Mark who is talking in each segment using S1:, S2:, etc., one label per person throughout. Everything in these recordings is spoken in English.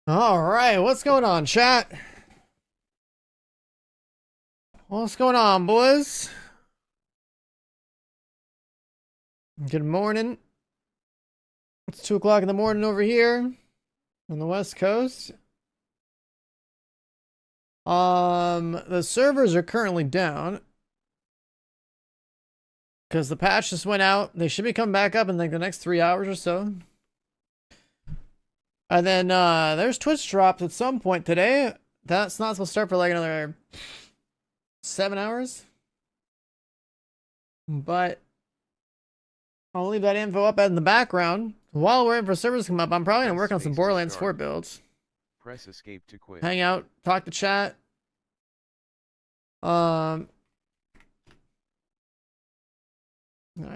S1: All right, what's going on, chat? What's going on, boys? Good morning. It's 2 o'clock in the morning over here on the West Coast. The servers are currently down because the patch just went out. They should be coming back up in like the next 3 hours or so. And then there's Twitch drops at some point today. That's not supposed to start for like another 7 hours. But I'll leave that info up in the background. While we're waiting for servers to come up, I'm probably gonna work on some Borderlands 4 builds.
S2: Press escape to quit.
S1: Hang out, talk to chat. I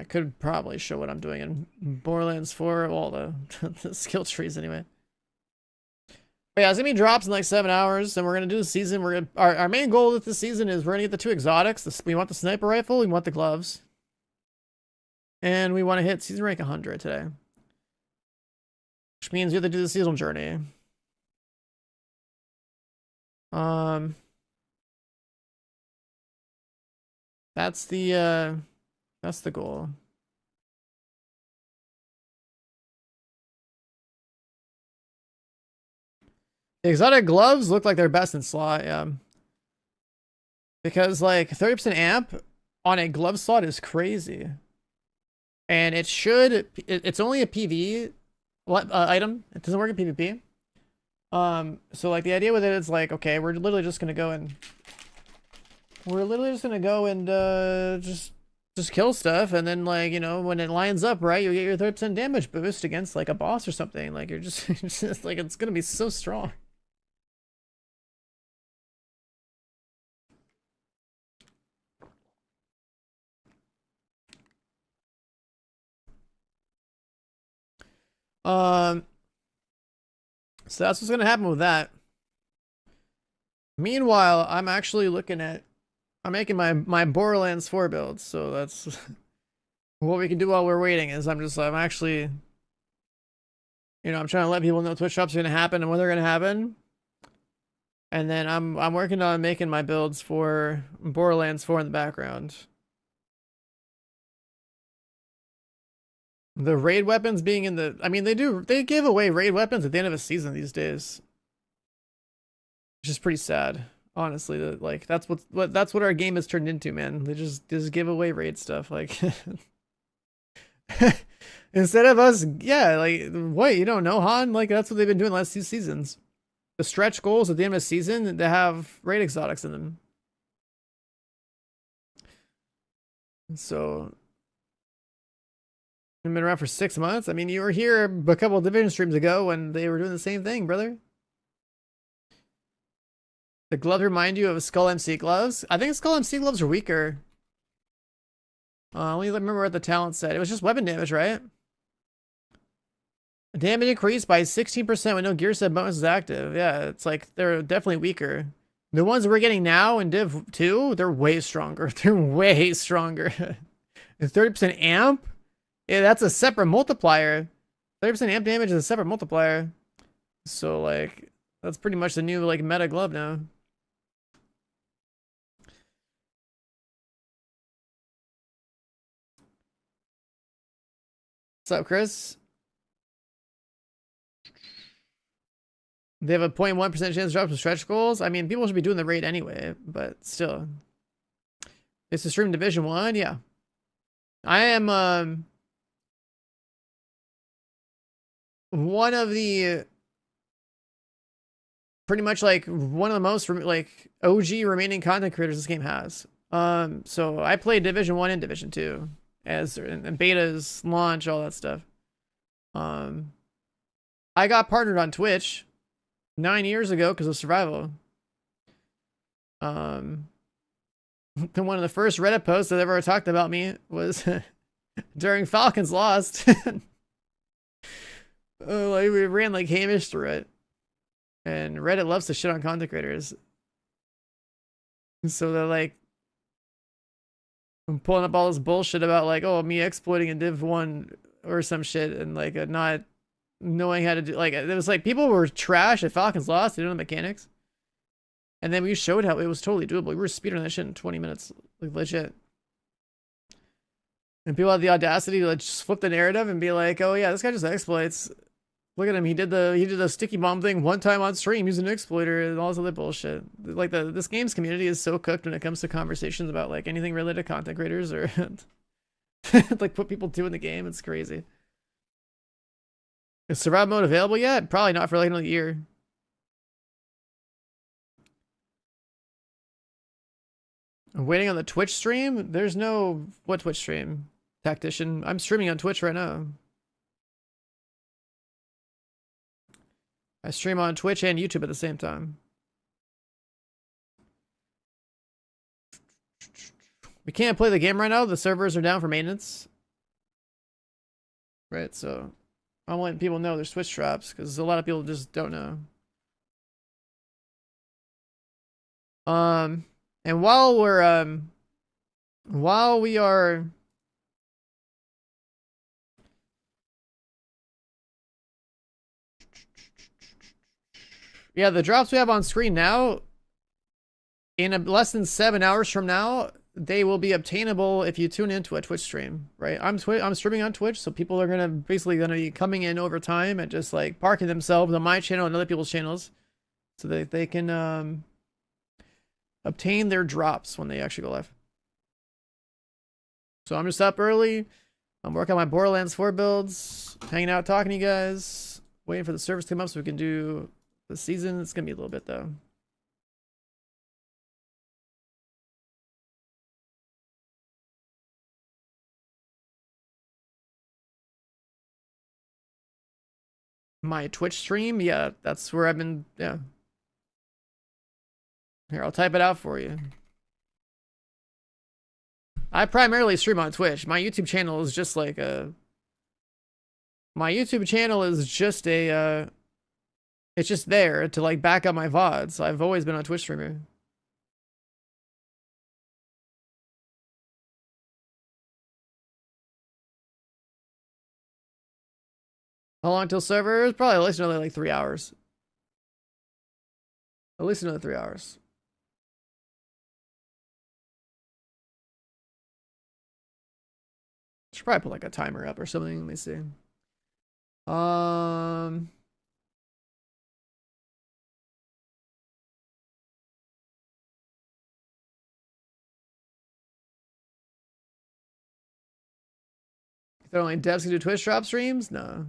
S1: could probably show what I'm doing in Borderlands 4, all the skill trees anyway. But yeah, it's gonna be drops in like 7 hours, and we're gonna do the season. We're gonna our main goal with this season is we're gonna get the 2 exotics. We want the sniper rifle, we want the gloves. And we want to hit season rank 100 today. Which means we have to do the seasonal journey. That's the goal. The exotic gloves look like they're best in slot, yeah. Because like 30% amp on a glove slot is crazy. And it's only a PvE item. It doesn't work in PvP. So like the idea with it is like, okay, we're literally just gonna go and just kill stuff, and then like, you know, when it lines up right, you get your 30% damage boost against like a boss or something. Like you're just, just like, it's gonna be so strong. So that's what's gonna happen with that. Meanwhile, I'm making my Borderlands 4 builds, so that's what we can do while we're waiting. I'm actually, you know, I'm trying to let people know Twitch drops are gonna happen and when they're gonna happen. And then I'm working on making my builds for Borderlands 4 in the background. The raid weapons being in the, I mean, they give away raid weapons at the end of a season these days, which is pretty sad, honestly. Like that's what our game has turned into, man. They just give away raid stuff, like instead of us, yeah, like what, you don't know, Han? Like that's what they've been doing the last 2 seasons. The stretch goals at the end of a season, they have raid exotics in them. So I've been around for 6 months. I mean, you were here a couple of Division streams ago when they were doing the same thing, brother. The gloves remind you of Skull MC gloves. I think Skull MC gloves are weaker. Let me remember what the talent said. It was just weapon damage, right? Damage increased by 16% when no gear set bonus is active. Yeah, it's like they're definitely weaker. The ones we're getting now in Div 2, they're way stronger. They're way stronger. 30% amp? Yeah, that's a separate multiplier. 30% amp damage is a separate multiplier. So like, that's pretty much the new like meta glove now. What's up, Chris? They have a 0.1% chance to drop some stretch goals. I mean, people should be doing the raid anyway, but still. It's a stream Division 1, yeah. I am one of the pretty much like one of the most like OG remaining content creators this game has. So I played Division 1 and Division 2 as and betas, launch, all that stuff. I got partnered on Twitch 9 years ago because of survival. One of the first Reddit posts that ever talked about me was during Falcons Lost. Like we ran like Hamish through it, and Reddit loves to shit on content creators. So they're like, I'm pulling up all this bullshit about like, oh, me exploiting in Div 1 or some shit, and like not knowing how to do, like, it was like people were trash at Falcons Lost. They didn't know the mechanics. And then we showed how it was totally doable. We were speedrunning that shit in 20 minutes. Like, legit. And people had the audacity to like just flip the narrative and be like, oh yeah, this guy just exploits. Look at him. He did the sticky bomb thing one time on stream using an exploiter and all this other bullshit. Like this game's community is so cooked when it comes to conversations about like anything related to content creators or like what people do in the game. It's crazy. Is survival mode available yet? Probably not for like another year. I'm waiting on the Twitch stream. There's no what Twitch stream? Tactician. I'm streaming on Twitch right now. I stream on Twitch and YouTube at the same time. We can't play the game right now. The servers are down for maintenance. Right, so I'm letting people know there's Twitch traps because a lot of people just don't know. And while we are yeah, the drops we have on screen now, in less than 7 hours from now, they will be obtainable if you tune into a Twitch stream, right? I'm streaming on Twitch, so people are basically gonna be coming in over time and just like parking themselves on my channel and other people's channels, so that they can obtain their drops when they actually go live. So I'm just up early. I'm working on my Borderlands 4 builds, hanging out, talking to you guys, waiting for the servers to come up so we can do the season. It's gonna be a little bit though. My Twitch stream, yeah, that's where I've been. Yeah, here, I'll type it out for you. I primarily stream on Twitch. My YouTube channel is just like a it's just there to like back up my VODs. I've always been a Twitch streamer. How long till servers? Probably at least another like 3 hours. At least another 3 hours. Should probably put like a timer up or something. Let me see. If only devs can do Twitch drop streams? No.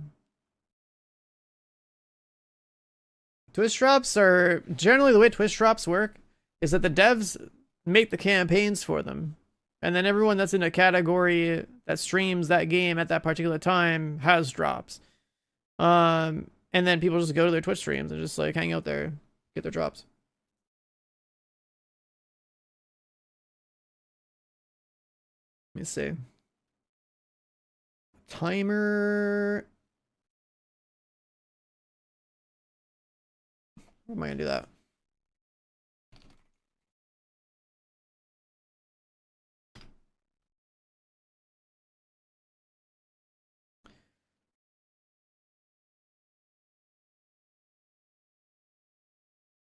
S1: Twitch drops are generally the way Twitch drops work is that the devs make the campaigns for them. And then everyone that's in a category that streams that game at that particular time has drops. And then people just go to their Twitch streams and just like hang out there, get their drops. Let me see. Timer. Where am I gonna do that?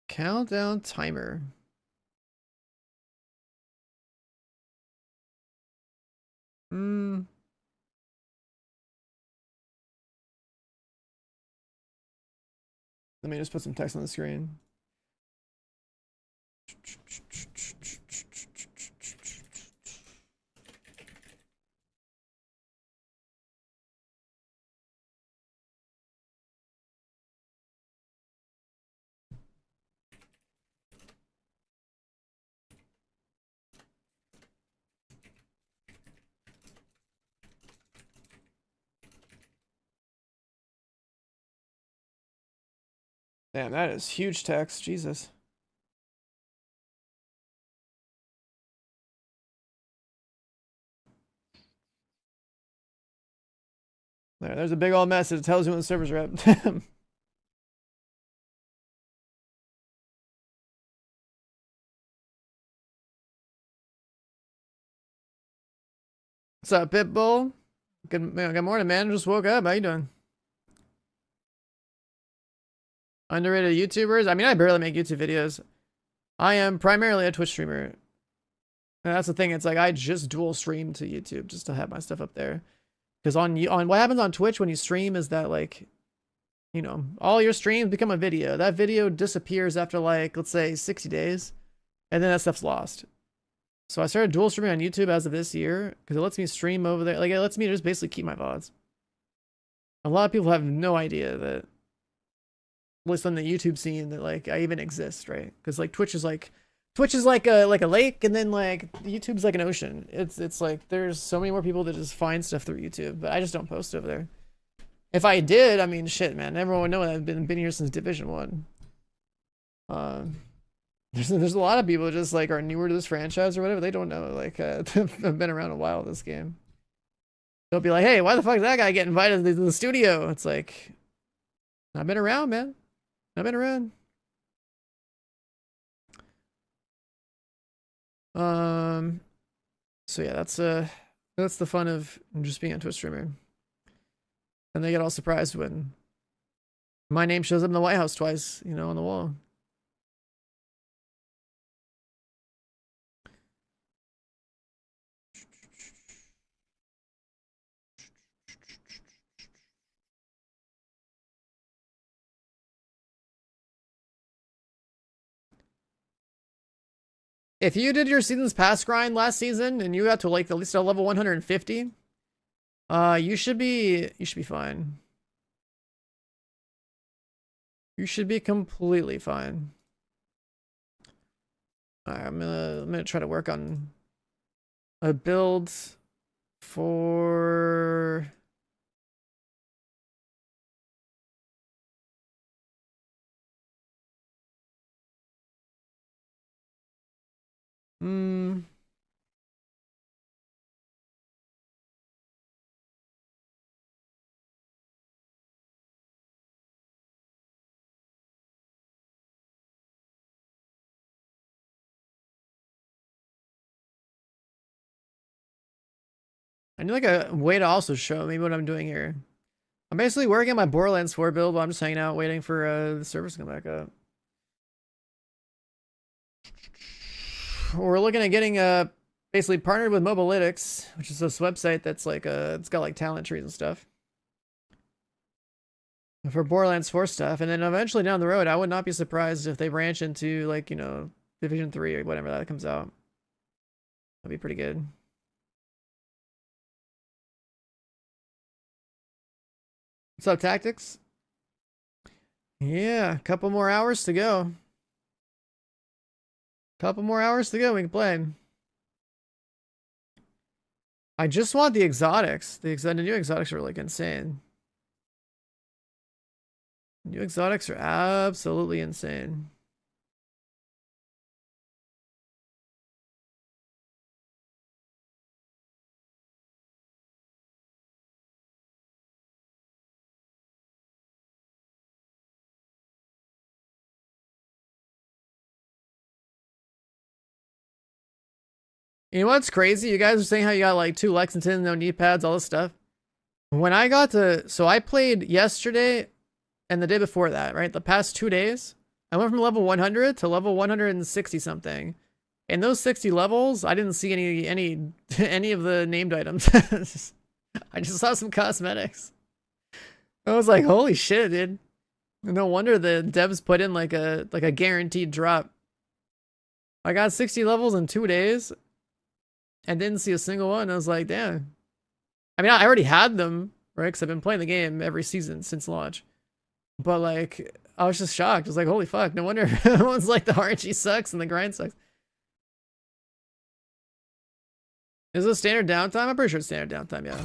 S1: Countdown timer. Let me just put some text on the screen. Damn, that is huge text. Jesus. There's a big old message. It tells you when the servers are up. What's up, Pitbull? Good morning, man. Just woke up. How you doing? Underrated YouTubers. I mean, I barely make YouTube videos. I am primarily a Twitch streamer. And that's the thing. It's like I just dual stream to YouTube just to have my stuff up there. Because on what happens on Twitch when you stream is that like, you know, all your streams become a video. That video disappears after like, let's say 60 days. And then that stuff's lost. So I started dual streaming on YouTube as of this year because it lets me stream over there. Like it lets me just basically keep my VODs. A lot of people have no idea that, at least on the YouTube scene, that like I even exist, right? Because like Twitch is like a lake, and then like YouTube's like an ocean. It's like there's so many more people that just find stuff through YouTube, but I just don't post over there. If I did, I mean, shit, man, everyone would know that I've been here since Division 1. There's a lot of people just like are newer to this franchise or whatever. They don't know, like, I've been around a while in this game. They'll be like, hey, why the fuck did that guy get invited to the studio? It's like, I've been around, man. I've been around. So yeah, that's the fun of just being a Twitch streamer. And they get all surprised when my name shows up in the White House twice, you know, on the wall. If you did your season's pass grind last season and you got to like at least a level 150, you should be fine. You should be completely fine. Alright, I'm gonna try to work on a build for I need like a way to also show maybe what I'm doing here. I'm basically working on my Borderlands 4 build, but I'm just hanging out waiting for the servers to come back up. We're looking at getting basically partnered with Mobalytics, which is this website that's like it's got like talent trees and stuff for Borderlands 4 stuff, and then eventually down the road, I would not be surprised if they branch into like, you know, Division 3 or whatever that comes out. That'd be pretty good. What's up, Tactics? Yeah, a couple more hours to go. Couple more hours to go, we can play. I just want the exotics. The new exotics are like insane. New exotics are absolutely insane. You know what's crazy? You guys are saying how you got like 2 Lexingtons, no knee pads, all this stuff. When I got to, so I played yesterday and the day before that, right? The past 2 days, I went from level 100 to level 160 something. In those 60 levels, I didn't see any of the named items. I just saw some cosmetics. I was like, holy shit, dude. No wonder the devs put in like a guaranteed drop. I got 60 levels in 2 days and didn't see a single one. I was like, damn. I mean, I already had them, right? Because I've been playing the game every season since launch. But like, I was just shocked. I was like, holy fuck, no wonder everyone's like the RNG sucks and the grind sucks. Is it standard downtime? I'm pretty sure it's standard downtime, yeah.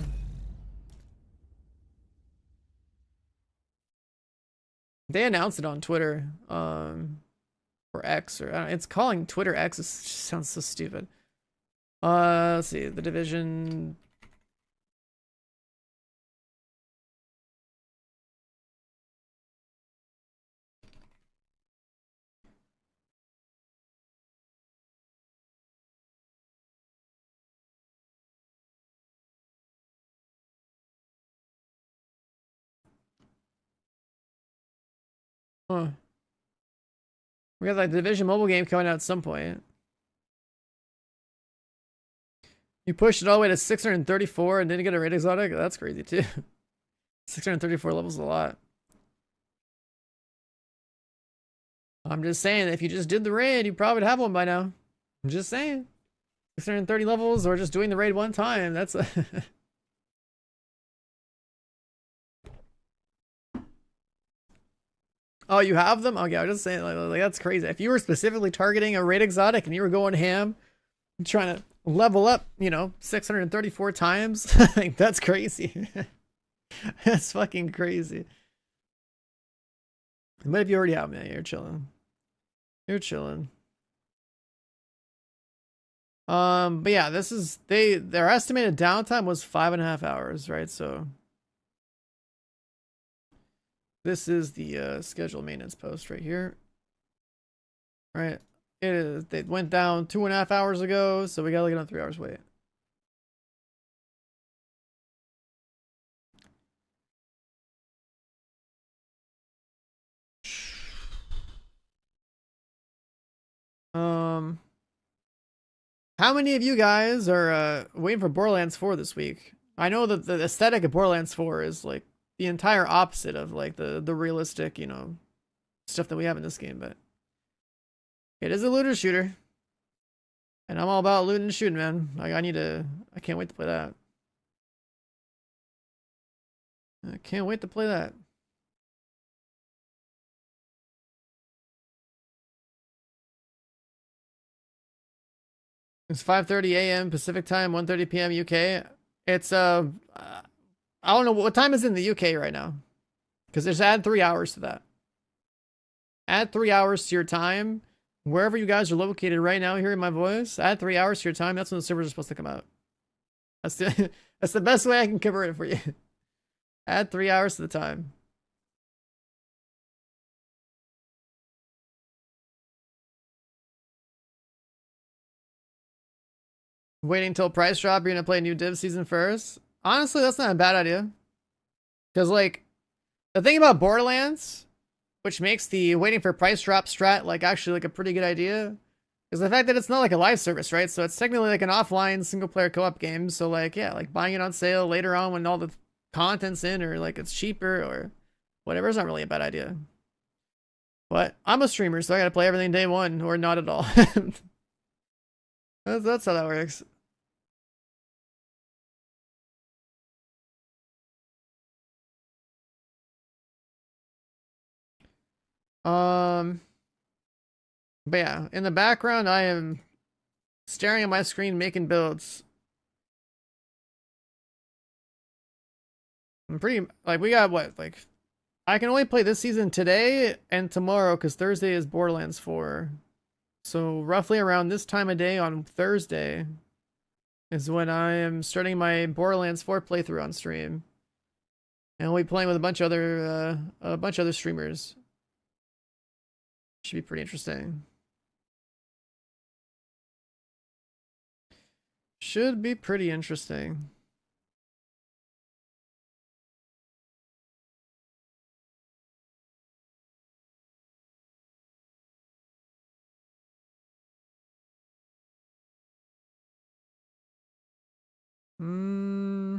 S1: They announced it on Twitter, or X, or it's calling Twitter X. It sounds so stupid. Let's see, the division. Huh. We got like the Division mobile game coming out at some point. You pushed it all the way to 634 and didn't get a raid exotic? That's crazy too. 634 levels is a lot. I'm just saying, if you just did the raid, you probably would have one by now. I'm just saying. 630 levels or just doing the raid one time. That's a Oh, you have them? Okay, I was just saying, like that's crazy. If you were specifically targeting a raid exotic and you were going ham, trying to level up, 634 times, like that's crazy. That's fucking crazy. But if you already have them, yeah, you're chilling. You're chilling. But yeah, this is their estimated downtime was 5.5 hours, right? So this is the scheduled maintenance post right here. Right. It is, they went down 2.5 hours ago, so we gotta look at another 3 hours wait. How many of you guys are waiting for Borderlands 4 this week? I know that the aesthetic of Borderlands 4 is like the entire opposite of like the realistic, stuff that we have in this game, but it is a looter shooter. And I'm all about looting and shooting, man. I can't wait to play that. I can't wait to play that. It's 5:30 a.m. Pacific time, 1:30 p.m. UK. It's I don't know what time is in the UK right now. Because just add 3 hours to that. Add 3 hours to your time. Wherever you guys are located right now, hearing my voice, add 3 hours to your time. That's when the servers are supposed to come out. That's that's the best way I can cover it for you. Add 3 hours to the time. Waiting until price drop, you're gonna play new div season first. Honestly, that's not a bad idea. Because like the thing about Borderlands, which makes the waiting for price drop strat like actually like a pretty good idea, is the fact that it's not like a live service, right? So it's technically like an offline single player co-op game. So like yeah, like buying it on sale later on when all the content's in or like it's cheaper or whatever is not really a bad idea. But I'm a streamer, so I gotta play everything day one or not at all. That's how that works. Um, but yeah, in the background, I am staring at my screen making builds. I'm pretty, like, we got what, like, I can only play this season today and tomorrow because Thursday is Borderlands 4. So roughly around this time of day on Thursday is when I am starting my Borderlands 4 playthrough on stream. And we'll be playing with a bunch of other streamers. Should be pretty interesting. Should be pretty interesting. Hmm.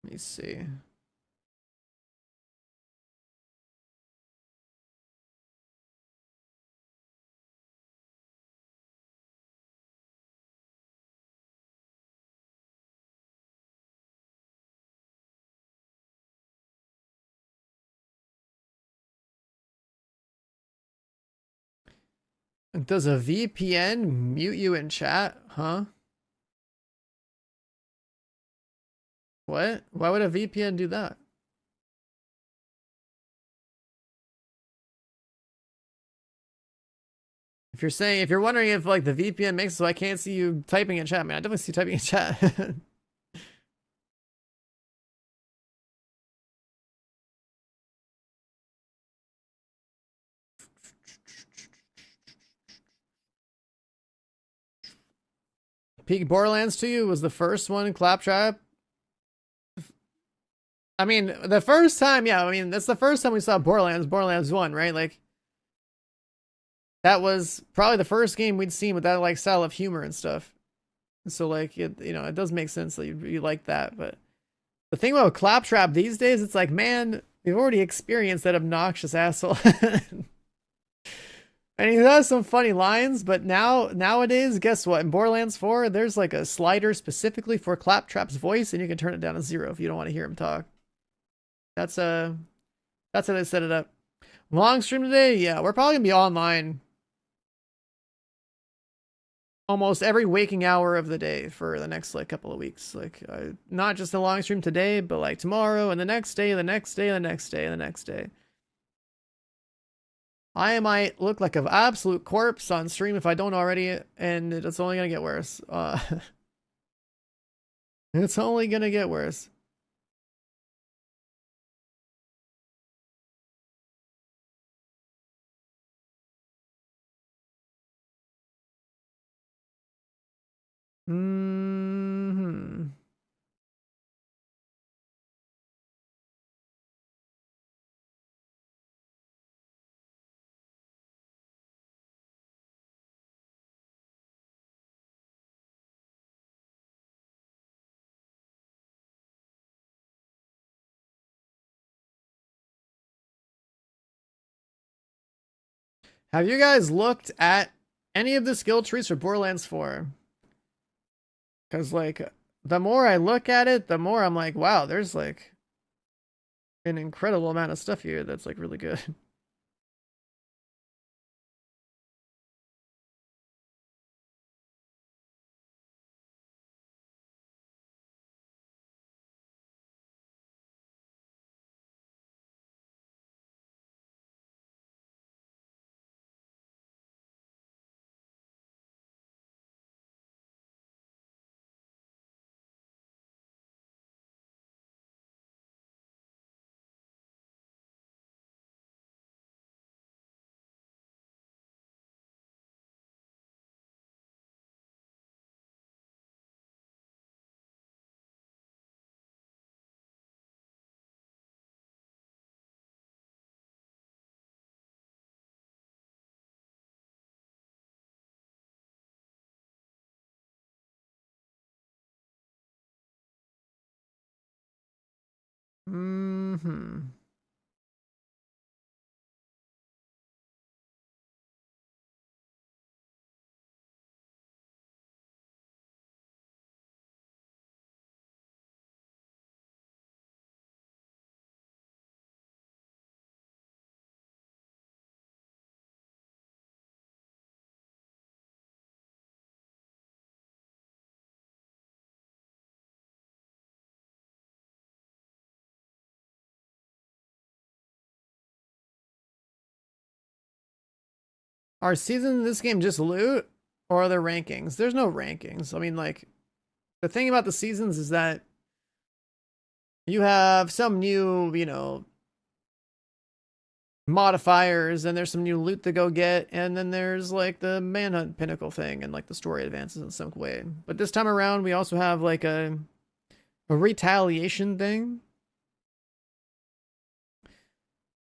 S1: Let me see. Does a VPN mute you in chat? Huh? What? Why would a VPN do that? If you're wondering if like the VPN makes it so I can't see you typing in chat, man, I definitely see you typing in chat. Peak Borderlands to you was the first one, Claptrap. I mean, the first time, yeah, I mean, that's the first time we saw Borderlands 1, right? Like, that was probably the first game we'd seen with that, like, style of humor and stuff. So, like, it does make sense that you like that. But the thing about Claptrap these days, it's like, man, we've already experienced that obnoxious asshole. And he has some funny lines, but nowadays, guess what? In Borderlands 4, there's like a slider specifically for Claptrap's voice, and you can turn it down to 0 if you don't want to hear him talk. That's that's how they set it up. Long stream today, yeah, we're probably gonna be online almost every waking hour of the day for the next like couple of weeks. Like not just the long stream today, but like tomorrow and the next day, the next day, the next day, the next day. I might look like an absolute corpse on stream if I don't already, and it's only gonna get worse. It's only gonna get worse. Hmm. Have you guys looked at any of the skill trees for Borderlands 4? Because, like, the more I look at it, the more I'm like, wow, there's, like, an incredible amount of stuff here that's, like, really good. Hmm. Are seasons in this game just loot? Or are there rankings? There's no rankings. I mean, like, the thing about the seasons is that you have some new, modifiers, and there's some new loot to go get, and then there's like the manhunt pinnacle thing, and like the story advances in some way. But this time around, we also have like a retaliation thing,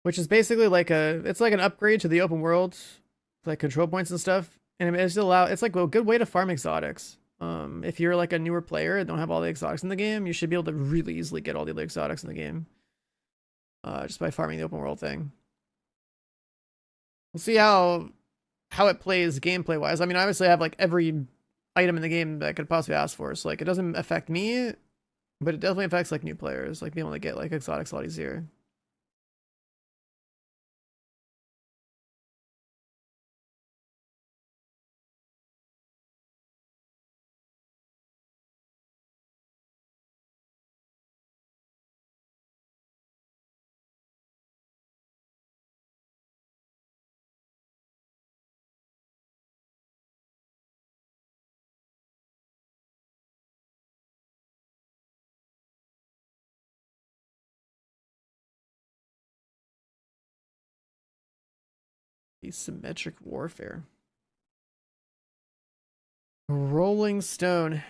S1: which is basically like it's like an upgrade to the open world, like control points and stuff, and it's like a good way to farm exotics. If you're like a newer player and don't have all the exotics in the game, you should be able to really easily get all the exotics in the game, just by farming the open world thing. We'll see how it plays gameplay wise. I mean, obviously I have like every item in the game that I could possibly ask for, so like it doesn't affect me, but it definitely affects like new players, like being able to get like exotics a lot easier. Asymmetric warfare. Rolling Stone.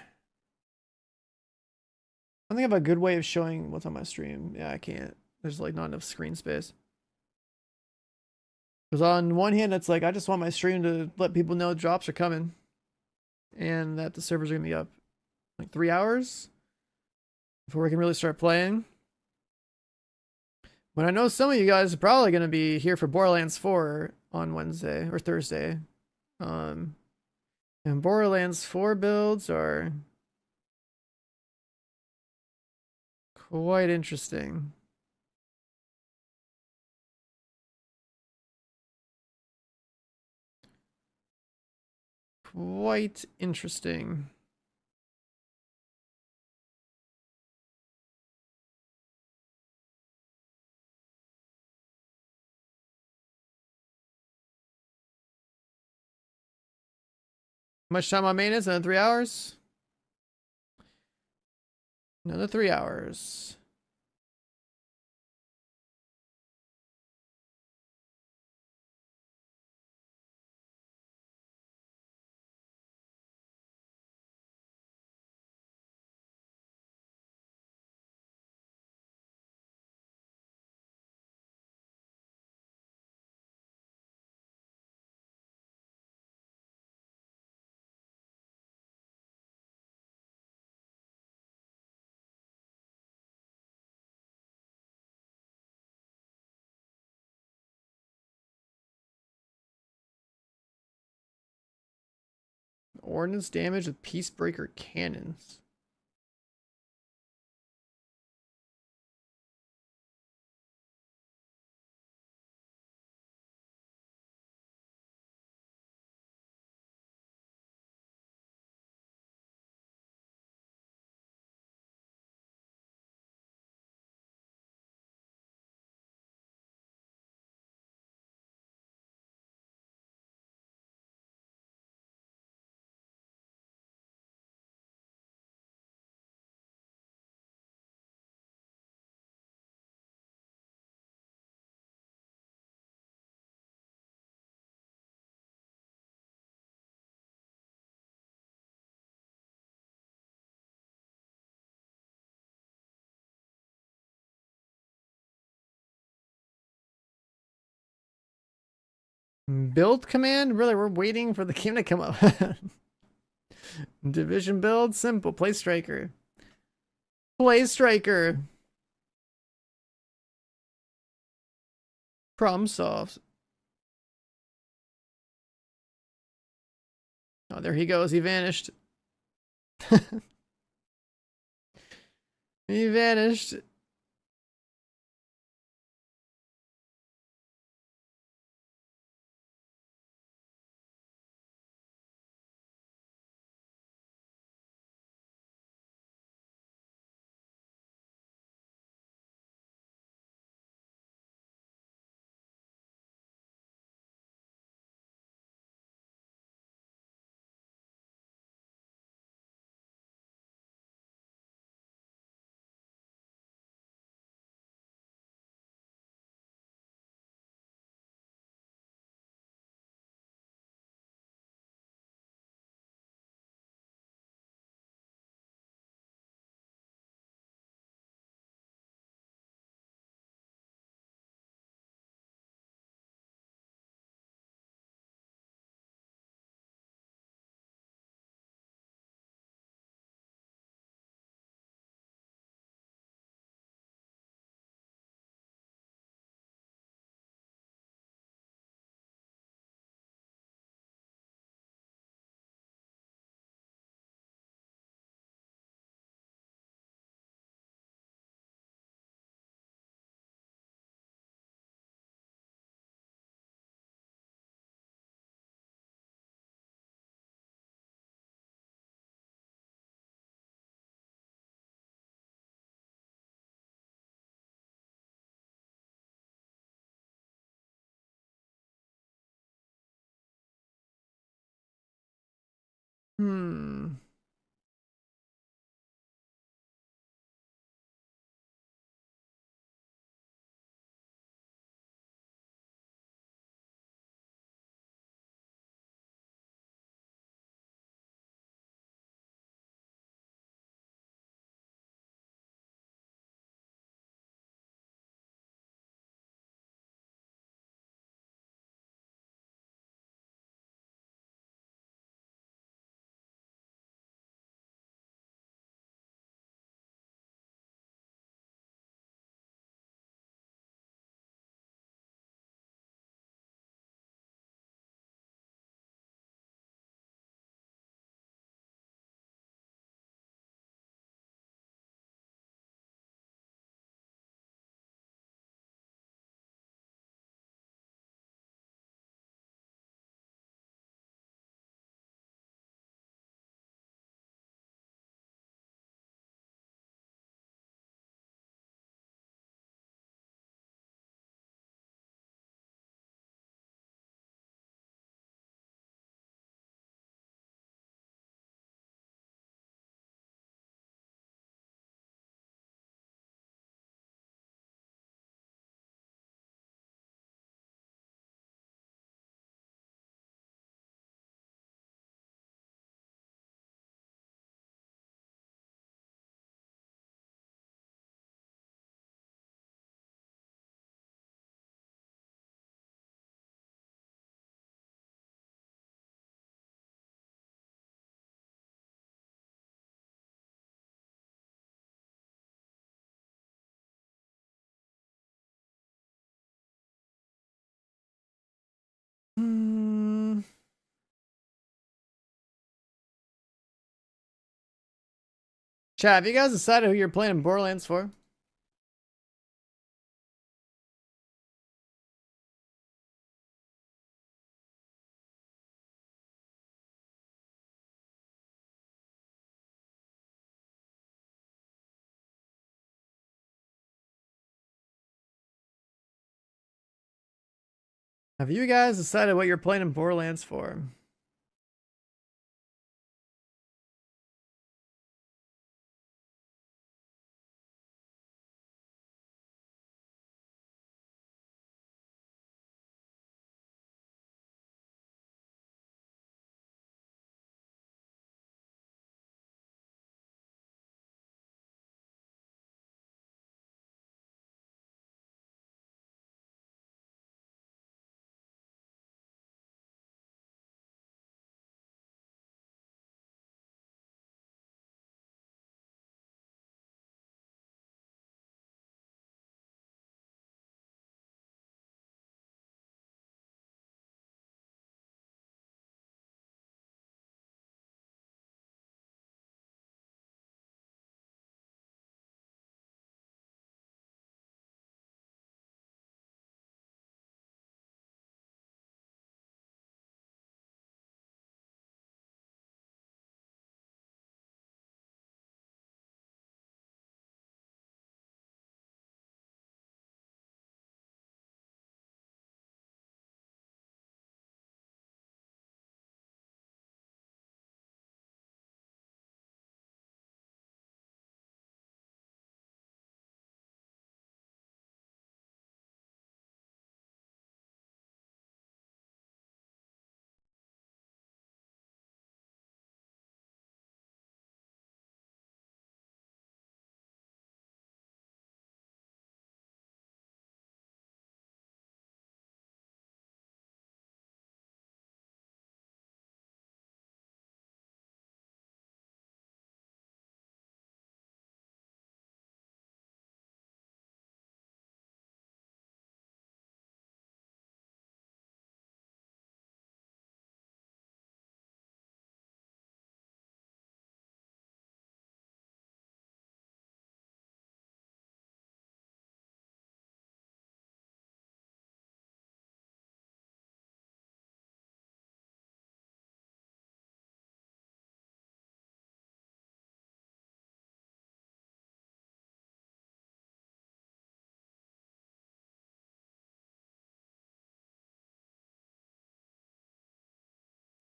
S1: I think I have a good way of showing what's on my stream. Yeah, I can't. There's like not enough screen space. Because on one hand, it's like I just want my stream to let people know drops are coming, and that the servers are gonna be up like 3 hours before we can really start playing. But I know some of you guys are probably gonna be here for Borderlands 4 on Wednesday or Thursday. And Borderlands 4 builds are quite interesting. Quite interesting. How much time on main is? Another 3 hours? Another 3 hours. Ordnance damage with Peacebreaker cannons. Build command? Really, we're waiting for the game to come up. Division build? Simple. Play Striker. Play Striker. Problem solved. Oh, there he goes. He vanished. He vanished. Hmm. Chat, have you guys decided who you're playing in Borderlands for? Have you guys decided what you're playing in Borderlands for?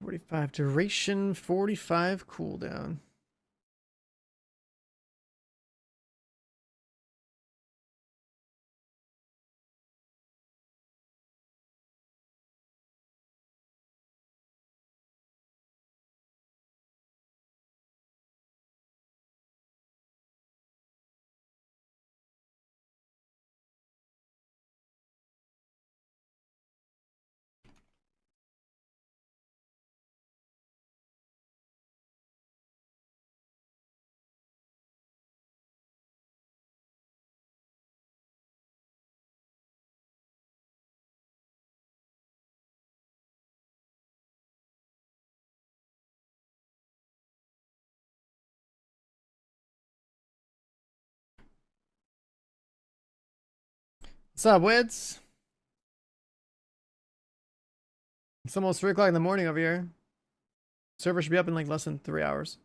S1: $45 duration, 45 cooldown. What's up, Wids? It's almost 3 o'clock in the morning over here. Server should be up in like less than 3 hours.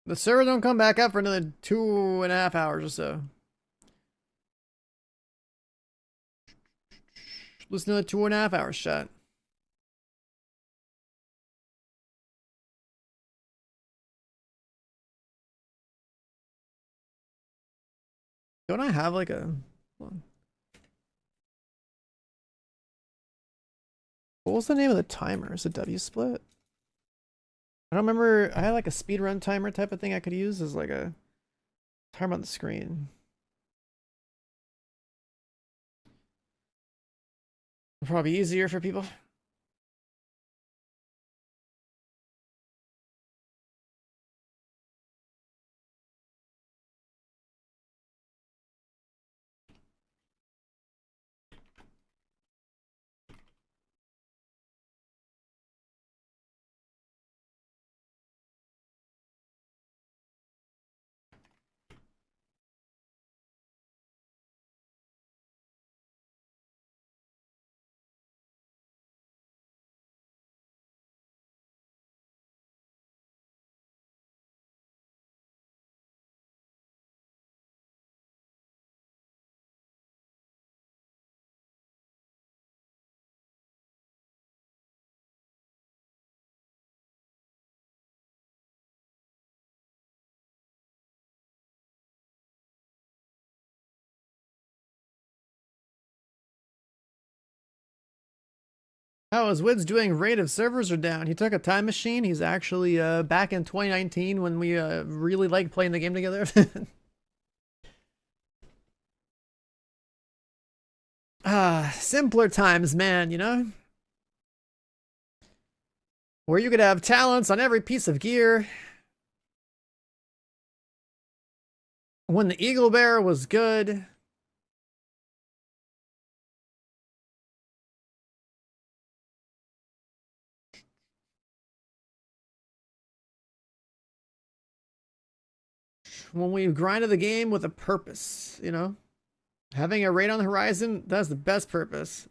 S1: The server don't come back up for another 2.5 hours or so. Listen to the 2.5 hours shot. Don't I have like a... Hold on. What was the name of the timer? Is it W split? I don't remember. I had like a speedrun timer type of thing I could use as like a timer on the screen. Probably easier for people. How is Wids doing? Rate of servers are down. He took a time machine. He's actually back in 2019 when we really liked playing the game together. Simpler times, man, you know? Where you could have talents on every piece of gear. When the Eagle Bear was good. When we grinded the game with a purpose, you know? Having a raid on the horizon, that's the best purpose.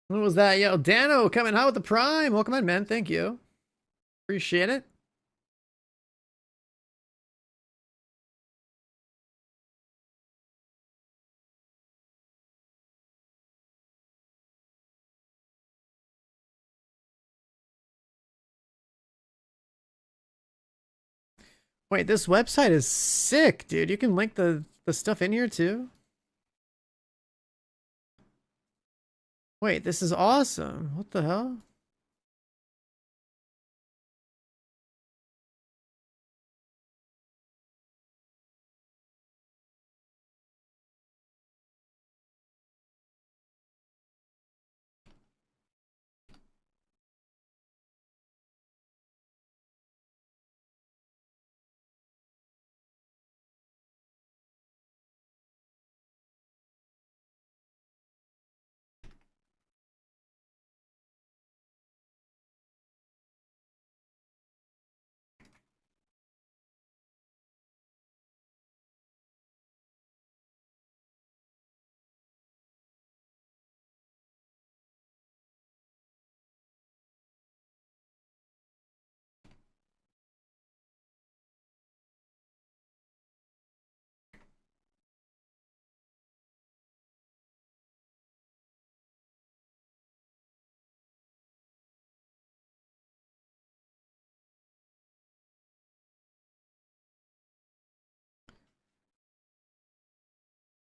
S1: What was that? Yo, Dano coming out with the Prime. Welcome in, man. Thank you. Appreciate it. Wait, this website is sick, dude. You can link the stuff in here too. Wait, this is awesome. What the hell?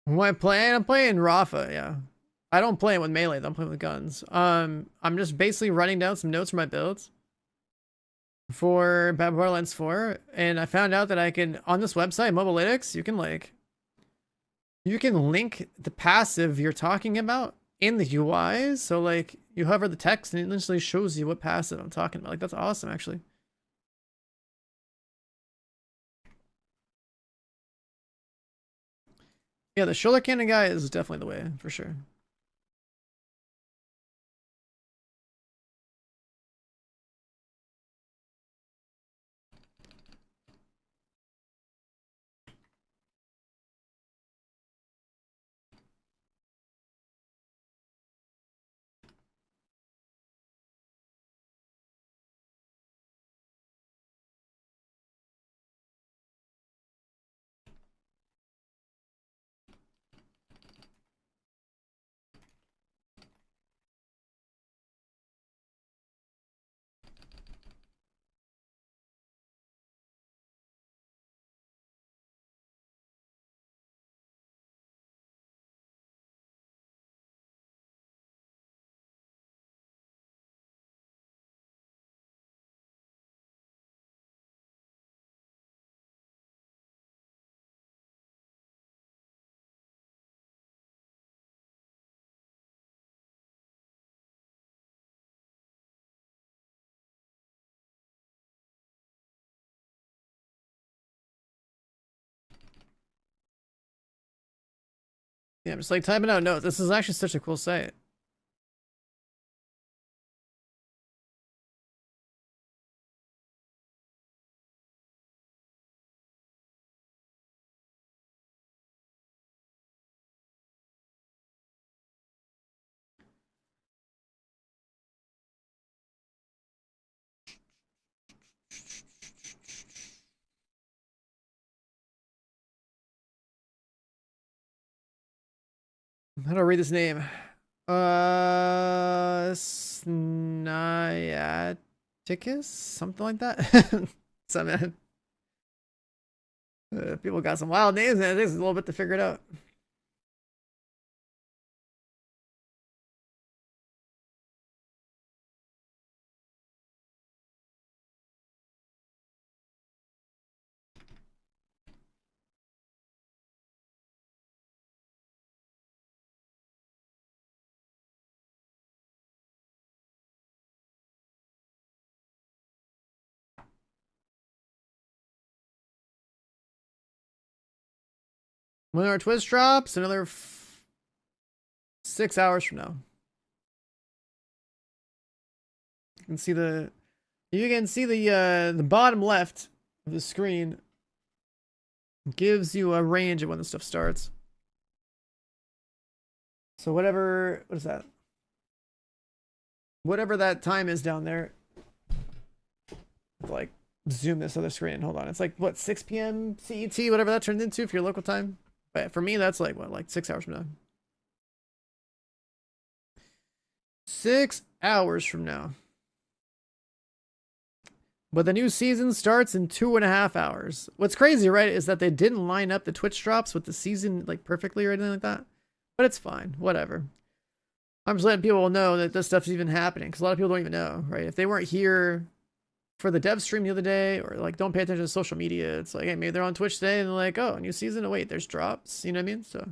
S1: Who am I playing? I'm playing Rafa, yeah. I don't play it with melee, though. I'm playing with guns. I'm just basically writing down some notes for my builds for Borderlands 4, and I found out that I can, on this website, Mobilytics, you can link the passive you're talking about in the UI. So like you hover the text and it literally shows you what passive I'm talking about. Like that's awesome, actually. Yeah, the shoulder cannon guy is definitely the way, for sure. Yeah, I'm just like typing out notes. This is actually such a cool site. How do I read this name? Snyaticus? Something like that? Some people got some wild names and it takes a little bit to figure it out. When our twist drops, another 6 hours from now. You can see the bottom left of the screen gives you a range of when the stuff starts. So what is that? Whatever that time is down there. Like zoom this other screen. Hold on. It's like what, 6 p.m. CET, whatever that turns into for your local time. But for me, that's like what, like 6 hours from now. 6 hours from now. But the new season starts in 2.5 hours. What's crazy, right, is that they didn't line up the Twitch drops with the season like perfectly or anything like that. But it's fine. Whatever. I'm just letting people know that this stuff's even happening because a lot of people don't even know, right? If they weren't here for the dev stream the other day or like don't pay attention to social media, it's like, hey, maybe they're on Twitch today and they're like, oh, new season. Oh, wait, there's drops. You know what I mean? So.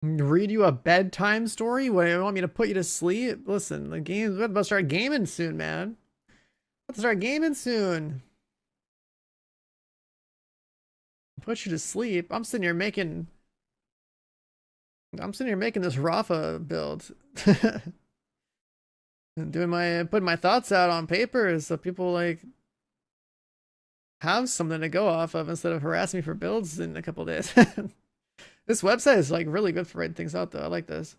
S1: Read you a bedtime story? What, you want me to put you to sleep? Listen, the game, we're about to start gaming soon, man. About to start gaming soon. Put you to sleep. I'm sitting here making this Rafa build. And putting my thoughts out on paper so people like have something to go off of instead of harassing me for builds in a couple days. This website is like really good for writing things out though. I like this.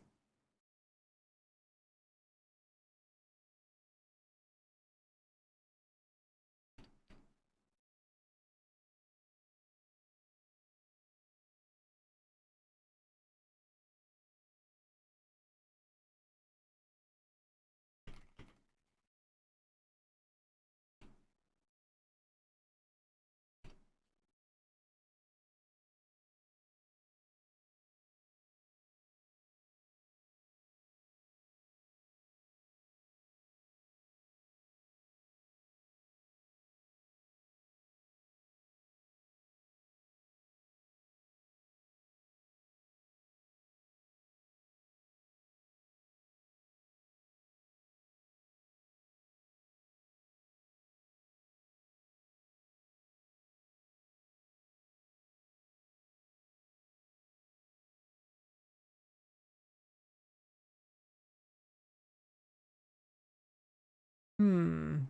S1: Hmm.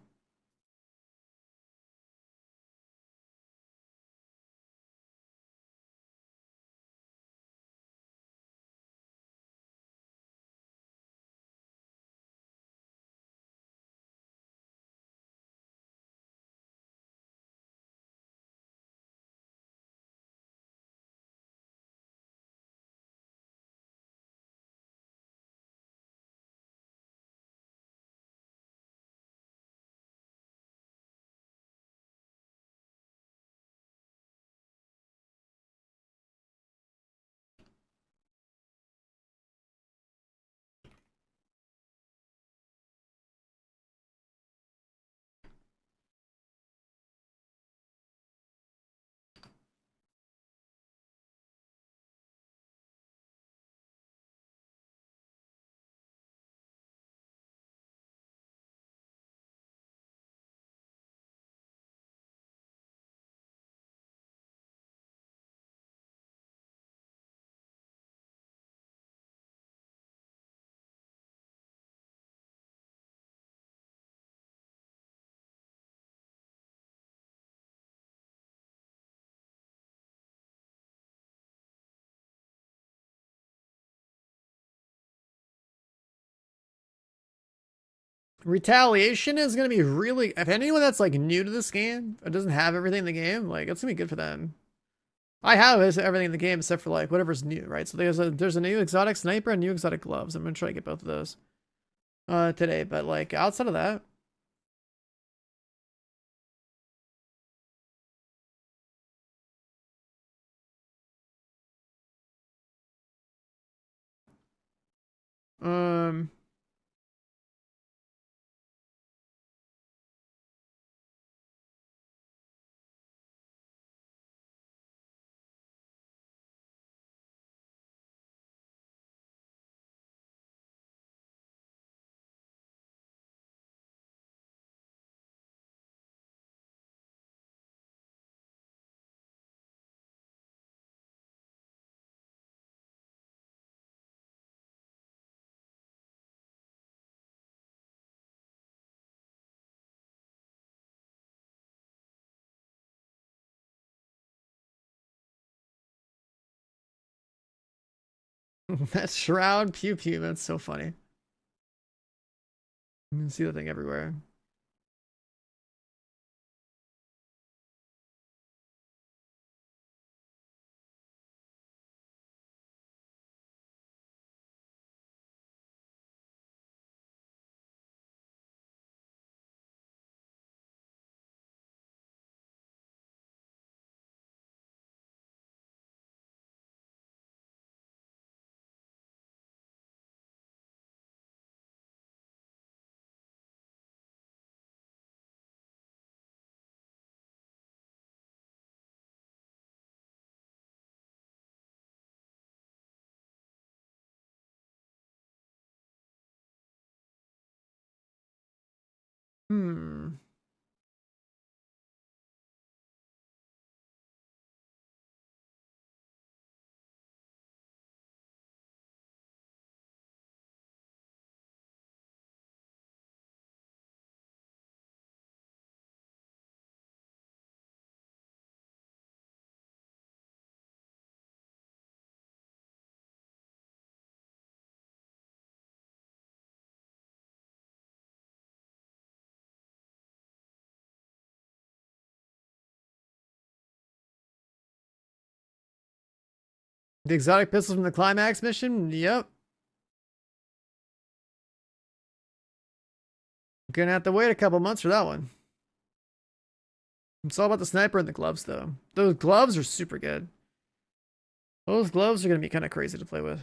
S1: Retaliation is gonna be really, if anyone that's like new to this game or doesn't have everything in the game, like it's gonna be good for them. I have everything in the game except for like whatever's new, right? So there's a new exotic sniper and new exotic gloves. I'm gonna try to get both of those today, but like outside of that, um that shroud pew pew, that's so funny. You can see the thing everywhere. Hmm. The exotic pistols from the climax mission? Yep. Gonna have to wait a couple months for that one. It's all about the sniper and the gloves, though. Those gloves are super good. Those gloves are gonna be kind of crazy to play with.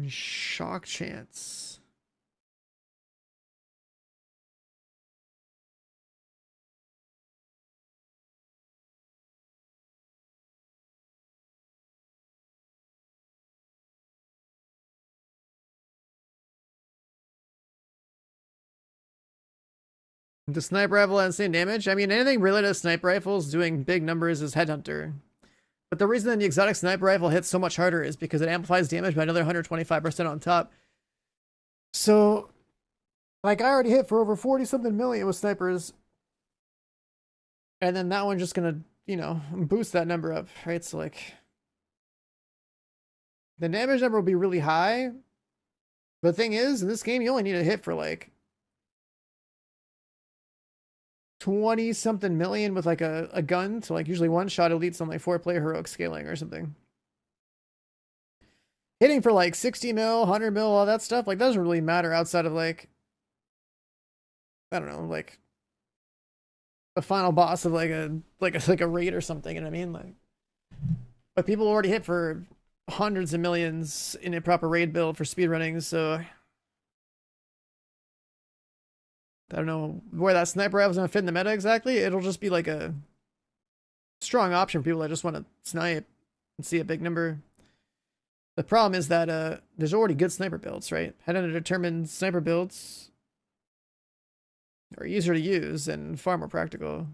S1: Shock chance. The sniper rifle has the same damage. I mean, anything related to sniper rifles doing big numbers is headhunter. But the reason that the exotic sniper rifle hits so much harder is because it amplifies damage by another 125% on top. So, like, I already hit for over 40 something million with snipers. And then that one's just gonna, boost that number up, right? So, like, the damage number will be really high. But the thing is, in this game, you only need to hit for like 20 something million with like a gun. So, like, usually one shot elites on like 4-player heroic scaling or something. Hitting for like 60 mil, 100 mil, all that stuff, like, doesn't really matter outside of like, I don't know, like the final boss of like a raid or something, you know what I mean? Like, but people already hit for hundreds of millions in a proper raid build for speedrunning, so I don't know where that sniper rifle is gonna fit in the meta exactly. It'll just be like a strong option for people that just want to snipe and see a big number. The problem is that there's already good sniper builds, right? Head-on determined sniper builds are easier to use and far more practical.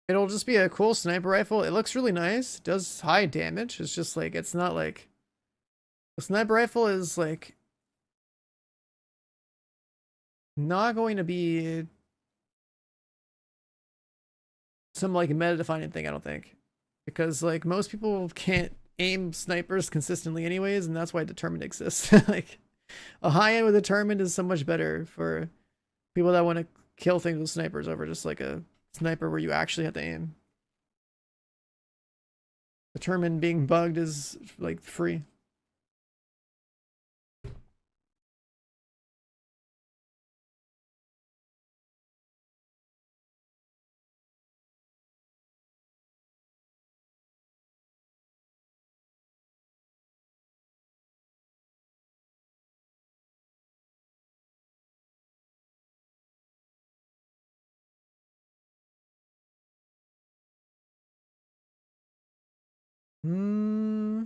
S1: It'll just be a cool sniper rifle. It looks really nice. It does high damage. It's just like, it's not like, the sniper rifle is like not going to be some like meta defining thing, I don't think. Because like most people can't aim snipers consistently anyways, and that's why determined exists. Like, a high end with determined is so much better for people that want to kill things with snipers over just like a sniper where you actually have to aim. Determined being bugged is like free. Hmm.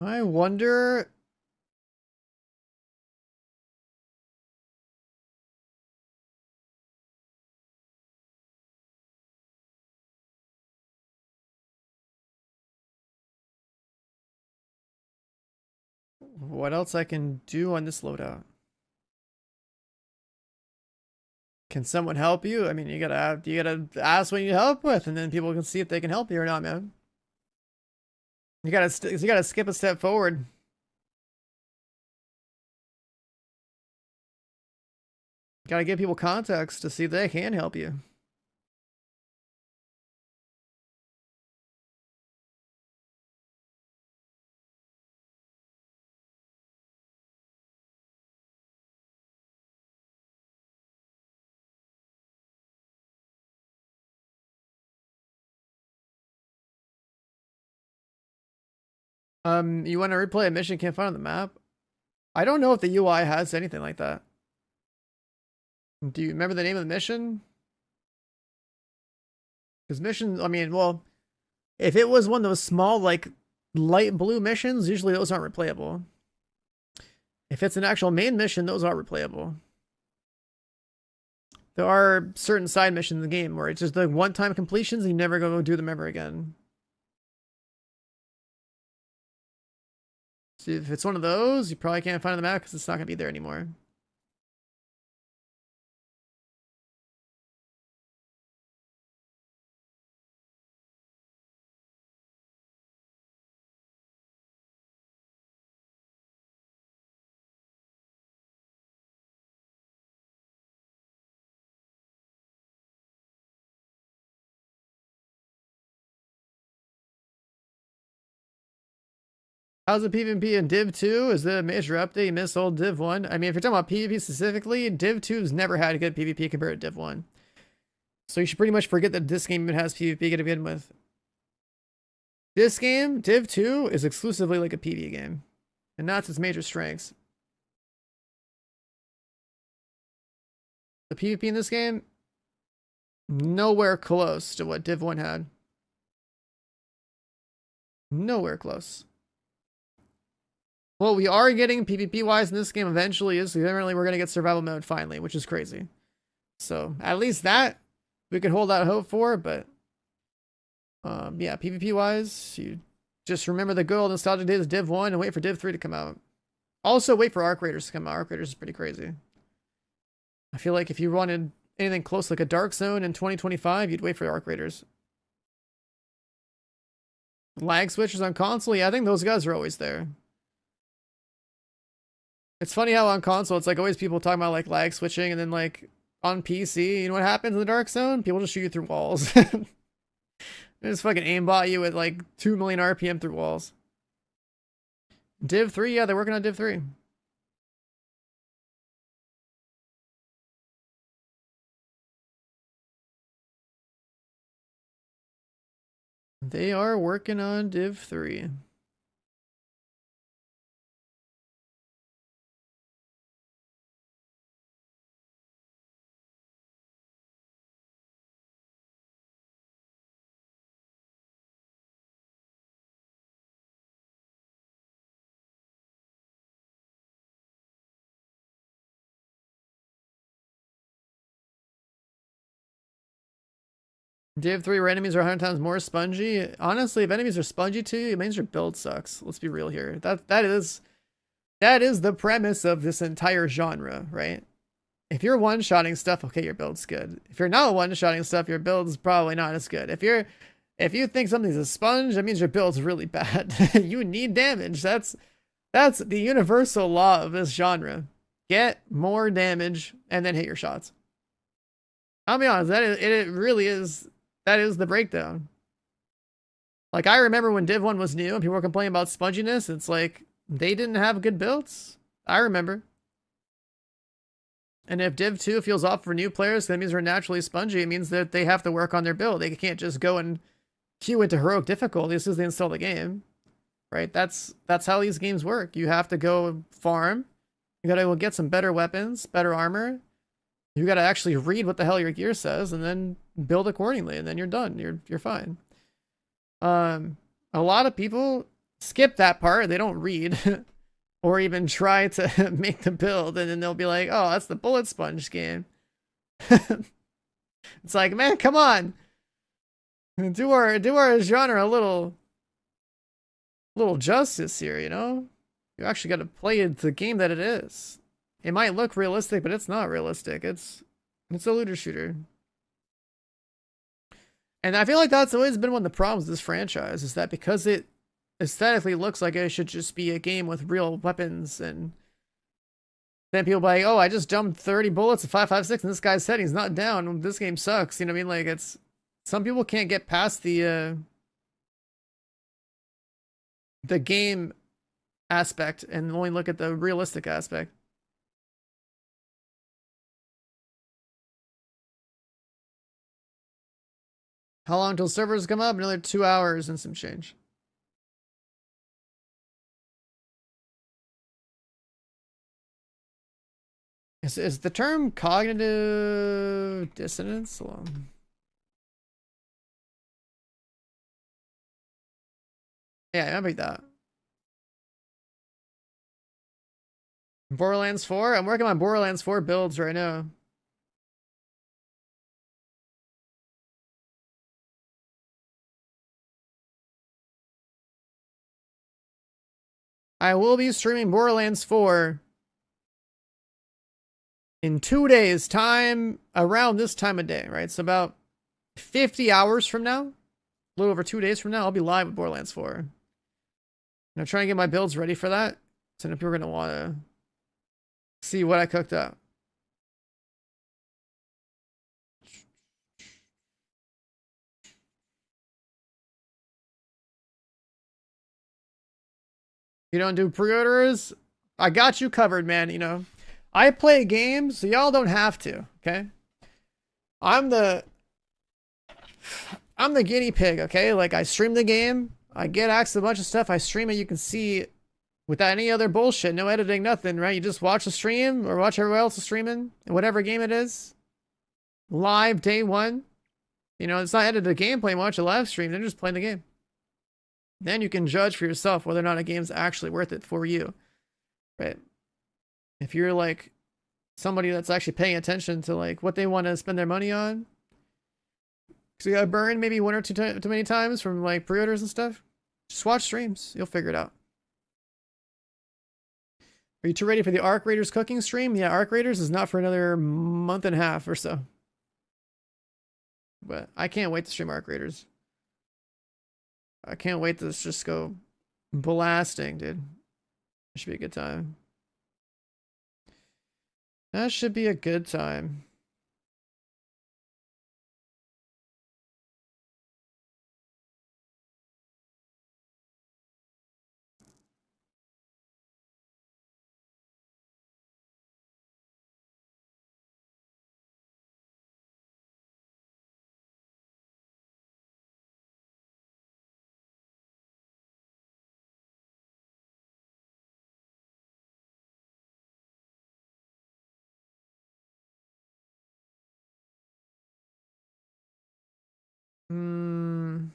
S1: I wonder. What else I can do on this loadout? Can someone help you? I mean, you gotta ask what you need help with, and then people can see if they can help you or not, man. You gotta skip a step forward. Gotta give people context to see if they can help you. You want to replay a mission you can't find on the map? I don't know if the UI has anything like that. Do you remember the name of the mission? Because missions, I mean, well, if it was one of those small, like, light blue missions, usually those aren't replayable. If it's an actual main mission, those are replayable. There are certain side missions in the game where it's just the one-time completions and you never go do them ever again. So if it's one of those, you probably can't find it on the map because it's not going to be there anymore. How's the PvP in Div 2? Is it a major update? You missed old Div 1? I mean, if you're talking about PvP specifically, Div 2's never had a good PvP compared to Div 1. So you should pretty much forget that this game even has PvP to begin with. This game, Div 2, is exclusively like a PvE game. And that's its major strengths. The PvP in this game, nowhere close to what Div 1 had. Nowhere close. What we are getting PvP-wise in this game eventually is apparently we're going to get survival mode finally, which is crazy. So at least that we could hold out hope for, but yeah, PvP-wise, you just remember the good old nostalgic days of Div 1 and wait for Div 3 to come out. Also wait for Arc Raiders to come out. Arc Raiders is pretty crazy. I feel like if you wanted anything close like a Dark Zone in 2025, you'd wait for Arc Raiders. Lag switches on console, yeah, I think those guys are always there. It's funny how on console, it's like always people talking about like lag switching, and then like on PC, you know what happens in the Dark Zone? People just shoot you through walls. They just fucking aimbot you at like 2 million RPM through walls. Div 3, yeah, they're working on Div 3. They are working on Div 3. Div 3 where enemies are 100 times more spongy. Honestly, if enemies are spongy to you, it means your build sucks. Let's be real here. That is the premise of this entire genre, right? If you're one-shotting stuff, okay, your build's good. If you're not one-shotting stuff, your build's probably not as good. If you think something's a sponge, that means your build's really bad. You need damage. That's the universal law of this genre. Get more damage and then hit your shots. I'll be honest, it really is. That is the breakdown. Like, I remember when Div 1 was new and people were complaining about sponginess. It's like, they didn't have good builds. I remember. And if Div 2 feels off for new players, that means they're naturally spongy. It means that they have to work on their build. They can't just go and queue into heroic difficulty as soon as they install the game. Right? That's how these games work. You have to go farm. You gotta go get some better weapons, better armor. You gotta actually read what the hell your gear says and then build accordingly, and then you're done. You're fine. A lot of people skip that part. They don't read or even try to make the build, and then they'll be like, "Oh, that's the bullet sponge game." It's like, man, come on, do our genre a little justice here. You know, you actually got to play the game that it is. It might look realistic, but it's not realistic. It's a looter shooter. And I feel like that's always been one of the problems with this franchise, is that because it aesthetically looks like it should just be a game with real weapons, and then people be like, oh, I just jumped 30 bullets at 5.56 and this guy's head, he's not down. This game sucks. You know what I mean? Like, it's, some people can't get past the game aspect and only look at the realistic aspect. How long till servers come up? Another 2 hours and some change. Is the term cognitive dissonance? Hold on. Yeah, I beat that. Borderlands 4? I'm working on Borderlands 4 builds right now. I will be streaming Borderlands 4 in 2 days' time, around this time of day, right? So about 50 hours from now, a little over 2 days from now, I'll be live with Borderlands 4. And I'm trying to get my builds ready for that. So people are going to want to see what I cooked up. You don't do pre-orders? I got you covered, man. You know, I play games, so y'all don't have to, okay? I'm the guinea pig, okay? Like, I stream the game, I get access to a bunch of stuff, I stream it, you can see without any other bullshit, no editing, nothing, right? You just watch the stream or watch everyone else streaming, whatever game it is. Live day one. You know, it's not edited gameplay, watch a live stream, they're just playing the game. Then you can judge for yourself whether or not a game's actually worth it for you, right? If you're like somebody that's actually paying attention to like what they want to spend their money on, because you got burned maybe one or too many times from like pre-orders and stuff, just watch streams. You'll figure it out. Are you too ready for the Arc Raiders cooking stream? Yeah, Arc Raiders is not for another month and a half or so. But I can't wait to stream Arc Raiders. I can't wait to just go blasting, dude. It should be a good time. That should be a good time. Hmm.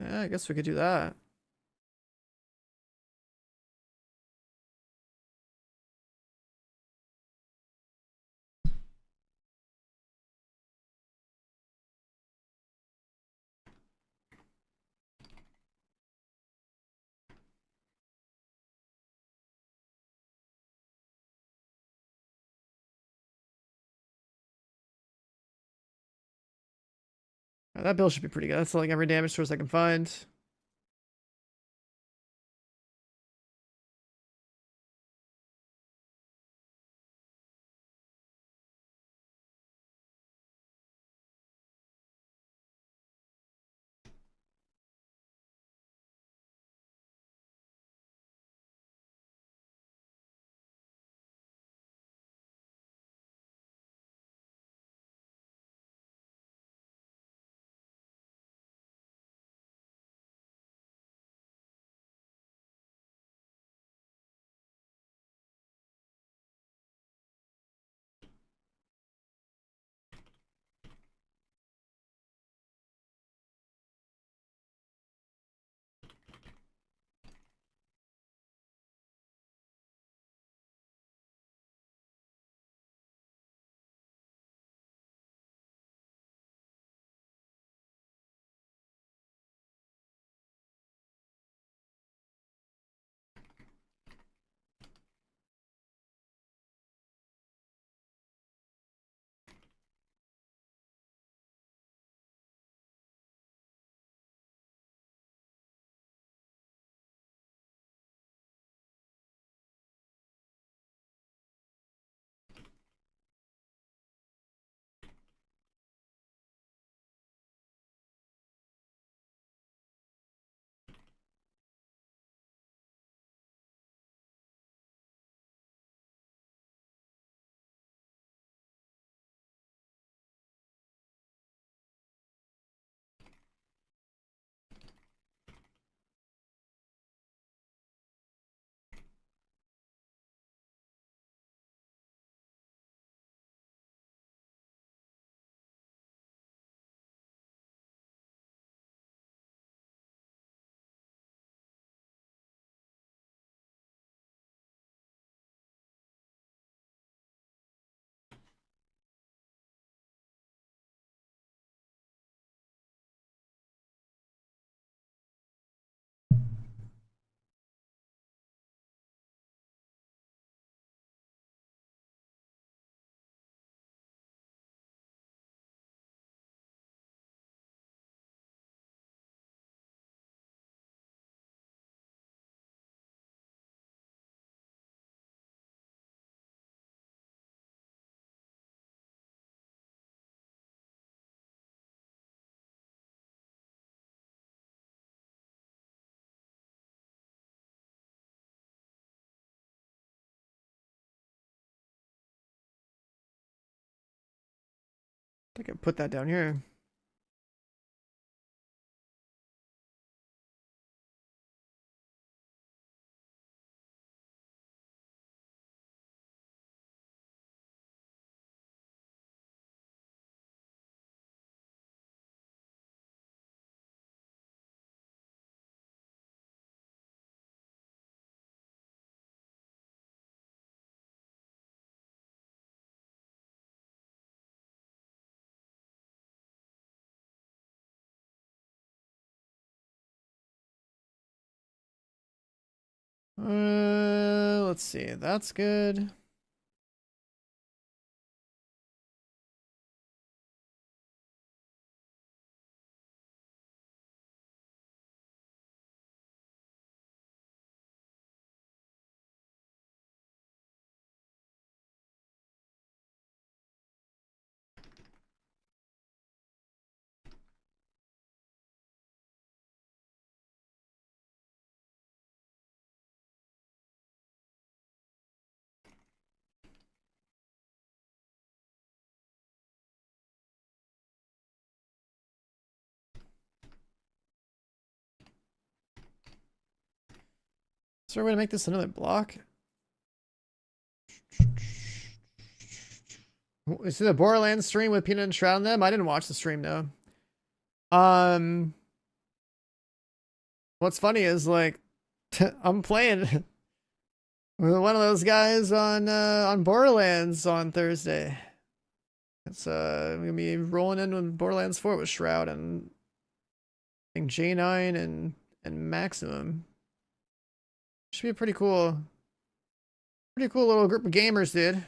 S1: Yeah, I guess we could do that. That build should be pretty good. That's like every damage source I can find. I can put that down here. Let's see. That's good. Is there a way to make this another block? Is it a Borderlands stream with Peanut and Shroud on them? I didn't watch the stream though. What's funny is like I'm playing with one of those guys on Borderlands on Thursday. It's I'm gonna be rolling in with Borderlands 4 with Shroud and I think J9 and Maximum. Should be a pretty cool little group of gamers, dude.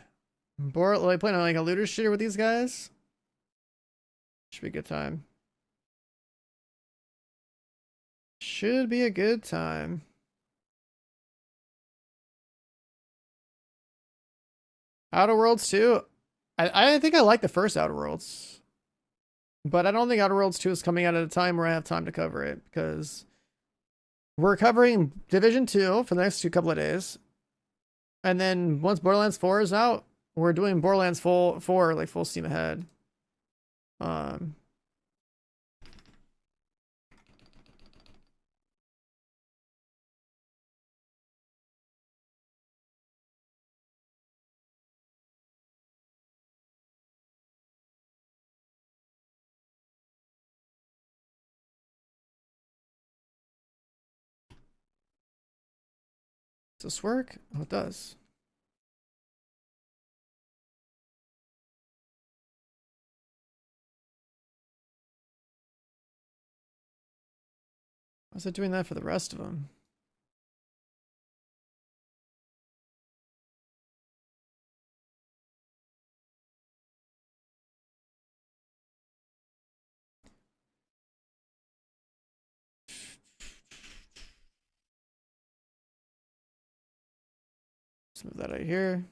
S1: Like playing on like a looter shooter with these guys. Should be a good time. Should be a good time. Outer Worlds 2. I think I like the first Outer Worlds. But I don't think Outer Worlds 2 is coming out at a time where I have time to cover it because we're covering Division 2 for the next couple of days. And then once Borderlands 4 is out, we're doing Borderlands 4 like full steam ahead. Does this work? Oh, it does. Why is it doing that for the rest of them? Let's move that out here.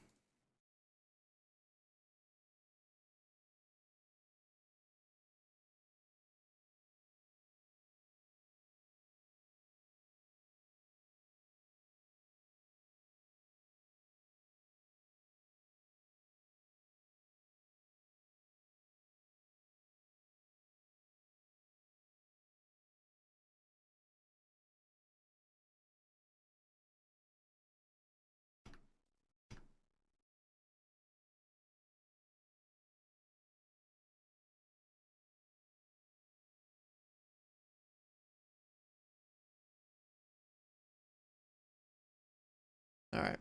S1: All right.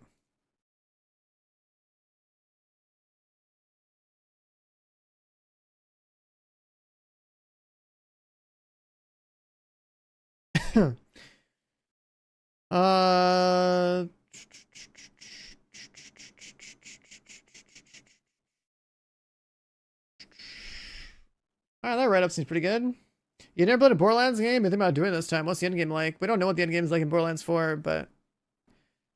S1: uh Alright, that write-up seems pretty good. You never played a Borderlands game? I think about doing it this time. What's the end game like? We don't know what the end game is like in Borderlands 4, but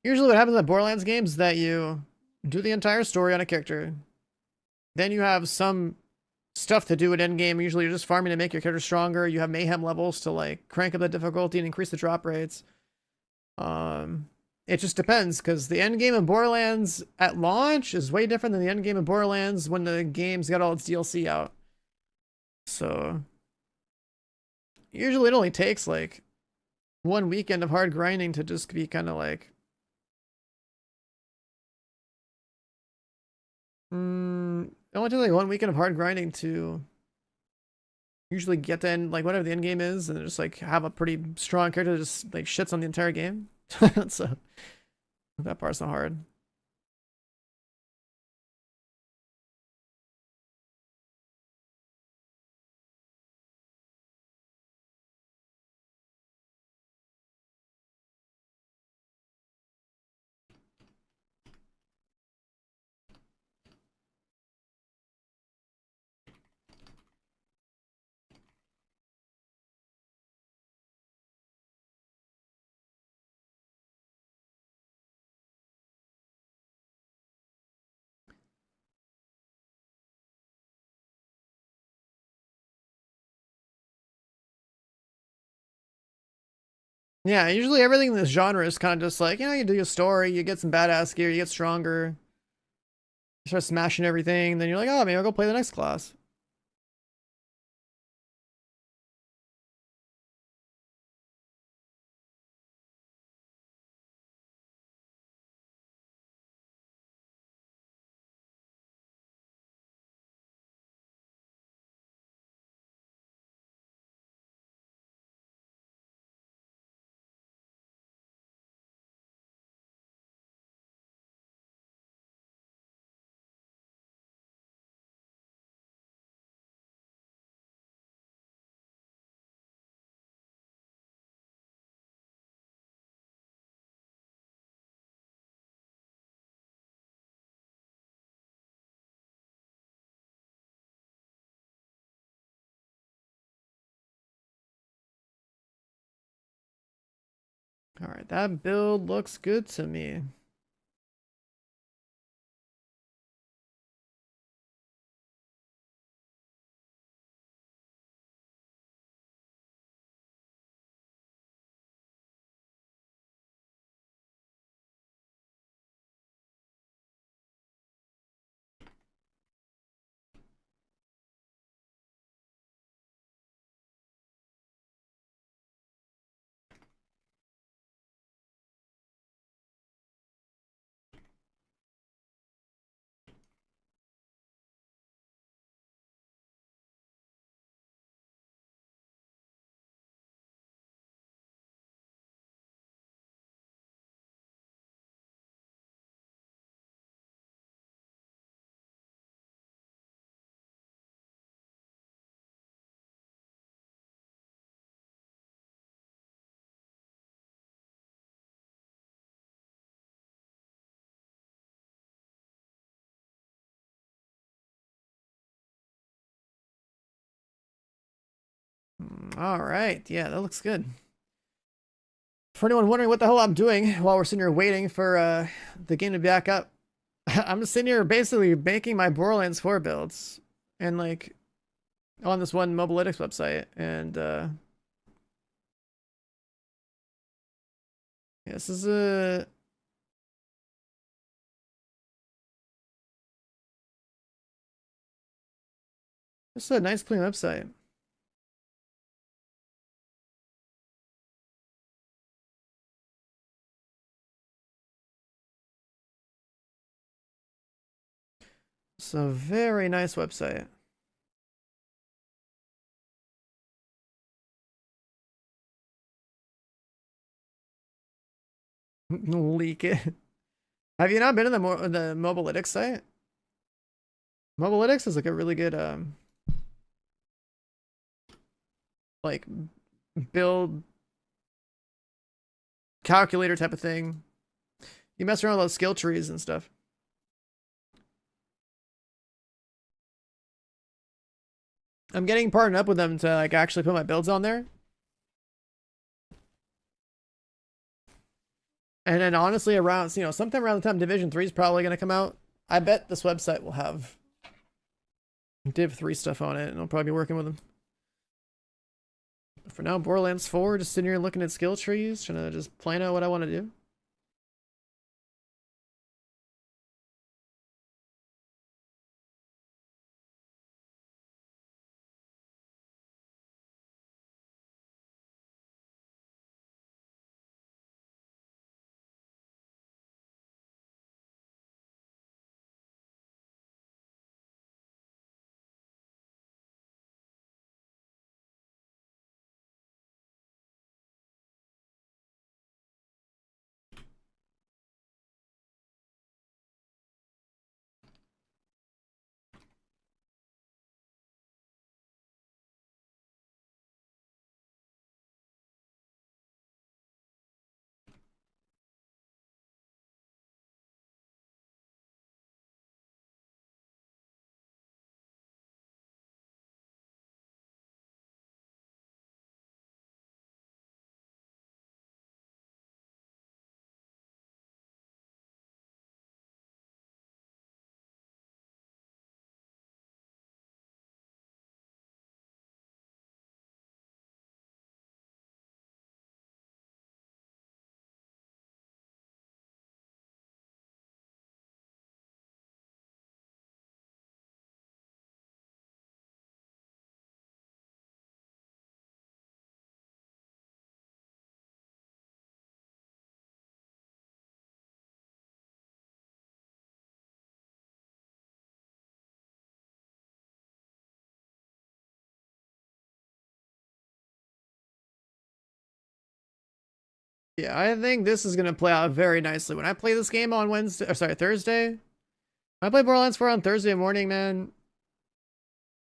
S1: usually what happens in Borderlands games is that you do the entire story on a character. Then you have some stuff to do at end game. Usually you're just farming to make your character stronger. You have mayhem levels to like crank up the difficulty and increase the drop rates. It just depends because the end game of Borderlands at launch is way different than the end game of Borderlands when the game's got all its DLC out. So usually it only takes like one weekend of hard grinding to just be kind of like, it only takes like one weekend of hard grinding to usually get to end like whatever the end game is, and just like have a pretty strong character that just like shits on the entire game. So that part's not hard. Yeah, usually everything in this genre is kind of just like, you do your story, you get some badass gear, you get stronger, you start smashing everything, then you're like, oh, maybe I'll go play the next class. All right, that build looks good to me. All right, yeah, that looks good. For anyone wondering what the hell I'm doing while we're sitting here waiting for the game to back up, I'm just sitting here basically making my Borderlands 4 builds and like on this one Mobalytics website, and yeah, this is a nice clean website. It's a very nice website. Leak it. Have you not been in the Mobalytics site? Mobalytics is like a really good like build calculator type of thing. You mess around with those skill trees and stuff. I'm getting partnered up with them to like actually put my builds on there. And then honestly, around sometime around the time Division 3 is probably gonna come out, I bet this website will have Div 3 stuff on it, and I'll probably be working with them. But for now, Borderlands 4, just sitting here looking at skill trees, trying to just plan out what I want to do. Yeah, I think this is gonna play out very nicely. When I play this game on Wednesday, or sorry, Thursday, when I play Borderlands 4 on Thursday morning, man,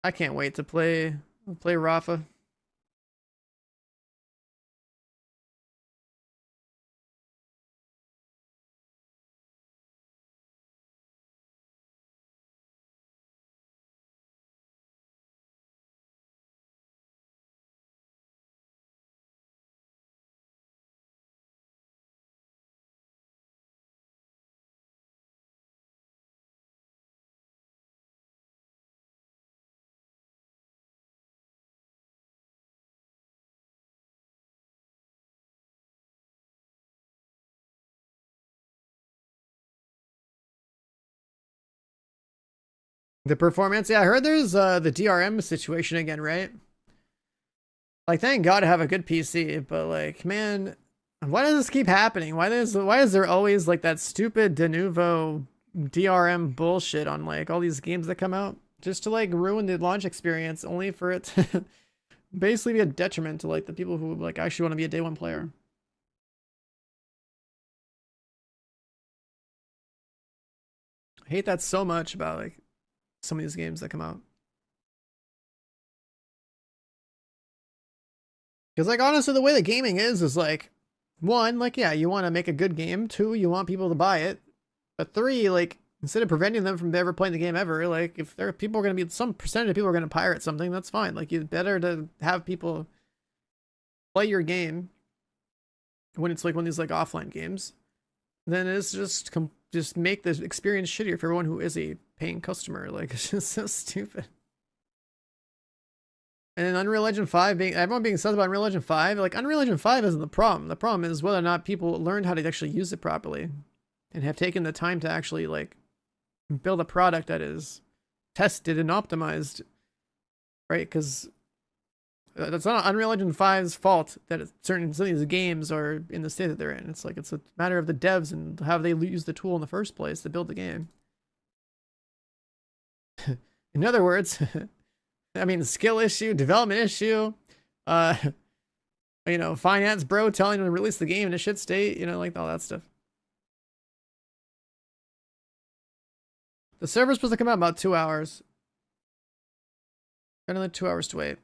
S1: I can't wait to play Rafa. The performance, yeah, I heard there's the DRM situation again, right? Like, thank God I have a good PC, but like, man, why does this keep happening? Why is there always like that stupid de novo DRM bullshit on like all these games that come out just to like ruin the launch experience, only for it to basically be a detriment to like the people who like actually want to be a day one player. I hate that so much about like some of these games that come out. Because like honestly, the way the gaming is like one, like yeah, you want to make a good game. Two, you want people to buy it. But three, like instead of preventing them from ever playing the game ever, like if there are people are gonna be some percentage of people are gonna pirate something, that's fine. Like it's better to have people play your game when it's like one of these like offline games than it's just make the experience shittier for everyone who is a paying customer. Like it's just so stupid. And then Unreal Engine 5 being everyone being said about Unreal Engine 5, like Unreal Engine 5 isn't the problem. The problem is whether or not people learned how to actually use it properly and have taken the time to actually like build a product that is tested and optimized, right? Because that's not Unreal Engine 5's fault that certain some of these games are in the state that they're in. It's like it's a matter of the devs and how they use the tool in the first place to build the game. In other words, I mean, skill issue, development issue, uh, finance bro telling them to release the game in a shit state, like all that stuff. The server's supposed to come out in about 2 hours. Got another 2 hours to wait.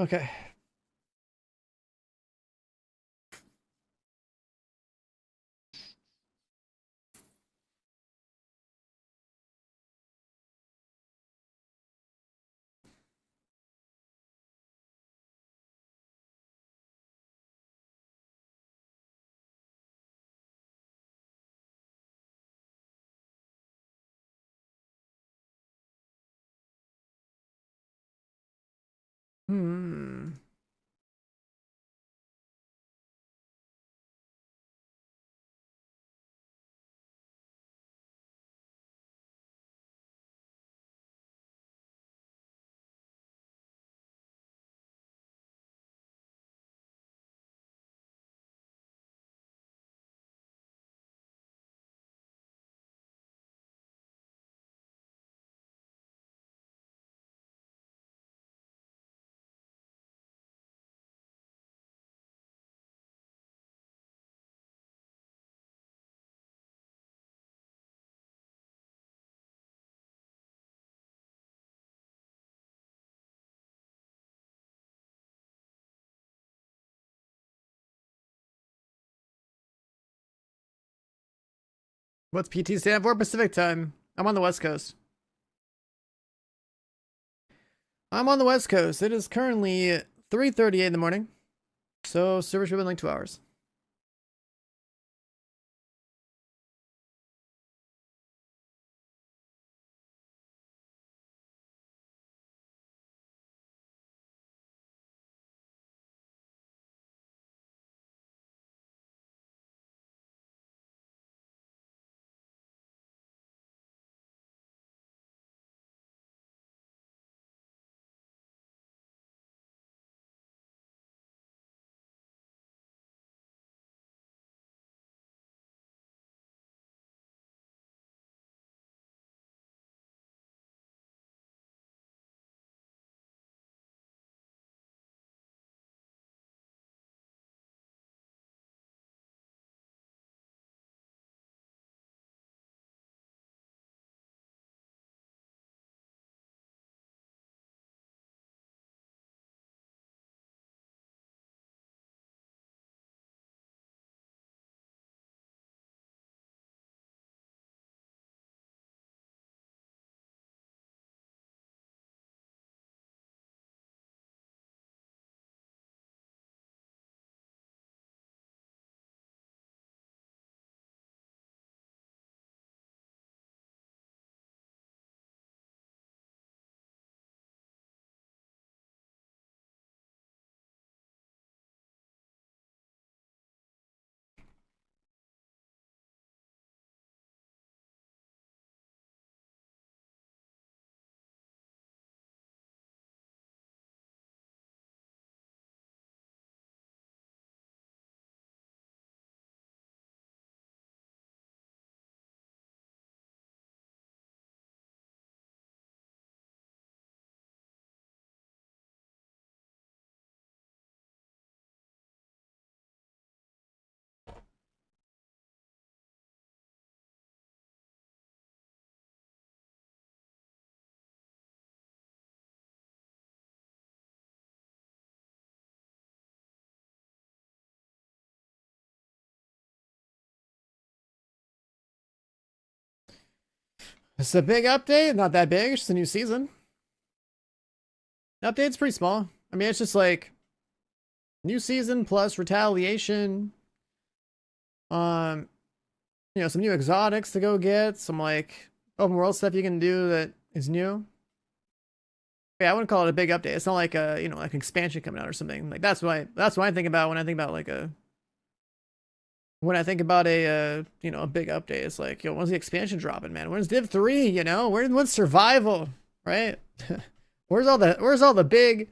S1: Okay. Hmm. What's PT stand for? Pacific time. I'm on the West Coast. I'm on the West Coast. It is currently 3:38 in the morning. So server should have been like 2 hours. It's a big update. Not that big. It's just a new season. The update's pretty small. I mean, it's just like new season plus retaliation. Um, some new exotics to go get. Some like open world stuff you can do that is new. Yeah, I wouldn't call it a big update. It's not like a like an expansion coming out or something. Like that's what I think about when I think about like a a big update. It's like, when's the expansion dropping, man? When's Div 3, when's survival, right? where's all the big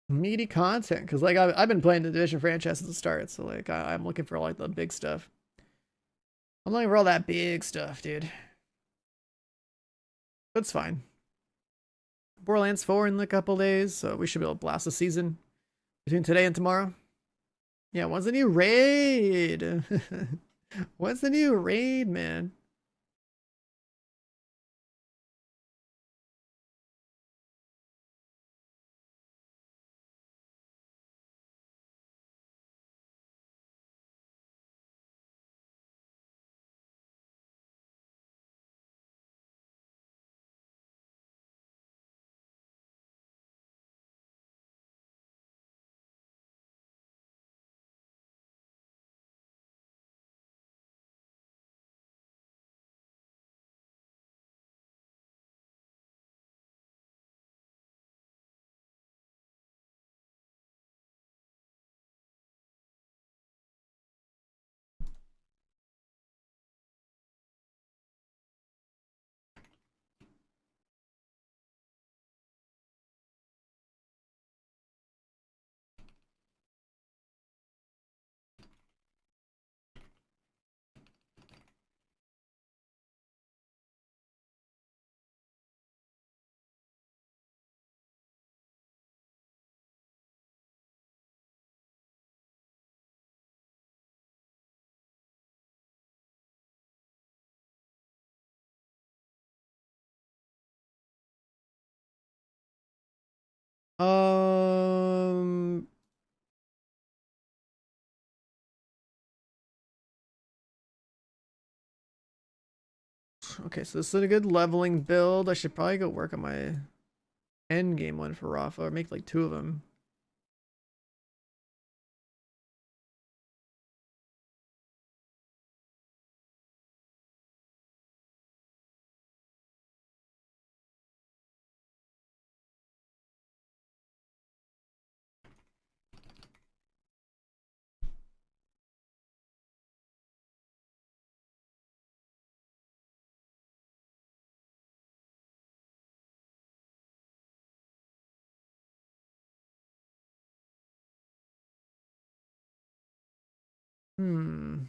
S1: meaty content? Because like I've been playing the Division franchise since the start, so like I'm looking for like the big stuff. I'm looking for all that big stuff, dude. That's fine. Borderlands 4 in a couple days, so we should be able to blast the season between today and tomorrow. Yeah, when's the new raid? What's the new raid, man? Okay, so this is a good leveling build. I should probably go work on my end game one for Rafa, or make like 2 of them. Hmm.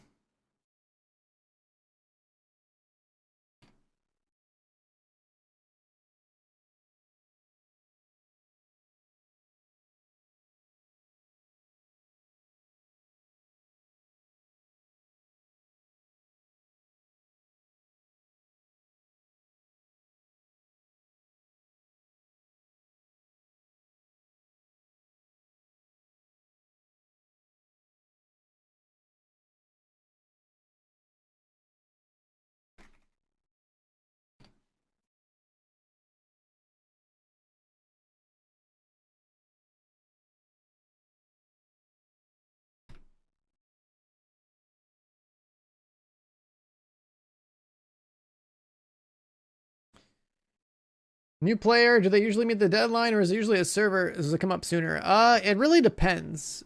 S1: New player, do they usually meet the deadline, or is it usually a server? Does it come up sooner? It really depends.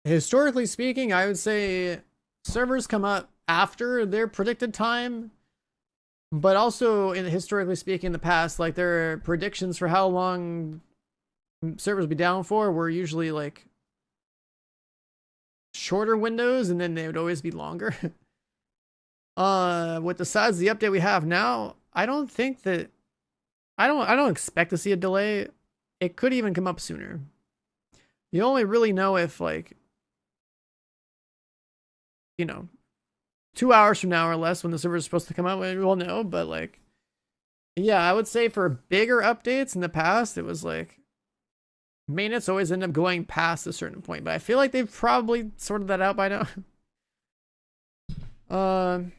S1: Historically speaking, I would say servers come up after their predicted time, but also in historically speaking, in the past, like their predictions for how long servers be down for were usually like shorter windows, and then they would always be longer. With the size of the update we have now, I don't think that I don't expect to see a delay. It could even come up sooner. You only really know if, like, you know, 2 hours from now or less when the server is supposed to come out, we will know. But like, yeah, I would say for bigger updates in the past, it was like maintenance always end up going past a certain point. But I feel like they've probably sorted that out by now. um.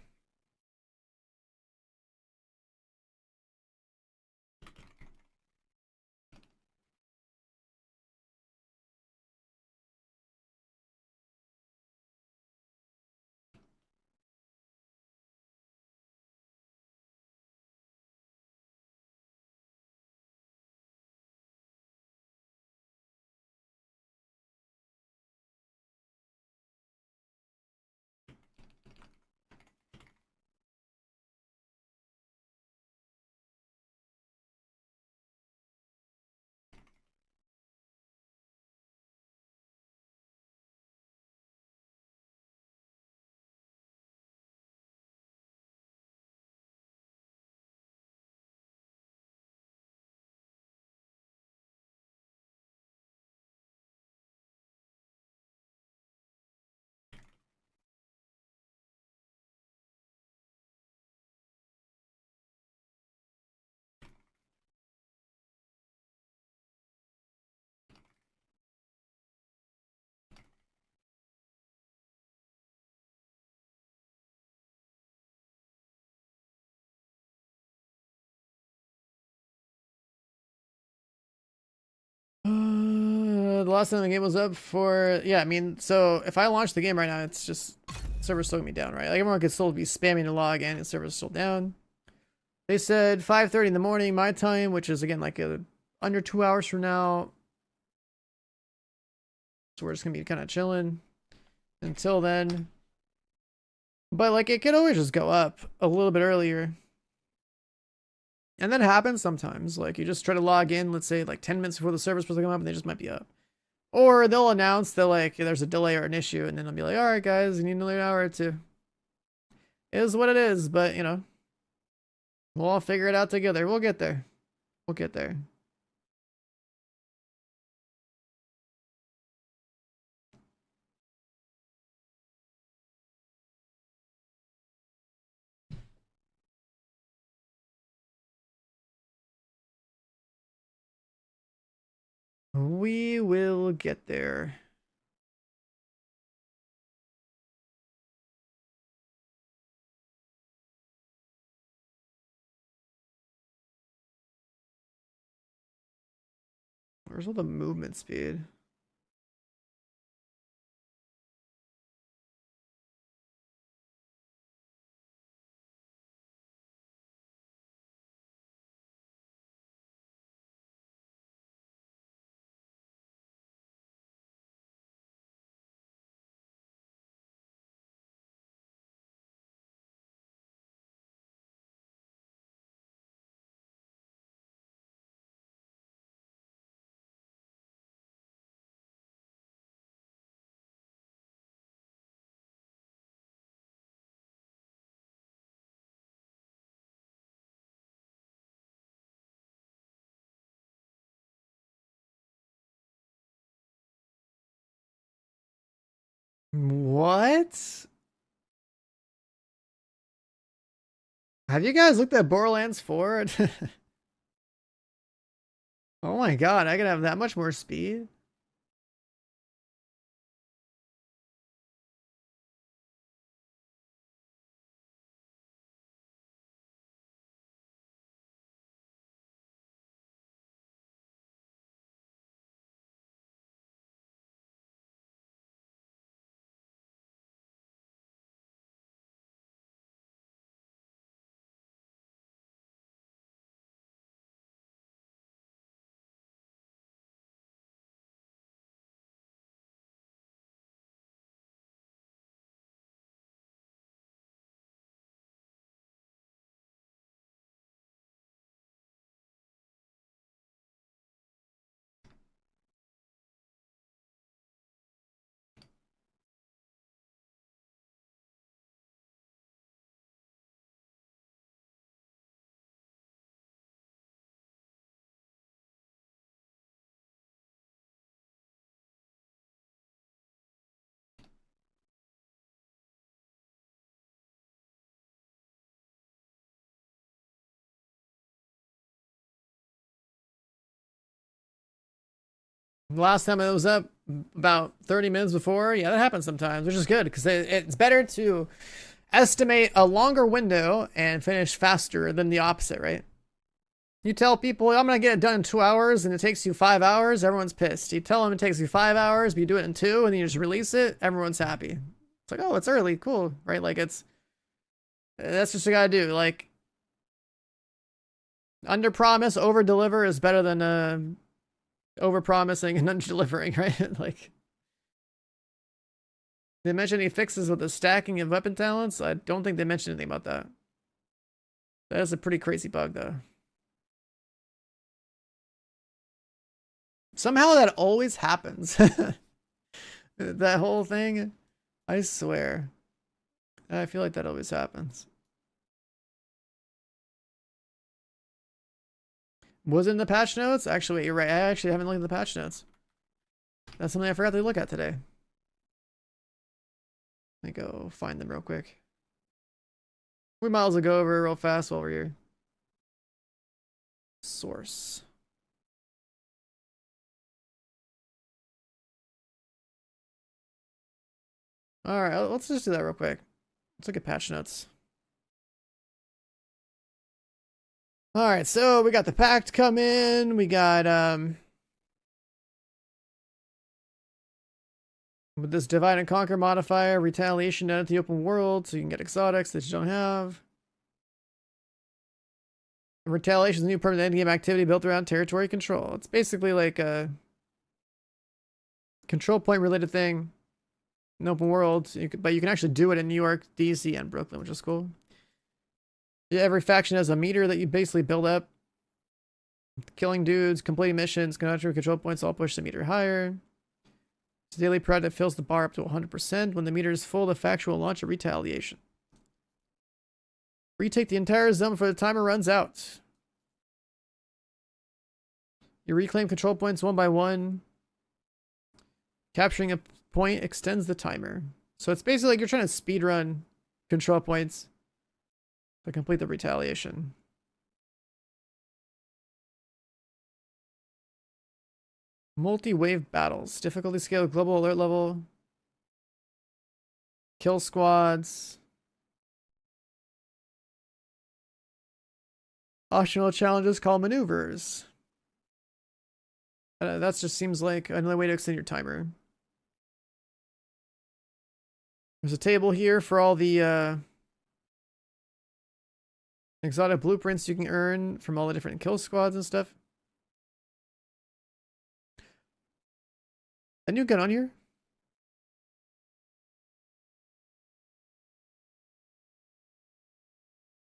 S1: The last time the game was up for, yeah, I mean, so if I launch the game right now, it's just server's still gonna be down, right? Like everyone could still be spamming to log in and server's still down. They said 5:30 in the morning my time, which is again like under 2 hours from now. So we're just gonna be kind of chilling until then. But like it could always just go up a little bit earlier. And that happens sometimes. Like you just try to log in, let's say like 10 minutes before the server's supposed to come up, and they just might be up. Or they'll announce that like there's a delay or an issue, and then they'll be like, all right, guys, you need another hour or two. It is what it is, but you know, we'll all figure it out together. We'll get there. We'll get there. We will get there. Where's all the movement speed? What? Have you guys looked at Borderlands 4? Oh my god, I could have that much more speed. Last time it was up about 30 minutes before. Yeah, that happens sometimes, which is good because it's better to estimate a longer window and finish faster than the opposite, right? You tell people, I'm going to get it done in 2 hours and it takes you 5 hours, everyone's pissed. You tell them it takes you 5 hours, but you do it in two and then you just release it, everyone's happy. It's like, oh, it's early, cool, right? Like that's just what you gotta do. Like, under promise, over deliver is better than over promising and under delivering, right? Like, they mention any fixes with the stacking of weapon talents? I don't think they mentioned anything about that. That is a pretty crazy bug, though. Somehow that always happens. That whole thing, I swear. I feel like that always happens. Was it in the patch notes? Actually, wait, you're right. I actually haven't looked at the patch notes. That's something I forgot to look at today. Let me go find them real quick. We might as well go over real fast while we're here. Source. All right, let's just do that real quick. Let's look at patch notes. All right, so we got the Pact come in. We got with this divide and conquer modifier, retaliation down at the open world, so you can get exotics that you don't have. Retaliation is a new permanent endgame activity built around territory control. It's basically like a control point related thing. An open world, but you can actually do it in New York, DC, and Brooklyn, which is cool. Yeah, every faction has a meter that you basically build up. Killing dudes, completing missions, control points all push the meter higher. It's a daily project that fills the bar up to 100%. When the meter is full, the faction will launch a retaliation. Retake the entire zone before the timer runs out. You reclaim control points one by one. Capturing a point extends the timer. So it's basically like you're trying to speedrun control points to complete the retaliation. Multi-wave battles. Difficulty scale, global alert level. Kill squads. Optional challenges called maneuvers. That just seems like another way to extend your timer. There's a table here for all the exotic blueprints you can earn from all the different kill squads and stuff. A new gun on here?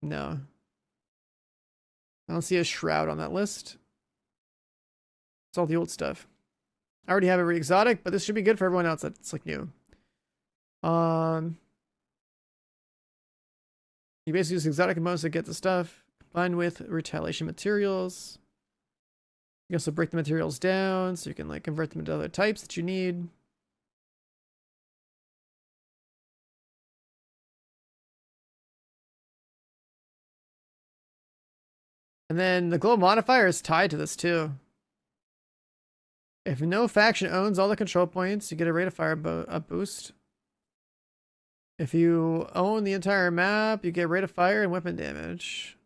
S1: No. I don't see a shroud on that list. It's all the old stuff. I already have every exotic, but this should be good for everyone else that's like new. You basically use exotic components to get the stuff, combined with retaliation materials. You also break the materials down so you can like convert them into other types that you need. And then the global modifier is tied to this too. If no faction owns all the control points, you get a rate of fire up boost. If you own the entire map, you get rate of fire and weapon damage.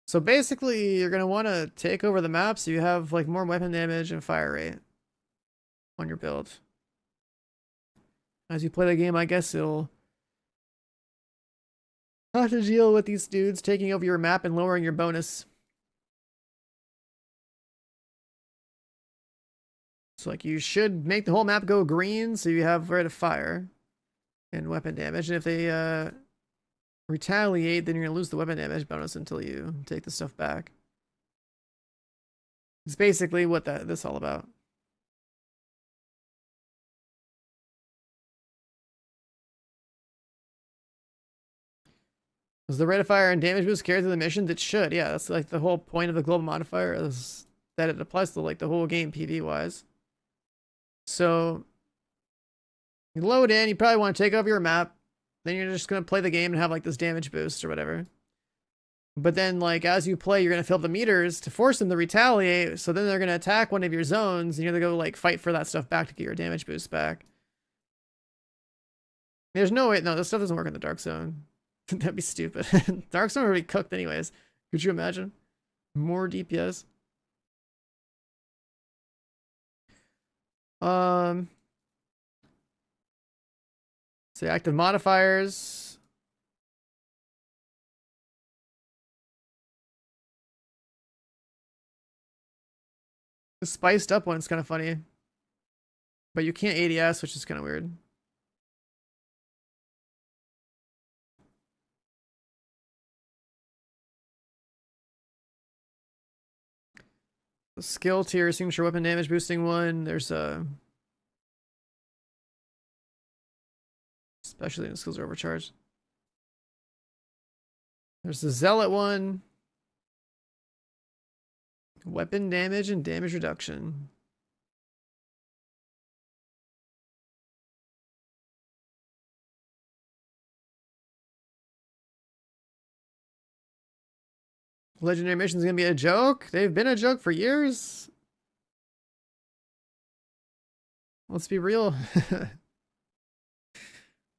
S1: So basically, you're going to want to take over the map so you have like more weapon damage and fire rate on your build. As you play the game, I guess you'll have to deal with these dudes taking over your map and lowering your bonus. So like you should make the whole map go green so you have rate of fire and weapon damage. And if they retaliate, then you're gonna lose the weapon damage bonus until you take the stuff back. It's basically what this is all about. Does the rate of fire and damage boost carry through the mission? That should, yeah. That's like the whole point of the global modifier is that it applies to like the whole game PV wise. So you load in, you probably want to take over your map. Then you're just gonna play the game and have like this damage boost or whatever. But then like as you play, you're gonna fill the meters to force them to retaliate. So then they're gonna attack one of your zones, and you're gonna go like fight for that stuff back to get your damage boost back. There's no way. No, this stuff doesn't work in the dark zone. That'd be stupid. Dark zone already cooked anyways. Could you imagine? More DPS. Say active modifiers. The spiced up one's kind of funny. But you can't ADS, which is kind of weird. The skill tier, signature weapon damage boosting one. There's a especially when skills are overcharged. There's the zealot one. Weapon damage and damage reduction. Legendary mission's gonna be a joke? They've been a joke for years. Let's be real.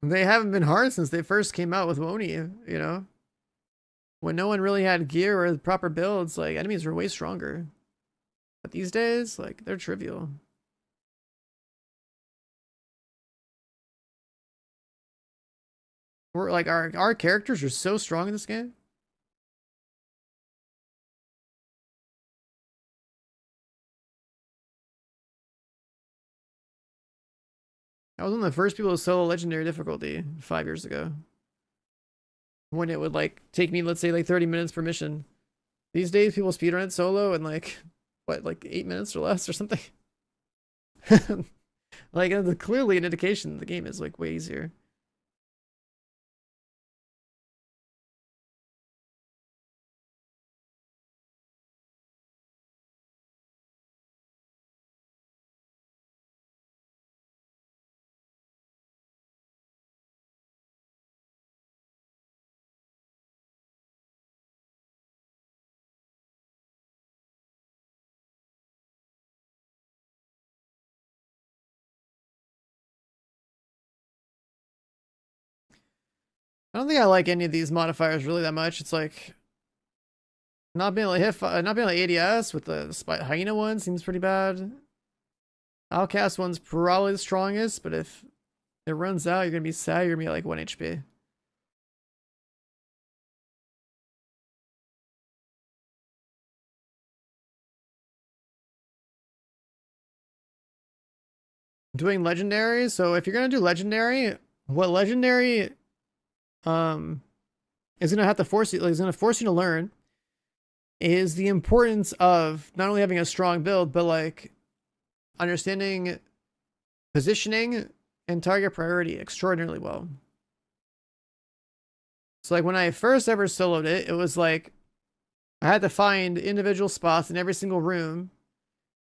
S1: They haven't been hard since they first came out with Woni, you know? When no one really had gear or proper builds, like, enemies were way stronger. But these days, like, they're trivial. We're like, our characters are so strong in this game. I was one of the first people to solo legendary difficulty 5 years ago. When it would like take me, let's say, like 30 minutes per mission. These days, people speedrun it solo in like, what, like 8 minutes or less or something? Like, clearly an indication the game is like way easier. I don't think I like any of these modifiers really that much. It's like Not being able to hit, not being able to ADS with the hyena one seems pretty bad. Outcast one's probably the strongest, but if it runs out, you're gonna be sad. You're gonna be like 1 HP. Doing legendary. So if you're gonna do legendary, what legendary is gonna have to force you, like, is gonna force you to learn is the importance of not only having a strong build, but like understanding positioning and target priority extraordinarily well. So like when I first ever soloed it, it was like I had to find individual spots in every single room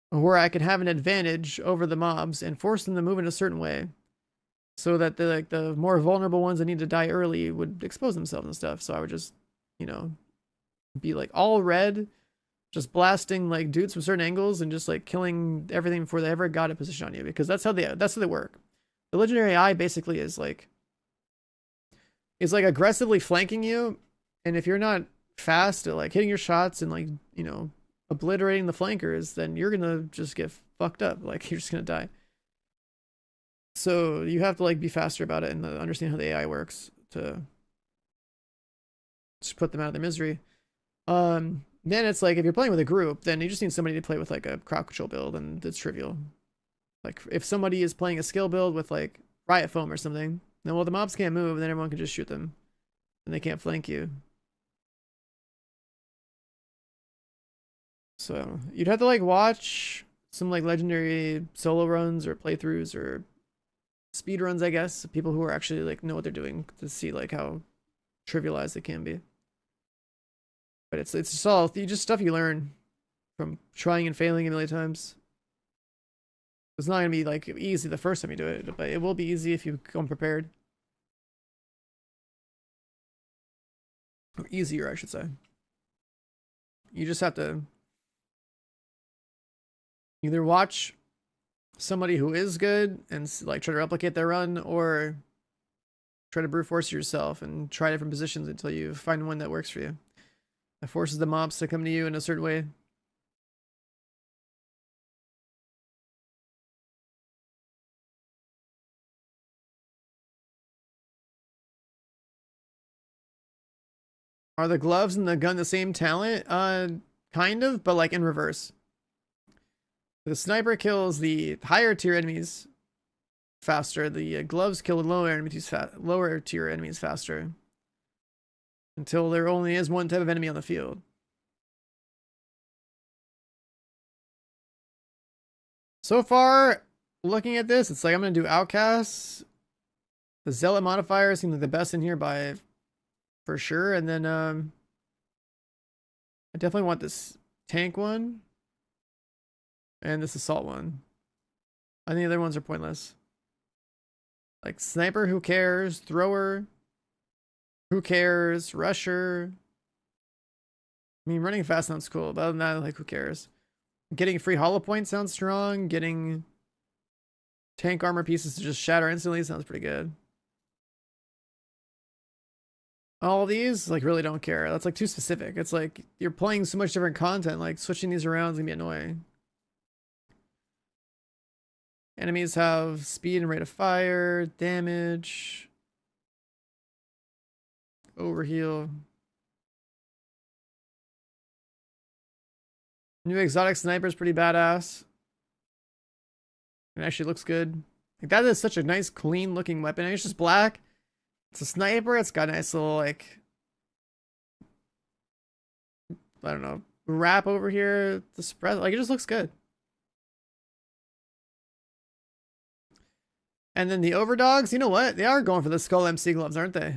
S1: where I could have an advantage over the mobs and force them to move in a certain way, so that the more vulnerable ones that need to die early would expose themselves and stuff. So I would just, you know, be like all red, just blasting like dudes from certain angles and just like killing everything before they ever got a position on you, because that's how they work. The legendary eye basically is like aggressively flanking you, and if you're not fast at like hitting your shots and like, you know, obliterating the flankers, then you're gonna just get fucked up. Like you're just gonna die. So you have to like be faster about it and understand how the AI works to just put them out of their misery. Then it's like if you're playing with a group, then you just need somebody to play with like a crowd control build, and it's trivial. Like if somebody is playing a skill build with like riot foam or something, then well the mobs can't move, and then everyone can just shoot them, and they can't flank you. So you'd have to like watch some like legendary solo runs or playthroughs or speed runs, I guess, people who are actually like know what they're doing, to see like how trivialized it can be. But it's just all just stuff you learn from trying and failing a million times. It's not gonna be like easy the first time you do it, but it will be easy if you come prepared. Or easier, I should say. You just have to either watch somebody who is good and like try to replicate their run, or try to brute force yourself and try different positions until you find one that works for you. That forces the mobs to come to you in a certain way. Are the gloves and the gun the same talent? Kind of, but like in reverse. The sniper kills the higher tier enemies faster. The gloves kill lower tier enemies faster. Until there only is one type of enemy on the field. So far, looking at this, it's like I'm gonna do outcasts. The zealot modifier seems like the best in here by for sure, and then I definitely want this tank one and this assault one. I think the other ones are pointless. Like sniper, who cares? Thrower, who cares? Rusher. I mean, running fast sounds cool, but other than that, like, who cares? Getting free hollow point sounds strong. Getting tank armor pieces to just shatter instantly sounds pretty good. All these, like, really don't care. That's like too specific. It's like you're playing so much different content, like switching these around is gonna be annoying. Enemies have speed and rate of fire, damage, overheal. New exotic sniper is pretty badass. It actually looks good. Like that is such a nice, clean looking weapon. And it's just black. It's a sniper. It's got a nice little like, I don't know, wrap over here to spread. Like it just looks good. And then the overdogs, you know what? They are going for the Skull MC gloves, aren't they?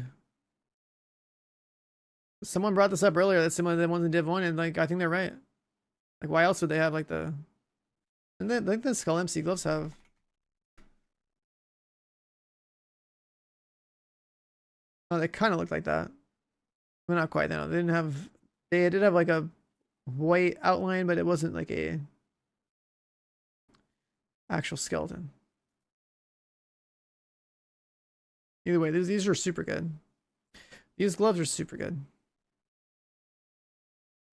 S1: Someone brought this up earlier. That's similar to the ones in Div 1, and like I think they're right. Like why else would they have like the... And then like the Skull MC gloves have... Oh, they kind of look like that. But not quite, no. They didn't have... They did have like a white outline, but it wasn't like a... actual skeleton. Either way, these are super good. These gloves are super good.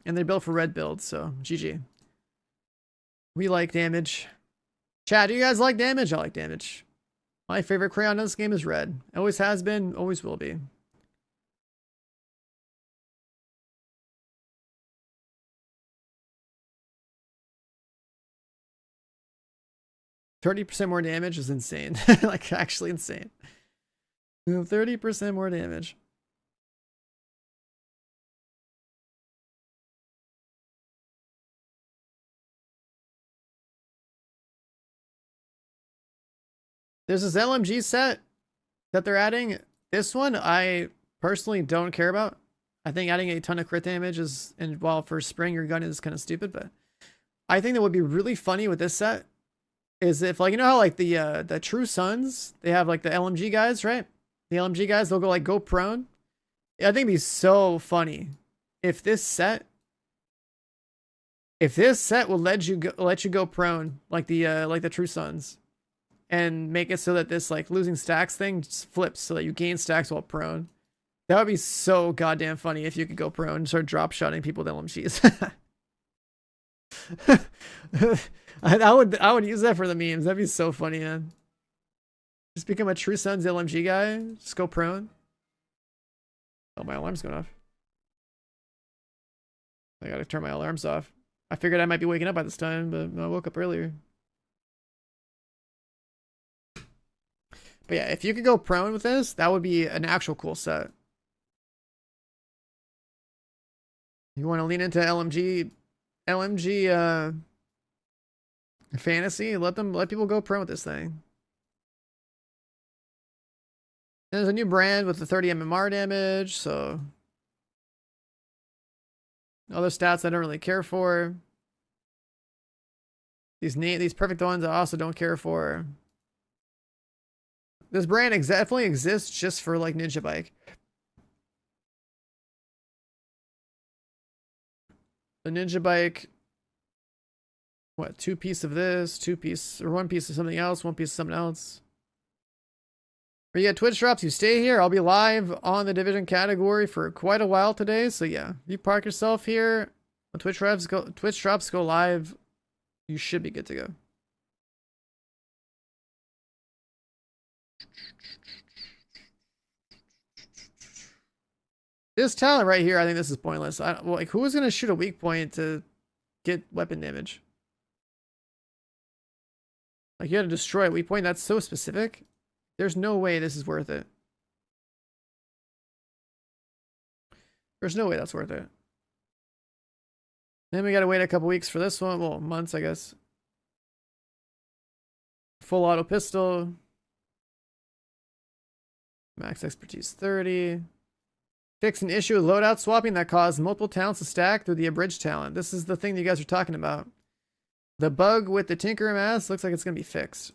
S1: And they're built for red builds, so GG. We like damage. Chat, do you guys like damage? I like damage. My favorite crayon in this game is red. Always has been, always will be. %30 more damage is insane. Like, actually insane. 30% more damage. There's this LMG set that they're adding. This one I personally don't care about. I think adding a ton of crit damage is, and while for spring your gun is kind of stupid, but I think that would be really funny with this set is if, like, you know how like the True Sons, they have like the LMG guys, right? The LMG guys, they'll go prone. I think it'd be so funny if this set will let you go prone like the True Sons, and make it so that this like losing stacks thing just flips so that you gain stacks while prone. That would be so goddamn funny if you could go prone and start drop shotting people with LMGs. I would use that for the memes. That'd be so funny, man. Just become a True Sons LMG guy. Just go prone. Oh, my alarm's going off. I gotta turn my alarms off. I figured I might be waking up by this time, but I woke up earlier. But yeah, if you could go prone with this, that would be an actual cool set. You want to lean into LMG fantasy? Let people go prone with this thing. And there's a new brand with the 30 MMR damage, so other stats I don't really care for. These perfect ones I also don't care for. This brand definitely exists just for like Ninja Bike. The Ninja Bike, what, 2 piece of this, 2 piece, or 1 piece of something else, 1 piece of something else. But yeah, Twitch drops, you stay here. I'll be live on the Division category for quite a while today. So yeah, if you park yourself here, when Twitch drops go live, you should be good to go. This talent right here, I think this is pointless. Like, who is going to shoot a weak point to get weapon damage? Like, you had to destroy a weak point. That's so specific. There's no way this is worth it. There's no way that's worth it. Then we got to wait a couple weeks for this one. Well, months, I guess. Full auto pistol. Max expertise 30. Fix an issue with loadout swapping that caused multiple talents to stack through the abridged talent. This is the thing that you guys are talking about. The bug with the Tinker Mask looks like it's going to be fixed.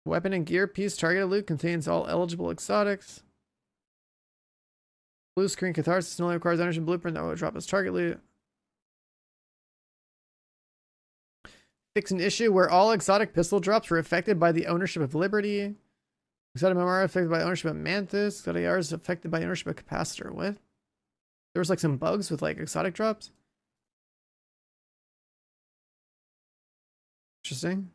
S1: Weapon and gear piece targeted loot contains all eligible exotics. Blue screen catharsis no longer requires ownership blueprint that will drop as target loot. Fix an issue where all exotic pistol drops were affected by the ownership of Liberty. Exotic MMR affected by ownership of Mantis. Exotic AR is affected by ownership of Capacitor. What? There was like some bugs with like exotic drops. Interesting.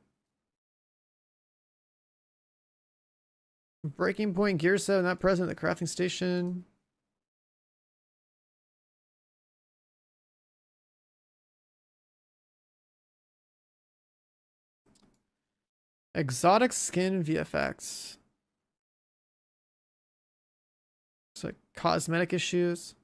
S1: Breaking point gear set not present at the crafting station. Exotic skin VFX. It's like cosmetic issues.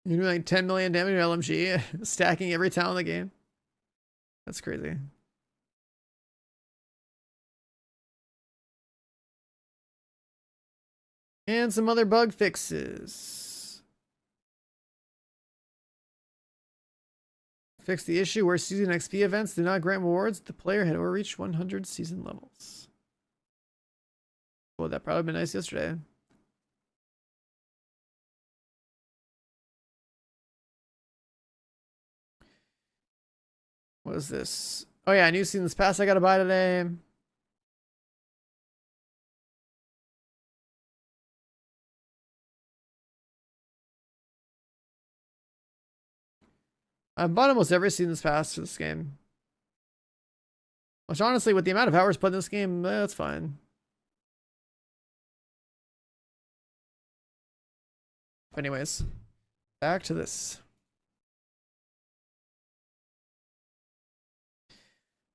S1: You're doing like 10 million damage to LMG, stacking every talent in the game. That's crazy. And some other bug fixes. Fix the issue where season XP events do not grant rewards. The player had overreached 100 season levels. Well, that probably been nice yesterday. What is this? Oh yeah, new seasons pass I gotta buy today. I've bought almost every season's pass for this game. Which honestly, with the amount of hours put in this game, that's fine. Anyways, back to this.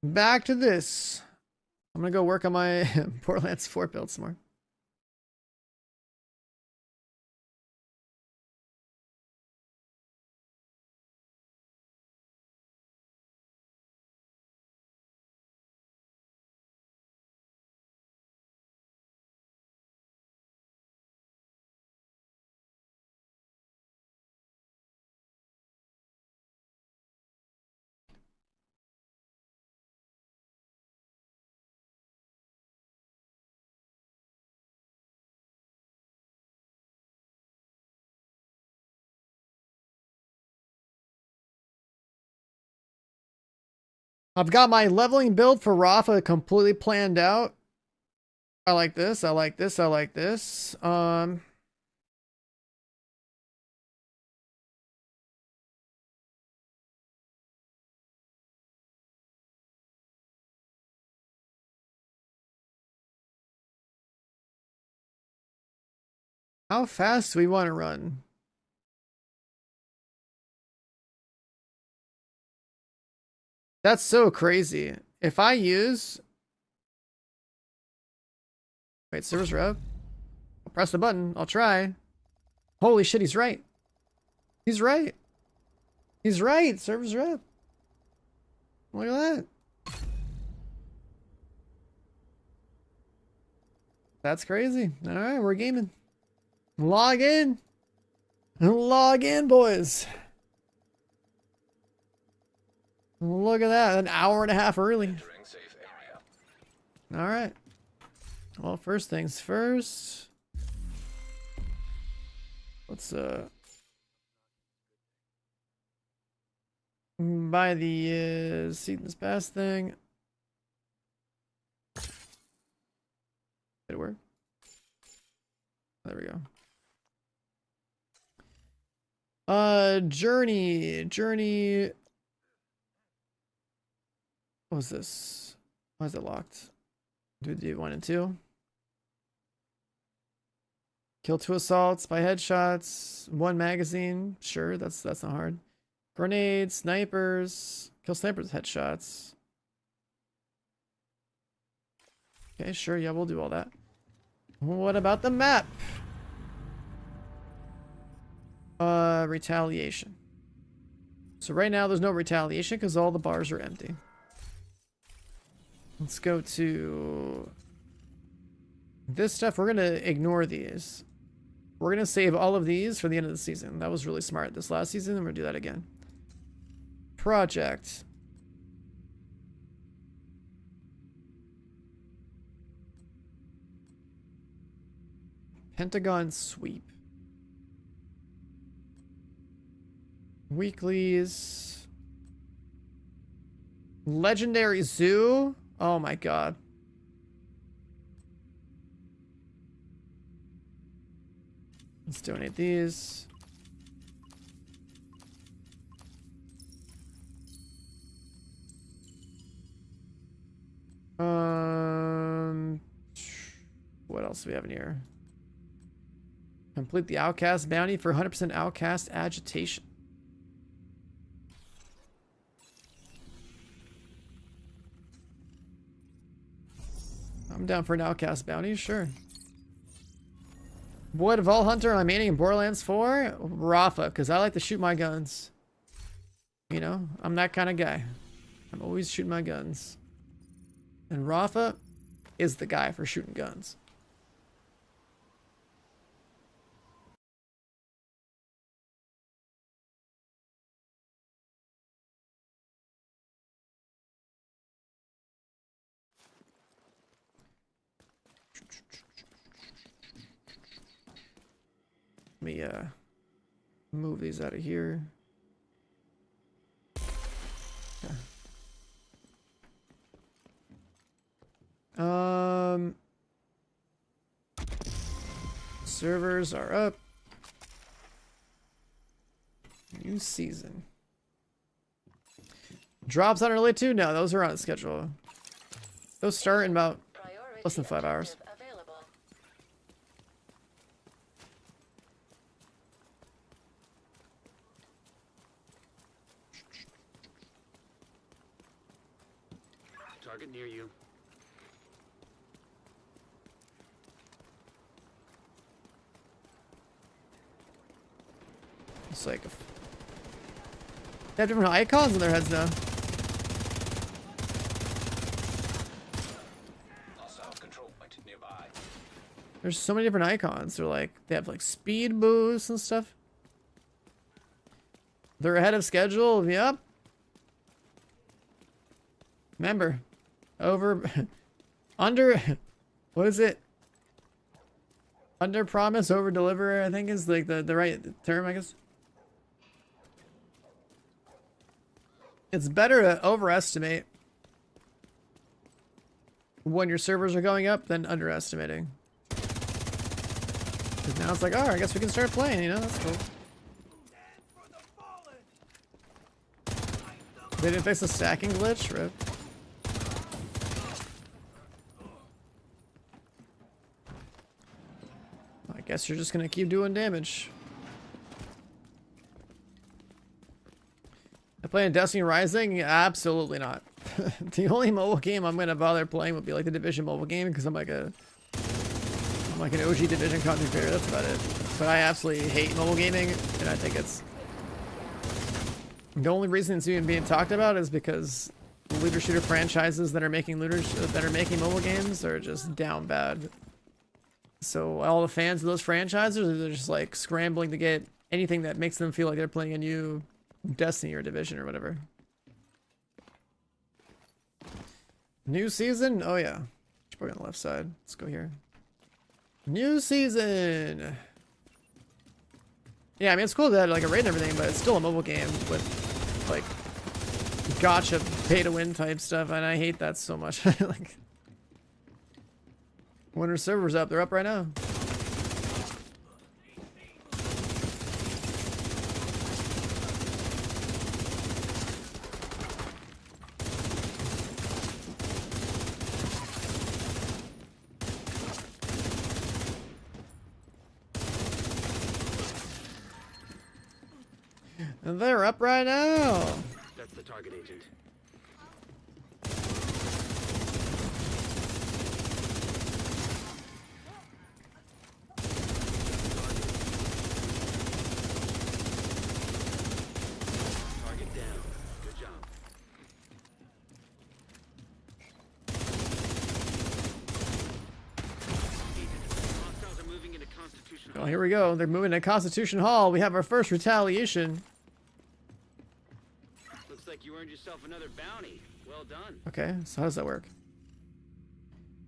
S1: Back to this. I'm gonna go work on my Borderlands 4 build some more. I've got my leveling build for Rafa completely planned out. I like this. I like this. I like this. How fast do we want to run? That's so crazy. If I use... Wait, servers rep? I'll press the button. I'll try. Holy shit, he's right. He's right. He's right. Servers rep. Look at that. That's crazy. All right, we're gaming. Log in. Log in, boys. Look at that. An hour and a half early. All right. Well, first things first. Let's buy the seasons pass thing. Did it work? There we go. Journey. What was this? Why is it locked? Do 1 and 2. Kill 2 assaults by headshots. 1 magazine. Sure, that's not hard. Grenades, snipers. Kill snipers with headshots. Okay, sure, yeah, we'll do all that. What about the map? Retaliation. So right now there's no retaliation because all the bars are empty. Let's go to this stuff. We're gonna ignore these. We're gonna save all of these for the end of the season. That was really smart this last season, and we're gonna do that again. Project. Pentagon sweep. Weeklies. Legendary zoo. Oh my god. Let's donate these. What else do we have in here? Complete the outcast bounty for 100% outcast agitation. I'm down for an outcast bounty, sure. What Vault Hunter am I maining in Borderlands 4? Rafa, because I like to shoot my guns. You know, I'm that kind of guy. I'm always shooting my guns. And Rafa is the guy for shooting guns. Let me move these out of here. Okay. Servers are up. New season. Drops on early too? No, those are on schedule. Those start in about less than 5 hours.
S3: Target near you.
S1: It's like they have different icons on their heads now. There's so many different icons. They're like they have like speed boosts and stuff. They're ahead of schedule. Yep. Remember, over, under, what is it? Under promise, over deliver, I think is like the right term, I guess. It's better to overestimate when your servers are going up than underestimating. Because now it's like, oh, I guess we can start playing, you know, that's cool. They didn't fix the stacking glitch, right? I guess you're just gonna keep doing damage. I play in Destiny Rising? Absolutely not. The only mobile game I'm gonna bother playing would be like the Division mobile game because I'm like an OG Division content creator. That's about it. But I absolutely hate mobile gaming, and I think it's the only reason it's even being talked about is because looter shooter franchises that are making mobile games are just down bad. So all the fans of those franchises, they're just like scrambling to get anything that makes them feel like they're playing a new Destiny or Division or whatever. New season? Oh yeah. Should probably on the left side. Let's go here. New season. Yeah, I mean it's cool that like a raid and everything, but it's still a mobile game with like gotcha pay to win type stuff, and I hate that so much. Like when are servers up? They're up right now. And they're up right now.
S3: That's the target agent. Target down. Good job. Hostiles are moving into Constitution Hall.
S1: Oh, here we go. They're moving to Constitution Hall. We have our first retaliation.
S3: Looks like you earned yourself another bounty. Well done.
S1: Okay, so how does that work?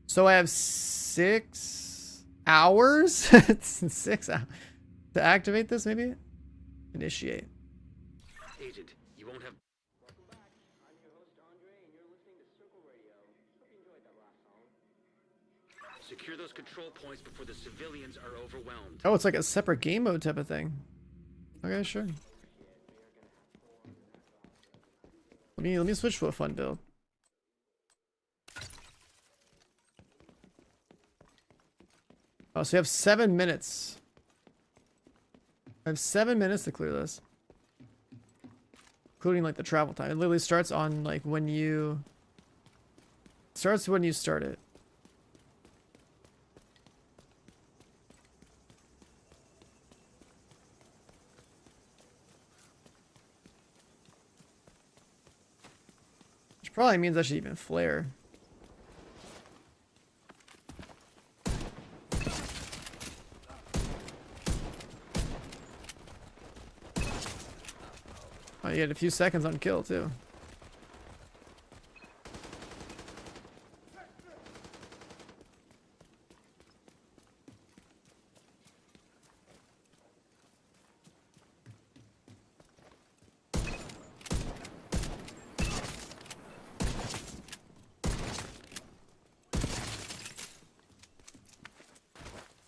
S1: So I have 6 hours? It's 6 hours to activate this, maybe? Initiate.
S3: Agent, you won't have. Secure those control points before the civilians are overwhelmed.
S1: Oh, it's like a separate game mode type of thing. Okay, sure. Let me switch to a fun build. Oh, so you have 7 minutes. I have 7 minutes to clear this. Including like the travel time. It literally starts on like when you starts when you start it. Which probably means I should even flare. Oh, you get a few seconds on kill too.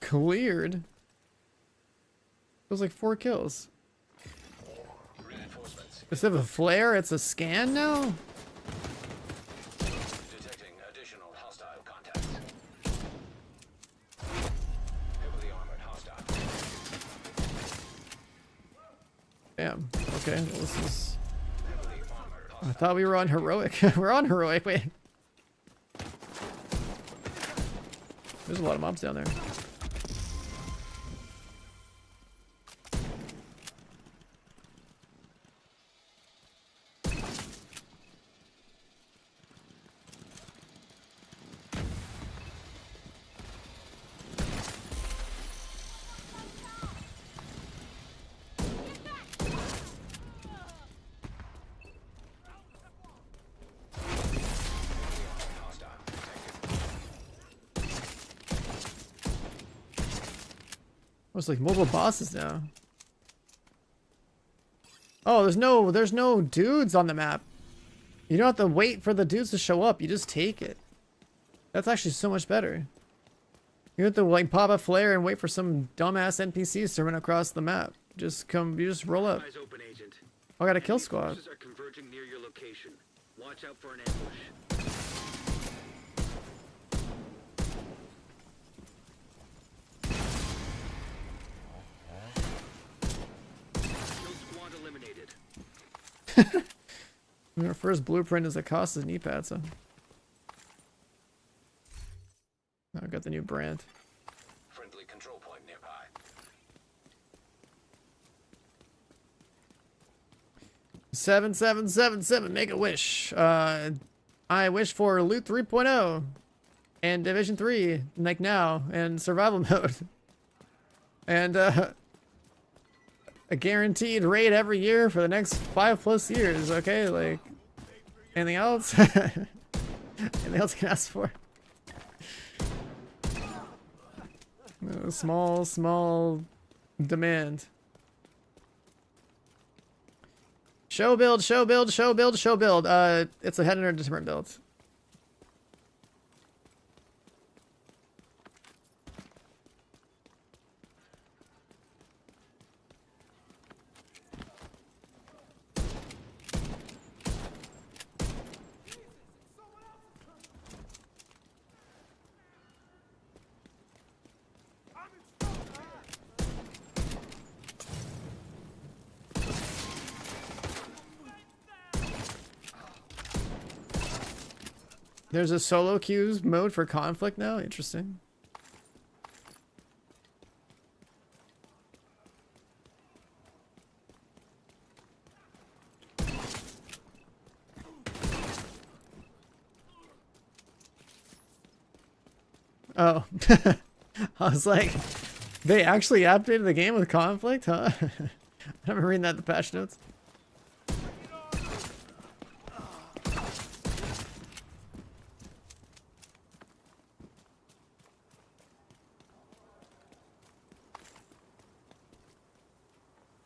S1: Cleared. was like 4 kills.
S4: Reinforcements.
S1: Instead of a flare, it's a scan now?
S4: Detecting additional hostile contacts. Heavily armored hostile.
S1: Damn. Okay, well, this is...
S4: Heavily armored
S1: I
S4: hostile.
S1: thought we were on heroic. We're on heroic, wait. There's a lot of mobs down there.
S4: Hostile.
S1: Oh, it's like multiple bosses now. Oh, there's no dudes on the map. You don't have to wait for the dudes to show up. You just take it. That's actually so much better. You don't have to like pop a flare and wait for some dumbass NPCs to run across the map. Just come, you just roll up.
S3: Eyes open, Agent.
S1: I got a kill
S3: Enemy
S1: squad.
S3: forces are converging near your location. Watch out for an ambush. Kill squad eliminated.
S1: Our first blueprint is the cost of knee pads, so. I got the new brand.
S4: Friendly control point nearby.
S1: 7777, make a wish. I wish for Loot 3.0 and Division 3, like now, and survival mode. And a guaranteed raid every year for the next 5+ years, okay? Like, anything else? Anything else you can ask for? Small demand. Show build, show build, show build, show build. It's a head under different build. There's a solo queues mode for conflict now. Interesting. Oh, I was like, they actually updated the game with conflict, huh? I've been reading that in the patch notes.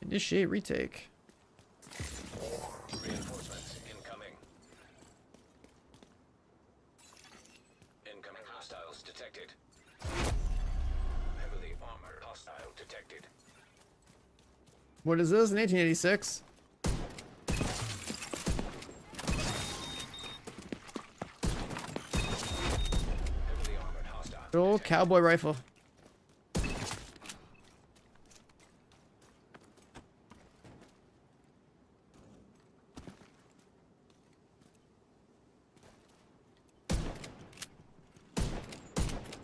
S1: Initiate retake.
S4: Reinforcements incoming. Incoming hostiles detected. Heavily armored hostile detected.
S1: What is this? In 1886?
S4: Heavily armored hostile.
S1: The old cowboy rifle.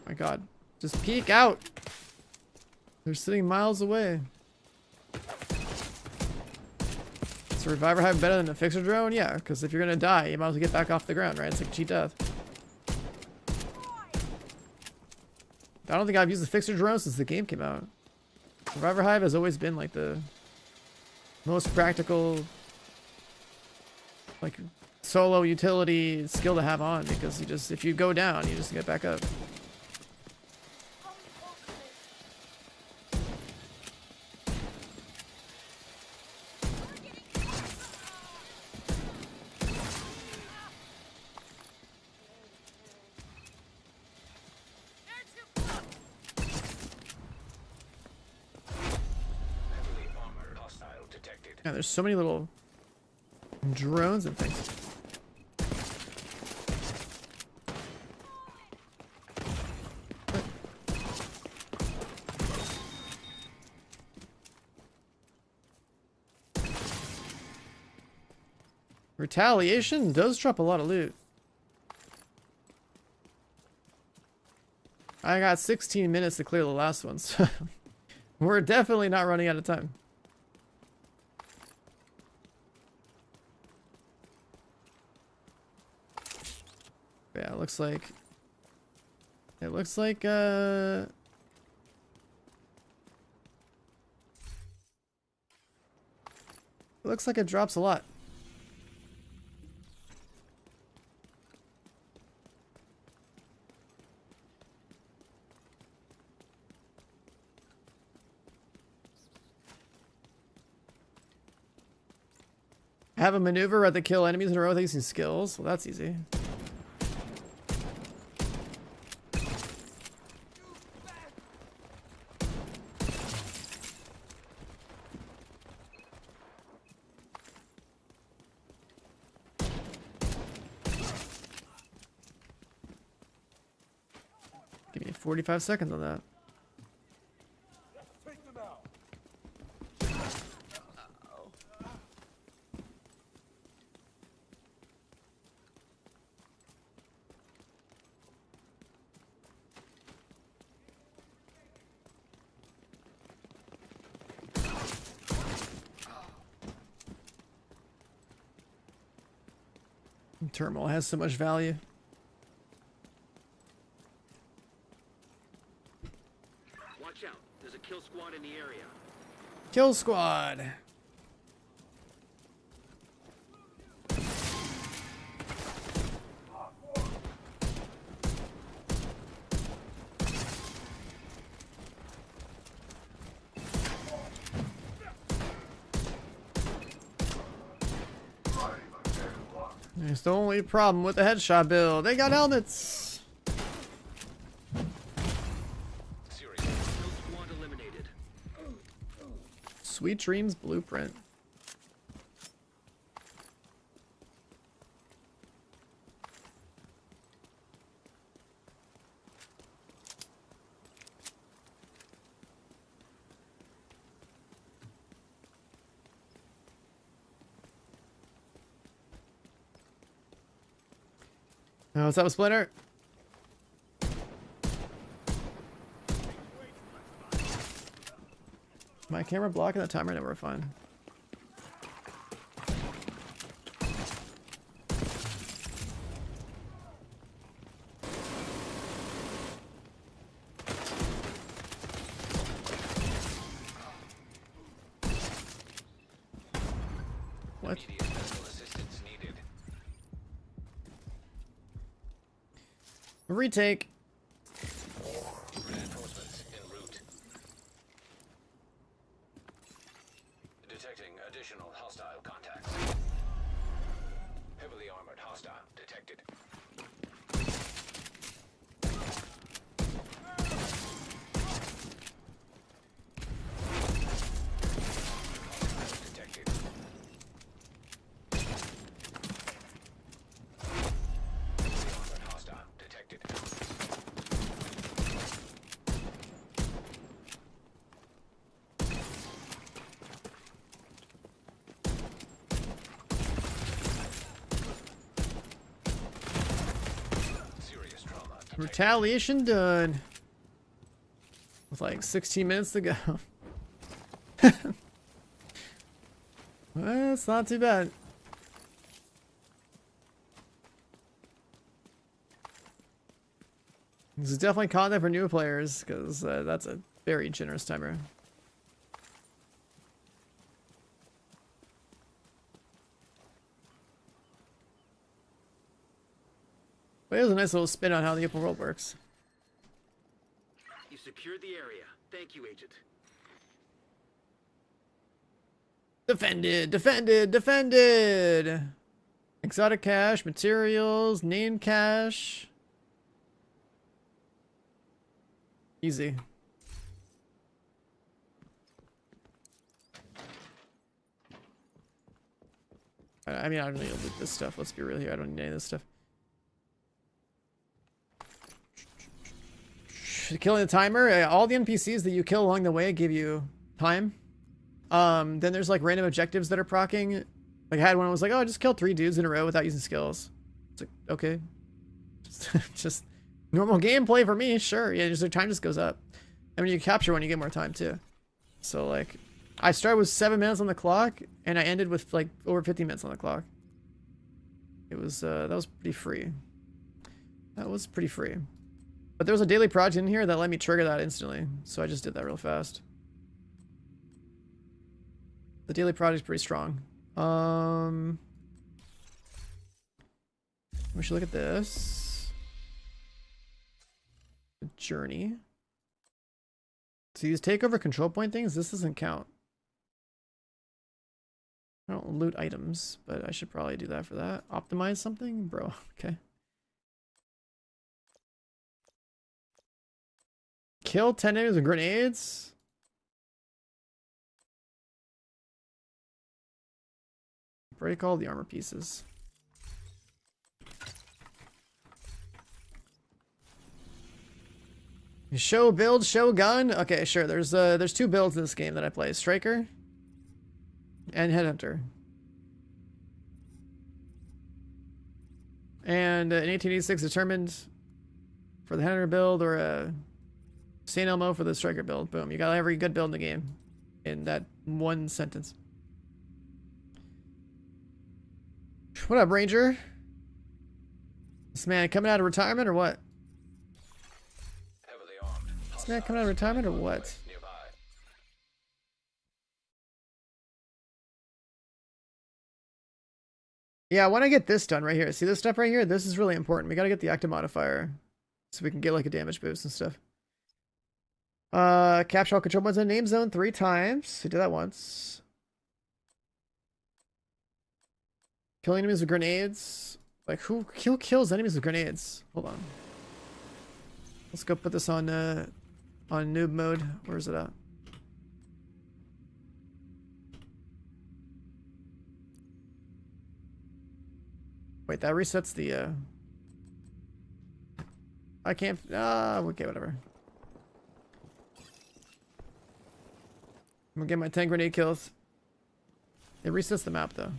S1: My god. Just peek out. They're sitting miles away. Is a reviver hive better than a fixer drone? Yeah, because if you're gonna die, you might as well get back off the ground, right? It's like cheat death. I don't think I've used the fixer drone since the game came out. Reviver hive has always been like the most practical, like solo utility skill to have on, because you just, if you go down, you just get back up. Yeah, there's so many little drones and things. Retaliation does drop a lot of loot. I got 16 minutes to clear the last one, so we're definitely not running out of time. Yeah, it looks like it looks like it drops a lot. Have a maneuver rather kill enemies in a row with using skills. Well, that's easy. Give me 45 seconds on that. Terminal has so much value.
S3: Watch out. There's a kill squad in the area.
S1: Kill squad. It's the only problem with the headshot build. They got helmets.
S4: Serious.
S3: Kill squad eliminated.
S1: Sweet Dreams Blueprint. Oh, what's up, Splinter? My camera blocking the timer? No, we're fine. What?
S4: Immediate medical assistance needed.
S1: Retake.
S4: Reinforcements en route. Detecting additional hostile contacts. Heavily armored hostile detected. Detected. Heavily armored hostile detected. Serious trauma detected.
S1: Retaliation done. With like 16 minutes to go. Well, it's not too bad. This is definitely content for new players, because that's a very generous timer. But it was a nice little spin on how the open world works.
S3: You secured the area. Thank you, Agent.
S1: Defended, defended, defended! Exotic cache, materials, name cache. Easy. I mean, I don't need to loot this stuff. Let's be real here. I don't need any of this stuff. Killing the timer. All the NPCs that you kill along the way give you time. Then there's like random objectives that are proccing. Like I had one that was like, oh, just kill 3 dudes in a row without using skills. It's like, okay. Just normal gameplay for me, sure. Yeah, just their time just goes up. And when you capture one, you get more time too. So like, I started with 7 minutes on the clock, and I ended with like over 50 minutes on the clock. It was that was pretty free. That was pretty free. But there was a daily project in here that let me trigger that instantly, so I just did that real fast. The daily project's pretty strong. We should look at this. The journey. So these takeover control point things, this doesn't count. I don't loot items, but I should probably do that for that. Optimize something? Bro, okay. Kill 10 enemies with grenades? Break all the armor pieces. Show build, show gun. Okay, sure. There's 2 builds in this game that I play: Striker and Headhunter. And in 1886 determined for the Headhunter build, or a St. Elmo for the Striker build. Boom. You got every good build in the game in that one sentence. What up, Ranger? This man coming out of retirement or what?
S4: Heavily armed.
S1: This man coming out of retirement or what?
S4: Nearby.
S1: Yeah, I want to get this done right here. See this stuff right here? This is really important. We got to get the active modifier so we can get like a damage boost and stuff. Capture all control points in name zone 3 times. We did that once. Killing enemies with grenades. Like who kills enemies with grenades? Hold on. Let's go put this on noob mode. Where is it at? Wait, that resets the I can't okay, whatever. I'm gonna get my 10 grenade kills. It resets the map though.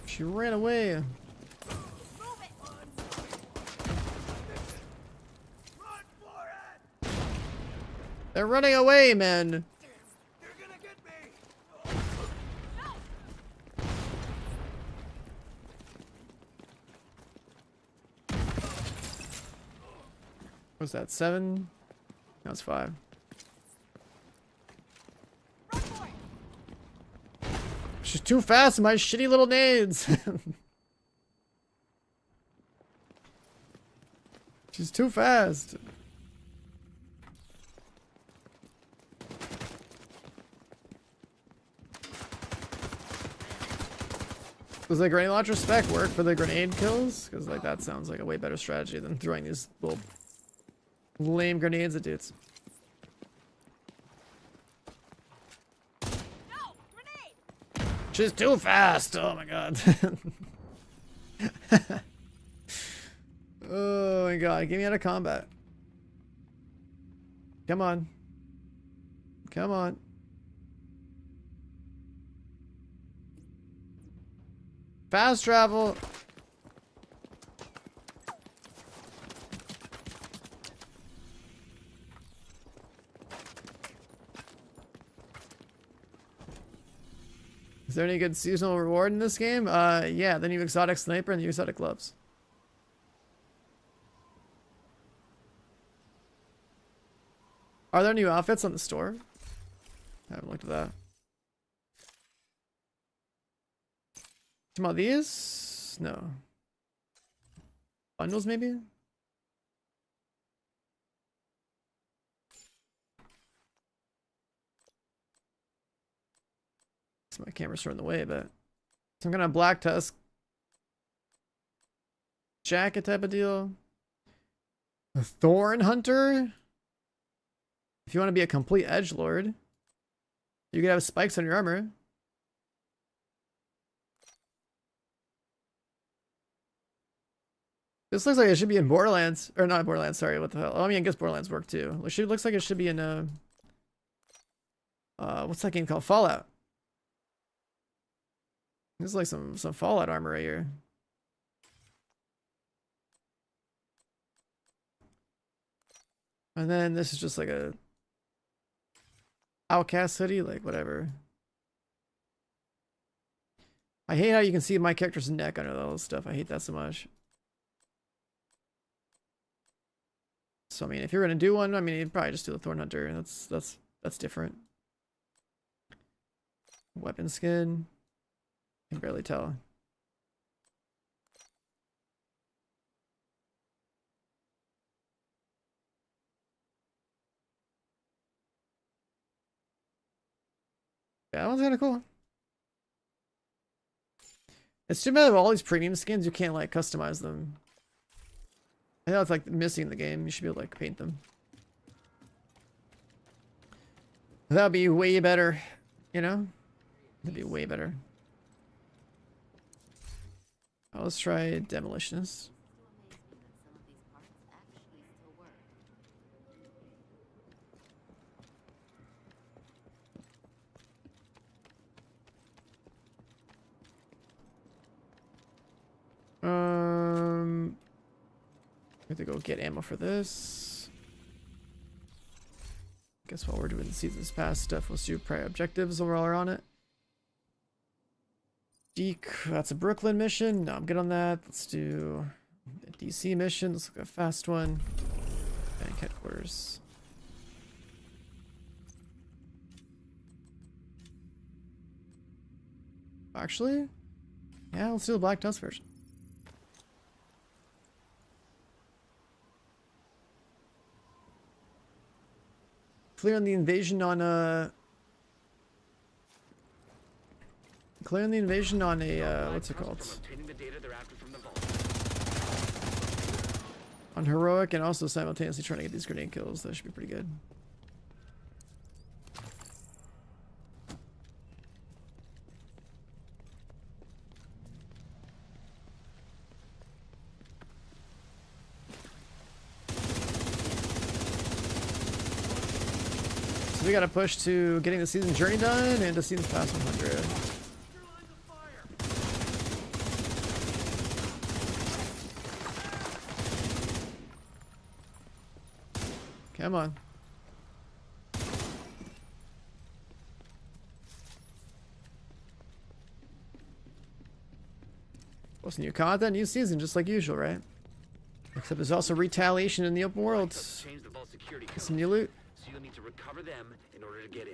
S1: She ran away. They're running away, man. What's that? 7? No, it's 5. She's too fast, my shitty little nades. She's too fast. Does the grenade launcher spec work for the grenade kills? Because like that sounds like a way better strategy than throwing these little lame grenades at dudes. She's too fast! Oh my god. Oh my god, get me out of combat. Come on. Come on. Fast travel! Is there any good seasonal reward in this game? Yeah, the new exotic sniper and the exotic gloves. Are there new outfits on the store? I haven't looked at that. Some of these? No. Bundles, maybe? My camera's turned the way, but Some kind of black tusk jacket type of deal. A thorn hunter. If you want to be a complete edgelord, you could have spikes on your armor. This looks like it should be in Borderlands, or not Borderlands. Sorry, what the hell? Oh, I mean, I guess Borderlands work too. It looks like it should be in what's that game called? Fallout. This is like some Fallout armor right here. And then this is just like a outcast hoodie, like whatever. I hate how you can see my character's neck under all this stuff. I hate that so much. So I mean, if you're gonna do one, I mean, you'd probably just do the Thorn Hunter. That's different. Weapon skin. I can barely tell. Yeah, that one's kind of cool. It's too bad with all these premium skins, you can't like customize them. I know it's like missing in the game. You should be able to like paint them. That'd be way better, you know? That'd be way better. Let's try Demolitionist. We have to go get ammo for this. Guess while we're doing the Seasons Pass stuff, let's do prior objectives while we're on it. Deke, that's a Brooklyn mission. No, I'm good on that. Let's do a DC mission. Let's look at a fast one. Bank headquarters. Actually, yeah, let's do the Black Tusk version. Clearing the invasion on a what's it called? On heroic, and also simultaneously trying to get these grenade kills. That should be pretty good. So we gotta push to getting the season journey done and to Seasons Pass 100. Come on. What's new content? New season, just like usual, right? Except there's also retaliation in the open world. Some new loot.
S3: So you'll need to recover them in order to get in.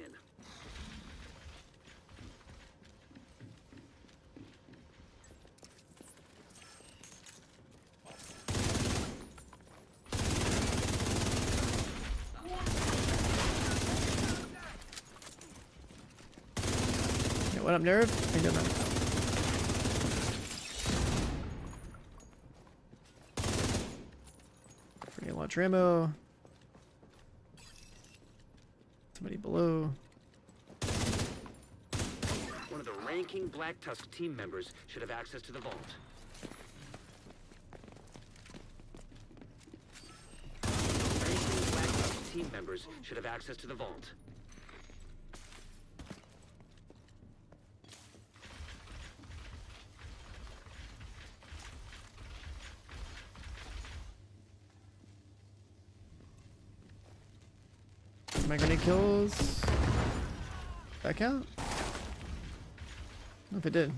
S1: Yeah, what up, nerd? How you doing, man? Freaking launch ammo. Somebody below.
S3: One of the ranking Black Tusk team members should have access to the vault. Ranking Black Tusk team members should have access to the vault.
S1: My grenade kills. That count? I don't know if it did.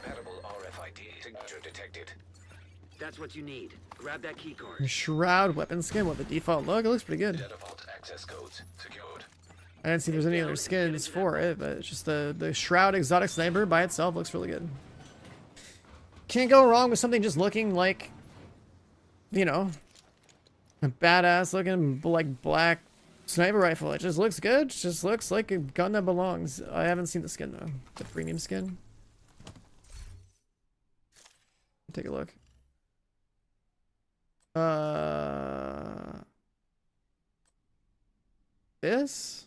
S4: Compatible RFID signature detected.
S3: That's what you need. Grab that key card.
S1: Shroud weapon skin. What, the default look? It looks pretty good.
S4: Default access codes secured.
S1: I didn't see there's any other skins for it, but it's just the Shroud exotic sniper by itself looks really good. Can't go wrong with something just looking like, you know, a badass looking like black sniper rifle. It just looks good. It just looks like a gun that belongs. I haven't seen the skin though. The premium skin. Take a look. This?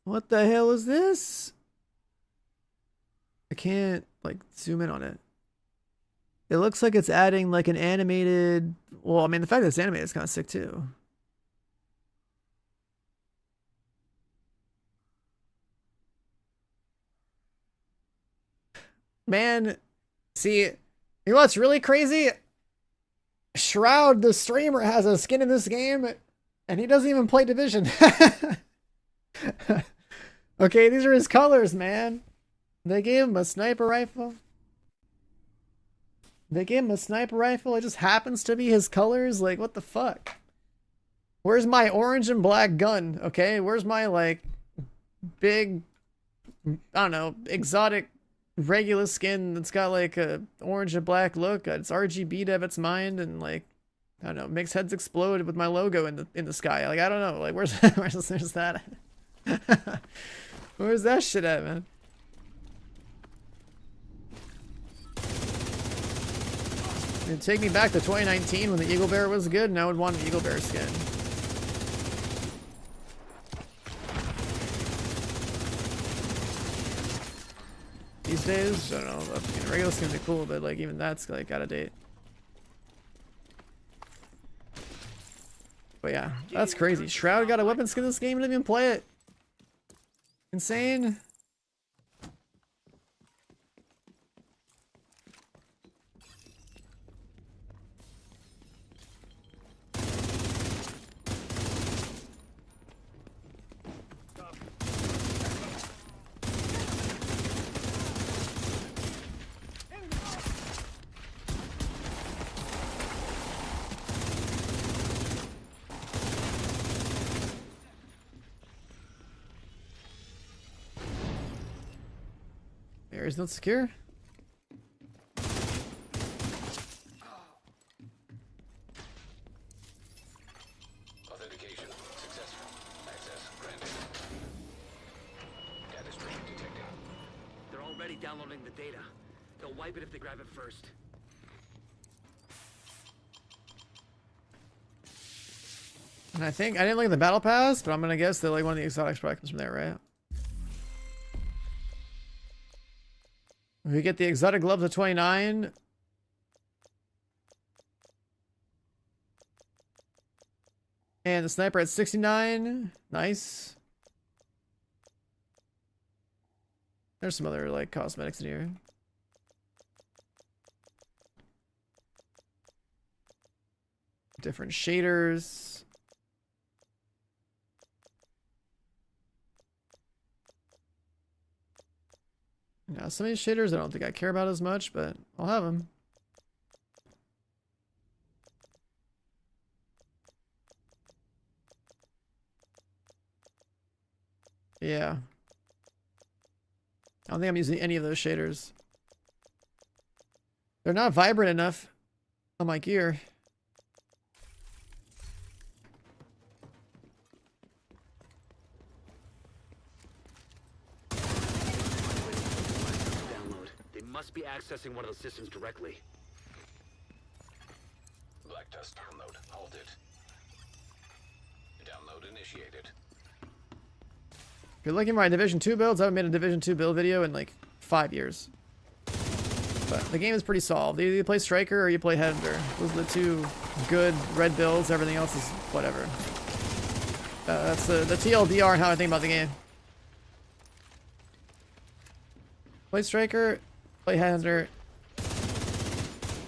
S1: What the hell is this? I can't like zoom in on it. It looks like it's adding like an animated, well, I mean the fact that it's animated is kind of sick too. Man, see, you know what's really crazy? Shroud, the streamer, has a skin in this game, and he doesn't even play Division. Okay, these are his colors, man. They gave him a sniper rifle. They gave him a sniper rifle. It just happens to be his colors. Like, what the fuck? Where's my orange and black gun? Okay, where's my, like, big, I don't know, exotic regular skin that's got like a orange and black look. It's RGB to its mind, and like I don't know, makes heads explode with my logo in the sky. Like I don't know, like where's that? Where's that shit at, man? It'd take me back to 2019 when the Eagle Bear was good, and I would want an Eagle Bear skin. These days, I don't know, a regular skin would be cool, but like even that's like out of date. But yeah, that's crazy. Shroud got a weapon skin in this game and didn't even play it. Insane. Area's not secure.
S4: Authentication successful. Access granted. Data stream detected.
S3: They're already downloading the data. They'll wipe it if they grab it first.
S1: And I think I didn't look at the battle pass, but I'm gonna guess that like one of the exotics probably comes from there, right? We get the exotic gloves at 29. And the sniper at 69. Nice. There's some other like cosmetics in here. Different shaders. Now, some of these shaders I don't think I care about as much, but I'll have them. Yeah. I don't think I'm using any of those shaders. They're not vibrant enough on my gear.
S3: Must be accessing one of those systems directly.
S4: Black dust download halted. Download initiated.
S1: If you're looking for my Division 2 builds, I haven't made a Division 2 build video in like 5 years. But the game is pretty solved. Either you play Striker or you play Headhunter. Those are the two good red builds. Everything else is whatever. That's the TLDR and how I think about the game. Play Striker. Play Headhunter.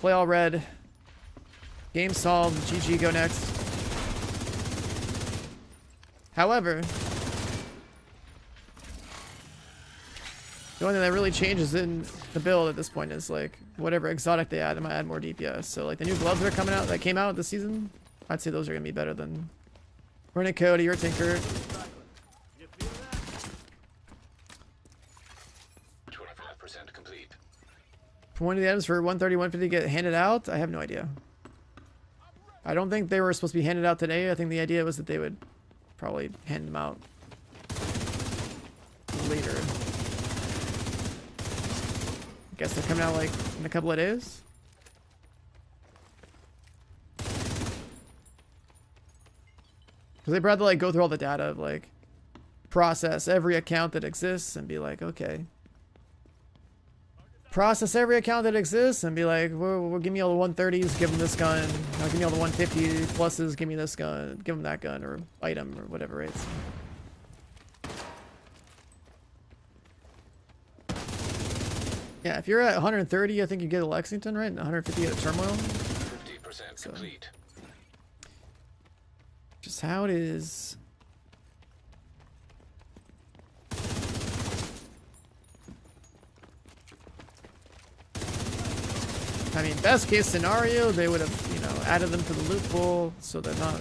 S1: Play all red. Game solved. GG, go next. However, The only thing that really changes in the build at this point is like whatever exotic they add, it might add more DPS. So like the new gloves that are coming out that came out this season, I'd say those are gonna be better than running Cody or Tinker.
S4: 25% complete.
S1: One of the items for 130, 150 get handed out? I have no idea. I don't think they were supposed to be handed out today. I think the idea was that they would probably hand them out later. I guess they're coming out like in a couple of days. Because they probably have to like go through all the data of like process every account that exists and be like, okay. Process every account that exists and be like, well, give me all the 130s, give them this gun. Give me all the 150 pluses, give me this gun, give them that gun or item or whatever rates. Yeah, if you're at 130, I think you get a Lexington, right? And 150 get a Turmoil.
S4: 50% complete.
S1: Just how it is. I mean, best case scenario, they would have, you know, added them to the loot pool so they're not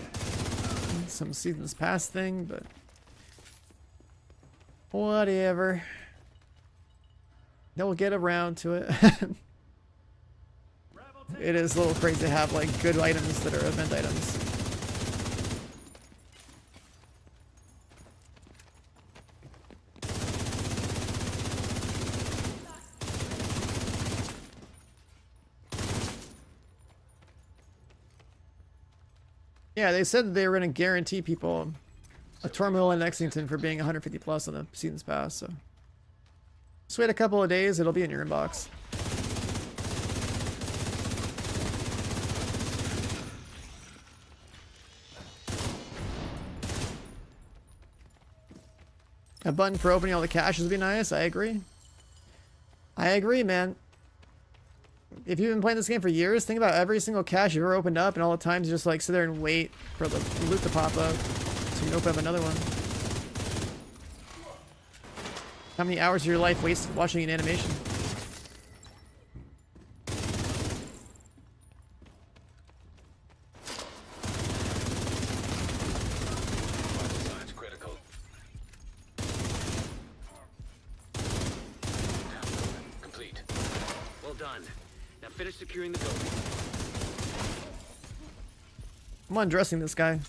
S1: some seasons past thing, but whatever. They'll get around to it. It is a little crazy to have like good items that are event items. Yeah, they said that they were going to guarantee people a Turmoil in Lexington for being 150 plus on the season's pass, so just wait a couple of days, it'll be in your inbox. A button for opening all the caches would be nice, I agree. I agree, man. If you've been playing this game for years, think about every single cache you've ever opened up and all the times you just like sit there and wait for the loot to pop up so you can open up another one. How many hours of your life wasted watching an animation?
S4: Signs critical. Complete.
S3: Well done. Now finish securing the building.
S1: I'm undressing this guy.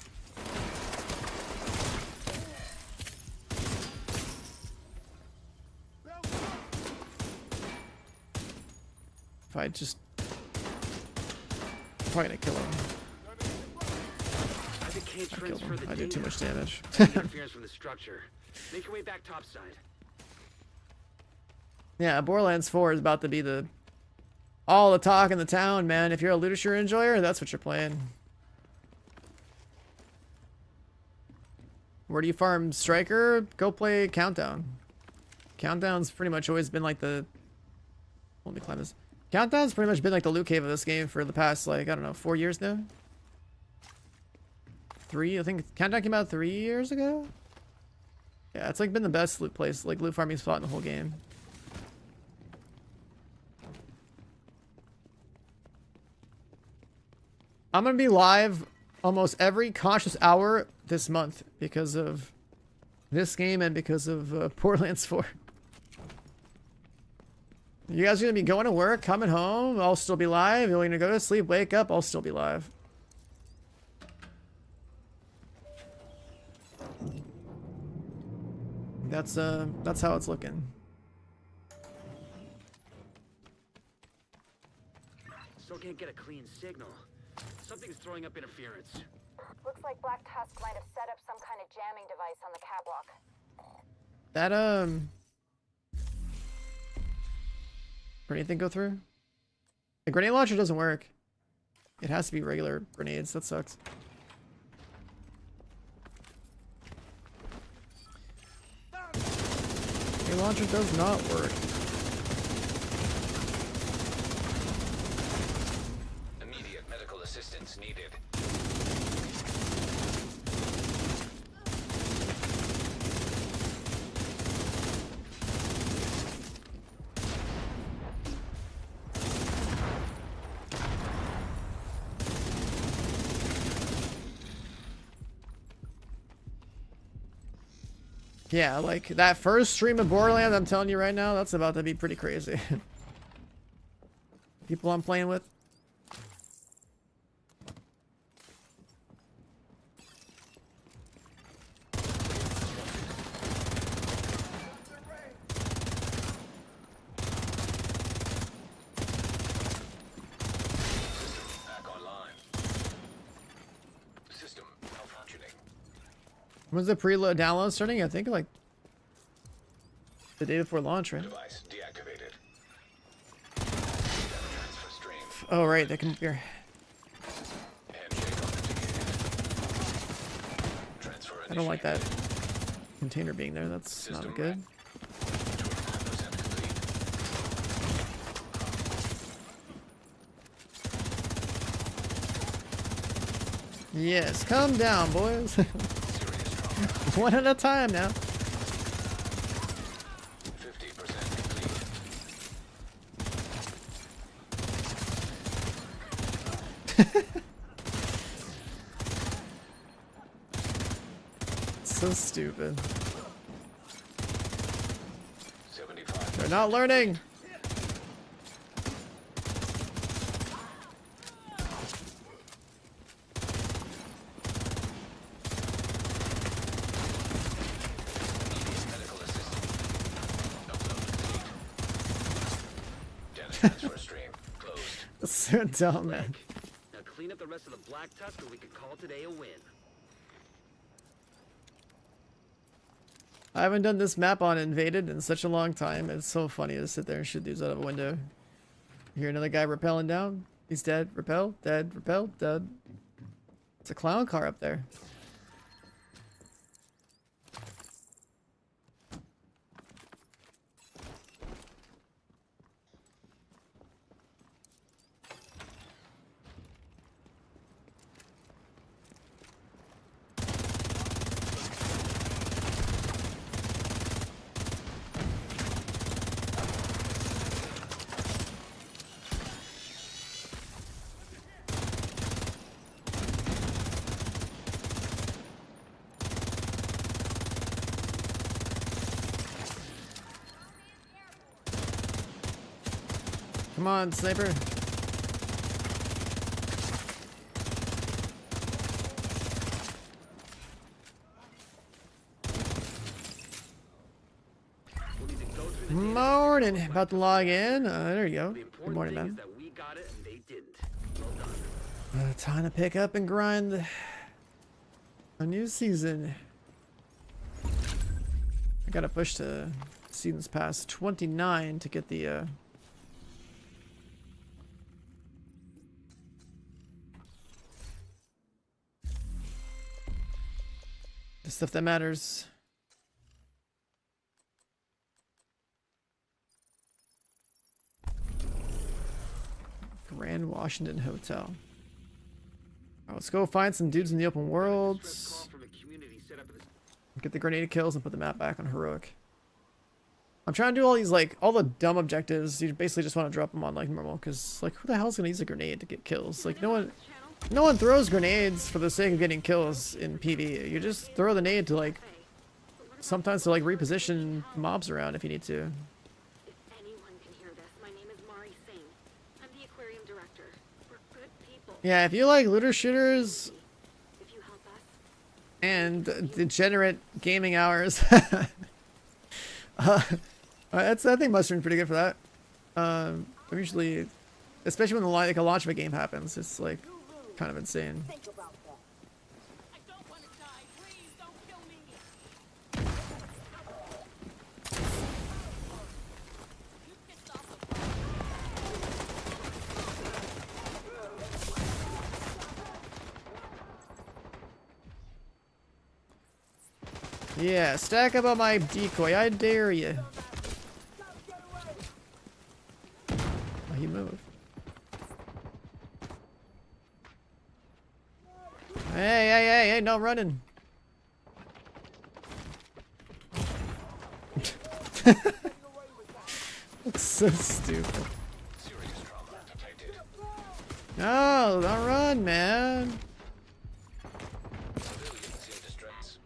S1: If I just... I'm probably gonna kill him.
S3: I can't
S1: I killed
S3: transfer
S1: him.
S3: the
S1: I did too
S3: data.
S1: much damage.
S3: Interference from the structure. Make your way back topside.
S1: Yeah, Borderlands 4 is about to be the... all the talk in the town, man. If you're a Looter enjoyer, that's what you're playing. Where do you farm Striker? Go play Countdown. Countdown's pretty much always been like the... Let me climb this. Countdown's pretty much been like the loot cave of this game for the past, like, I don't know, 4 years now? 3? I think Countdown came out 3 years ago? Yeah, it's like been the best loot place, like loot farming spot in the whole game. I'm gonna be live almost every conscious hour this month because of this game and because of Borderlands 4. You guys are gonna be going to work, coming home, I'll still be live. You're gonna go to sleep, wake up, I'll still be live. That's how it's looking.
S3: Still can't get a clean signal. Something's throwing up interference.
S5: Looks like Black Tusk might have set up some kind of jamming device on the catwalk.
S1: That grenade thing go through? The grenade launcher doesn't work. It has to be regular grenades. That sucks. Grenade launcher does not work.
S4: Immediate medical assistance needed.
S1: Yeah, like that first stream of Borderlands, I'm telling you right now, that's about to be pretty crazy. People I'm playing with.
S4: Back online. System malfunctioning.
S1: When's the preload download starting? I think like the day before launch, right?
S4: Device deactivated. Transfer stream.
S1: Oh right, they come up here.
S4: Handshake authenticated. Transfer
S1: I don't like that
S4: initiated.
S1: container being there. That's
S4: System
S1: not good.
S4: 25% complete.
S1: Yes, calm down, boys.
S4: Serious trauma.
S1: One at a time now.
S4: 50% complete.
S1: So stupid.
S4: 75.
S1: They're not learning.
S4: Medical assistant. Upload complete. Data transfer stream closed.
S1: That's so dumb, man.
S3: Now clean up the rest of the Black Tusk and we can call today a win.
S1: I haven't done this map on Invaded in such a long time. It's so funny to sit there and shoot dudes out of a window. Hear another guy rappelling down. He's dead. Rappel. Dead. Rappel. Dead. It's a clown car up there. Come on, sniper.
S3: We'll need to go through the
S1: Morning. About to log in. There you go.
S3: The
S1: Good
S3: important
S1: morning,
S3: thing
S1: man.
S3: is that we got it and they didn't. Well done.
S1: Time to pick up and grind a new season. I gotta push to seasons pass 29 to get the stuff that matters. Grand Washington Hotel. Alright, let's go find some dudes in the open world.
S3: Express call from a community set up in this
S1: Get the grenade kills and put the map back on heroic. I'm trying to do all these, like, all the dumb objectives. You basically just want to drop them on, like, normal. Because, like, who the hell's going to use a grenade to get kills? Like, no one throws grenades for the sake of getting kills in PvE. You just throw the nade to, like, sometimes to, like, reposition mobs around if you need to.
S6: If anyone can hear this, my name is Mari Singh. I'm the aquarium director. We're good people.
S1: Yeah, if you like looter shooters
S6: If you help us,
S1: and degenerate gaming hours, I think mustard's pretty good for that. I'm usually, especially when like a launch of a game happens, it's like kind of insane.
S6: think about that. I don't want to die. Please don't kill me. You pissed off
S1: Yeah, stack up on my decoy, I dare you. Oh, he moved. Hey, no running. That's so stupid.
S4: Serious trauma detected.
S1: No, don't run, man.
S4: Civilians in distress.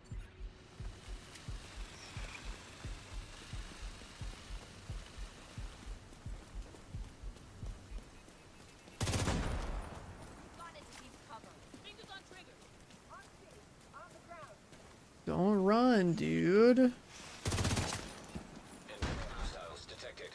S1: Don't run, dude.
S4: Incoming hostiles detected.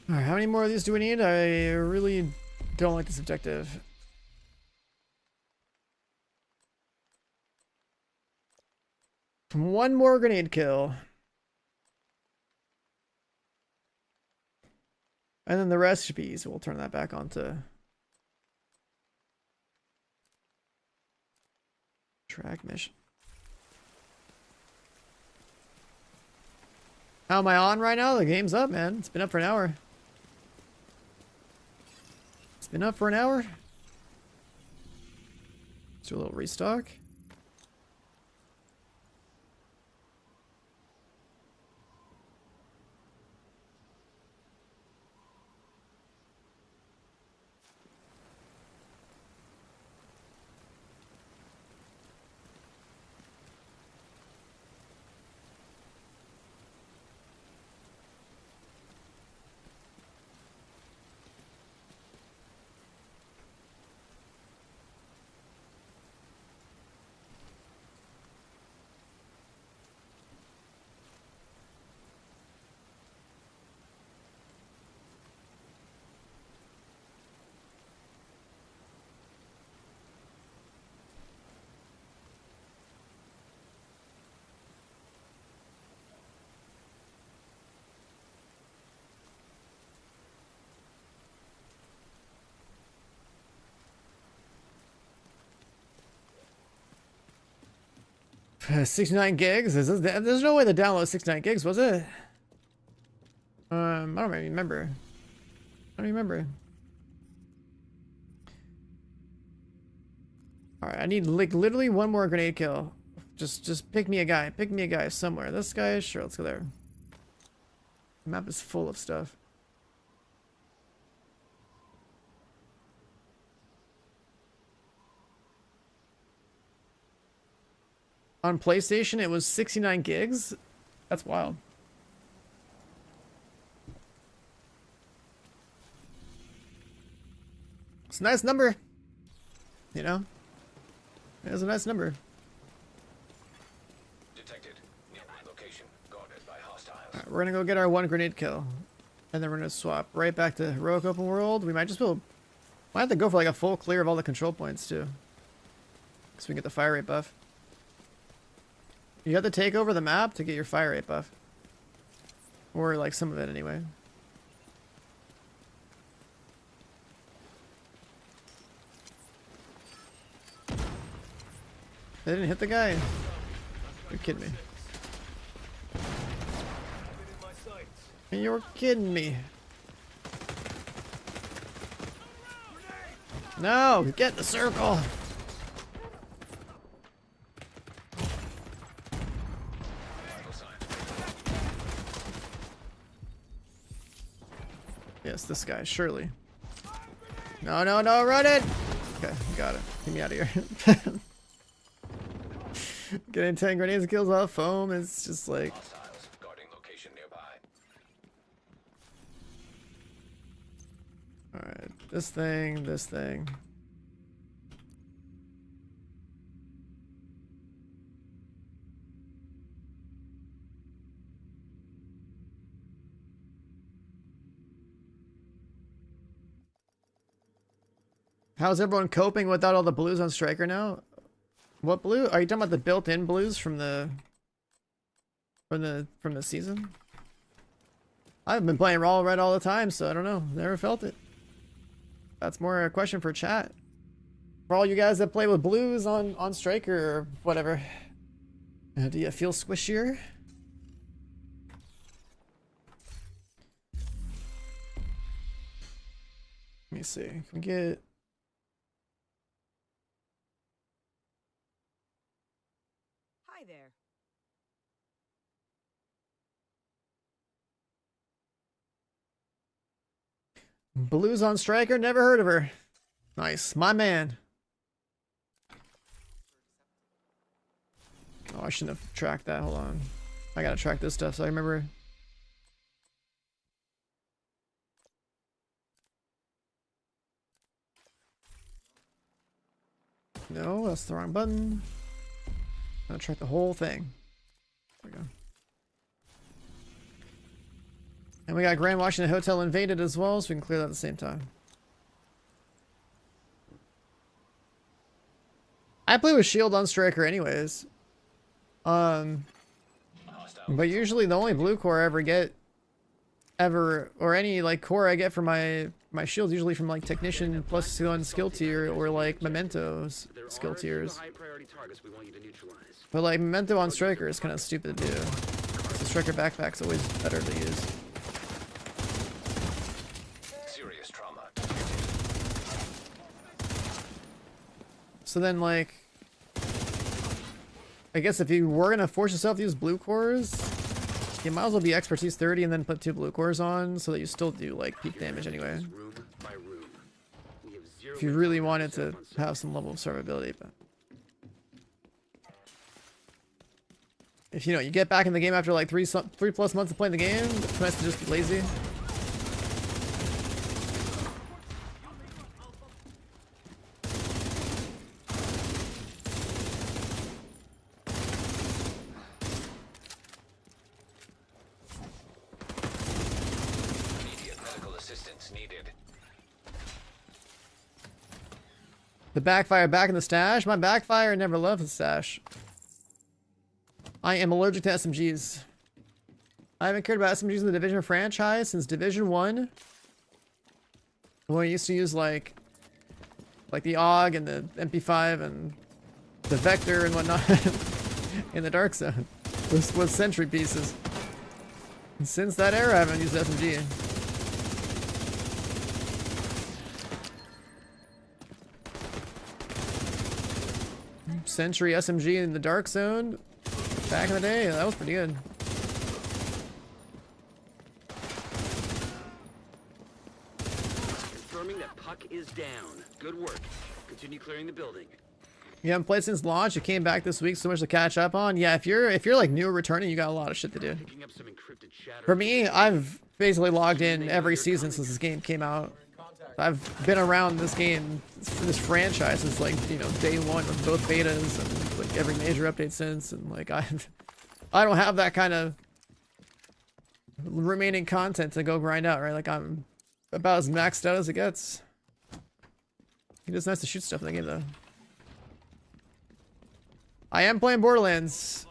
S1: Alright, how many more of these do we need? I really don't like this objective. One more grenade kill. And then the rest should be easy. We'll turn that back onto track mission. How am I on right now? The game's up, man. It's been up for an hour. It's been up for an hour. Let's do a little restock. Uh, 69 gigs? There's no way to download 69 gigs, was it? I don't really remember. I don't remember. Alright, I need like literally one more grenade kill. Just pick me a guy. Pick me a guy somewhere. This guy? Sure, let's go there. The map is full of stuff. On PlayStation, it was 69 gigs. That's wild. It's a nice number. You know? It's a nice number.
S4: Detected. Nearby location. Guarded by hostiles.
S1: Alright, we're gonna go get our one grenade kill. And then we're gonna swap right back to heroic open world. We might just might have to go for like a full clear of all the control points too. So we can get the fire rate buff. You have to take over the map to get your fire rate buff. Or like some of it anyway. They didn't hit the guy? You're kidding me. You're kidding me. No, get in the circle. Yes, this guy, surely. No, no, no, run it! Okay, got it. Get me out of here. Getting 10 grenades and kills off foam is just like...
S4: Hostiles. Guarding location nearby.
S1: Alright, this thing, this thing. How's everyone coping without all the blues on Striker now? What blue? Are you talking about the built-in blues from the season? I've been playing Raw Red all the time, so I don't know. Never felt it. That's more a question for chat. For all you guys that play with blues on Striker or whatever. Do you feel squishier? Let me see. Can we get...
S7: Hi there.
S1: Blues on Striker, never heard of her. Nice, my man. Oh, I shouldn't have tracked that. Hold on. I gotta track this stuff so I remember. No, that's the wrong button. I'm gonna track the whole thing. There we go. And we got Grand Washington Hotel invaded as well, so we can clear that at the same time. I play with Shield on Striker anyways. But usually the only blue core I ever get, or any like core I get for my shield, usually from like Technician plus on skill tier or like Memento's skill tiers. But like Memento on Striker is kind of stupid to do. The Striker backpack's always better to use.
S4: Serious trauma.
S1: So then like, I guess if you were gonna force yourself to use blue cores, you might as well be expertise 30 and then put 2 blue cores on so that you still do like peak damage anyway. If you really wanted to have some level of survivability, but if you know you get back in the game after like 3+ months of playing the game, it's nice to just be lazy. The backfire back in the stash? My backfire never left the stash. I am allergic to SMGs. I haven't cared about SMGs in the Division franchise since Division 1. When I used to use like the AUG and the MP5 and the Vector and whatnot in the Dark Zone with sentry pieces. And since that era, I haven't used SMG. Sentry SMG in the Dark Zone back in the day, that was pretty good.
S3: Confirming that Puck is down. Good work. Continue clearing the building.
S1: You haven't played since launch. You came back this week, so much to catch up on. Yeah, if you're like new or returning, you got a lot of shit to do.
S3: Picking up some encrypted chatter.
S1: For me, I've basically logged in every season since this game came out. I've been around this game, this franchise since like, you know, day one with both betas and like every major update since, and like I don't have that kind of remaining content to go grind out, right? Like I'm about as maxed out as it gets. It is nice to shoot stuff in the game though. I am playing Borderlands.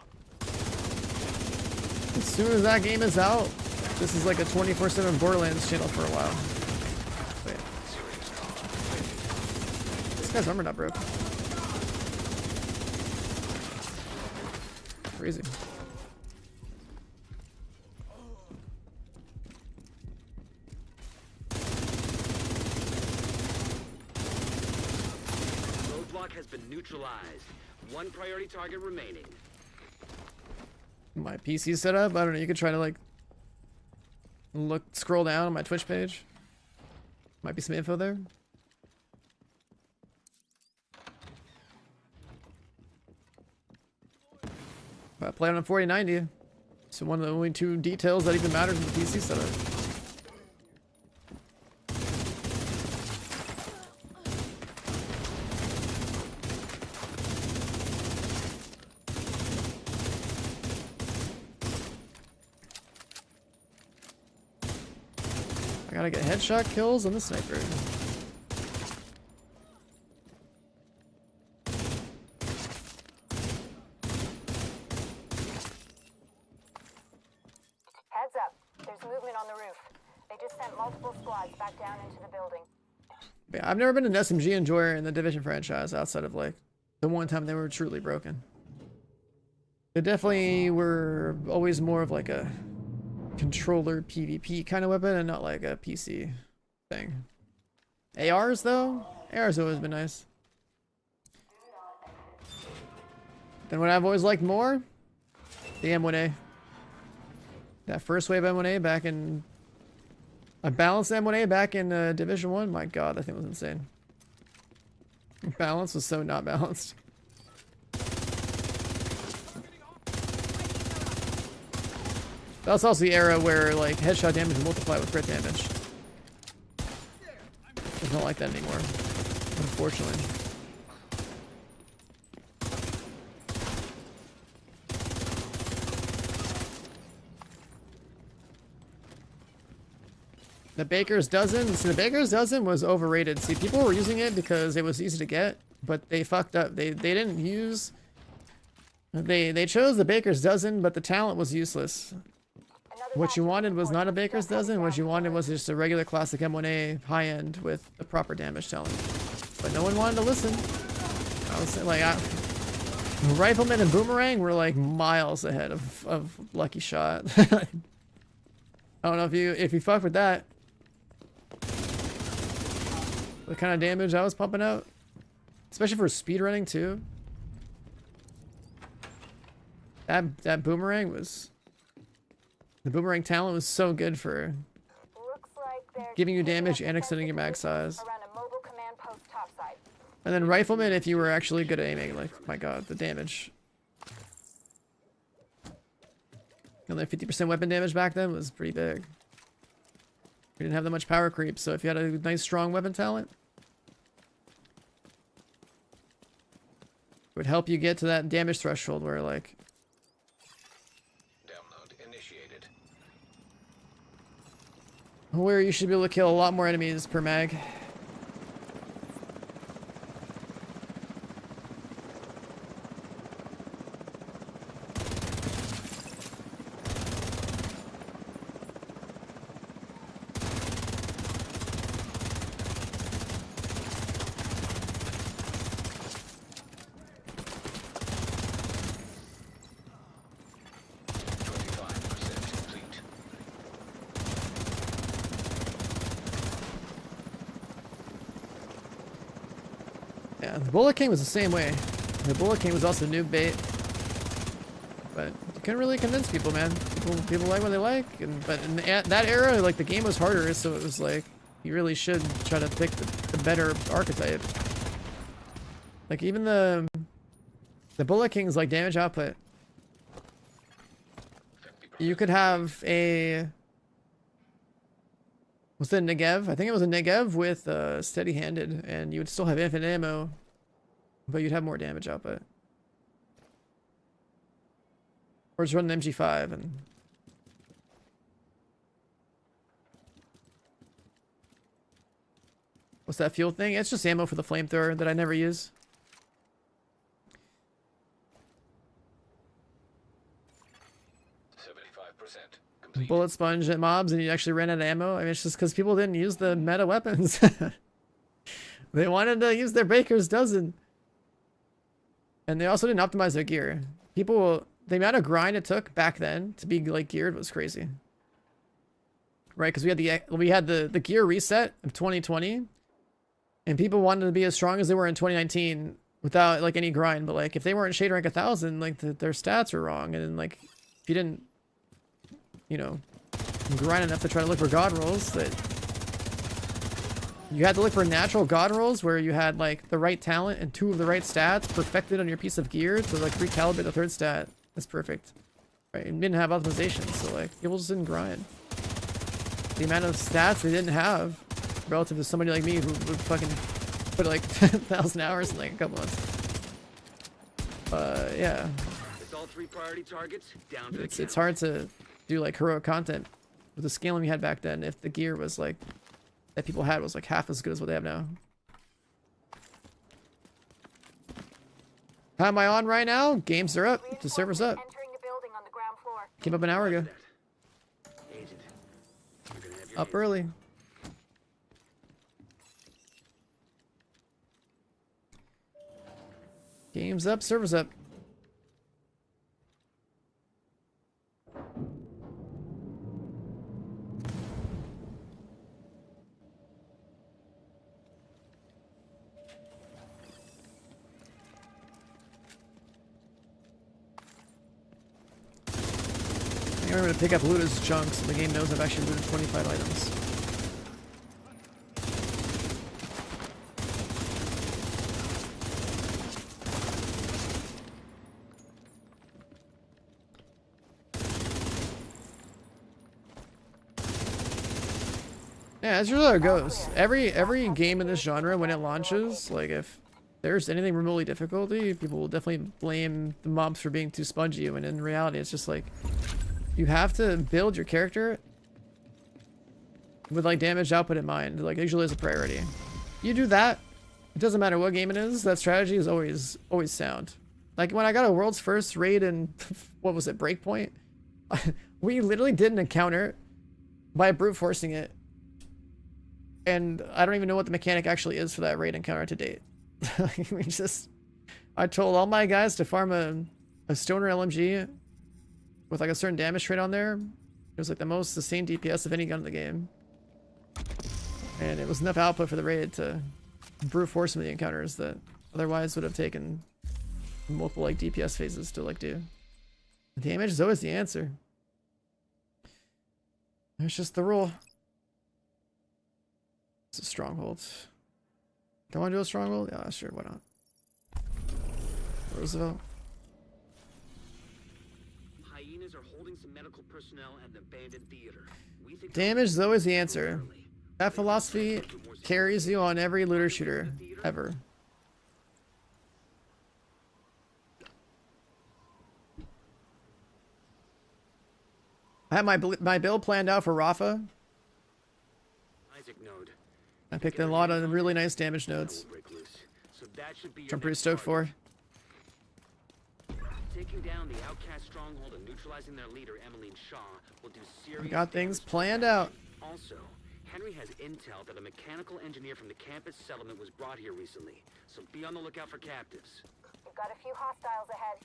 S1: As soon as that game is out, this is like a 24/7 Borderlands channel for a while. Wait. This guy's armor not broke. Crazy.
S3: Roadblock has been neutralized. One priority target remaining.
S1: My PC setup? I don't know. You could try to like scroll down on my Twitch page. Might be some info there. I play on a 4090. So one of the only 2 details that even matters in the PC setup. I gotta get headshot kills on the sniper.
S5: Heads up. There's movement on the roof. They just sent multiple squads back down into the building.
S1: Yeah, I've never been an SMG enjoyer in the Division franchise outside of like the one time they were truly broken. They definitely were always more of like a controller PvP kind of weapon and not like a PC thing. ARs though? ARs have always been nice. Then what I've always liked more? The M1A. That first wave M1A back in A balanced M1A back in Division 1? My god, that thing was insane. Balance was so not balanced. That was also the era where like headshot damage would multiply with crit damage. It's not like that anymore, unfortunately. The Baker's Dozen. See, the Baker's Dozen was overrated. See, people were using it because it was easy to get, but they fucked up. They didn't use. They chose the Baker's Dozen, but the talent was useless. What you wanted was not a Baker's Dozen. What you wanted was just a regular classic M1A high end with the proper damage talent. But no one wanted to listen. I was like, Rifleman and Boomerang were like miles ahead of Lucky Shot. I don't know if you fuck with that. The kind of damage I was pumping out, especially for speedrunning too. That Boomerang was. The Boomerang talent was so good for giving you damage and extending your mag size. And then Rifleman, if you were actually good at aiming, like, my god, the damage. Only 50% weapon damage back then was pretty big. We didn't have that much power creep, so if you had a nice strong weapon talent, it would help you get to that damage threshold where, like, where you should be able to kill a lot more enemies per mag. Yeah, the Bullet King was the same way. The Bullet King was also noob bait. But you couldn't really convince people, man. People like what they like. But in that era, like, the game was harder, so it was like, you really should try to pick the better archetype. Like, even the Bullet King's, like, damage output. You could have a... Was it a Negev? I think it was a Negev with steady-handed, and you would still have infinite ammo, but you'd have more damage output. Or just run an MG5 and... What's that fuel thing? It's just ammo for the flamethrower that I never use. Bullet sponge at mobs and you actually ran out of ammo. I mean, it's just because people didn't use the meta weapons. They wanted to use their Baker's Dozen. And they also didn't optimize their gear. The amount of grind it took back then to be like geared was crazy. Right? Because we had the gear reset of 2020. And people wanted to be as strong as they were in 2019 without like any grind. But like if they weren't shade rank 1000, like their stats were wrong. And then like if you didn't, you know, grind enough to try to look for god rolls, that you had to look for natural god rolls where you had like the right talent and 2 of the right stats perfected on your piece of gear to like recalibrate the 3rd stat. That's perfect. Right? And didn't have optimization, so like people just didn't grind. The amount of stats they didn't have relative to somebody like me who would fucking put like 10,000 hours in like a couple months. Yeah.
S3: It's all 3 priority targets down to
S1: It's hard to do like heroic content with the scaling we had back then if the gear was like that people had was like half as good as what they have now. How am I on right now? Games are up. The server's up.
S5: Entering the building on the ground floor.
S1: Came up an hour ago.
S3: Agent, you're gonna have your
S1: Up
S3: hands
S1: early. Games up, server's up. I remember to pick up loot as junk, so the game knows I've actually looted 25 items. Yeah, that's usually how it goes. Every game in this genre, when it launches, like if there's anything remotely difficulty, people will definitely blame the mobs for being too spongy, when in reality it's just like you have to build your character with like damage output in mind. Like usually is a priority. You do that, it doesn't matter what game it is, that strategy is always sound. Like when I got a world's first raid in what was it, Breakpoint, we literally did an encounter by brute forcing it. And I don't even know what the mechanic actually is for that raid encounter to date. I told all my guys to farm a stoner LMG with like a certain damage trait on there. It was like the most sustained DPS of any gun in the game. And it was enough output for the raid to brute force some of the encounters that otherwise would have taken multiple like DPS phases to like do. Damage is always the answer. It's just the rule. It's a stronghold. Don't want to do a stronghold? Yeah, sure, why not? Roosevelt.
S3: Hyenas are holding some medical personnel at an abandoned theater. We think
S1: Damage is always the answer. That philosophy carries you on every looter shooter ever. I have my build planned out for Rafa.
S3: Isaac node.
S1: I picked a lot of really nice damage nodes,
S3: So that should be
S1: which I'm pretty stoked for.
S3: Taking down the outcast stronghold and neutralizing their leader, Emmeline Shaw, will do serious
S1: We got things
S3: damage.
S1: planned out.
S3: Also, Henry has intel that a mechanical engineer from the campus settlement was brought here recently, so be on the lookout for captives.
S5: We've got a few hostiles ahead.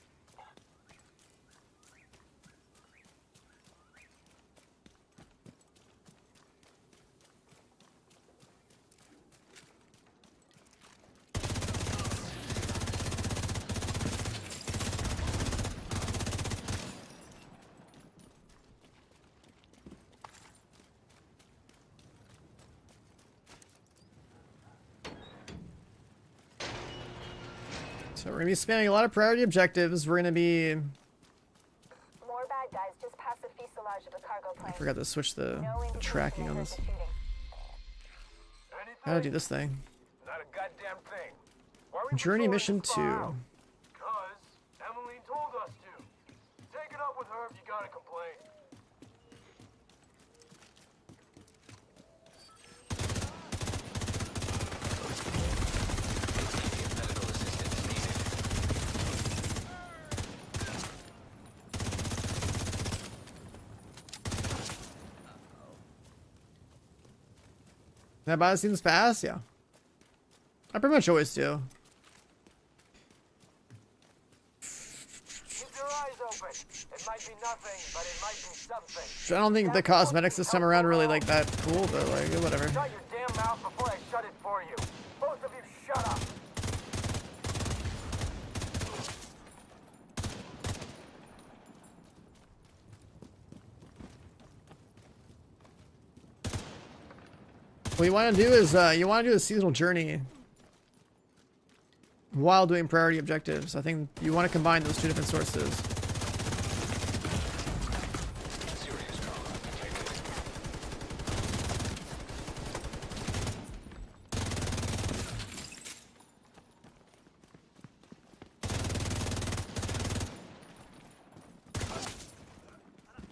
S1: So we're gonna be spamming a lot of priority objectives. We're gonna be.
S5: More bad guys just past the fuselage of the cargo
S1: I
S5: plane.
S1: forgot to switch the
S5: No indication
S1: tracking on
S5: of
S1: this.
S5: the shooting.
S1: How to do this thing?
S4: Not a goddamn thing. Why are we
S1: Journey
S4: patrolling
S1: mission
S4: this
S1: 2.
S4: far out? Cause Emmeline told us to. Take it up with her if you gotta complain. Medical assistance needed.
S1: That buy seems fast, yeah. I pretty much always do.
S4: Keep your eyes open. It might be nothing, but it might be something.
S1: I don't think the cosmetics this time around really like that cool, but like whatever.
S4: Shut your damn mouth before I shut it for you. Both of you shut up.
S1: What you want to do is you want to do a seasonal journey while doing priority objectives. I think you want to combine those two different sources.
S4: Serious trauma detected.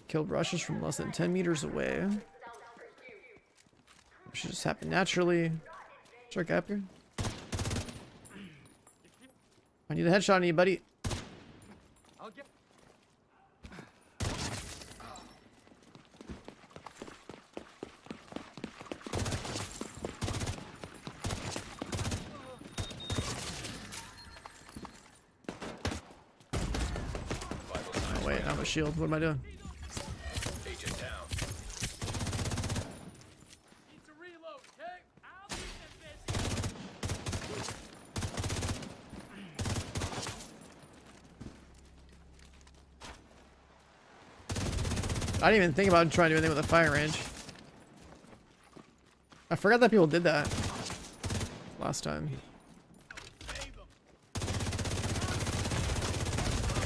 S1: Killed rushes from less than 10 meters away. Should just happen naturally. Check up here. I need a headshot on you, buddy. Oh wait, I have a shield. What am I doing?
S4: Agent down.
S1: I didn't even think about trying to do anything with a fire range. I forgot that people did that last time.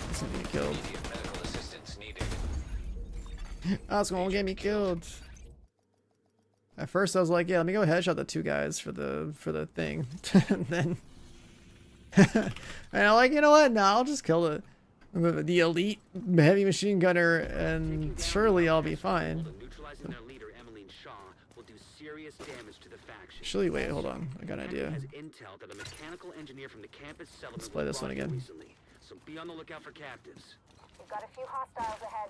S1: He's gonna get killed.
S4: Immediate medical assistance needed.
S1: That's gonna get me killed. At first I was like, yeah, let me go headshot the 2 guys for the thing. And then and I'm like, you know what? No, I'll just kill the elite heavy machine gunner and surely I'll be fine.
S3: Neutralizing their leader, Emmeline Shaw, will do serious damage to the faction.
S1: Actually, wait, hold on. I got an idea.
S3: Has intel that a mechanical engineer from the campus settlement
S1: Let's play
S3: was
S1: this one
S3: brought here
S1: again.
S3: recently, so be on the lookout for captives.
S5: We've got a few hostiles ahead.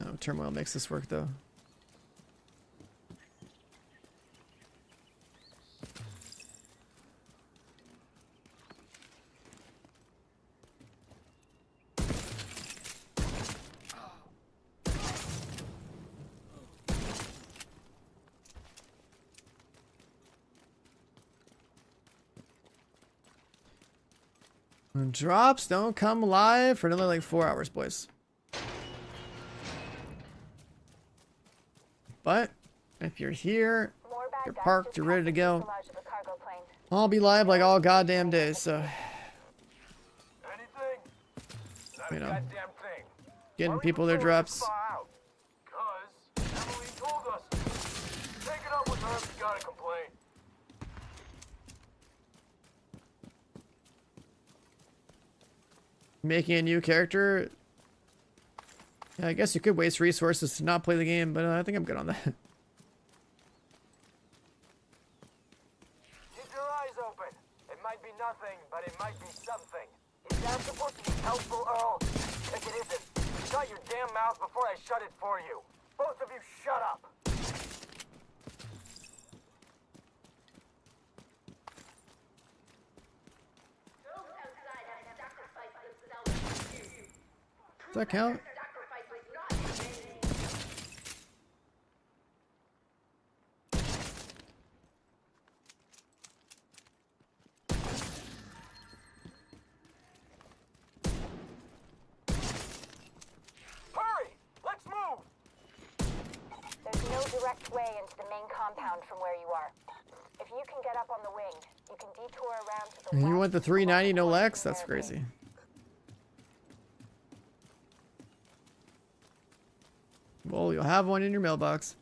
S1: Oh, turmoil makes this work though. And drops don't come alive for another like 4 hours, boys. But if you're here,
S5: More bad
S1: you're
S5: guys
S1: parked,
S5: just
S1: you're ready to go.
S5: passed the fuselage of a cargo plane.
S1: I'll be live like all goddamn days, so
S4: Anything? Not
S1: You
S4: a
S1: know.
S4: goddamn thing.
S1: getting
S4: Why
S1: people
S4: we
S1: their
S4: so
S1: drops.
S4: far out? 'Cause Emily told us to. Take it up with her if you gotta complain.
S1: Making a new character. Yeah, I guess you could waste resources to not play the game, but I think I'm good on that.
S4: Keep your eyes open. It might be nothing, but it might be something. Is that supposed to be helpful, Earl? Like it isn't. Shut your damn mouth before I shut it for you. Both of you shut up.
S1: Does that count?
S4: Hurry! Let's move!
S5: There's no direct way into the main compound from where you are. If you can get up on the wing, you can detour around to the
S1: You
S5: west
S1: want the
S5: to
S1: 390 no
S5: the
S1: Lex?
S5: barricade.
S1: That's crazy. Well, you'll have one in your mailbox.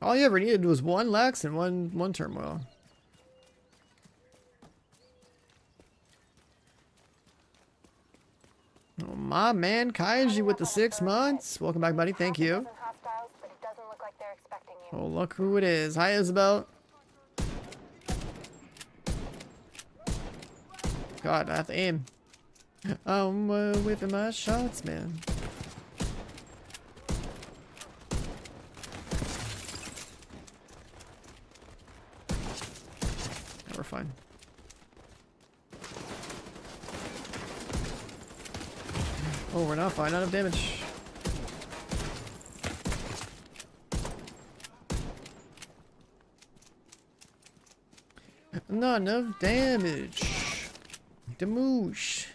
S1: All you ever needed was one Lex and one turmoil. Oh, my man Kaiji with the 6 months. Welcome back, buddy. Thank you.
S5: Half a dozen hostiles, but it doesn't look like they're expecting you.
S1: Oh, look who it is. Hi, Isabel. God, I have to aim. I'm whipping my shots, man. We're fine. Oh, we're not fine. Not enough damage. Not enough damage. Damoosh.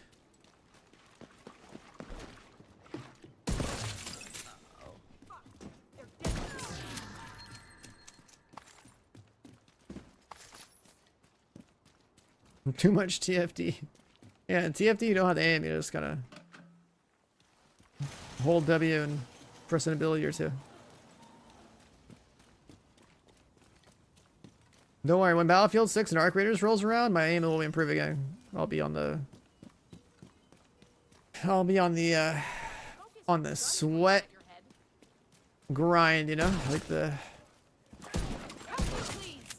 S1: Too much TFD. Yeah, in TFD you don't have to aim, you just gotta hold W and press an ability or two. Don't worry, when Battlefield 6 and Arc Raiders rolls around, my aim will improve again. I'll be on the sweat grind, you know? Like the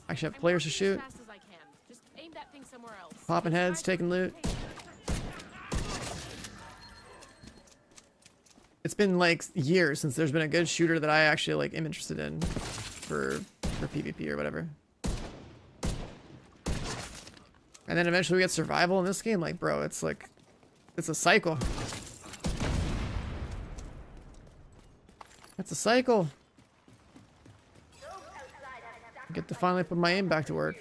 S1: actually have players to shoot. Popping heads, taking loot. It's been like years since there's been a good shooter that I actually like am interested in for PvP or whatever. And then eventually we get survival in this game. Like, bro, it's like, it's a cycle. It's a cycle. I get to finally put my aim back to work.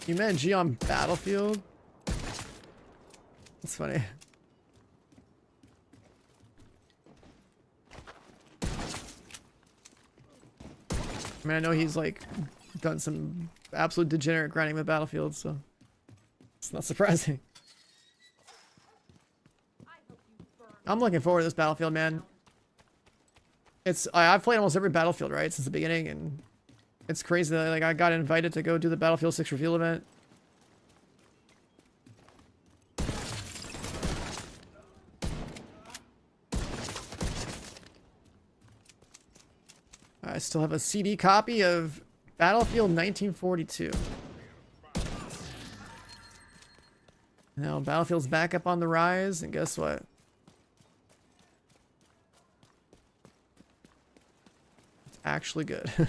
S1: You meant G on Battlefield? That's funny. I mean, I know he's like done some absolute degenerate grinding with Battlefield, so it's not surprising. I'm looking forward to this Battlefield, man. I've played almost every Battlefield, right, since the beginning, and it's crazy that like I got invited to go do the Battlefield 6 reveal event. I still have a CD copy of Battlefield 1942. Now Battlefield's back up on the rise, and guess what? It's actually good.
S5: You're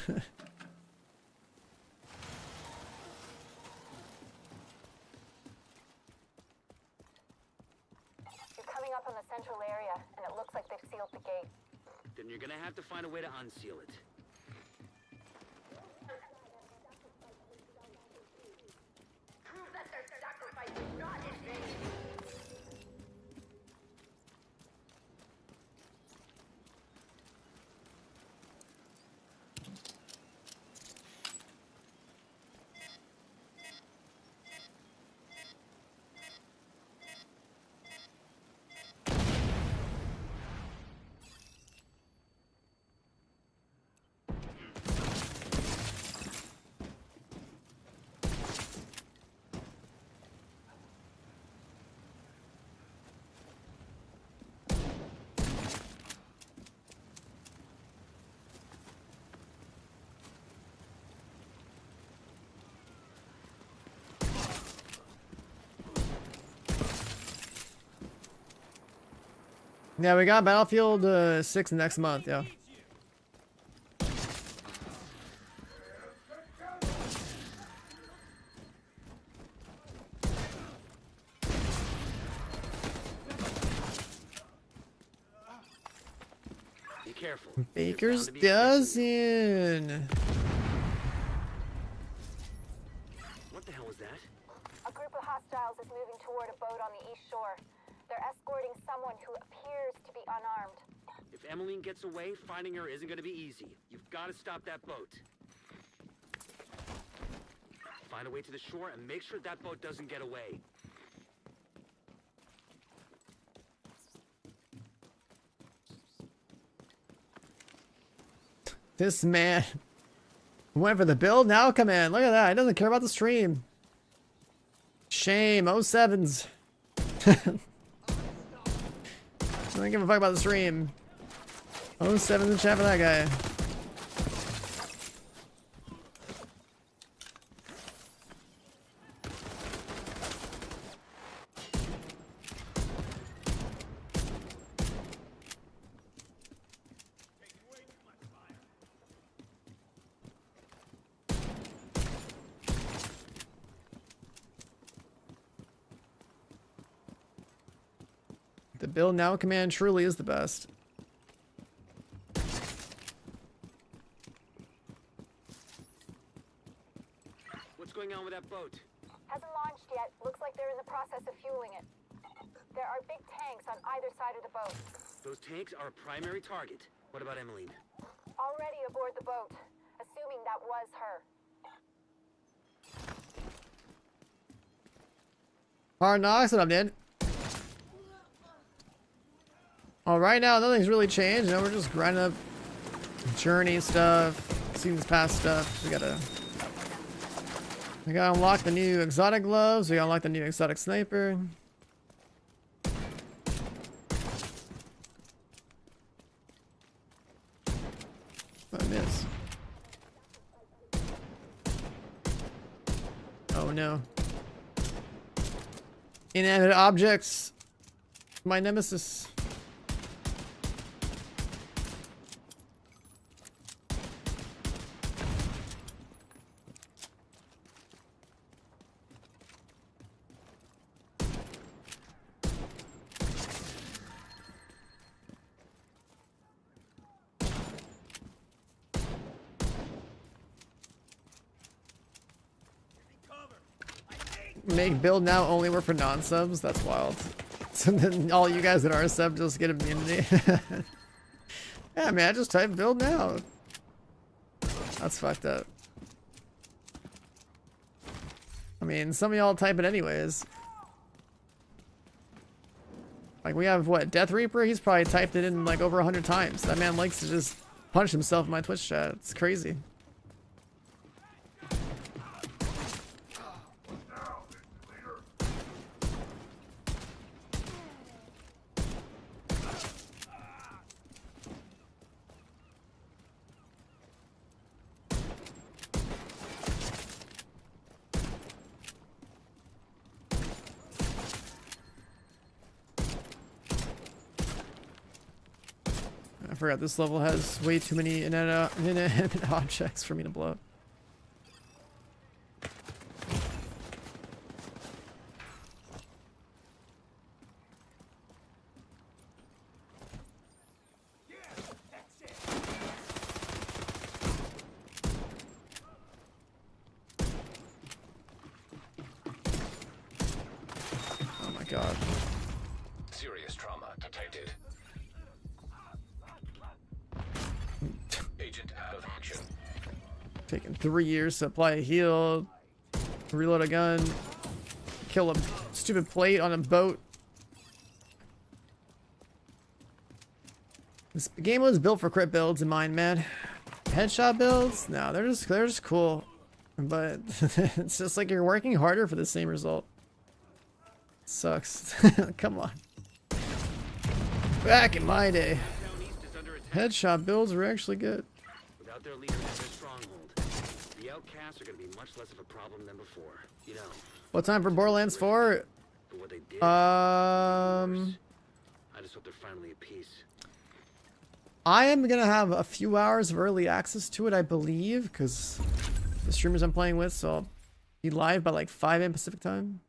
S5: coming up on the central area, and it looks like they've sealed the gate.
S3: Then you're gonna have to find a way to unseal it.
S5: Prove that their sacrifice is not in vain.
S1: Yeah, we got Battlefield 6 next month, yeah.
S3: Be careful.
S1: Baker's
S3: You're bound to be
S1: dozen.
S3: What the hell was that?
S5: A group of hostiles is moving toward a boat on the east shore. They're escorting someone who appears to be unarmed.
S3: If Emmeline gets away, finding her isn't gonna be easy. You've got to stop that boat. Find a way to the shore and make sure that boat doesn't get away.
S1: This man went for the build now command. Look at that. He doesn't care about the stream. Shame. 07s. Don't give a fuck about the stream. 07 in chat for that guy. The build now command truly is the best.
S3: What's going on with that boat?
S5: Hasn't launched yet. Looks like they're in the process of fueling it. There are big tanks on either side of the boat.
S3: Those tanks are a primary target. What about Emmeline?
S5: Already aboard the boat. Assuming that was her.
S1: Hard knocks, what up, dude? All right, now nothing's really changed. You know, we're just grinding up journey stuff, seasons past stuff. We gotta unlock the new exotic gloves. We gotta unlock the new exotic sniper. What I miss? Oh no. Inanimate objects. My nemesis. Make build now only work for non-subs? That's wild. So then all you guys that are sub just get immunity. Yeah, man, just type build now. That's fucked up. I mean, some of y'all type it anyways. Like, we have, what, Death Reaper? He's probably typed it in, like, over 100 times. That man likes to just punch himself in my Twitch chat. It's crazy. I forgot this level has way too many inanimate objects for me to blow up. Oh my god.
S7: Serious trauma detected. Agent out of action.
S1: Taking 3 years to apply a heal, reload a gun, kill a stupid plate on a boat. This game was built for crit builds in mind, man. Headshot builds? No, they're just cool. But it's just like you're working harder for the same result. Sucks. Come on. Back in my day, headshot builds were actually good.
S3: Without their leader and their stronghold, the outcasts are going to be much less of a problem than before. You know,
S1: What time for Borderlands 4?
S3: for what they did.
S1: I
S3: just hope they're finally at peace.
S1: am gonna have a few hours of early access to it, I believe, because the streamers I'm playing with, so I'll be live by like 5 a.m. Pacific time.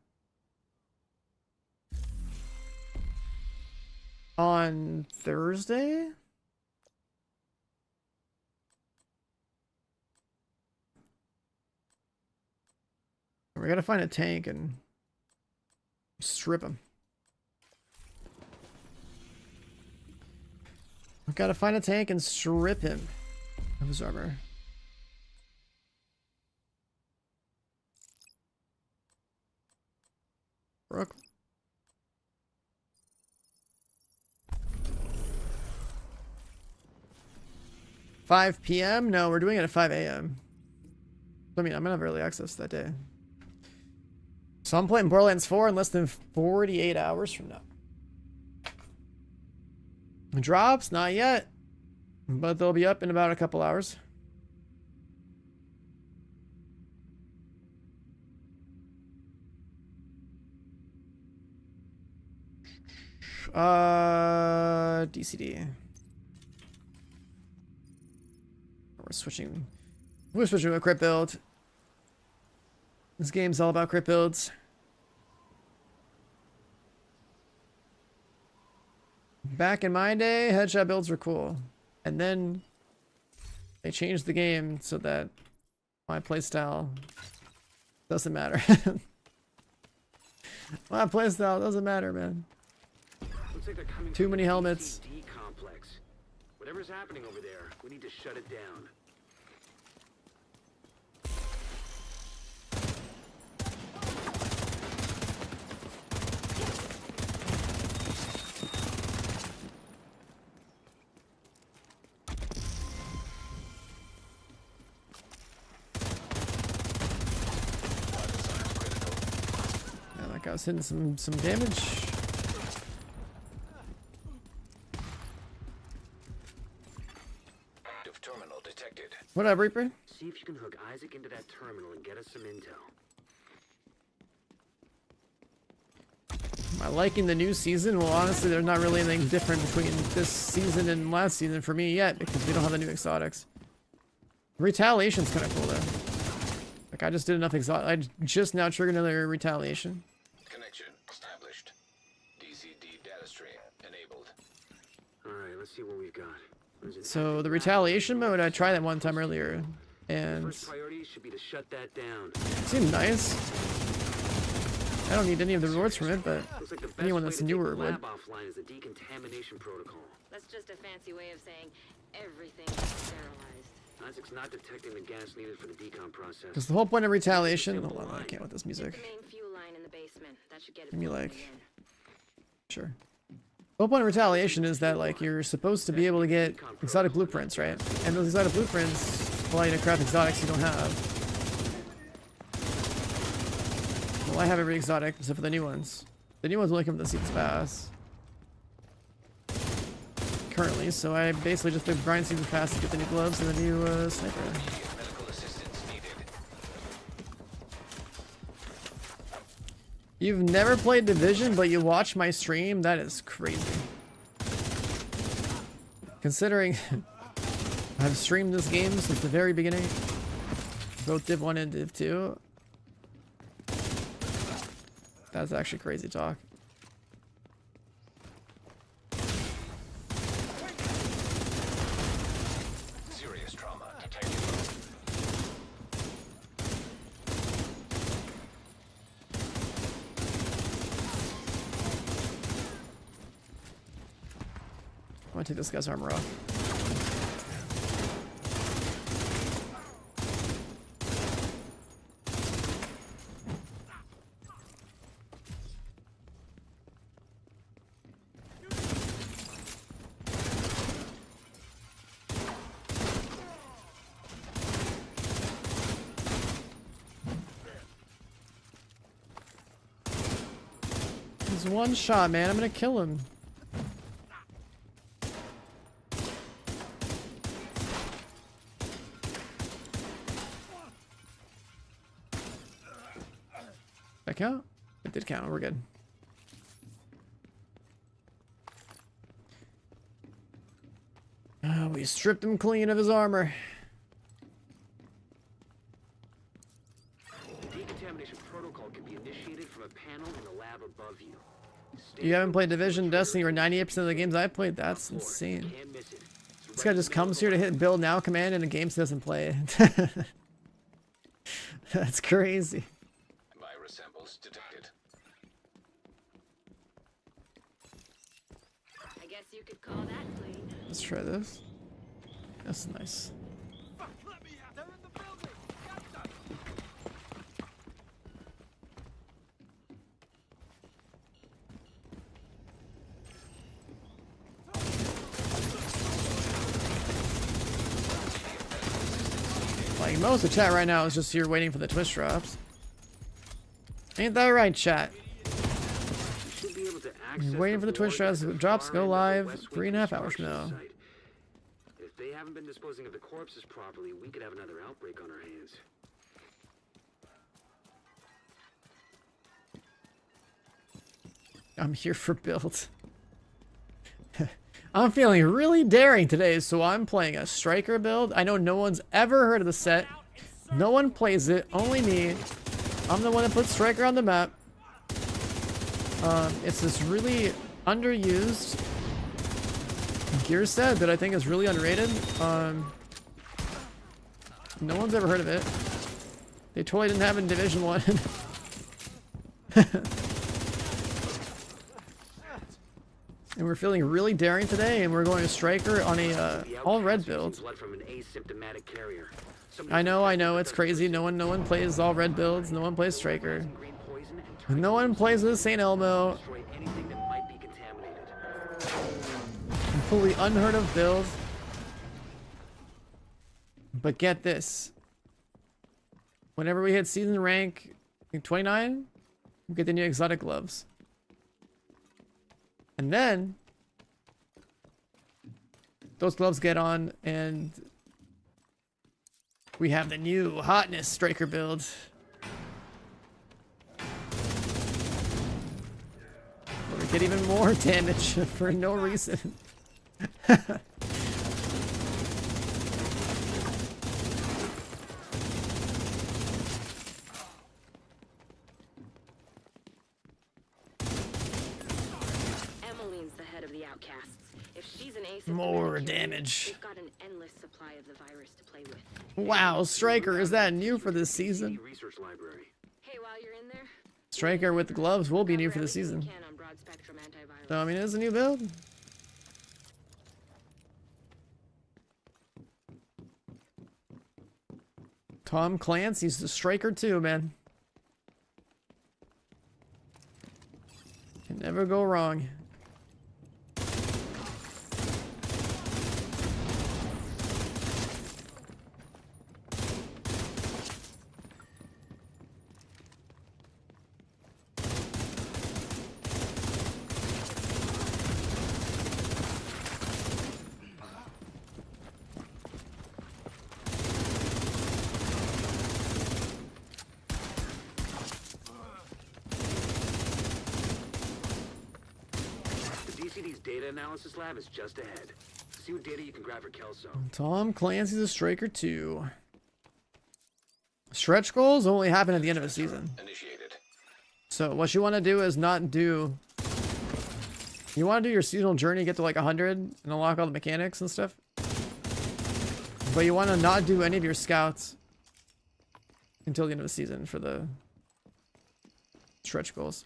S1: On Thursday? We gotta find a tank and strip him. We gotta find a tank and strip him of his armor. Brooke. $5 p.m.? No, we're doing it at 5 a.m. I mean, I'm gonna have early access that day. So I'm playing Borderlands 4 in less than 48 hours from now. Drops? Not yet. But they'll be up in about a couple hours. DCD. We're switching to a crit build. This game's all about crit builds. Back in my day, headshot builds were cool. And then they changed the game so that my playstyle doesn't matter. My playstyle doesn't matter, man.
S3: Looks like they're coming
S1: Too
S3: from
S1: many
S3: the
S1: helmets.
S3: DCD complex. Whatever's happening over there, we need to shut it down.
S1: I was hitting some damage.
S7: Active terminal detected.
S1: What up, Reaper?
S3: See if you can hook Isaac into that terminal and get us some intel.
S1: Am I liking the new season? Well, honestly, there's not really anything different between this season and last season for me yet because we don't have the new exotics. Retaliation's kind of cool though. Like I just did enough I just now triggered another retaliation.
S7: Connection established. DCD data stream enabled.
S3: Alright, let's see what we've got. There's an
S1: So
S3: active
S1: the
S3: lab
S1: retaliation
S3: in
S1: mode, I tried that
S3: Tempest.
S1: one time earlier, and
S3: First priority should be to shut that down.
S1: it seemed nice. I don't need any of the rewards from it, but
S3: Looks like the best
S1: anyone
S3: way
S1: that's
S3: to take
S1: newer
S3: the
S1: would.
S3: lab offline is the decontamination protocol.
S6: That's just a fancy way of saying everything is sterilized.
S3: I Isaac's not detecting the gas needed for the decom process.
S1: Because the whole point of retaliation. Hold on, I can't with this
S6: Hit
S1: music.
S6: the main fuel line in the basement. That should get it
S1: Give me
S6: flowing
S1: like,
S6: again.
S1: sure. The whole point of retaliation is that like you're supposed to be able to get exotic blueprints, right? And those exotic blueprints allow you to craft exotics you don't have. Well, I have every exotic except for the new ones. The new ones only come from the Seasons Pass. Currently, so I basically just played grind Seasons Pass to get the new gloves and the new sniper.
S7: Medical assistance needed.
S1: You've never played Division, but you watch my stream? That is crazy. Considering I've streamed this game since the very beginning. Both Div 1 and Div 2. That's actually crazy talk.
S7: Serious trauma detected.
S1: I want to take this guy's armor off. He's one shot, man. I'm gonna kill him. That count? It did count. We're good. We stripped him clean of his armor.
S3: The decontamination protocol can be initiated from a panel in the lab above you.
S1: You haven't played Division, Destiny, or 98% of the games I played? That's insane.
S3: Can't miss it.
S1: This guy just comes here to hit build now command and the game doesn't play it. That's crazy.
S7: Virus samples detected.
S6: I guess you could call that clean.
S1: Let's try this. That's nice. Like most of chat right now is just here waiting for the twist drops. Ain't that right, chat?
S3: You should be able to access
S1: Waiting for the twist drops. Drops go live 3.5 hours from now.
S3: site. If they haven't been disposing of the corpses properly, we could have another outbreak on our hands.
S1: I'm here for build. I'm feeling really daring today, so I'm playing a striker build. I know no one's ever heard of the set. No one plays it, only me. I'm the one that puts striker on the map. It's this really underused gear set that I think is really underrated. No one's ever heard of it. They totally didn't have it in Division 1. And we're feeling really daring today, and we're going to striker on a all red build.
S3: Blood from an asymptomatic carrier.
S1: I know, it's crazy. No one plays all red builds. No one plays striker.
S3: Green poison and
S1: No one plays with St. Elmo.
S3: destroy anything that might be contaminated.
S1: Completely unheard of build. But get this. Whenever we hit season rank, I think 29, we get the new exotic gloves. And then those gloves get on and we have the new hotness striker build. Where we get even more damage for no reason.
S6: Emmeline's the head of the outcasts. If she's an ace,
S1: More damage.
S6: they've got an endless supply of the virus to play with.
S1: Wow, striker, is that new for this season?
S3: Research library.
S6: Hey, while you're in there,
S1: Striker with the gloves will be new for the season.
S6: can on broad spectrum antivirals.
S1: So I mean, it's a new build. Tom Clancy's the striker too, man. Can never go wrong.
S3: The DCD's data analysis lab is just ahead. See what data you can grab for Kelso.
S1: Tom Clancy's a striker too. Stretch goals only happen at the end of a season.
S7: Initiated.
S1: So what you want to do is not do... You want to do your seasonal journey, get to like 100 and unlock all the mechanics and stuff. But you want to not do any of your scouts until the end of the season for the stretch goals.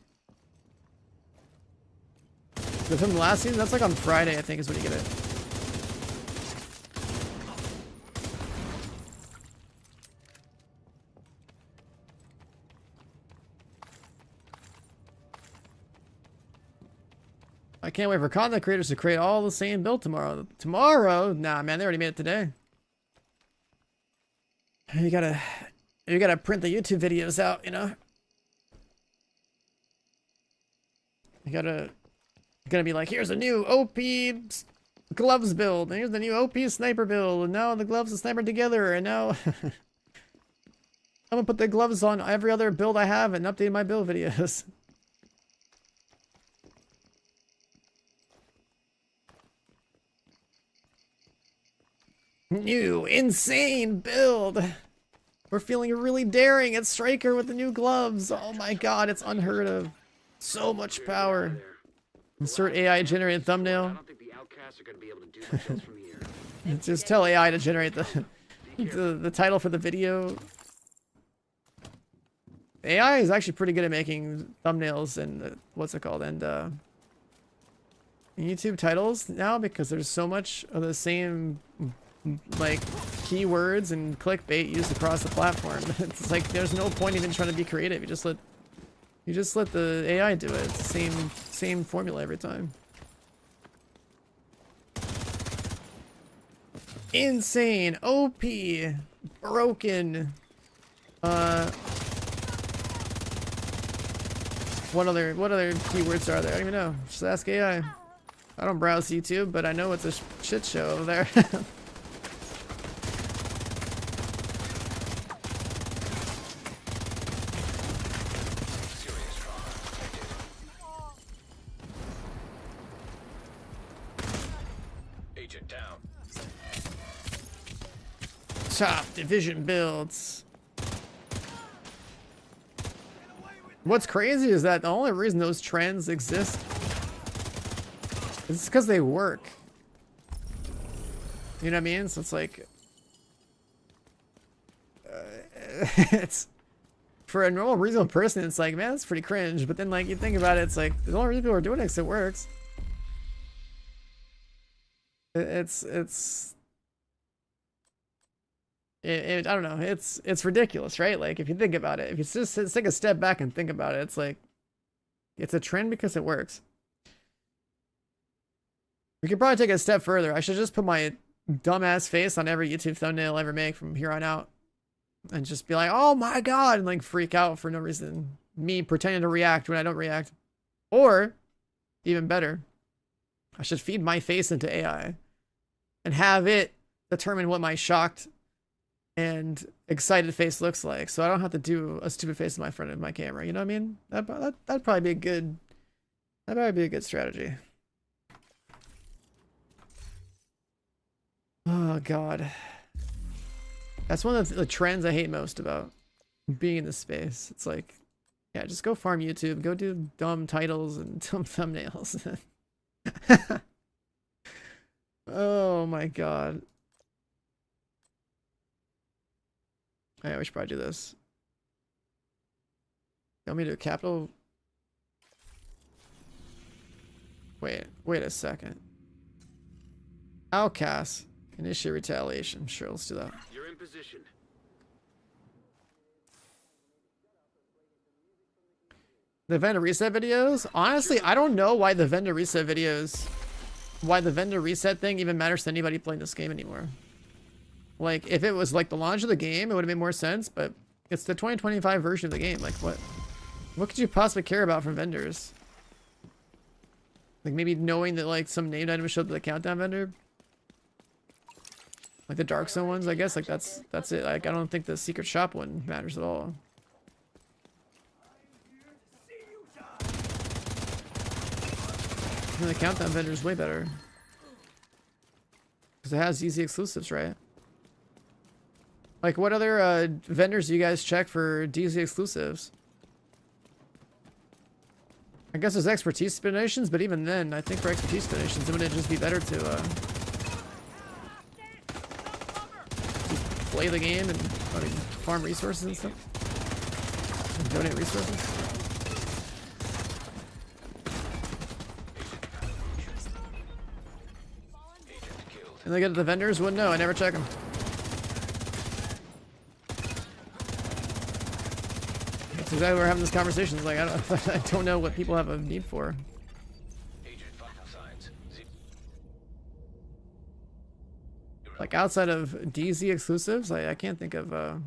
S1: So from the last season, that's like on Friday, I think, is when you get it. I can't wait for content creators to create all the same build tomorrow. Tomorrow? Nah, man, they already made it today. You gotta print the YouTube videos out, you know? You gotta be like, here's a new OP gloves build, and here's the new OP sniper build, and now the gloves and sniper together, and now I'm gonna put the gloves on every other build I have and update my build videos. New insane build. We're feeling really daring at Striker with the new gloves. Oh my god, it's unheard of. So much power. Insert AI generated
S3: I
S1: thumbnail.
S3: don't think the outcasts are going to be able to do much else from here.
S1: Just tell AI to generate the title for the video. AI is actually pretty good at making thumbnails and what's it called, and YouTube titles now, because there's so much of the same like keywords and clickbait used across the platform. It's like there's no point even trying to be creative. You just let the AI do it. It's the same formula every time. Insane, OP, broken. What other keywords are there? I don't even know. Just ask AI. I don't browse YouTube, but I know it's a shit show over there.
S7: Serious trauma detected. Agent down.
S1: Top division builds. What's crazy is that the only reason those trends exist is because they work. You know what I mean? So it's like, it's for a normal, reasonable person, it's like, man, that's pretty cringe. But then, like, you think about it, it's like the only reason people are doing it is it works. I don't know. It's ridiculous, right? Like, if you think about it, if you just take a step back and think about it, it's like, it's a trend because it works. We could probably take it a step further. I should just put my dumbass face on every YouTube thumbnail I ever make from here on out, and just be like, oh my god, and like freak out for no reason. Me pretending to react when I don't react. Or, even better, I should feed my face into AI and have it determine what my shocked and excited face looks like, so I don't have to do a stupid face in my front of my camera. You know what I mean? That'd probably be a good. That'd probably be a good strategy. Oh god, that's one of the trends I hate most about being in this space. It's like, yeah, just go farm YouTube, go do dumb titles and dumb thumbnails. Oh my god. Alright, we should probably do this. You want me to do a capital? Wait a second. Outcast. Initiate retaliation. Sure, let's do that.
S3: You're in position.
S1: The vendor reset videos? Honestly, I don't know why the vendor reset thing even matters to anybody playing this game anymore. Like, if it was like the launch of the game, it would have made more sense, but it's the 2025 version of the game. Like, what could you possibly care about from vendors? Like, maybe knowing that, like, some named item showed up to the countdown vendor? Like the Dark Zone ones, I guess. Like, that's it. Like, I don't think the secret shop one matters at all. And the countdown vendor is way better. Because it has easy exclusives, right? Like, what other vendors do you guys check for DZ exclusives? I guess there's expertise donations, but even then, I think for expertise donations, wouldn't it just be better to just play the game and farm resources and stuff? And donate resources? And they get to the vendors? Wouldn't know. I never check them. That's exactly why we're having this conversation. It's like, I don't know what people have a need for. Like, outside of DZ exclusives, I can't think of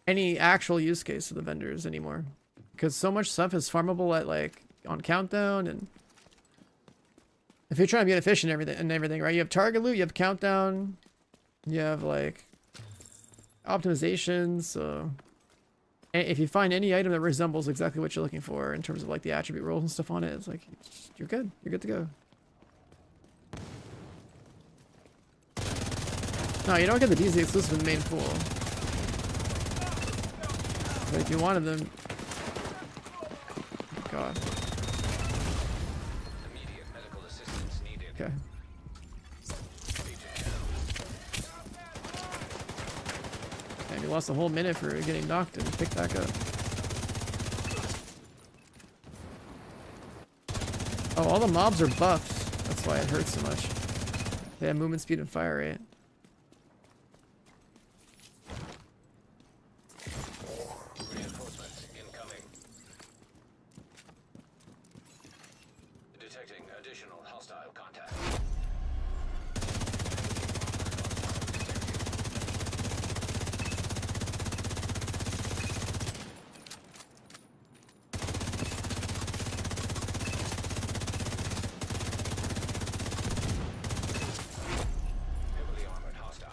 S1: any actual use case for the vendors anymore. Because so much stuff is farmable at, like, on countdown, and if you're trying to be efficient and everything, right? You have target loot, you have countdown, you have, like, optimizations. So if you find any item that resembles exactly what you're looking for in terms of, like, the attribute roles and stuff on it, it's like, you're good. You're good to go. No, you don't get the DZ exclusive in the main pool. But if you wanted them... Oh, God. Okay. And you lost a whole minute for getting knocked and picked back up. Oh, all the mobs are buffed. That's why it hurts so much. They have movement speed and fire rate.
S7: Reinforcements incoming. Detecting additional hostile contact. Heavily armored hostile.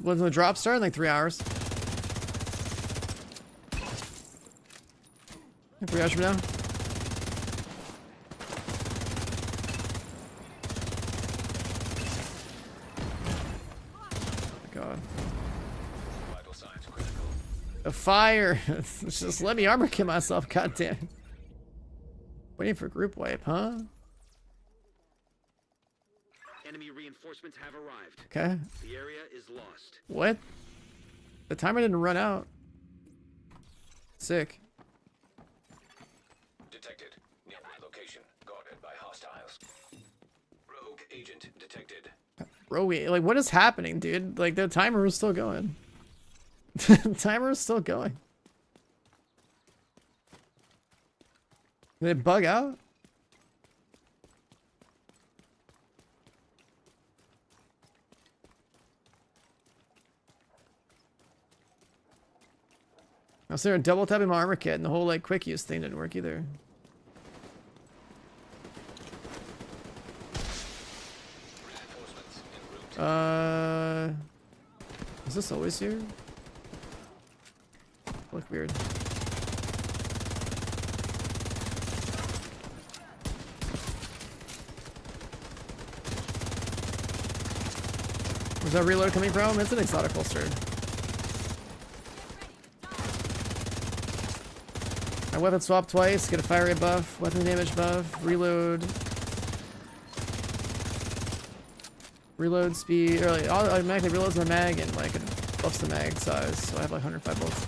S1: When the drop start in like 3 hours. 3 hours from now. God.
S7: Vital signs critical.
S1: The fire. Just let me armor kill myself. God damn. Waiting for group wipe, huh?
S3: Enemy reinforcements have arrived.
S1: Okay.
S3: The area is lost.
S1: What? The timer didn't run out. Sick.
S7: Detected. Nearby location. Guarded by hostiles. Rogue agent detected.
S1: Bro, like, what is happening, dude? Like, the timer is still going. The timer is still going. Did it bug out? I was there double tapping my armor kit and the whole like quick use thing didn't work either.
S7: Reinforcements en route.
S1: Is this always here? Look weird. Where's that reload coming from? It's an exotic holster. I weapon swap twice, get a fire rate buff, weapon damage buff, reload. Reload speed, or like automatically reloads my mag and like it buffs the mag size, so I have like 105 bullets.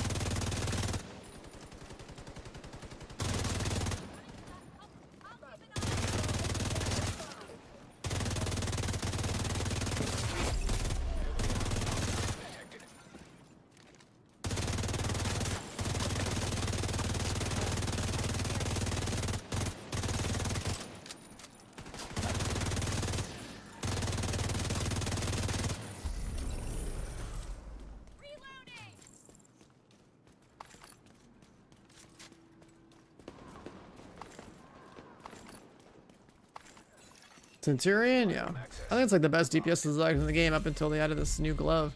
S1: Centurion, yeah. I think it's like the best DPS design in the game up until they added this new glove.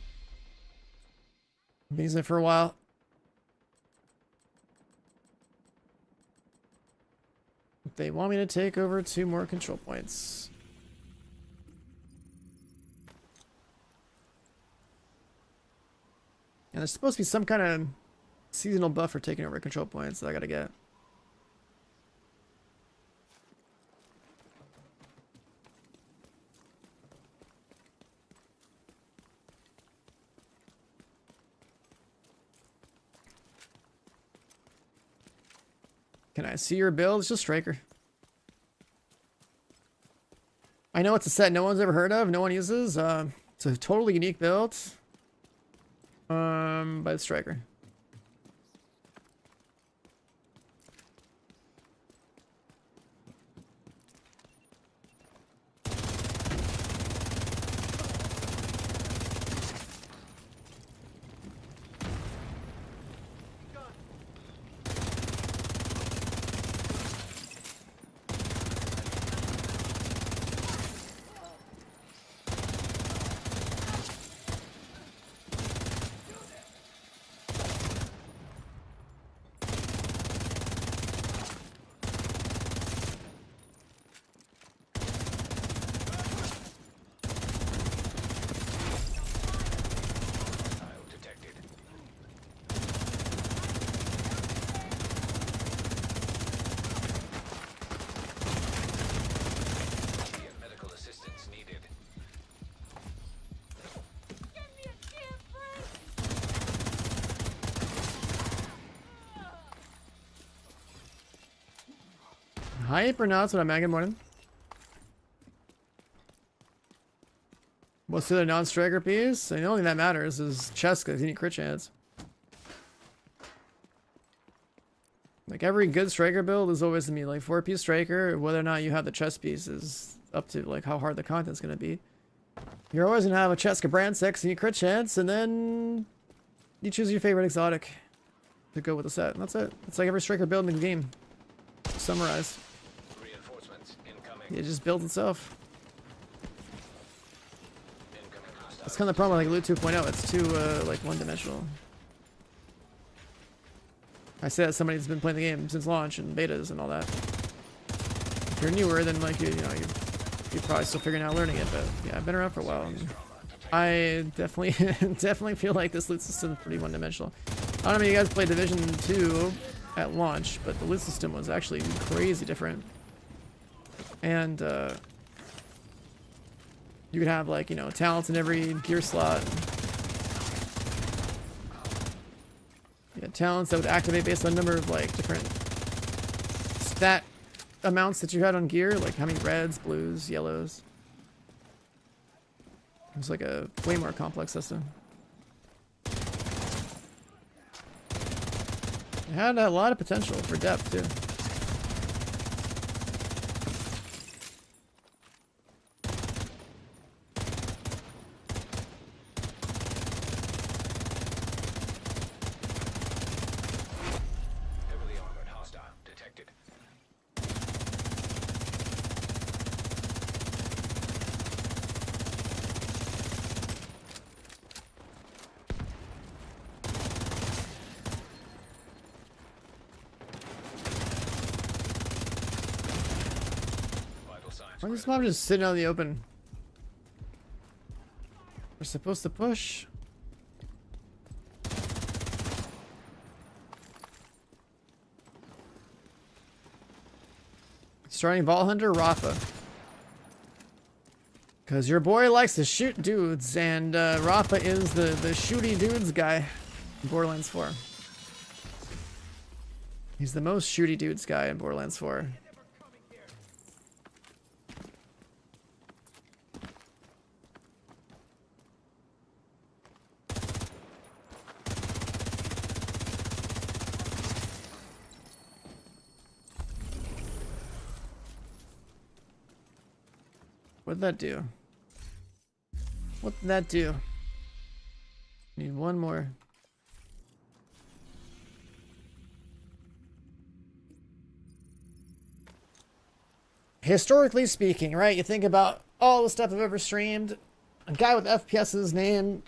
S1: I've been using it for a while. They want me to take over 2 more control points. And there's supposed to be some kind of seasonal buff for taking over control points that I gotta get. Can I see your build? It's just Striker. I know it's a set no one's ever heard of, no one uses. It's a totally unique build. But it's Striker. Hypernauts, what I'm Good morning. What's the other non-striker piece? The only thing that matters is chest because you need crit chance. Like every good striker build is always gonna be like 4-piece striker. Whether or not you have the chest piece is up to like how hard the content's gonna be. You're always gonna have a chest brand 6 and you crit chance, and then you choose your favorite exotic to go with the set. And that's it. It's like every striker build in the game. Summarize. It just builds itself. That's kind of the problem with like Loot 2.0. It's too like one-dimensional. I say that somebody that's been playing the game since launch and betas and all that. If you're newer, then like you're probably still figuring out learning it. But yeah, I've been around for a while. And I definitely definitely feel like this loot system is pretty one-dimensional. I don't know if you guys played Division 2 at launch, but the loot system was actually crazy different. And you could have like, you know, talents in every gear slot. Yeah, talents that would activate based on a number of like different stat amounts that you had on gear, like how many reds, blues, yellows. It was like a way more complex system. It had a lot of potential for depth too. Why is this mob just sitting out in the open? For supposed to push. Starting Vault Hunter, Rafa. Because your boy likes to shoot dudes, and Rafa is the shooty dudes guy in Borderlands 4. He's the most shooty dudes guy in Borderlands 4. What'd that do? What did that do? Need one more. Historically speaking, right? You think about all the stuff I've ever streamed. A guy with FPS's name,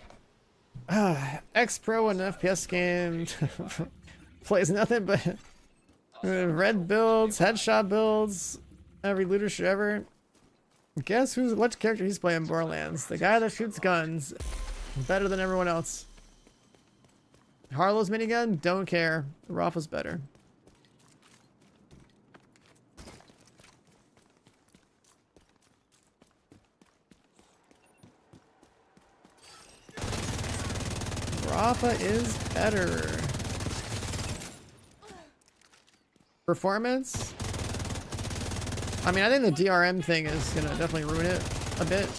S1: ex-pro in an FPS game, plays nothing but red builds, headshot builds, every looter should ever. Guess what character he's playing in Borderlands? The guy that shoots guns better than everyone else. Harlow's minigun? Don't care. Rafa's better. Rafa is better. Performance? I mean, I think the DRM thing is gonna definitely ruin it a bit,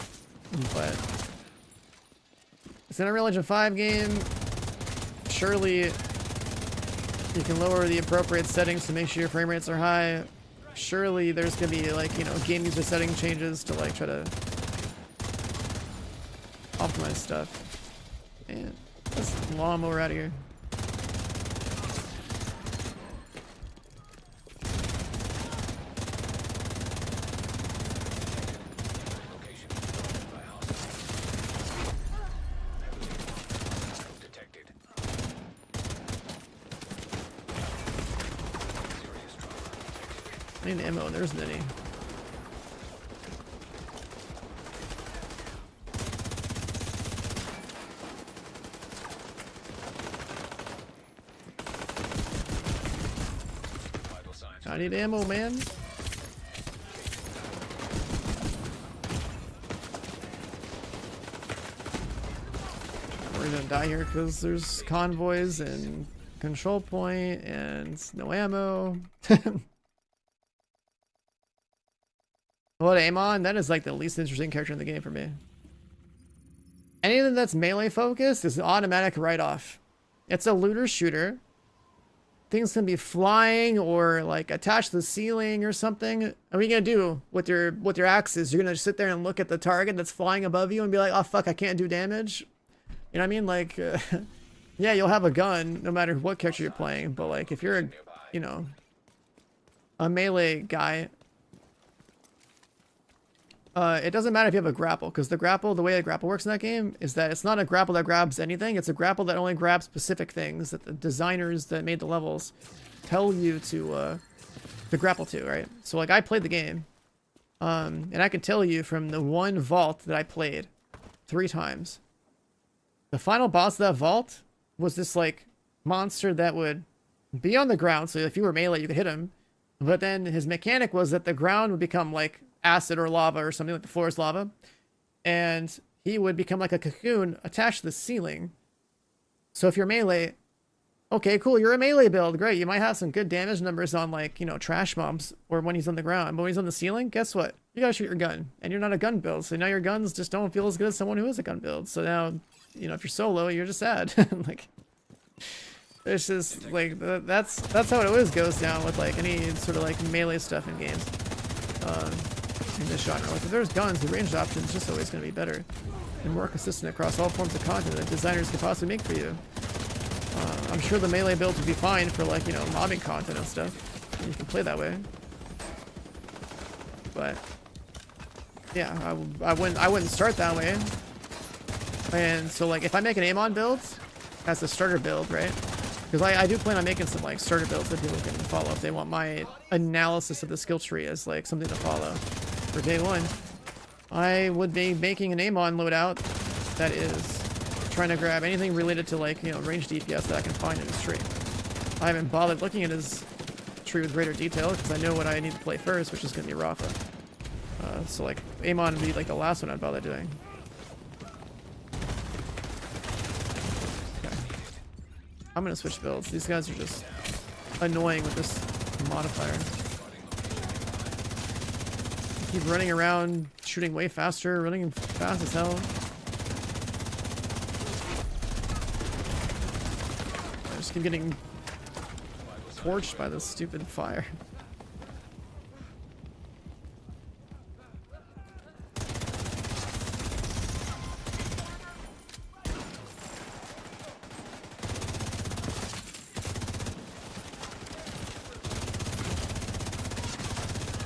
S1: but it's an Unreal Engine 5 game. Surely you can lower the appropriate settings to make sure your frame rates are high. Surely there's gonna be like, you know, game user setting changes to like try to optimize stuff. Man, let's lawnmower out of here. I need ammo, and there isn't any. I need ammo, man. We're gonna die here because there's convoys and control point and no ammo. What, aim on? That is like the least interesting character in the game for me. Anything that's melee focused is an automatic write-off. It's a looter shooter. Things can be flying or like attached to the ceiling or something. What are you gonna do with your axes? You're gonna sit there and look at the target that's flying above you and be like, oh fuck, I can't do damage. You know what I mean? Like, yeah, you'll have a gun no matter what character you're playing. But like, if you're, you know, a melee guy, it doesn't matter if you have a grapple, because the way the grapple works in that game is that it's not a grapple that grabs anything. It's a grapple that only grabs specific things that the designers that made the levels tell you to grapple to, right? So like I played the game, and I can tell you from the one vault that I played 3 times, the final boss of that vault was this like monster that would be on the ground. So if you were melee, you could hit him, but then his mechanic was that the ground would become like acid or lava or something, like the floor is lava, and he would become like a cocoon attached to the ceiling. So if you're melee, okay, cool, you're a melee build, great, you might have some good damage numbers on like, you know, trash mobs or when he's on the ground, but when he's on the ceiling, guess what, you gotta shoot your gun, and you're not a gun build, so now your guns just don't feel as good as someone who is a gun build. So now, you know, if you're solo, you're just sad. Like, it's just like that's how it always goes down with like any sort of like melee stuff in games. In this genre, like if there's guns, the range option is just always going to be better and more consistent across all forms of content that designers could possibly make for you. I'm sure the melee builds would be fine for like, you know, mobbing content and stuff. And you can play that way. But yeah, I wouldn't start that way. And so like if I make an aim on build as a starter build, right? Because I do plan on making some like starter builds that people can follow if they want my analysis of the skill tree as like something to follow for day one. I would be making an aim on loadout that is trying to grab anything related to like, you know, range DPS that I can find in his tree. I haven't bothered looking at his tree with greater detail because I know what I need to play first, which is going to be Rafa. So like Amon would be like the last one I'd bother doing. Okay. I'm going to switch builds. These guys are just annoying with this modifier. Keep running around, shooting way faster, running fast as hell. I just keep getting torched by this stupid fire.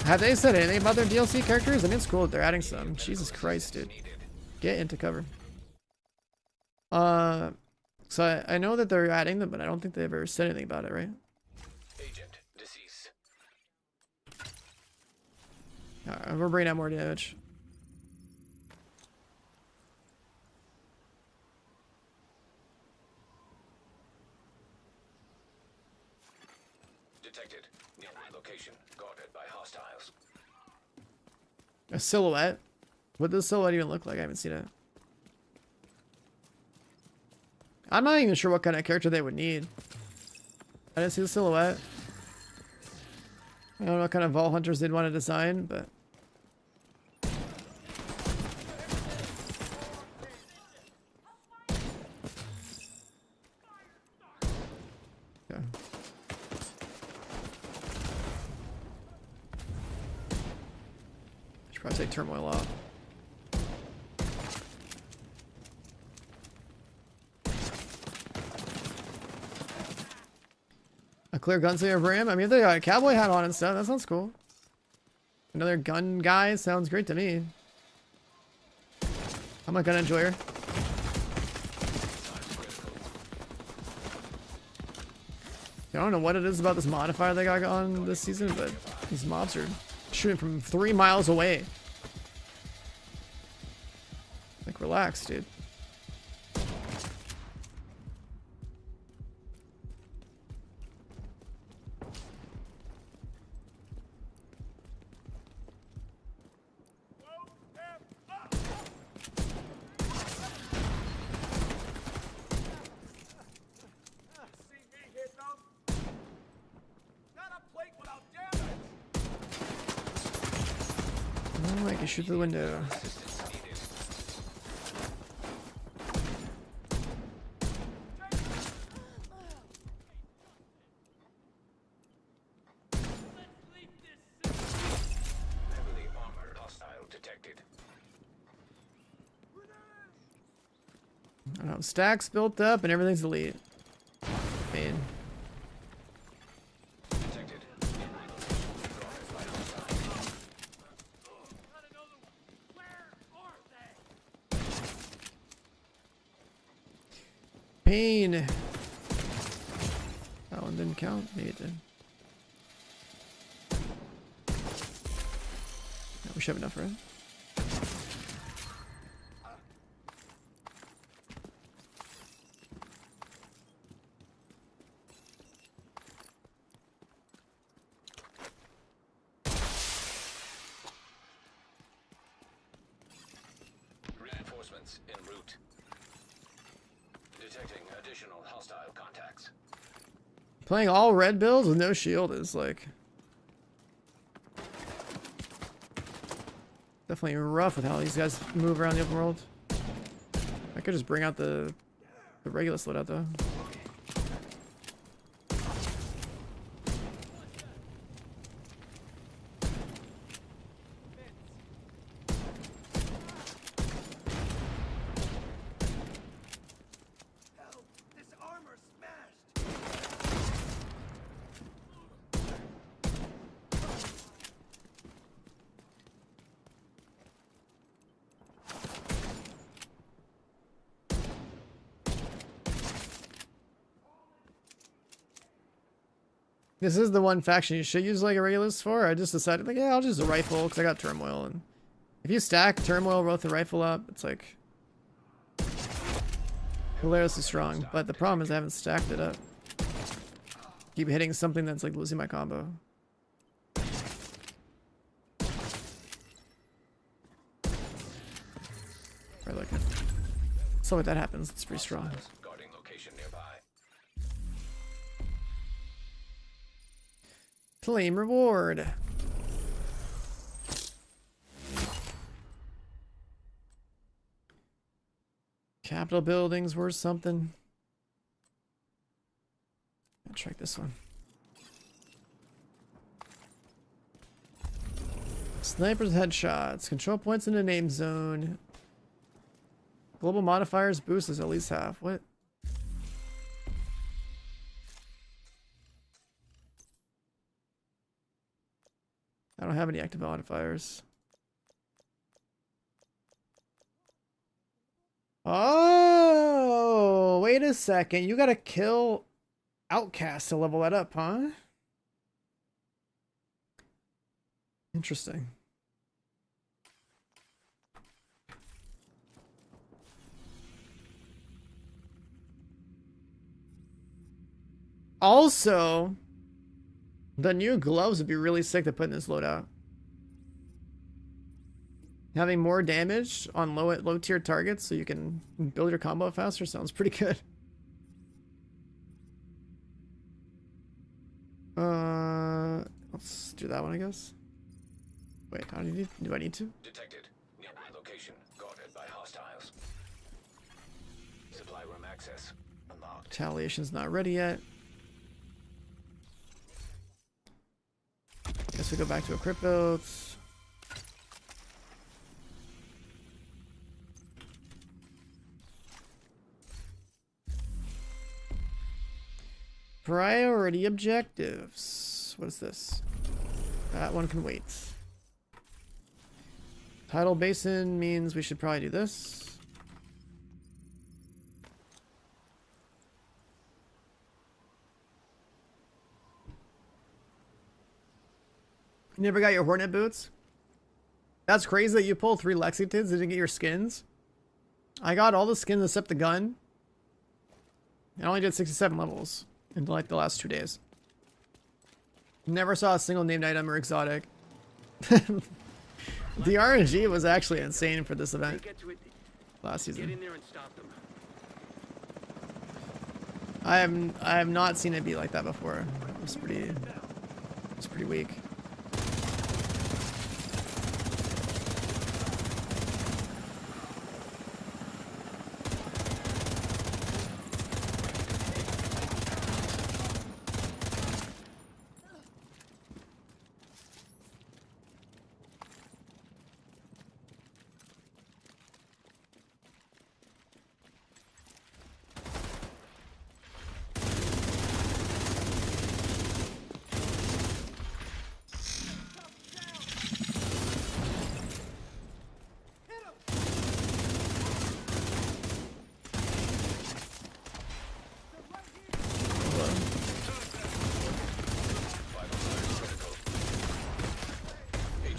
S1: Have they said anything about their DLC characters? I mean, it's cool that they're adding some. Jesus Christ, dude. Get into cover. So I know that they're adding them, but I don't think they ever said anything about it, right?
S7: Agent deceased.
S1: Alright, we're bringing out more damage.
S7: Detected. Nearby location. Guarded by hostiles.
S1: A silhouette? What does silhouette even look like? I haven't seen it. I'm not even sure what kind of character they would need. I didn't see the silhouette. I don't know what kind of Vault Hunters they'd want to design, but... yeah. Should probably take Turmoil off. A clear gunslinger for him? I mean, if they got a cowboy hat on and stuff, that sounds cool. Another gun guy sounds great to me. I'm a gun enjoyer. I don't know what it is about this modifier they got on this season, but these mobs are shooting from 3 miles away. Like, relax, dude. Oh, I can shoot through the window.
S7: Heavily armored hostile detected.
S1: I don't know, stacks built up and everything's elite. Man.
S7: Detected.
S1: Pain. That one didn't count. Maybe it did. Yeah, we should have enough for it.
S7: Reinforcements en route. Detecting additional hostile contacts.
S1: Playing all red builds with no shield is like definitely rough with how these guys move around the open world. I could just bring out the regular loadout though. This is the one faction you should use like a regulus for. I just decided like, yeah, I'll just use a rifle because I got turmoil, and if you stack turmoil both the rifle up, it's like hilariously strong, but the problem is I haven't stacked it up. Keep hitting something that's like losing my combo. I like it. So if that happens, it's pretty strong.
S7: Guarding location nearby.
S1: Claim reward. Capitol buildings worth something. I'll check this one. Snipers headshots. Control points in the name zone. Global modifiers boost is at least half. What? I don't have any active modifiers. Oh, wait a second. You gotta kill Outcast to level that up, huh? Interesting. Also, the new gloves would be really sick to put in this loadout. Having more damage on low tier targets so you can build your combo faster sounds pretty good. Let's do that one, I guess. Wait, how do I need to?
S7: Detected. Nearby location. Guarded by hostiles. Supply room access. Unlocked.
S1: Retaliation's not ready yet. Guess we go back to equip builds. Priority objectives. What is this? That one can wait. Tidal basin means we should probably do this. You never got your Hornet boots? That's crazy that you pulled 3 Lexingtons and didn't get your skins. I got all the skins except the gun. I only did 67 levels in like the last 2 days. Never saw a single named item or exotic. The RNG was actually insane for this event last
S3: Get
S1: season.
S3: in there and stop them.
S1: I have not seen it be like that before. It's pretty weak.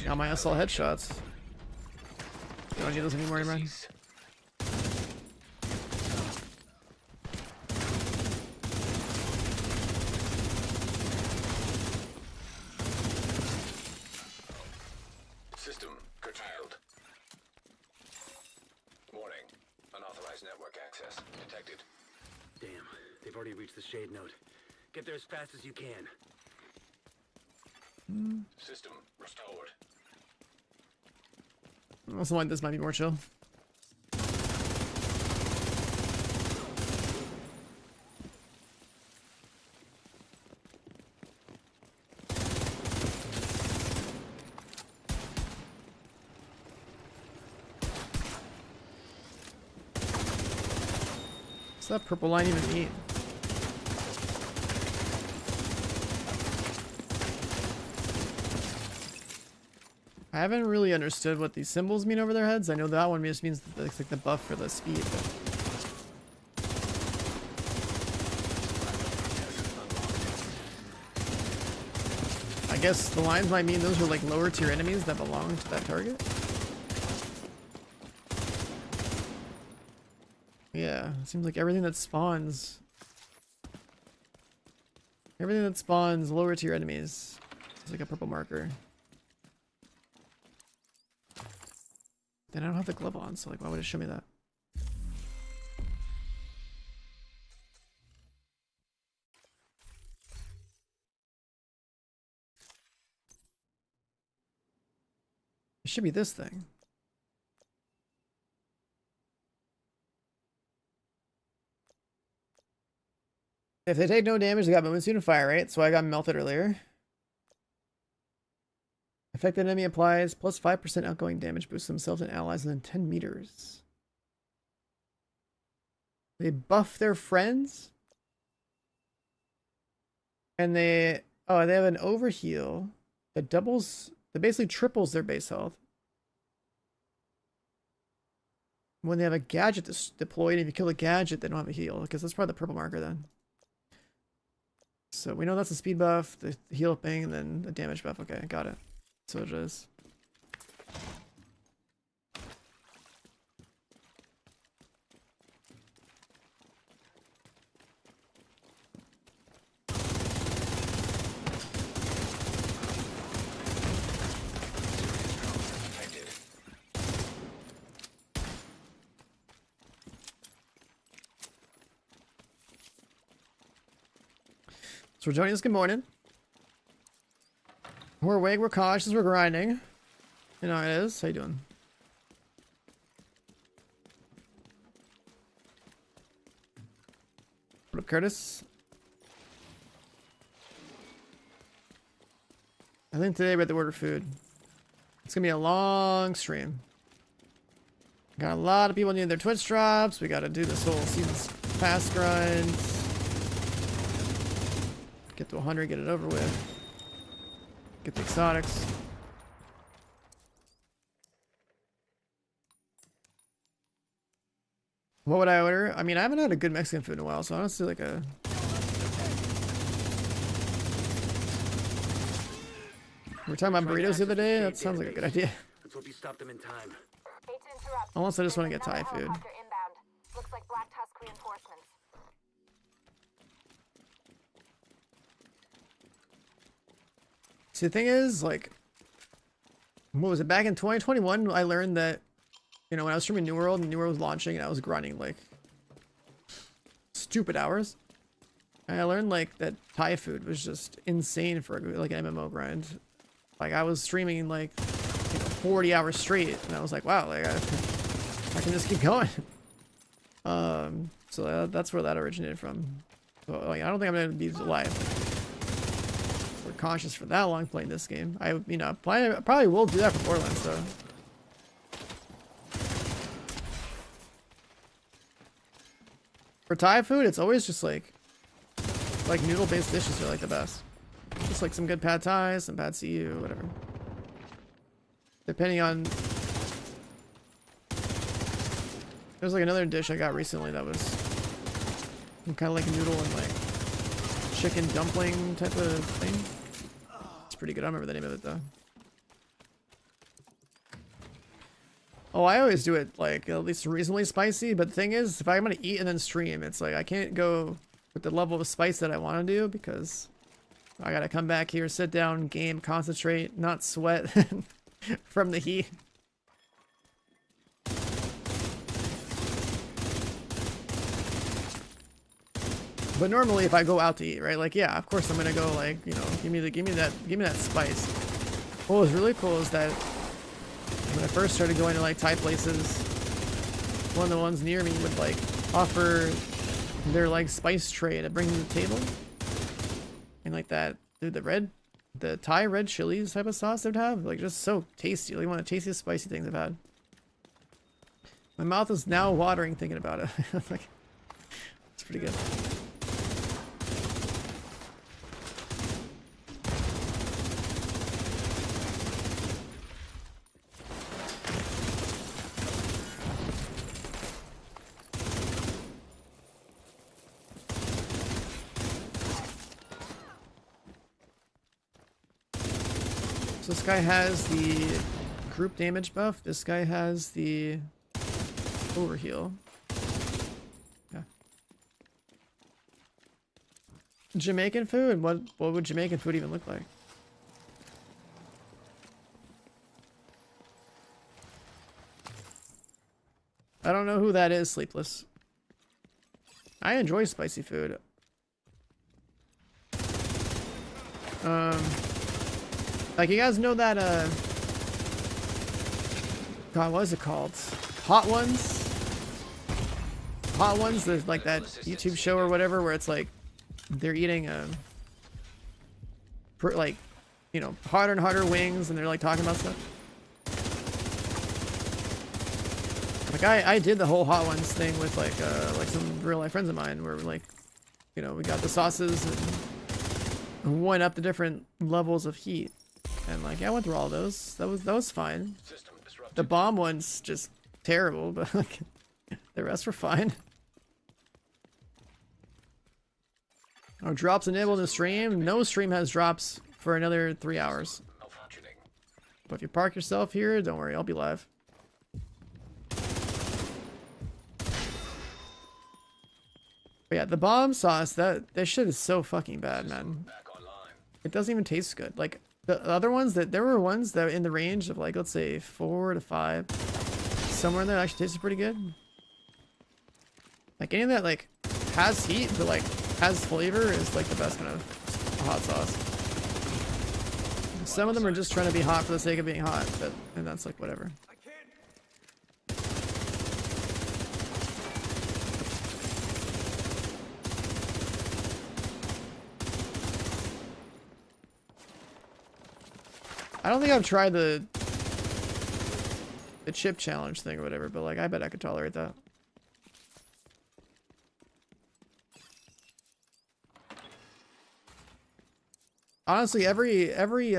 S1: Got my assault headshots. Don't need those anymore, man.
S7: System curtailed. Warning. Unauthorized network access detected.
S3: Damn, they've already reached the shade node. Get there as fast as you can.
S7: System restored.
S1: Something like this might be more chill. What's that purple line even mean? I haven't really understood what these symbols mean over their heads. I know that one just means that it's like the buff for the speed. But I guess the lines might mean those are like lower tier enemies that belong to that target. Yeah. Yeah, it seems like everything that spawns lower tier enemies is like a purple marker. Then I don't have the glove on, so like why would it show me that? It should be this thing. If they take no damage, they got movement speed and fire rate, so I got melted earlier. Affected enemy applies plus 5% outgoing damage, boosts themselves and allies within 10 meters. They buff their friends. And they have an overheal that basically triples their base health. When they have a gadget that's deployed, if you kill a gadget, they don't have a heal, because that's probably the purple marker then. So we know that's a speed buff, the heal thing, and then a damage buff. Okay, got it. That's what it is. So we're joining us. Good morning. We're awake, we're cautious, we're grinding. You know how it is. How you doing? What up, Curtis? I think today we have to order food. It's gonna be a long stream. Got a lot of people needing their Twitch drops. We gotta do this whole season's pass grind. Get to 100, get it over with. Get the exotics. What would I order? I mean, I haven't had a good Mexican food in a while, so honestly, like a... We were talking about burritos the other day. That sounds like a good idea.
S3: Let's hope you stopped them in time.
S1: Unless I just want to get Thai food.
S5: Looks like Black Tusk reinforcements.
S1: See, the thing is, like, what was it, back in 2021, I learned that, you know, when I was streaming New World and New World was launching and I was grinding, like, stupid hours, and I learned, like, that Thai food was just insane for, like, an MMO grind. Like, I was streaming, like, you know, 40 hours straight, and I was like, wow, like, I can just keep going. So that's where that originated from. So, like, I don't think I'm gonna be alive. We're cautious for that long playing this game. I probably will do that for Borderlands though. For Thai food, it's always just like noodle-based dishes are like the best. Just like some good pad Thai, some pad CU, whatever. Depending on. There's like another dish I got recently that was kind of like noodle and like chicken dumpling type of thing. It's pretty good. I don't remember the name of it though. Oh, I always do it like at least reasonably spicy, but the thing is, if I'm gonna eat and then stream, it's like I can't go with the level of spice that I want to do because I gotta come back here, sit down, game, concentrate, not sweat from the heat. But normally, if I go out to eat, right, like yeah, of course I'm gonna go like, you know, give me that spice. What was really cool is that when I first started going to like Thai places, one of the ones near me would like offer their like spice tray to bring to the table, and like that, dude, the Thai red chilies type of sauce they'd have, like just so tasty, like one of the tastiest spicy things I've had. My mouth is now watering thinking about it. Like, it's pretty good. So this guy has the group damage buff. This guy has the overheal. Jamaican food? What would Jamaican food even look like? I don't know who that is, Sleepless. I enjoy spicy food. Like you guys know that God, what is it called? Hot Ones? Hot Ones, there's like that YouTube show or whatever where it's like they're eating like, you know, hotter and hotter wings and they're like talking about stuff. Like I did the whole Hot Ones thing with like some real life friends of mine where like, you know, we got the sauces and went up the different levels of heat. And like, yeah, I went through all those. That was fine. The bomb one's just terrible, but like, the rest were fine. Oh, drops enabled in the stream. No stream has drops for another 3 hours. But if you park yourself here, don't worry, I'll be live. But yeah, the bomb sauce, that shit is so fucking bad, man. It doesn't even taste good. Like the other ones there were ones that were in the range of like, let's say 4 to 5, somewhere in there actually tasted pretty good. Like any that like has heat but like has flavor is like the best kind of hot sauce. Some of them are just trying to be hot for the sake of being hot, and that's like whatever. I don't think I've tried the chip challenge thing or whatever, but like I bet I could tolerate that. Honestly, every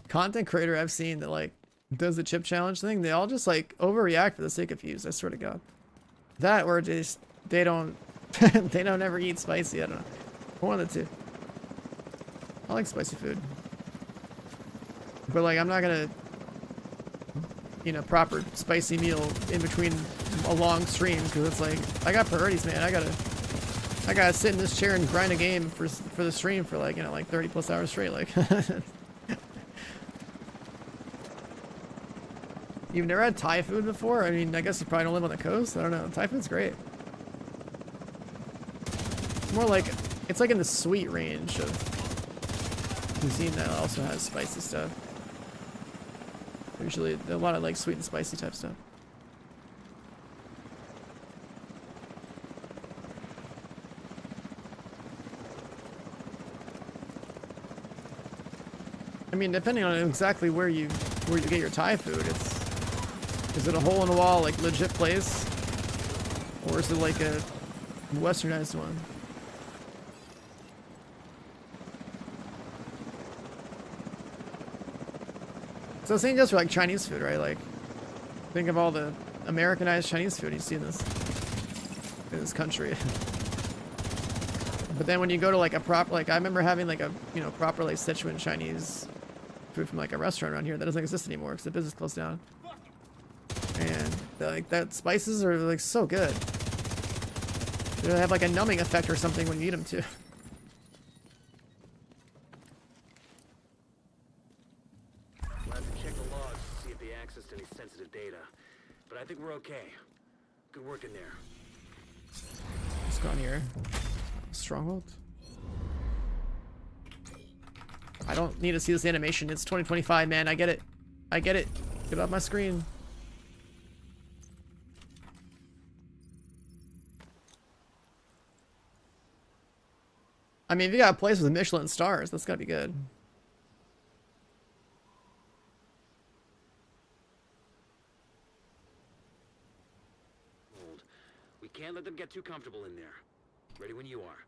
S1: content creator I've seen that like does the chip challenge thing, they all just like overreact for the sake of views. I swear to God. That or just they don't they don't ever eat spicy. I don't know. One of the two. I like spicy food. But like I'm not gonna, you know, proper spicy meal in between a long stream because it's like I got priorities, man. I gotta sit in this chair and grind a game for the stream for like, you know, like 30 plus hours straight. Like you've never had Thai food before? I mean, I guess you probably don't live on the coast. I don't know. Thai food's great. It's more like it's like in the sweet range of cuisine that also has spicy stuff. Usually a lot of like sweet and spicy type stuff. I mean, depending on exactly where you get your Thai food, is it a hole in the wall like legit place, or is it like a westernized one? So same goes for like Chinese food, right? Like, think of all the Americanized Chinese food you see in this country. But then when you go to like a like I remember having like a, you know, proper like Sichuan Chinese food from like a restaurant around here that doesn't exist anymore because the business closed down. And like that spices are like so good. They have like a numbing effect or something when you eat them too.
S3: I think we're okay. Good work in there.
S1: What's going on here? Stronghold? I don't need to see this animation. It's 2025, man. I get it. I get it. Get off my screen. I mean, if you got a place with Michelin stars, that's gotta be good.
S3: Can't let them get too comfortable in there. Ready when you are.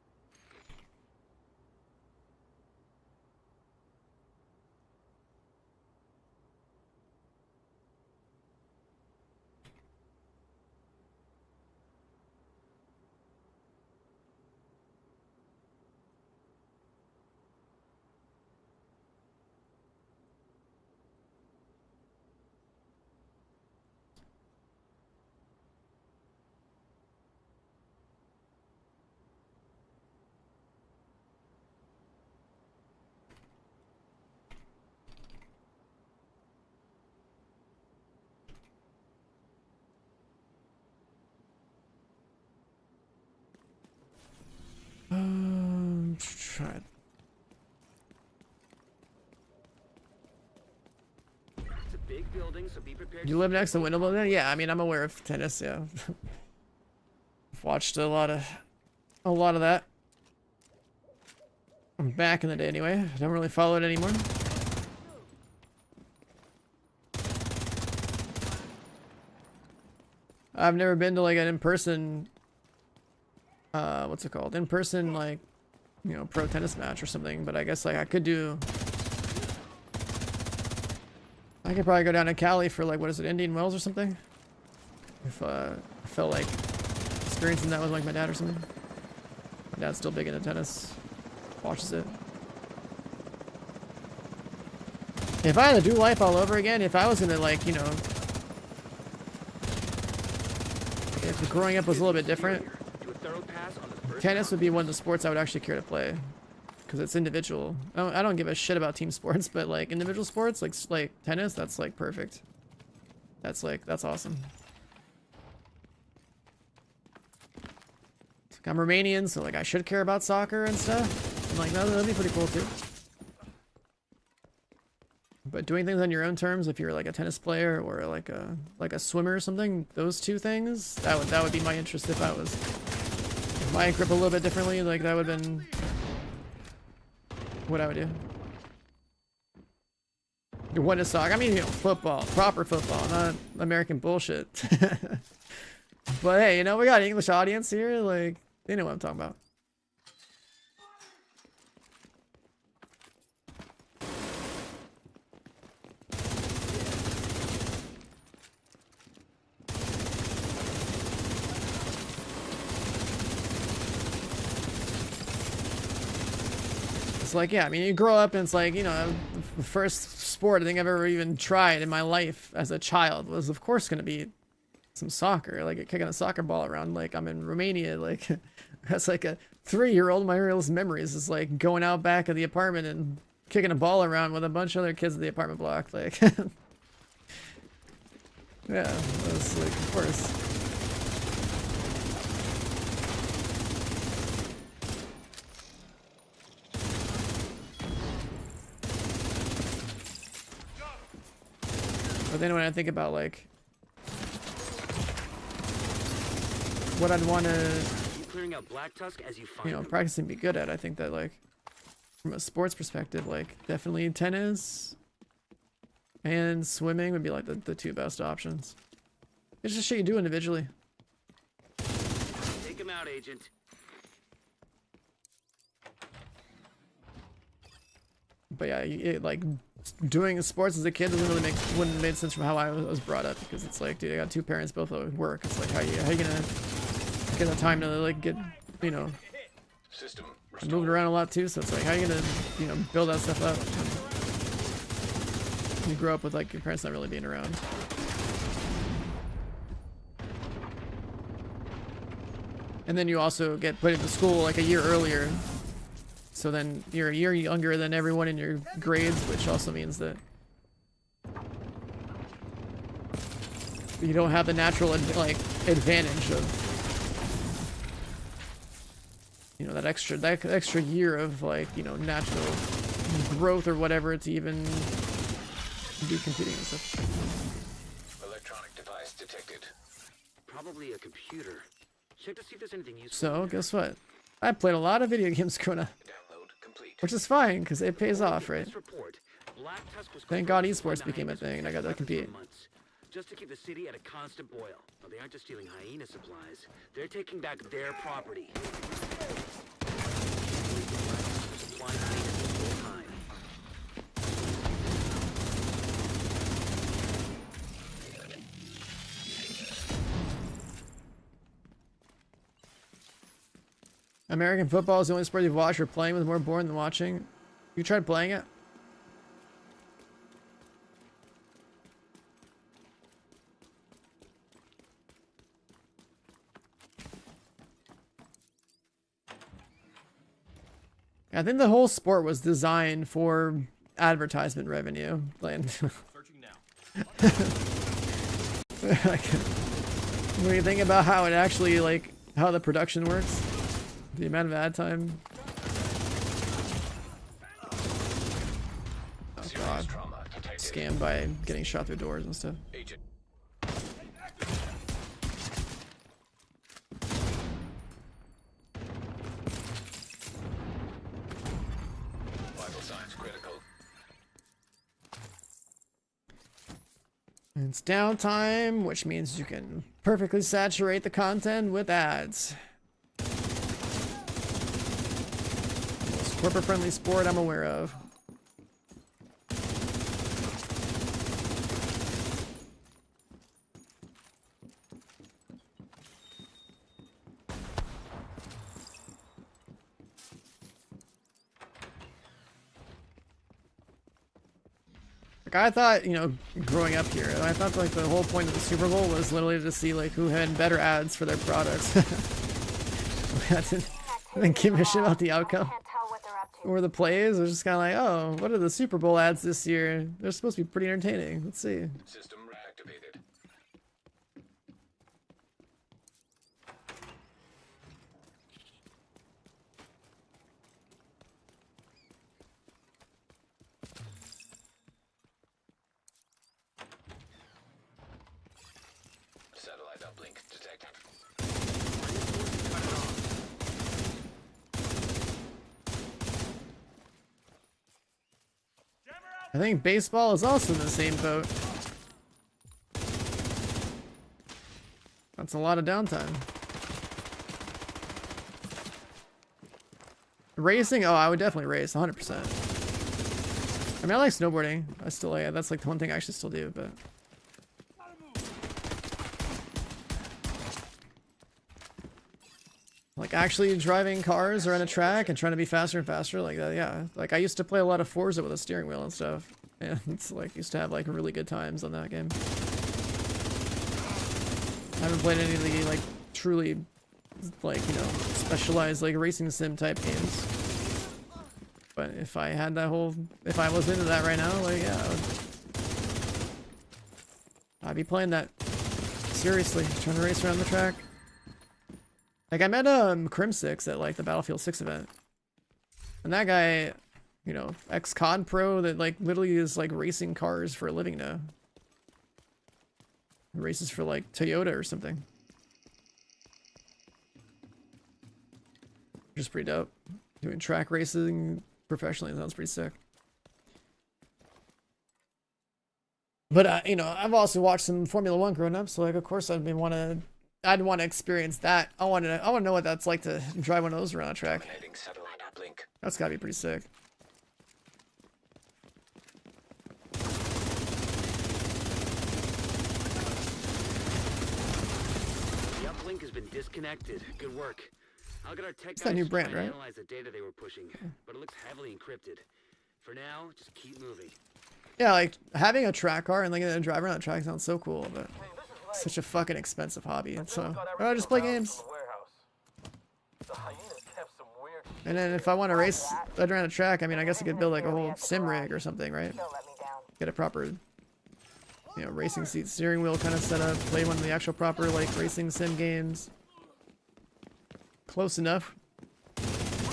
S1: Alright.
S3: It's a big building, so be prepared.
S1: You live next to Wimbledon? Yeah, I mean, I'm aware of tennis, yeah. I've watched a lot of that. Back in the day anyway. I don't really follow it anymore. I've never been to like an in-person what's it called? In-person, like, you know, pro tennis match or something, but I guess like I could probably go down to Cali for like, what is it, Indian Wells or something? If I felt like experiencing that with like my dad or something. My dad's still big into tennis. Watches it. If I had to do life all over again, if I was gonna like, you know, if growing up was a little bit different, tennis would be one of the sports I would actually care to play, because it's individual. I don't give a shit about team sports, but like individual sports, like tennis, that's like perfect. That's awesome. I'm Romanian, so like I should care about soccer and stuff. I'm like, no, that'd be pretty cool too. But doing things on your own terms, if you're like a tennis player or like a swimmer or something, those two things, that would be my interest if I grip a little bit differently. Like that would have been what I would do. What is soccer? I mean, you know, football, proper football, not American bullshit. But hey, you know, we got an English audience here. Like, they know what I'm talking about. It's like, yeah, I mean, you grow up and it's like, you know, the first sport I think I've ever even tried in my life as a child was, of course, going to be some soccer, like kicking a soccer ball around. Like, I'm in Romania, like, that's like a 3-year-old. My earliest memories is like going out back of the apartment and kicking a ball around with a bunch of other kids in the apartment block. Like, yeah, that's like, of course. But then when I think about like what I'd want to, you know, practice and be good at, I think that like from a sports perspective, like definitely tennis and swimming would be like the two best options. It's just shit you do individually.
S3: Take him out, Agent.
S1: But yeah, like doing sports as a kid wouldn't have made sense from how I was brought up, because it's like, dude, I got two parents both at work. It's like, how you gonna get the time to like get, you know, I'm moving around a lot too, so it's like, how you gonna, you know, build that stuff up? You grow up with like your parents not really being around. And then you also get put into school like a year earlier. So then you're a year younger than everyone in your grades, which also means that you don't have the natural like advantage of, you know, that extra year of like, you know, natural growth or whatever to even be competing and stuff.
S7: Electronic device detected.
S3: Probably a computer. Check to see if there's anything useful.
S1: So guess what? I played a lot of video games growing up. Which is fine, because it pays off, right? Thank God esports became a thing and I got to compete.
S3: Just to keep the city at a constant boil. Well, they aren't just stealing hyena supplies. They're taking back their property.
S1: American football is the only sport you've watched or playing with more boring than watching. You tried playing it? I think the whole sport was designed for advertisement revenue. Like, when you think about how it actually, like, how the production works, the amount of ad time.
S7: Serious trauma detected.
S1: Scammed by getting shot through doors and stuff.
S7: Agent. Vital signs critical.
S1: And it's downtime, which means you can perfectly saturate the content with ads. Most corporate-friendly sport I'm aware of. Like, I thought, you know, growing up here, I thought like the whole point of the Super Bowl was literally to see like who had better ads for their products. I didn't give a shit about the outcome
S5: Can't tell what they're up to.
S1: or the plays. It was just kind of like, oh, what are the Super Bowl ads this year? They're supposed to be pretty entertaining. Let's see.
S7: System reactivated. Satellite uplink detected.
S1: I think baseball is also in the same boat. That's a lot of downtime. Racing? Oh, I would definitely race, 100%. I mean, I like snowboarding. I still like it. That's like the one thing I actually still do, but... Like actually driving cars around a track and trying to be faster and faster like that, yeah. Like I used to play a lot of Forza with a steering wheel and stuff. And it's like used to have like really good times on that game. I haven't played any of the like truly like, you know, specialized like racing sim type games. But if I had that whole, if I was into that right now, like yeah, I'd be playing that seriously, trying to race around the track. Like I met Crim6 at like the Battlefield 6 event. And that guy, you know, ex-COD pro that like literally is like racing cars for a living now. He races for like Toyota or something. Which is pretty dope. Doing track racing professionally sounds pretty sick. But you know, I've also watched some Formula 1 growing up, so like of course I'd want to experience that. I want to know what that's like to drive one of those around a track.
S7: Terminating satellite uplink.
S1: That's gotta be pretty sick.
S3: The uplink has been disconnected. Good work. I'll get our tech
S1: It's that
S3: guys
S1: new
S3: to
S1: brand,
S3: try and
S1: right?
S3: analyze the data they were pushing, but it looks heavily encrypted. For now, just keep moving.
S1: Yeah, like having a track car and like a driver on that track sounds so cool, but
S4: Hey, this is Lane.
S1: such a fucking expensive hobby. And so,
S4: Got
S1: oh,
S4: everything
S1: just play
S4: around
S1: games.
S4: from the warehouse. The hyenas kept some weird shit.
S1: And then if I want to race around a track, I mean, I guess I could build like a whole sim rig or something, right?
S5: Still let me down.
S1: Get a proper, you know, racing seat, steering wheel kind of setup. Play one of the actual proper like racing sim games. Close enough.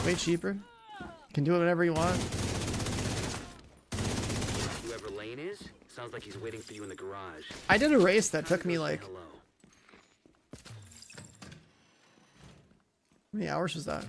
S1: Way cheaper. Can do it whenever you want.
S3: Whoever Lane is, sounds like he's waiting for you in the garage.
S1: I did a race that took me
S3: Go say
S1: like,
S3: hello.
S1: how many hours was that?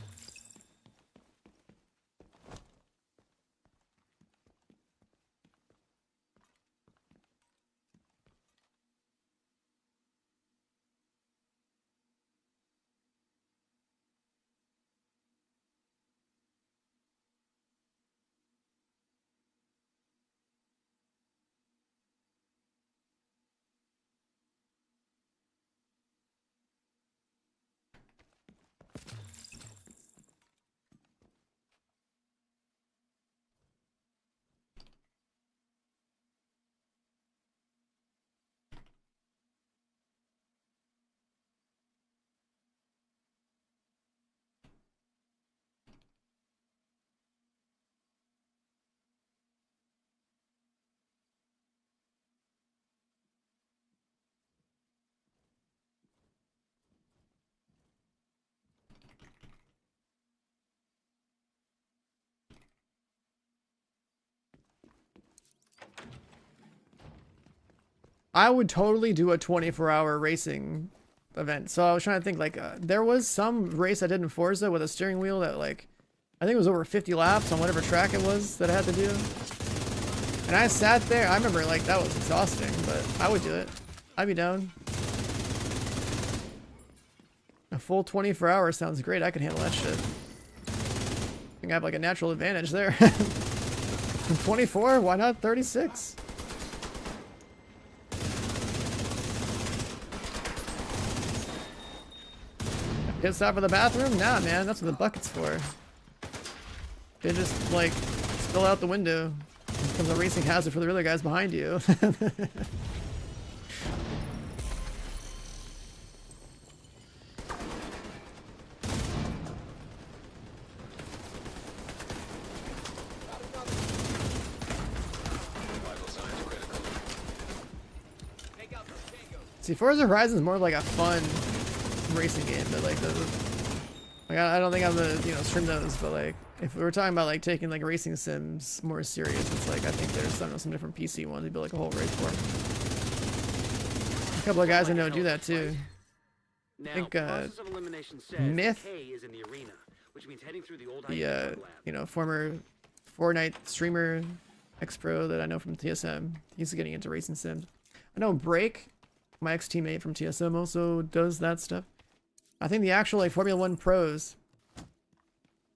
S1: I would totally do a 24-hour racing event. So I was trying to think, like, there was some race I did in Forza with a steering wheel that, like, I think it was over 50 laps on whatever track it was that I had to do. And I sat there, I remember, like, that was exhausting, but I would do it. I'd be down. A full 24 hours sounds great. I could handle that shit. I think I have, like, a natural advantage there. 24? Why not 36? Pit stop for the bathroom? Nah, man, that's what the bucket's for. They just, like, spill out the window. It becomes a racing hazard for the other guys behind you. See, Forza Horizon is more of like a fun racing game, but like I don't think I'm gonna, you know, stream those, but like if we were talking about like taking like racing sims more serious, it's like I think there's some different PC ones to build like a whole race for. A couple of guys I know do that too.
S3: Now,
S1: I think
S3: process of elimination says
S1: Myth,
S3: K is in the arena, which means heading through the old
S1: the you know, former Fortnite streamer ex-pro that I know from TSM, he's getting into racing sims. I know Break, my ex-teammate from TSM, also does that stuff. I think the actual like Formula 1 pros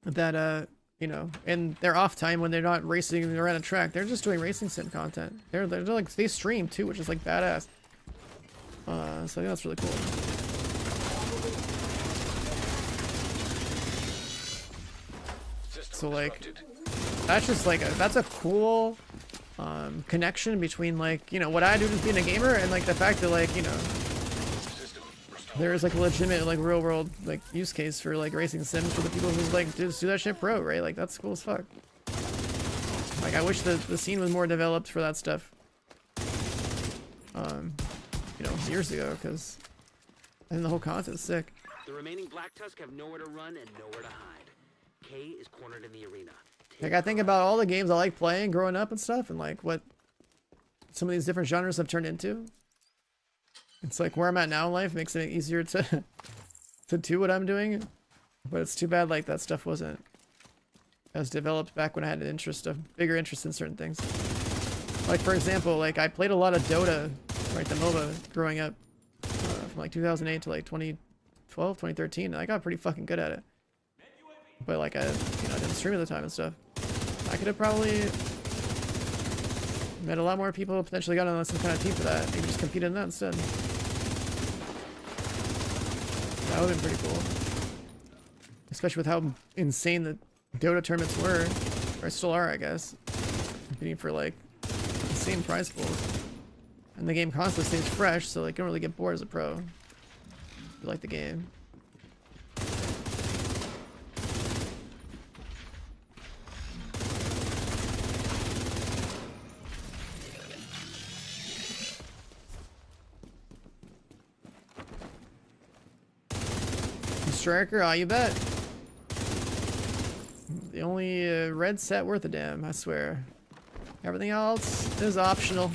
S1: that you know, in their off time when they're not racing around a track, they're just doing racing sim content. They're like, they stream too, which is like badass. So I think that's really cool. So like that's just like that's a cool connection between like, you know, what I do just being a gamer and like the fact that like, you know, there is like a legitimate like real world like use case for like racing sims for the people who like just do that shit pro, right? Like that's cool as fuck. Like I wish the scene was more developed for that stuff. You know, years ago, because I think the whole content's sick.
S3: The remaining Black Tusk have nowhere to run and nowhere to hide. K is cornered in the arena.
S1: Like I think about all the games I like playing growing up and stuff, and like what some of these different genres have turned into. It's like where I'm at now in life makes it easier to do what I'm doing, but it's too bad like that stuff wasn't as developed back when I had an interest, a bigger interest in certain things. Like for example, like I played a lot of Dota, right, the MOBA, growing up from like 2008 to like 2012, 2013. And I got pretty fucking good at it. But like I didn't stream at the time and stuff. I could have probably met a lot more people, potentially got on some kind of team for that. Maybe just competed in that instead. That would have been pretty cool. Especially with how insane the Dota tournaments were. Or still are, I guess. Competing for like insane prize pools. And the game constantly stays fresh, so like you don't really get bored as a pro. You like the game. Striker, oh, you bet. The only red set worth a damn, I swear. Everything else is optional.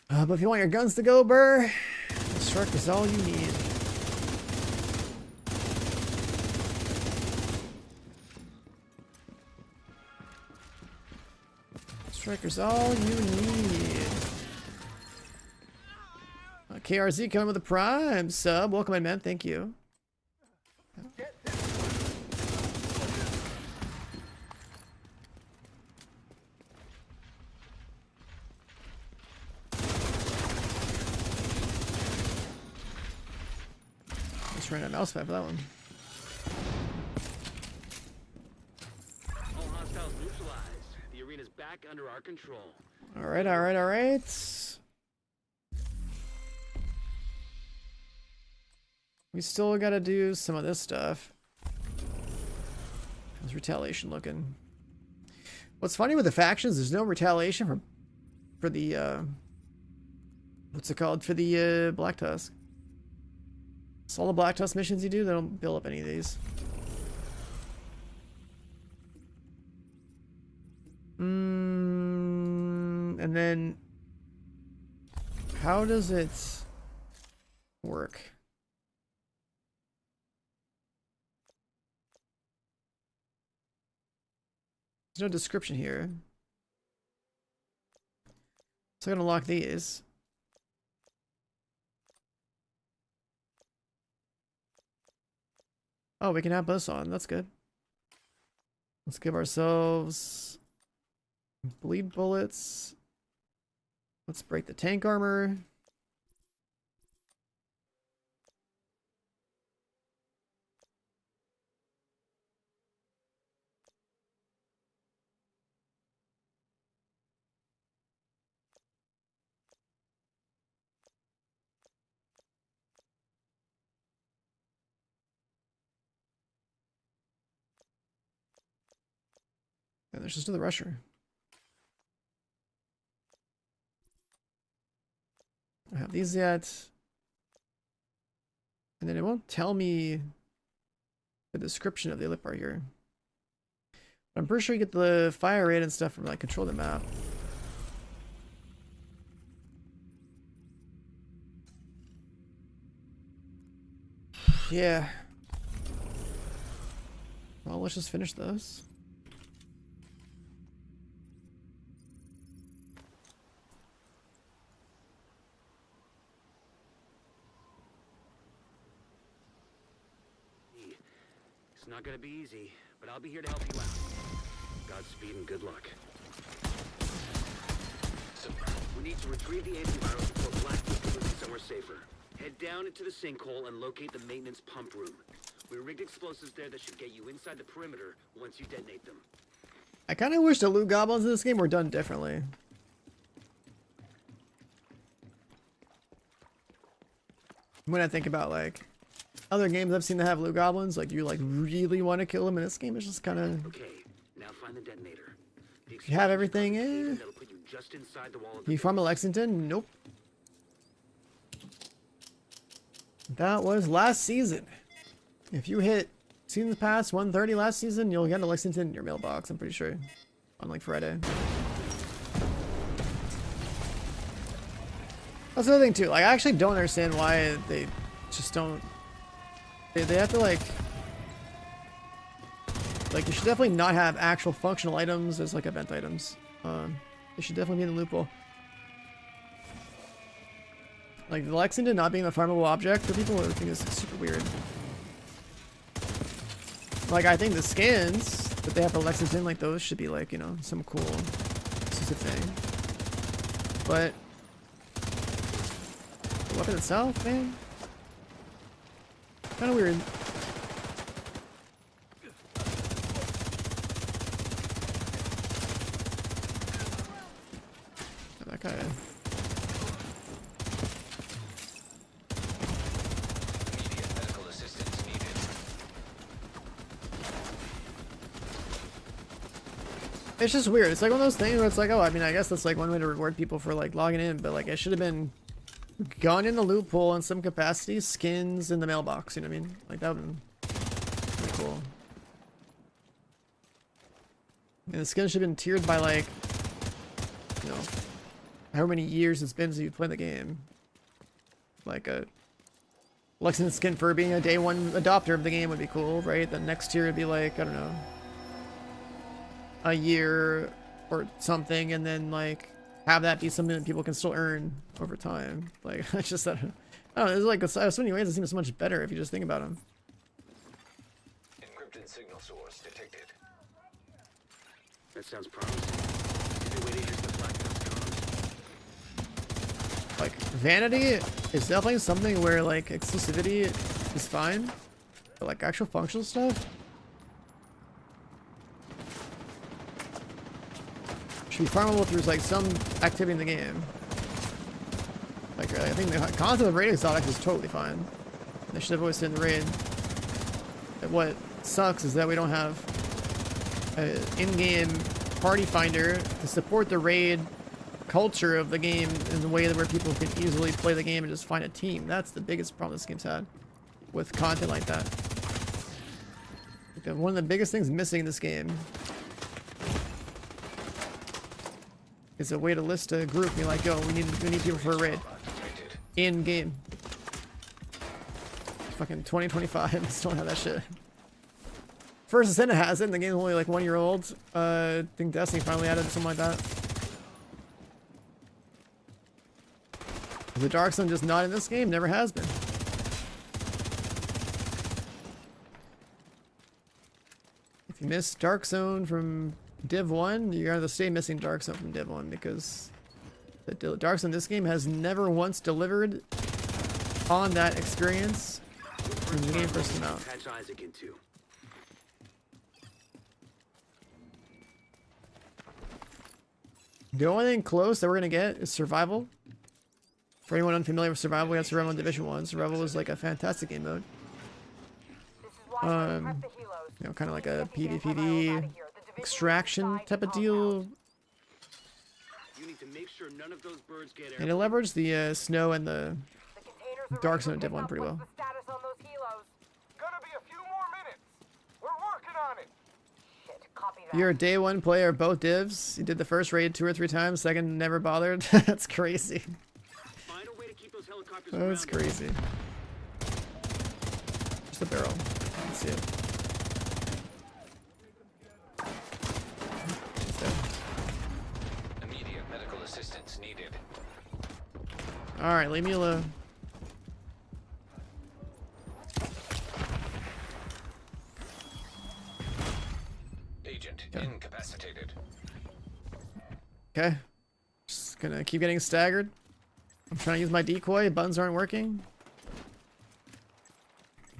S1: But if you want your guns to go, Burr, the Striker is all you need. Striker's all you need. KRZ coming with a prime sub. Welcome in, man. Thank you. Just ran a mouse pad for that one.
S3: All hostiles neutralized. The arena's back under our control.
S1: All right, all right, all right. We still gotta do some of this stuff. How's retaliation looking? What's funny with the factions, there's no retaliation for the what's it called? For the Black Tusk. So all the Black Tusk missions you do, they don't build up any of these. And then how does it work? There's no description here. So I'm gonna lock these. Oh, we can have this on. That's good. Let's give ourselves bleed bullets. Let's break the tank armor. And there's just another rusher. I don't have these yet. And then it won't tell me the description of the other part here. But I'm pretty sure you get the fire rate and stuff from like control the map. Yeah. Well, let's just finish this.
S3: It's not gonna be easy, but I'll be here to help you out. Godspeed and good luck. We need to retrieve the antivirus before Blackwood can move it somewhere safer. Head down into the sinkhole and locate the maintenance pump room. We rigged explosives there that should get you inside the perimeter once you detonate them.
S1: I kind of wish the loot goblins in this game were done differently. When I think about like other games I've seen that have loot goblins, like you like really want to kill them, and this game is just kind of.
S3: Okay, now find the detonator. The
S1: You have everything, eh?
S3: that'll put you just inside the wall of the
S1: You from Lexington? Nope. That was last season. If you hit season pass 130 last season, you'll get a Lexington in your mailbox, I'm pretty sure. On like Friday. That's another thing too. Like I actually don't understand why they just don't. They have to like you should definitely not have actual functional items as like event items. They should definitely be in the loophole. Like the Lexington not being a farmable object for people, I think is super weird. Like I think the skins that they have for Lexington, like those should be like, you know, some cool exclusive thing. But the weapon itself, man, kind of weird. That guy.
S7: Immediate medical assistance needed.
S1: It's just weird. It's like one of those things where it's like, oh, I mean, I guess that's like one way to reward people for like logging in, but like it should have been gone in the loophole in some capacity, skins in the mailbox, you know what I mean? Like that would have been pretty cool. And the skins should have been tiered by like, you know, how many years it's been since you played the game. Like a Lexington skin for being a day one adopter of the game would be cool, right? The next tier would be like, I don't know, a year or something, and then like have that be something that people can still earn over time. Like it's just that, I don't know, there's like so many ways it seems so much better if you just think about them.
S7: Encrypted signal source detected.
S3: That sounds promising. Maybe wait to use the Blackout's comms.
S1: Like vanity is definitely something where like exclusivity is fine, but like actual functional stuff should be farmable through like some activity in the game. Like I think the concept of raid exotics is totally fine. They should have always stayed in the raid. But what sucks is that we don't have an in-game party finder to support the raid culture of the game in the way that where people can easily play the game and just find a team. That's the biggest problem this game's had with content like that. Like one of the biggest things missing in this game is a way to list a group and be like, yo, we need people for a raid. In game. Fucking 2025. Still don't have that shit. First Ascent has it, and the game's only like 1 year old. I think Destiny finally added something like that. The Dark Zone just not in this game, never has been. If you miss Dark Zone from Div 1, you're gonna stay missing Dark Zone from Div 1 because the Dark Zone in this game has never once delivered on that experience when the game first came out.
S3: Patch Isaac into.
S1: The only thing close that we're gonna get is Survival. For anyone unfamiliar with Survival, we have Survival in Division 1. Survival is like a fantastic game mode. You know, kind of like a PvPv extraction type of deal.
S3: You need to make sure none of those birds get
S1: And it leveraged the snow and the Dark Zone in Div 1 pretty well.
S4: Gonna be a few more minutes. We're working on it.
S5: Shit, copy that.
S1: You're a day one player of both divs. You did the first raid 2 or 3 times, second never bothered. That's crazy.
S3: Find a way to keep those helicopters
S1: That's
S3: grounded.
S1: crazy. Just a barrel. Let's see it. Just there.
S7: Immediate medical assistance needed.
S1: Alright, leave me alone.
S7: Agent incapacitated.
S1: Okay. Just gonna keep getting staggered. I'm trying to use my decoy. Buttons aren't working.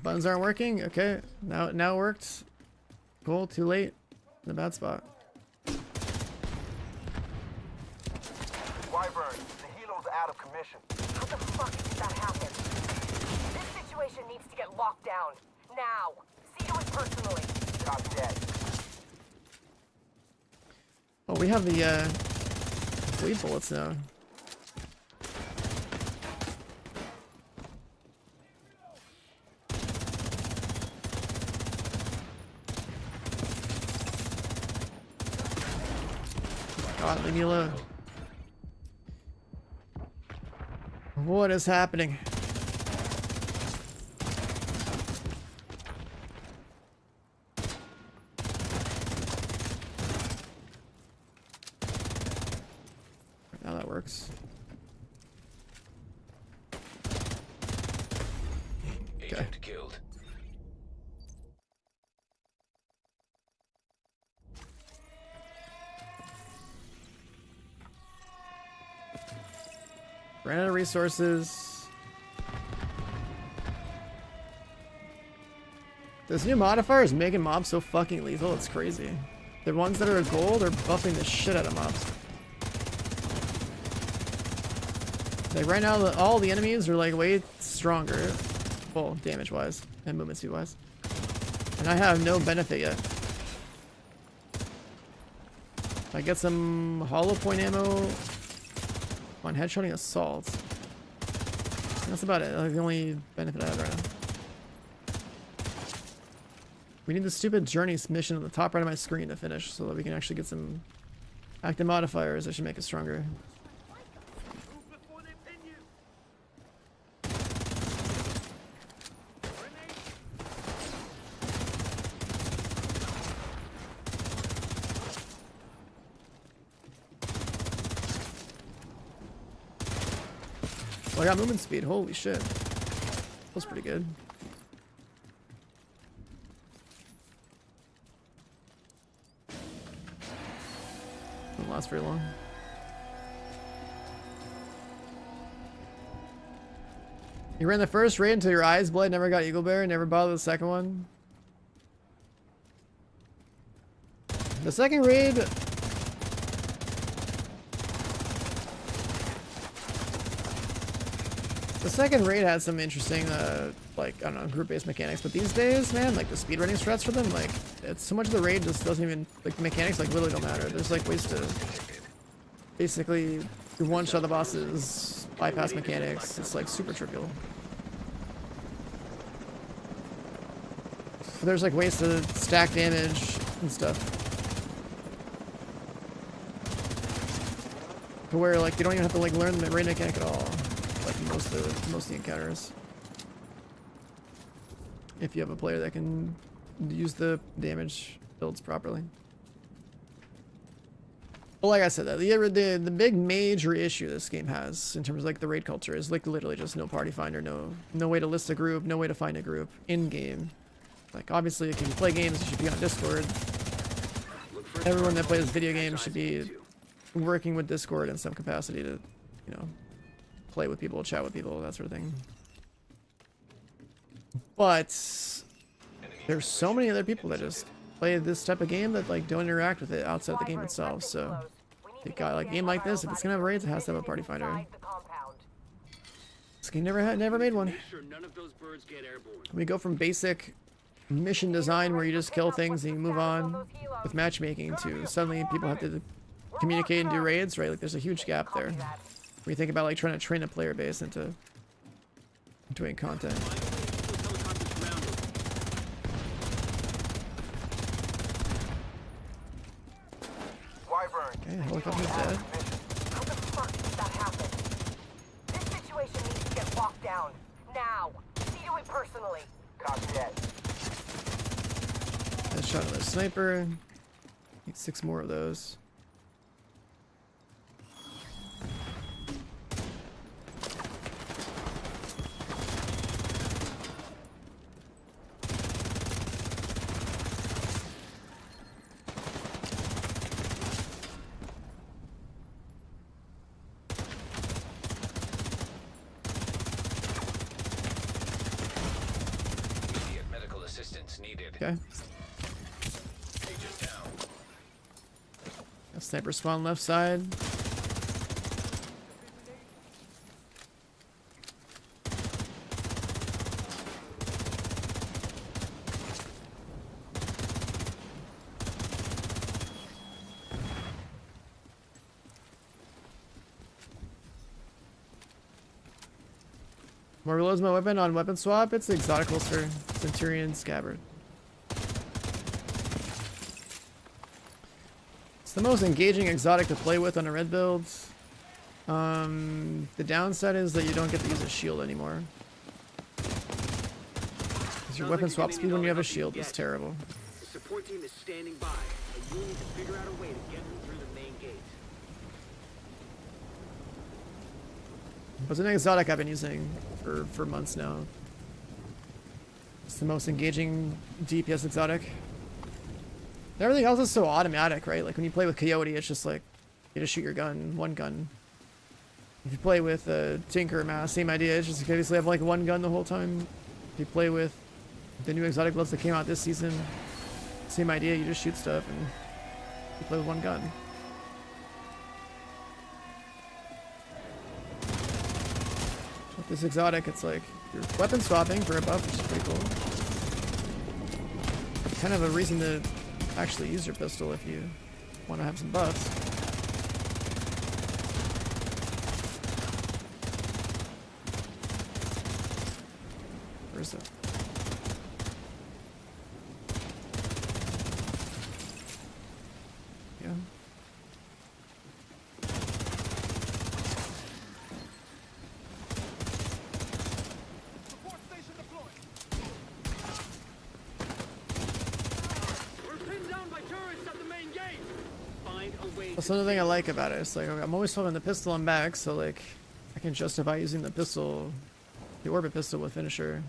S1: Buttons aren't working. Okay. Now it worked. Cool. Too late. In a bad spot.
S4: Wyvern, the helo's out of commission.
S5: How the fuck did that happen? This situation needs to get locked down. Now. See to it personally.
S4: Copy that.
S1: Oh, we have the bleed bullets now. God, leave me alone. What is happening? Now that works.
S7: Agent killed.
S1: Ran out of resources. This new modifier is making mobs so fucking lethal, it's crazy. The ones that are gold are buffing the shit out of mobs. Like right now, all the enemies are like way stronger. Well, damage wise and movement speed wise. And I have no benefit yet. I get some hollow point ammo on headshotting assault. That's about it. Like the only benefit I have right now. We need the stupid journeys mission on the top right of my screen to finish so that we can actually get some active modifiers that should make it stronger. Oh, I got movement speed. Holy shit. That was pretty good. Didn't last very long. You ran the first raid until your eyes bled, never got Eagle Bear, never bothered the second one. The second raid... The second raid had some interesting, like, I don't know, group-based mechanics, but these days, man, like, the speedrunning strats for them, like, it's so much of the raid just doesn't even, like, the mechanics, like, literally don't matter. There's, like, ways to basically one-shot the bosses, bypass mechanics. It's, like, super trivial. There's, like, ways to stack damage and stuff. To where, like, you don't even have to, like, learn the raid mechanic at all. like most of the encounters. If you have a player that can use the damage builds properly. Well, like I said, the big major issue this game has in terms of like the raid culture is like literally just no party finder, no way to list a group, no way to find a group in game. Like obviously, if you play games, you should be on Discord. Everyone that plays video games should be working with Discord in some capacity to, you know, play with people, chat with people, that sort of thing. But there's so many other people that just play this type of game that like don't interact with it outside the game itself. So you got like a game like this, if it's gonna have raids, it has to have a party finder. This game never made one.
S3: Make sure none of those birds get airborne.
S1: We go from basic mission design where you just kill things and you move on with matchmaking to suddenly people have to communicate and do raids, right? Like there's a huge gap there. When you think about like trying to train a player base into doing content. Okay, helicopter's dead.
S4: How the fuck did that happen? This situation needs to get locked down. Now. See to it personally. Copy that.
S1: Headshot of the sniper. Need 6 more of those.
S7: Immediate medical assistance needed.
S1: Okay.
S7: Agent down.
S1: A sniper spawn left side. More reloads my weapon on weapon swap. It's the exotic holster, Centurion Scabbard. It's the most engaging exotic to play with on a red build. The downside is that you don't get to use a shield anymore. Because your weapon swap speed when you have a shield is terrible.
S3: The support team is standing by, and you need to figure out a way to get them through the main gate.
S1: It's an exotic I've been using for months now. It's the most engaging DPS exotic. Everything else is so automatic, right? Like when you play with Coyote, it's just like you just shoot your gun, one gun. If you play with Tinker Mass, same idea. It's just you basically have like one gun the whole time. If you play with the new exotic builds that came out this season, same idea. You just shoot stuff and you play with one gun. With this exotic, it's like you're weapon swapping for a buff, which is pretty cool. Kind of a reason to actually use your pistol if you want to have some buffs. Where's the... Yeah. That's another thing I like about it. It's like I'm always holding the pistol on back, so like I can justify using the pistol, the orbit pistol with finisher.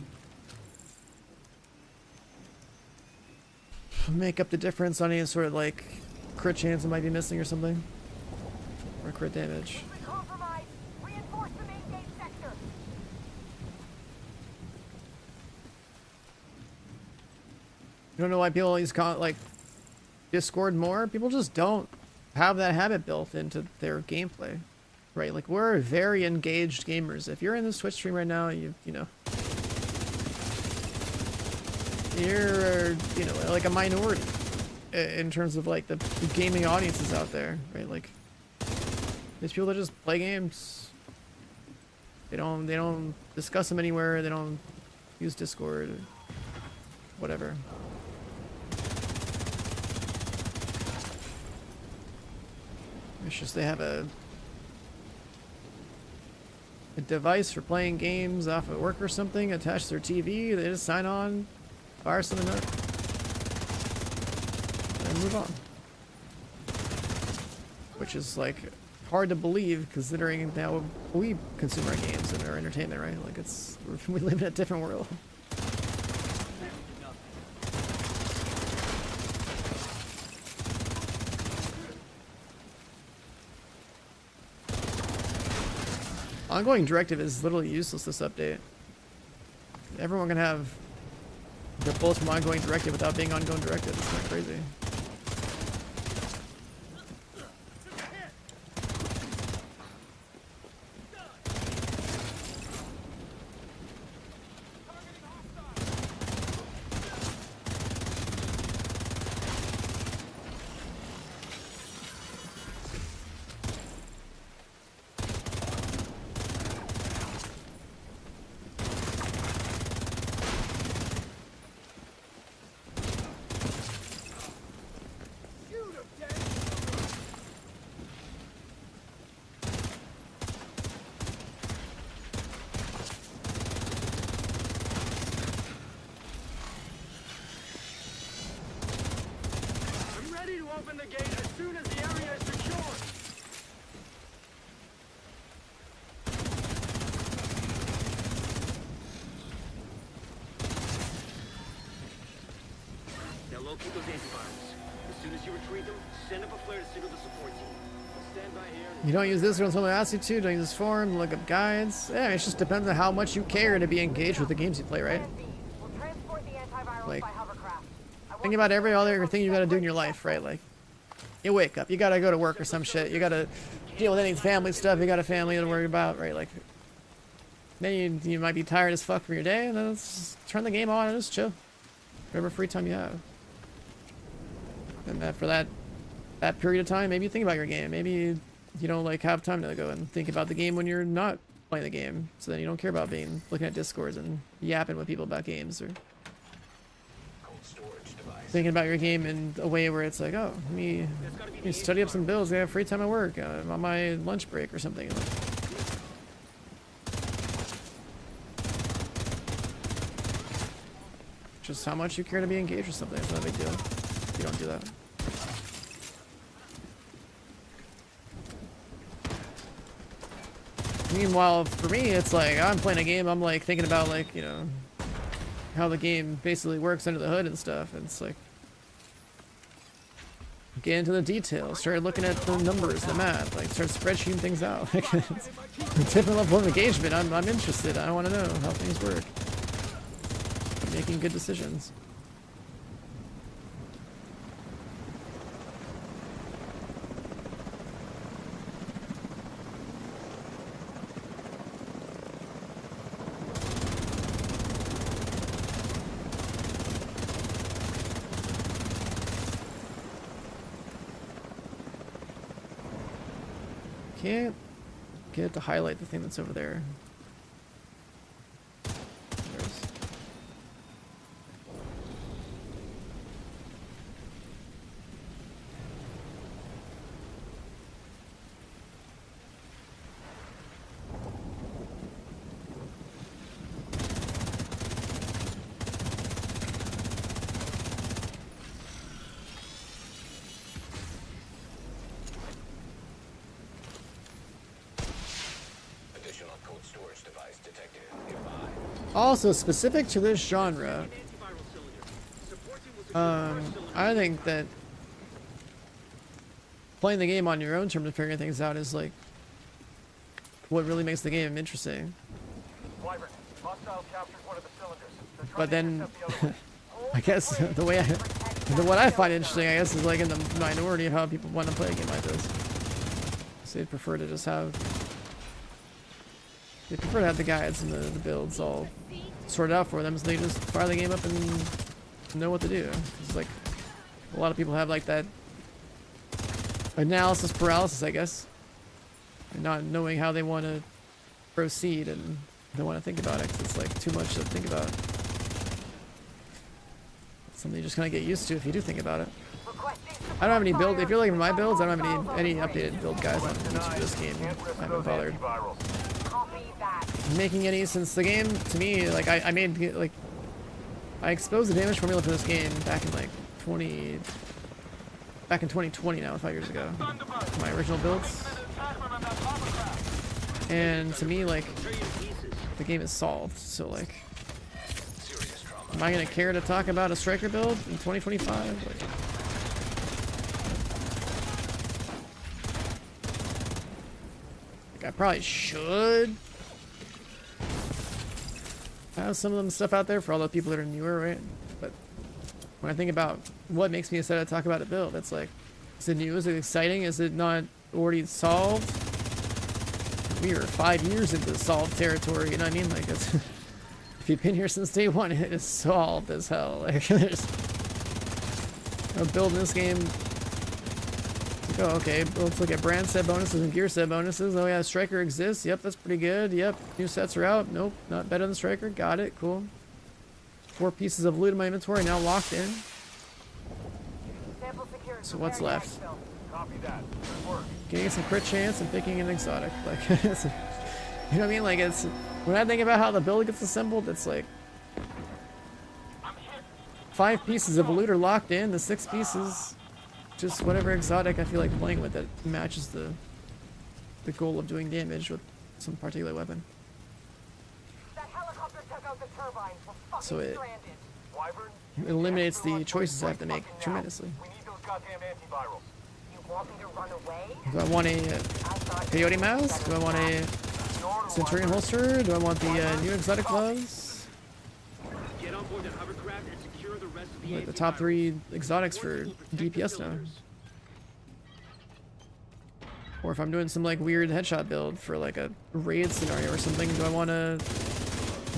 S1: Make up the difference on any sort of like crit chance it might be missing or something, or crit damage.
S4: Compromise. Reinforce the main gate sector.
S1: You don't know why people use like Discord more? People just don't have that habit built into their gameplay, right? Like we're very engaged gamers. If you're in this Twitch stream right now, you know you're like a minority in terms of like the gaming audiences out there, right? Like there's people that just play games. They don't discuss them anywhere. They don't use Discord or whatever. It's just they have a a device for playing games off at work or something, attach their TV, they just sign on, fire something up, and move on. Which is like hard to believe considering how we consume our games and our entertainment, right? Like it's, we live in a different world. Ongoing directive is literally useless this update. Everyone can have their pulls from ongoing directive without being ongoing directive. It's kind of crazy.
S4: Open the gate as soon as the area is secured.
S3: Now locate those antivirals. As soon as you retrieve them, send up a flare to signal the support team. Stand by here.
S1: You don't use this when someone asks you to, don't use this form, look up guides. Yeah, it just depends on how much you care to be engaged with the games you play, right?
S5: We'll transport the antivirals
S1: Like,
S5: by hovercraft.
S1: think about every other thing you gotta do in your life, right? Like, you wake up, you gotta go to work or some shit, you gotta deal with any family stuff, you got a family to worry about, right? Like, then you might be tired as fuck from your day, and then just turn the game on and just chill. Whatever free time you have. And for that period of time, maybe you think about your game. Maybe you don't like have time to go and think about the game when you're not playing the game. So then you don't care about being looking at Discords and yapping with people about games or thinking about your game in a way where it's like, oh, let me study up some builds. I have free time at work. I'm on my lunch break or something. Just how much you care to be engaged with something. It's not a big deal. You don't do that. Meanwhile, for me, it's like I'm playing a game. I'm like thinking about like, you know, how the game basically works under the hood and stuff. And it's like get into the details, start looking at the numbers, the math, like start spreadsheeting things out. Like, it's a different level of engagement. I'm interested. I want to know how things work. Making good decisions. Can't get to highlight the thing that's over there. Also, specific to this genre, I think that playing the game on your own terms and figuring things out is like what really makes the game interesting. But then, I guess what I find interesting, I guess, is like in the minority of how people want to play a game like this. So they'd prefer to just have. They prefer to have the guides and the builds all sorted out for them, so they just fire the game up and know what to do. It's like a lot of people have like that analysis paralysis, I guess, and not knowing how they want to proceed and don't want to think about it because it's like too much to think about. It's something you just kind of get used to if you do think about it. I don't have any build. If you're looking at my builds, I don't have any updated build guides on each of this game. I haven't bothered.
S5: Copy that.
S1: making any since the game. To me, like I made like I exposed the damage formula for this game back in like 2020 now, 5 years ago. My original builds. And to me, like, the game is solved, so like, am I gonna care to talk about a striker build in 2025? Like, I probably should have some of them stuff out there for all the people that are newer, right? But when I think about what makes me excited to talk about a build, it's like, is it new? Is it exciting? Is it not already solved? We are 5 years into solved territory, you know what I mean? Like, it's, if you've been here since day one, it is solved as hell. Like, there's a build in this game. Like, oh, okay, let's look at brand set bonuses and gear set bonuses. Oh yeah, striker exists. Yep, that's pretty good. Yep, new sets are out. Nope, not better than striker. Got it, cool. 4 pieces of loot in my inventory now locked in. So what's left?
S4: Copy that. Good work.
S1: Getting some crit chance and picking an exotic. Like, it's, you know what I mean? Like, it's, when I think about how the build gets assembled, it's like 5 pieces of loot are locked in, the 6 pieces, just whatever exotic I feel like playing with that matches the goal of doing damage with some particular weapon.
S4: That helicopter took out the turbines. We're fucking
S1: So it
S4: stranded. Wyvern,
S1: It eliminates the choices I have to make tremendously.
S4: we need those goddamn antivirals.
S5: You want me to run away?
S1: Do I want a peyote mouse? Do I want a centurion holster? Do I want the new exotic gloves?
S3: Get on board that hovercraft and secure the rest of the
S1: Like the top 3 exotics for DPS now. Or if I'm doing some like weird headshot build for like a raid scenario or something, do I want a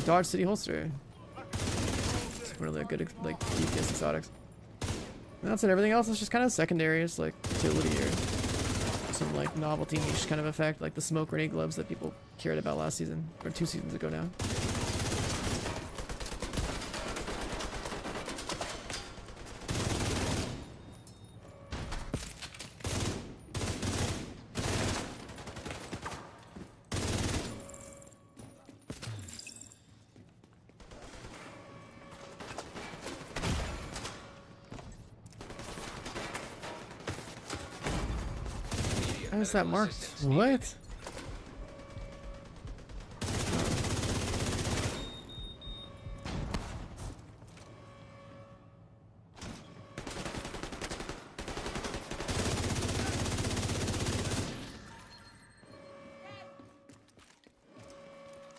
S1: Dodge City holster? It's one of the good like DPS exotics. And that's it. Everything else is just kind of secondary. It's like utility or some like novelty niche kind of effect, like the smoke grenade gloves that people cared about last season or 2 seasons ago now. How is that marked? What?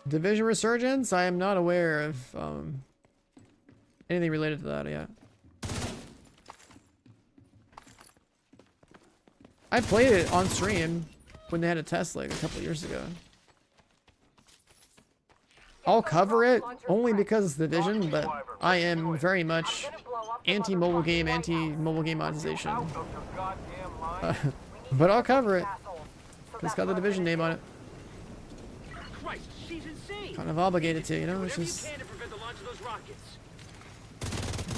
S1: Division Resurgence? I am not aware of anything related to that yet. I played it on stream when they had a test like a couple years ago. I'll cover it only because it's the Division, but I am very much anti-mobile game monetization. But I'll cover it. It's got the Division name on it.
S3: Christ, she's insane.
S1: Kind of obligated to, you know? It's
S3: Whatever you
S1: just
S3: can to prevent the launch of those rockets.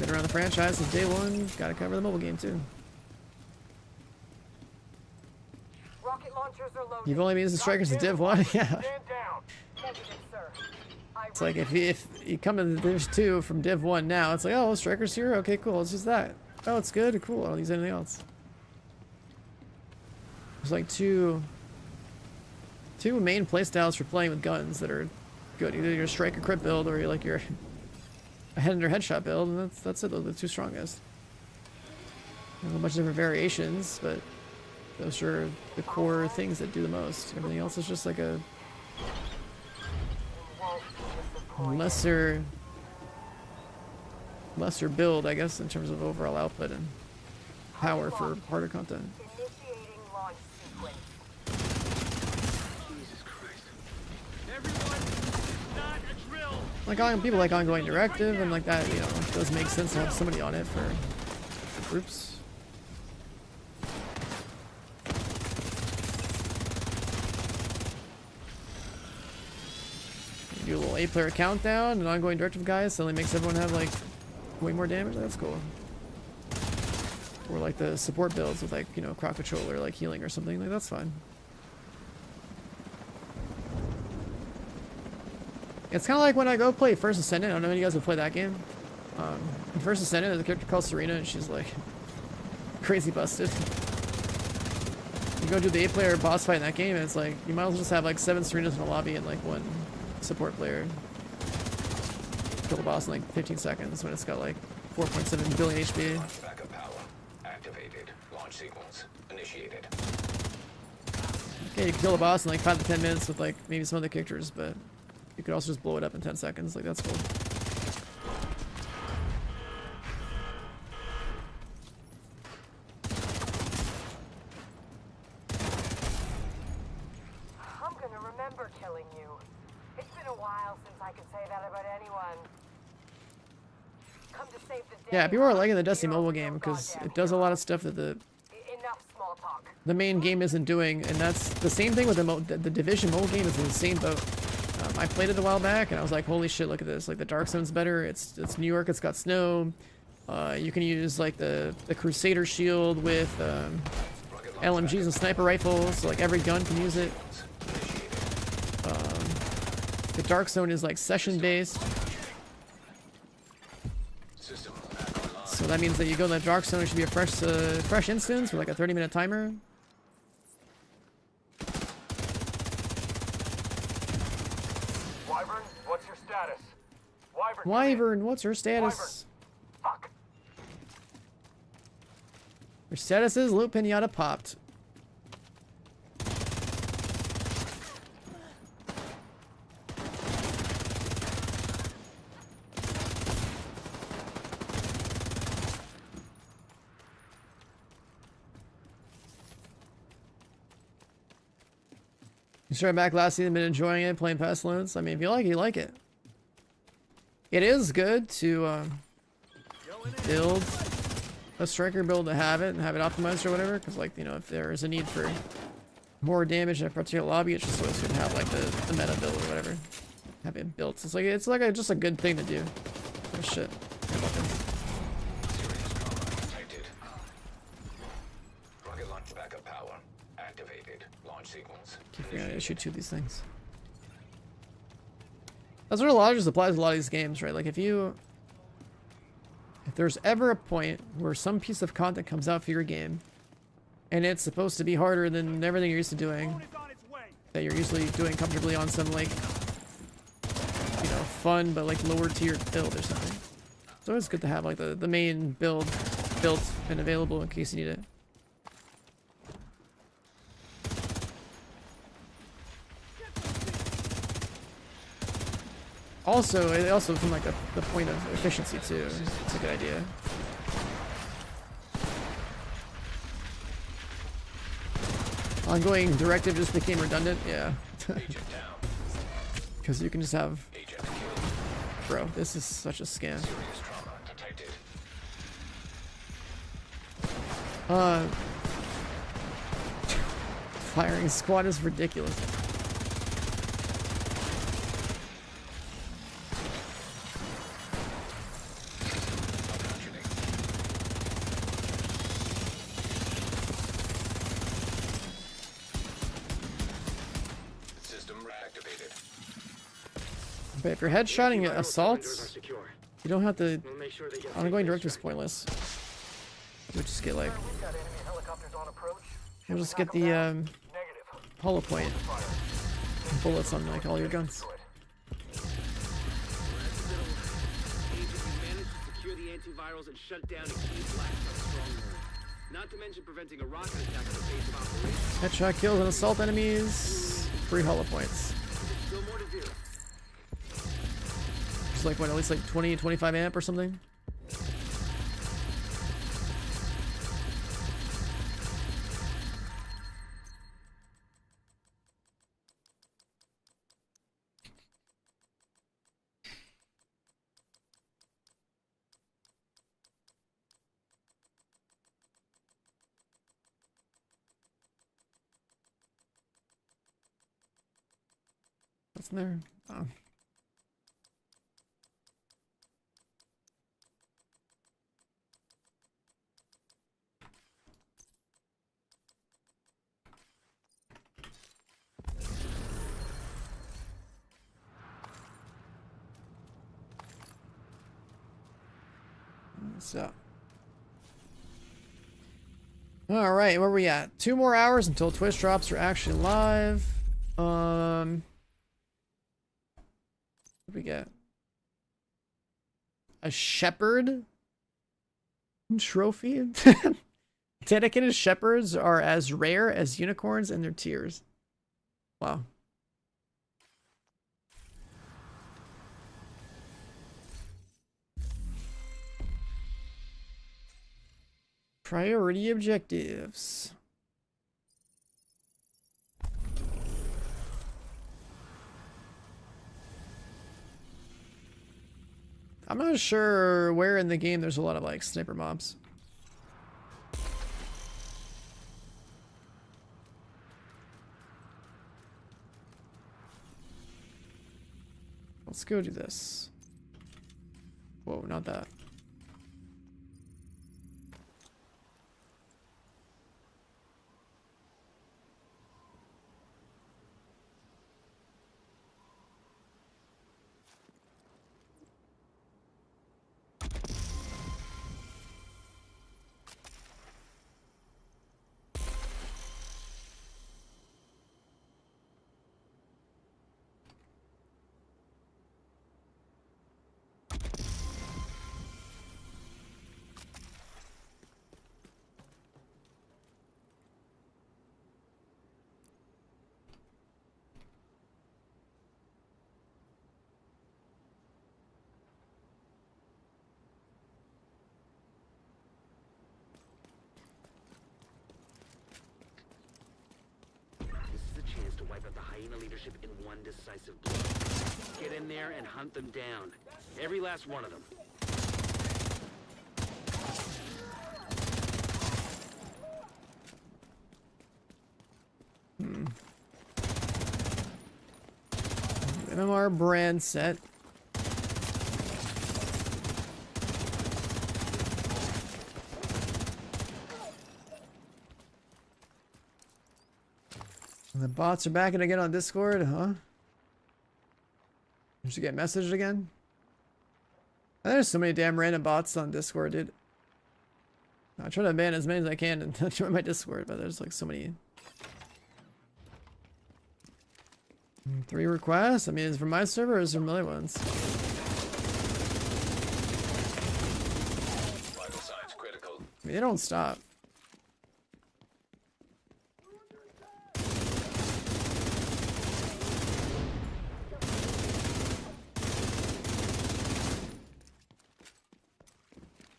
S1: been around the franchise since day one. Gotta cover the mobile game too.
S4: Rocket launchers are loaded.
S1: You've only been using strikers to Div 1? Yeah.
S4: Stand down.
S5: Negative, sir.
S1: It's like if you come to the Div 2 from Div 1 now, it's like, oh, strikers here? Okay, cool. It's just that. Oh, it's good? Cool. I don't use anything else. There's like two main playstyles for playing with guns that are good. Either you're a striker crit build or you're like your a head under headshot build, and that's it. Those are the 2 strongest. There's a bunch of different variations, but those are the core things that do the most. Everything else is just like a lesser build, I guess, in terms of overall output and power for harder content.
S4: Initiating launch sequence.
S3: Jesus Christ. Everyone, not a drill.
S1: Like people like ongoing directive and like that, you know, it does make sense to have somebody on it for groups. Do a little 8-player countdown and ongoing directive guys suddenly makes everyone have like way more damage. That's cool. Or like the support builds with like, you know, crowd control or like healing or something. Like that's fine. It's kind of like when I go play First Ascendant. I don't know if you guys have played that game. In First Ascendant, there's a character called Serena, and she's like crazy busted. You go do the 8-player boss fight in that game, and it's like you might as well just have like 7 Serenas in a lobby and like 1 support player. Kill the boss in like 15 seconds when it's got like 4.7 billion HP.
S7: Launch backup power activated. Launch sequence initiated.
S1: Okay, you can kill the boss in like 5 to 10 minutes with like maybe some other characters, but you could also just blow it up in 10 seconds. Like that's cool.
S4: I'm gonna remember killing you. It's been a while since I could say that about anyone. Come to save the day.
S1: Yeah, people are liking the Destiny mobile game because it does a lot of stuff that
S4: Enough small talk.
S1: the main game isn't doing, and that's the same thing with the Division mobile game is in the same boat. I played it a while back, and I was like, holy shit, look at this! Like the Dark Zone's better. It's New York. It's got snow. You can use like the Crusader shield with LMGs and sniper rifles. So, like every gun can use it. The Dark Zone is like session based.
S7: System back online.
S1: So that means that you go to the Dark Zone, it should be a fresh instance with like a 30-minute timer.
S4: Wyvern, what's your status? Wyvern.
S1: Wyvern, what's her status?
S4: Fuck.
S1: Her status is Loot Pinata popped. You started back last season, been enjoying it, playing Pestilence. I mean, if you like it, you like it. It is good to build a striker build to have it and have it optimized or whatever, because like, you know, if there is a need for more damage in a particular lobby, it's just always good to have like the meta build or whatever. Have it built. It's like just a good thing to do. Oh shit.
S7: Serious trauma detected. Rocket launch backup power activated. Launch sequence.
S1: Keep forgetting I shoot 2 of these things. That's what a lot of just applies to a lot of these games, right? Like if there's ever a point where some piece of content comes out for your game and it's supposed to be harder than everything you're used to doing, that you're usually doing comfortably on some like, you know, fun but like lower tier build or something. It's always good to have like the main build built and available in case you need it. Also from like the point of efficiency too. It's a good idea. Ongoing directive just became redundant. Yeah.
S7: Agent down.
S1: Because you can just have.
S7: Agent killed.
S1: Bro, this is such a scam.
S7: Serious trauma detected.
S1: Firing squad is ridiculous.
S7: System reactivated.
S1: But if you're headshotting
S3: Antiviral
S1: assaults,
S3: perimeters are secure.
S1: you don't have to.
S3: We'll make sure they get
S1: Ongoing
S3: safe
S1: directives
S3: base tracking.
S1: pointless. You'll just get like.
S4: We've got enemy helicopters on approach.
S1: You'll just
S4: Knock
S1: get
S4: 'em
S1: the
S4: down? Negative.
S1: hollow point
S4: Fire.
S1: bullets on like all your guns.
S3: Agent, we managed to secure the antivirals and shut down a key Black stronghold. Not to mention preventing a rocket attack on the base of operations.
S1: Headshot kills and assault enemies. 3 hollow points.
S3: Still more to do.
S1: It's like what, at least like 20, 25 amp or something? What's in there? Oh. So. All right, where are we at? 2 more hours until Twitch drops are actually live. What do we get? A shepherd trophy? Dedicated shepherds are as rare as unicorns in their tiers. Wow. Priority objectives. I'm not sure where in the game there's a lot of like sniper mobs. Let's go do this. Whoa, not that.
S3: Leadership in one decisive blow. Get in there and hunt them down. Every last one of them.
S1: MMR brand set. The bots are back in again on Discord, huh? Did you get messaged again? There's so many damn random bots on Discord, dude. I try to ban as many as I can and join my Discord, but there's like so many. 3 requests? I mean, is it from my server or is it from other ones?
S7: Vital signs critical.
S1: I mean, they don't stop.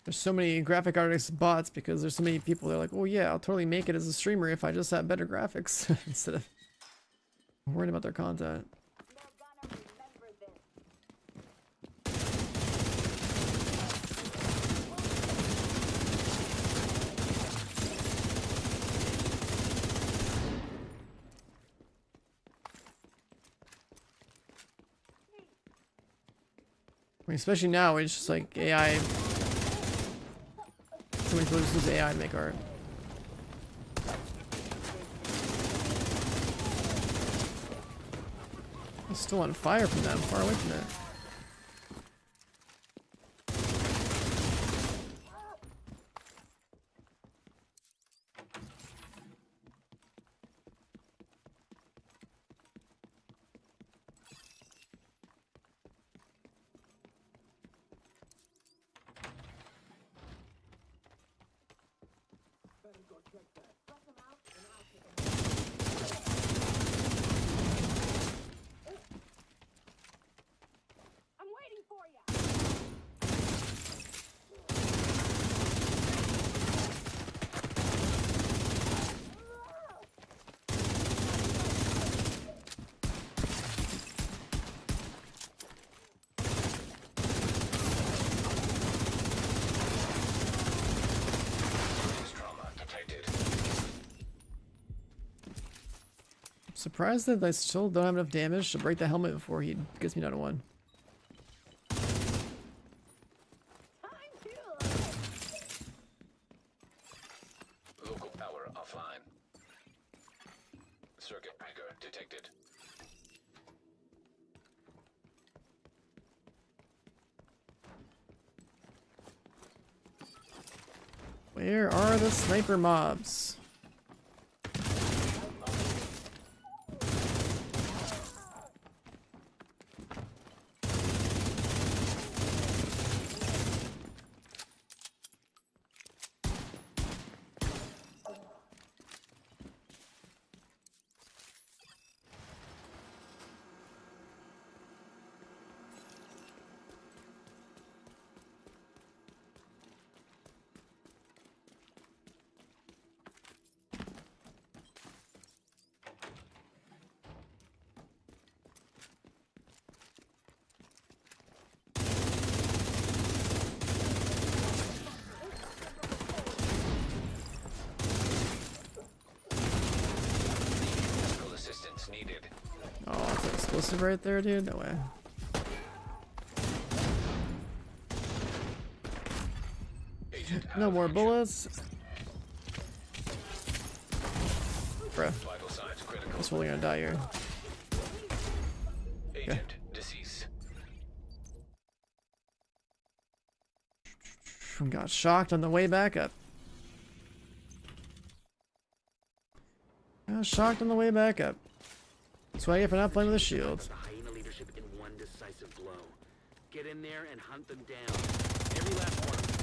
S1: There's so many graphic artist bots because there's so many people that are like, oh yeah, I'll totally make it as a streamer if I just have better graphics instead of worrying about their content. I mean, especially now, it's just like AI. So many people just use AI to make art. I'm still on fire from that. I'm far away from that. Surprised that I still don't have enough damage to break the helmet before he gets me down to 1.
S7: Local power offline. Circuit breaker detected.
S1: Where are the sniper mobs?
S7: Medical assistance needed.
S1: Oh, that's explosive right there, dude. No way.
S7: Agent out
S1: No
S7: of
S1: more
S7: function.
S1: bullets. Bruh,
S7: Vital signs critical.
S1: guess we're gonna die here.
S7: Agent deceased.
S1: Got shocked on the way back up. Got shocked on the way back up. That's why I get for not playing with a shield.
S3: The hyena leadership in one decisive blow. Get in there and hunt them down. Every last one of them.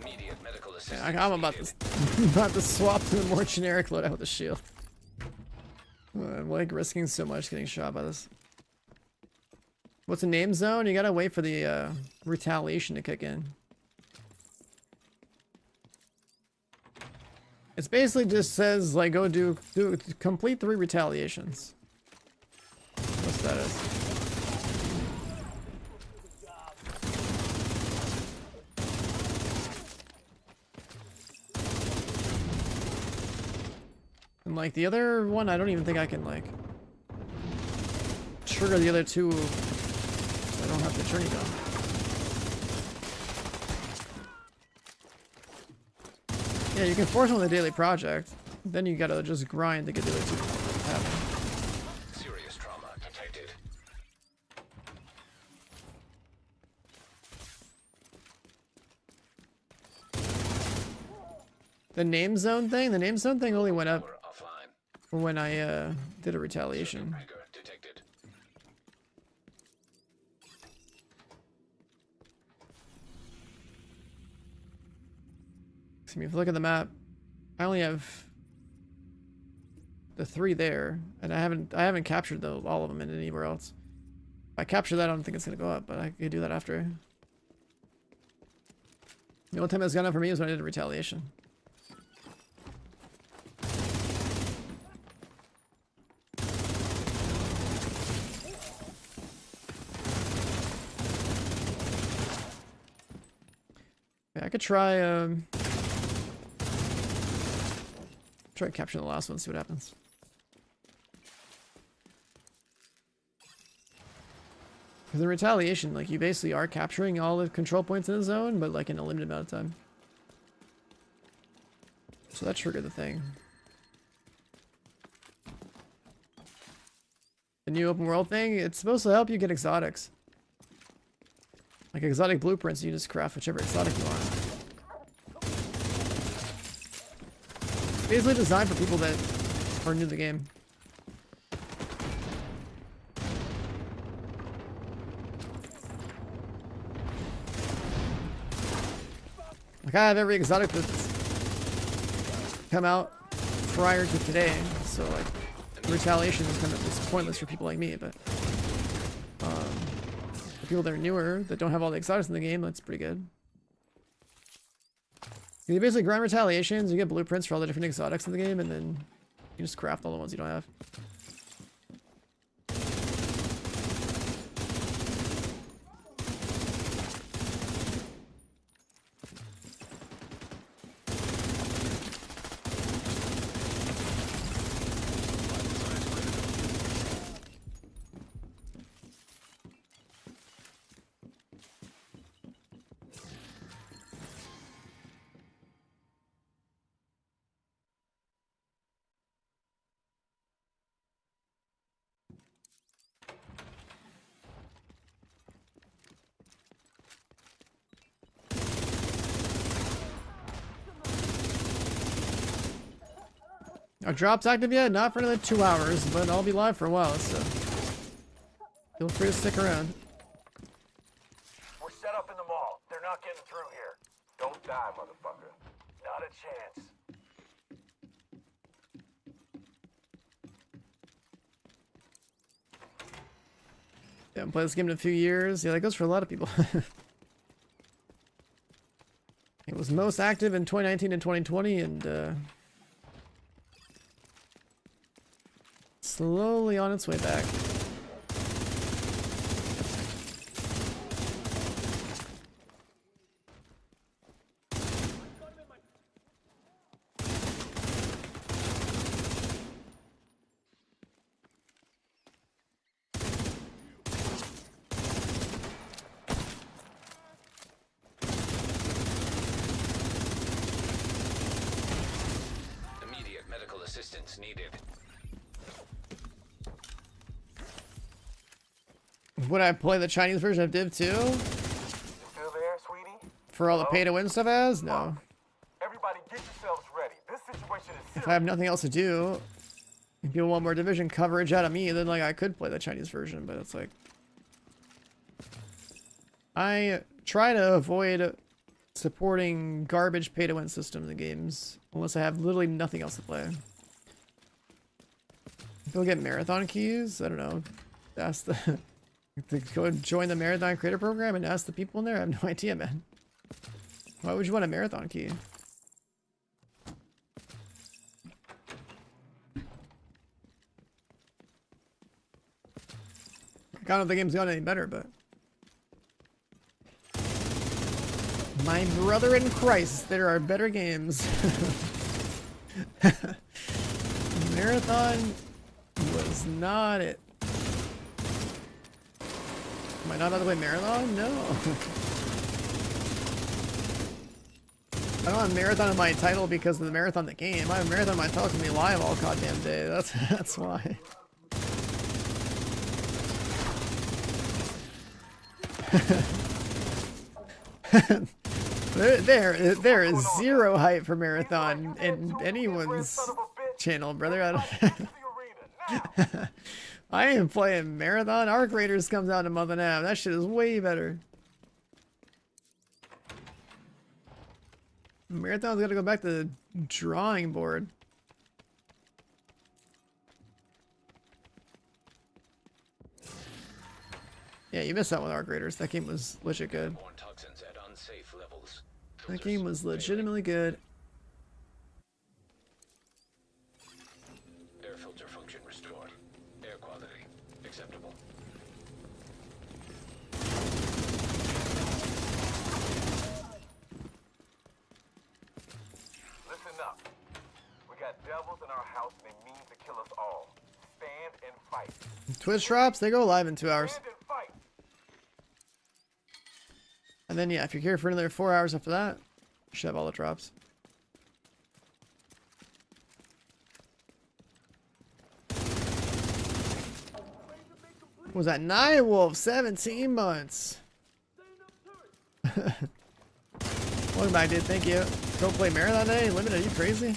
S7: Immediate medical
S1: Yeah,
S7: assistance
S1: I'm about
S7: needed.
S1: to about to swap to a more generic loadout with a shield. I'm like risking so much getting shot by this. What's a name zone? You gotta wait for the retaliation to kick in. It's basically just says like go complete 3 retaliations. What's that is? And like the other one, I don't even think I can like trigger the other 2. So I don't have to turn it on. Yeah, you can force on the daily project. Then you gotta just grind to get the other 2 to happen.
S7: Serious trauma detected.
S1: The name zone thing? The name zone thing only went up
S7: We're offline.
S1: when I did a retaliation.
S7: Breaker detected.
S1: I mean, if you look at the map, I only have the 3 there, and I haven't captured all of them in anywhere else. If I capture that, I don't think it's gonna go up, but I could do that after. The only time it's gone up for me is when I did a retaliation. Yeah, I could try capturing the last one, see what happens. Because in retaliation, like you basically are capturing all the control points in the zone, but like in a limited amount of time. So that triggered the thing. The new open world thing, it's supposed to help you get exotics. Like exotic blueprints, you just craft whichever exotic you want. It's basically designed for people that are new to the game. Like I have every exotic that's come out prior to today, so like retaliation is kind of just pointless for people like me, but for people that are newer that don't have all the exotics in the game, that's pretty good. You basically grind retaliations, you get blueprints for all the different exotics in the game, and then you just craft all the ones you don't have. Are drops active yet? Not for another 2 hours, but I'll be live for a while, so feel free to stick around.
S4: We're set up in the mall. They're not getting through here. Don't die, motherfucker. Not a chance.
S1: Haven't played this game in a few years. Yeah, that goes for a lot of people. It was most active in 2019 and 2020, and slowly on its way back.
S7: Immediate medical assistance needed.
S1: Would I play the Chinese version of Div 2?
S4: You still there, sweetie?
S1: For all the pay to win stuff as? No.
S4: Everybody get yourselves ready. This situation is serious.
S1: If I have nothing else to do, if people want more division coverage out of me, then like I could play the Chinese version, but it's like I try to avoid supporting garbage pay to win systems in games unless I have literally nothing else to play. Go get marathon keys? I don't know. Ask the to go join the marathon creator program and ask the people in there? I have no idea, man. Why would you want a marathon key? I don't know if the game's gotten any better, but my brother in Christ, there are better games. Marathon was not it. Am I not allowed to play Marathon? No. I don't have Marathon in my title because of the Marathon the game. I have Marathon in my title to be live all goddamn day. That's why. there is zero hype for Marathon in anyone's channel, brother. I don't. I ain't playing Marathon. Arc Raiders comes out in a month and a half. That shit is way better. Marathon's gotta go back to the drawing board. Yeah, you missed out with Arc Raiders. That game was legit good. That game was legitimately good.
S7: Air filter function restored. Air quality acceptable.
S4: Listen up. We got devils in our house and they mean to kill us all. Stand and fight.
S1: Twitch drops, they go live in 2 hours.
S4: Stand and fight.
S1: And then, yeah, if you're here for another 4 hours after that, you should have all the drops. Was that Nine Wolf? 17 months. Welcome back, dude. Thank you. Go play Marathon Day? Limited? Are you crazy?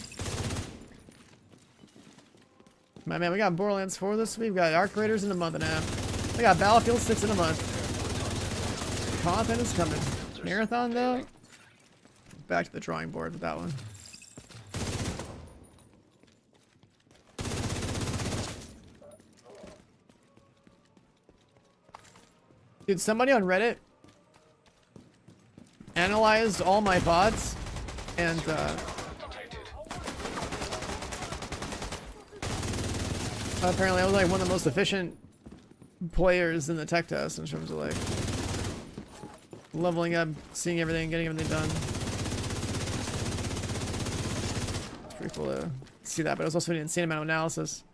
S1: My man, we got Borderlands 4 this week. We got Arc Raiders in a month and a half. We got Battlefield 6 in a month. Content is coming. Marathon, though? Back to the drawing board with that one. Dude, somebody on Reddit analyzed all my bots and apparently I was like one of the most efficient players in the tech test in terms of like leveling up, seeing everything, getting everything done. It's pretty cool to see that, but it was also an insane amount of analysis.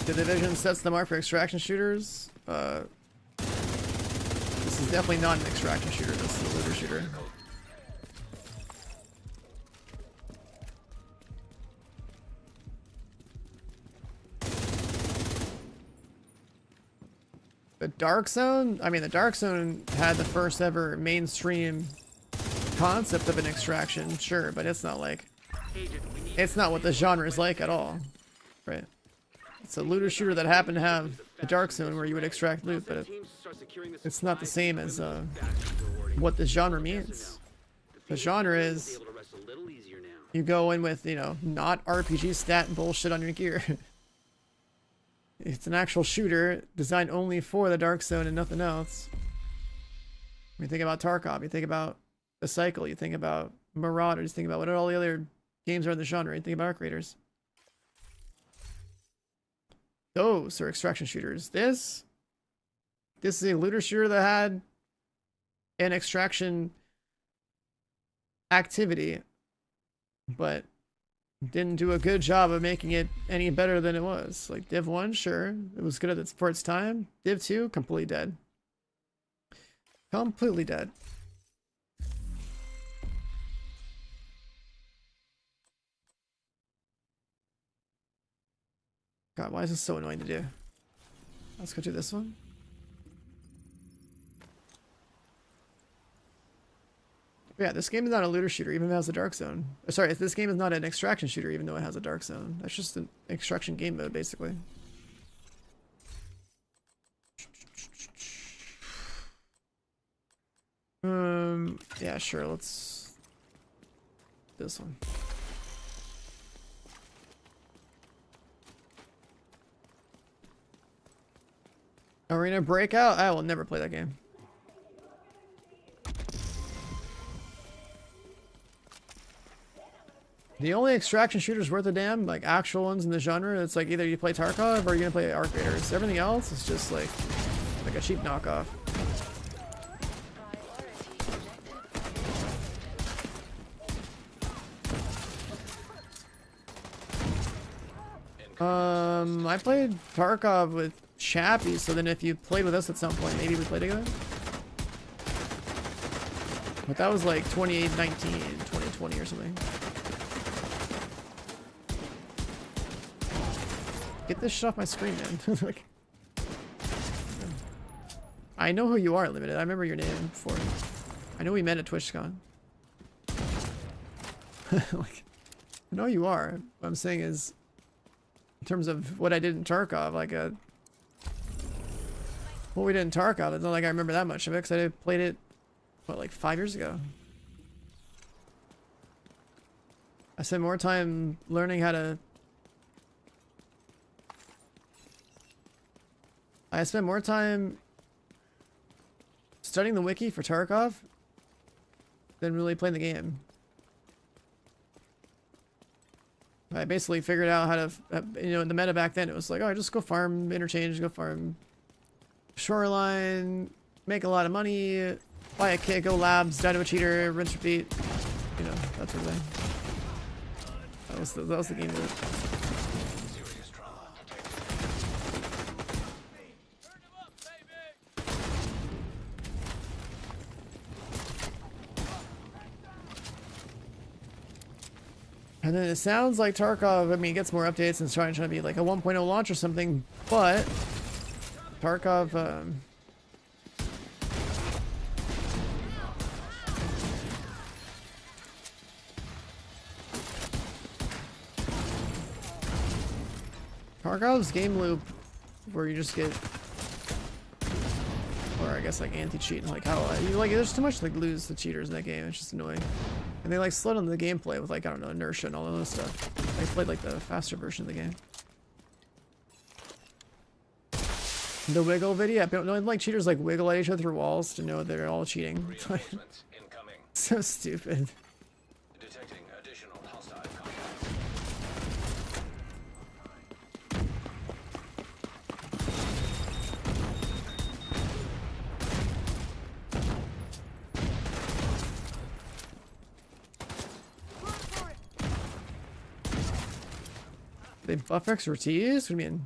S1: The Division sets the mark for extraction shooters. This is definitely not an extraction shooter, this is a looter shooter. The Dark Zone? I mean, the Dark Zone had the first ever mainstream concept of an extraction, sure, but it's not like... It's not what the genre is like at all, right? It's a looter shooter that happened to have a Dark Zone where you would extract loot, but it's not the same as what the genre means. The genre is you go in with, you know, not RPG stat bullshit on your gear. It's an actual shooter designed only for the Dark Zone and nothing else. When you think about Tarkov, you think about The Cycle, you think about Marauders, you think about what all the other games are in the genre, you think about Arc Raiders. Those are extraction shooters. This is a looter shooter that had an extraction activity, but didn't do a good job of making it any better than it was. Like Div 1, sure, it was good for its time. Div 2, completely dead. Completely dead. God, why is this so annoying to do? Let's go do this one. But yeah, this game is not a looter shooter, even if it has a Dark Zone. Sorry, this game is not an extraction shooter, even though it has a Dark Zone. That's just an extraction game mode, basically. Yeah, sure, let's... This one. Arena Breakout? I will never play that game. The only extraction shooters worth a damn, like actual ones in the genre, it's like either you play Tarkov or you're gonna play Arc Raiders. Everything else is just like a cheap knockoff. I played Tarkov with Chappie, so then if you played with us at some point, maybe we play together. But that was like 2019, 2020 or something. Get this shit off my screen, man. Like, I know who you are, Limited. I remember your name before. I know we met at TwitchCon. Like, I know you are. What I'm saying is, in terms of what I did in Tarkov, like what we did in Tarkov, it's not like I remember that much of it, because I played it, what, like 5 years ago? I spent more time learning how to... I spent more time studying the wiki for Tarkov than really playing the game. I basically figured out how to, you know, in the meta back then, it was like, oh, just go farm interchange, go farm shoreline, make a lot of money, buy a kit, go labs, die to a cheater, rinse, repeat, you know, that sort of thing. That was the game mode. And then it sounds like Tarkov, I mean, it gets more updates and it's trying to be like a 1.0 launch or something, but Tarkov, Tarkov's game loop, where you just get, or I guess like anti-cheat, like how you like, there's too much to like lose the cheaters in that game. It's just annoying, and they like slowed down the gameplay with like, I don't know, inertia and all that other stuff. I played like the faster version of the game. The wiggle video, I don't know, like cheaters like wiggle at each other through walls to know they're all cheating.
S7: Reinforcements incoming.
S1: So stupid.
S7: Detecting additional hostile contacts.
S1: They buff expertise? What do you mean?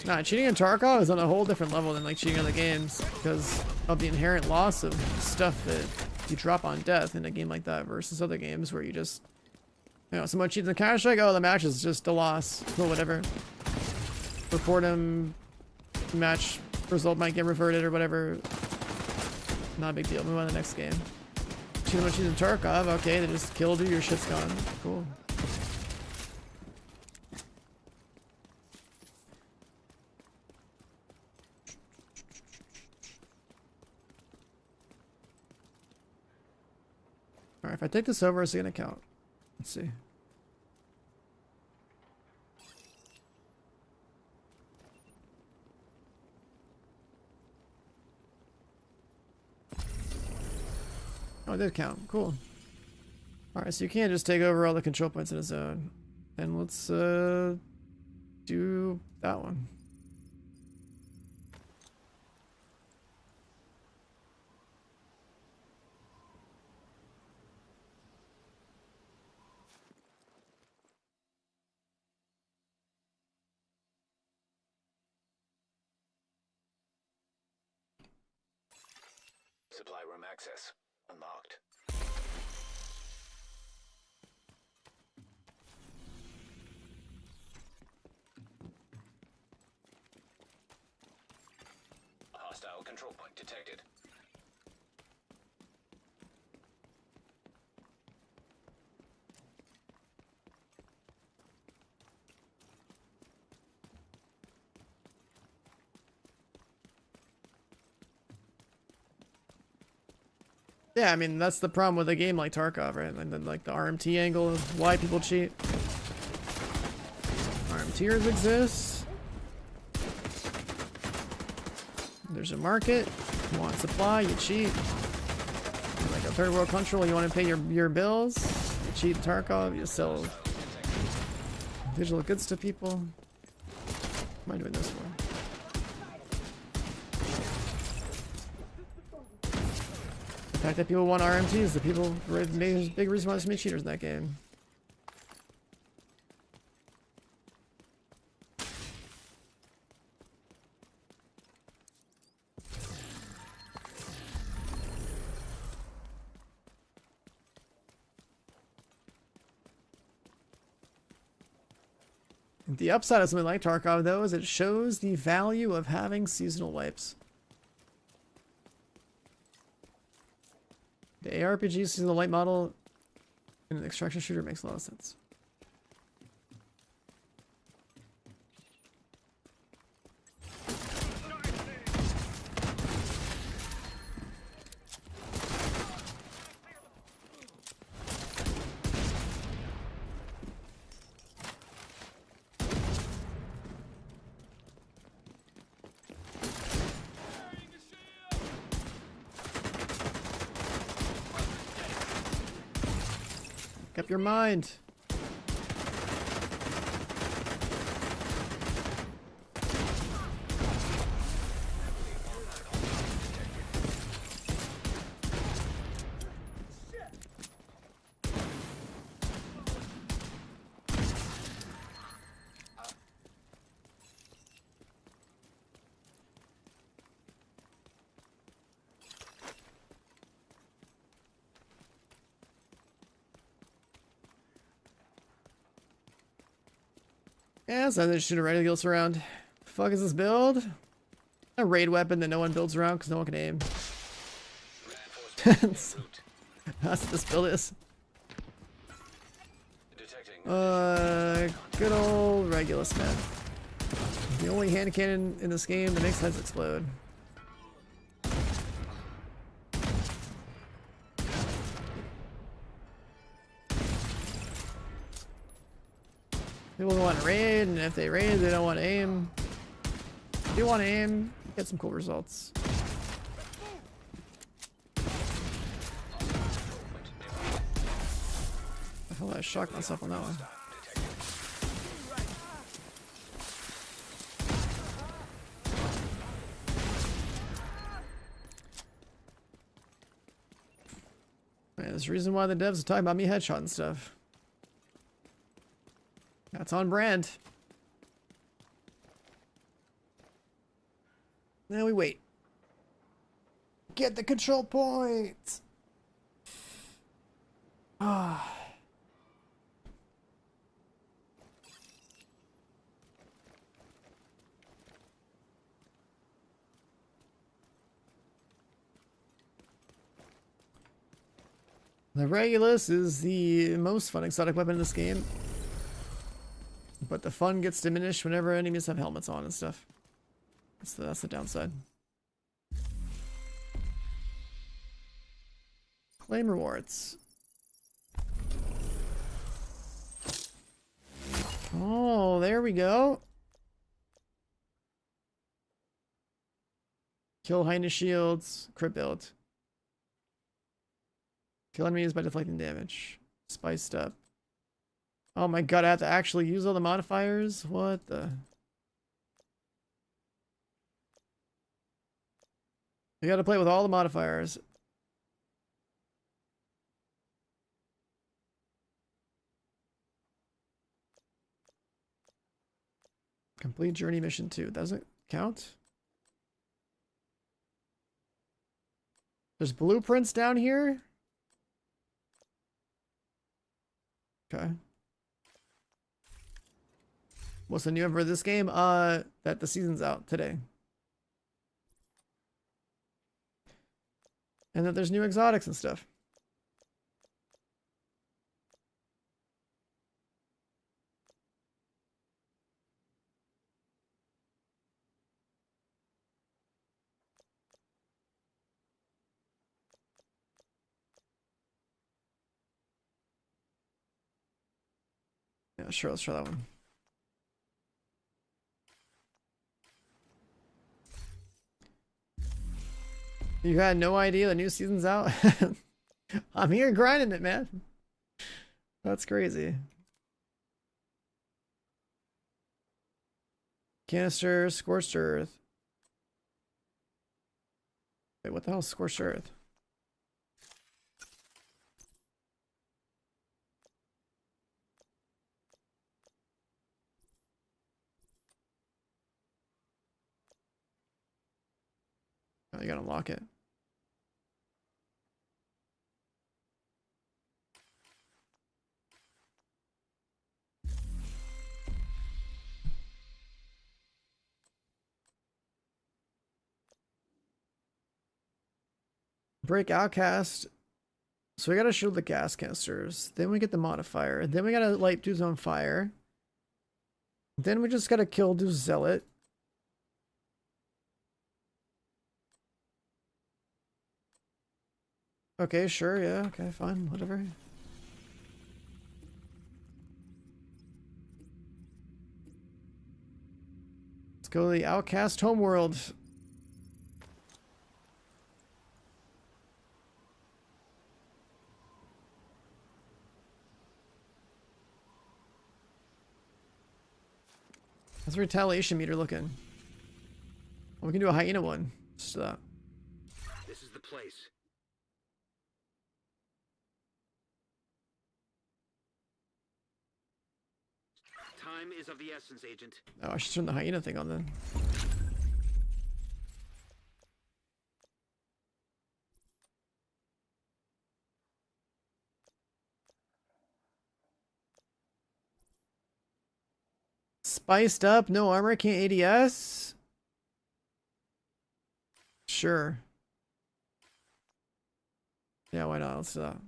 S1: Nah, cheating in Tarkov is on a whole different level than like cheating in other games because of the inherent loss of stuff that you drop on death in a game like that versus other games where you just, you know, someone cheats in Counter-Strike, oh, the match is just a loss. Well, whatever. Report him, match result might get reverted or whatever. Not a big deal. Move on to the next game. Cheating in Tarkov, okay, they just killed you, your shit's gone. Cool. Alright, if I take this over, is it gonna count? Let's see. Oh, it did count. Cool. Alright, so you can't just take over all the control points in a zone. And let's do that one.
S7: Supply room access unlocked. Hostile control point detected.
S1: Yeah, I mean, that's the problem with a game like Tarkov, right? And then, like, the RMT angle of why people cheat. RMTers exist. There's a market. You want supply, you cheat. Like a third world country, you want to pay your bills. You cheat in Tarkov, you sell digital goods to people. What am I doing this for? The fact that people want RMTs, the people, big reason why there's so many cheaters in that game. The upside of something like Tarkov, though, is it shows the value of having seasonal wipes. The ARPG seasonal wipe model in an extraction shooter makes a lot of sense. Make up your mind. Yeah, so they shoot a Regulus around. The fuck is this build? A raid weapon that no one builds around because no one can aim.
S7: Reinforcements en route.
S1: That's what this build is.
S7: Detecting.
S1: Good old Regulus, man. The only hand cannon in this game that makes heads explode. People want to raid, and if they raid, they don't want to aim. If you want to aim, get some cool results. I feel like I shocked myself on that one. Man, there's a reason why the devs are talking about me headshot and stuff. That's on brand. Now we wait. Get the control point. Ah. The Regulus is the most fun exotic weapon in this game. But the fun gets diminished whenever enemies have helmets on and stuff. That's the downside. Claim rewards. Oh, there we go. Kill highness shields. Crit build. Kill enemies by deflecting damage. Spiced up. Oh my god, I have to actually use all the modifiers? What the... You gotta play with all the modifiers. Complete journey mission 2. Doesn't count? There's blueprints down here? Okay. What's the new for this game? That the season's out today. And that there's new exotics and stuff. Yeah, sure, let's try that one. You had no idea the new season's out? I'm here grinding it, man. That's crazy. Canister, Scorched Earth. Wait, what the hell is Scorched Earth? Oh, you gotta unlock it. Break Outcast. So we gotta shield the gas canisters. Then we get the modifier. Then we gotta light Dude's on fire. Then we just gotta kill Dude's Zealot. Okay, sure, yeah, okay, fine, whatever. Let's go to the Outcast homeworld. How's the retaliation meter looking? Oh, we can do a hyena one. Just that.
S3: This is the place. Time is of the essence, Agent.
S1: Oh, I should turn the hyena thing on then. Spiced up, no armor, can't ADS? Sure. Yeah, why not? Let's do that.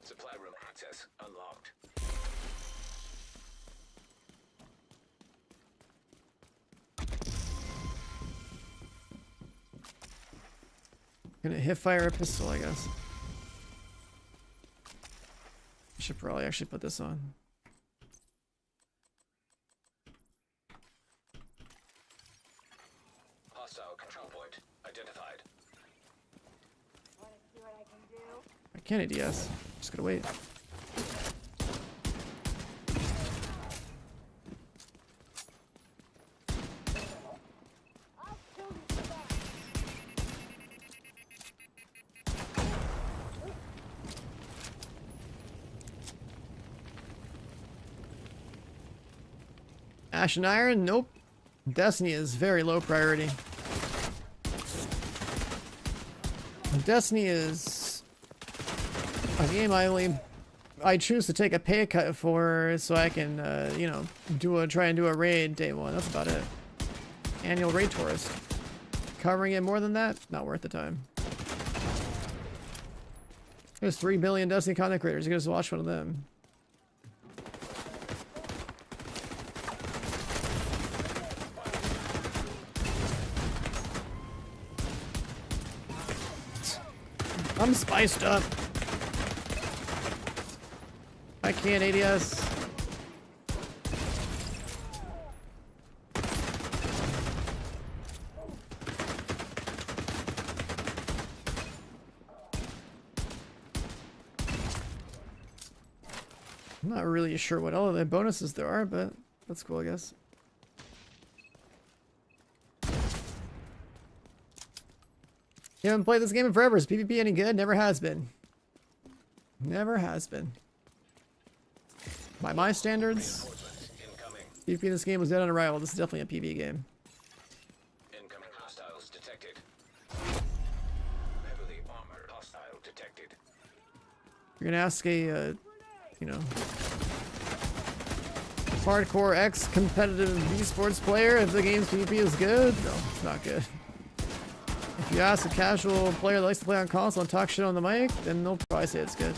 S7: Supply room access unlocked.
S1: Gonna hip fire a pistol, I guess. I should probably actually put this on.
S7: Hostile control point identified.
S1: I can't ADS. Just gotta wait. Ash and Iron? Nope. Destiny is very low priority. Destiny is a game I choose to take a pay cut for so I can you know, try and do a raid day one. That's about it. Annual raid tourist. Covering it more than that, not worth the time. There's 3 billion Destiny content creators. You can just watch one of them. I'm spiced up. I can't ADS. I'm not really sure what all of the bonuses there are, but that's cool, I guess. You haven't played this game in forever. Is PvP any good? Never has been. Never has been. By my standards, PvP in this game was dead on arrival. This is definitely a PvE game.
S7: Incoming hostiles detected. Heavily armored hostile detected.
S1: You're gonna ask a, you know, hardcore ex-competitive esports player if the game's PvP is good? No, it's not good. If you ask a casual player that likes to play on console and talk shit on the mic, then they'll probably say it's good.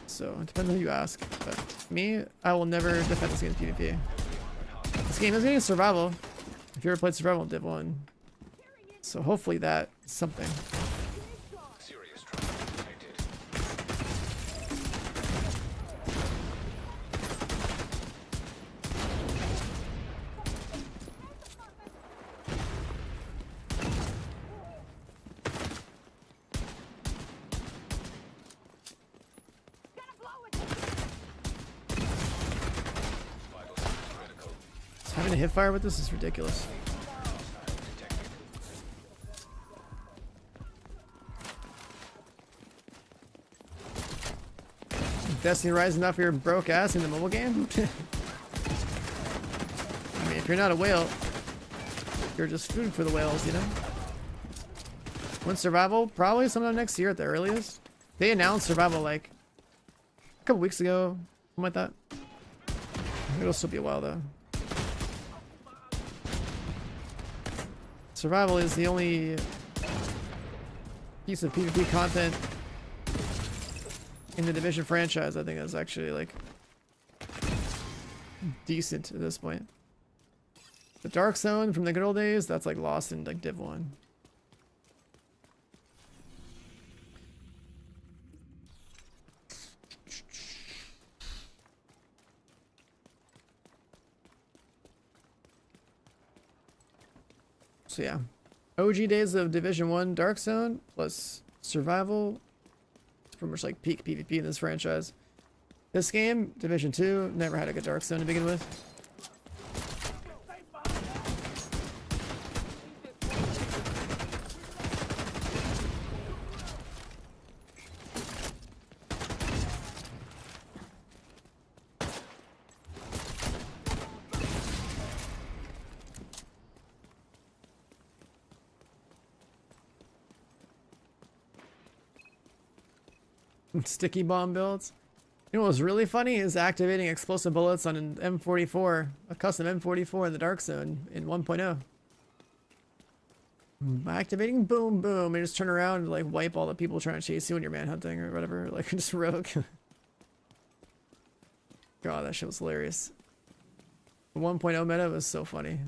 S1: So, it depends on who you ask. But me, I will never defend this game's PvP. This game is getting survival. If you ever played survival in Div 1. So hopefully that's something.
S7: Serious trouble detected. Vital signs critical.
S1: Having to hit fire with this is ridiculous. Destiny rising off your broke ass in the mobile game? I mean, if you're not a whale, you're just food for the whales, you know? When survival? Probably sometime next year at the earliest. They announced survival like a couple weeks ago, something like that. It'll still be a while though. Survival is the only piece of PvP content in the Division franchise I think that's actually like decent at this point. The Dark Zone from the good old days, that's like lost in like Div 1. So yeah, OG days of Division 1 Dark Zone plus survival. It's pretty much like peak PvP in this franchise. This game, Division 2, never had a good Dark Zone to begin with. Sticky bomb builds. You know what was really funny is activating explosive bullets on an M44, a custom M44 in the Dark Zone in 1.0. Activating boom boom and just turn around and like wipe all the people trying to chase you when you're manhunting or whatever, like just rogue. God, that shit was hilarious. The 1.0 meta was so funny.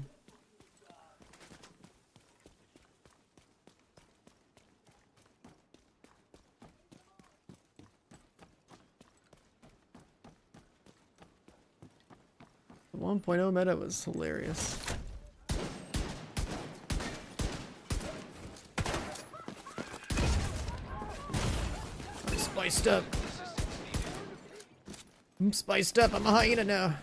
S1: The 1.0 meta was hilarious. I'm spiced up. I'm spiced up. I'm a hyena now.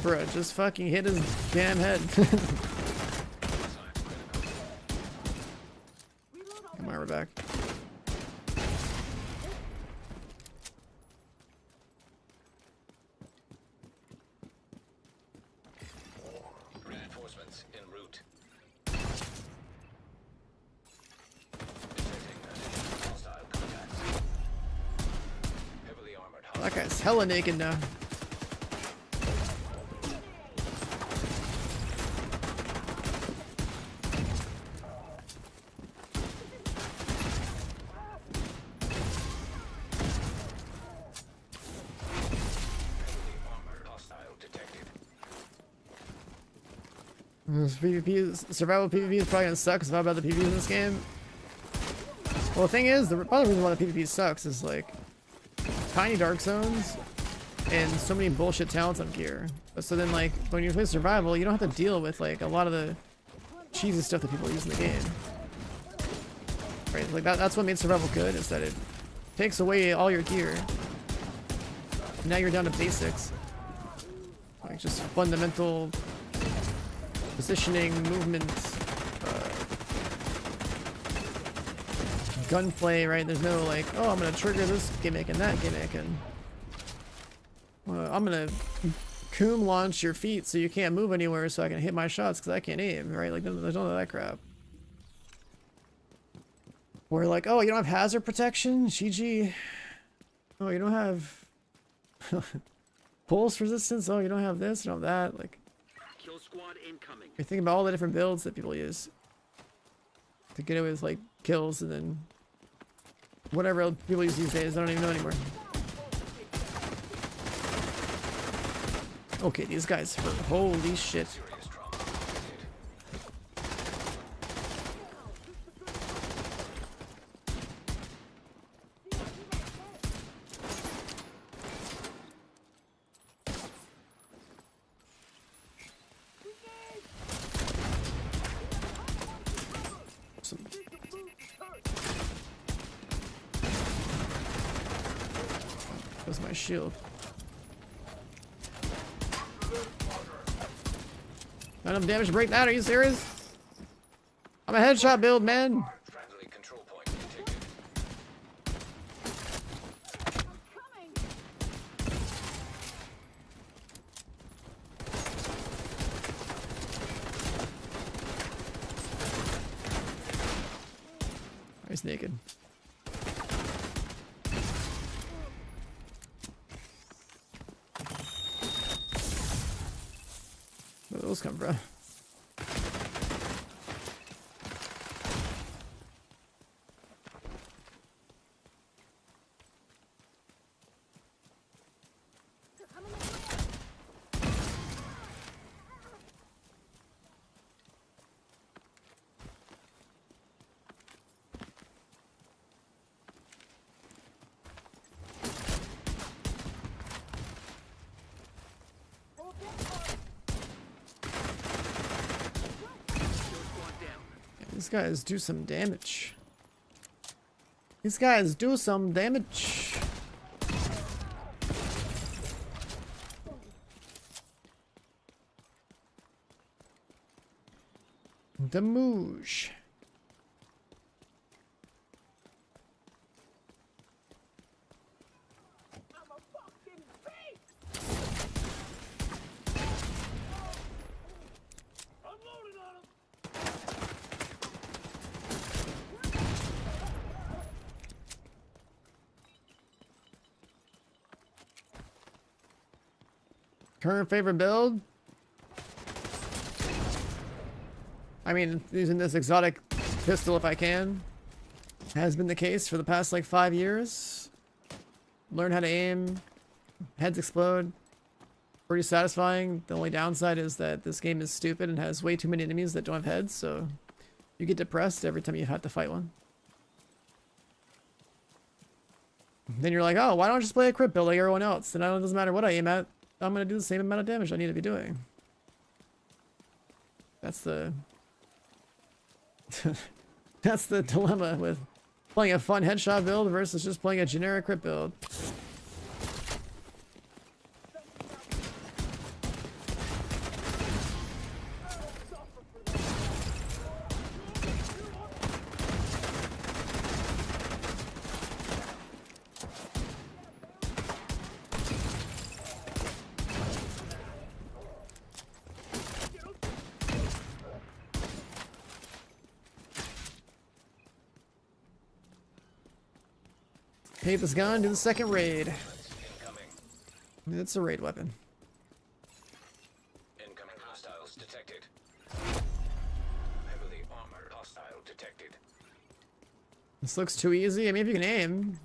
S1: Bruh, just fucking hit his damn head. Come on, we're back.
S7: Reinforcements en route. Detecting hostile contacts. Heavily armored
S1: That guy's hella naked now. PvP, survival PvP is probably gonna suck because about the PvP in this game. Well, the thing is, the other reason why the PvP sucks is like tiny dark zones and so many bullshit talents on gear. So then, like when you play survival, you don't have to deal with like a lot of the cheesy stuff that people use in the game. Right? Like that's what made survival good, is that it takes away all your gear. Now you're down to basics, like just fundamental positioning, movement, gunplay, right? There's no like, oh, I'm gonna trigger this gimmick and that gimmick, and I'm gonna coom launch your feet so you can't move anywhere so I can hit my shots because I can't aim, right? Like, there's none of that crap. Or like, oh, you don't have hazard protection? GG. Oh, you don't have pulse resistance? Oh, you don't have this, you don't have that. Like,
S3: Kill squad incoming.
S1: you're thinking about all the different builds that people use to get away with like kills, and then whatever else people use these days, I don't even know anymore. Okay, these guys hurt. Holy shit.
S7: serious trauma.
S1: Some... That's my shield. Not enough damage to break that, are you serious? I'm a headshot build, man.
S7: Friendly control point detected.
S1: He's naked. Where did those come from? These guys do some damage. These guys do some damage. Damage. Current favorite build? I mean, using this exotic pistol if I can. Has been the case for the past like 5 years. Learn how to aim. Heads explode. Pretty satisfying. The only downside is that this game is stupid and has way too many enemies that don't have heads, so you get depressed every time you have to fight one. Then you're like, oh, why don't I just play a crit build like everyone else? Then it doesn't matter what I aim at, I'm gonna do the same amount of damage I need to be doing. That's the that's the dilemma with playing a fun headshot build versus just playing a generic crit build. Take this gun, do the second raid.
S7: Incoming.
S1: It's a raid weapon.
S7: Incoming hostiles detected. Heavily armored hostile detected.
S1: This looks too easy. I mean, if you can aim,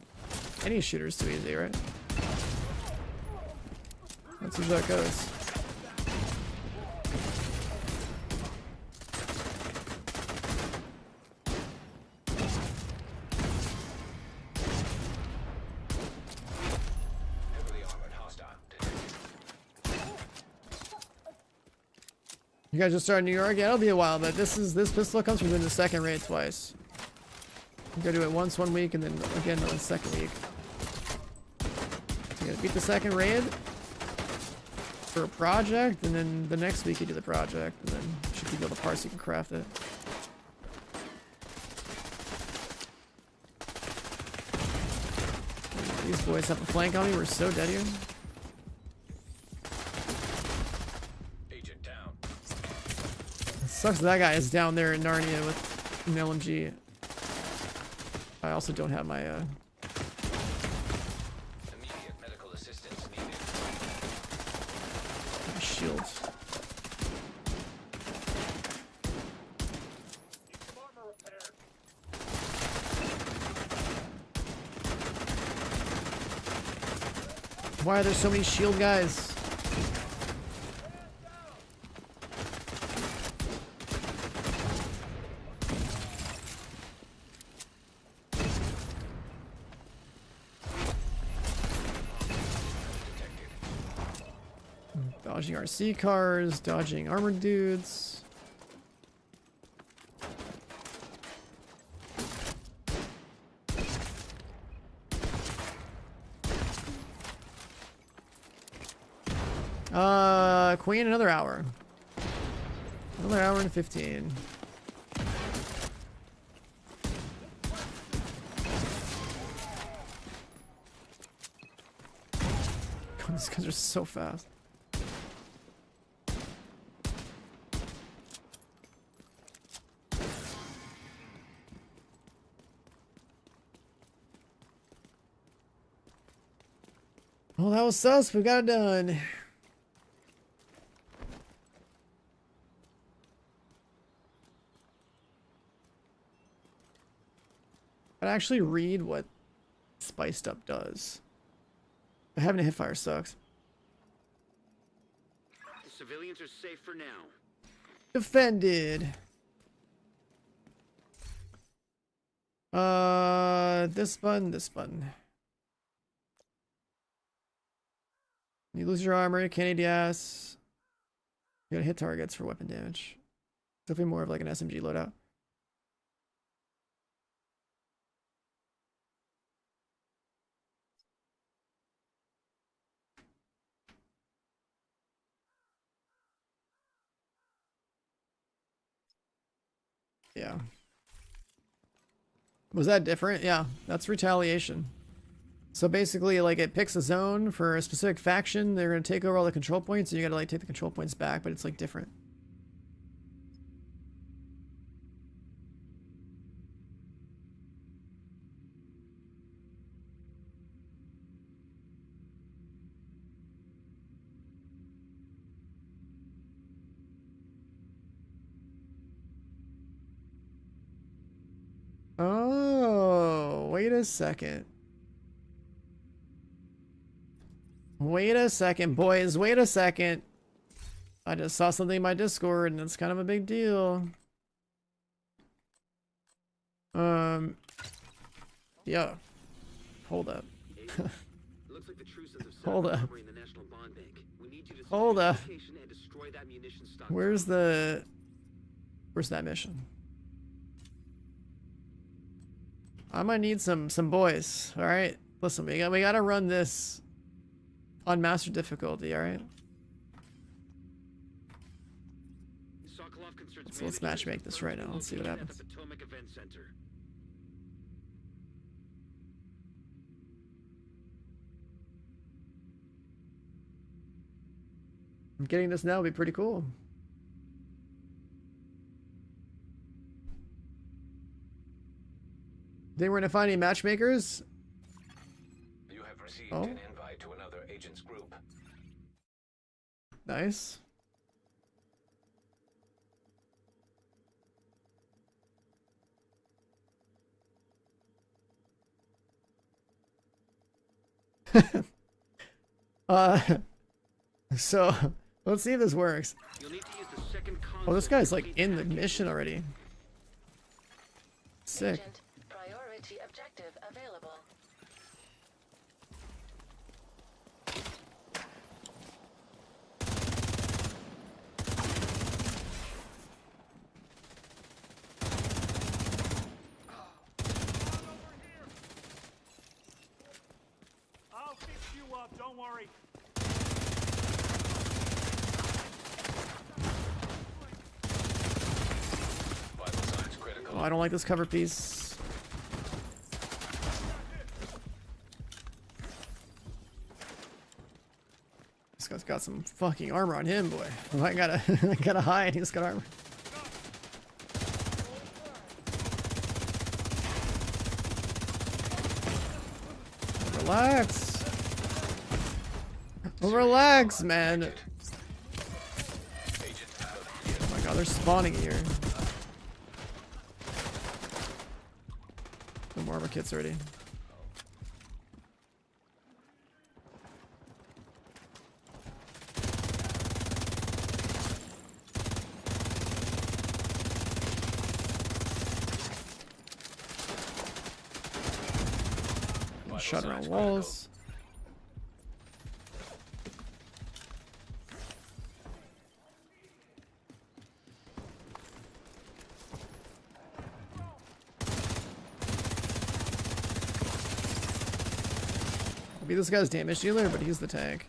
S1: any shooter's too easy, right? That's how that goes. You guys just started in New York? Yeah, it'll be a while, but this pistol comes from doing the second raid twice. You gotta do it once 1 week and then again on the second week. You gotta beat the second raid for a project, and then the next week you do the project, and then you should be able to parse, you can craft it. These boys have a flank on me, we're so dead here. Sucks that guy is down there in Narnia with an LMG. I also don't have my
S7: Immediate medical assistance needed.
S1: my shields. Why are there so many shield guys? Dodging RC cars, dodging armored dudes. Queen, another hour. Another hour and 15. God, these guys are so fast. Well, that was sus. We got it done. I'd actually read what spiced up does. But having a hipfire sucks.
S3: The civilians are safe for now.
S1: Defended. This button, this button. You lose your armor, can't ADS. You gotta hit targets for weapon damage. Definitely more of like an SMG loadout. Yeah. Was that different? Yeah, that's retaliation. So basically, like, it picks a zone for a specific faction. They're gonna take over all the control points, and you gotta like take the control points back, but it's like different. Oh, wait a second. Wait a second, boys. Wait a second. I just saw something in my Discord, and it's kind of a big deal. Yeah. Hold up.
S3: Looks like the truces have set
S1: Hold
S3: up a
S1: up.
S3: robbery in the National Bond Bank. We need you to
S1: Hold
S3: secure
S1: up.
S3: the location and destroy that munition stock.
S1: Where's that mission? I might need some boys. All right, listen, we gotta run this on master difficulty. All right.
S3: Sokolov concerns
S1: So let's
S3: managers
S1: matchmake this right now. Let's see what
S3: located
S1: happens.
S3: At the Potomac Event Center.
S1: Getting this now would be pretty cool. Think we're gonna find any matchmakers?
S7: You have received
S1: Oh.
S7: an invite to another agent's group.
S1: Nice. uh, so let's see if this works.
S3: You'll need to use the second console
S1: Oh, this guy's
S3: to
S1: like
S3: locate
S1: in
S3: the
S1: the
S3: package.
S1: mission already. Sick.
S6: Agent, priority objective available.
S4: I'll fix you up, don't worry.
S7: Vital signs critical.
S1: Oh, I don't like this cover piece. This guy's got some fucking armor on him, boy. Oh, I gotta, I gotta hide. He's got armor. Relax. Relax, man.
S7: Agent out.
S1: Oh my god, they're spawning here. No more armor kits already.
S7: Vital
S1: Shot around
S7: signs
S1: walls. I'll be this guy's damage dealer, but he's the tank.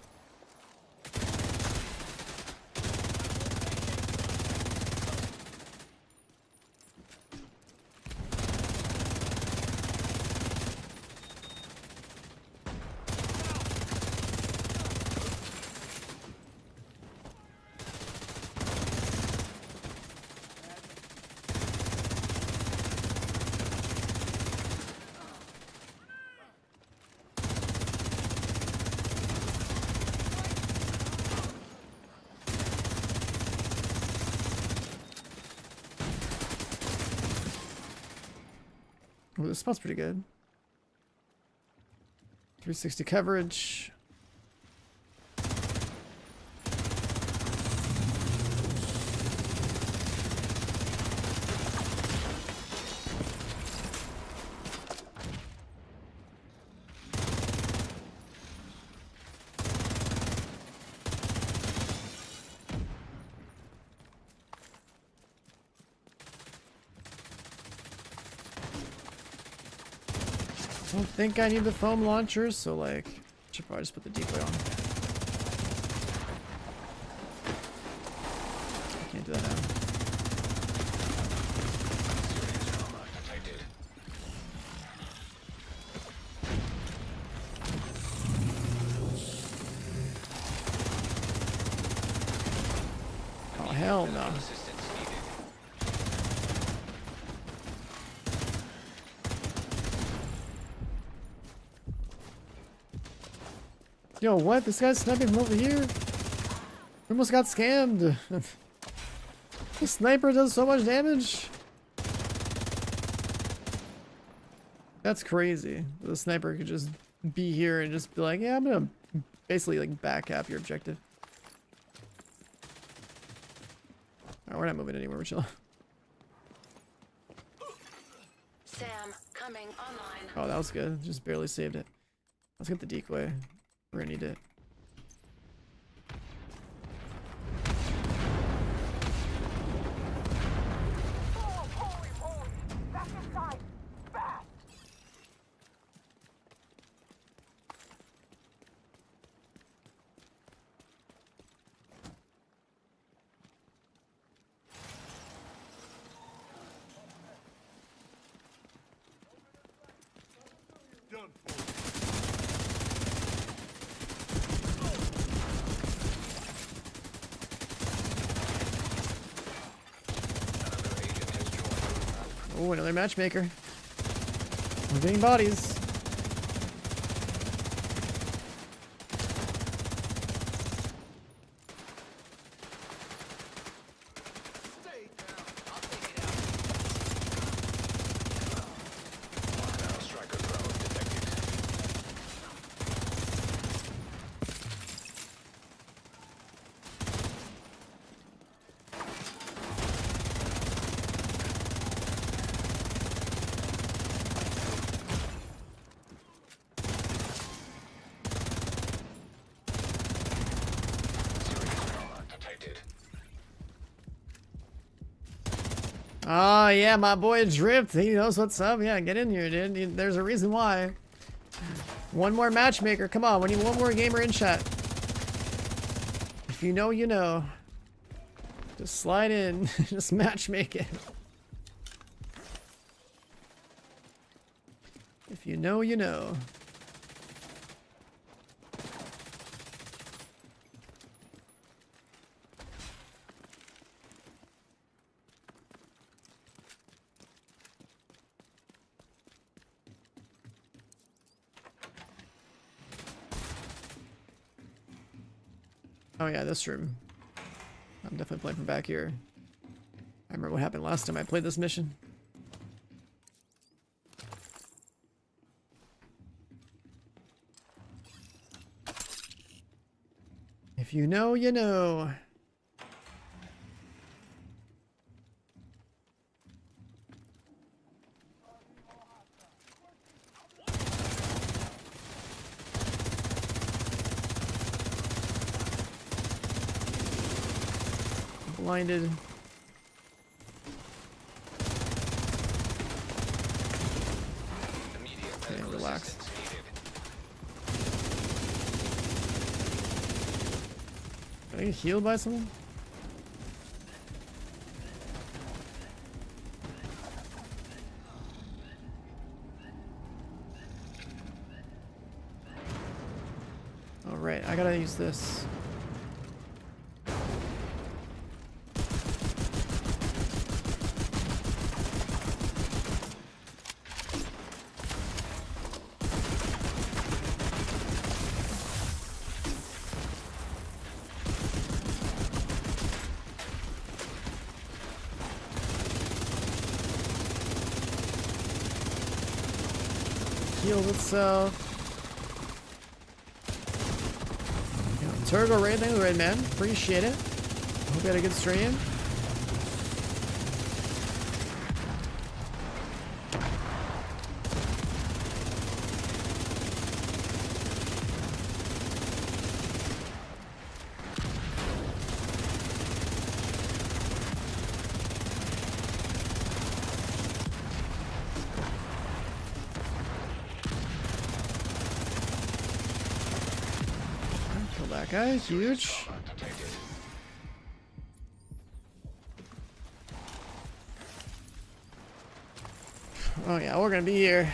S1: Ooh, this spot's pretty good. 360 coverage. I don't think I need the foam launcher, so like, should probably just put the decoy on. I can't do that now.
S7: Serious trauma detected.
S1: Oh hell no!
S7: Assistance needed.
S1: Yo, what? This guy's sniping from over here? We almost got scammed. The sniper does so much damage. That's crazy. The sniper could just be here and just be like, yeah, I'm gonna basically like back cap your objective. Alright, we're not moving anywhere, we're chilling.
S6: Sam, coming online.
S1: Oh, that was good. Just barely saved it. Let's get the decoy. We're gonna need it.
S4: Oh, holy moly! Back inside! Fast!
S1: Oh, another matchmaker. We're getting bodies.
S7: Hostile striker drone detected. Serious trauma detected.
S1: Oh, yeah, my boy Drift. He knows what's up. Yeah, get in here, dude. There's a reason why. One more matchmaker. Come on, we need one more gamer in chat. If you know, you know. Just slide in. Just matchmake it. If you know, you know. Oh yeah, this room. I'm definitely playing from back here. I remember what happened last time I played this mission. If you know, you know. Blinded.
S7: Immediate
S1: Okay,
S7: medical
S1: relax.
S7: assistance needed.
S1: Did I get healed by someone? Alright, I gotta use this. Healed itself. Turgo raid, thank you, Red Man. Appreciate it. Hope you had a good stream. Kill that guy, huge.
S7: Detected.
S1: Oh yeah, we're gonna be here.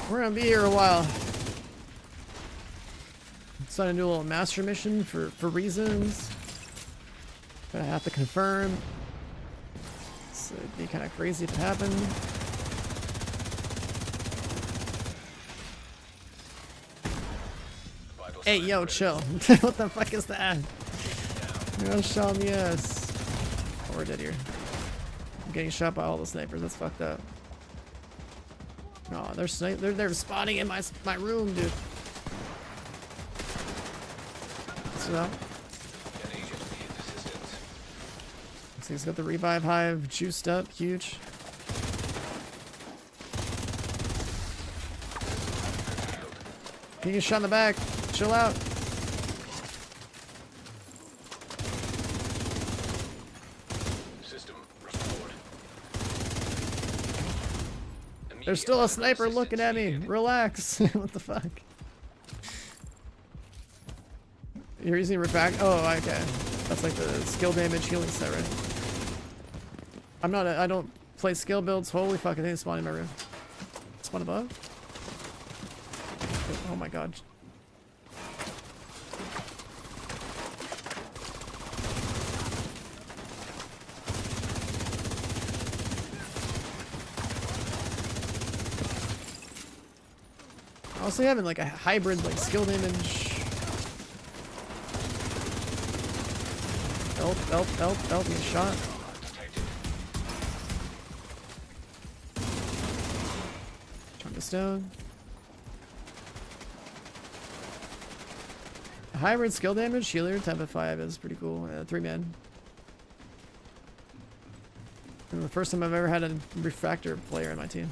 S1: We're gonna be here a while. Decided to do a little master mission for reasons. Gonna have to confirm. So it'd be kind of crazy if it happened.
S7: Vital
S1: Hey,
S7: sign
S1: yo,
S7: ready.
S1: chill. What the fuck is that? Yo, show me yes. Oh, we're dead here. I'm getting shot by all the snipers. That's fucked up. Oh, they're spawning in my room, dude. So,
S7: An agent needs assistance.
S1: so he's got the revive hive juiced up, huge. He gets shot in the back. Chill out.
S7: System restored.
S1: There's still a
S7: Immediate
S1: sniper
S7: medical
S1: looking at me.
S7: assistance needed.
S1: Relax. What the fuck? You're using refact. Oh, okay. That's like the skill damage healing set, right? I don't play skill builds. Holy fuck! I think it's spawning in my room. Spawn above. Oh my god. Also having like a hybrid like skill damage. Help, he's shot.
S7: Detected.
S1: Chunk of stone. Hybrid skill damage, healer, type of 5 is pretty cool. 3-man. And the first time I've ever had a refractor player in my team.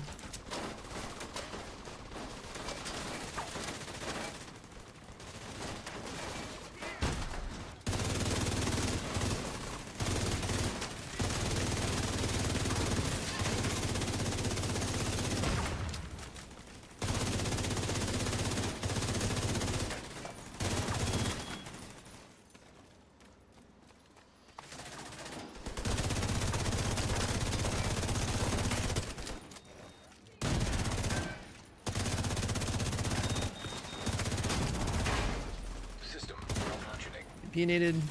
S7: System malfunctioning.
S1: Penated.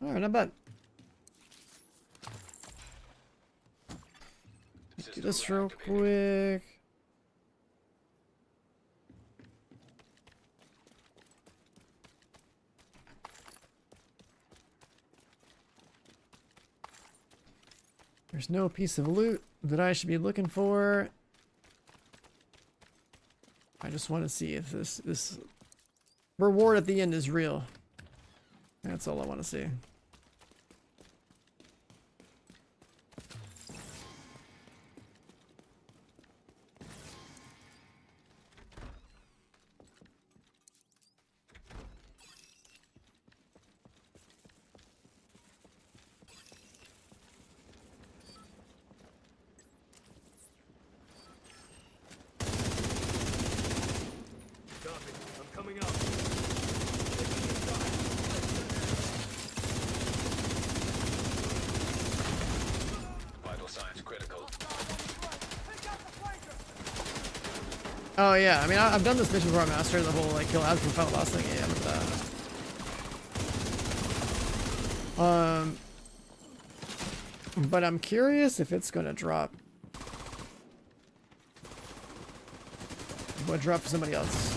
S1: Alright, not bad. Do
S7: System
S1: this real
S7: reactivated.
S1: quick. There's no piece of loot that I should be looking for. I just want to see if this reward at the end is real. That's all I want to see.
S4: I'm coming up.
S7: Vital signs critical.
S1: Oh yeah, I mean I've done this mission before I mastered the whole like kill abs from final boss thing. Yeah, I remember that. But I'm curious if it's gonna drop. What drop for somebody else?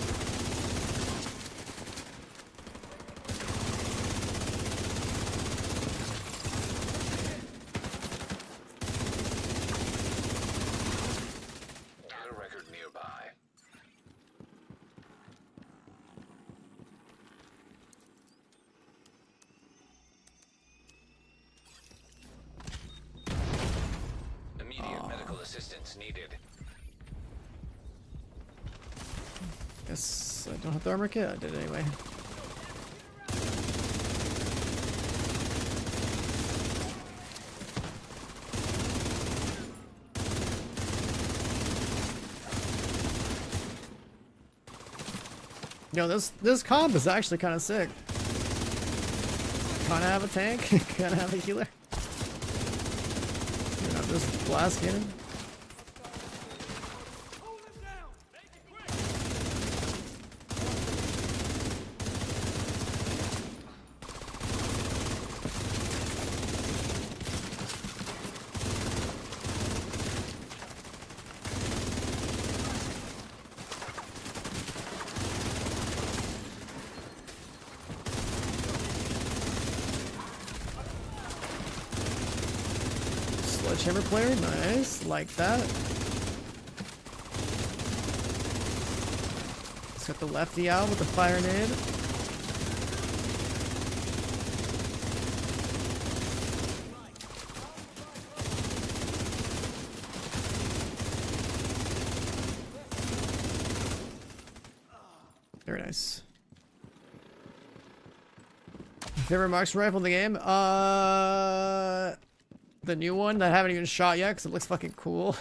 S7: Data record nearby. Immediate medical assistance needed.
S1: Guess I don't have the armor kit. I did it anyway. Yo, this comp is actually kind of sick. Kind of have a tank, kind of have a healer. You know, just blast cannon. Sledgehammer player, nice, like that. Got the lefty out with the fire nade. Very nice. Favorite marksman rifle in the game? The new one that I haven't even shot yet because it looks fucking cool.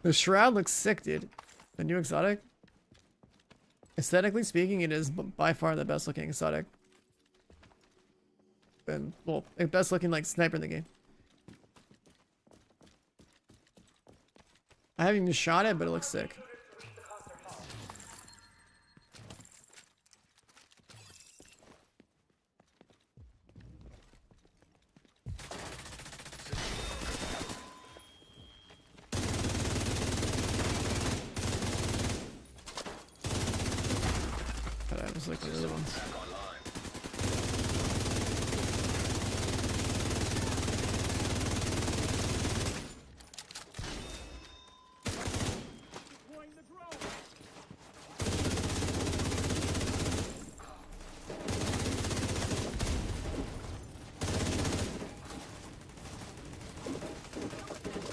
S1: The Shroud looks sick, dude. The new exotic. Aesthetically speaking, it is by far the best looking exotic. And, well, best looking like sniper in the game. I haven't even shot it, but it looks sick. Like the other ones.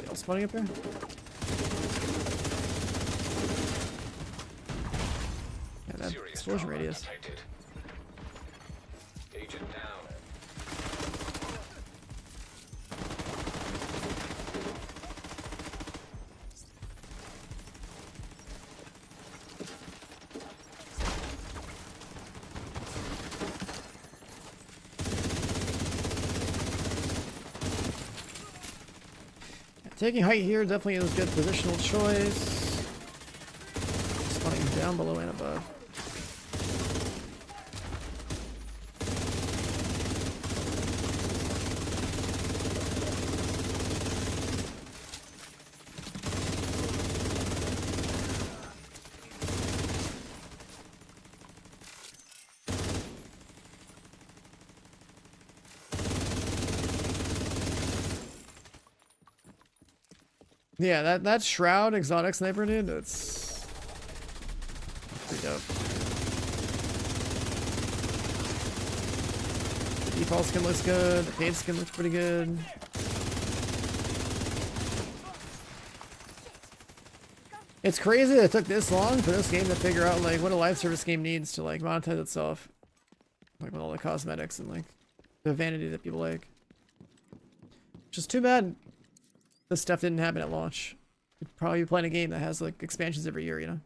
S1: They all spawning up there? Yeah, that explosion radius.
S7: Agent down.
S1: Taking height here definitely is a good positional choice. Spawning down below and above. Yeah, that Shroud exotic sniper, dude, that's pretty dope. The default skin looks good, the paint skin looks pretty good. It's crazy that it took this long for this game to figure out like what a live service game needs to like monetize itself. Like with all the cosmetics and like the vanity that people like. Which is too bad. This stuff didn't happen at launch. You'd probably be playing a game that has like expansions every year, you know?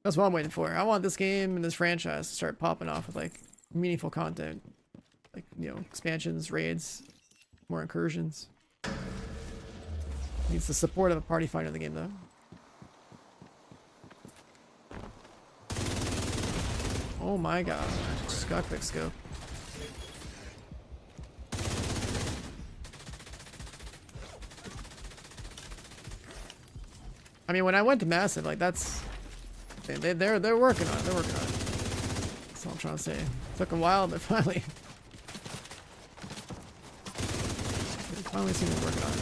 S1: That's what I'm waiting for. I want this game and this franchise to start popping off with like meaningful content. Like, you know, expansions, raids, more incursions. Needs the support of a party fighter in the game though. Oh my god. Just got quick scope. I mean, when I went to Massive, like that's they're working on it. They're working on it. That's all I'm trying to say. Took a while, but finally, they finally seem to be working on it.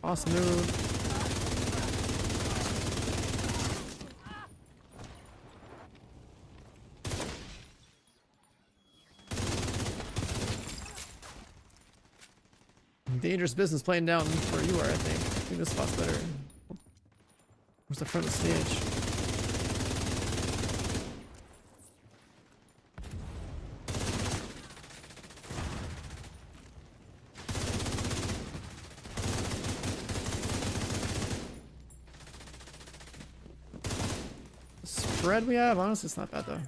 S1: Awesome move. Dangerous business playing down where you are, I think. I think this spot's better. Where's the front of the stage? Spread we have, honestly, it's not bad though.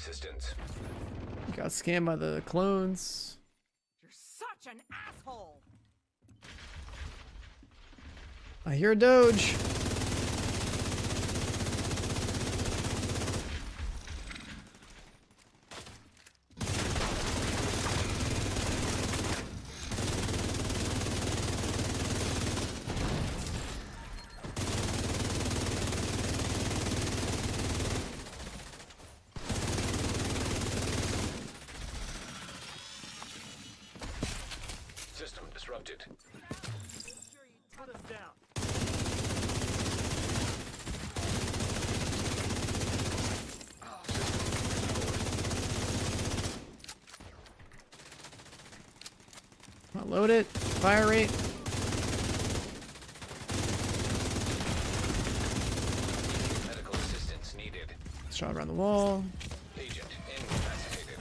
S7: assistance.
S1: Got scammed by the clones.
S8: You're such an asshole.
S1: I hear a Doge.
S7: System disrupted.
S4: Cut us down.
S1: Load it. Fire rate.
S7: Medical assistance needed.
S1: Shot around the wall.
S7: Agent incapacitated.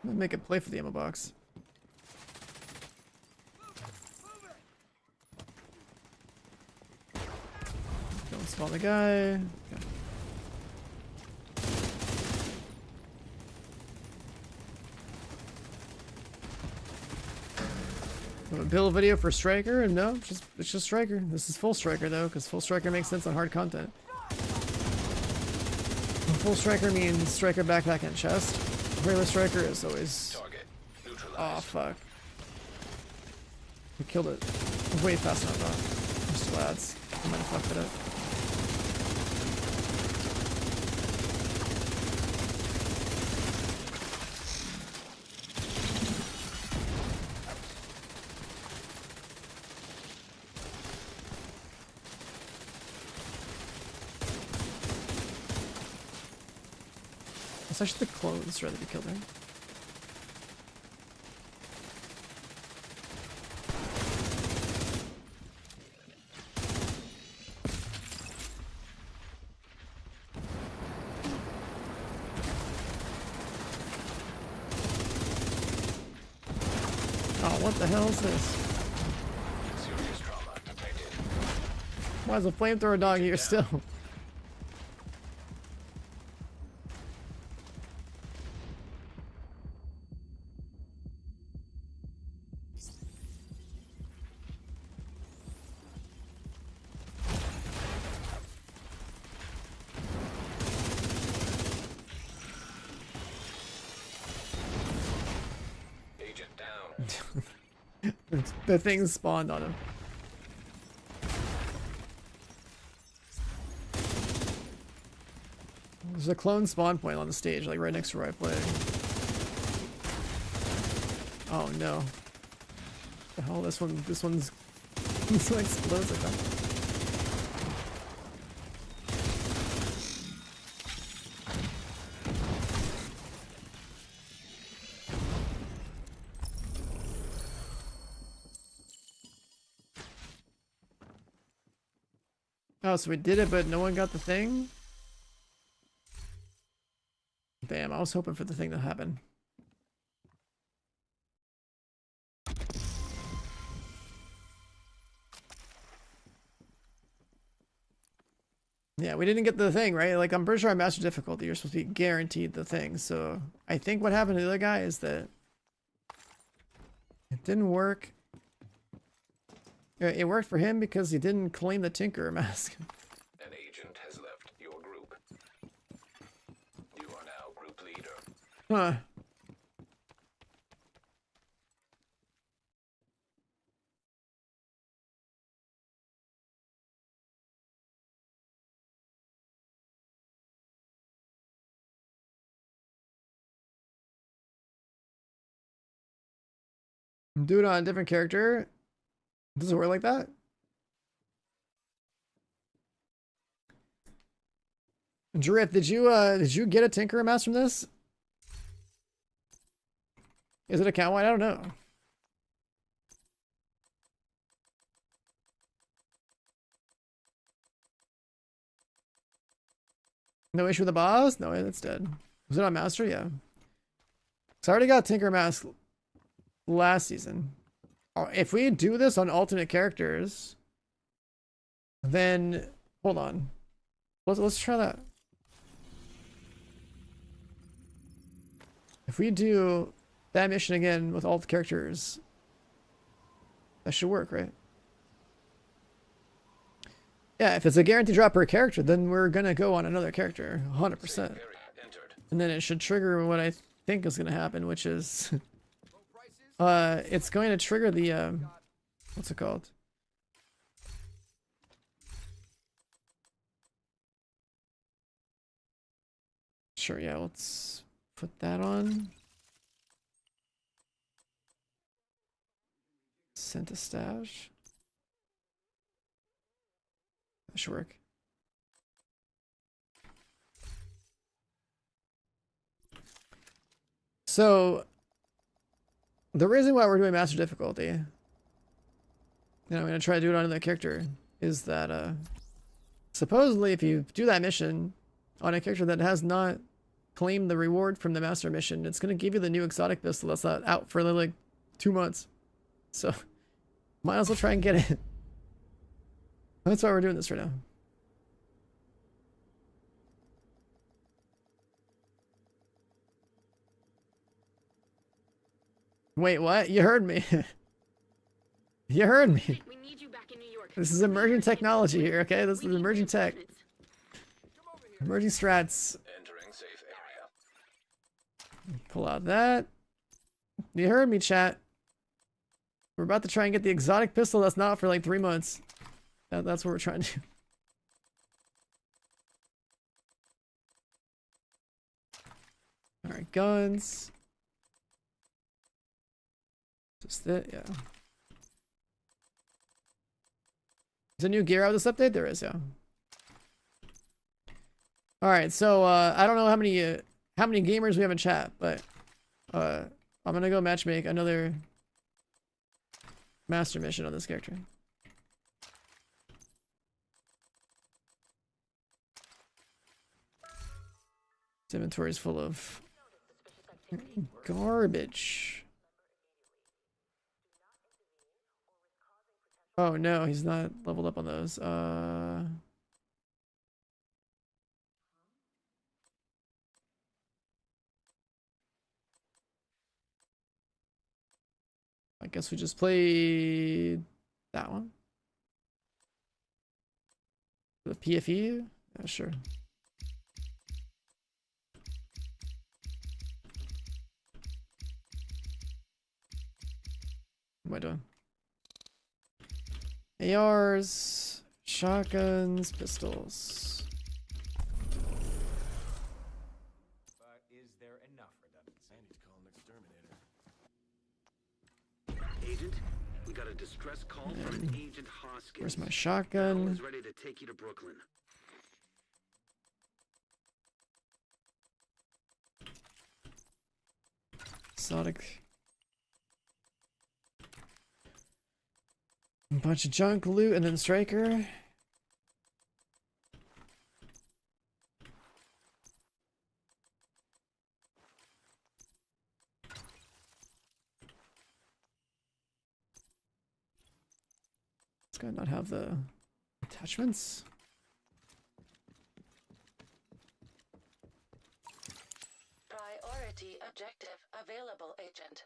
S1: Let's make it play for the ammo box. Don't spawn the guy. Okay. A build video for Striker? No, it's just Striker. This is full Striker though, because full Striker makes sense on hard content. Full Striker means Striker backpack and chest. Regular Striker is always.
S7: Target neutralized.
S1: Oh fuck! We killed it way faster than I thought. Just lads, I might have fucked it up. It's actually the clones rather than kill them. Oh, what the hell is this?
S7: Serious trauma detected.
S1: Why is a flamethrower dog here still?
S7: Agent down.
S1: The thing spawned on him. There's a clone spawn point on the stage, like right next to where I play. Oh no. The hell, this one's this one explodes like that. Oh, so we did it, but no one got the thing? Damn, I was hoping for the thing to happen. Yeah, we didn't get the thing, right? Like, I'm pretty sure on Master Difficulty, you're supposed to be guaranteed the thing. So, I think what happened to the other guy is that it didn't work. It worked for him because he didn't claim the Tinkerer mask.
S7: An agent has left your group. You are now group leader.
S1: Huh. Do it on a different character. Does it work like that? Drift, did you get a Tinker Mass from this? Is it account wide? I don't know. No issue with the boss? No, it's dead. Was it on Master? Yeah. So I already got Tinker Mask last season. If we do this on alternate characters, then hold on. Let's try that. If we do that mission again with all the characters, that should work, right? Yeah, if it's a guaranteed drop per character, then we're gonna go on another character, 100%. And then it should trigger what I think is gonna happen, which is, it's going to trigger the, what's it called? Sure, yeah, let's put that on. Sent a stash. That should work. So, the reason why we're doing master difficulty, and I'm going to try to do it on another character, is that supposedly if you do that mission on a character that has not claimed the reward from the master mission, it's going to give you the new exotic pistol that's not out for like 2 months. So, might as well try and get it. That's why we're doing this right now. Wait, what? You heard me. You heard me.
S6: We need you back in New York.
S1: This is emerging technology here, okay? This is emerging tech. Emerging strats.
S7: Entering safe area.
S1: Pull out that. You heard me, chat. We're about to try and get the exotic pistol that's not for like 3 months. That's what we're trying to do. Alright, guns. Just that, yeah. Is a new gear out of this update? There is, yeah. Alright, so I don't know how many gamers we have in chat, but I'm gonna go matchmake another master mission on this character. His inventory is full of garbage. Oh no, he's not leveled up on those. I guess we just played that one. The PFE? Yeah, sure. What am I doing? ARs, shotguns, pistols.
S4: But is there enough redundancy? I need to call an exterminator.
S3: Agent, we got a distress call from an Agent Hoskins.
S1: Where's my
S3: Al
S1: shotgun?
S3: is ready to take you to Brooklyn.
S1: Exotic. A bunch of junk loot and then striker. This guy not have the attachments.
S9: Priority objective available, Agent.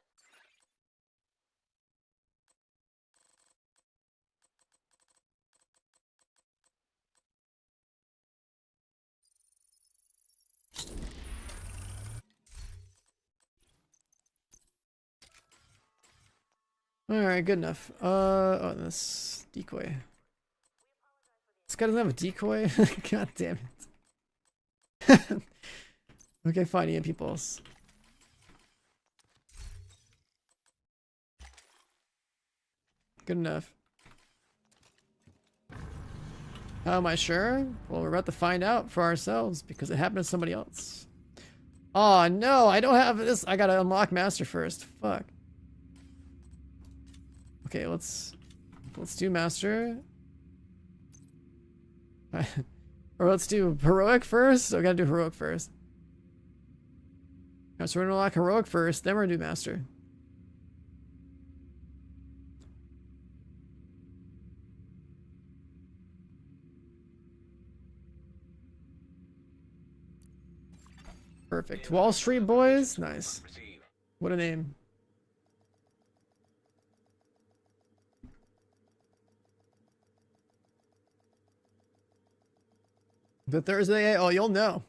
S1: Alright, good enough. Oh, this decoy. This guy doesn't have a decoy? God damn it. Okay, fine, EMP pulse. Good enough. How am I sure? Well, we're about to find out for ourselves because it happened to somebody else. Oh no, I don't have this. I gotta unlock master first. Fuck. Okay, let's do master. Or let's do heroic first. I gotta do heroic first. Alright, so we're gonna unlock heroic first, then we're gonna do master. Perfect. Wall Street Boys? Nice.
S7: Receive.
S1: What a name. The Thursday, oh, you'll know.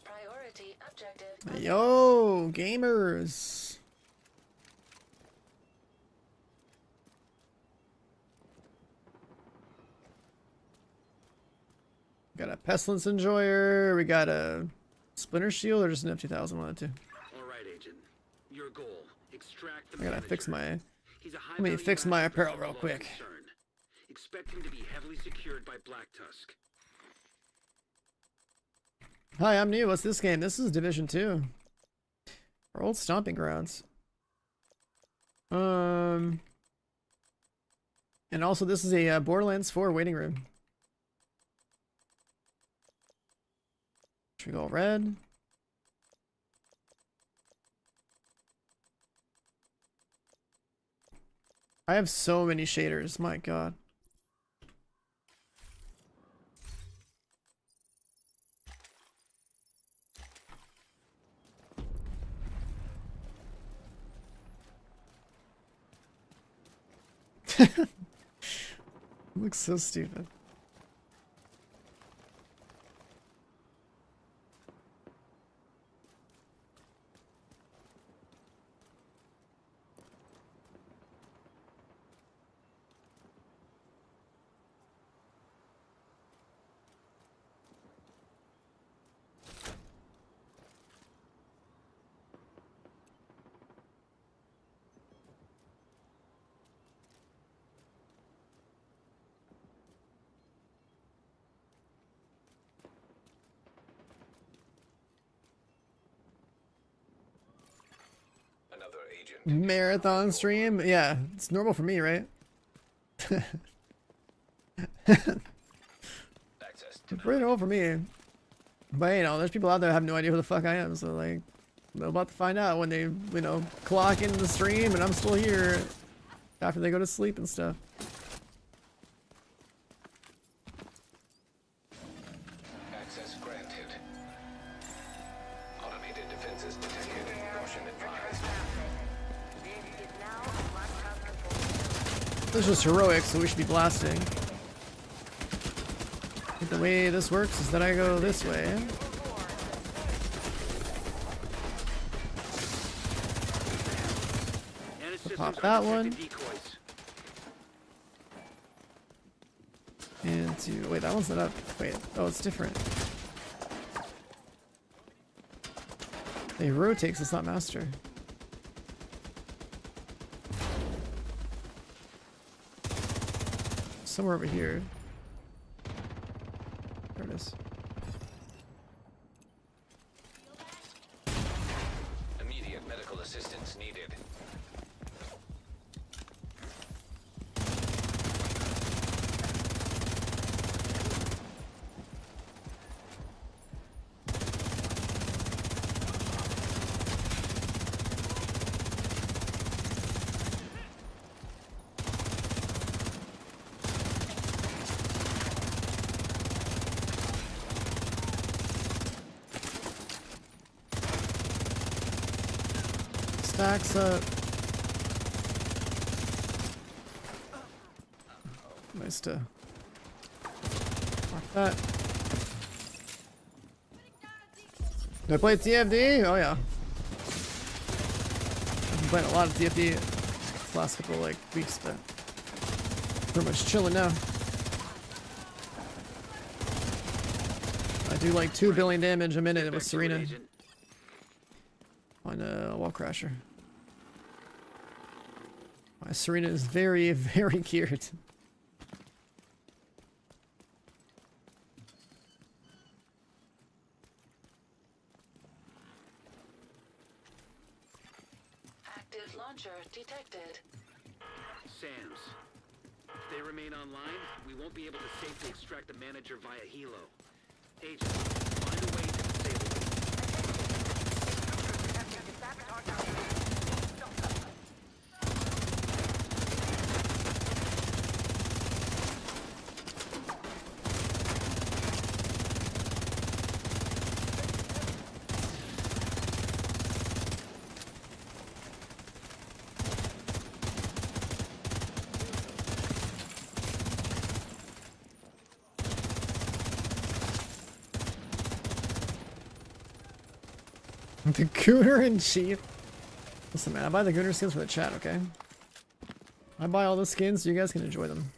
S9: Priority objective.
S1: Yo, gamers. Got a Pestilence Enjoyer, we got a Splinter Shield, or just an F2000, one of the two.
S3: All right, Agent. Your goal: extract the
S1: I gotta
S3: manager.
S1: fix my...
S3: He's a
S1: Let me
S3: high-value
S1: fix my
S3: asset
S1: apparel
S3: of
S1: real
S3: low
S1: quick.
S3: concern. Expect him to be heavily secured by Black Tusk.
S1: Hi, I'm new. What's this game? This is Division 2. Our old stomping grounds. And also this is a Borderlands 4 waiting room. Should we go red? I have so many shaders, my god. Looks so stupid.
S7: Another agent.
S1: Marathon stream? Yeah, it's normal for me, right?
S7: Access to
S1: Pretty normal for me. But you know, there's people out there that have no idea who the fuck I am, so like, they're about to find out when they, you know, clock into the stream and I'm still here after they go to sleep and stuff.
S7: access granted. Automated defenses detected. Caution advised.
S1: This is just heroic, so we should be blasting. I think the way this works is that I go this way. Pop that one. And two. Wait, that one's not up. Wait, oh, it's different. It rotates, it's not master. Somewhere over here. There it is.
S7: Immediate medical assistance needed.
S1: Stacks up. Nice to mark that. Did I play TFD? Oh yeah. I've been playing a lot of TFD this last couple like weeks, but pretty much chilling now. I do like 2 billion damage a minute with Serena on a wall crasher. My Serena is very, very geared.
S9: launcher detected.
S3: SAMs. If they remain online, we won't be able to safely extract the manager via helo. Agent, find a way to disable them.
S1: The Gooner in chief. Listen, man, I buy the Gooner skins for the chat, okay? I buy all the skins so you guys can enjoy them.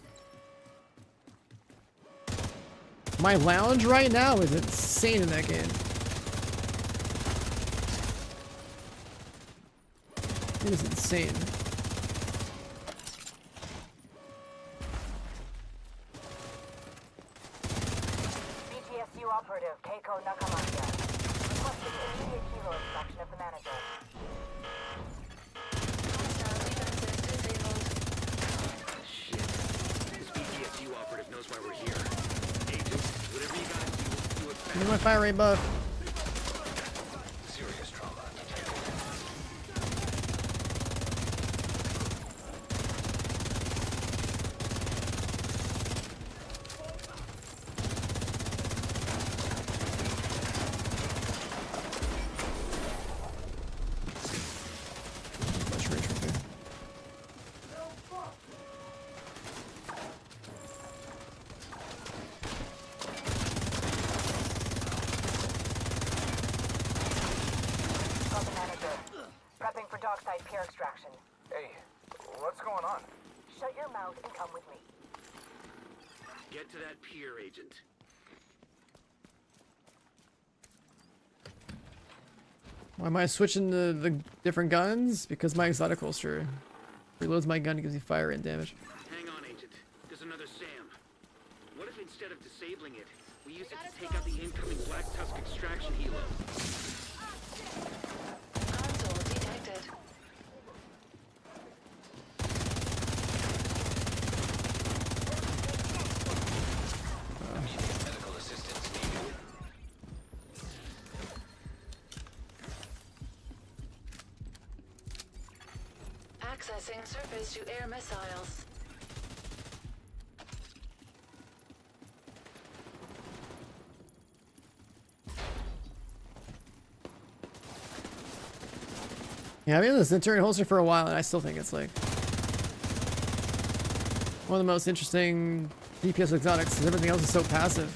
S1: My lounge right now is insane in that game. It is insane.
S5: BTSU operative Keiko Nakamura. Requesting immediate helo inspection of the manager.
S9: Hostile defenses disabled.
S3: Shit. This BTSU operative knows why we're here. Agent, whatever you gotta do it fast.
S1: Give me my fire rate buff.
S7: Serious trauma detected.
S1: Much rage right there.
S5: Got the manager. Prepping for dockside peer extraction.
S4: Hey, what's going on?
S5: Shut your mouth and come with me.
S3: Get to that pier, Agent.
S1: Why am I switching the different guns? Because my exotic holster reloads my gun and gives you fire and damage.
S3: Hang on, Agent. There's another SAM. What if instead of disabling it, we use it to take out the incoming Black Tusk extraction helo?
S9: Console detected.
S7: Immediate medical assistance needed.
S9: Accessing surface-to-air missiles.
S1: Yeah, I've been in this Centurion holster for a while, and I still think it's like one of the most interesting DPS exotics, because everything else is so passive.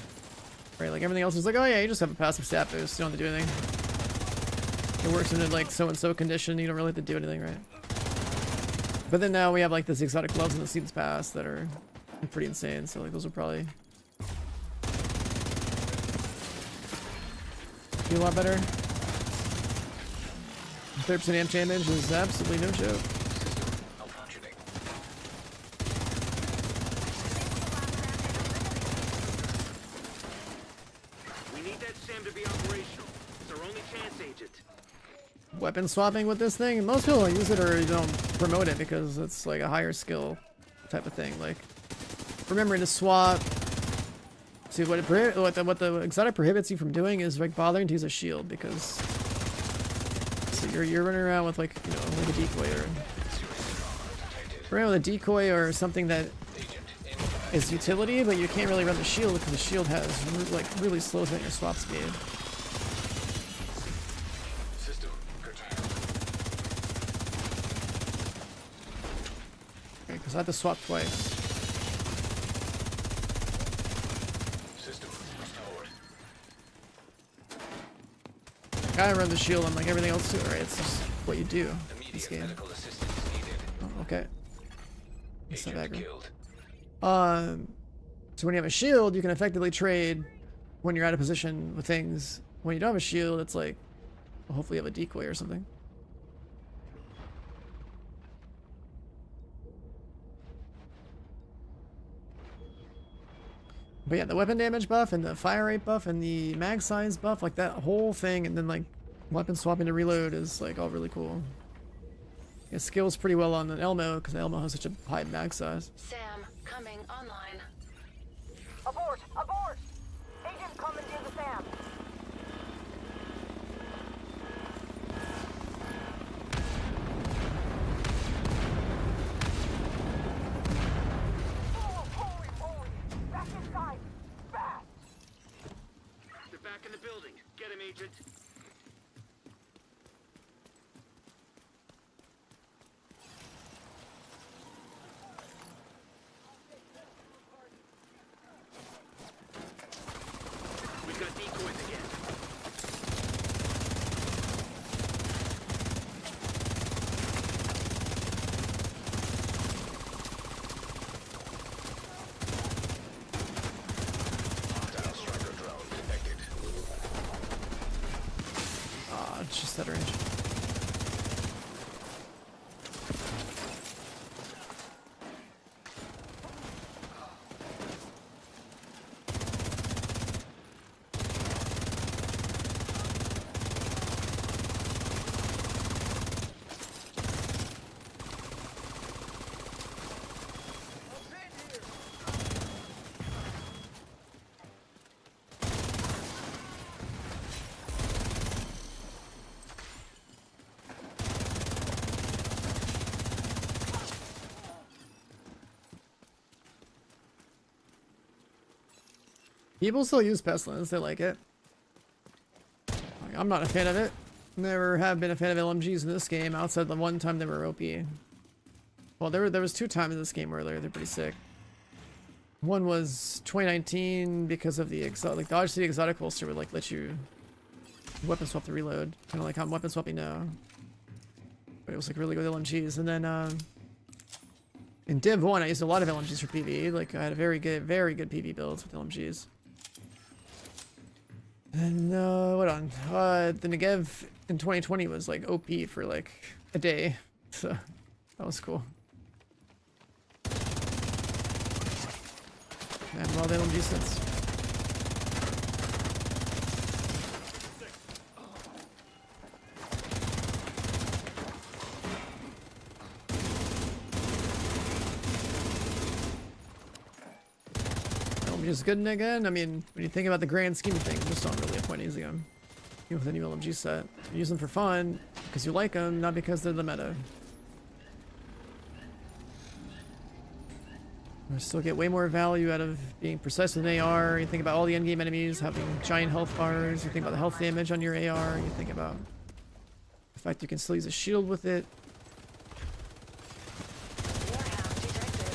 S1: Right, like everything else is like, oh yeah, you just have a passive stat boost, you don't have to do anything. It works in a like so-and-so condition, you don't really have to do anything, right? But then now we have like this exotic gloves in the Seasons Pass that are pretty insane, so like those will probably be a lot better. 30% amp damage is absolutely no joke.
S7: Malfunctioning.
S3: We need that SAM to be operational. It's our only chance, Agent.
S1: Weapon swapping with this thing, most people don't use it or don't promote it because it's like a higher skill type of thing. Like remembering to swap. See what the exotic prohibits you from doing is like bothering to use a shield, because so you're running around with like, you know, like a decoy or running with a decoy or something that is utility, but you can't really run the shield because the shield has like really slows down your swap speed.
S7: System curtailed.
S1: Okay, because I have to swap twice.
S7: System restored.
S1: Gotta run the shield on like everything else too, right? It's just what you do in this
S7: Immediate
S1: game.
S7: medical assistance needed.
S1: Oh, okay. That's not
S7: Agent
S1: bad.
S7: killed.
S1: So when you have a shield, you can effectively trade when you're out of position with things. When you don't have a shield, it's like, well, hopefully you have a decoy or something. But yeah, the weapon damage buff and the fire rate buff and the mag size buff, like that whole thing, and then like weapon swapping to reload is like all really cool. It scales pretty well on an Elmo because Elmo has such a high mag size.
S9: Sam, coming online.
S4: Abort! Abort! Agent coming near the Sam. Oh, holy moly! Back inside! Fast!
S3: They're back in the building. Get him, Agent. We got decoys again.
S7: Hostile striker drone detected.
S1: Ah, it's just that range. People still use Pestilence, they like it. Like, I'm not a fan of it. Never have been a fan of LMGs in this game, outside the one time they were OP. Well, there was 2 times in this game where they're pretty sick. One was 2019 because of the like the Odyssey exotic holster would like let you weapon swap the reload, kind of like I'm weapon swapping now. But it was like really good with LMGs, and then in Div 1 I used a lot of LMGs for PvE. Like I had a very good PvE builds with LMGs. And what on? The Negev in 2020 was like OP for like a day, so that was cool. And well, the LMG since. LMG is good again. I mean, when you think about the grand scheme of things, just not really a point using them. Even with a new LMG set, you use them for fun because you like them, not because they're the meta. You still get way more value out of being precise with an AR. You think about all the endgame enemies having giant health bars. You think about the health damage on your AR. You think about the fact you can still use a shield with it.
S9: Warhound detected.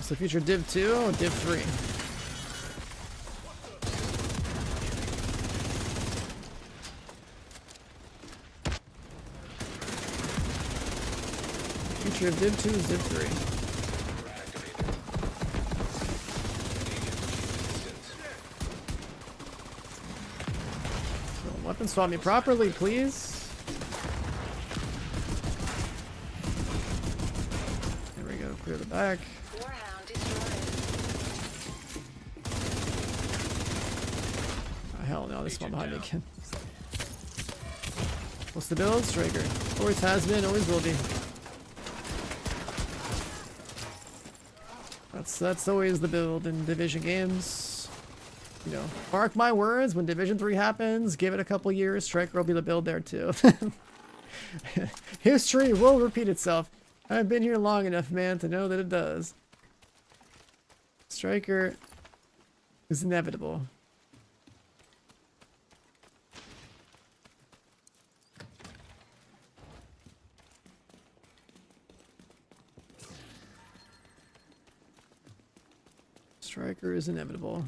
S1: Is the future Div 2 or Div 3? Future of Div 2 is Div 3. So, weapon swap me properly, please. There we go, clear the back.
S9: Warhound destroyed.
S1: Oh, hell no, this one behind me again. What's the build? Striker. Always has been, always will be. That's always the build in Division games. You know, mark my words, when Division 3 happens, give it a couple years, Striker will be the build there too. History will repeat itself. I've been here long enough, man, to know that it does. Striker is inevitable. Striker is inevitable.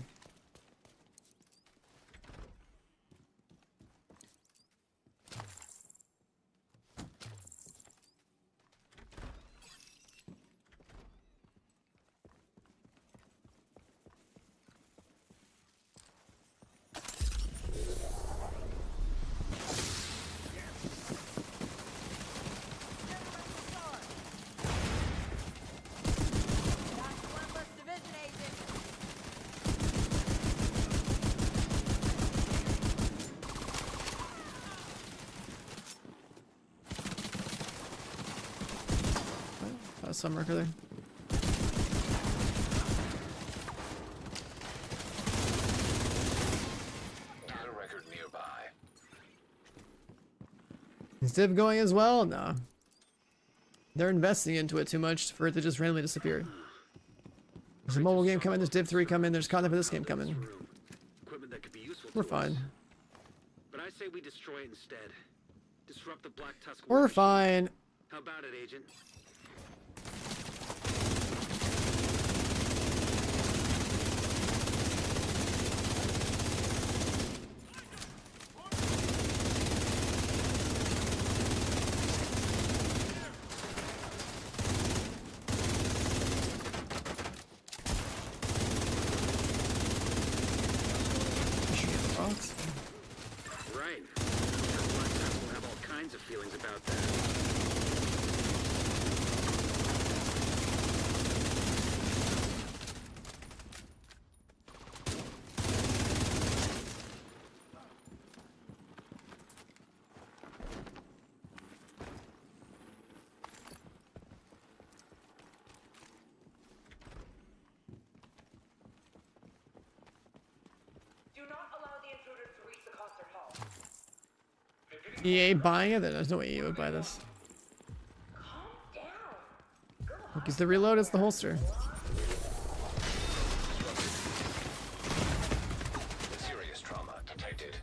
S1: some marker there.
S7: Data record nearby.
S1: Is Div going as well? No. They're investing into it too much for it to just randomly disappear. There's a mobile game coming, there's Div 3 coming, there's content for this game coming.
S3: Equipment that could be useful
S1: We're
S3: to
S1: fine.
S3: us. But I say we destroy it instead. Disrupt the Black Tusk.
S1: We're
S3: war machine.
S1: fine.
S3: How about it, Agent? Right. Black Tusk will have all kinds of feelings about that.
S8: Do not allow the intruders to reach the concert hall.
S1: EA buying it? There's no way EA would buy this.
S8: Calm down.
S1: Look, it's the reload, it's the holster.
S7: Serious trauma detected.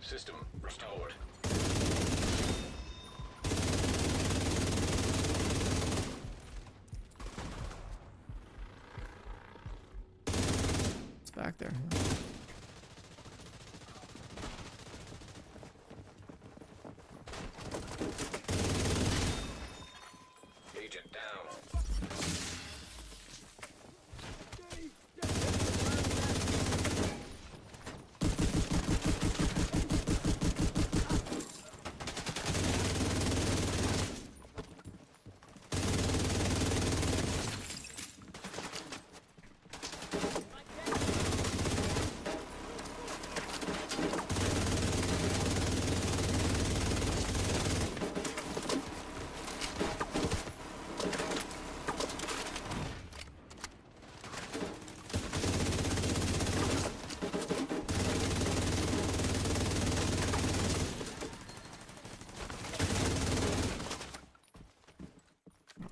S7: System restored.
S1: It's back there.
S7: Agent down.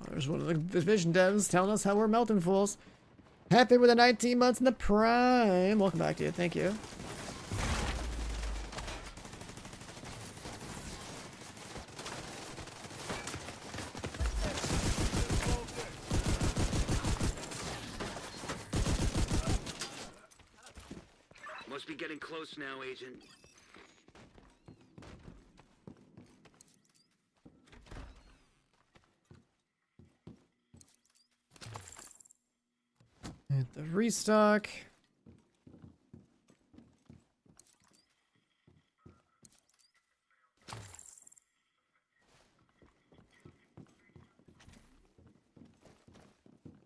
S1: There's one of the Division devs telling us how we're melting fools. Happy with the 19 months in the prime. Welcome back, dude. Thank you.
S3: Must be getting close now, Agent.
S1: Hit the restock.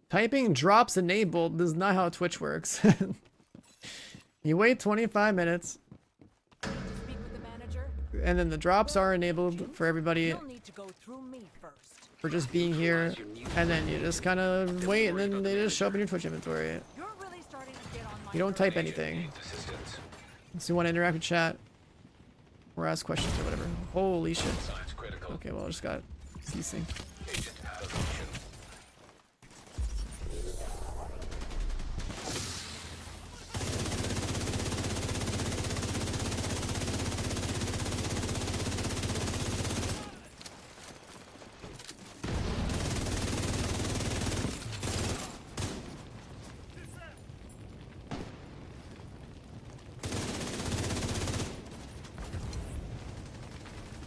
S1: Typing drops enabled. This is not how Twitch works. You wait 25 minutes,
S8: Speak with the manager.
S1: and then the drops are enabled for everybody
S8: You'll need to go through me first.
S1: for just being here, and then you just kind of wait, and then they just show up in your Twitch inventory.
S8: You're really starting to get on my
S1: You don't type anything.
S7: Needs assistance.
S1: So you want to interact with chat or ask questions or whatever. Holy shit.
S7: Science critical.
S1: Okay, well I just got desync.
S7: Agent out of mission.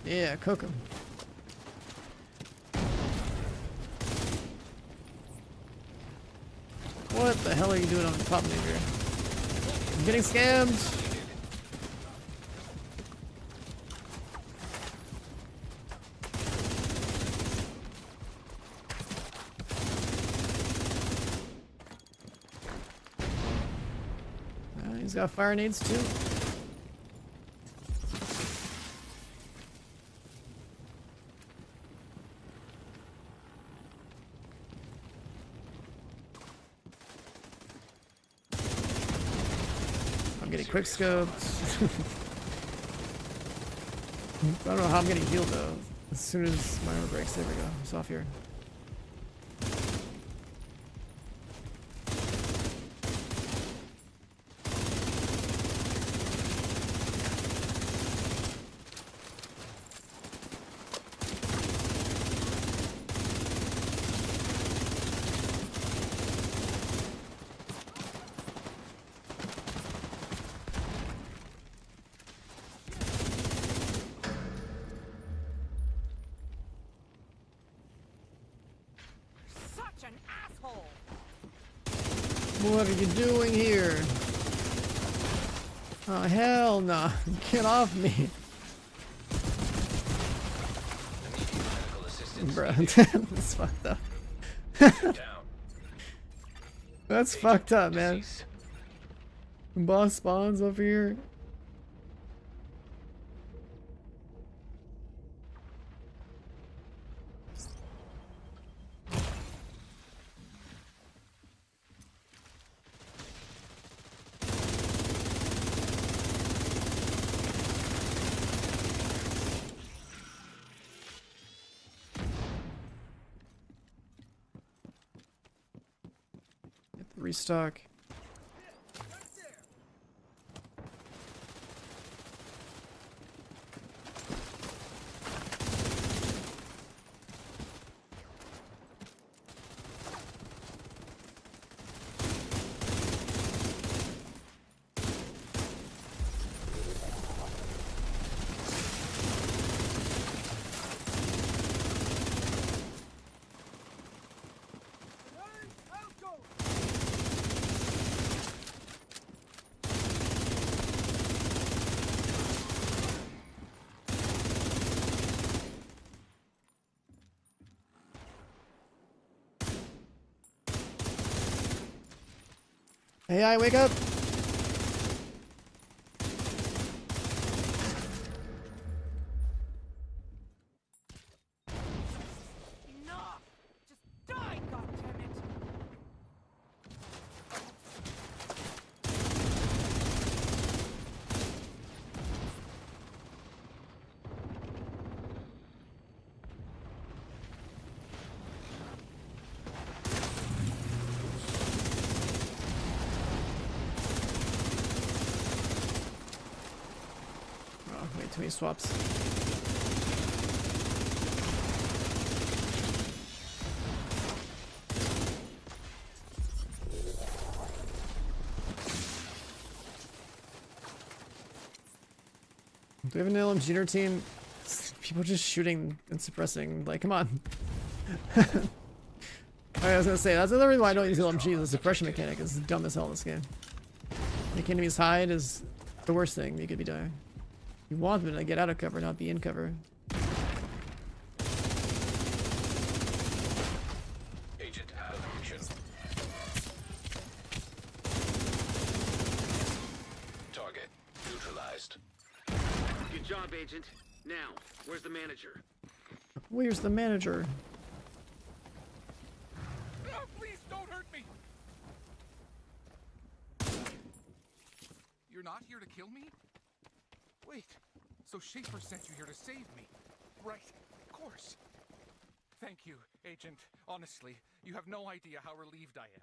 S1: Yeah, cook 'em. What the hell are you doing on the top nigger? I'm getting scammed! He's got fire nades too. I'm getting quick scoped. I don't know how I'm getting healed though. As soon as my armor breaks, there we go. It's off here.
S8: Such an asshole!
S1: What are you doing here? Oh hell no! Get off me,
S7: Medical assistance
S1: bro.
S7: needed.
S1: That's fucked up.
S7: Down.
S1: That's fucked up, man.
S7: Deceased.
S1: Boss spawns over here. Get the restock. AI, wake up!
S8: Enough! Just die, goddammit!
S1: Oh, wait, too many swaps. Do we have an LMG in our team? People just shooting and suppressing. Like, come on. Alright, I was gonna say, that's another reason why I don't use LMG. The suppression mechanic is dumb as hell in this game. Make enemies hide is the worst thing you could be doing. You want them to get out of cover, not be in cover.
S7: Agent out of action. Target neutralized.
S3: Good job, Agent. Now, where's the manager?
S1: Where's the manager?
S8: No, please don't hurt me! You're not here to kill me? Wait, so Schaefer sent you here to save me? Right, of course. Thank you, Agent. Honestly, you have no idea how relieved I am.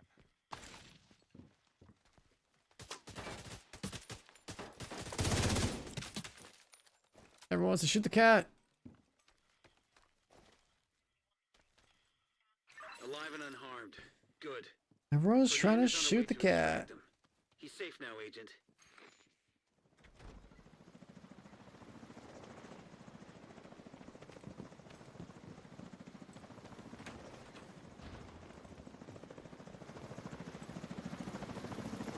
S1: Everyone wants to shoot the cat.
S3: Alive and unharmed. Good.
S1: Everyone's
S3: Brigade
S1: trying to
S3: is on the way
S1: shoot the
S3: to extract
S1: cat.
S3: him. He's safe now, Agent.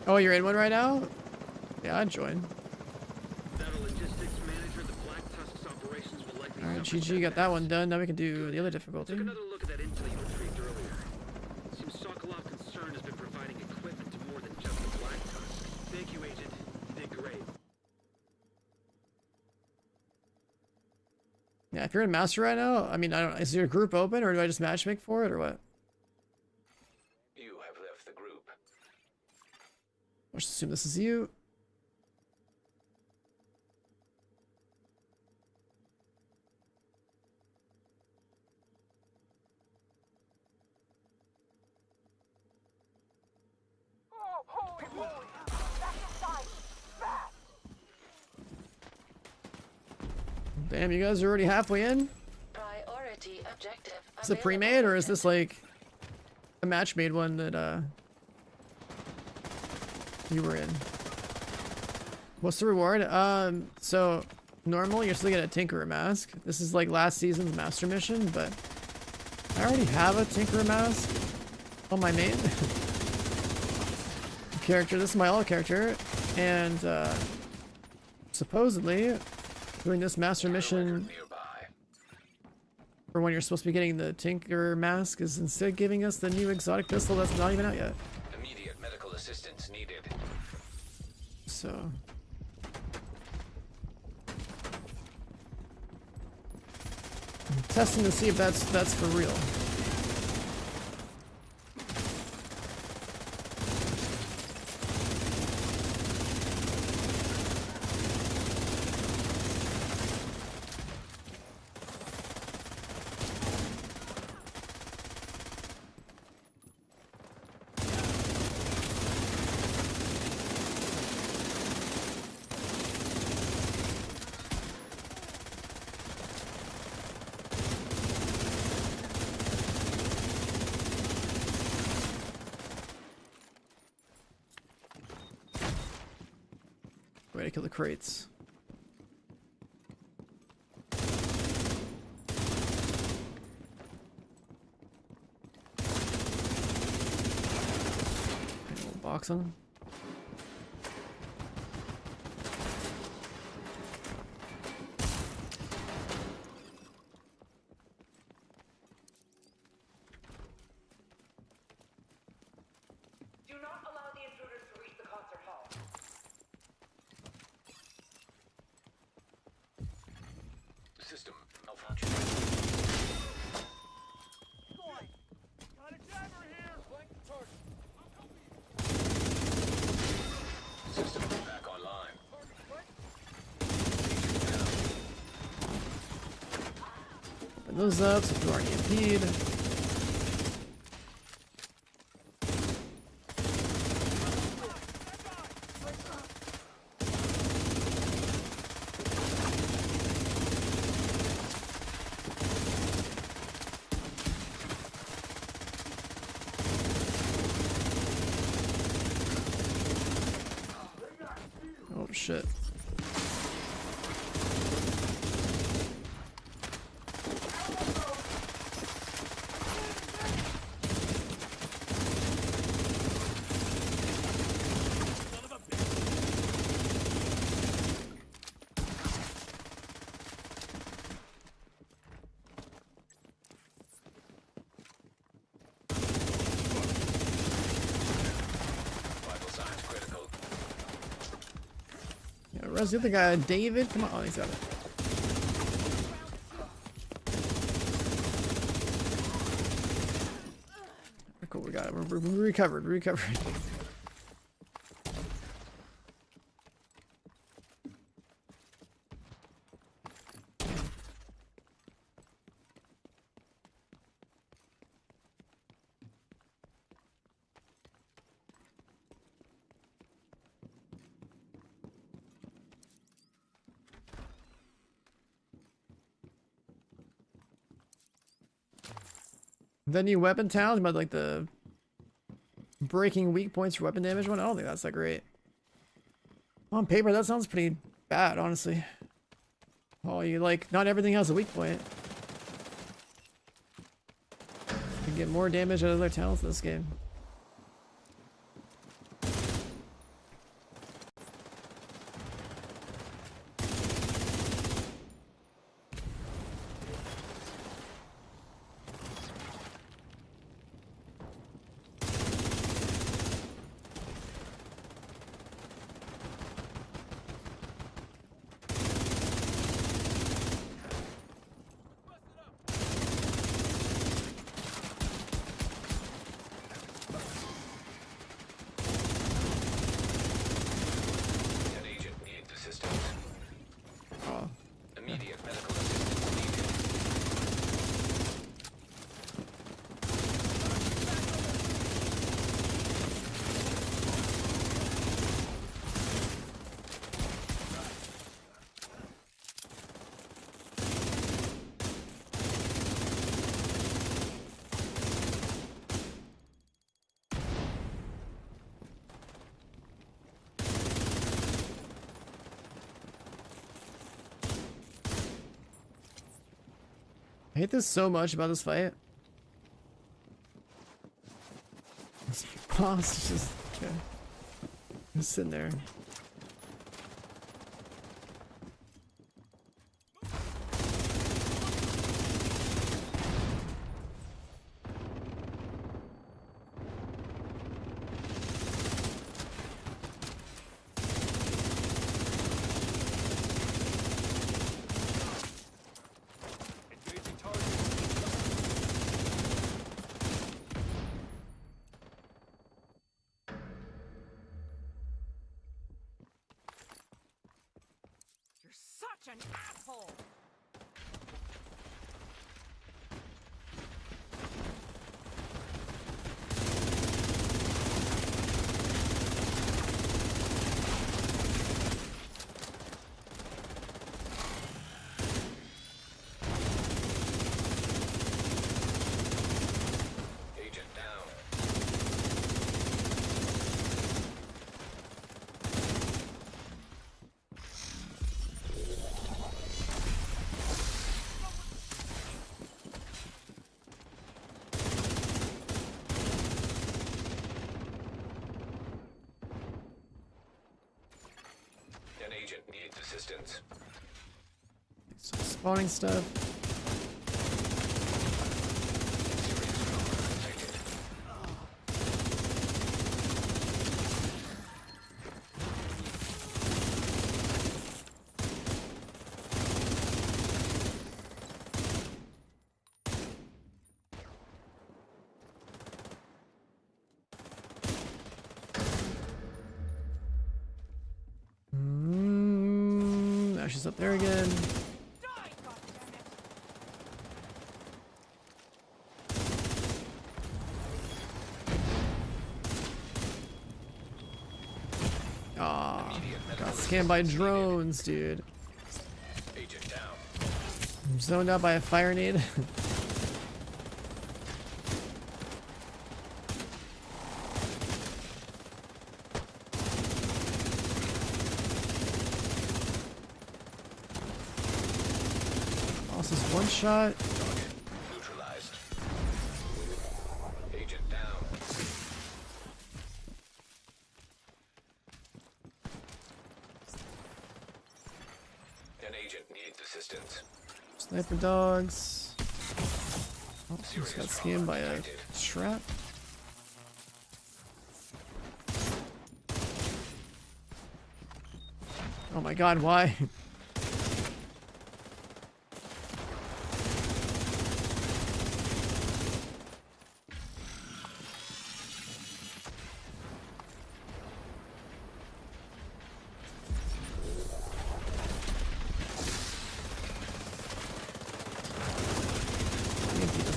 S1: Oh, you're in one right now? Yeah, I'd join.
S3: Without a logistics manager, the Black Tusk's operations will likely
S1: Alright,
S3: suffer
S1: GG, got that
S3: setbacks.
S1: one done. Now we can do the other difficulty.
S3: Took another look at that intel you retrieved earlier. Seems Sokolov Concern has been providing equipment to more than just the Black Tusk. Thank you, Agent. You did great.
S1: Yeah, if you're in Master right now, I mean, I don't. Is your group open, or do I just matchmake for it, or what?
S7: You have left the group.
S1: Let's assume this is you. Damn, you guys are already halfway in?
S9: Priority objective.
S1: Is it pre-made or is this like a match-made one that you were in? What's the reward? So normally you're still gonna get a Tinkerer mask. This is like last season's master mission, but I already have a Tinkerer mask on my main character. This is my alt character, and supposedly doing this master mission for when you're supposed to be getting the Tinker mask is instead giving us the new exotic pistol that's not even out yet.
S7: Immediate medical assistance needed.
S1: So I'm testing to see if that's for real. Ready to kill the crates. Box on.
S4: Do not allow the intruders to reach the concert hall.
S7: System malfunction.
S4: Got a jabber here! Flank the target.
S7: System back online.
S1: Open those up so you aren't impede. Oh shit.
S7: Vital signs critical.
S1: Yeah, where's the other guy? David? Come on. Oh, he's got it. Cool, we got it. We recovered. We recovered. The new weapon talent about like the breaking weak points for weapon damage one. I don't think that's that great. On paper, that sounds pretty bad, honestly. Oh, you like not everything has a weak point. You can get more damage out of their talents in this game. I hate this so much about this fight. This boss is just, okay. Just sitting there.
S10: You're such an asshole!
S7: Agent down. An agent needs assistance.
S1: Some spawning stuff. Now she's up there again.
S10: Die, goddammit!
S1: Aw, got scammed by drones, dude.
S7: Agent down.
S1: I'm zoned out by a fire nade. Boss is one shot.
S7: Target neutralized. Agent down. An agent needs assistance.
S1: Sniper dogs. Oh, just got scammed by a trap. Oh my god, why?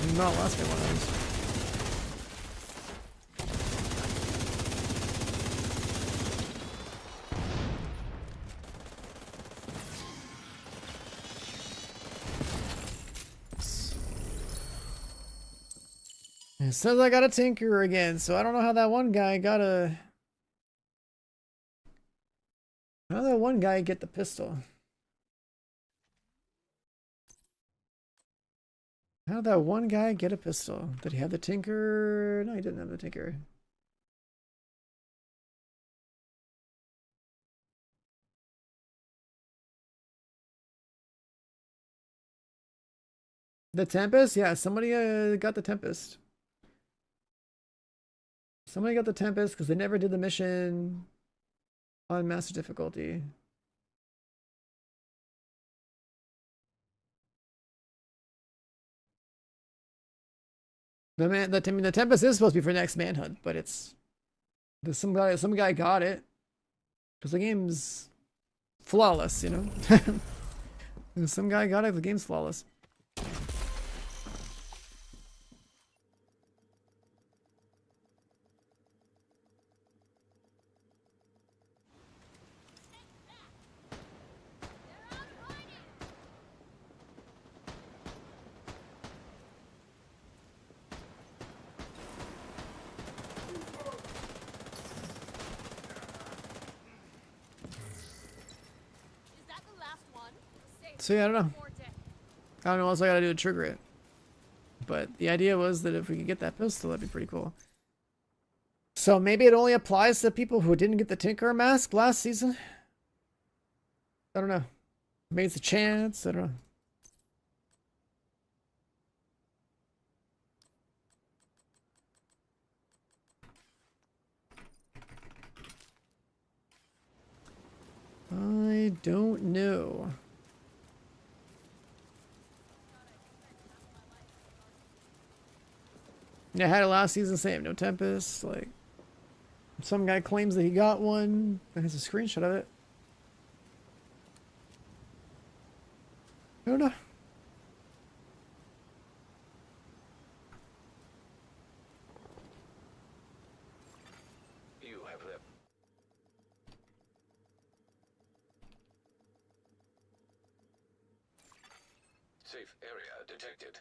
S1: He not last me one of those. It says I got a tinker again, so I don't know how that one guy got a... How did that one guy get the pistol? How did that one guy get a pistol? Did he have the tinker? No, he didn't have the tinker. The Tempest? Yeah, somebody got the Tempest. Somebody got the Tempest because they never did the mission on master difficulty. The Tempest is supposed to be for next manhunt, but it's some guy got it because the game's flawless, you know. Some guy got it. The game's flawless. So yeah, I don't know. I don't know what else I gotta do to trigger it. But the idea was that if we could get that pistol, that'd be pretty cool. So maybe it only applies to people who didn't get the Tinkerer mask last season? I don't know. Maybe it's a chance. I don't know. I don't know. Yeah, I had it last season, same. No Tempest. Like, some guy claims that he got one. And has a screenshot of it. I don't know.
S7: You have left. Safe area detected.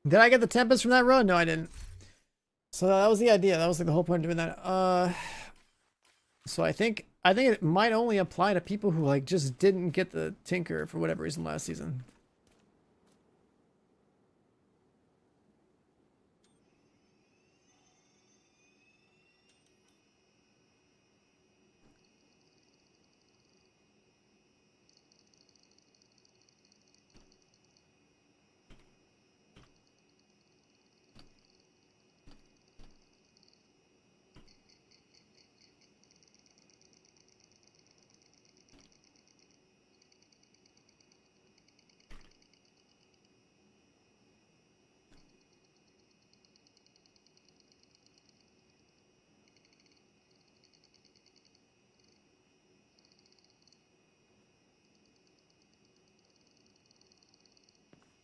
S1: Did I get the Tempest from that run? No, I didn't. So that was the idea. That was like the whole point of doing that. So I think it might only apply to people who like just didn't get the Tinker for whatever reason last season.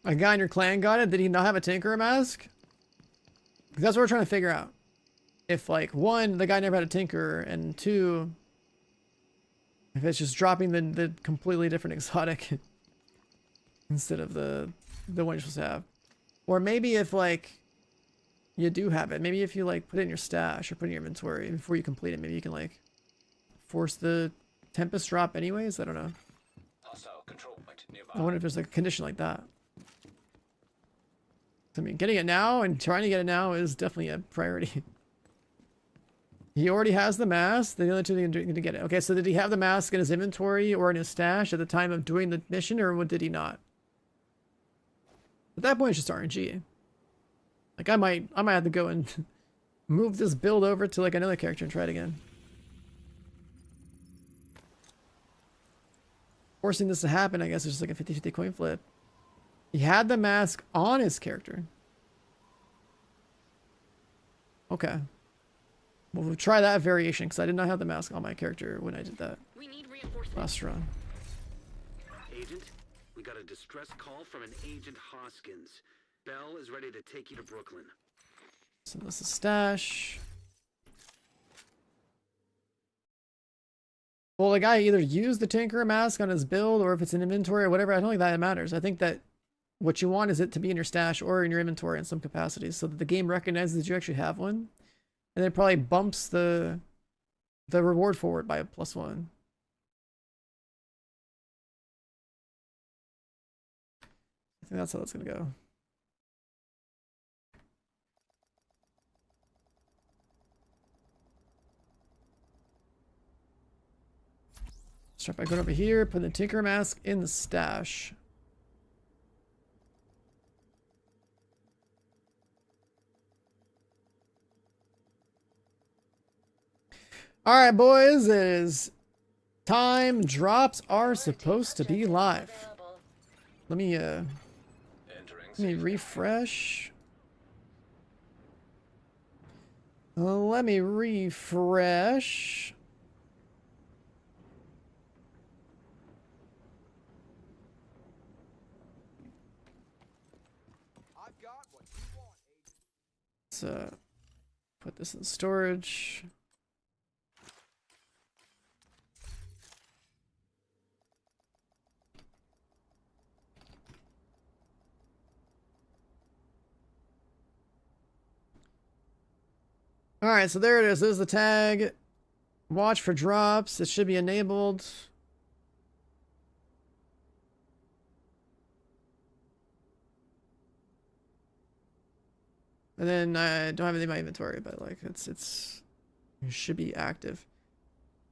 S1: A guy in your clan got it. Did he not have a Tinker mask? That's what we're trying to figure out. If like one, the guy never had a Tinker, and two, if it's just dropping the completely different exotic instead of the one you're supposed to have. Or maybe if like you do have it, maybe if you like put it in your stash or put it in your inventory before you complete it, maybe you can like force the Tempest drop anyways. I don't know.
S7: Hostile control point nearby.
S1: I wonder if there's like a condition like that. I mean, getting it now and trying to get it now is definitely a priority. He already has the mask. The other two are going to get it. Okay, so did he have the mask in his inventory or in his stash at the time of doing the mission, or did he not? At that point, it's just RNG. Like, I might have to go and move this build over to like another character and try it again. Forcing this to happen, I guess, is just like a 50-50 coin flip. He had the mask on his character. Okay. Well, we'll try that variation, because I did not have the mask on my character when I did that
S6: We need reinforcements.
S1: last run.
S3: Agent, we got a distress call from an Agent Hoskins. Bell is ready to take you to Brooklyn.
S1: So this is stash. Well, the guy either used the Tinker mask on his build, or if it's in inventory or whatever, I don't think that matters. I think that what you want is it to be in your stash or in your inventory in some capacity, so that the game recognizes that you actually have one, and then probably bumps the reward forward by a +1. I think that's how that's gonna go. Start by going over here, put the Tinker mask in the stash. All right, boys, it is time. Drops are supposed to be live. Let me refresh. Let me refresh. Let's put this in storage. All right, so there it is. There's the tag. Watch for drops. It should be enabled. And then I don't have anything in my inventory, but like it should be active.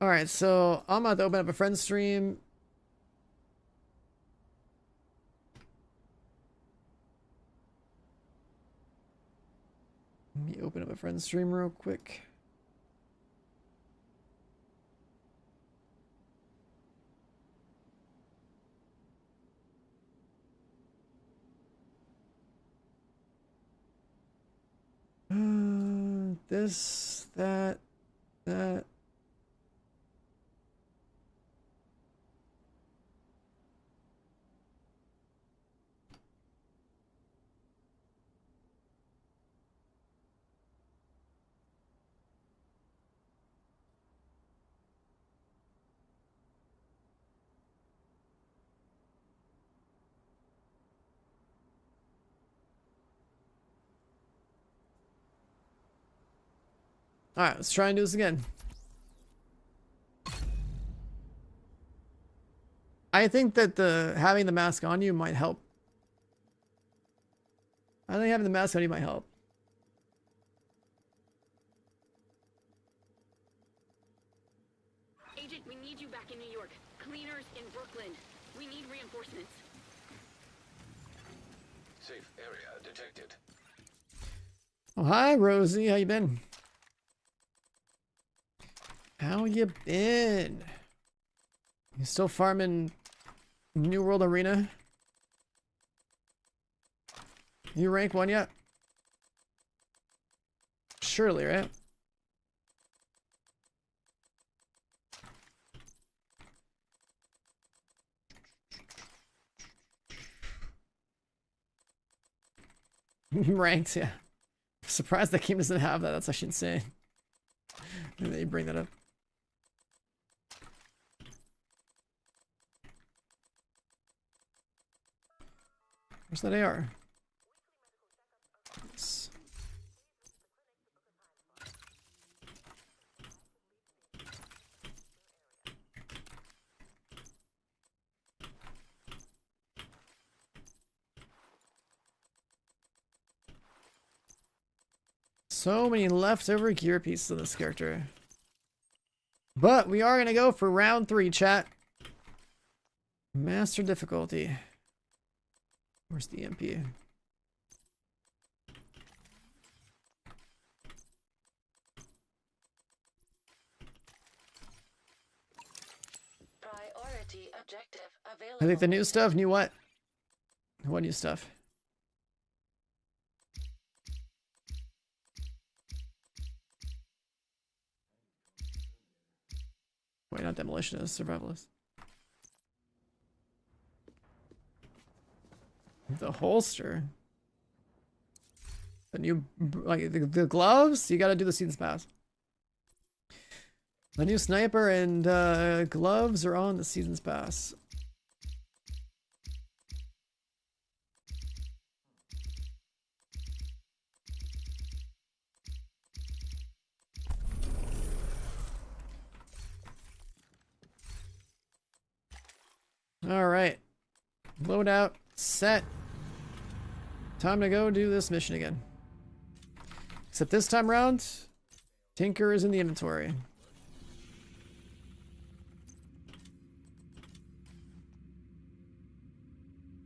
S1: All right, so I'm about to open up a friend stream. Let me open up a friend stream real quick. This, that. Alright, let's try and do this again. I think that having the mask on you might help. I think having the mask on you might help.
S6: Agent, we need you back in New York. Cleaners in Brooklyn. We need reinforcements.
S7: Safe area detected.
S1: Oh, hi, Rosie. How you been? How you been? You still farming New World Arena? You rank 1 yet? Surely, right? Ranked, yeah. I'm surprised that game doesn't have that. That's actually insane. Maybe they bring that up. Where's that AR? It's... So many leftover gear pieces of this character. But we are going to go for round 3, chat. Master difficulty. Where's the MP?
S9: Priority objective available.
S1: I think the new stuff, new what? What new stuff? Wait, not demolitionist, survivalist. The holster. The new, like the gloves. You got to do the seasons pass. The new sniper and gloves are on the seasons pass. All right, load out, set. Time to go do this mission again. Except this time around, Tinker is in the inventory.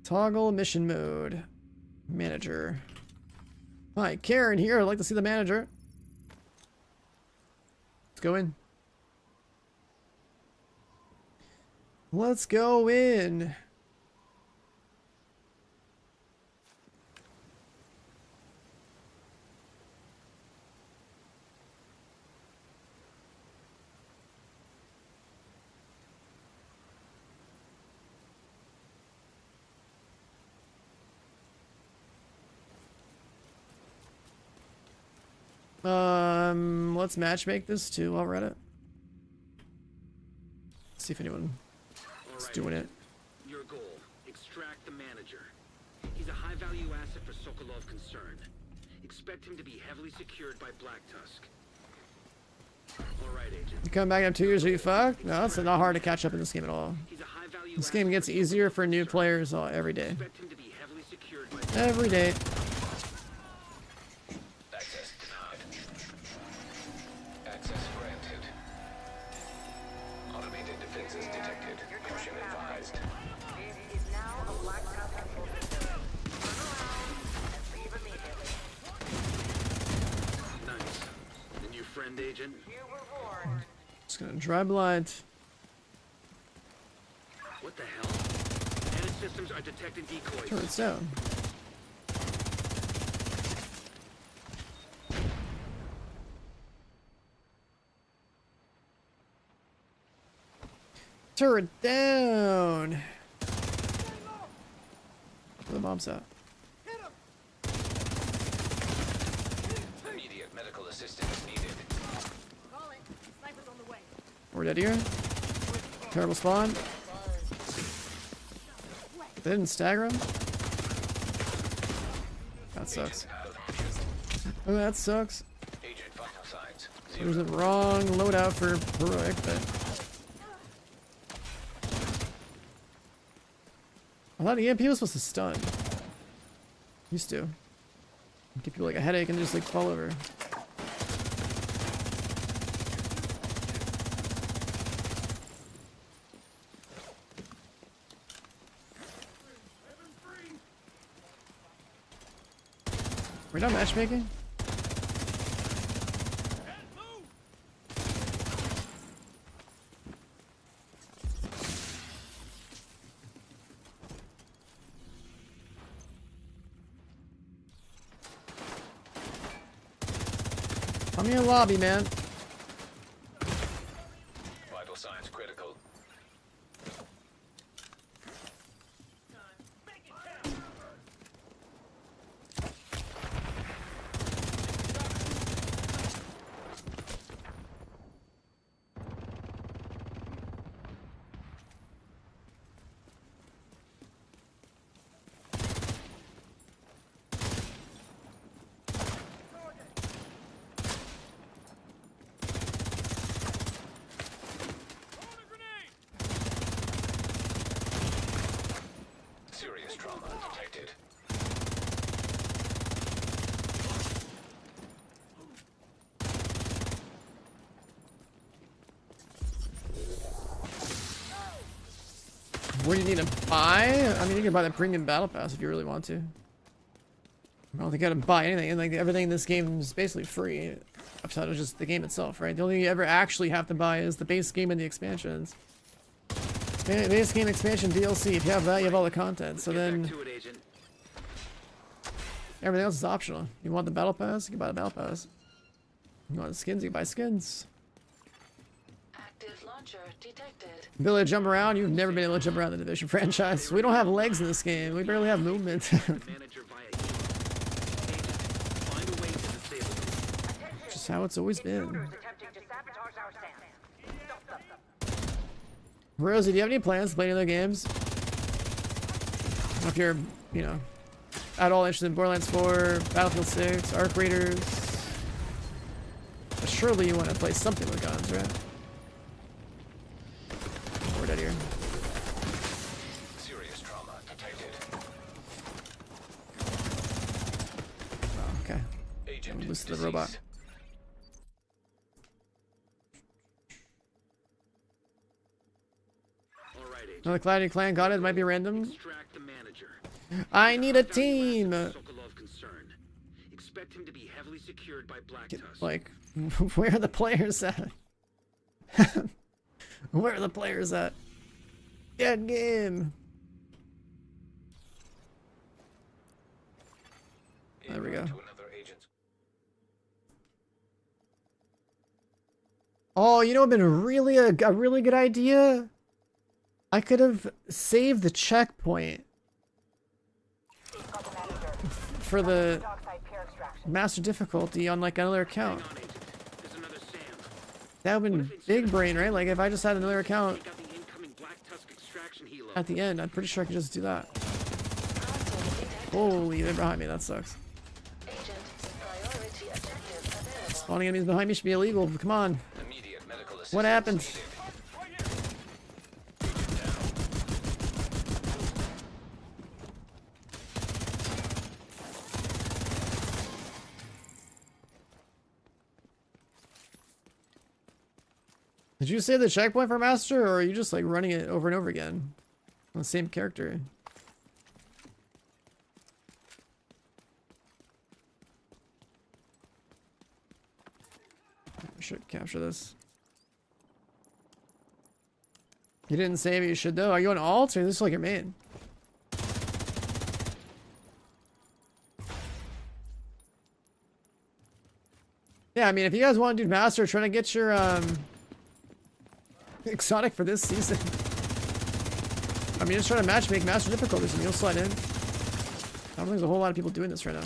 S1: Toggle mission mode. Manager. Hi, Karen here. I'd like to see the manager. Let's go in. Let's go in. Let's matchmake this too while we're at it. See if anyone is doing it.
S3: Your goal, extract the manager. He's a high-value asset for Sokolov concern. Expect him to be heavily secured by Black Tusk. All right, Agent.
S1: You come back in 2 years, are you fucked? No, it's not hard to catch up in this game at all. This game gets easier for new players every day.
S3: Expect him to be heavily secured by
S1: Every day.
S7: Access denied. Access granted. Automated defenses detected. Caution advised.
S4: This is now a Black Tusk position. Turn around and leave immediately.
S3: Nice. And your friend, Agent?
S4: You were warned.
S1: Just gonna drive blind.
S3: What the hell? Edit systems are detecting decoys.
S1: Turrets down. Turret down. Where the bomb's at?
S7: Immediate medical assistance needed.
S10: Calling. Sniper's on the way.
S1: We're dead here. Terrible spawn. They didn't stagger him? That sucks. Oh, that sucks.
S7: Agent vital signs 0.
S1: It was the wrong loadout for heroic, but I thought EMP was supposed to stun. Used to. Give people like a headache and just like fall over. We're not matchmaking? I'm in the lobby, man.
S7: Vital signs critical. Serious trauma detected.
S1: What do you need to buy? I mean, you can buy the premium battle pass if you really want to. I don't think you gotta buy anything. Like everything in this game is basically free. Outside of just the game itself, right? The only thing you ever actually have to buy is the base game and the expansions. Base game expansion DLC. If you have that, you have all the content. So then everything else is optional. You want the battle pass? You can buy the battle pass. You want the skins? You can buy skins.
S9: Active launcher detected.
S1: Ability to jump around? You've never been able to jump around the Division franchise. We don't have legs in this game. We barely have movement. Just how it's always been. Rosie, do you have any plans to play any other games? I don't know if you're, you know, at all interested in Borderlands 4, Battlefield 6, Arc Raiders. But surely you want to play something with guns, right? We're dead here.
S7: Serious trauma detected.
S1: Oh, okay.
S7: Agent
S1: Listen to the robot.
S7: deceased.
S1: Another clan got it. It might be random.
S3: Extract the manager.
S1: I need a team.
S3: Sokolov concern. Expect him to be heavily secured by Black Tusk.
S1: Like, where are the players at? Where are the players at? Get game. There we go.
S7: To another agent's
S1: Oh, you know what would have been really a really good idea? I could have saved the checkpoint for the master difficulty on like another account. That would have been big brain, right? Like if I just had another account at the end, I'm pretty sure I could just do that. Holy, they're behind me. That sucks. Spawning enemies behind me should be illegal. Come on.
S7: immediate medical assistance
S1: What happened?
S7: needed.
S1: Did you save the checkpoint for Master, or are you just like running it over and over again on the same character? I should capture this. You didn't save it, you should though. Are you on alt, or is this like your main? Yeah, I mean, if you guys want to do Master, try to get your exotic for this season. I mean, just try to make Master difficulties and you'll slide in. I don't think there's a whole lot of people doing this right now.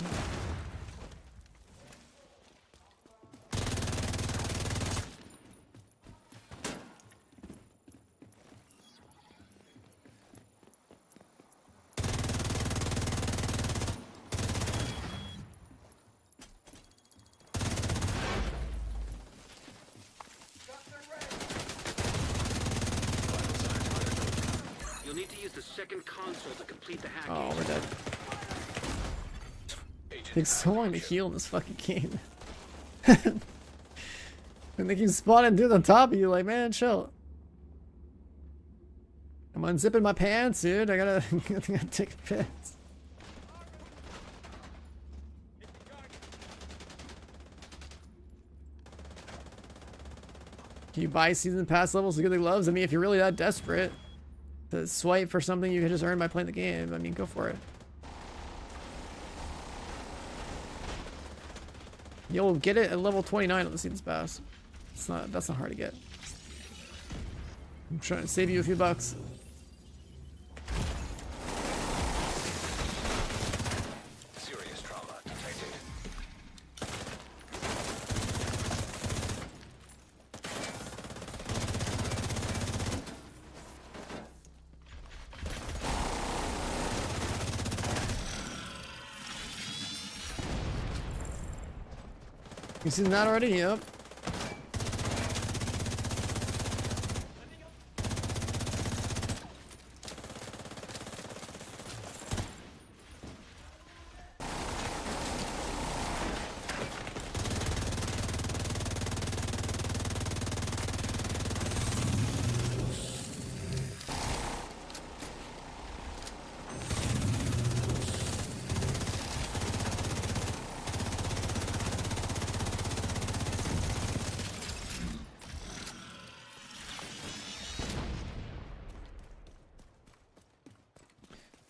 S3: You'll need to use the second console to complete the hacking.
S1: Oh, we're dead. It takes so long to heal in this fucking game. And they keep spawning through the top of you, like, man, chill. I'm unzipping my pants, dude. I gotta take a piss. Can you buy season pass levels to get the gloves? I mean, if you're really that desperate to swipe for something you can just earn by playing the game, I mean, go for it. You'll get it at level 29 on the season's pass. That's not hard to get. I'm trying to save you a few bucks.
S7: Serious trauma detected.
S1: You seen that already? Yep.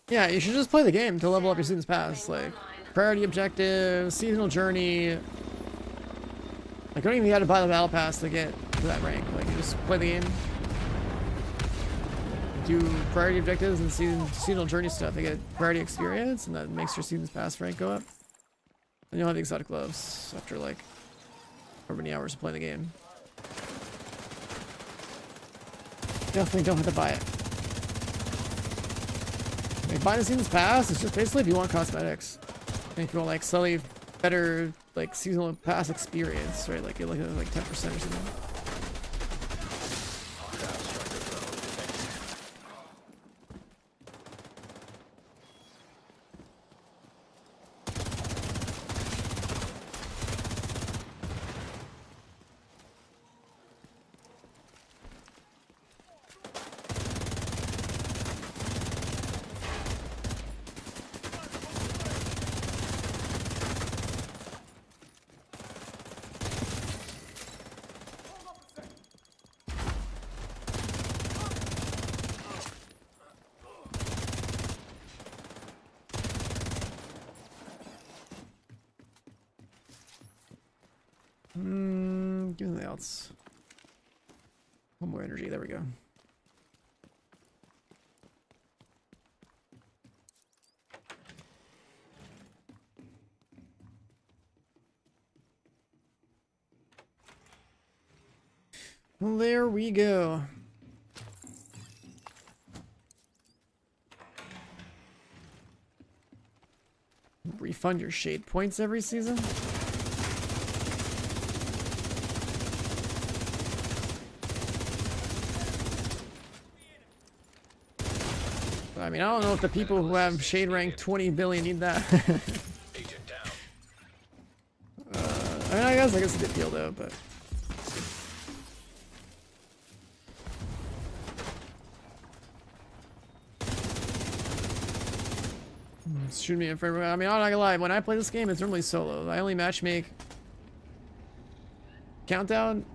S1: Yeah, you should just play the game to level up your season's pass. Like, priority objectives, seasonal journey. Like, you don't even have to buy the battle pass to get to that rank. Like, you just play the game. Do priority objectives and seasonal journey stuff to get priority experience, and that makes your season's pass rank go up. And you'll have the exotic gloves after, like, however many hours of playing the game. Definitely don't have to buy it. Like, buying the season's pass is just basically if you want cosmetics. And if you want like slightly better like seasonal pass experience, right? Like you're looking at like 10% or something. Give anything else. One more energy. There we go. Well, there we go. Refund your shade points every season? I mean, I don't know if the people who have shade rank 20 billion need that. I mean, I guess it's a good deal though, but. Shoot me in front of. I mean, I'm not gonna lie. When I play this game, it's normally solo. I only matchmake. Countdown.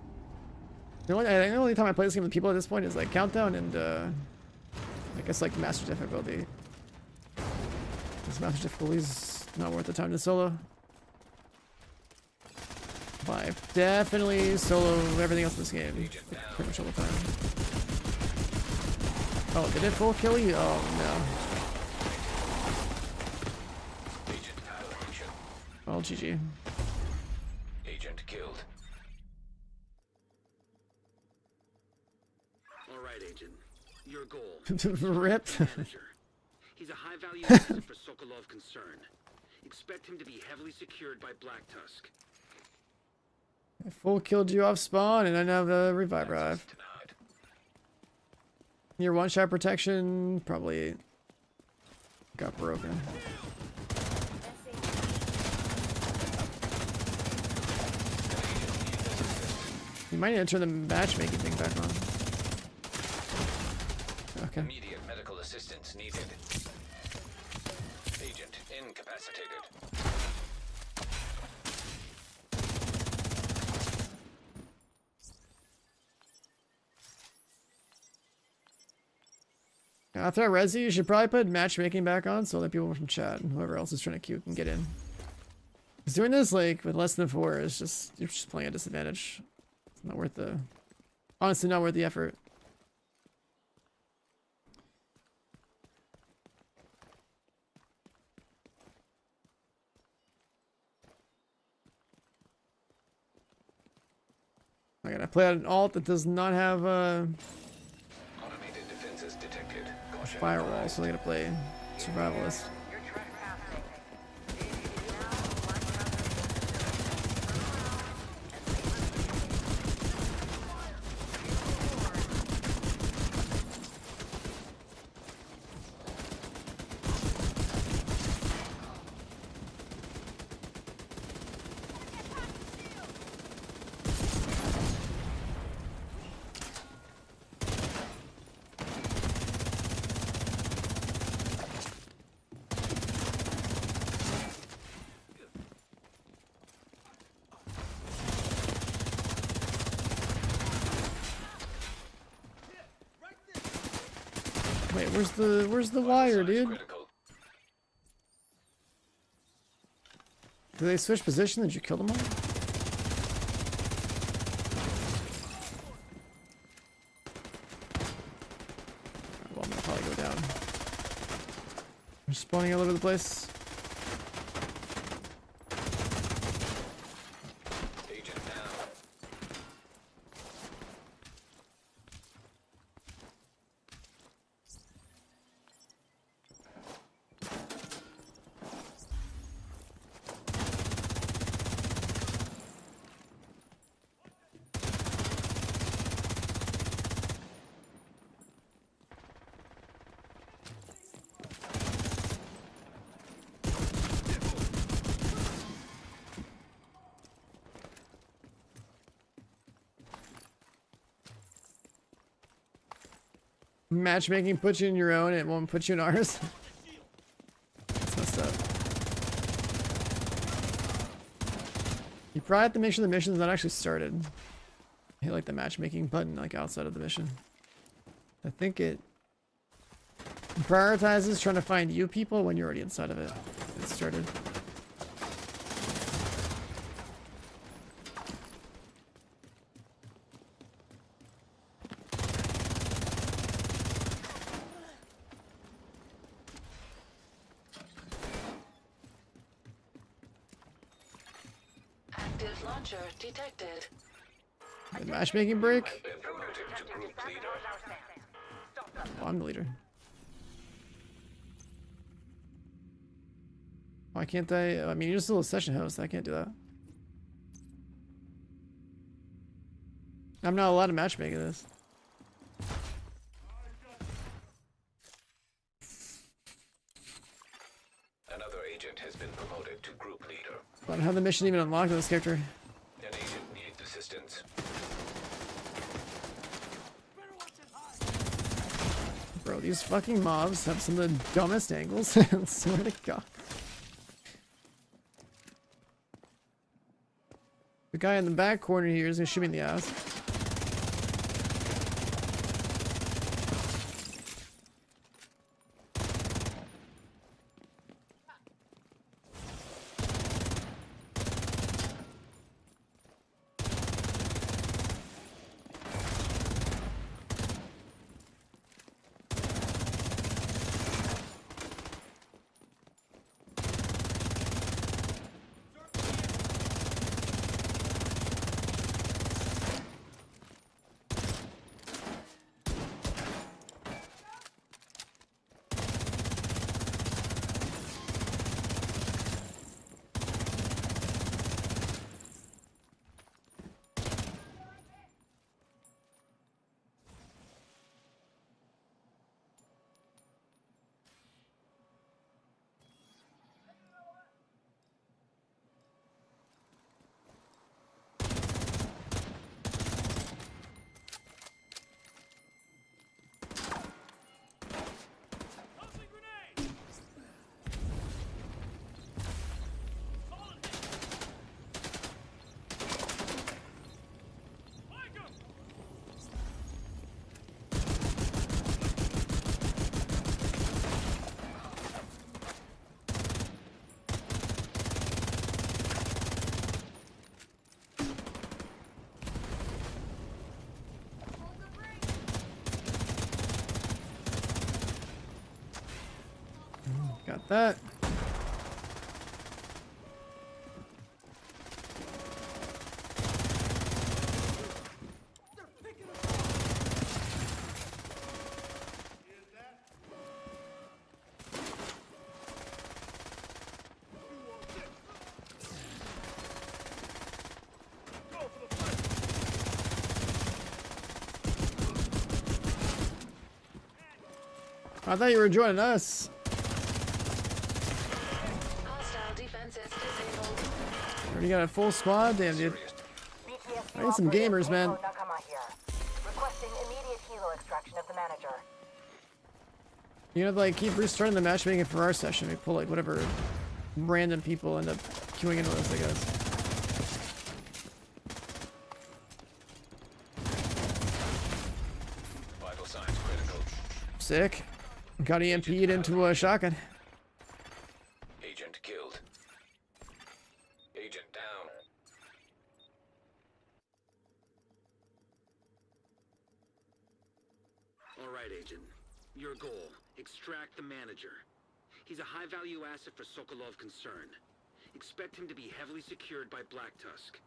S1: I think the only time I play this game with people at this point is like Countdown and I guess like master difficulty. This master difficulty is not worth the time to solo. But I definitely solo everything else in this game. Pretty much all the time. Oh, did it full kill you? Oh no. Oh, GG.
S7: Agent killed.
S3: All right, Agent. Your goal.
S1: Rip.
S3: He's a high-value asset for Sokolov concern. Expect him to be heavily secured by Black Tusk.
S1: I full killed you off spawn and I have a revive drive. Your one shot protection probably got broken. You might need to turn the matchmaking thing back on. Okay.
S7: Immediate medical assistance needed. Agent incapacitated.
S1: After I resi, you should probably put matchmaking back on so that people from chat and whoever else is trying to queue can get in. Because doing this like with less than 4 is just, you're just playing at disadvantage. It's not worth the, honestly not worth the effort. I gotta play out an alt that does not have
S7: Automated defenses detected. Caution
S1: firewall, so I gotta play survivalist. Wait, where's the wire, dude?
S7: critical.
S1: Did they switch position? Did you kill them all? Well, I'm gonna probably go down. They're spawning all over the place.
S7: Agent down.
S1: Matchmaking puts you in your own, it won't put you in ours. That's messed up. You probably have to make sure the mission's not actually started. Hit like the matchmaking button like outside of the mission. I think it prioritizes trying to find you people when you're already inside of it. It's started.
S9: Active launcher detected.
S1: The matchmaking break?
S7: Been promoted to group leader.
S1: Oh, I'm the leader. Why can't I mean, you're still a session host. I can't do that. I'm not allowed to matchmake this.
S7: Another agent has been promoted to group leader.
S1: I don't have the mission even unlocked with this character.
S7: An agent needs assistance.
S1: Bro, these fucking mobs have some of the dumbest angles. I swear to God. The guy in the back corner here is gonna shoot me in the ass. Got that. I thought you were joining us.
S9: Hostile defenses disabled.
S1: Already got a full squad? Damn, dude.
S4: BTSU
S1: I need some
S4: operator
S1: gamers, man.
S4: Nico Nakama here. Requesting immediate helo extraction of the manager.
S1: You know, like, keep restarting the matchmaking for our session. We pull, like, whatever random people end up queuing into this, I guess.
S7: Vital signs critical.
S1: Sick. Got EMP'd into a shotgun.
S7: Agent killed. Agent down.
S3: All right, Agent. Your goal, extract the manager. He's a high-value asset for Sokolov concern. Expect him to be heavily secured by Black Tusk.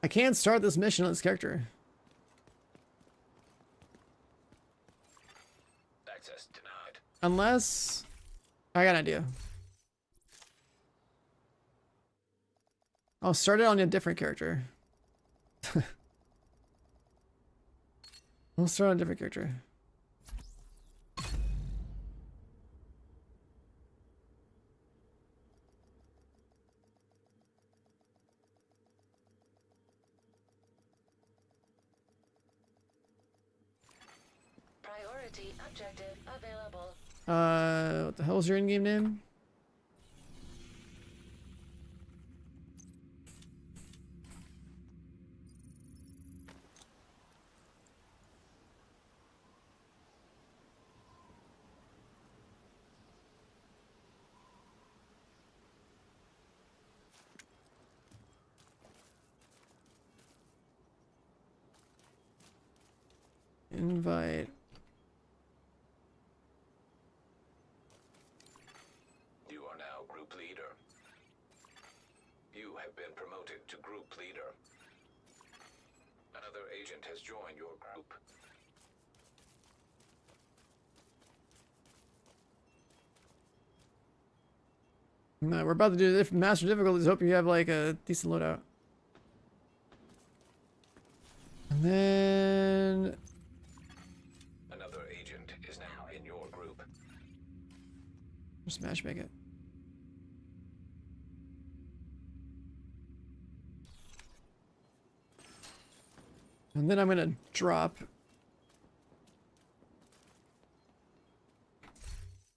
S1: I can't start this mission on this character.
S7: Access denied.
S1: Unless... I got an idea. I'll start it on a different character. We'll start on a different character.
S9: Priority objective available.
S1: What the hell's your in-game name? Invite.
S7: You are now group leader. You have been promoted to group leader. Another agent has joined your group.
S1: No, we're about to do master difficulties. Hope you have like a decent loadout. And then
S7: Another agent is now in your group.
S1: just matchmake it. And then I'm gonna drop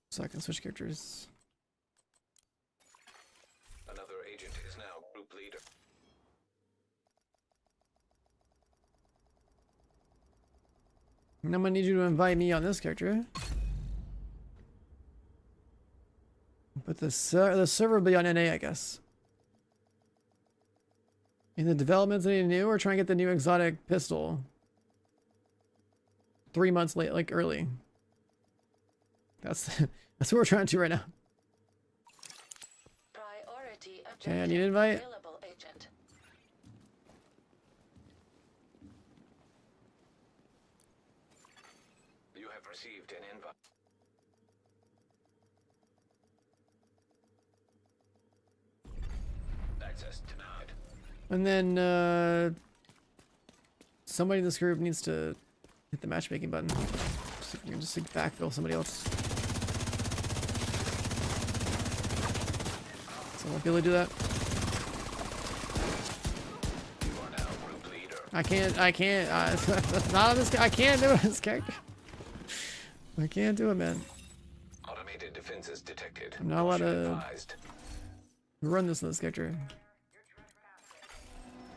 S1: so I can switch characters.
S7: Another agent is now group leader.
S1: And I'm gonna need you to invite me on this character. But the server will be on NA, I guess. In the developments, anything new, or try and get the new exotic pistol 3 months late, like early. That's that's what we're trying to do right now.
S9: Priority
S1: Okay, I
S9: objective
S1: need an invite.
S9: available, agent.
S7: You have received an invite. Access denied.
S1: And then somebody in this group needs to hit the matchmaking button. See if we can just like, backfill somebody else. So I'll be able to do that.
S7: You are now group leader.
S1: I can't, that's not on this, I can't do it on this character. I can't do it, man.
S7: Automated defenses detected.
S1: I'm not allowed
S7: Caution
S1: to
S7: advised.
S1: run this on this character.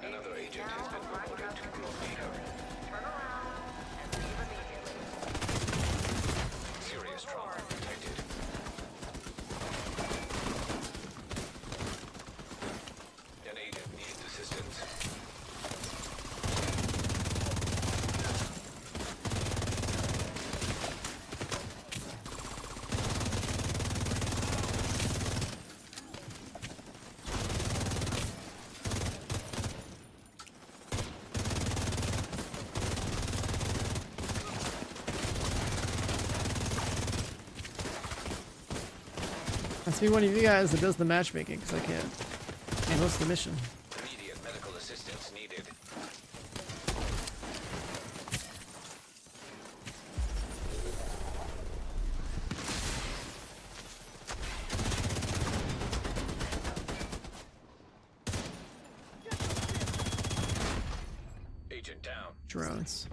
S7: Another agent has been promoted to group leader. Serious trauma detected. An agent needs assistance.
S1: Has to be one of you guys that does the matchmaking, because I can't host the mission.
S7: Immediate medical assistance needed. Agent down.
S1: Drones.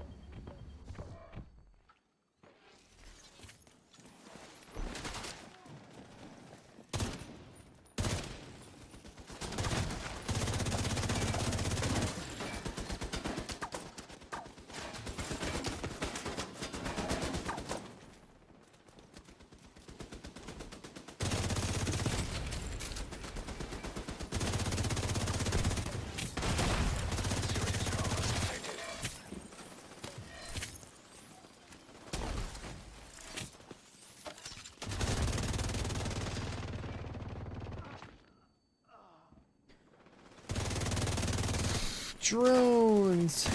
S1: Drones.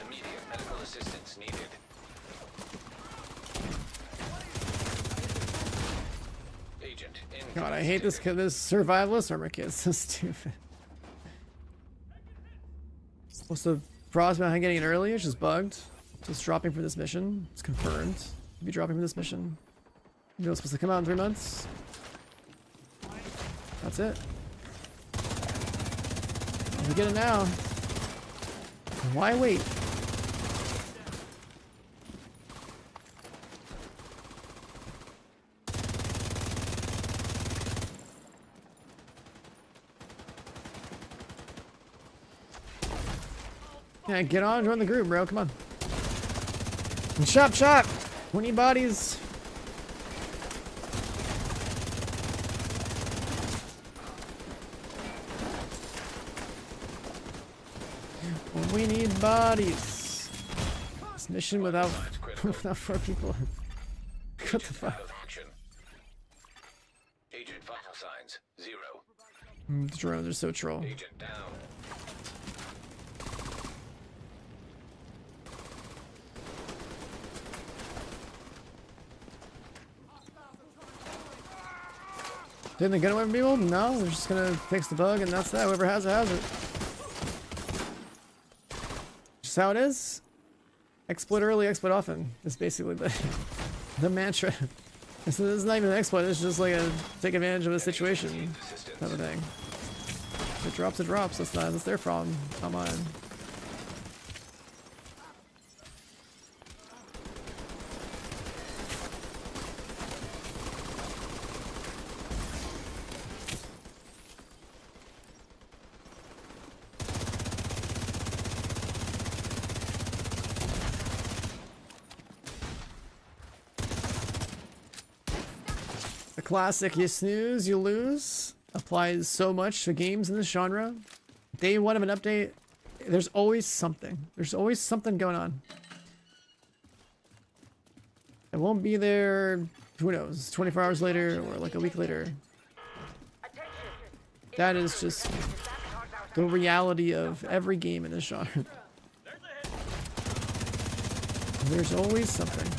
S7: Immediate medical assistance needed. Agent in.
S1: God, I hate this survivalist armor kit. It's so stupid. What's the prospect of getting it early? It's just bugged. Just dropping for this mission. It's confirmed. Be dropping for this mission. You know it's supposed to come out in 3 months. That's it. We get it now. Why wait? Yeah, get on, join the group, bro. Come on. And chop, chop. 20 bodies. We need bodies. This mission without 4 people. What the fuck?
S7: Action. Agent vital signs 0.
S1: The drones are so troll.
S7: Agent down.
S1: Didn't they get away from people? No, they're just gonna fix the bug and that's that. Whoever has it has it. Just how it is. Exploit early, exploit often. It's basically the mantra. This is not even an exploit, it's just like a take advantage of a situation type of thing. If it drops, it drops. That's their problem, not mine. The classic "you snooze, you lose" applies so much to games in this genre. Day one of an update, there's always something. There's always something going on. It won't be there, who knows, 24 hours later or like a week later. That is just the reality of every game in this genre. There's always something.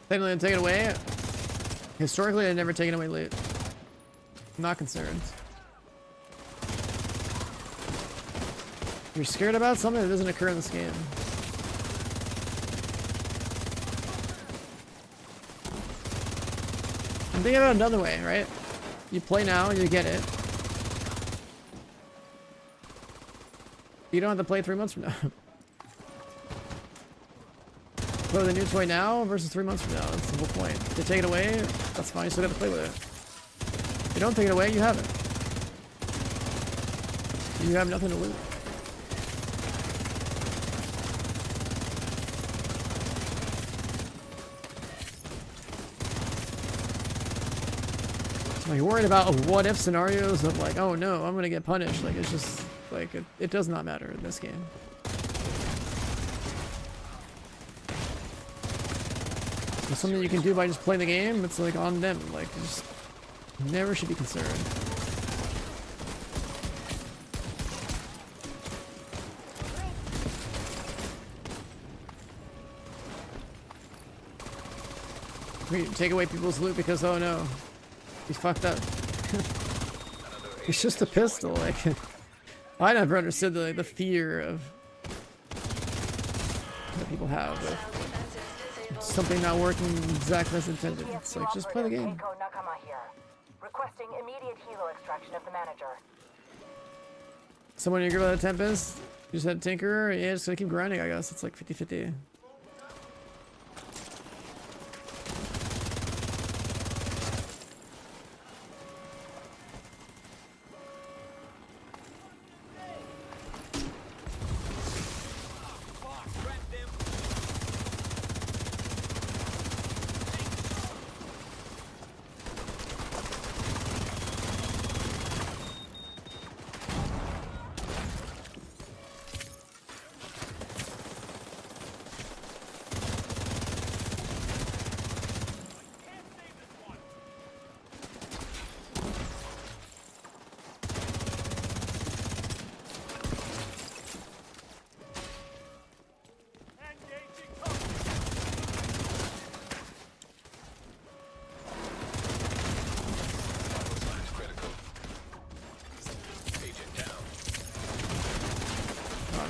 S1: Technically, take it away. Historically, I've never taken away loot. I'm not concerned. You're scared about something that doesn't occur in this game. I'm thinking about it another way, right? You play now, you get it. You don't have to play 3 months from now. Play with a new toy now versus 3 months from now. That's the whole point. If they take it away, that's fine. You still got to play with it. If you don't take it away, you have it. You have nothing to lose. Like, you're worried about what if scenarios of like, oh no, I'm gonna get punished. Like, it's just like it does not matter in this game. It's something you can do by just playing the game. It's like on them. Like, you just never should be concerned. We take away people's loot because oh no, he's fucked up. It's just a pistol. Like, I never understood the fear of that people have with something not working exactly as intended. It's like, just play the game.
S5: Requesting immediate helo extraction of the manager.
S1: Someone you agree with the Tempest? You just had Tinker? Yeah, just gonna keep grinding, I guess. It's like 50-50.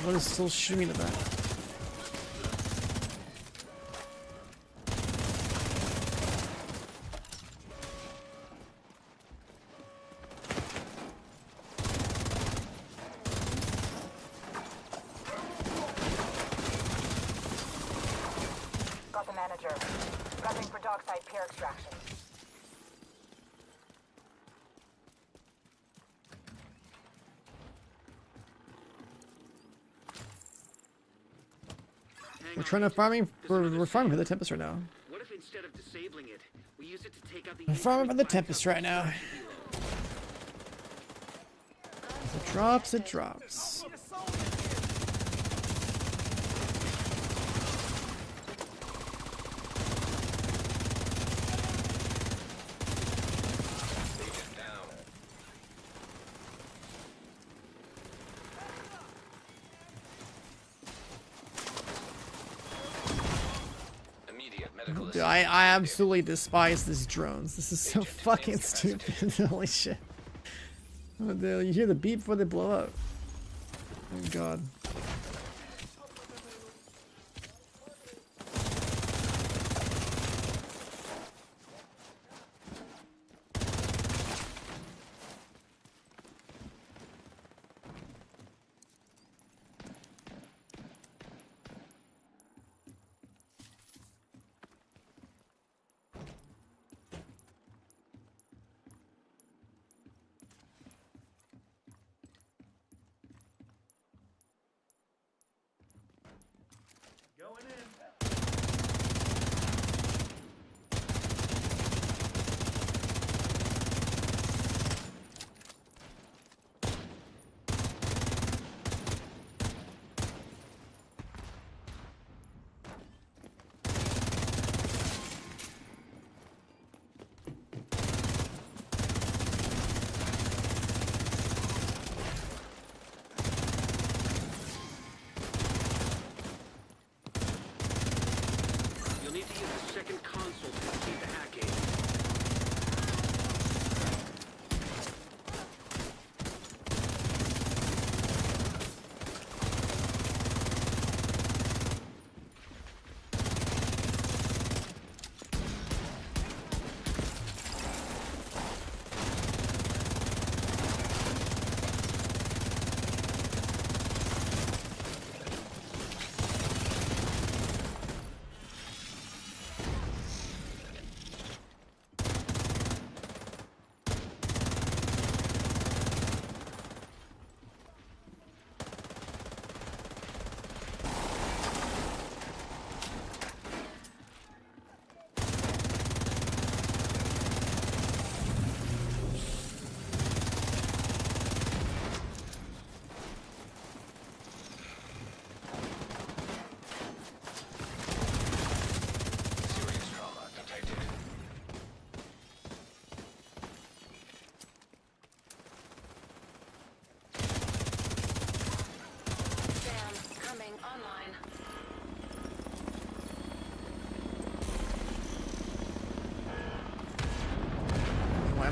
S1: What is still shooting at that?
S5: Got the manager. Prepping for dockside peer extraction.
S1: We're farming for the Tempest right now.
S3: What if instead of disabling it, we use it to take out the
S1: We're farming for the Tempest right now. As it drops, it drops. Dude, I absolutely despise these drones. This is so fucking stupid. Holy shit. Oh, dude, you hear the beep before they blow up. Oh god.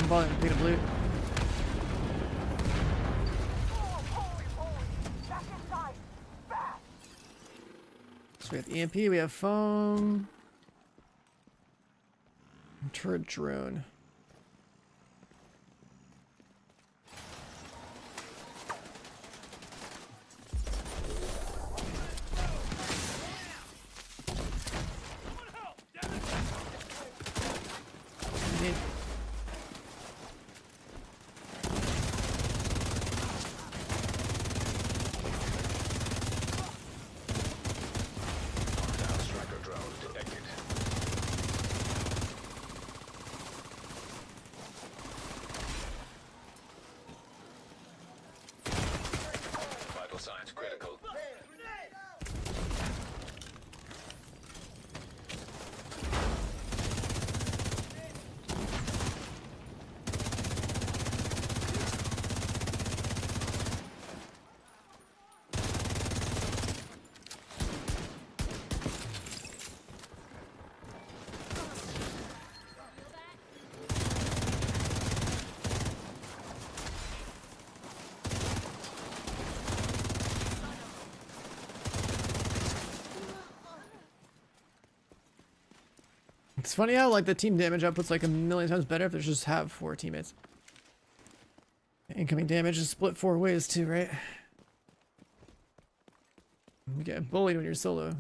S1: bothering to pick up loot.
S4: Back inside! Fast!
S1: So we have EMP, we have foam. Turret drone.
S7: Hostile striker drone detected. Vital signs critical.
S1: It's funny how like the team damage output's like a million times better if there's just have 4 teammates. Incoming damage is split 4 ways too, right? You get bullied when you're solo.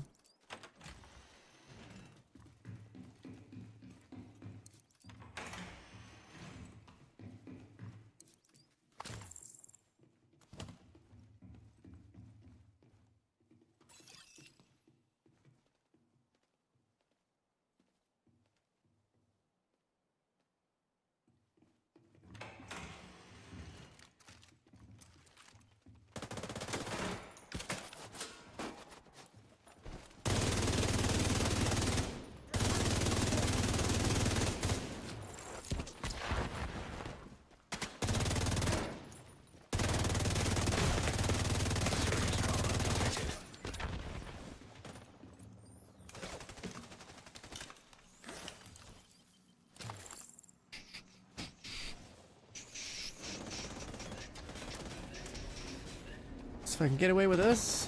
S1: So if I can get away with this.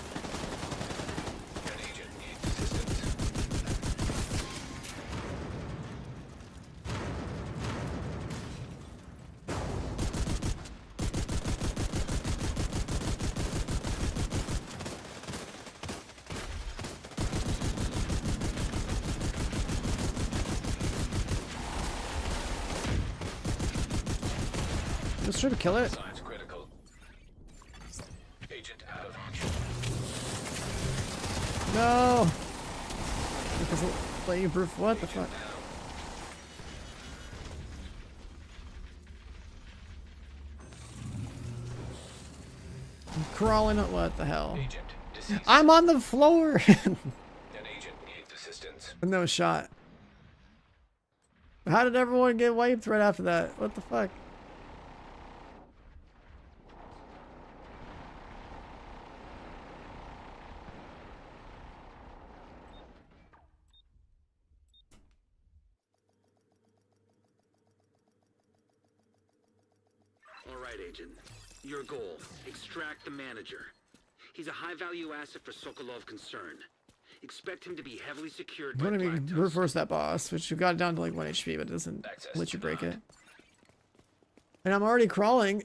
S7: An agent needs assistance.
S1: Let's try to kill it.
S7: Signs critical. Agent out of
S1: No! Because it let you proof what the fuck? I'm crawling up, what the hell?
S7: agent deceased.
S1: I'm on the floor!
S7: An agent needs assistance.
S1: No shot. How did everyone get wiped right after that? What the fuck?
S3: All right, Agent. Your goal, extract the manager. He's a high-value asset for Sokolov concern. Expect him to be heavily secured by
S1: I'm gonna
S3: Black Tusk.
S1: reverse that boss, which you got down to like 1 HP, but it doesn't
S7: Access
S1: let you break it.
S7: denied.
S1: And I'm already crawling,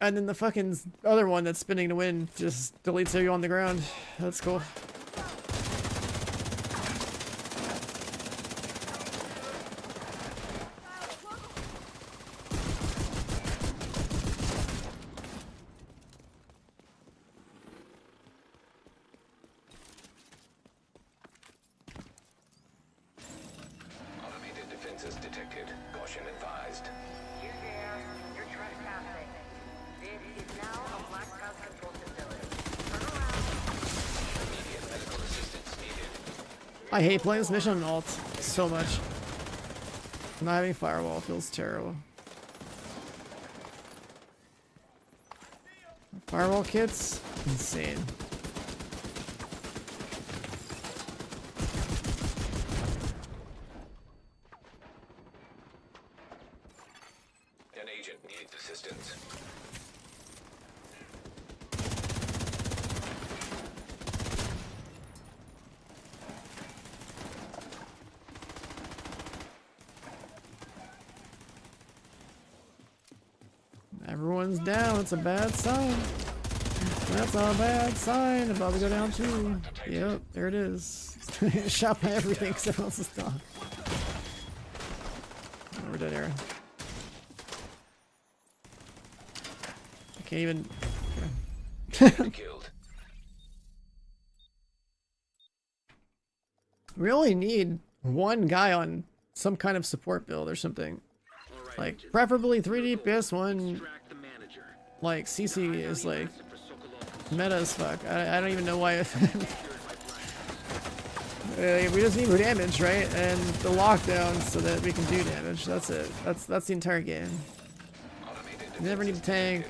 S1: and then the fucking other one that's spinning to win just deletes you on the ground. That's cool.
S7: Automated defenses detected. Caution advised.
S4: You there? You're trespassing. This is now a Black Tusk control facility. Turn around.
S7: Immediate medical assistance needed.
S1: I hate playing this mission on alt so much. Not having firewall feels terrible. Firewall kits? Insane.
S7: assistance.
S1: Everyone's down. It's a bad sign. That's a bad sign. About to go down too. Yep, there it is. Shot by everything because everyone else is down. Oh, we're dead here. I can't even.
S7: Killed.
S1: We only need one guy on some kind of support build or something. Like, preferably 3 DPS one. Like, CC is like meta as fuck. I don't even know why. We just need more damage, right? And the lockdown so that we can do damage. That's it. That's the entire game. You never need a tank.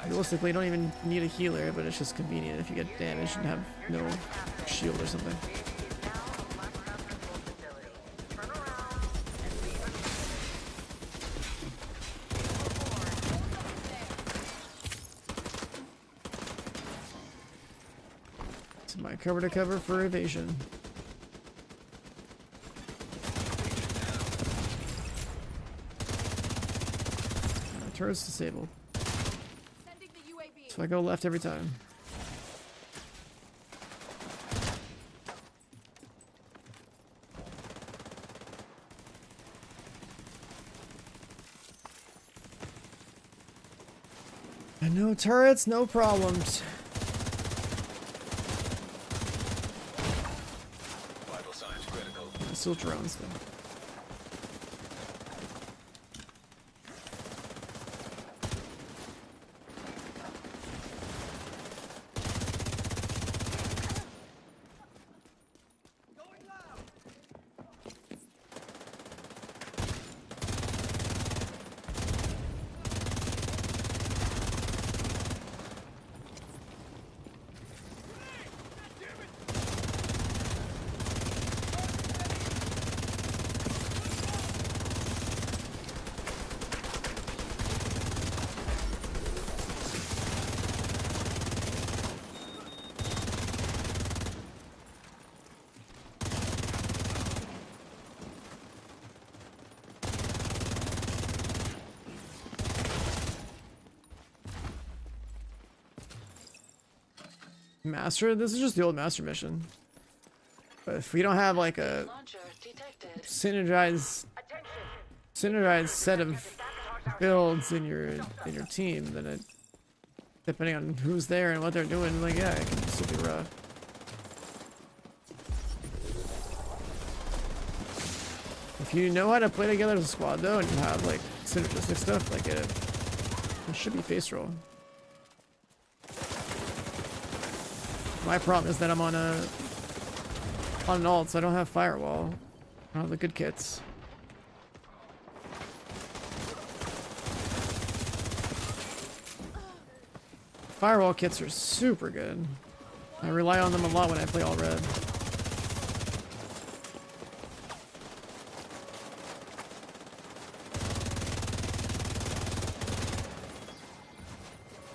S1: Realistically, you don't even need a healer, but it's just convenient if you get damaged and have no shield or something. My cover to cover for evasion. Turret's disabled. So I go left every time. And no turrets, no problems. Still drones though. Master? This is just the old master mission. But if we don't have like a synergized set of builds in your team, then it, depending on who's there and what they're doing, like yeah, it can still be rough. If you know how to play together as a squad though, and you have like synergistic stuff, like it should be face roll. My problem is that I'm on an alt, so I don't have firewall. I don't have the good kits. Firewall kits are super good. I rely on them a lot when I play all red.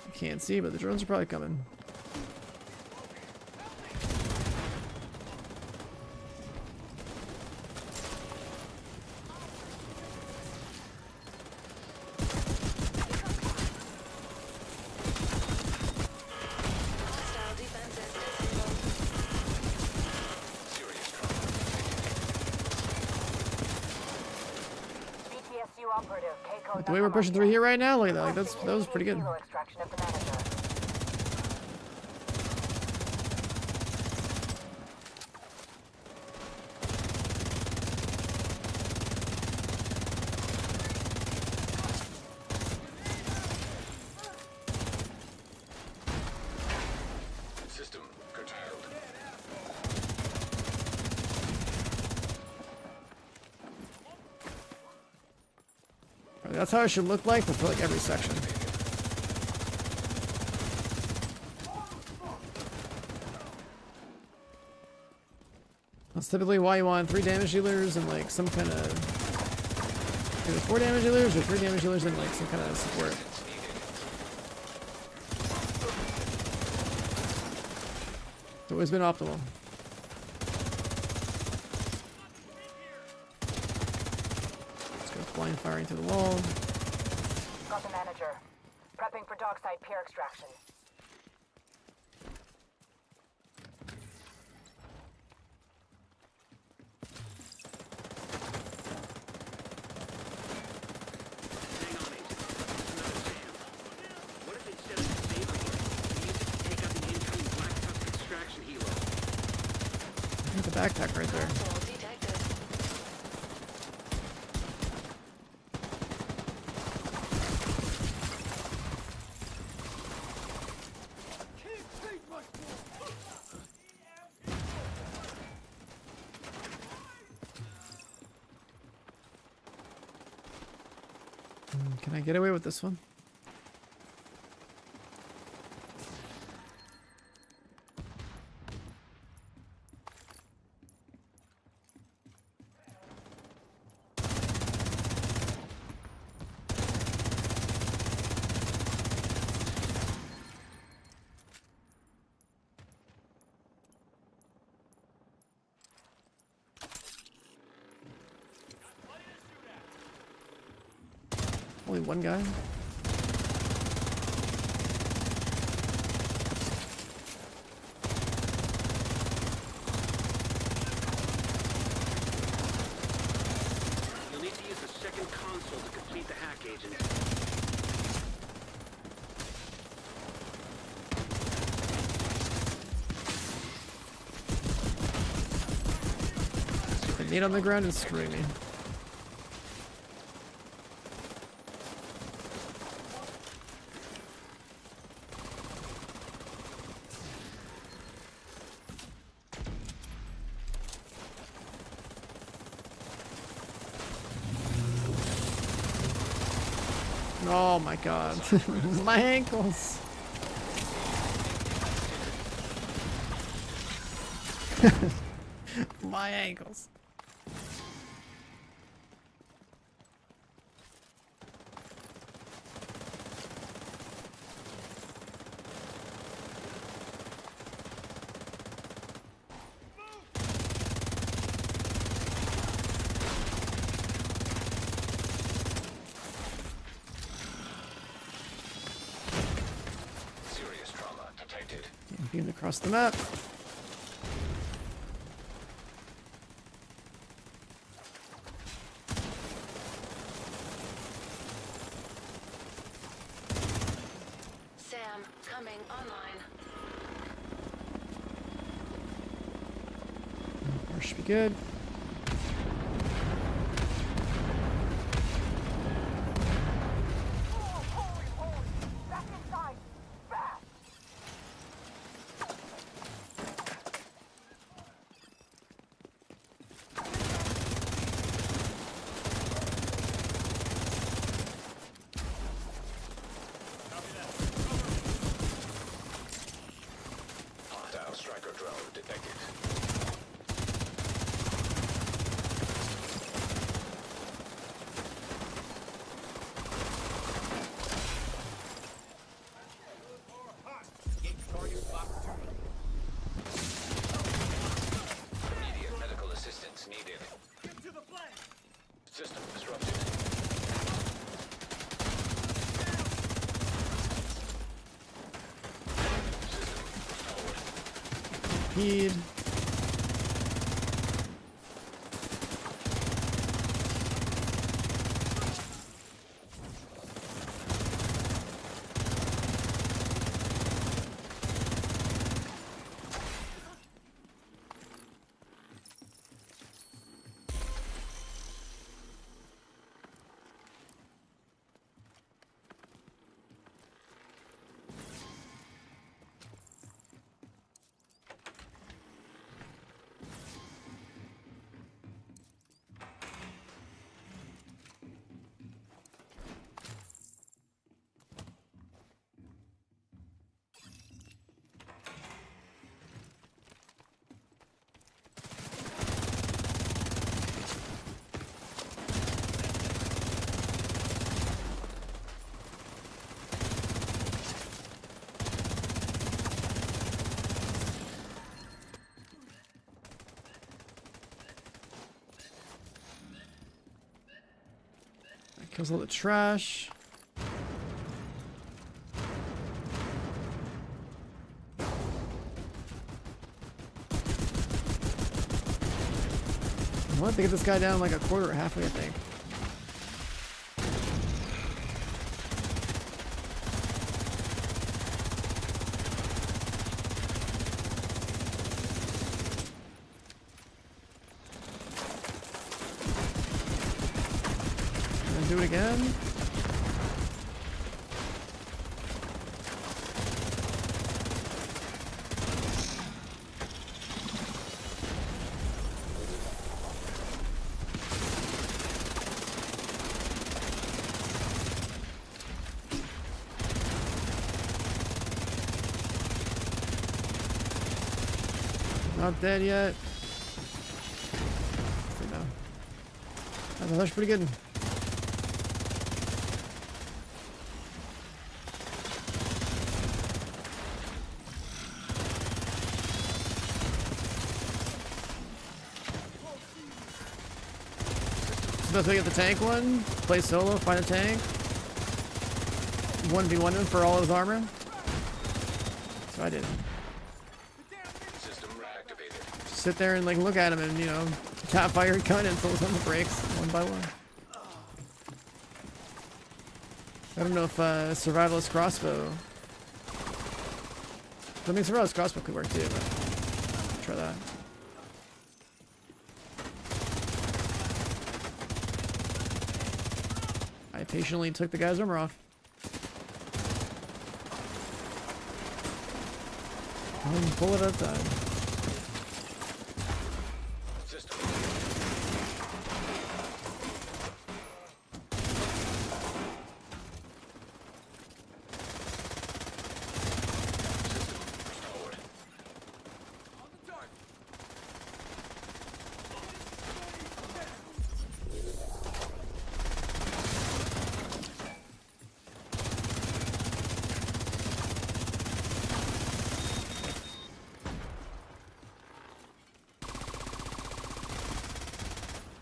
S1: I can't see, but the drones are probably coming. The way we're pushing through here right now, look at that. Like that was pretty good.
S7: System curtailed.
S1: That's how it should look like, but for like every section. That's typically why you want 3 damage dealers and like some kind of Either 4 damage dealers or 3 damage dealers and like some kind of support. It's always been optimal. Let's go blind firing through the wall.
S5: Got the manager. Prepping for dockside peer extraction.
S3: Hang on, Agent. It's another jam. What if instead of disabling it, we use it to take out the incoming Black Tusk extraction helo?
S1: I think the backpack right there.
S9: Hostile detected.
S1: Can I get away with this one? Only one guy?
S3: You'll need to use the second console to complete the hack, Agent.
S1: Grenade on the ground and screw me. Oh my god. My ankles. My ankles.
S7: Serious trauma detected.
S1: Beamed across the map.
S9: Sam, coming online.
S1: Or should be good.
S4: Holy! Back inside! Fast!
S7: Hostile striker drone detected. Immediate medical assistance needed. System disrupted. System restored.
S1: Heed. Kills all the trash. What? They get this guy down like a quarter or halfway, I think. And do it again. Not dead yet. No. That's pretty good. Supposed to get the tank one. Play solo, find a tank. 1v1 him for all his armor. So I did. Sit there and like look at him and, you know, tap fire gun until something breaks one by one. I don't know if survivalist crossbow. I mean, survivalist crossbow could work too, but try that. I patiently took the guy's armor off. One bullet at a time.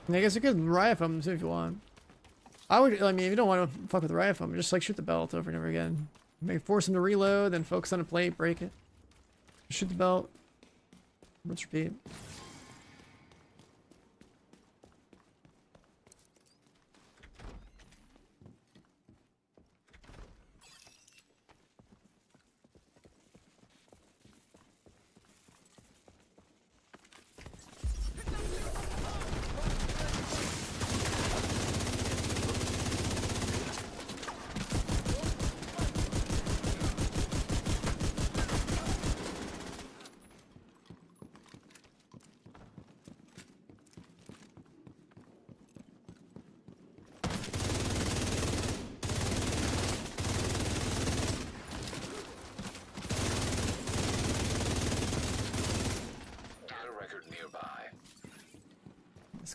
S1: I guess you could riot them too if you want. I mean, if you don't want to fuck with riot them, just like shoot the belt over and over again. Maybe force them to reload, then focus on a plate, break it. Shoot the belt. Let's repeat.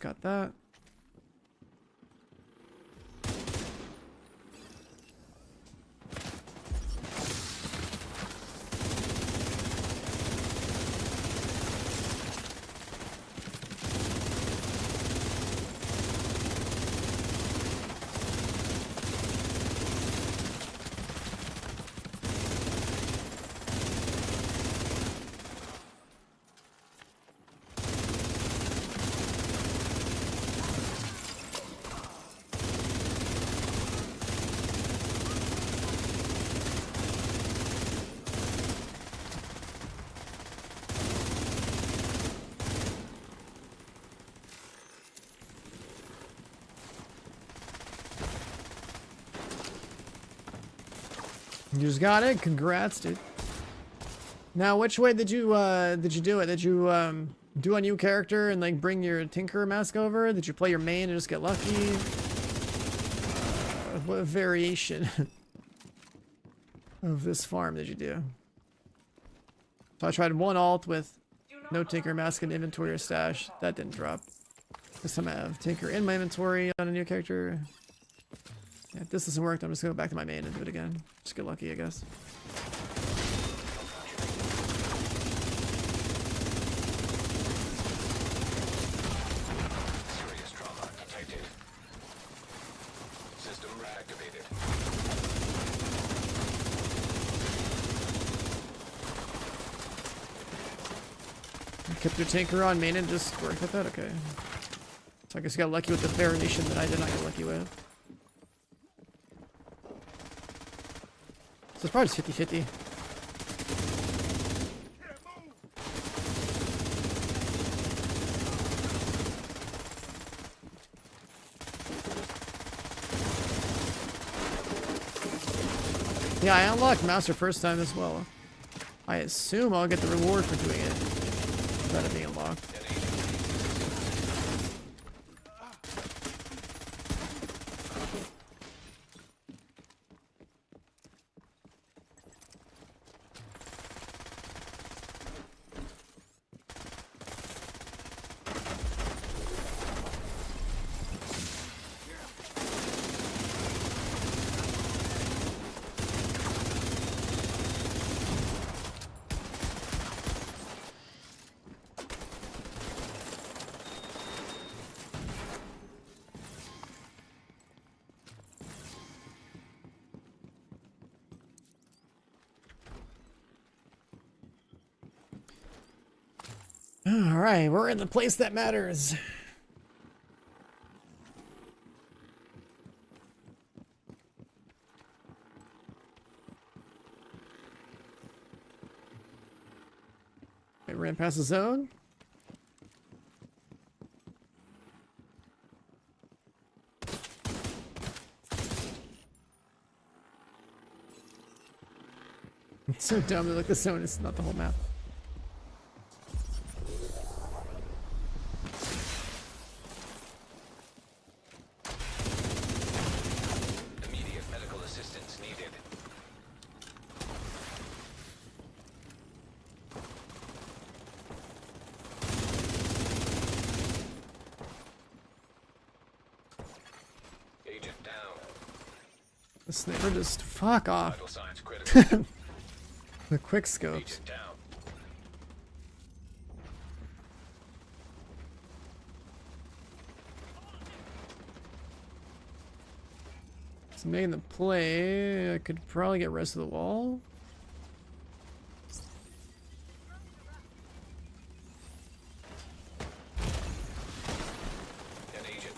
S1: Got that. You just got it. Congrats, dude. Now, which way did you do it? Did you do a new character and like bring your Tinker mask over? Did you play your main and just get lucky? What variation of this farm did you do? So I tried one alt with no Tinker mask in inventory or stash. That didn't drop. This time I have Tinker in my inventory on a new character. Yeah, if this doesn't work, I'm just gonna go back to my main and do it again. Just get lucky, I guess.
S7: Serious trauma detected.
S1: Kept your tanker on main and just worked with that? Okay. So I guess you got lucky with the variation that I did not get lucky with. So it's probably just 50-50. Yeah, I unlocked Master first time as well. I assume I'll get the reward for doing it without it being unlocked. Alright, we're in the place that matters. Okay, ran past the zone. It's so dumb that like the zone is not the whole map. The sniper just fuck off. The quick scopes. So making the play, I could probably get rest of the wall.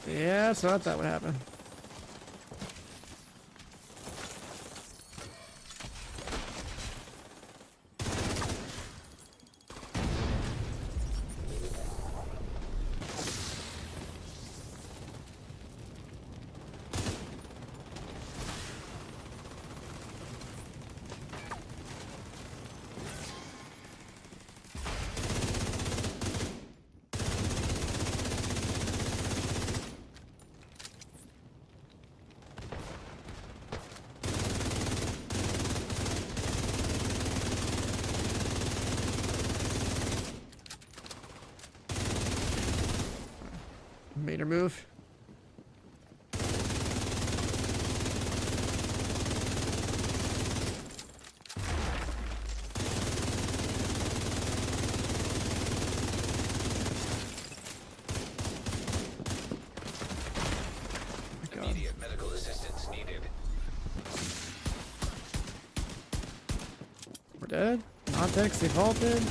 S1: Yeah, so I thought that would happen. Made her move.
S7: Immediate medical assistance needed.
S1: We're dead. Context defaulted.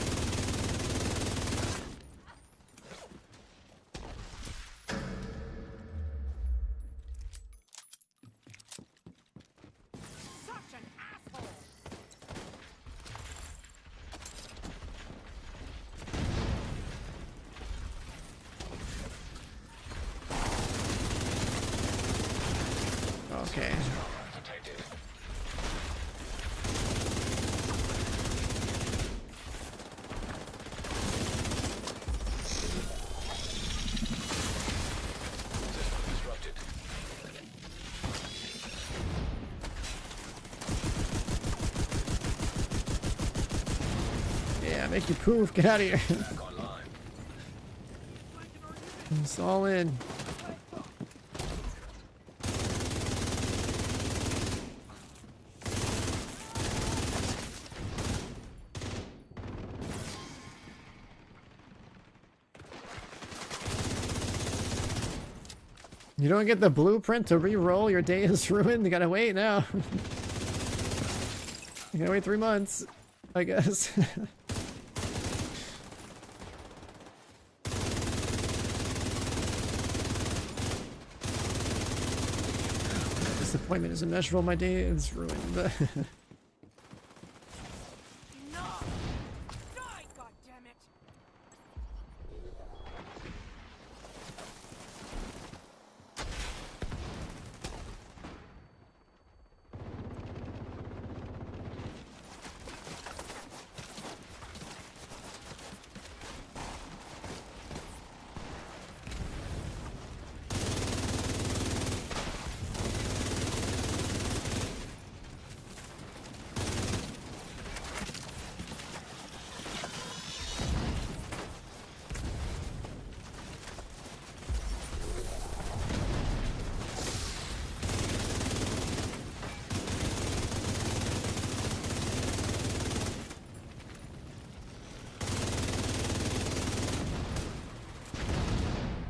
S1: Okay. Yeah, make you poof. Get out of here. It's all in. You don't get the blueprint to re-roll, your day is ruined. You gotta wait now. You gotta wait 3 months, I guess. Disappointment is immeasurable. My day is ruined.
S10: No! Die, goddammit!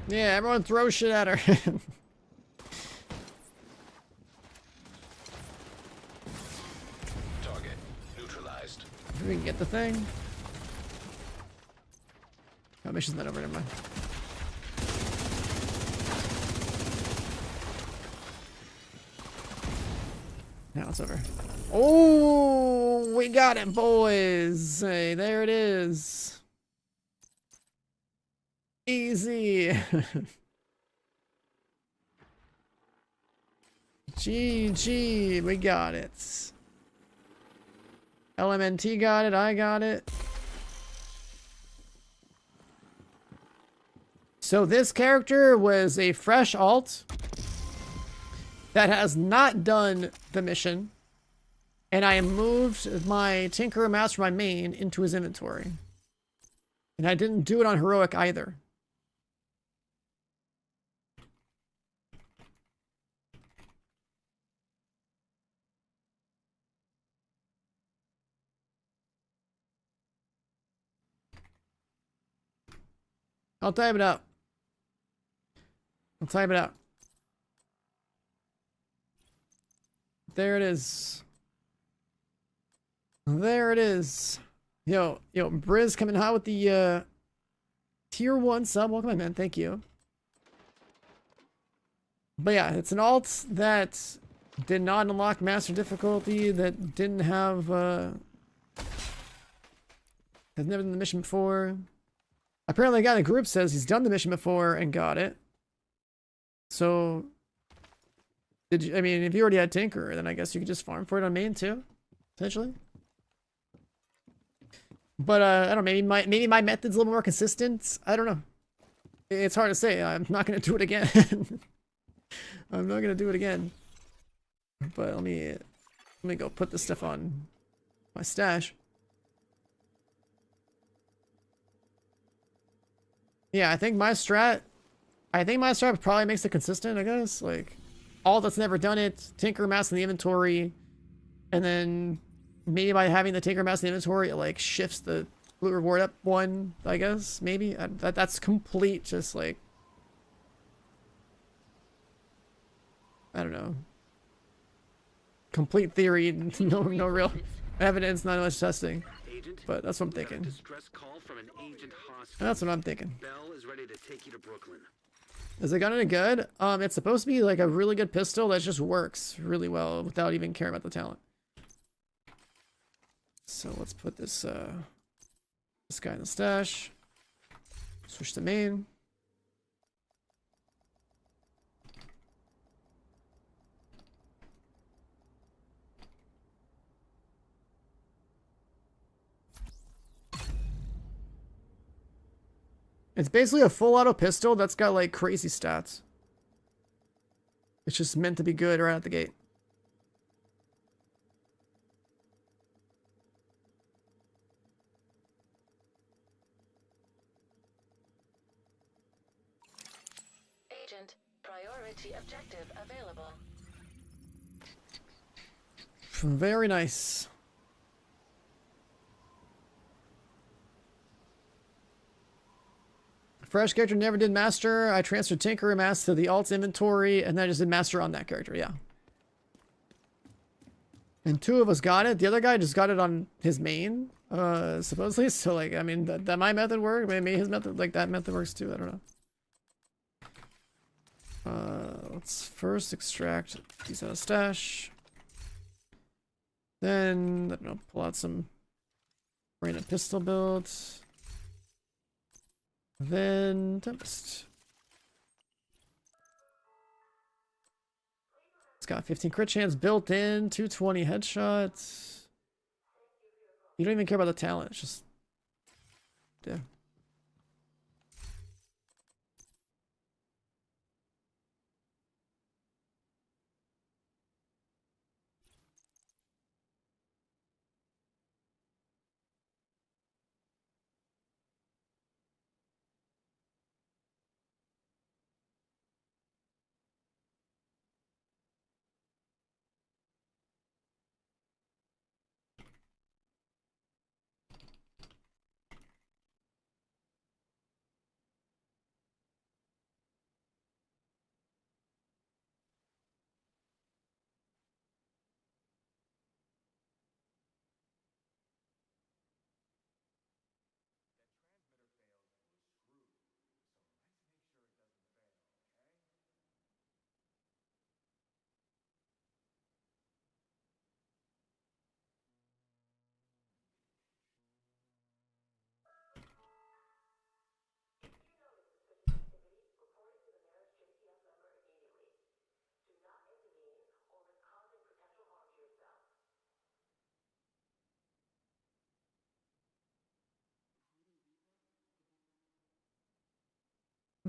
S1: Yeah, everyone throw shit at her.
S7: Target neutralized.
S1: We can get the thing. Oh, mission's not over, never mind. Now it's over. Oh, we got it, boys. Hey, there it is. Easy. GG, we got it. LMNT got it, I got it. So this character was a fresh alt that has not done the mission, and I moved my Tinkerer Mouse from my main into his inventory. And I didn't do it on Heroic either. I'll type it out. I'll type it out. There it is. There it is. Yo, Briz coming hot with the tier 1 sub. Welcome in, man. Thank you. But yeah, it's an alt that did not unlock master difficulty, that didn't have has never done the mission before. Apparently a guy in the group says he's done the mission before and got it. So did you, I mean, if you already had Tinker, then I guess you could just farm for it on main too, potentially. But I don't know, maybe my method's a little more consistent. I don't know. It's hard to say. I'm not gonna do it again. I'm not gonna do it again. But let me go put this stuff on my stash. Yeah, I think my strat probably makes it consistent, I guess. Like, all that's never done it, Tinker Mouse in the inventory, and then maybe by having the Tinker Mouse in the inventory, it like shifts the blue reward up one, I guess, maybe. That's complete, just like, I don't know. Complete theory, no real evidence, not much testing. But that's what I'm thinking. That's what I'm thinking.
S3: Bell is ready to take you to Brooklyn.
S1: Is it gun any good? It's supposed to be like a really good pistol that just works really well without even caring about the talent. So let's put this guy in the stash. Switch to main. It's basically a full auto pistol that's got like crazy stats. It's just meant to be good right out the gate.
S9: Agent, priority objective available.
S1: Very nice. Fresh character never did master. I transferred Tinker and Master to the alt inventory, and then I just did master on that character, yeah. And 2 of us got it. The other guy just got it on his main, supposedly. So, like, I mean, that my method worked. Maybe his method, like, that method works too. I don't know. let's first extract these out of stash. Then, I don't know, pull out some random pistol builds. Then, Tempest. It's got 15 crit chance built in, 220 headshots. You don't even care about the talent, it's just... yeah.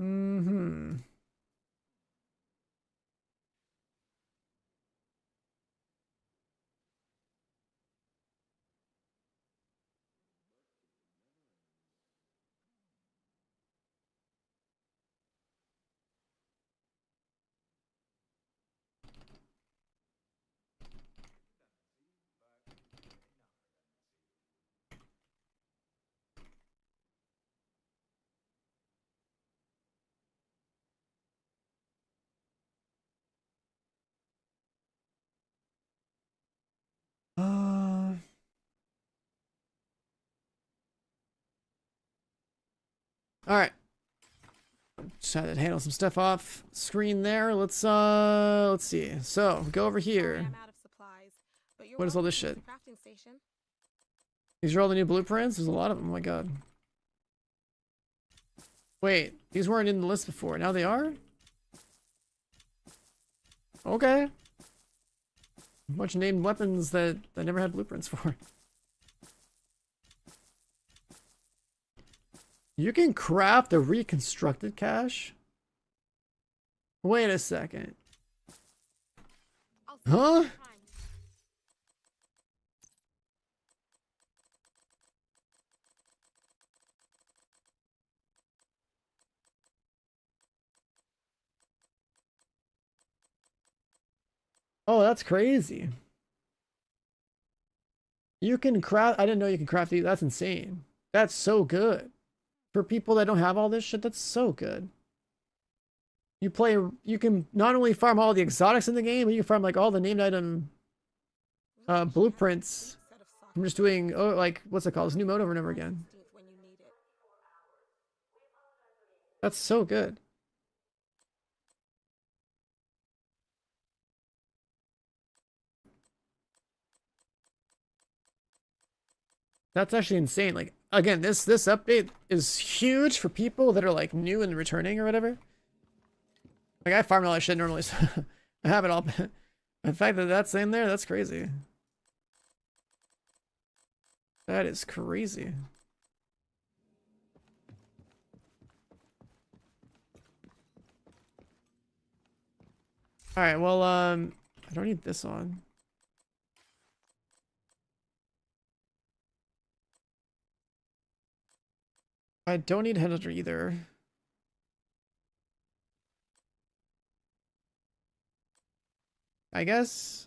S1: Mm-hmm. All right. Just had to handle some stuff off screen there. Let's see. So go over here.
S10: I'm out of supplies, but you're
S1: What is all
S10: welcome
S1: this
S10: to use
S1: shit?
S10: the crafting station.
S1: These are all the new blueprints. There's a lot of them. Oh my god. Wait, these weren't in the list before. Now they are? Okay. A bunch of named weapons that I never had blueprints for. You can craft a reconstructed cache? Wait a second. Huh? Oh, that's crazy. You can craft... I didn't know you can craft these. That's insane. That's so good. For people that don't have all this shit, that's so good. You can not only farm all the exotics in the game, but you can farm like all the named item blueprints from just doing, oh, like, what's it called? This new mode over and over again. That's so good. That's actually insane. Like, again, this update is huge for people that are like new and returning or whatever. Like, I farm all that shit normally, so I have it all. The fact that that's in there, that's crazy. That is crazy. All right, well, I don't need this on. I don't need headhunter either. I guess.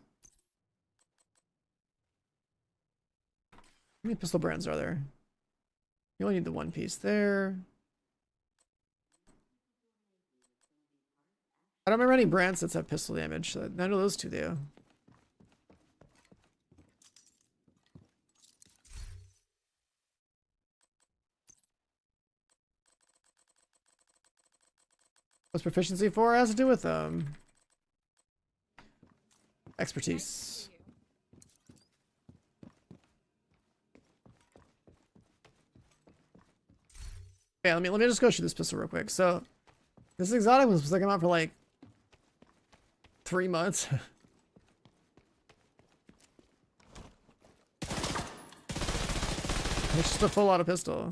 S1: How many pistol brands are there? You only need the one piece there. I don't remember any brand sets have pistol damage. So none of those two do. What's proficiency for? It has to do with Expertise. Yeah, let me just go shoot this pistol real quick. So this exotic was supposed to come out for like 3 months. It's just a full auto pistol.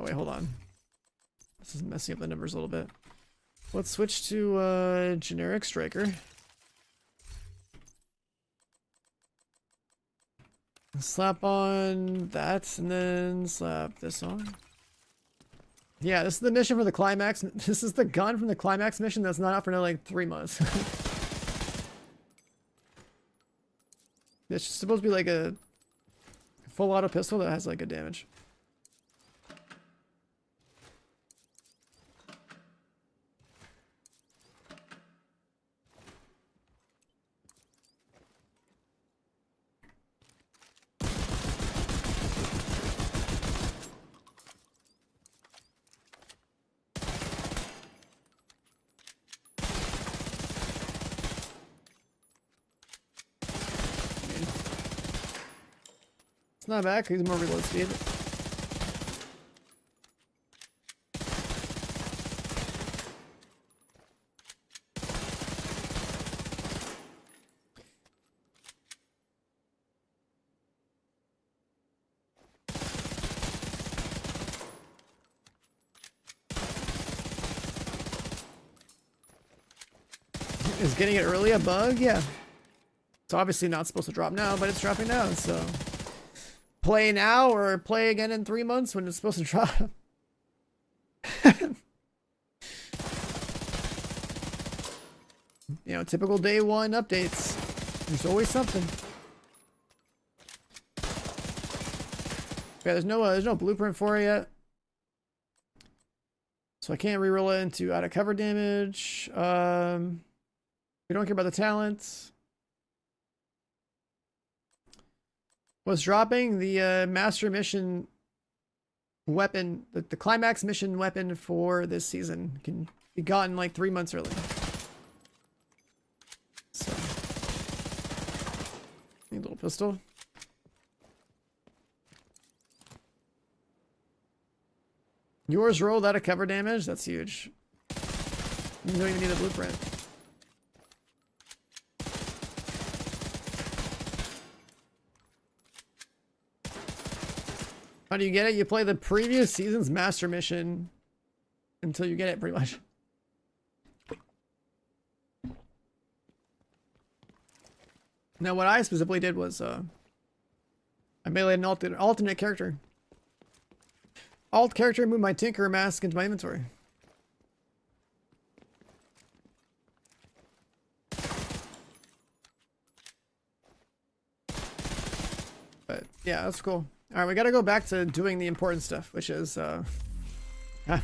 S1: Oh wait, hold on. This is messing up the numbers a little bit. Let's switch to generic striker. Slap on that and then slap this on. Yeah, this is the mission for the climax. This is the gun from the climax mission that's not out for another like 3 months. It's supposed to be like a full auto pistol that has like good damage. It's not bad, because he's more reload speed. Is getting it early a bug? Yeah. It's obviously not supposed to drop now, but it's dropping now, so... Play now or play again in 3 months when it's supposed to drop. You know, typical day one updates. There's always something. Yeah, there's no blueprint for it yet. So I can't reroll it into out of cover damage. We don't care about the talents. What's dropping? The master mission weapon, the climax mission weapon for this season can be gotten like 3 months early. So, need a little pistol. Yours rolled out of cover damage. That's huge. You don't even need a blueprint. How do you get it? You play the previous season's master mission until you get it, pretty much. Now, what I specifically did was, I meleeed an alternate character. Alt character, moved my Tinker mask into my inventory. But, yeah, that's cool. Alright, we gotta go back to doing the important stuff, which is,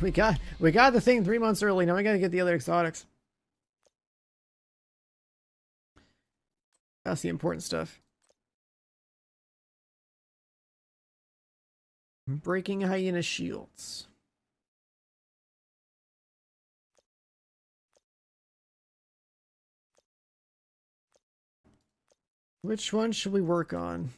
S1: we got the thing 3 months early, now we gotta get the other exotics. That's the important stuff. Breaking hyena shields. Which one should we work on?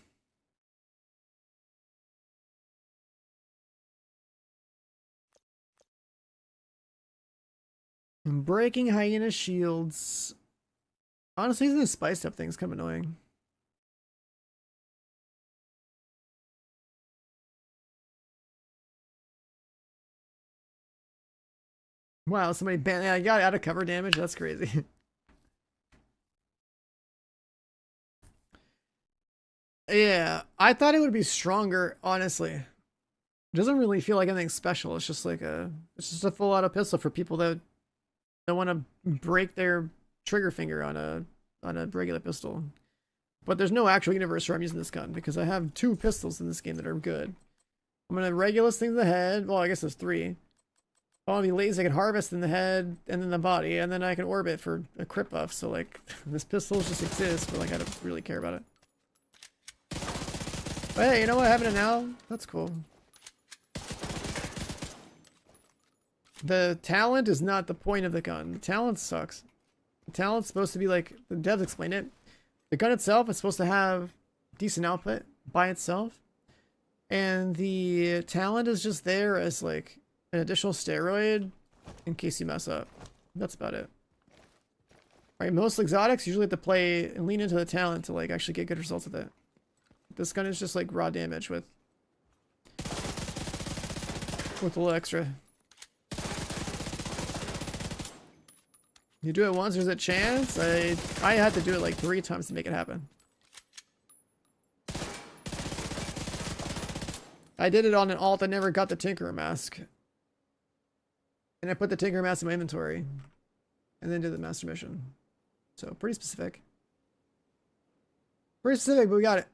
S1: Breaking hyena shields. Honestly, the spiced up thing's kind of annoying. Wow, somebody banned. Yeah, I got out of cover damage. That's crazy. Yeah, I thought it would be stronger, honestly. It doesn't really feel like anything special. It's just like it's just a full auto pistol for people that don't want to break their trigger finger on a regular pistol. But there's no actual universe where I'm using this gun because I have 2 pistols in this game that are good. I'm gonna Regulus thing to the head. Well, I guess there's 3. I want to be lazy, I can harvest in the head and then the body, and then I can orbit for a crit buff. So like, this pistol just exists, but like I don't really care about it. But hey, you know what? Having it now, that's cool. The talent is not the point of the gun. The talent sucks. The talent's supposed to be like, the devs explain it. The gun itself is supposed to have decent output by itself. And the talent is just there as like an additional steroid in case you mess up. That's about it. Right, most exotics usually have to play and lean into the talent to like actually get good results with it. This gun is just like raw damage with a little extra. You do it once, there's a chance. I had to do it like 3 times to make it happen. I did it on an alt. I never got the Tinkerer mask. And I put the Tinkerer mask in my inventory. And then did the master mission. So pretty specific. Pretty specific, but we got it.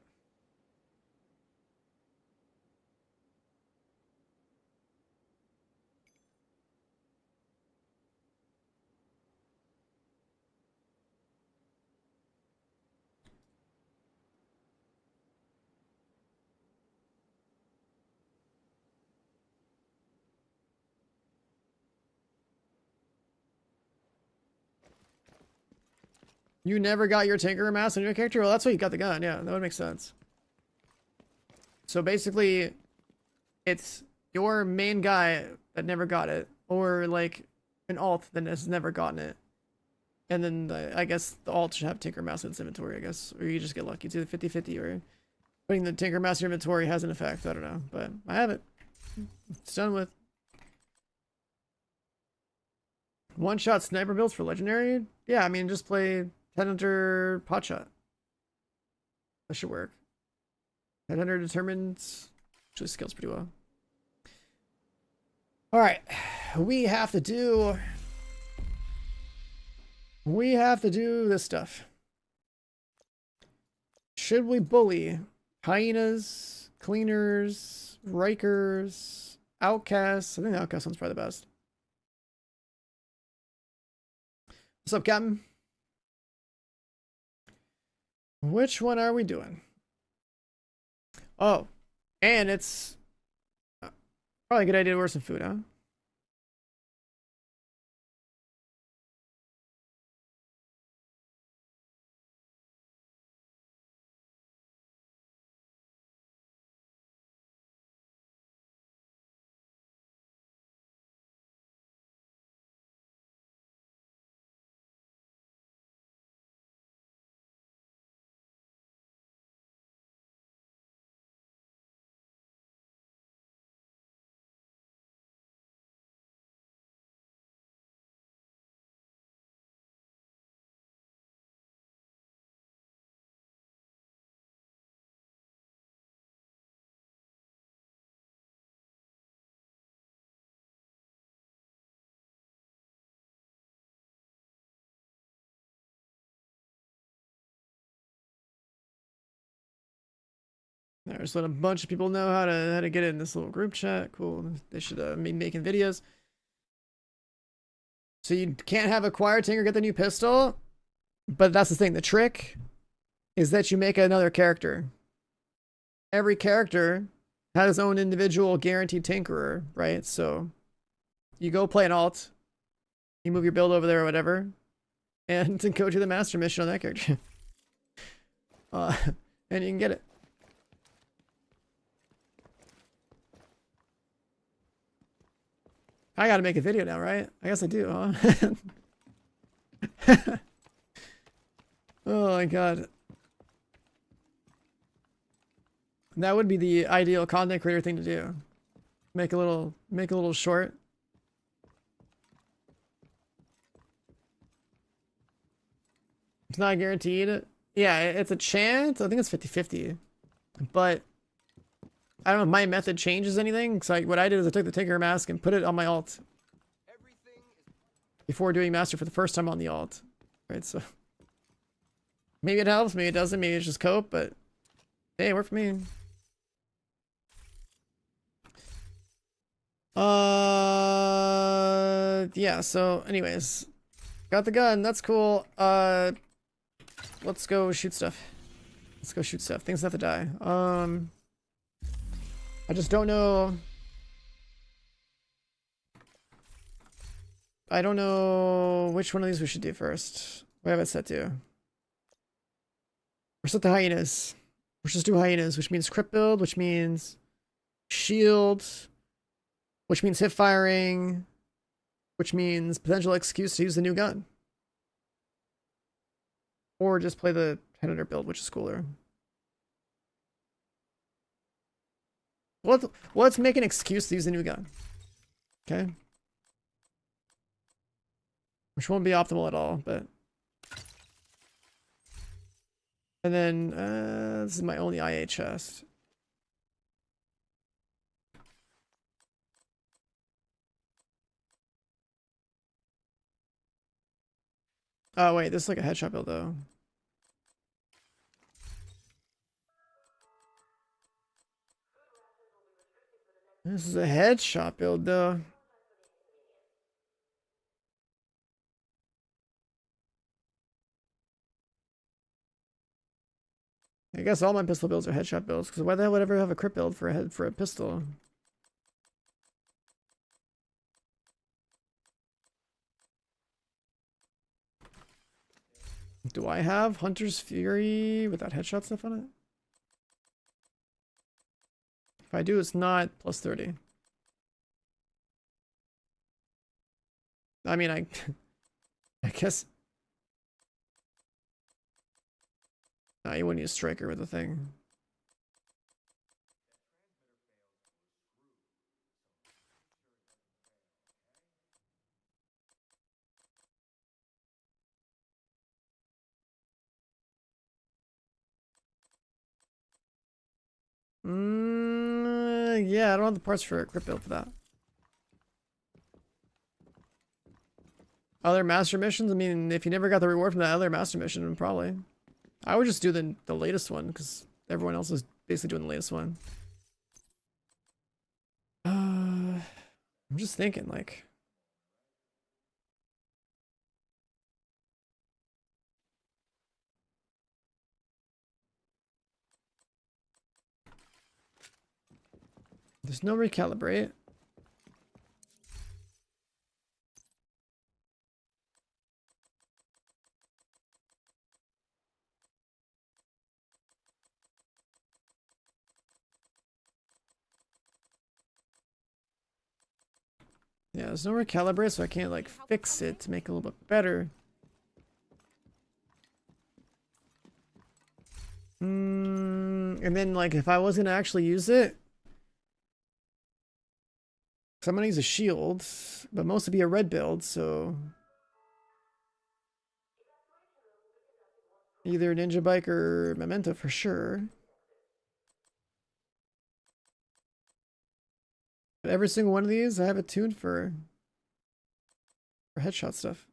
S1: You never got your Tinkerer mask on your character? Well, that's why you got the gun. Yeah, that would make sense. So basically, it's your main guy that never got it, or like an alt that has never gotten it. And then I guess the alt should have Tinkerer mask in its inventory, I guess. Or you just get lucky. It's either 50-50 or putting the Tinkerer mask in your inventory has an effect. I don't know. But I have it. It's done with. One-shot sniper builds for legendary? Yeah, I mean, just play Headhunter Potshot. That should work. Headhunter determines actually scales pretty well. Alright. We have to do this stuff. Should we bully hyenas, cleaners, Rikers, outcasts? I think the outcast one's probably the best. What's up, Captain? Which one are we doing? Oh, and it's probably a good idea to order some food, huh? There's let a bunch of people know how to get in this little group chat. Cool. They should be making videos. So you can't have acquired Tinker get the new pistol, but that's the thing. The trick is that you make another character. Every character has its own individual guaranteed Tinkerer, right? So you go play an alt, you move your build over there or whatever, and to go to the master mission on that character. And you can get it. I gotta make a video now, right? I guess I do, huh? Oh my god. That would be the ideal content creator thing to do. Make a little short. It's not guaranteed. Yeah, it's a chance. I think it's 50-50. But I don't know if my method changes anything. So what I did is I took the Tinker mask and put it on my alt before doing master for the first time on the alt. Right, so maybe it helps, maybe it doesn't, maybe it's just cope, but hey, it worked for me. Yeah, so anyways, got the gun, that's cool. Let's go shoot stuff. Let's go shoot stuff. Things have to die. I just don't know. I don't know which one of these we should do first. We have it set to. We're set to hyenas. Let's just do hyenas, which means crypt build, which means shield, which means hip firing, which means potential excuse to use the new gun. Or just play the Predator build, which is cooler. Let's make an excuse to use the new gun. Okay. Which won't be optimal at all, but. And then, this is my only IA chest. Oh, wait, this is like a headshot build, though. This is a headshot build, though. I guess all my pistol builds are headshot builds, because why the hell would I ever have a crit build for a pistol? Do I have Hunter's Fury without headshot stuff on it? If I do, it's not plus 30. I mean, I guess. No, you wouldn't use Striker with the thing. Yeah, I don't have the parts for a crit build for that. Other master missions? I mean, if you never got the reward from that other master mission, then probably. I would just do the latest one, because everyone else is basically doing the latest one. I'm just thinking, like... There's no recalibrate. Yeah, there's no recalibrate, so I can't like fix it to make it a little bit better. And then like if I was gonna actually use it, so I'm gonna use a shield, but mostly be a red build, so either Ninja Bike or Memento for sure. But every single one of these, I have it tuned for headshot stuff.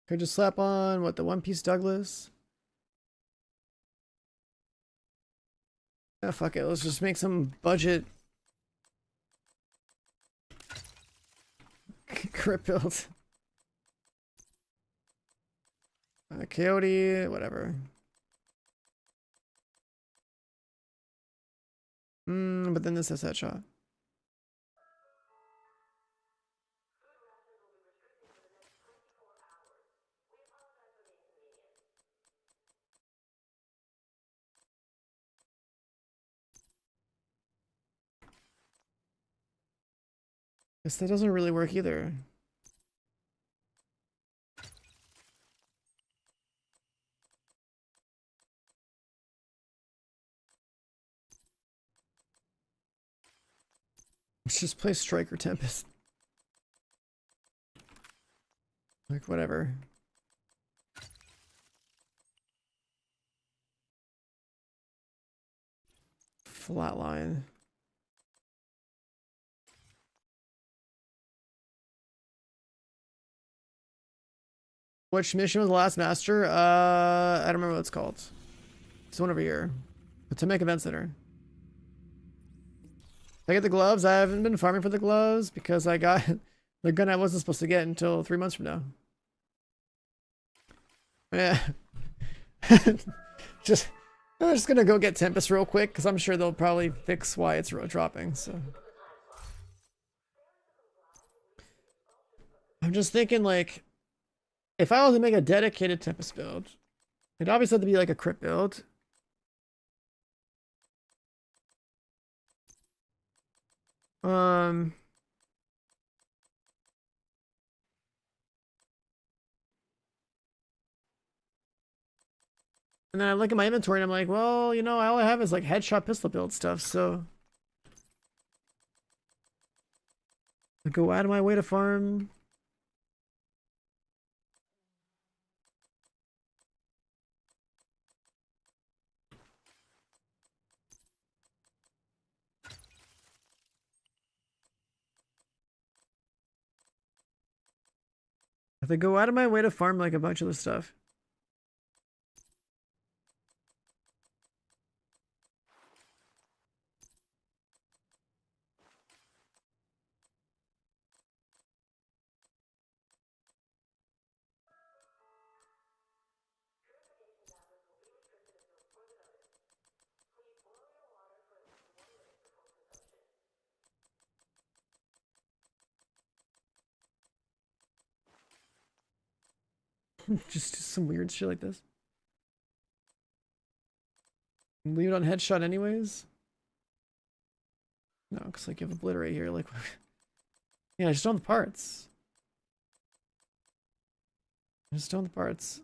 S1: Could just slap on what, the One Piece Douglas? Ah, fuck it, let's just make some budget crit build. Coyote, whatever. But then this has headshot. Guess that doesn't really work either. Let's just play Striker Tempest. Like, whatever. Flatline. Which mission was the last master? I don't remember what it's called. It's one over here. To make event center. I get the gloves. I haven't been farming for the gloves because I got the gun I wasn't supposed to get until 3 months from now. Yeah. I'm just gonna go get Tempest real quick because I'm sure they'll probably fix why it's dropping. So I'm just thinking, like, if I was to make a dedicated Tempest build, it obviously had to be like a crit build. And then I look at my inventory and I'm like, well, you know, all I have is like headshot pistol build stuff, so I go out of my way to farm. If I go out of my way to farm like a bunch of the stuff. Just some weird shit like this. Leave it on headshot anyways. No, because like you have obliterate here, like yeah, just on the parts. Just on the parts.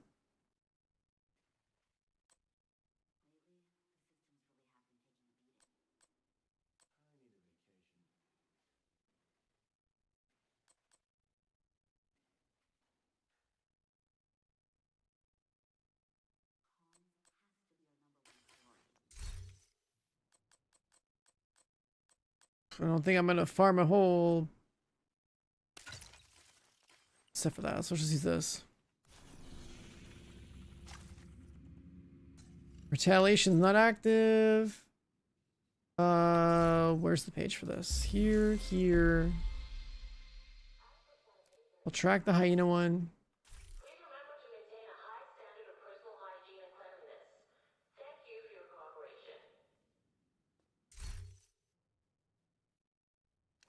S1: I don't think I'm gonna farm a whole. Except for that, so let's just use this. Retaliation's not active. Where's the page for this? Here. I'll track the hyena one.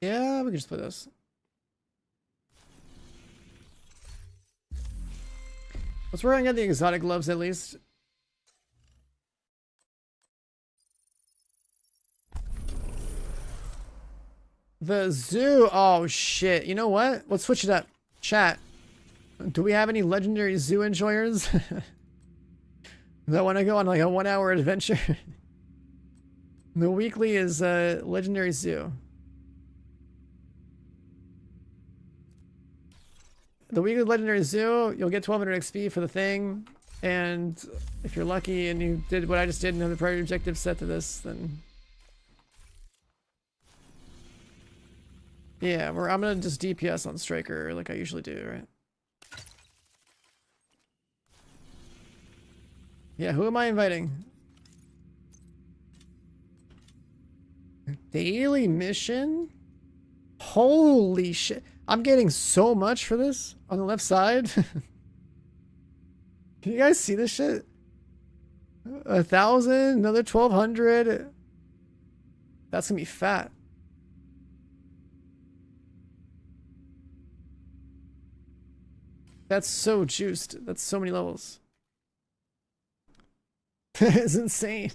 S1: Yeah, we can just put this. Let's work on getting the exotic gloves at least. The zoo. Oh shit. You know what? Let's switch it up. Chat. Do we have any legendary zoo enjoyers that want to go on like a 1 hour adventure? The weekly is legendary zoo. The weekly legendary zoo, you'll get 1200 XP for the thing, and if you're lucky and you did what I just did and have the priority objective set to this, then yeah, I'm gonna just DPS on Striker like I usually do, right? Yeah, who am I inviting? Daily mission? Holy shit. I'm getting so much for this on the left side. Can you guys see this shit? 1,000, another 1,200. That's gonna be fat. That's so juiced. That's so many levels. It's insane.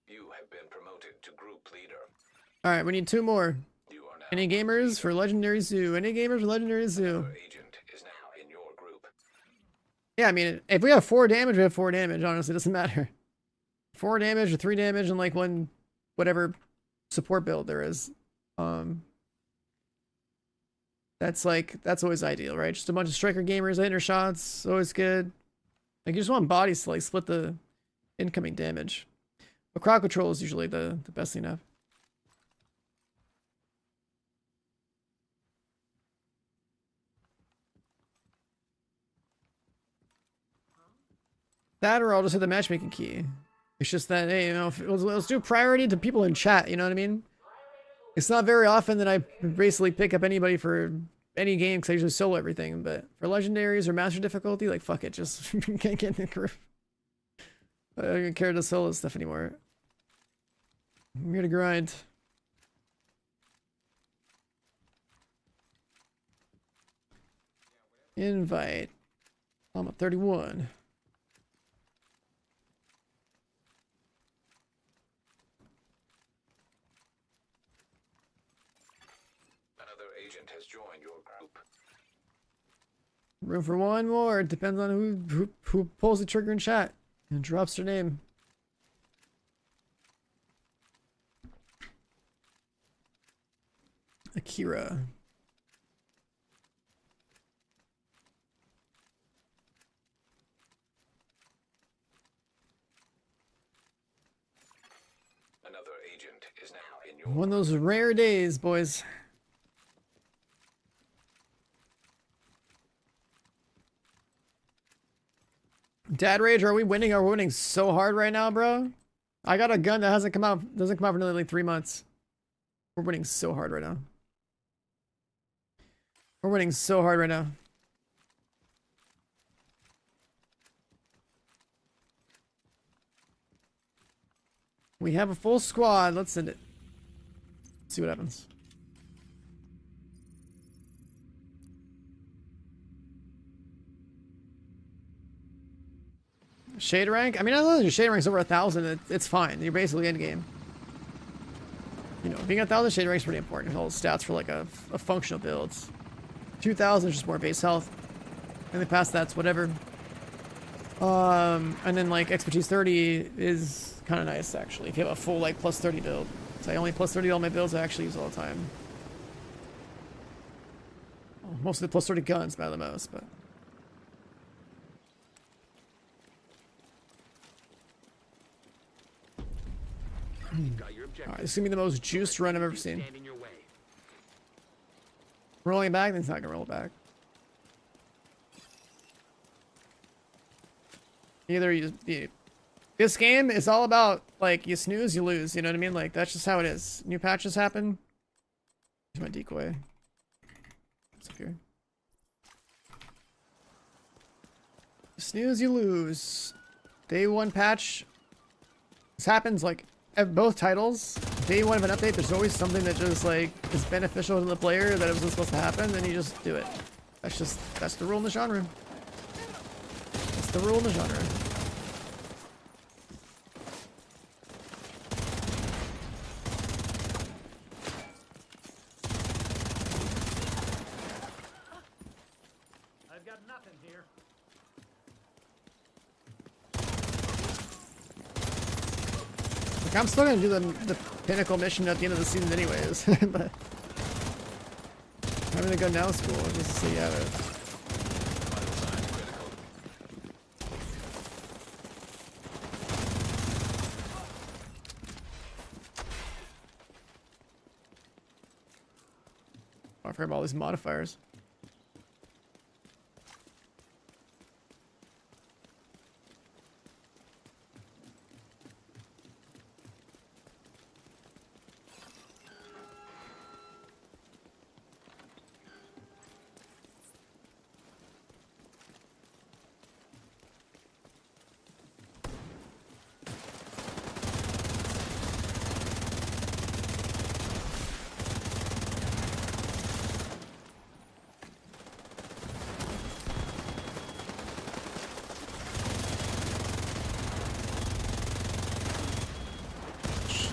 S7: You have been promoted to group leader.
S1: Alright, we need 2 more. Any gamers for Legendary Zoo? Any gamers for Legendary Zoo?
S7: Agent is now in your group.
S1: Yeah, I mean, if we have 4 damage, we have 4 damage. Honestly, it doesn't matter. 4 damage or 3 damage and like one, whatever support build there is. That That's always ideal, right? Just a bunch of striker gamers hitting their shots, always good. Like you just want bodies to like split the incoming damage. But crowd control is usually the best thing to have. That or I'll just hit the matchmaking key. It's just that, hey, you know, let's do priority to people in chat, you know what I mean? It's not very often that I basically pick up anybody for any game because I usually solo everything, but for legendaries or master difficulty, like, fuck it, just can't get in the group. I don't even care to solo stuff anymore. I'm here to grind. Invite. I'm at 31.
S7: Has joined your group.
S1: Room for one more. It depends on who pulls the trigger in chat and drops their name. Akira.
S7: Another agent is now in your
S1: One of those rare days, boys. Dad Rage, are we winning? Are we winning so hard right now, bro? I got a gun that doesn't come out for another like 3 months. We're winning so hard right now. We're winning so hard right now. We have a full squad. Let's send it. See what happens. Shade rank? I mean, as long as your shade rank's over 1,000, it's fine. You're basically in game. You know, being 1,000 shade rank's pretty important. All the stats for like a functional build. 2,000 is just more base health. And then past that's whatever. And then like expertise 30 is kind of nice actually. If you have a full like plus 30 build. So I only plus 30 all my builds I actually use all the time. Well, most of the plus 30 guns matter the most, but. Alright, this is gonna be the most juiced run I've ever seen. Rolling it back, then it's not gonna roll it back. This game is all about like you snooze, you lose. You know what I mean? Like that's just how it is. New patches happen. Here's my decoy. What's up here? You snooze, you lose. Day 1 patch. This happens like at both titles. Day 1 of an update, there's always something that just like is beneficial to the player that it wasn't supposed to happen, then you just do it. That's the rule in the genre. That's the rule in the genre.
S3: I've got nothing here.
S1: Like, I'm still gonna do the pinnacle mission at the end of the season anyways, but having to go now is cool just to see how it. I forgot about all these modifiers.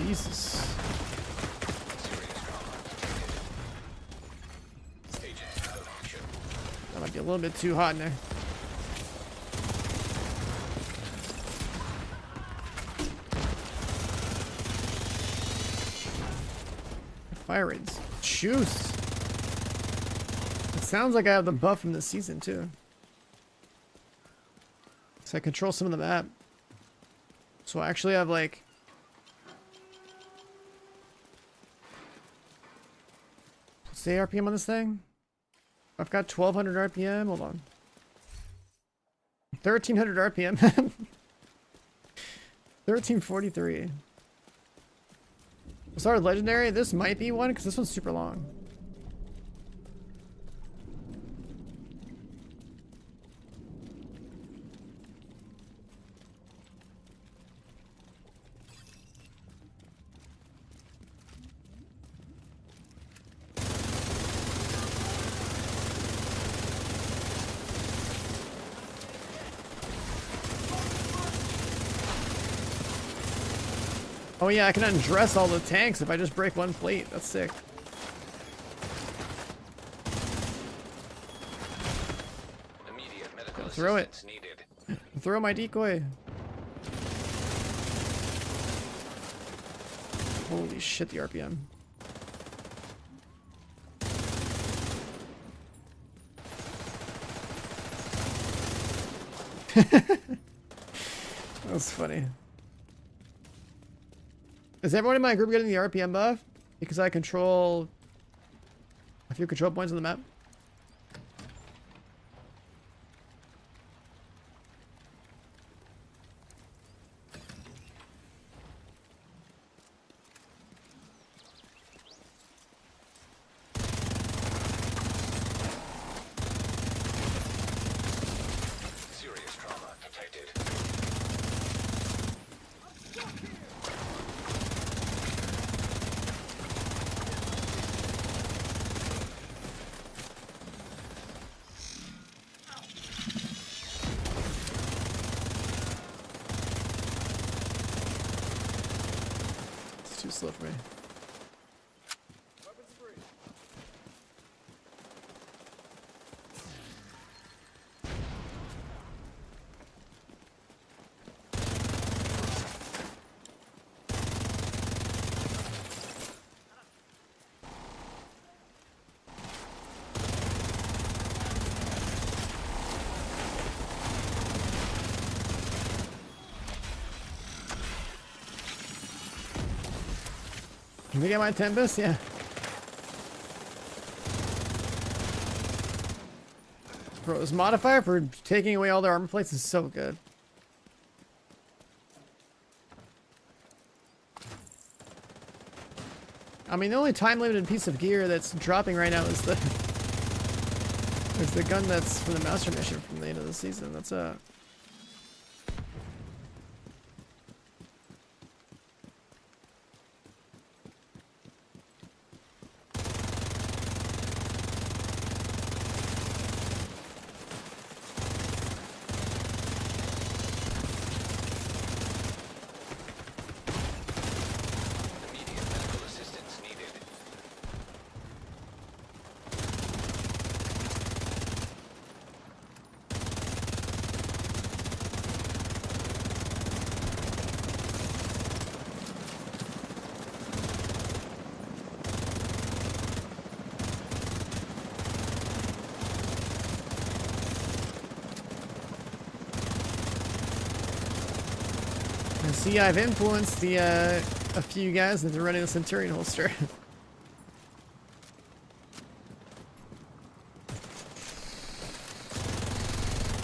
S1: Jesus. That might be a little bit too hot in there. Fire rates. Juice. sounds like I have the buff from this season too. So I control some of the map. So I actually have like... What's the RPM on this thing? I've got 1200 RPM. Hold on. 1300 RPM. 1343. Sorry, legendary. This might be one because this one's super long. Oh yeah, I can undress all the tanks if I just break one plate. That's sick.
S7: Immediate medical
S1: Throw it.
S7: assistance needed.
S1: Throw my decoy. Holy shit, the RPM. That was funny. Is everyone in my group getting the RPM buff? Because I control a few control points on the map.
S7: Serious trauma detected.
S1: It's too slow for me. Can we get my Tempest? Yeah. Bro, this modifier for taking away all their armor plates is so good. I mean, the only time-limited piece of gear that's dropping right now is the gun that's from the Master Mission from the end of the season. That's
S7: Immediate medical assistance needed.
S1: And see, I've influenced the a few guys into running the Centurion holster.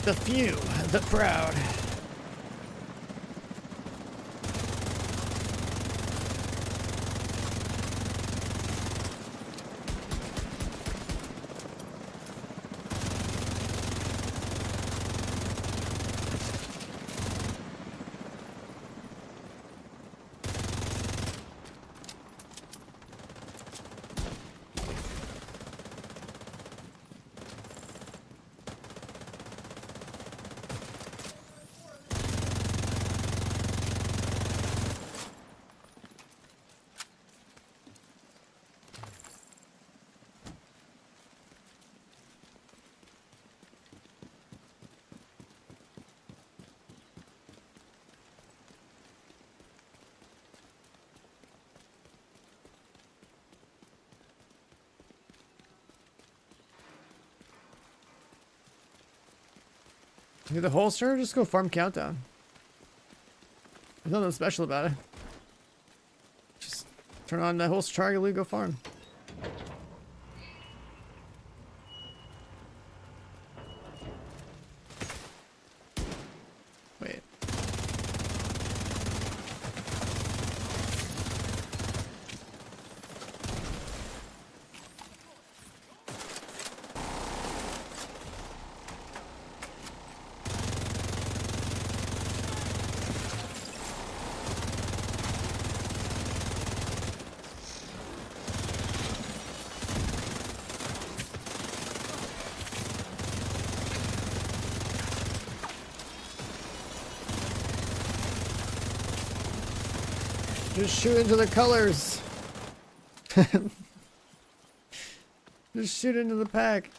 S1: The few, the proud. Do the holster or just go farm countdown? There's nothing special about it. Just turn on the holster target loot, go farm. Wait. Just shoot into the colors. Just shoot into the pack.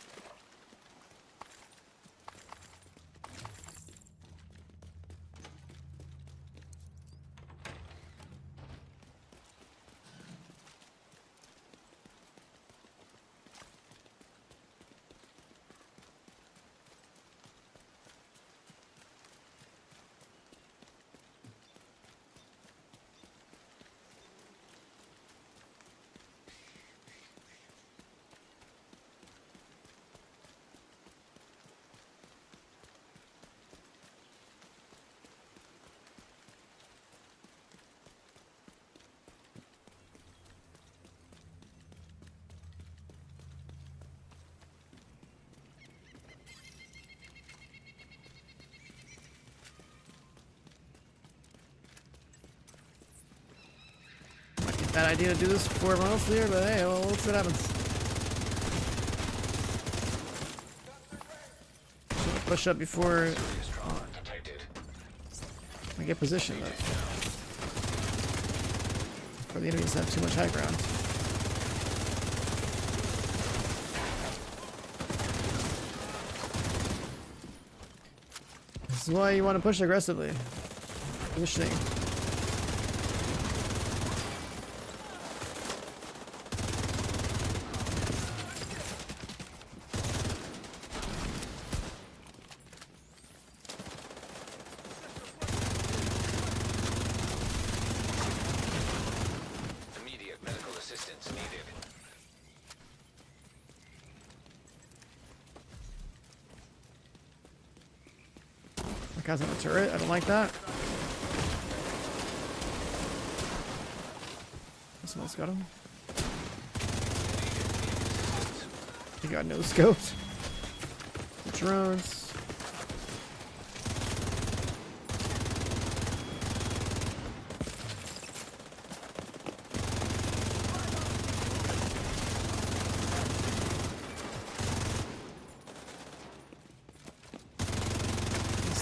S1: Bad idea to do this before everyone else is here, but hey, well, let's see what happens. Push up before I get positioned. Before the enemies have too much high ground. This is why you want to push aggressively. Positioning. Guy's on the turret. I don't like that. Someone else got him. He got no scopes. The drones.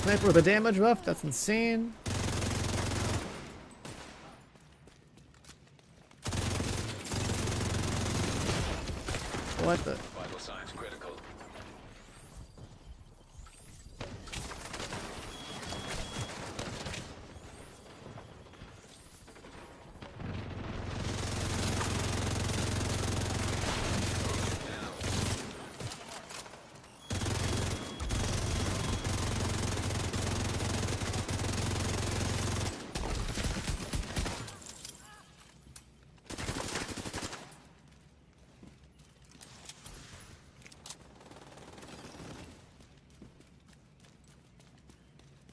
S1: Sniper with a damage buff, that's insane. What the?
S7: Vital signs critical.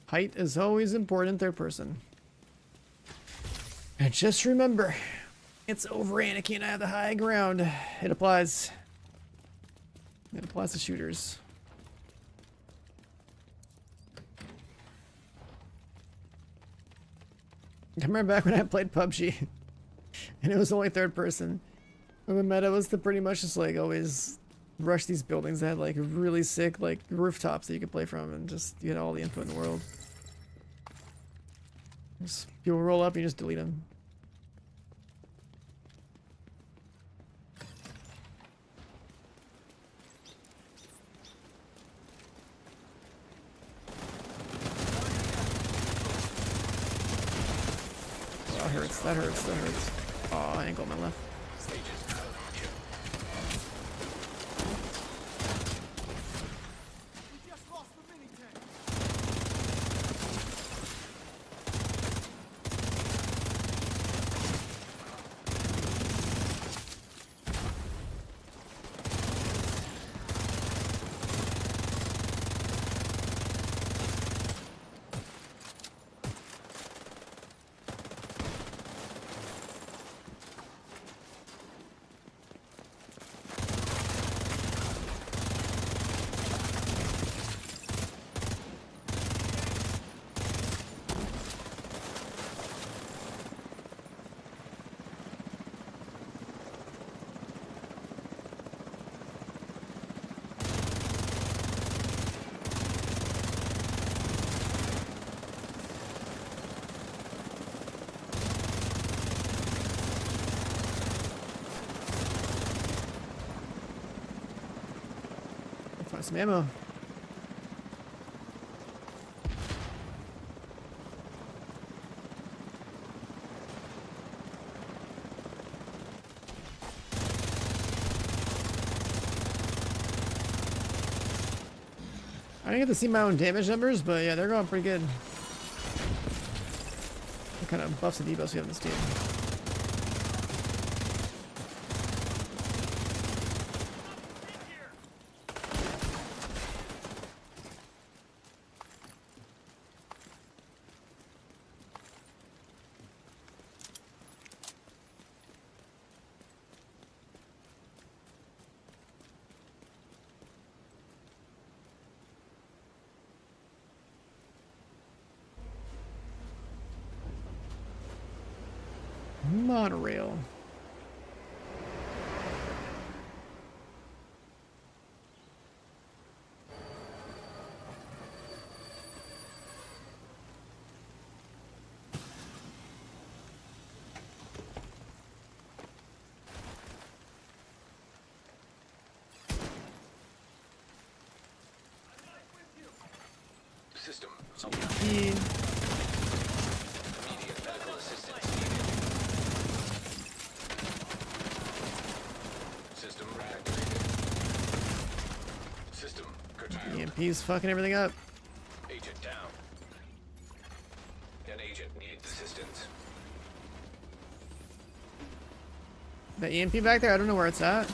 S1: Height is always important third person. And just remember, it's over Anakin. I have the high ground. It applies. It applies to shooters. I remember back when I played PUBG and it was only third person. And the meta was to pretty much just like always rush these buildings that had like really sick like rooftops that you could play from and just you had all the info in the world. Just, people roll up and you just delete them. Oh, that hurts, that hurts, that hurts. Oh, I ain't got my left. some ammo. I didn't get to see my own damage numbers, but yeah, they're going pretty good. What kind of buffs and debuffs do you have on this team? Monorail.
S7: System.
S1: Key.
S7: Immediate medical assistance needed. System reactivated. System curtailed.
S1: EMP's fucking everything up.
S7: Agent down. An agent needs assistance.
S1: The EMP back there, I don't know where it's at.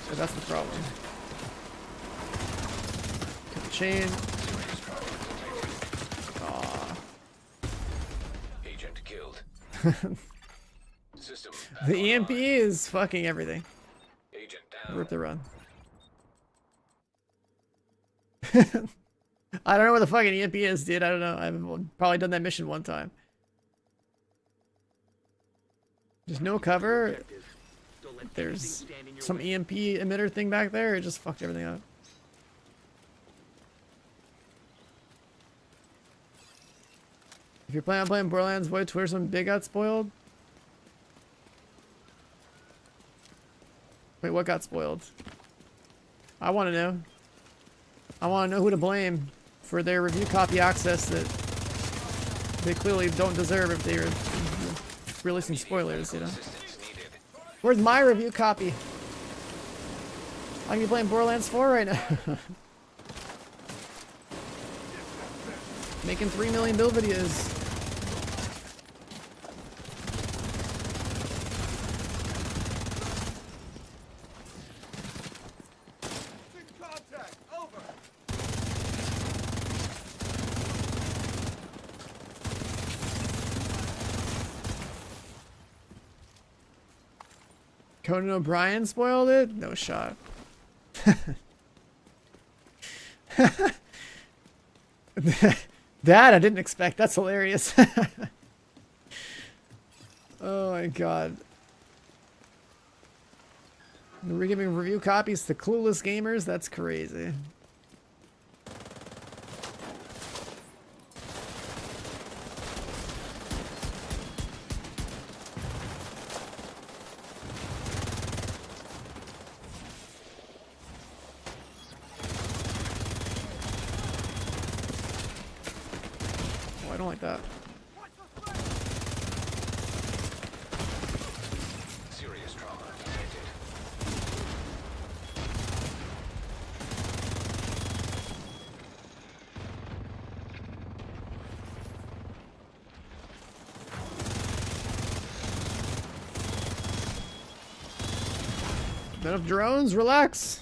S1: So that's the problem. Cut the chain. Aw.
S7: Agent killed. System.
S1: The EMP is fucking everything.
S7: Agent down.
S1: Rip the run. I don't know where the fucking EMP is, dude. I don't know. I've probably done that mission one time. There's no cover. There's some EMP emitter thing back there. It just fucked everything up. If you're planning on playing Borderlands, avoid Twitter. Some big got spoiled. Wait, what got spoiled? I want to know. I want to know who to blame for their review copy access that they clearly don't deserve if they're releasing spoilers, you know? Where's my review copy? I can be playing Borderlands 4 right now. Making 3 million build videos. Conan O'Brien spoiled it? No shot. That I didn't expect. That's hilarious. Oh my god. We're giving review copies to clueless gamers? That's crazy. I don't like that.
S7: Serious trauma detected.
S1: Men of drones, relax.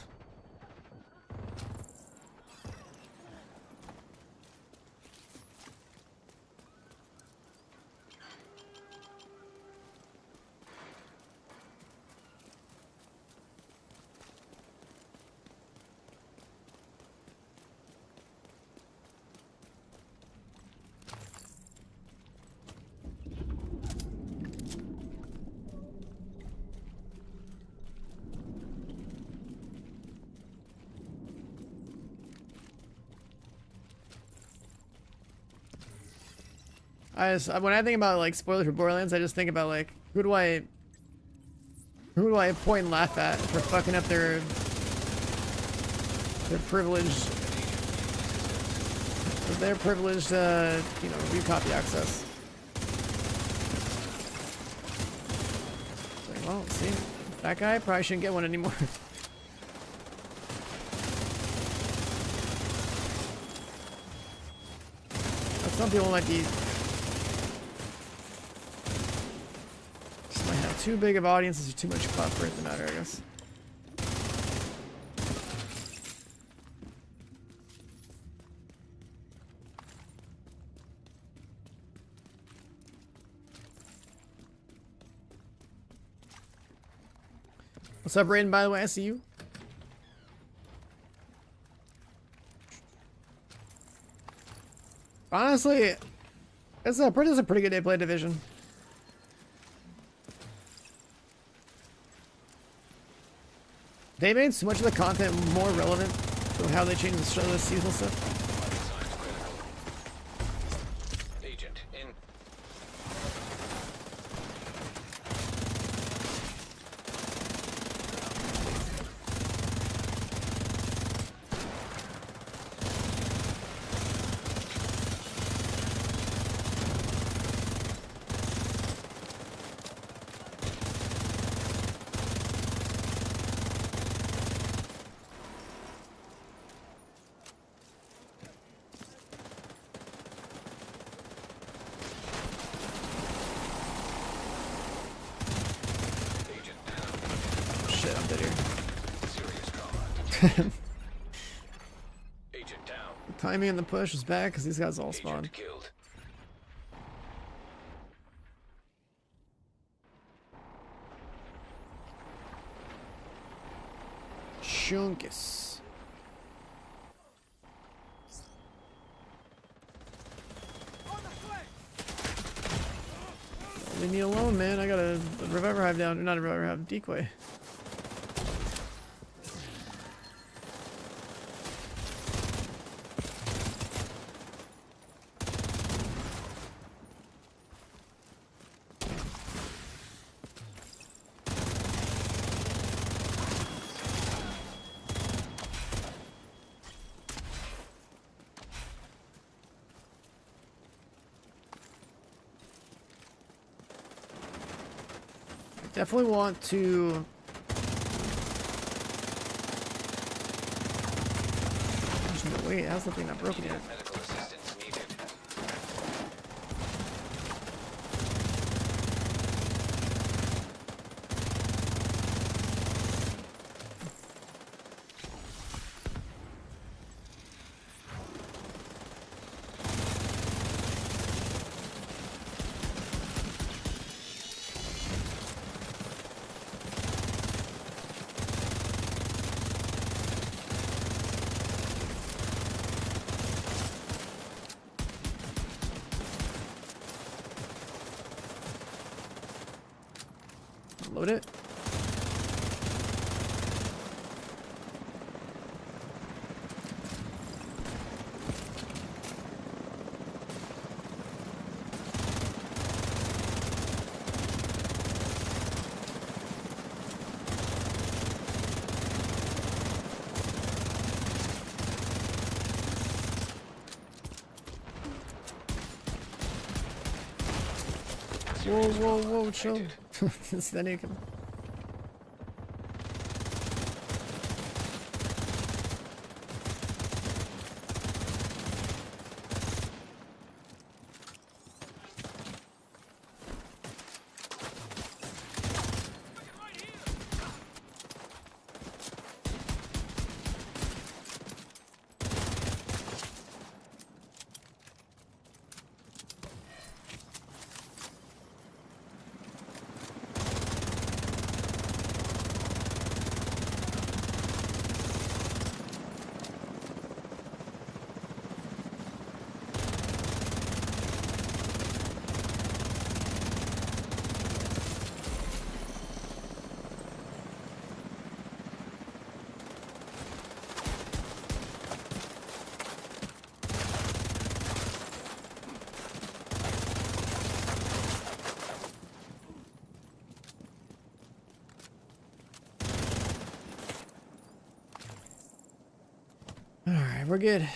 S1: When I think about like spoilers for Borderlands, I just think about like who do I point and laugh at for fucking up their They're privileged. They're privileged, you know, review copy access. Like, well, see, that guy probably shouldn't get one anymore. Some people might be just might have too big of audiences or too much clout for it to matter, I guess. What's up, Raiden, by the way? I see you. Honestly, it's a pretty good day to play Division. They made so much of the content more relevant to how they changed the show this seasonal stuff.
S7: Agent in.
S1: Shit, I'm dead here.
S7: Serious trauma. Agent down.
S1: Timing on the push was bad because these guys all
S7: Agent
S1: spawned.
S7: killed.
S1: Shunkus. Leave me alone, man. I got a reviver hive down. Not a reviver hive, decoy. Definitely want to. There's no way. How's the thing not broken yet?
S7: Medical assistance needed.
S1: Load it. Whoa, whoa, whoa, chill. It's the naked. we're good.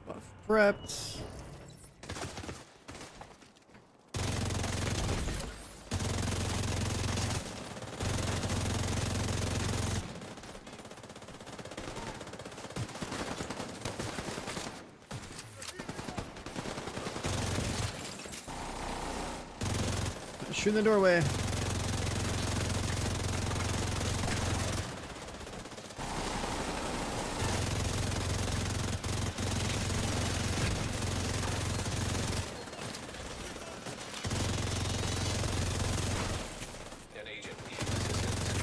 S1: Buff prepped. Shoot in the doorway.
S7: An agent needs assistance.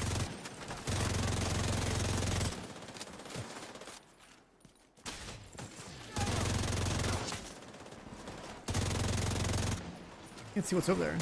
S1: Can't see what's over there.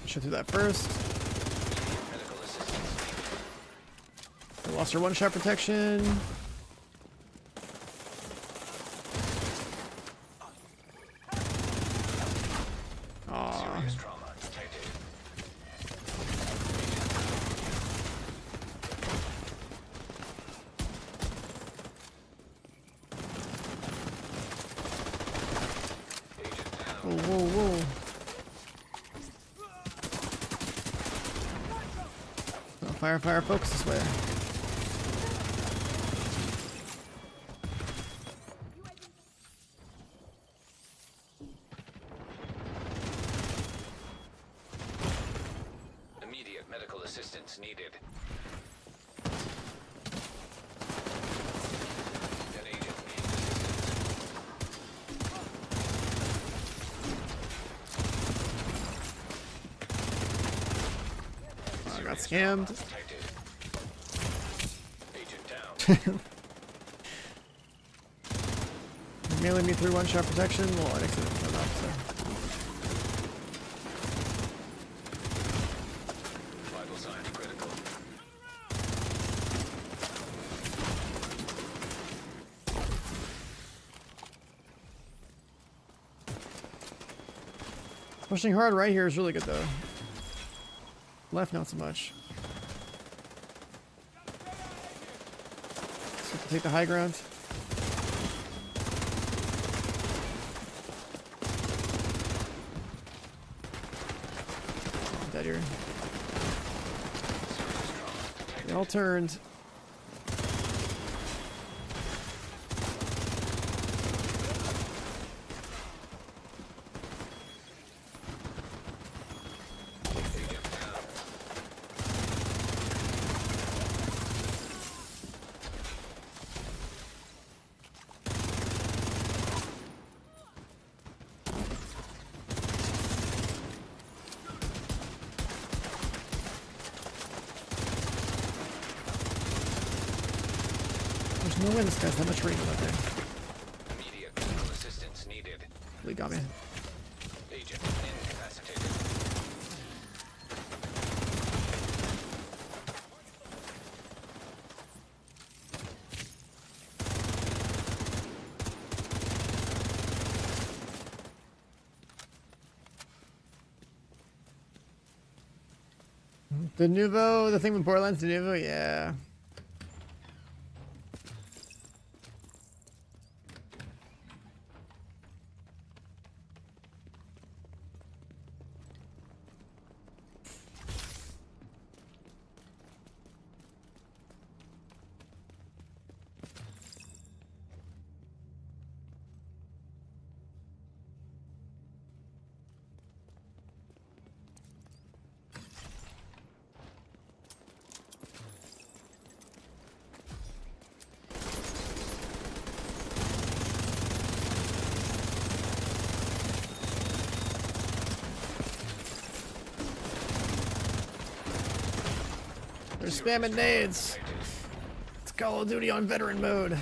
S1: Should do that first.
S7: Medical assistance.
S1: We lost our one-shot protection. Aw.
S7: Serious trauma detected. Agent down.
S1: Whoa, whoa, whoa. Oh, fire, fire, focus this way.
S7: Immediate medical assistance needed. An agent needs assistance.
S1: I got scammed.
S7: Detected. Agent down.
S1: Mailing me through one-shot protection. Well, I accidentally turned off, so.
S7: Vital signs critical.
S1: Pushing hard right here is really good, though. Left, not so much. So we can take the high ground. I'm dead here. They all turned. No way this guy's that much range out there.
S7: Immediate medical assistance needed.
S1: He got me.
S7: Agent incapacitated.
S1: The Nouveau, the thing with Borderlands, the Nouveau, yeah. They're spamming nades. It's Call of Duty on veteran mode.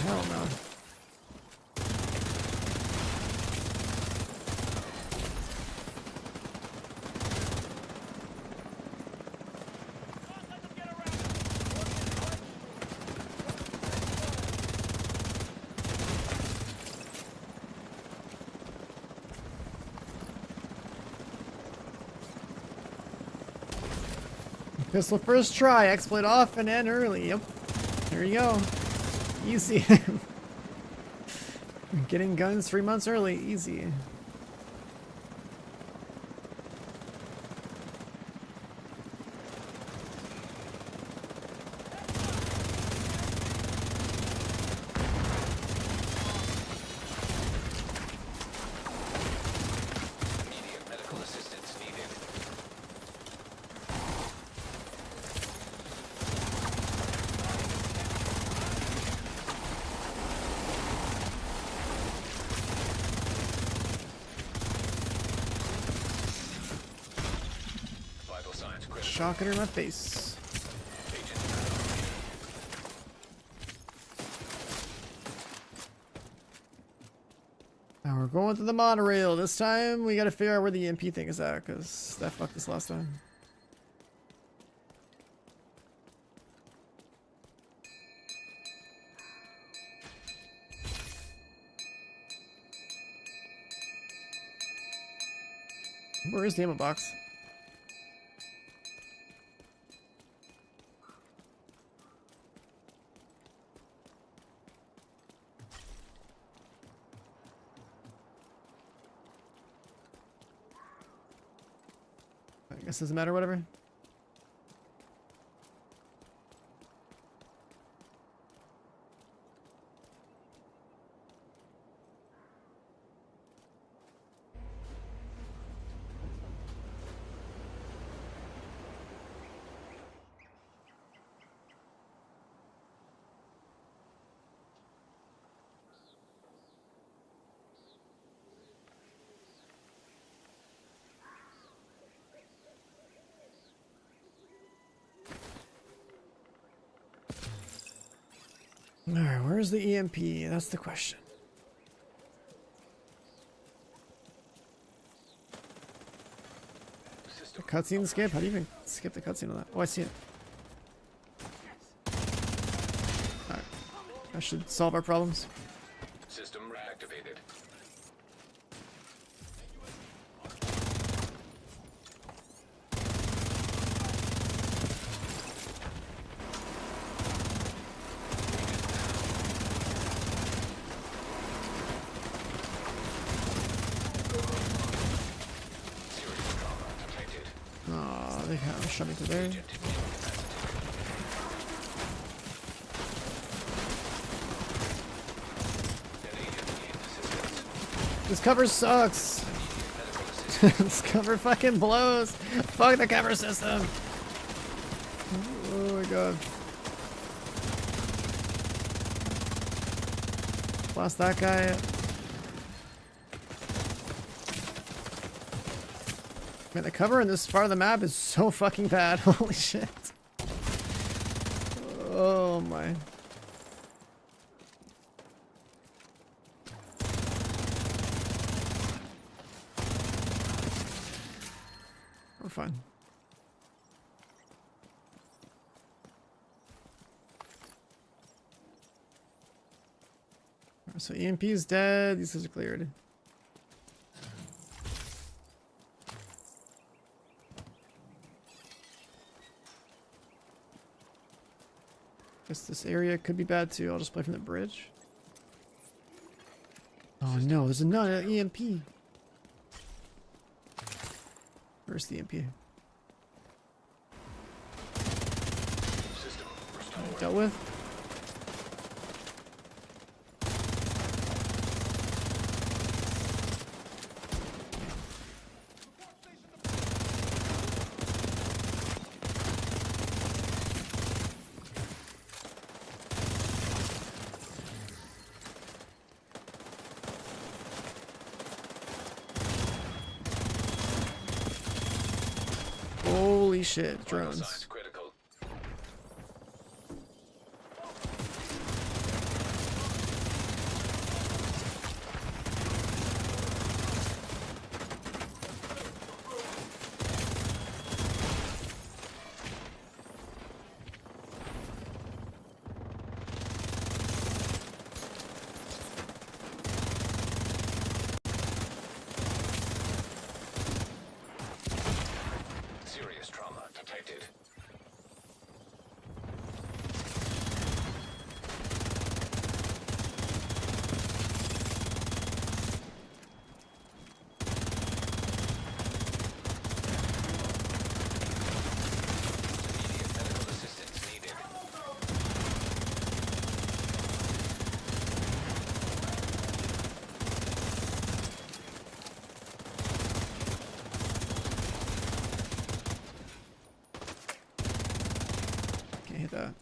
S1: Hell no. Pistol first try, exploit often and early. Yep. There you go. Easy. Getting guns 3 months early, easy.
S7: Immediate medical assistance needed. Vital signs critical.
S1: Shotgun in my face.
S7: Agent
S1: Now we're going to the monorail. This time we gotta figure out where the EMP thing is at, because that fucked us last time. Where is the ammo box? I guess it doesn't matter, whatever. Alright, where's the EMP? That's the question. The cutscene skip? How do you even skip the cutscene on that? Oh, I see it. Alright. That should solve our problems.
S7: system reactivated.
S1: Aw, they kind of shot me to there. This cover sucks. This cover fucking blows. Fuck the cover system. Oh my god. Blast that guy. Man, the cover in this part of the map is so fucking bad. Holy shit. Oh my. We're fine. So EMP is dead. These guys are cleared. Guess this area could be bad too. I'll just play from the bridge. Oh no, there's another EMP. Where's the EMP? Dealt with. Holy shit, drones.
S7: Critical. Serious trauma detected. Immediate medical assistance needed.
S1: Can't hit that.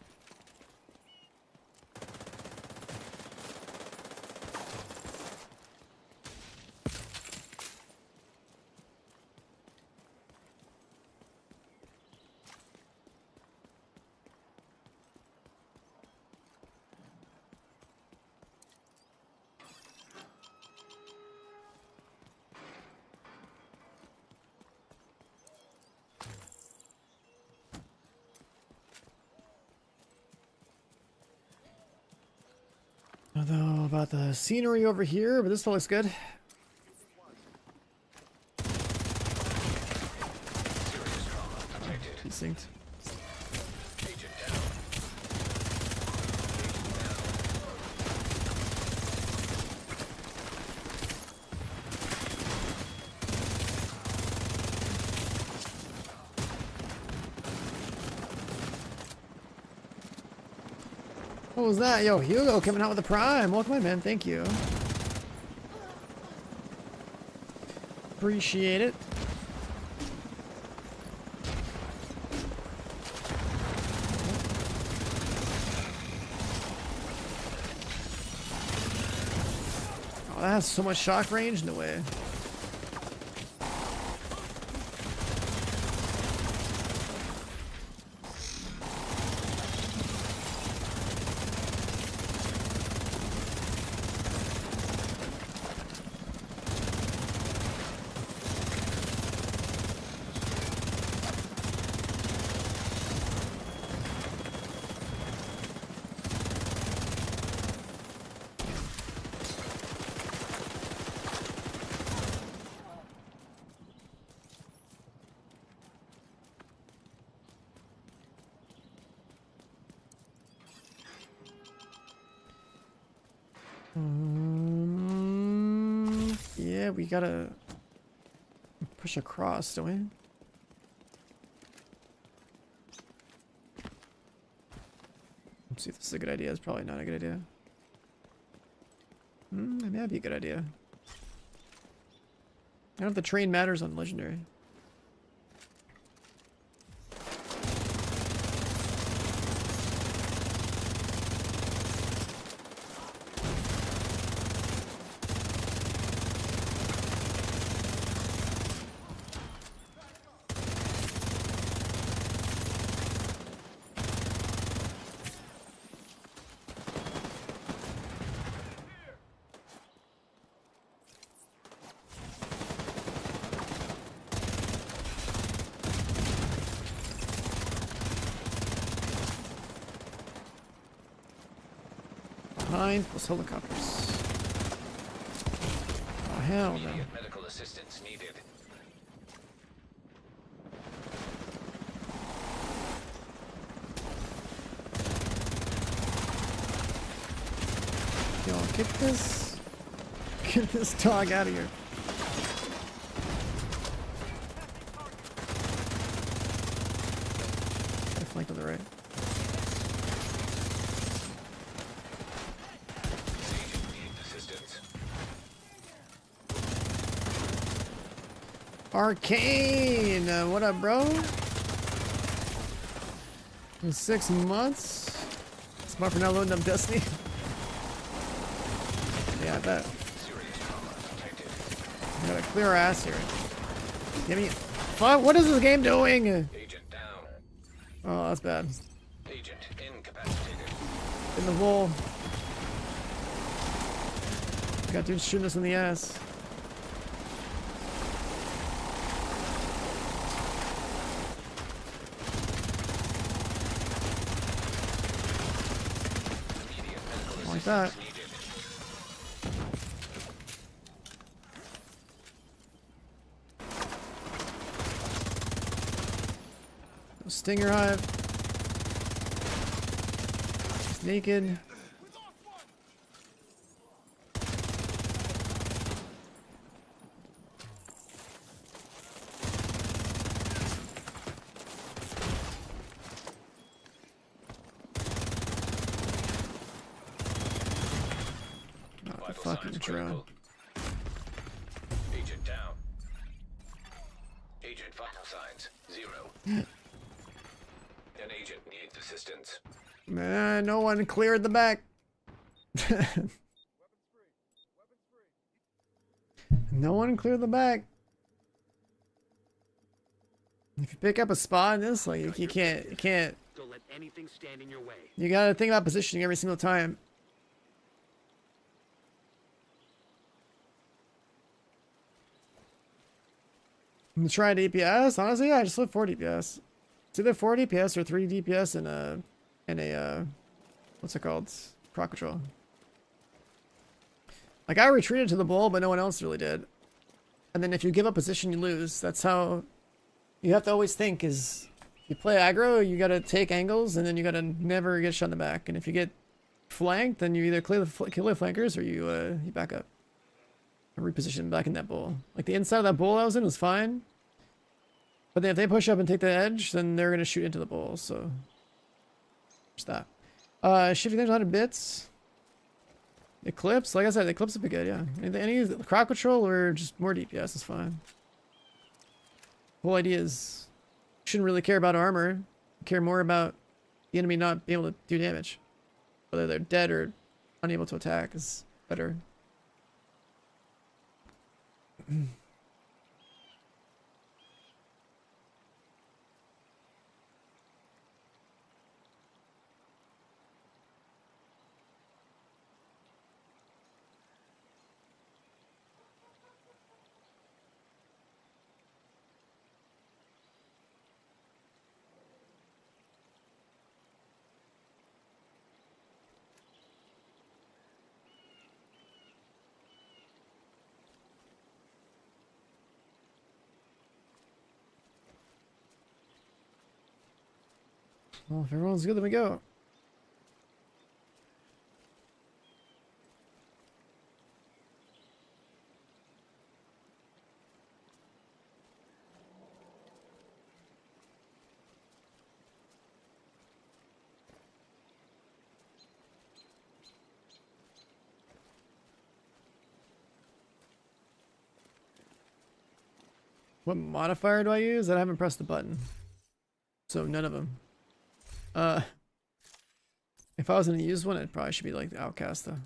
S1: I don't know about the scenery over here, but this one looks good.
S7: Serious trauma detected.
S1: Precinct.
S7: Agent down.
S1: What was that? Yo, Hugo coming out with the prime. Welcome in, man. Thank you. Appreciate it. Oh, that has so much shock range. No way. Yeah, we gotta push across, don't we? Let's see if this is a good idea. It's probably not a good idea. It may be a good idea. I don't know if the train matters on legendary. Behind plus helicopters. Oh hell no.
S7: Immediate medical assistance needed.
S1: Yo, get this dog out of here. I flanked on the right. Arcane, what up, bro? In 6 months. Smart for now loading up Destiny. Yeah, I bet. We gotta clear our ass here. Give me. Fuck! What is this game doing?
S7: Agent down.
S1: Oh, that's bad.
S7: Agent incapacitated.
S1: In the hole. Got dudes shooting us in the ass. Like that. Stinger hive. He's naked. Fucking drone.
S7: Agent down. Agent vital signs 0. An agent needs assistance.
S1: Man, no one cleared the back. No one cleared the back. If you pick up a spot in this, like you can't.
S3: Don't let anything stand in your way.
S1: You gotta think about positioning every single time. I'm trying DPS. Honestly, I just live 4 DPS. It's either 4 DPS or 3 DPS in a what's it called? Proc control. Like I retreated to the bull, but no one else really did. And then if you give up position, you lose. That's how you have to always think. Is you play aggro, you gotta take angles, and then you gotta never get shot in the back. And if you get flanked, then you either kill the flankers or you back up. Reposition back in that bull. Like the inside of that bull I was in was fine. But then if they push up and take the edge, then they're gonna shoot into the bull, so there's that. Shifting things 100 bits. Eclipse, like I said, Eclipse would be good, yeah. Any crowd control or just more DPS is fine. The whole idea is you shouldn't really care about armor. You care more about the enemy not being able to do damage. Whether they're dead or unable to attack is better. Well, if everyone's good, then we go. What modifier do I use? I haven't pressed the button. So none of them. If I was gonna use one, it probably should be like the Outcast though.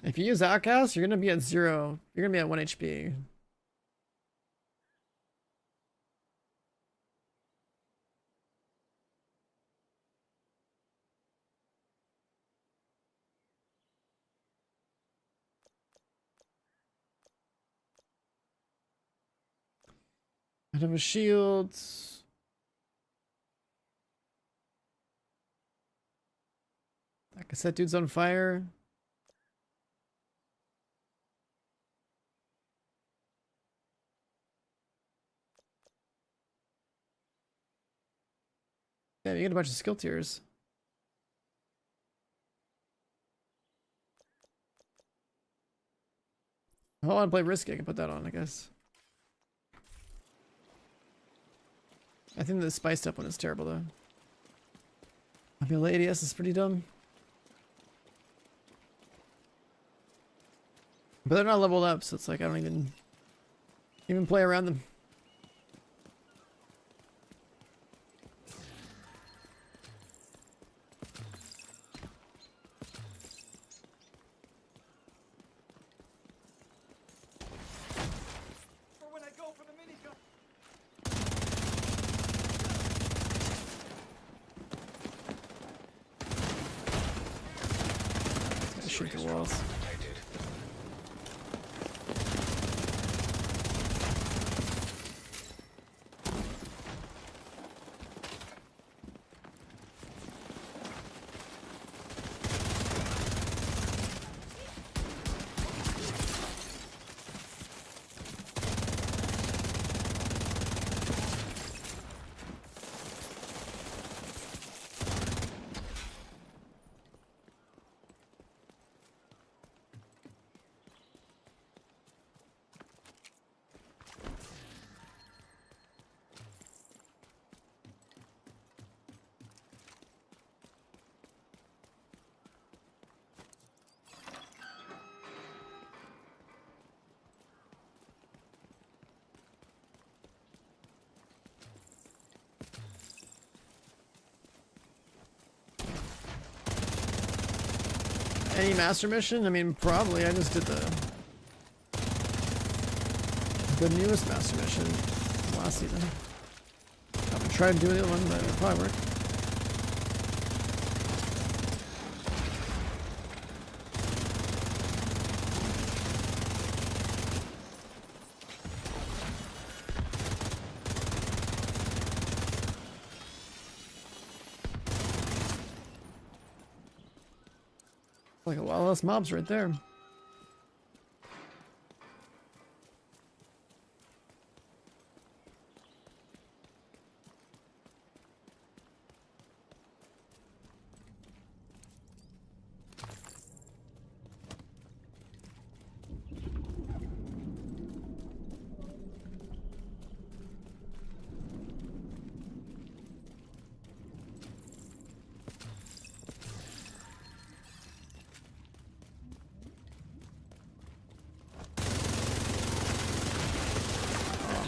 S1: If you use Outcast, you're gonna be at 0. You're gonna be at 1 HP. I have a shield. I can set dudes on fire. Yeah, you get a bunch of skill tiers. Oh, I want to play risky. I can put that on, I guess. I think the spiced up one is terrible though. I feel ADS is pretty dumb. But they're not leveled up, so it's like I don't even play around them. Shoot the walls. Any master mission? I mean, probably. I just did the newest master mission last season. Haven't tried to do the other one, but it'll probably work. Like a lot less mobs right there.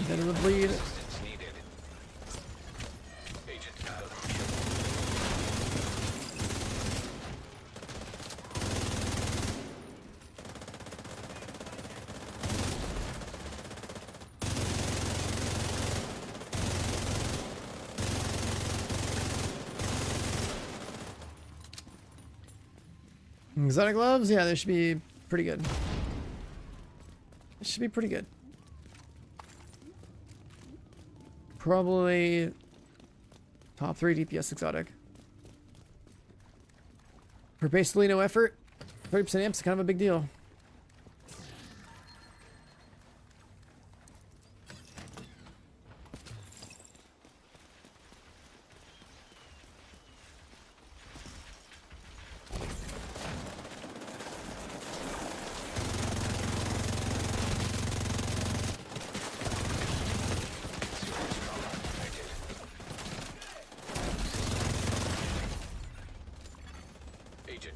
S1: Bit of a bleed. Exotic gloves? Yeah, they should be pretty good. It should be pretty good. Probably top 3 DPS exotic. For basically no effort, 30% amps is kind of a big deal.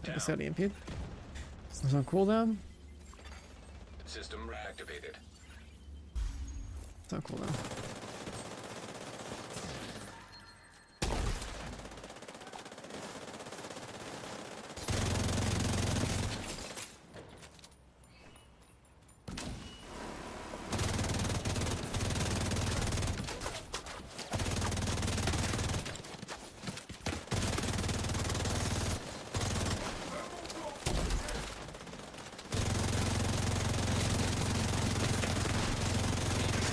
S1: I got EMP'd. It's on cooldown?
S7: System reactivated.
S1: It's on cooldown.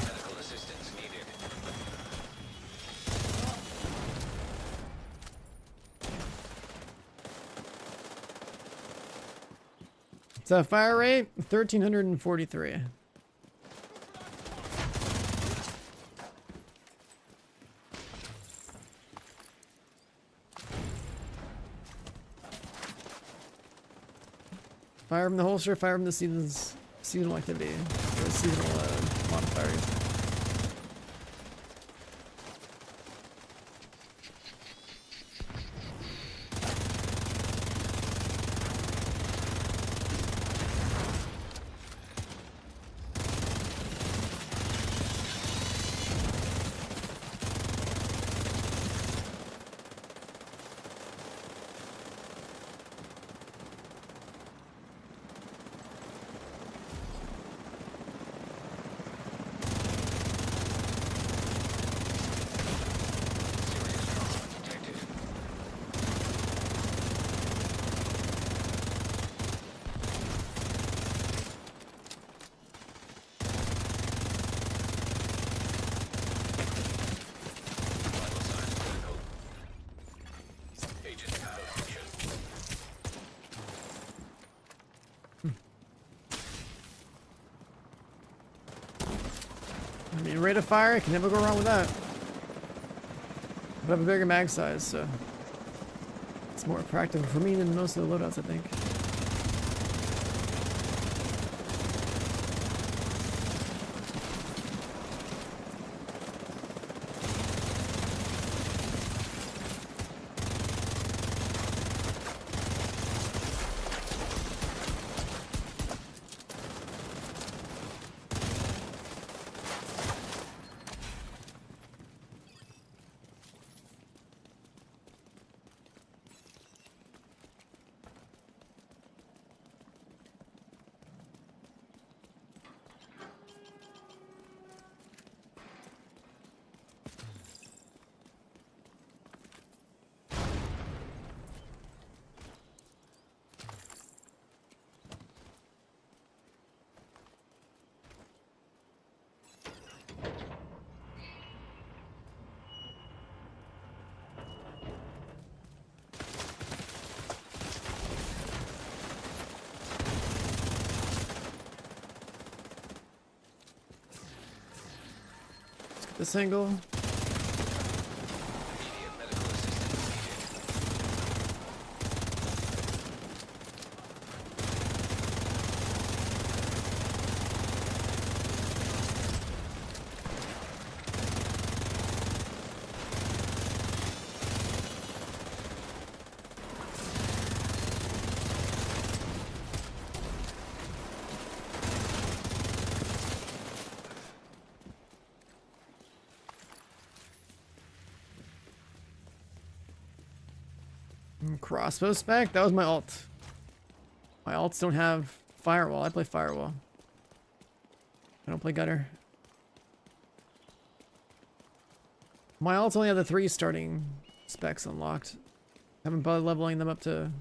S7: Medical assistance needed.
S1: It's a fire rate 1343. Fire from the holster, fire from the seasonal activity, or seasonal modifiers. I mean, rate of fire, can never go wrong with that. But I have a bigger mag size, so it's more practical for me than most of the loadouts, I think. This angle.
S7: Immediate medical assistance needed.
S1: Crossbow spec? That was my alt. My alts don't have firewall. I play firewall. I don't play gutter. My alts only have the 3 starting specs unlocked. Haven't bothered leveling them up to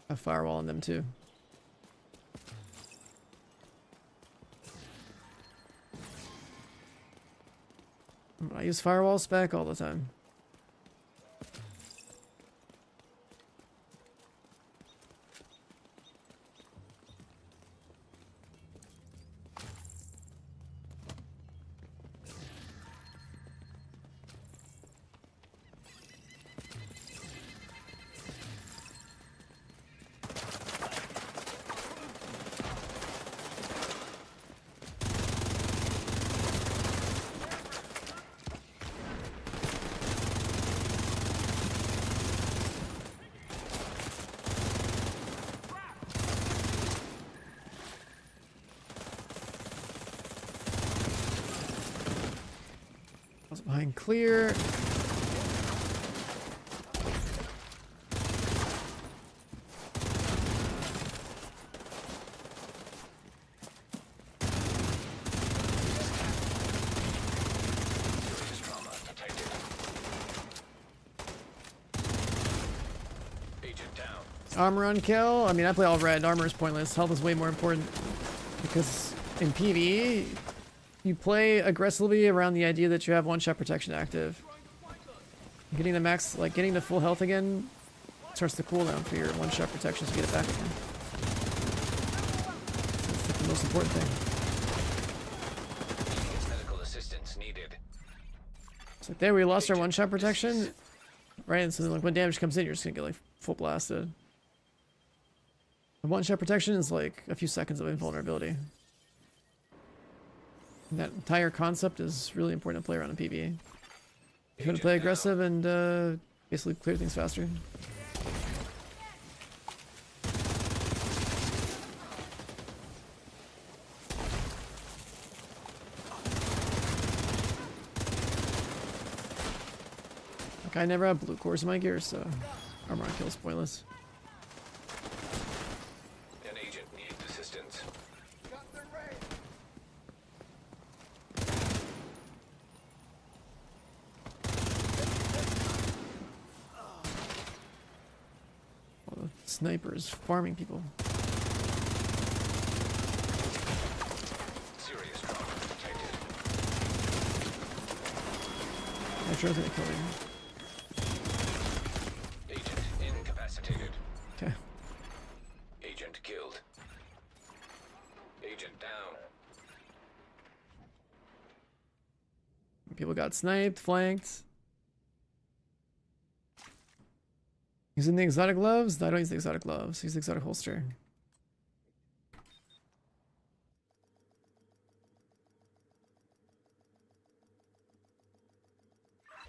S1: a firewall in them too. I use firewall spec all the time. Behind clear. Armor on kill. I mean, I play all red. Armor is pointless. Health is way more important because in PvE, you play aggressively around the idea that you have one-shot protection active. Getting the max, like getting to full health again, starts the cooldown for your one-shot protection to get it back again. That's like the most important thing.
S7: Medical assistance needed.
S1: It's like there we lost our one-shot protection, right? And so then, like when damage comes in, you're just gonna get like full blasted. The one-shot protection is like a few seconds of invulnerability. And that entire concept is really important to play around in PvE. You're gonna play aggressive and basically clear things faster. Like I never have blue cores in my gear, so armor on kill is pointless.
S7: An agent needs assistance.
S1: Well, the sniper is farming people.
S7: Serious trauma detected.
S1: I'm sure gonna kill him.
S7: Agent incapacitated.
S1: Okay.
S7: Agent killed. Agent down.
S1: People got sniped, flanked. Using the exotic gloves? No, I don't use the exotic gloves. I use the exotic holster.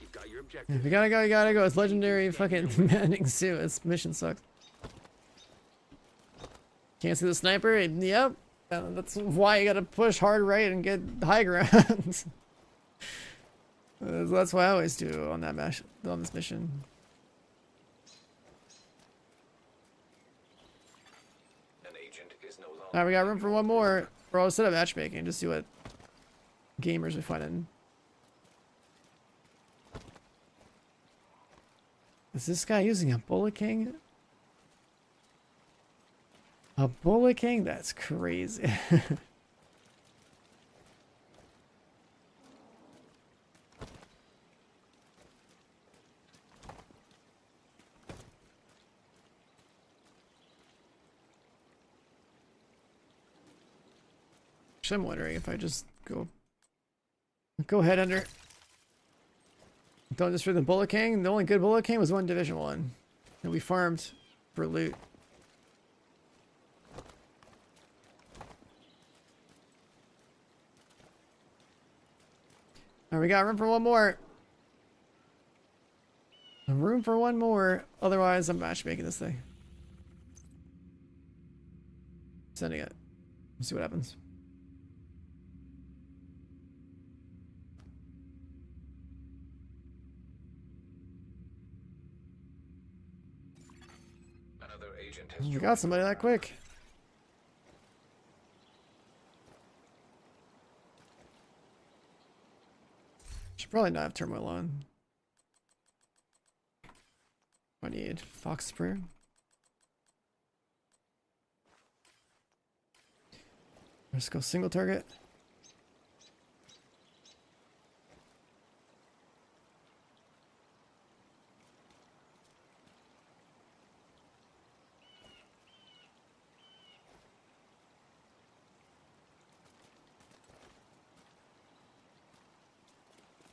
S3: You've got your objective.
S1: If you gotta go, you gotta go. It's legendary fucking manning suit. This mission sucks. Can't see the sniper? Yep. That's why you gotta push hard right and get high ground. That's what I always do on that on this mission.
S7: An agent is no longer.
S1: Alright, we got room for one more. Bro, set up matchmaking. Just see what gamers we find in. Is this guy using a Bullet King? A Bullet King? That's crazy. Actually, I'm wondering if I just go head under. Don't just for the Bullet King. The only good Bullet King was one Division 1. And we farmed for loot. Alright, we got room for one more. Room for one more. Otherwise, I'm matchmaking this thing. Sending it. Let's see what happens.
S7: Another agent has
S1: We got somebody that quick. Should probably not have turmoil on. I need Fox Sprayer. Let's go single target.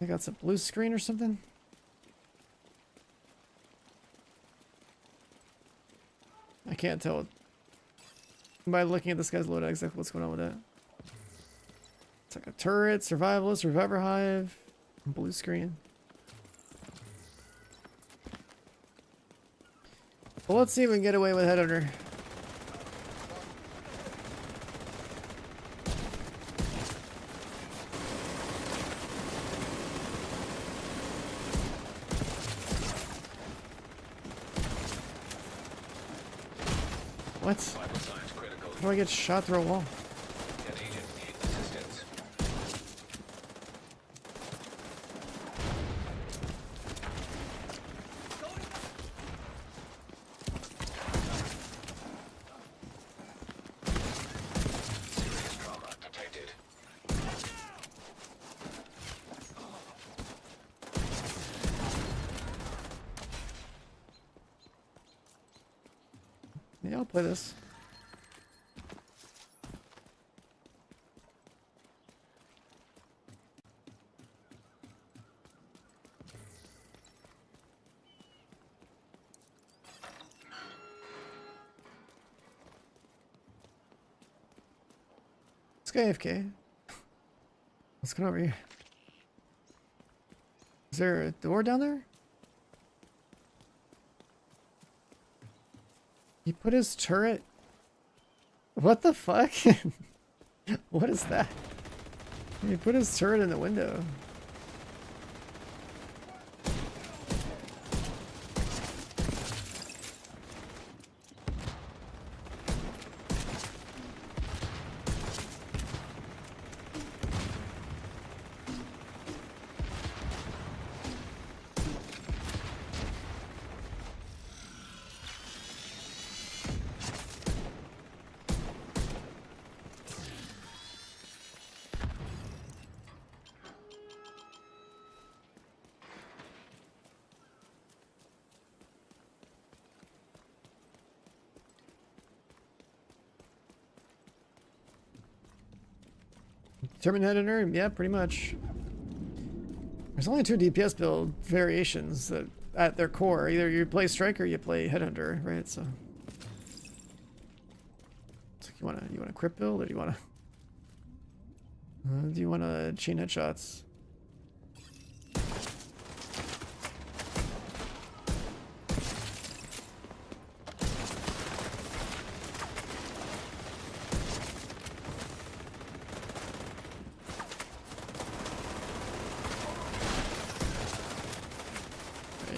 S1: I got some blue screen or something. I can't tell by looking at this guy's loadout exactly what's going on with that. It's like a turret, survivalist, reviver hive, blue screen. Well, let's see if we can get away with headhunter. What?
S7: Vital signs critical.
S1: How do I get shot through a wall?
S7: An agent needs assistance. Serious trauma detected.
S1: Yeah, I'll play this. Let's go AFK. Let's go over here. Is there a door down there? He put his turret. What the fuck? What is that? He put his turret in the window. Terminator? Yeah, pretty much. There's only 2 DPS build variations that at their core. Either you play Strike or you play Headhunter, right? So it's like you wanna crit build, or do you wanna chain headshots?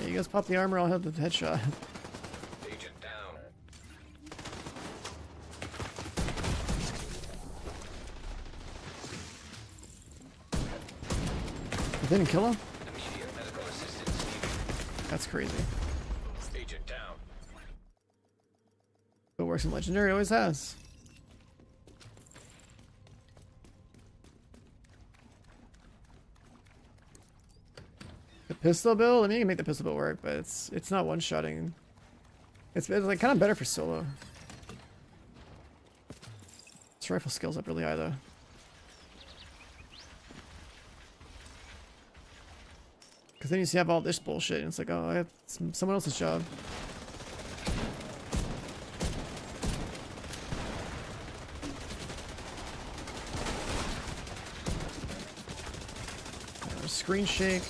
S1: You guys pop the armor, I'll have the headshot.
S7: Agent down.
S1: It didn't kill him?
S7: Immediate medical assistance needed.
S1: That's crazy.
S7: Agent down.
S1: But works in Legendary, always has. The pistol build? I mean, you can make the pistol build work, but it's not one-shotting. It's like kind of better for solo. This rifle skills up really high though. Because then you see have all this bullshit, and it's like, oh, I have someone else's job. Screen shake.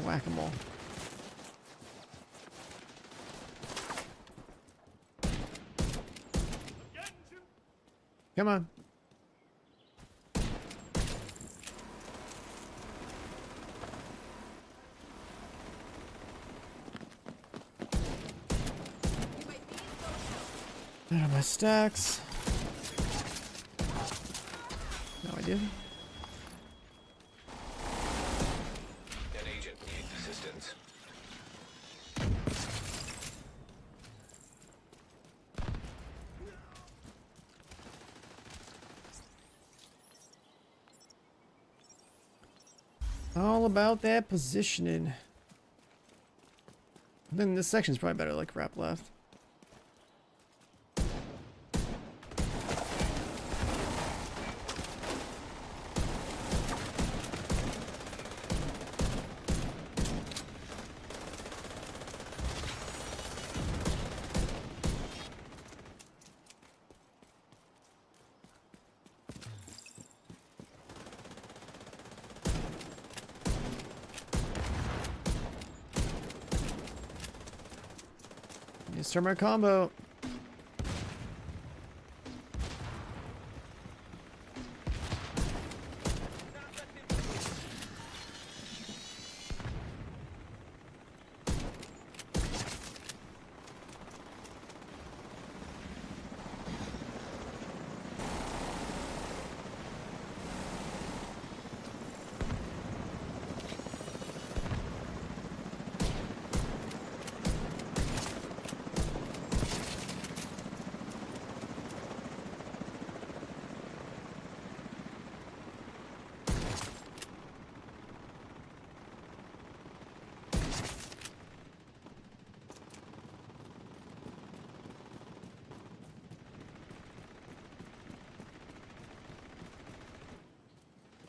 S1: Whack-a-mole. Come on. There are my stacks. No idea.
S7: An agent needs assistance.
S1: All about that positioning. Then this section's probably better, like wrap left. Start my combo.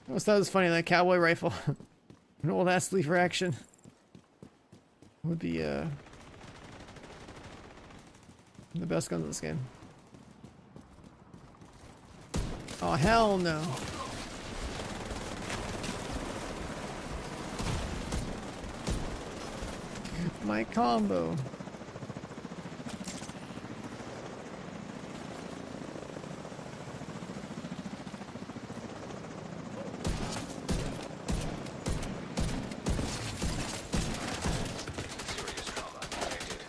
S1: I always thought it was funny, that cowboy rifle. An old ass sleeper action. Would be the best guns in this game. Oh hell no. My combo.
S7: Serious trauma detected.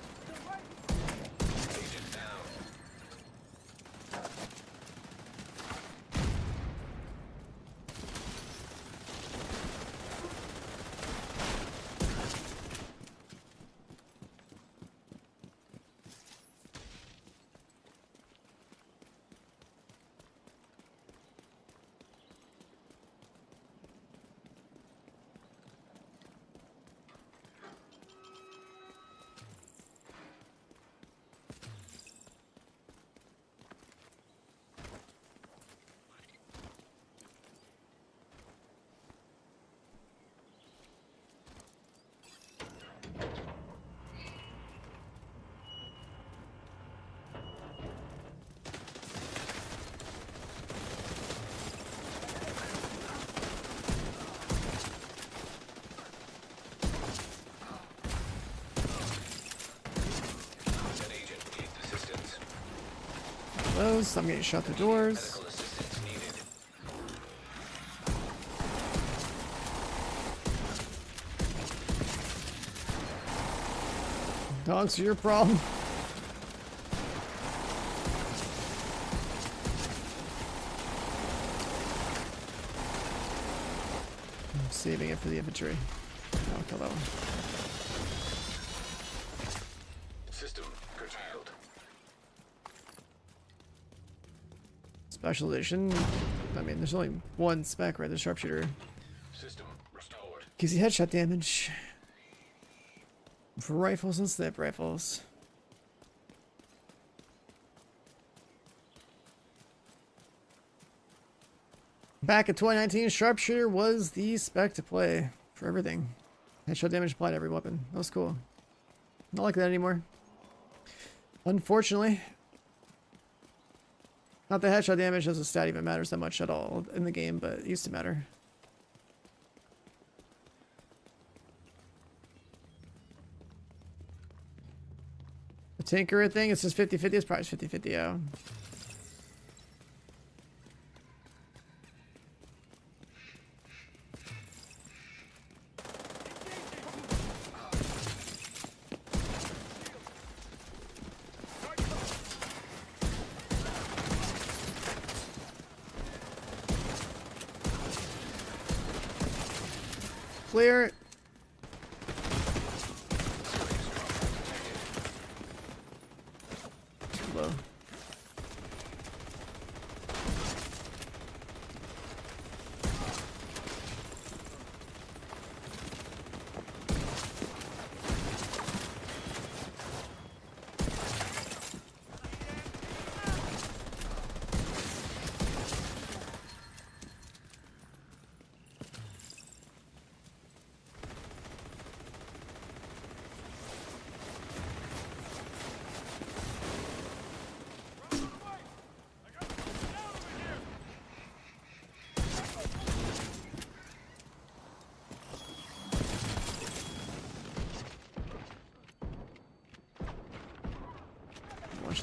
S7: Agent down. An agent needs assistance.
S1: Those, I'm getting shot through doors.
S7: Medical assistance needed.
S1: Dogs are your problem. I'm saving it for the infantry. I'll kill that one.
S7: System curtailed.
S1: Specialization. I mean, there's only one spec, right? The sharpshooter.
S7: System restored.
S1: Gives you headshot damage. For rifles and sniper rifles. Back in 2019, sharpshooter was the spec to play for everything. Headshot damage applied to every weapon. That was cool. Not like that anymore. Unfortunately. Not that headshot damage as a stat even matters that much at all in the game, but it used to matter. The Tinkerer thing, it's just 50-50. It's probably 50-50, yeah. Clear. Too low.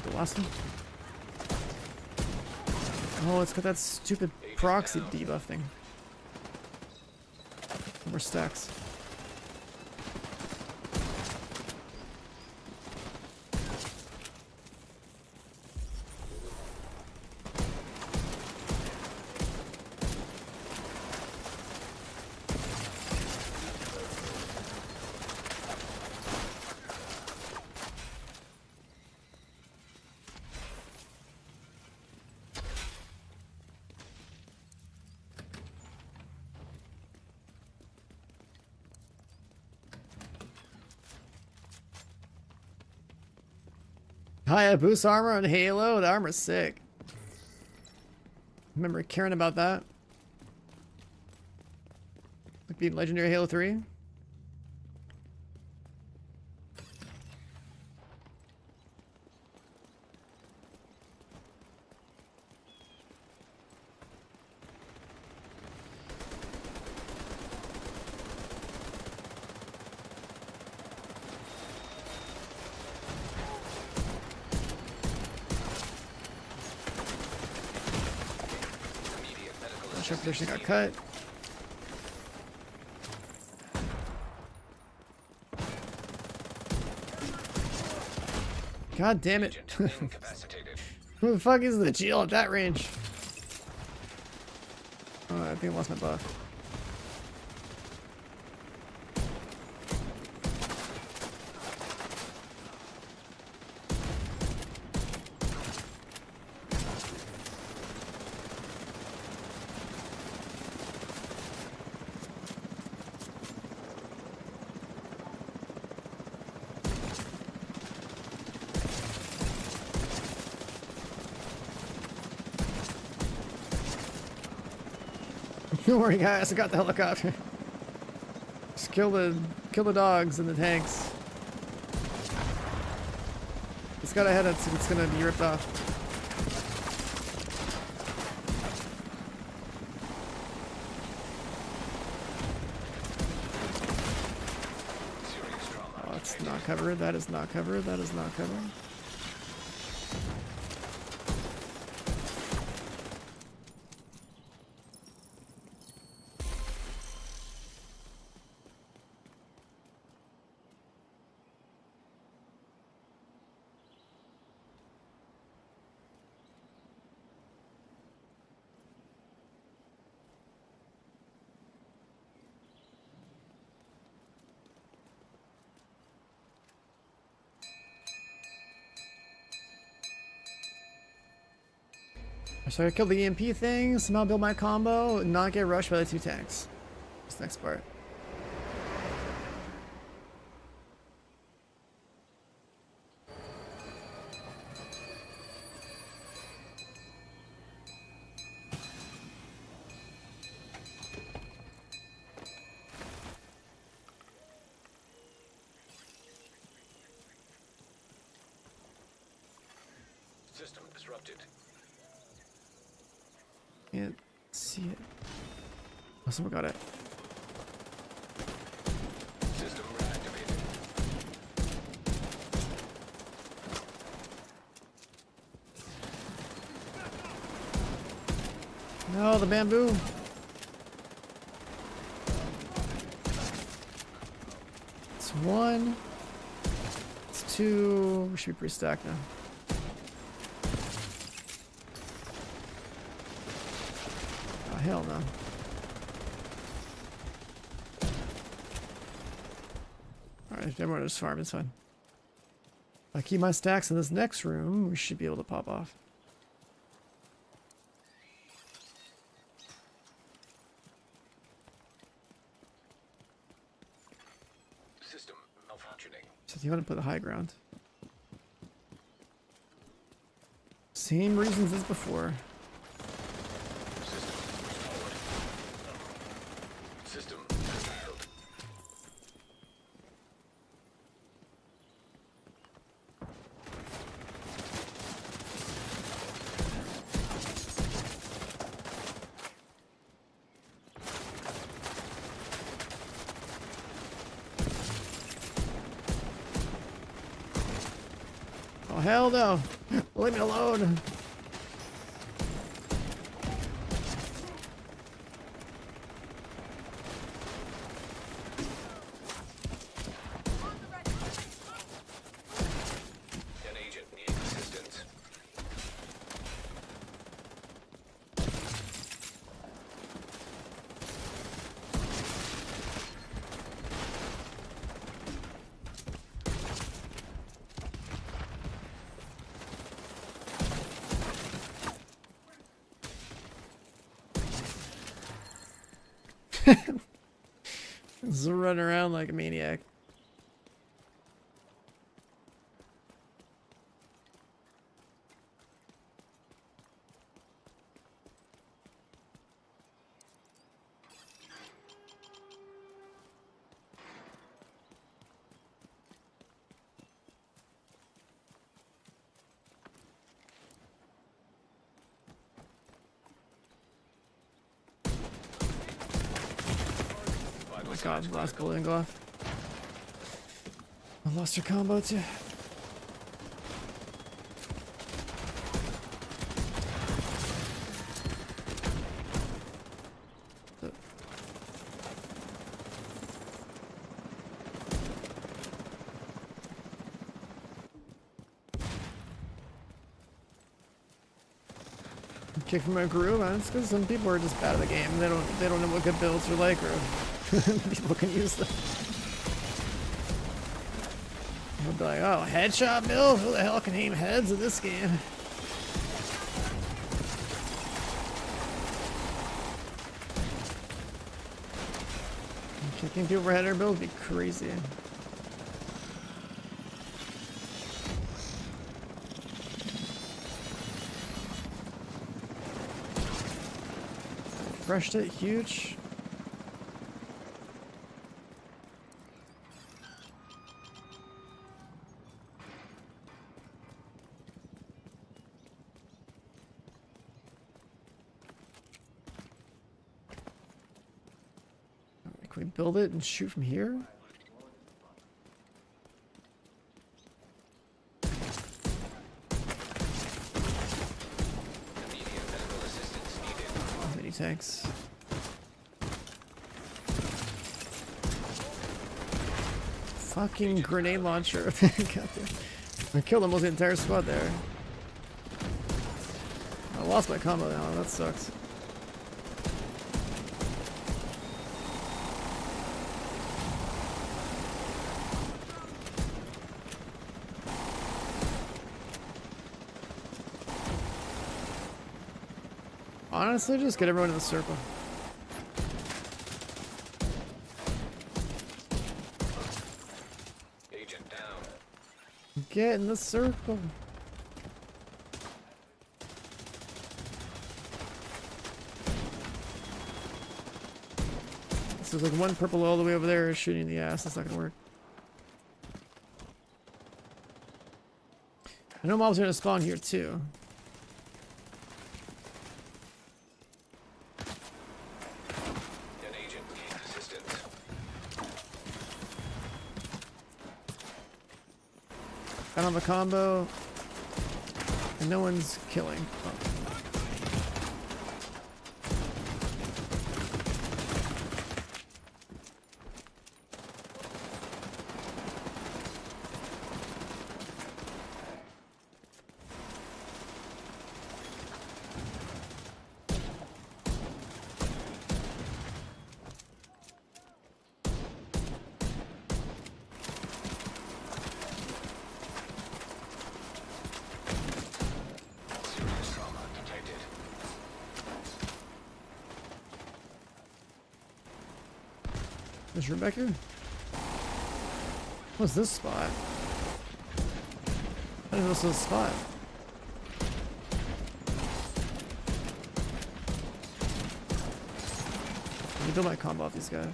S1: Should've lost him. Oh, it's got that stupid proxy debuff thing. More stacks. Hi, boost armor on Halo. The armor's sick. Remember caring about that? Like being legendary Halo 3? Sure position got cut. God damn it. Who the fuck is the Jill at that range? Oh, I think I lost my buff. Don't worry, guys. I got the helicopter. Just kill the dogs and the tanks. It's got a head. It's gonna be ripped off. Oh, it's not covered. That is not covered. That is not covered. So I killed the EMP thing, somehow build my combo, not get rushed by the 2 tanks. This next part.
S7: System disrupted.
S1: Can't see it. Oh, someone got it.
S7: System reactivated.
S1: No, the bamboo. It's 1. It's 2. We should be pretty stacked now. Hell no. Alright, everyone just farm, it's fine. If I keep my stacks in this next room, we should be able to pop off.
S7: System malfunctioning.
S1: So you want to put the high ground. Same reasons as before.
S7: System failed.
S1: Oh hell no. Leave me alone.
S7: An agent needs assistance.
S1: Just running around like a maniac. Oh my god, last golden glove. I lost her combo too. Kick from my crew, man. It's because some people are just bad at the game. They don't know what good builds are like, or people can use them. They'll be like, oh, headshot build? Who the hell can aim heads in this game? Kicking people for header build would be crazy. Crushed it, huge. Can we build it and shoot from here? Mini tanks. Fucking grenade launcher. Goddamn. I killed almost the entire squad there. I lost my combo now, that sucks. Honestly, just get everyone in the circle.
S7: Agent down.
S1: Get in the circle. So there's like one purple all the way over there shooting in the ass. That's not gonna work. I know mobs are gonna spawn here too.
S7: An agent needs assistance.
S1: I don't have a combo. And no one's killing. Oh.
S7: Serious trauma detected.
S1: Is Rebecca? What's this spot? I didn't know this was a spot. Let me build my combo off these guys.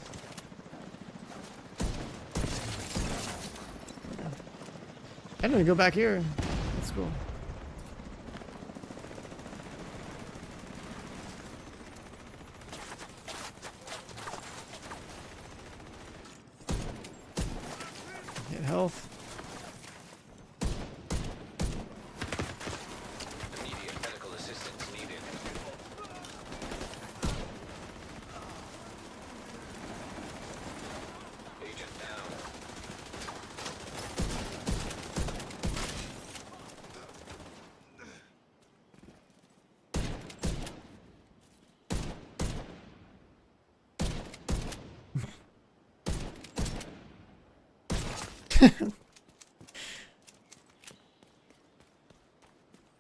S1: I didn't even go back here. That's cool. Get health.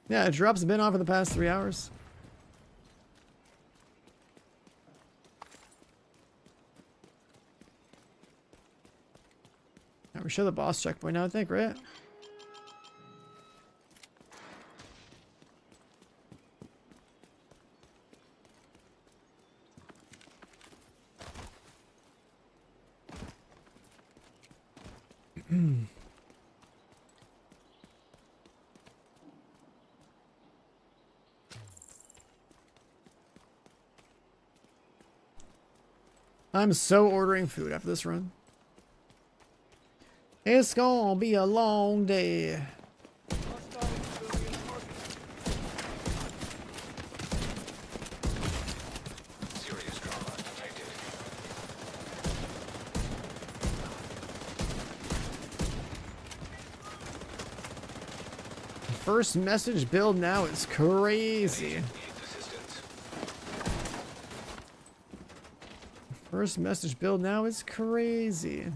S1: Yeah, drops have been on for the past 3 hours. Now we show the boss checkpoint now, I think, right? I'm so ordering food after this run. It's gonna be a long day.
S7: Serious trauma detected.
S1: First message build now is crazy.
S7: Need assistance.
S1: First message build now is crazy.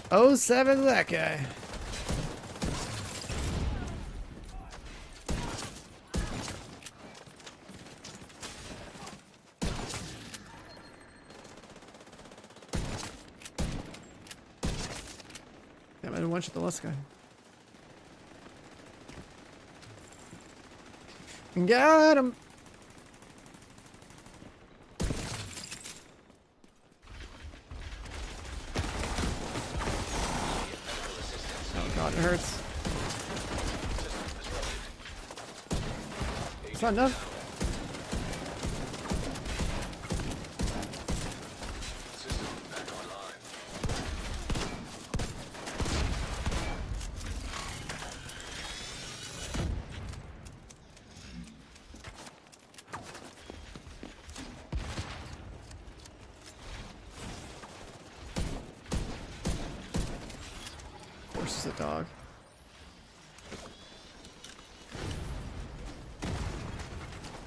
S1: 07 that guy. Damn, I didn't watch the last guy. Got him. Oh god, it hurts. It's not enough.
S7: System back online.
S1: Of course, it's a dog.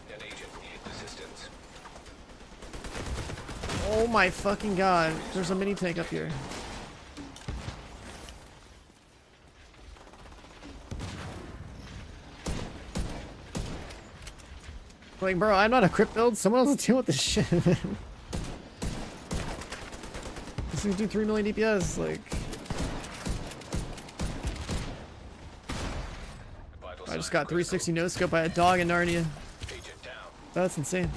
S7: An agent needs assistance.
S1: Oh my fucking god. There's a mini tank up here. Like, bro, I'm not a crypt build. Someone else is dealing with this shit. This thing do 3 million DPS. Like,
S7: Vital
S1: I just
S7: signs
S1: got 360 no scope by a dog in Narnia.
S7: Agent down.
S1: That's insane.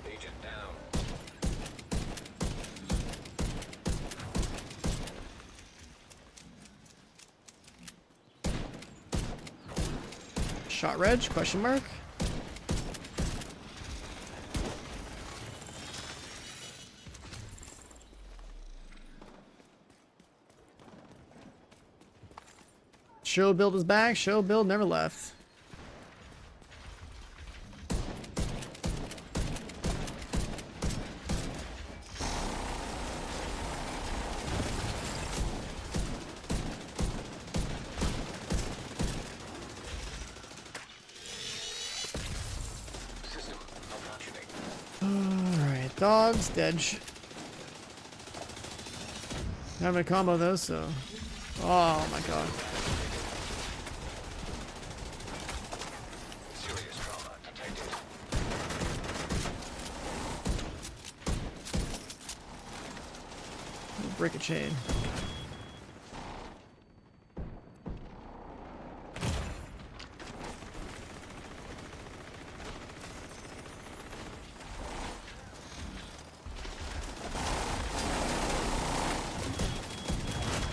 S7: Agent down.
S1: Shot reg? Question mark? Show build is back. Show build never left.
S7: System malfunctioning.
S1: Alright, dogs, dead. Having a combo though, so. Oh my god.
S7: Serious trauma detected.
S1: Break a chain.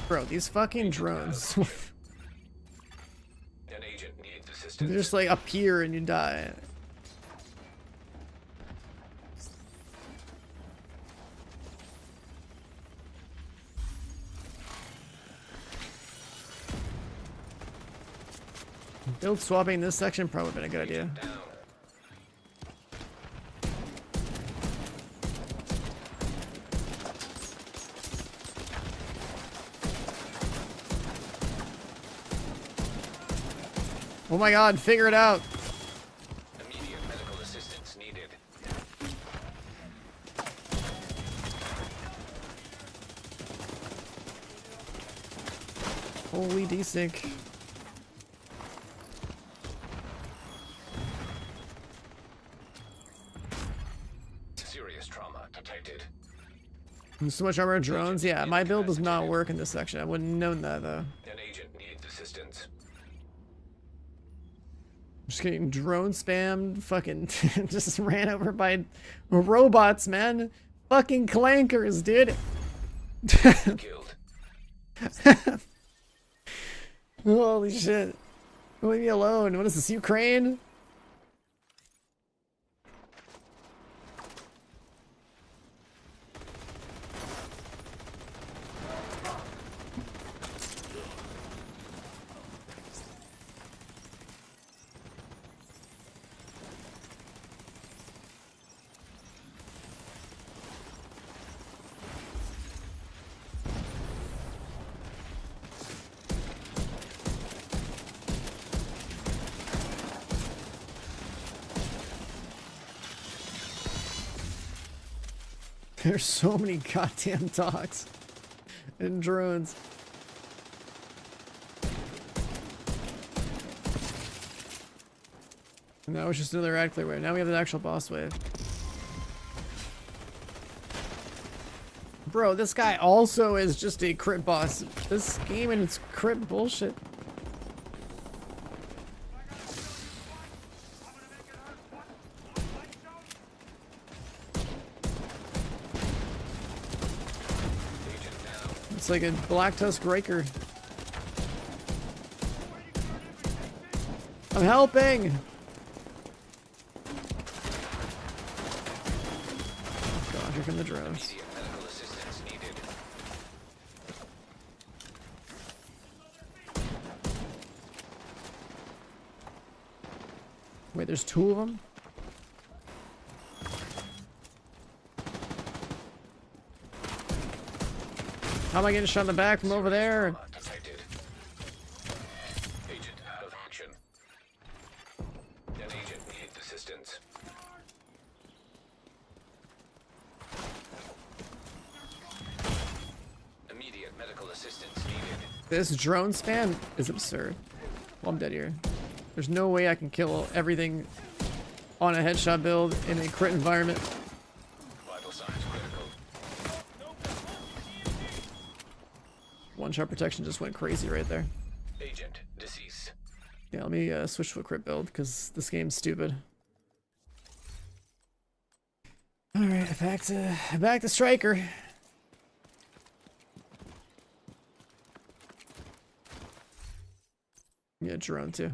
S1: Bro, these fucking drones.
S7: An agent needs assistance.
S1: They're just like up here and you die. Build swapping this section probably been a good idea.
S7: Down.
S1: Oh my god, figure it out.
S7: Immediate medical assistance needed.
S1: Holy desync.
S7: Serious trauma detected.
S1: So much armor and drones. Yeah, my build does not work in this section. I wouldn't have known that though.
S7: An agent needs assistance.
S1: Just getting drone spammed. Fucking just ran over by robots, man. Fucking clankers, dude.
S7: Killed.
S1: Holy shit. Leave me alone. What is this, Ukraine? There's so many goddamn dogs and drones. And that was just another radical wave. Now we have the actual boss wave. Bro, this guy also is just a crit boss. This game and its crit bullshit. It's like a Black Tusk Raker. I'm helping! Oh god, here come the drones.
S7: Immediate medical assistance needed.
S1: Wait, there's two of them? How am I getting shot in the back from over there?
S7: Trauma detected. Agent out of action. An agent needs assistance. Immediate medical assistance needed.
S1: This drone spam is absurd. Well, I'm dead here. There's no way I can kill everything on a headshot build in a crit environment.
S7: Vital signs critical.
S1: One shot protection just went crazy right there.
S7: Agent deceased.
S1: Yeah, let me switch to a crit build because this game's stupid. All right, back to striker. Yeah, drone too.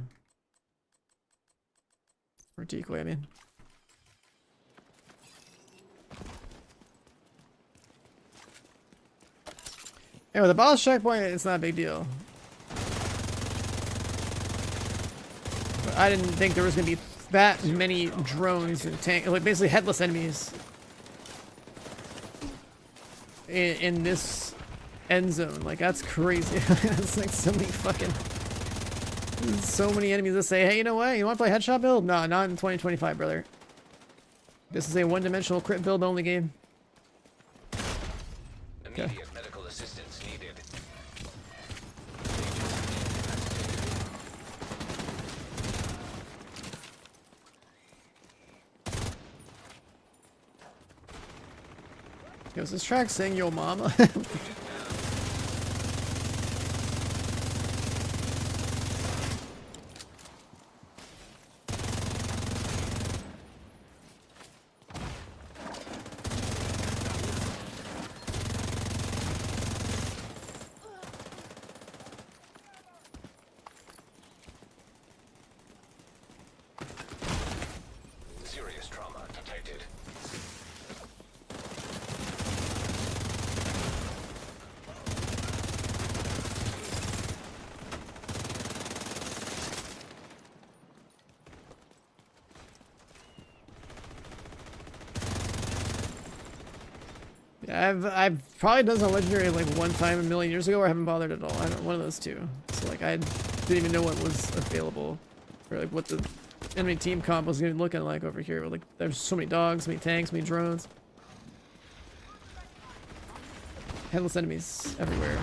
S1: Or decoy, I mean. Anyway, the boss checkpoint, it's not a big deal. But I didn't think there was gonna be that many drones and like basically headless enemies in this end zone. Like that's crazy. It's like so many enemies that say, hey, you know what? You want to play headshot build? No, not in 2025, brother. This is a one-dimensional crit build only game.
S7: Immediate medical assistance needed.
S1: Yo, is this track saying yo mama?
S7: Serious trauma detected.
S1: Yeah, I've probably done some legendary like one time a million years ago, or I haven't bothered at all. I don't one of those two. So like I didn't even know what was available. Or like what the enemy team combo is gonna be looking like over here. Like there's so many dogs, so many tanks, so many drones. Headless enemies everywhere.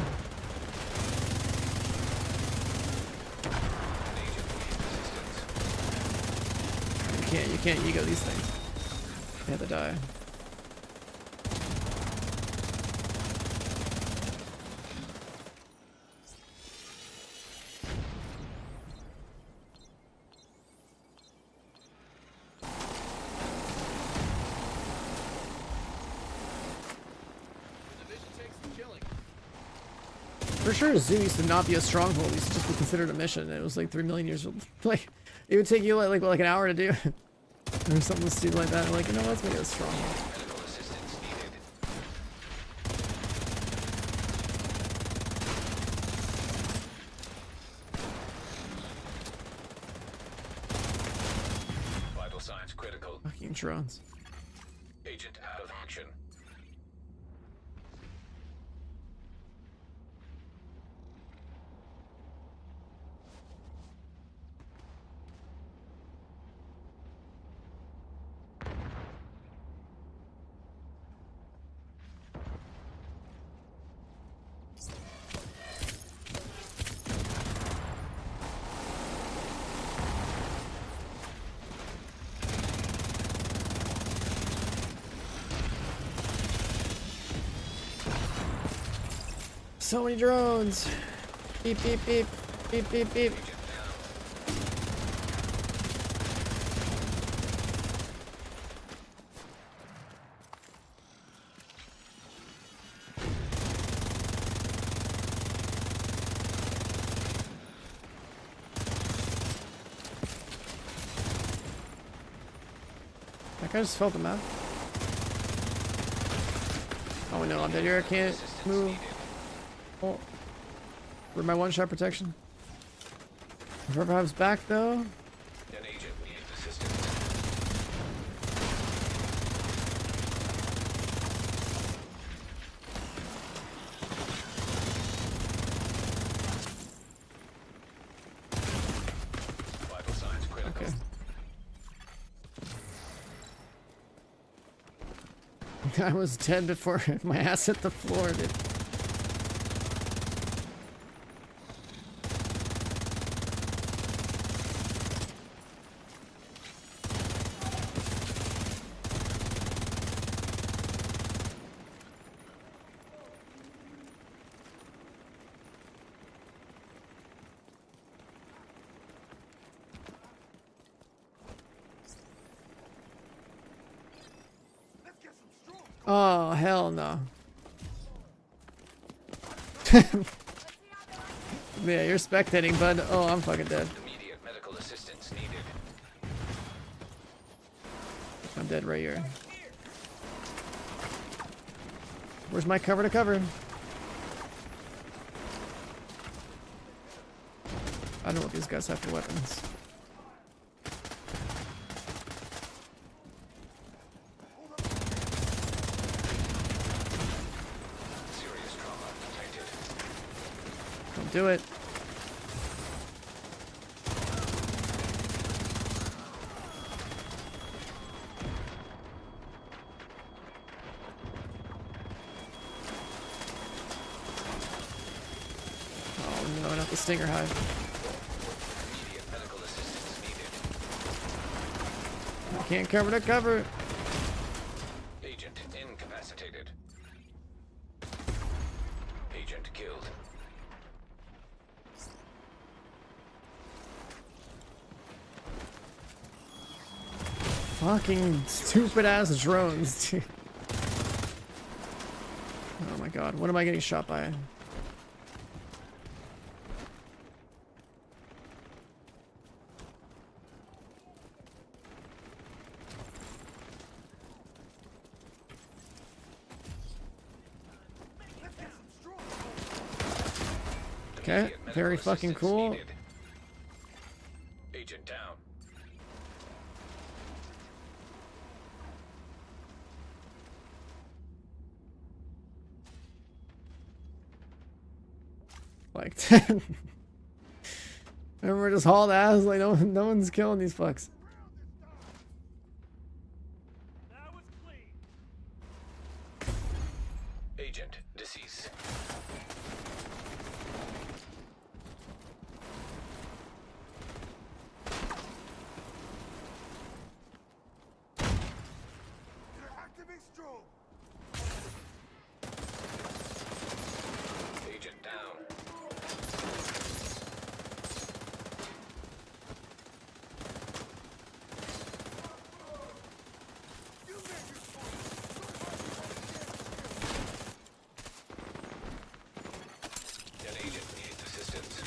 S1: You can't ego these things. They have to die. For sure, Zoo used to not be a stronghold. It used to just be considered a mission. It was like 3 million years old. Like, it would take you like an hour to do, or something stupid like that. Like, you know, let's make it a stronghold.
S7: Vital signs critical.
S1: Fucking drones.
S7: Agent out of action.
S1: So many drones. Beep beep beep beep beep beep. That guy just felt the map. Oh no, I'm dead here. I can't move. Oh. Where'd my one-shot protection? Revive's back though.
S7: An agent needs assistance. Vital signs critical.
S1: Okay. I was dead before my ass hit the floor, dude. Oh, hell no. Yeah, you're spectating, bud. Oh, I'm fucking dead.
S7: Immediate medical assistance needed.
S1: I'm dead right here. Where's my cover to cover? I don't know what these guys have for weapons.
S7: Serious trauma detected.
S1: Don't do it. Oh no, not the stinger hive.
S7: Immediate medical assistance needed.
S1: I can't cover to cover.
S7: Agent incapacitated. Agent killed.
S1: Fucking stupid ass drones, dude. Oh my god, what am I getting shot by? Okay,
S7: Immediate medical
S1: very fucking
S7: assistance
S1: cool.
S7: needed. Agent down.
S1: Like, And we're just hauled ass like no one's killing these fucks.
S7: Agent deceased. Agent down. An agent needs assistance.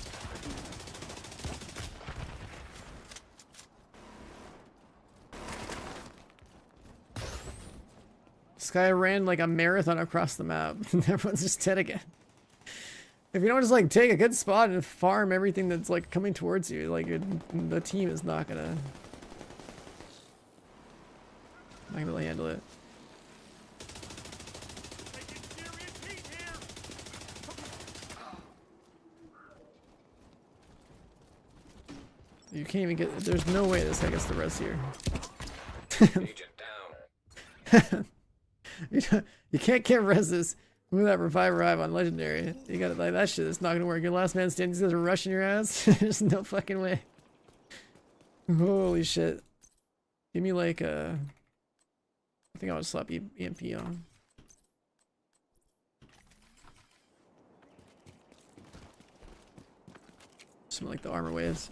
S1: This guy ran like a marathon across the map, and everyone's just dead again. If you don't just like take a good spot and farm everything that's like coming towards you, like the team is not gonna really handle it. You can't even get. There's no way this guy gets the rest here.
S7: Agent down.
S1: You can't get reses with that revive on legendary. You got like that shit. It's not gonna work. Your last man standing. These guys are rushing your ass. There's no fucking way. Holy shit. Give me like a. I think I'll just slap EMP on. Something like the armor waves.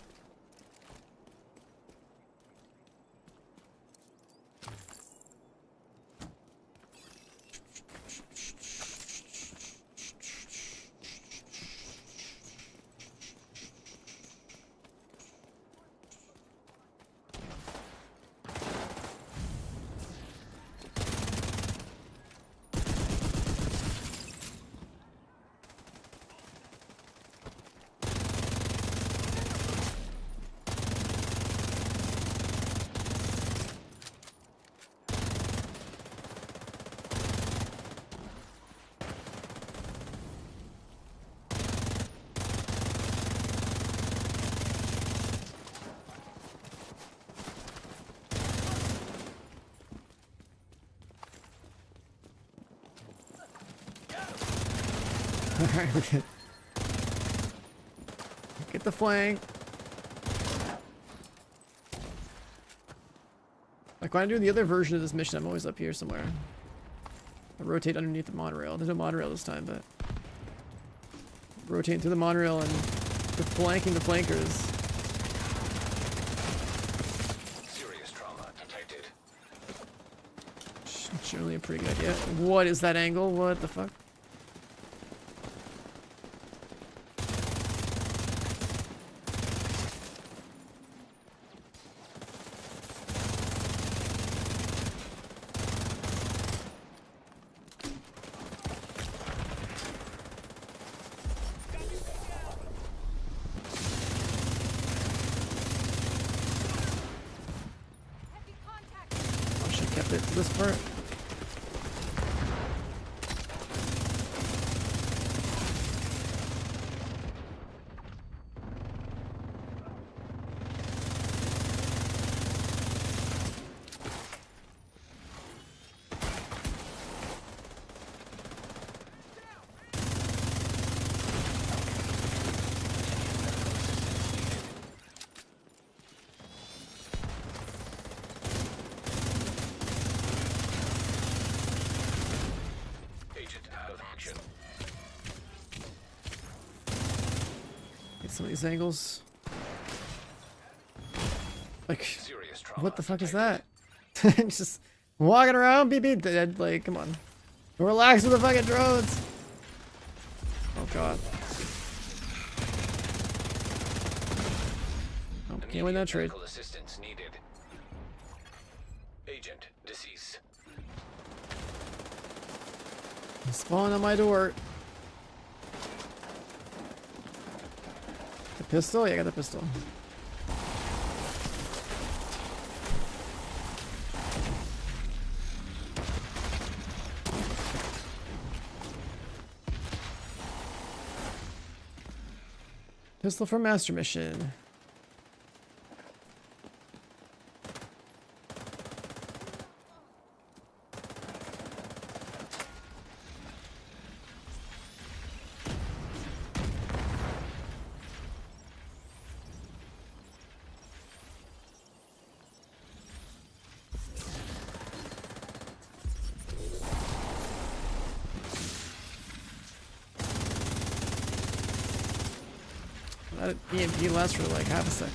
S1: Alright, we're good. Get the flank. Like when I do the other version of this mission, I'm always up here somewhere. I rotate underneath the monorail. There's no monorail this time, but rotating through the monorail and flanking the flankers.
S7: Serious trauma detected.
S1: Generally a pretty good idea. What is that angle? What the fuck? Kept it to this part. Some of these angles. Like, what the fuck is that? Just walking around, beep beep, dead. Like, come on. Relax with the fucking drones. Oh god. Oh, can't win that trade.
S7: Assistance needed. Agent deceased.
S1: Spawn on my door. The pistol? Yeah, I got the pistol. Pistol for master mission. That EMP lasts for like half a second.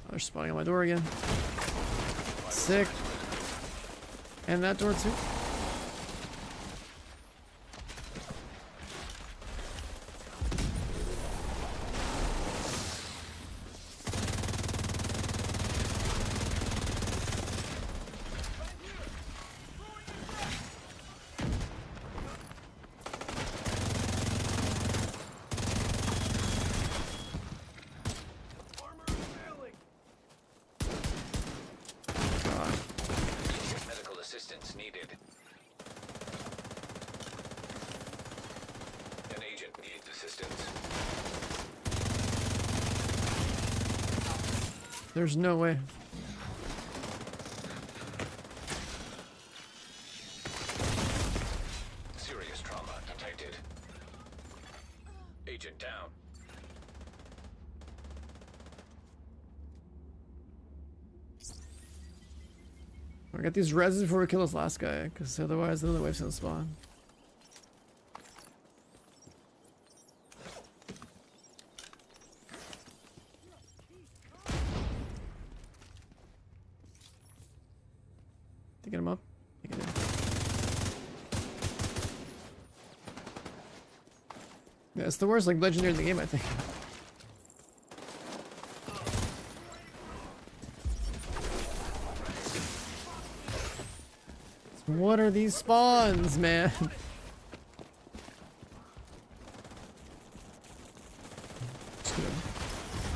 S1: Oh, they're spawning on my door again. Sick. And that door too.
S7: Medical assistance needed. An agent needs assistance.
S1: There's no way.
S7: Serious trauma detected. Agent down.
S1: We got these reses before we kill this last guy, because otherwise another wave's gonna spawn. Get him up. Take it in. Yeah, it's the worst like legendary in the game, I think. What are these spawns, man?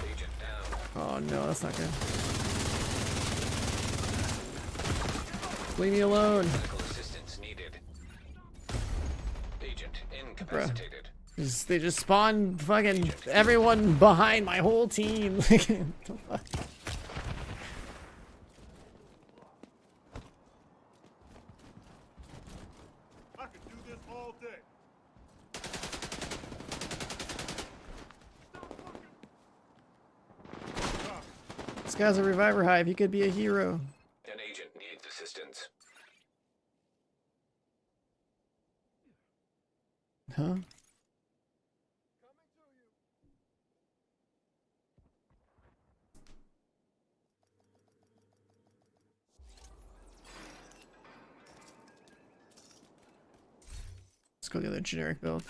S7: Agent down.
S1: Oh no, that's not good. Leave me alone.
S7: Medical assistance needed. Agent incapacitated.
S1: They just spawn fucking everyone behind my whole team. What the fuck?
S11: I could do this all day.
S1: This guy's a reviver hive. He could be a hero.
S7: An agent needs assistance.
S1: Huh? Let's go the other generic build.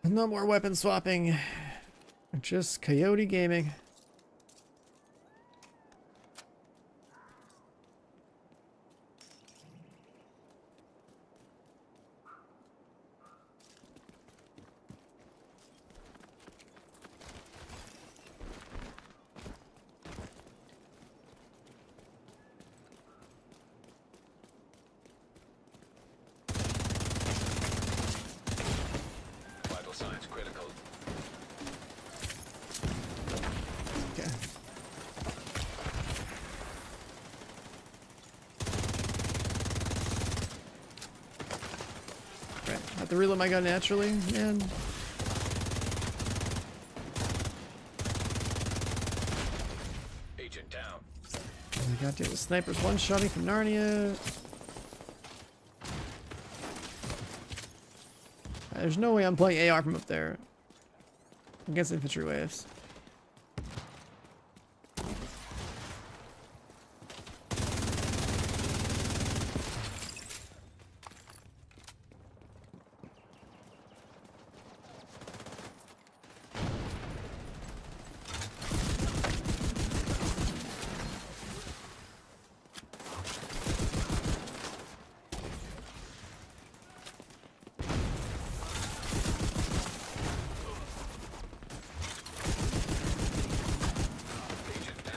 S1: No more weapon swapping. Just Coyote Gaming.
S7: Vital signs critical.
S1: Okay. Right. Have to reload my gun naturally, man.
S7: Agent down.
S1: Oh my god, dude, the sniper's one-shotting from Narnia. There's no way I'm playing AR from up there against infantry waves.
S7: Agent down.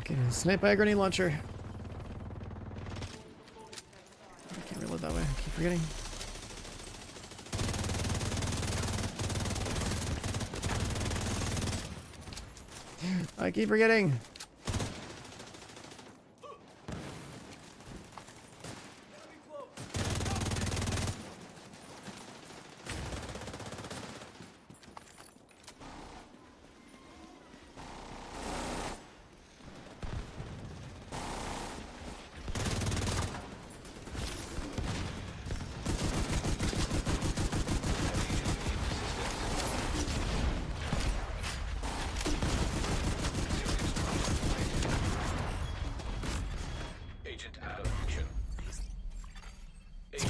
S1: Okay, snipe by a grenade launcher. I can't reload that way. I keep forgetting. I keep forgetting.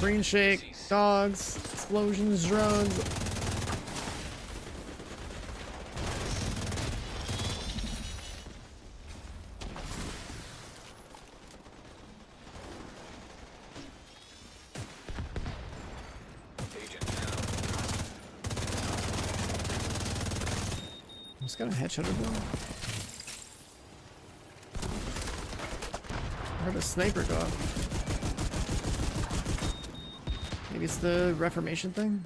S1: Screen shake, dogs, explosions, drones. I'm just gonna headshot her though. I heard a sniper go off. Maybe it's the Reformation thing?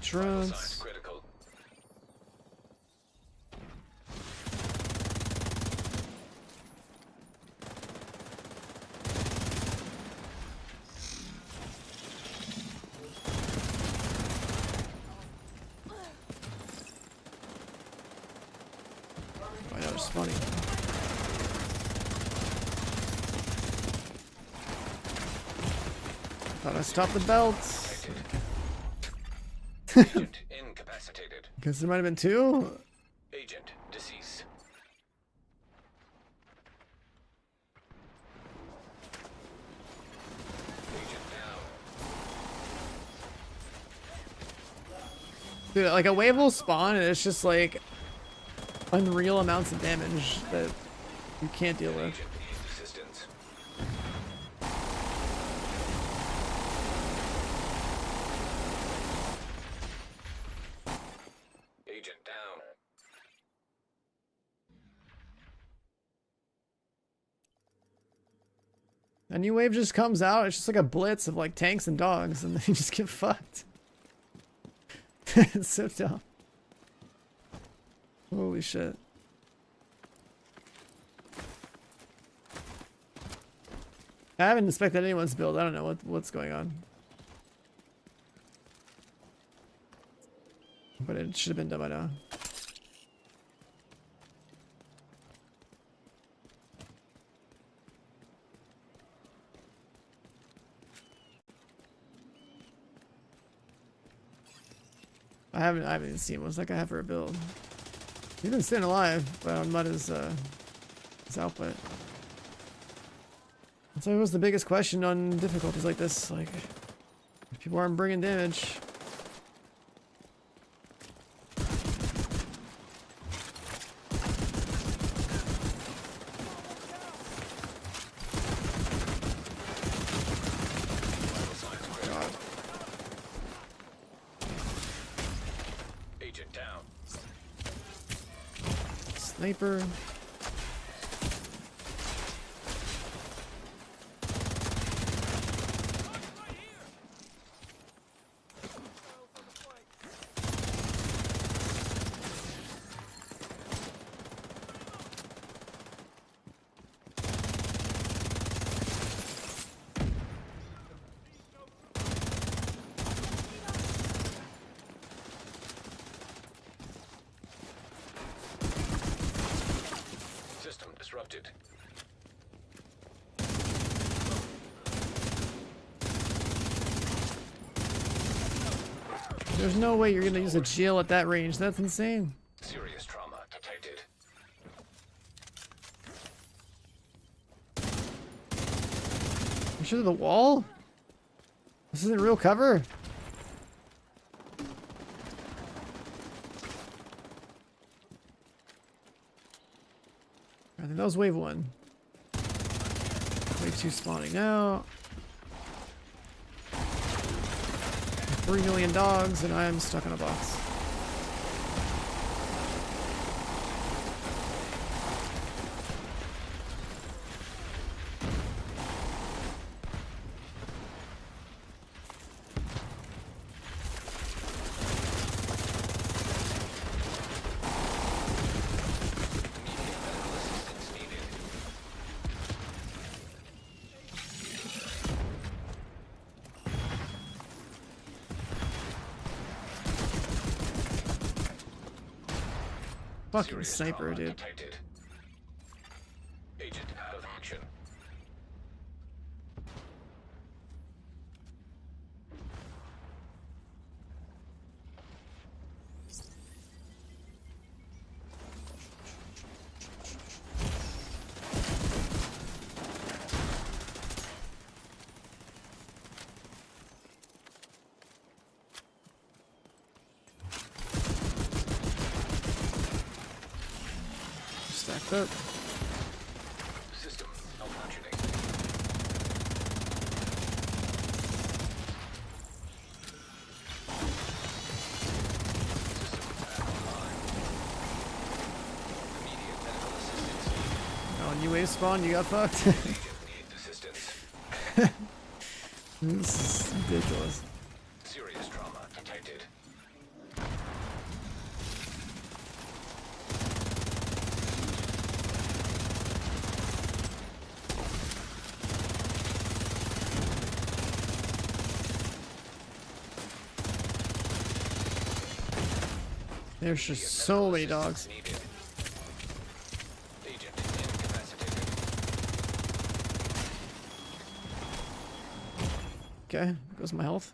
S1: Drones.
S7: Critical.
S1: I know, it's funny. Thought I stopped the belts.
S7: Agent incapacitated.
S1: Guess there might have been two.
S7: Agent deceased. Agent down.
S1: Dude, like a wave will spawn and it's just like unreal amounts of damage that you can't deal with.
S7: Agent needs assistance. Agent down.
S1: A new wave just comes out, it's just like a blitz of like tanks and dogs, and then you just get fucked. It's so dumb. Holy shit. I haven't inspected anyone's build, I don't know what's going on. But it should have been done by now. I haven't even seen what's that guy have for a build. He's been staying alive, but on mud his output. That's always the biggest question on difficulties like this. Like, if people aren't bringing damage. God.
S7: Agent down.
S1: Sniper.
S7: System disrupted.
S1: There's no way you're gonna use a GL at that range. That's insane.
S7: Serious trauma detected.
S1: You sure the wall? This isn't real cover? I think that was wave 1. Wave 2 spawning now. 3 million dogs and I am stuck in a box. Fucking
S7: Serious
S1: sniper,
S7: trauma
S1: dude.
S7: detected. Agent out of action.
S1: Stacked up.
S7: System malfunctioning. System back online. Immediate medical assistance.
S1: Oh, new wave spawn, you got fucked.
S7: Agent needs assistance.
S1: This is ridiculous.
S7: Serious trauma detected.
S1: There's just so many dogs.
S7: Needed. Agent incapacitated.
S1: Okay, goes my health.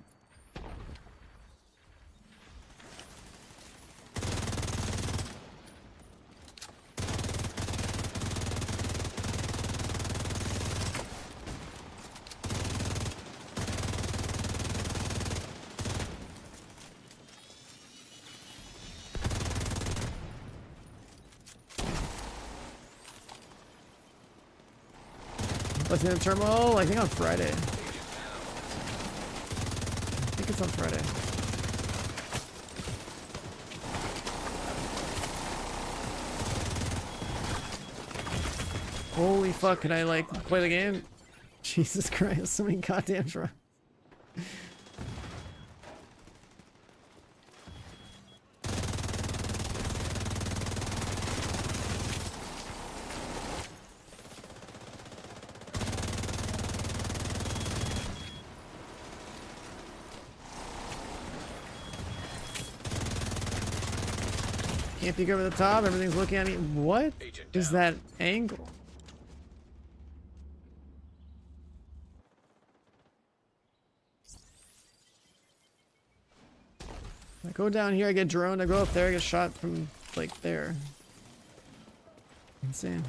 S1: Let's in turmoil. I think on Friday. I think it's on Friday. Holy fuck! Can I like play the game? Jesus Christ! So many goddamn drugs. Can't peek over the top. Everything's looking at me. What is that angle? I go down here, I get droned. I go up there, I get shot from like there. Insane.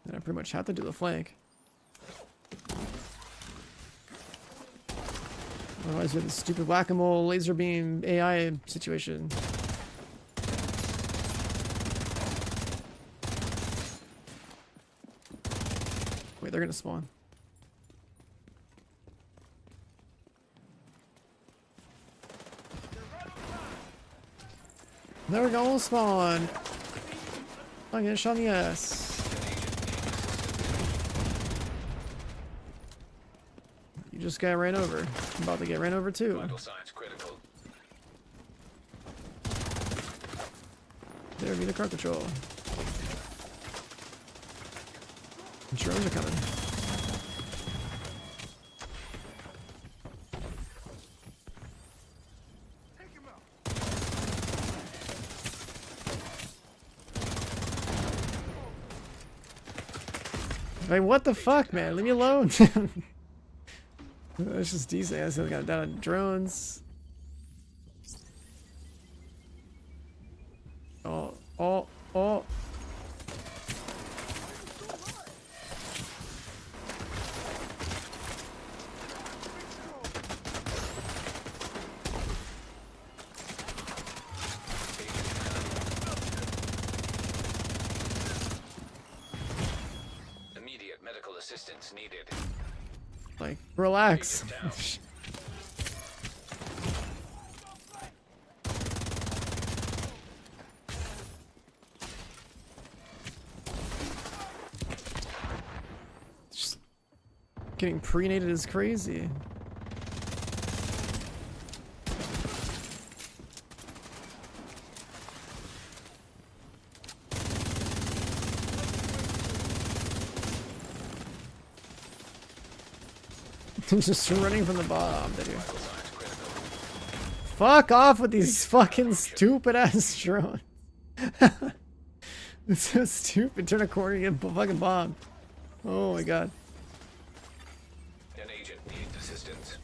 S1: And I pretty much have to do the flank. Otherwise, we have this stupid whack-a-mole laser beam AI situation. Wait, they're gonna spawn. There we go, we'll spawn. I'm gonna shot in the ass. You just got ran over. I'm about to get ran over too.
S7: Vital signs critical.
S1: There be the car control. Drones are coming. Like, what the fuck, man? Leave me alone. It's just decent. I still got down on drones. Oh.
S7: Immediate medical assistance needed.
S1: Like, relax. Just getting pre-nated is crazy. Just running from the bomb. Fuck off with these fucking stupid ass drones. It's so stupid. Turn a corner and get fucking bombed. Oh my god.
S7: An agent needs assistance.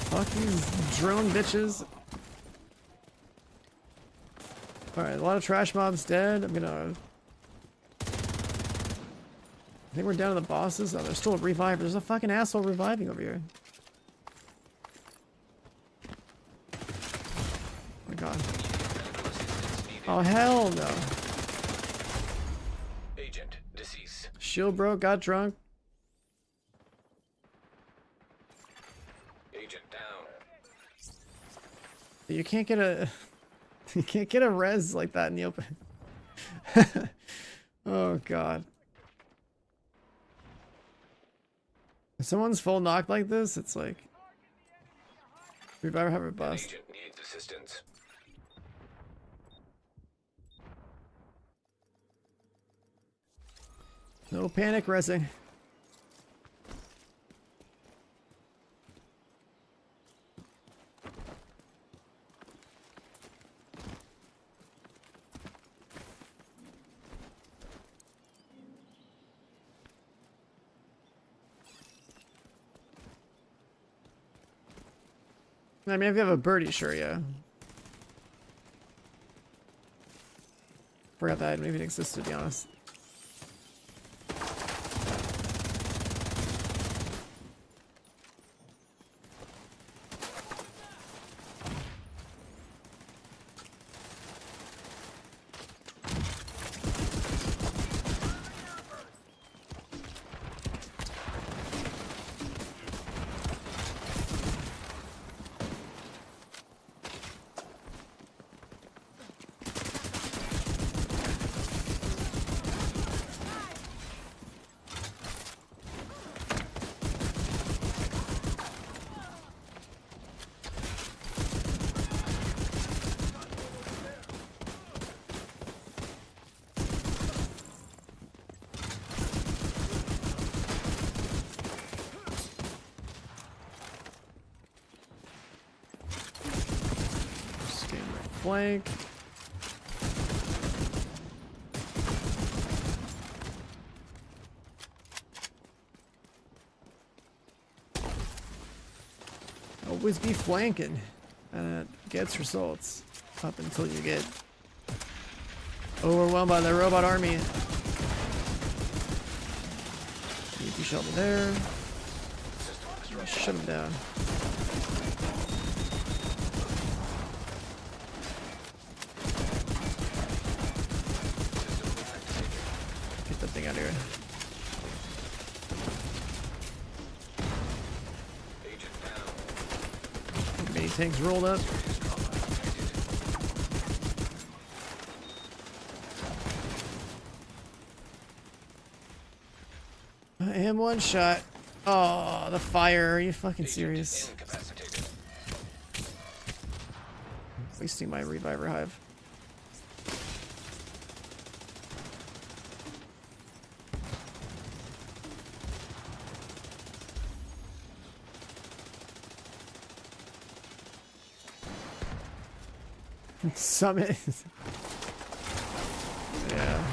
S1: Fuck these drone bitches. Alright, a lot of trash mobs dead. I'm gonna... I think we're down to the bosses. Oh, there's still a reviver. There's a fucking asshole reviving over here. Oh my god. Oh hell no.
S7: Agent deceased.
S1: Shield broke, got drunk.
S7: Agent down.
S1: You can't get a... You can't get a res like that in the open. Oh god. If someone's full knocked like this, it's like... We've ever have a bust.
S7: Agent needs assistance.
S1: No panic resing. I mean, if you have a birdie, sure, yeah. Forgot that maybe it existed, to be honest. Flank. Always be flanking, and it gets results up until you get overwhelmed by the robot army. EP shelter there. Shut him down. Thing out here. Mini tanks rolled up. I am one shot. Oh, the fire. Are you fucking serious? Wasting my reviver hive. Summit. Yeah.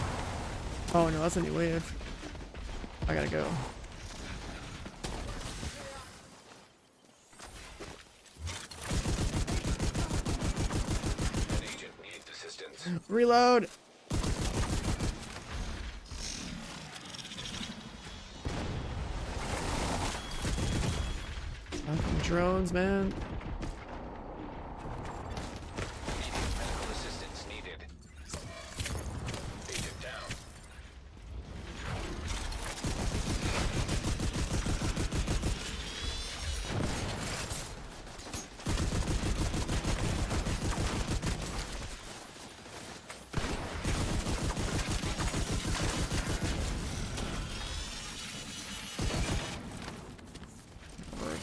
S1: Oh no, that's a new wave. I gotta go.
S7: An agent needs assistance.
S1: Reload. Fucking drones, man.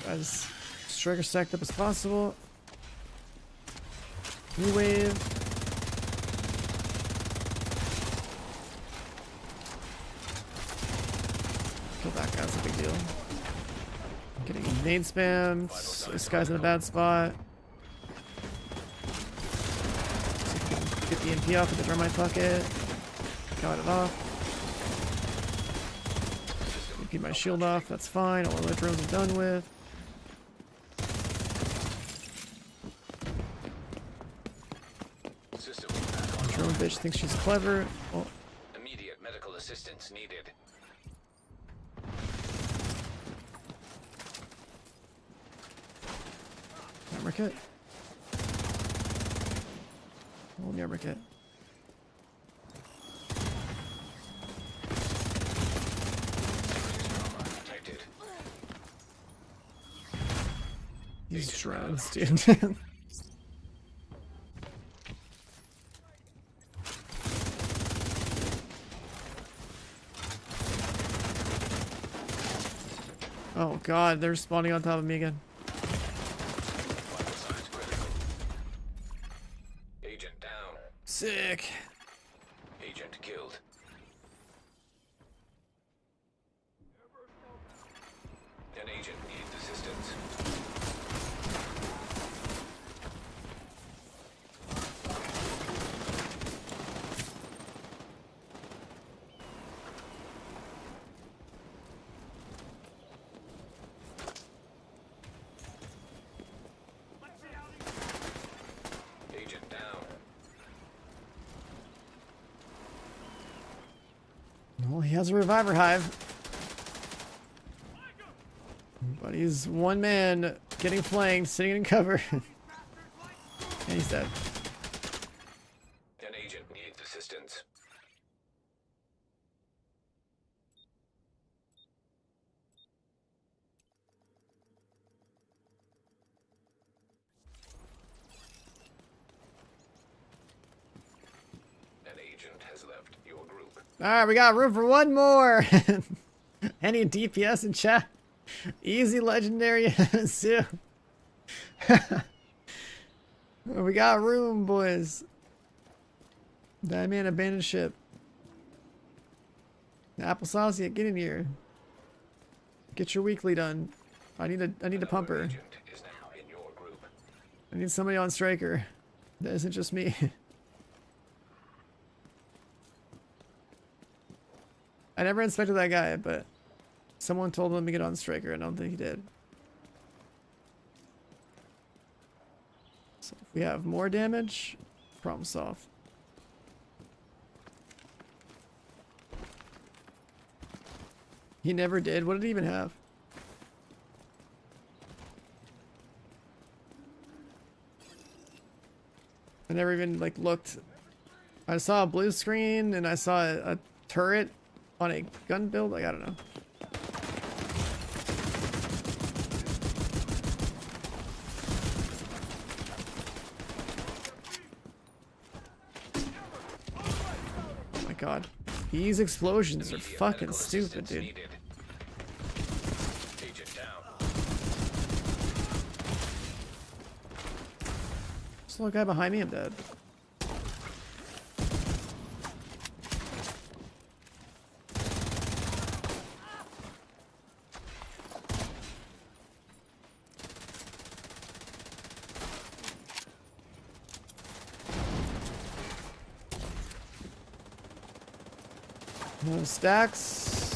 S1: As striker stacked up as possible. New wave. Kill that guy, that's a big deal. I'm getting nade spam. This guy's in a bad spot. Get the MP off with the drum pocket. Got it off. Keep my shield off, that's fine. All the drones are done with. Drone bitch thinks she's clever. Oh.
S7: Immediate medical assistance needed.
S1: Armor kit. Hold the armor kit. These drones, dude. Oh god, they're spawning on top of me again.
S7: Agent down.
S1: Sick.
S7: Agent killed. An agent needs assistance. Agent down.
S1: Well, he has a reviver hive. But he's one man getting flanked, sitting in cover. And he's dead.
S7: An agent needs assistance. An agent has left your group.
S1: Alright, we got room for one more. Any DPS in chat? Easy legendary Sue. We got room, boys. That man abandoned ship. Applesauce, yeah, get in here. Get your weekly done. I need to pump her.
S7: Agent is now in your group.
S1: I need somebody on striker. That isn't just me. I never inspected that guy, but someone told him to get on striker, and I don't think he did. So if we have more damage, problem solved. He never did. What did he even have? I never even like looked. I saw a blue screen and I saw a turret on a gun build. Like, I don't know. Oh my god. These explosions are fucking stupid, dude.
S7: Needed. Agent down.
S1: There's a little guy behind me, I'm dead. No stacks.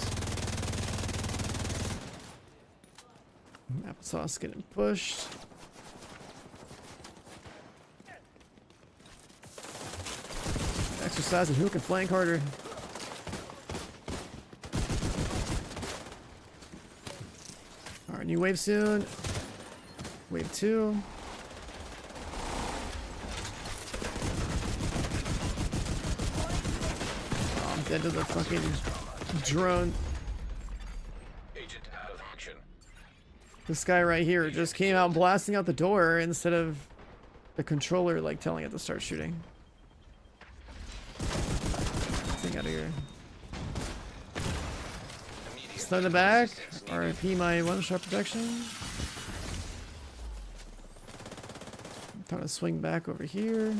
S1: Applesauce getting pushed. Exercising who can flank harder. Alright, new wave soon. Wave 2. Oh, I'm dead to the fucking drone.
S7: Agent out of action.
S1: This guy right here just came out blasting out the door instead of the controller like telling it to start shooting. Thing out of here. Stun in the back. RIP my one-shot protection. I'm trying to swing back over here.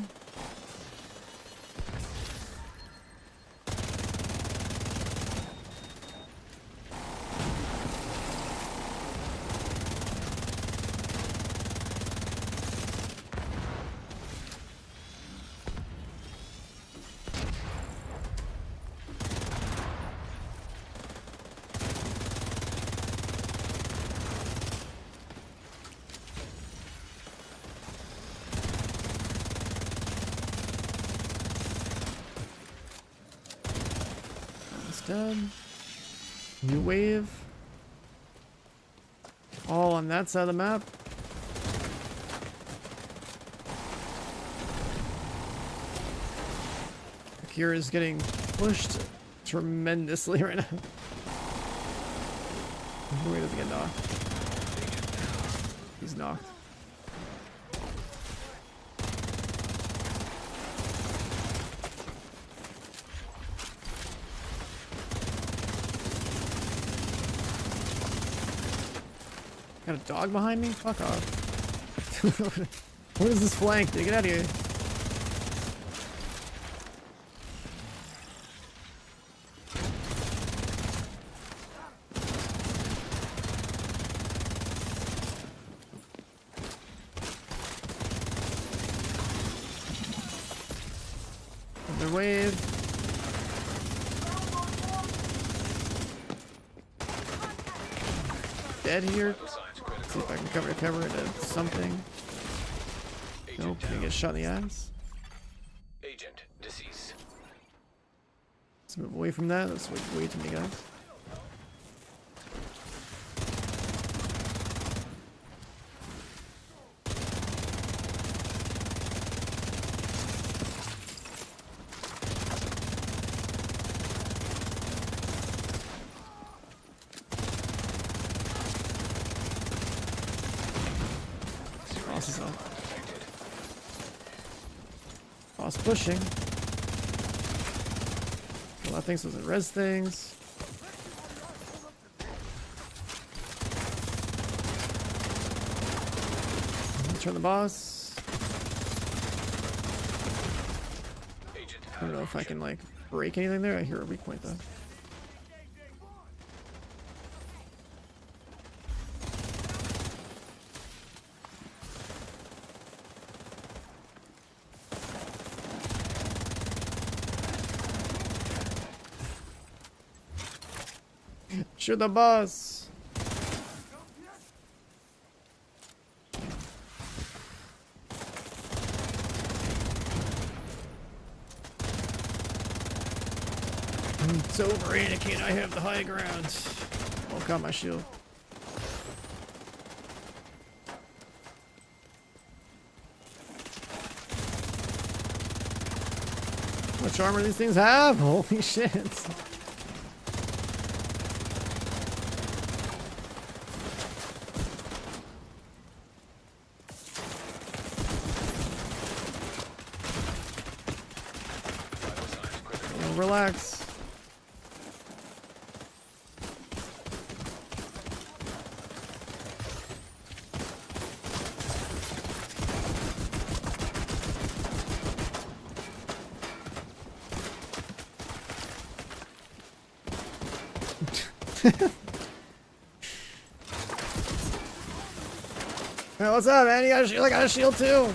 S1: dead. New wave. All on that side of the map. Akira is getting pushed tremendously right now. Where does he get knocked? He's knocked. Got a dog behind me? Fuck off. What is this flank? Dude, get out of here. Another wave. Dead here. See if I can cover into something. Nope, gonna get shot in the eyes.
S7: Agent deceased.
S1: Let's move away from that. That's way too many guys. Boss is up. Boss pushing. Well, that thinks those are res things. Turn the boss. I don't know if I can like break anything there. I hear a weak point though. Shoot the boss. It's over, Anakin. I have the high ground. Oh, got my shield. How much armor these things have? Holy shit. Relax. Hey, what's up, man? You got a shield? I got a shield too.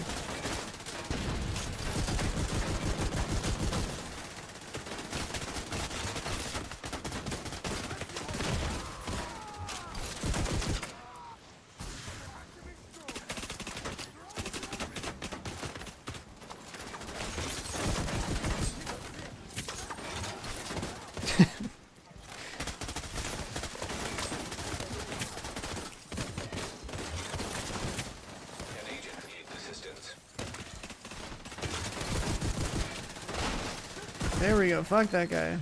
S1: There we go. Fuck that guy.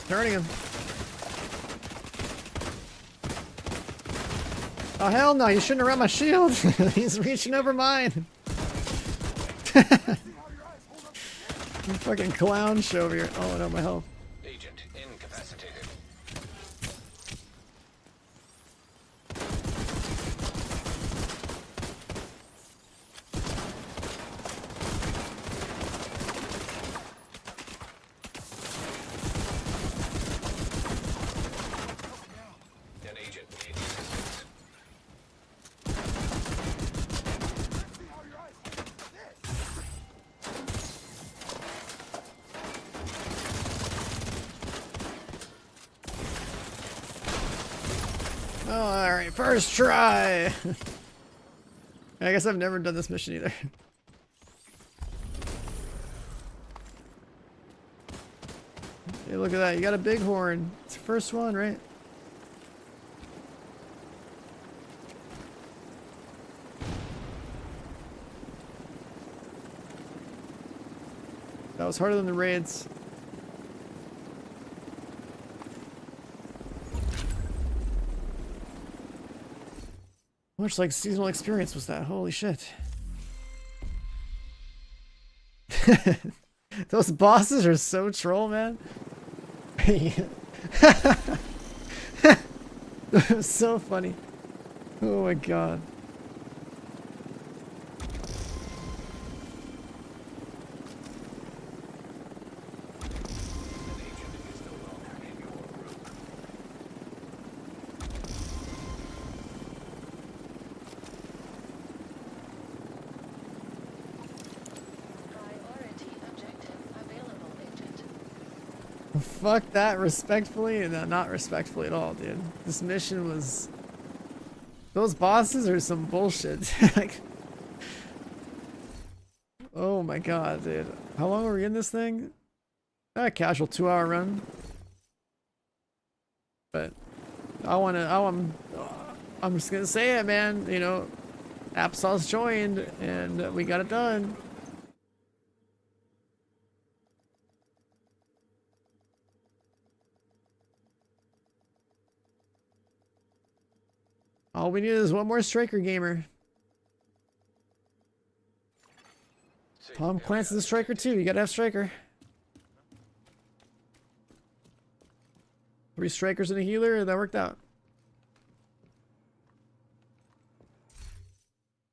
S1: Turning him. Oh hell no, you shouldn't have run my shield. He's reaching over mine. Fucking clown show over here. Oh no, my health.
S7: Agent incapacitated. An agent needs assistance.
S1: Oh, alright, first try! I guess I've never done this mission either. Hey, look at that, you got a bighorn. It's the first one, right? That was harder than the raids. How much like seasonal experience was that? Holy shit. Those bosses are so troll, man. That was so funny. Oh my god. Fuck that, respectfully? No, not respectfully at all, dude. This mission was... Those bosses are some bullshit. Like... Oh my god, dude. How long were we in this thing? A casual 2-hour run. But... I'm just gonna say it, man. You know, Applesauce joined, and we got it done. All we need is one more striker gamer. Tom Clancy's a striker too. You gotta have striker. 3 strikers and a healer. That worked out.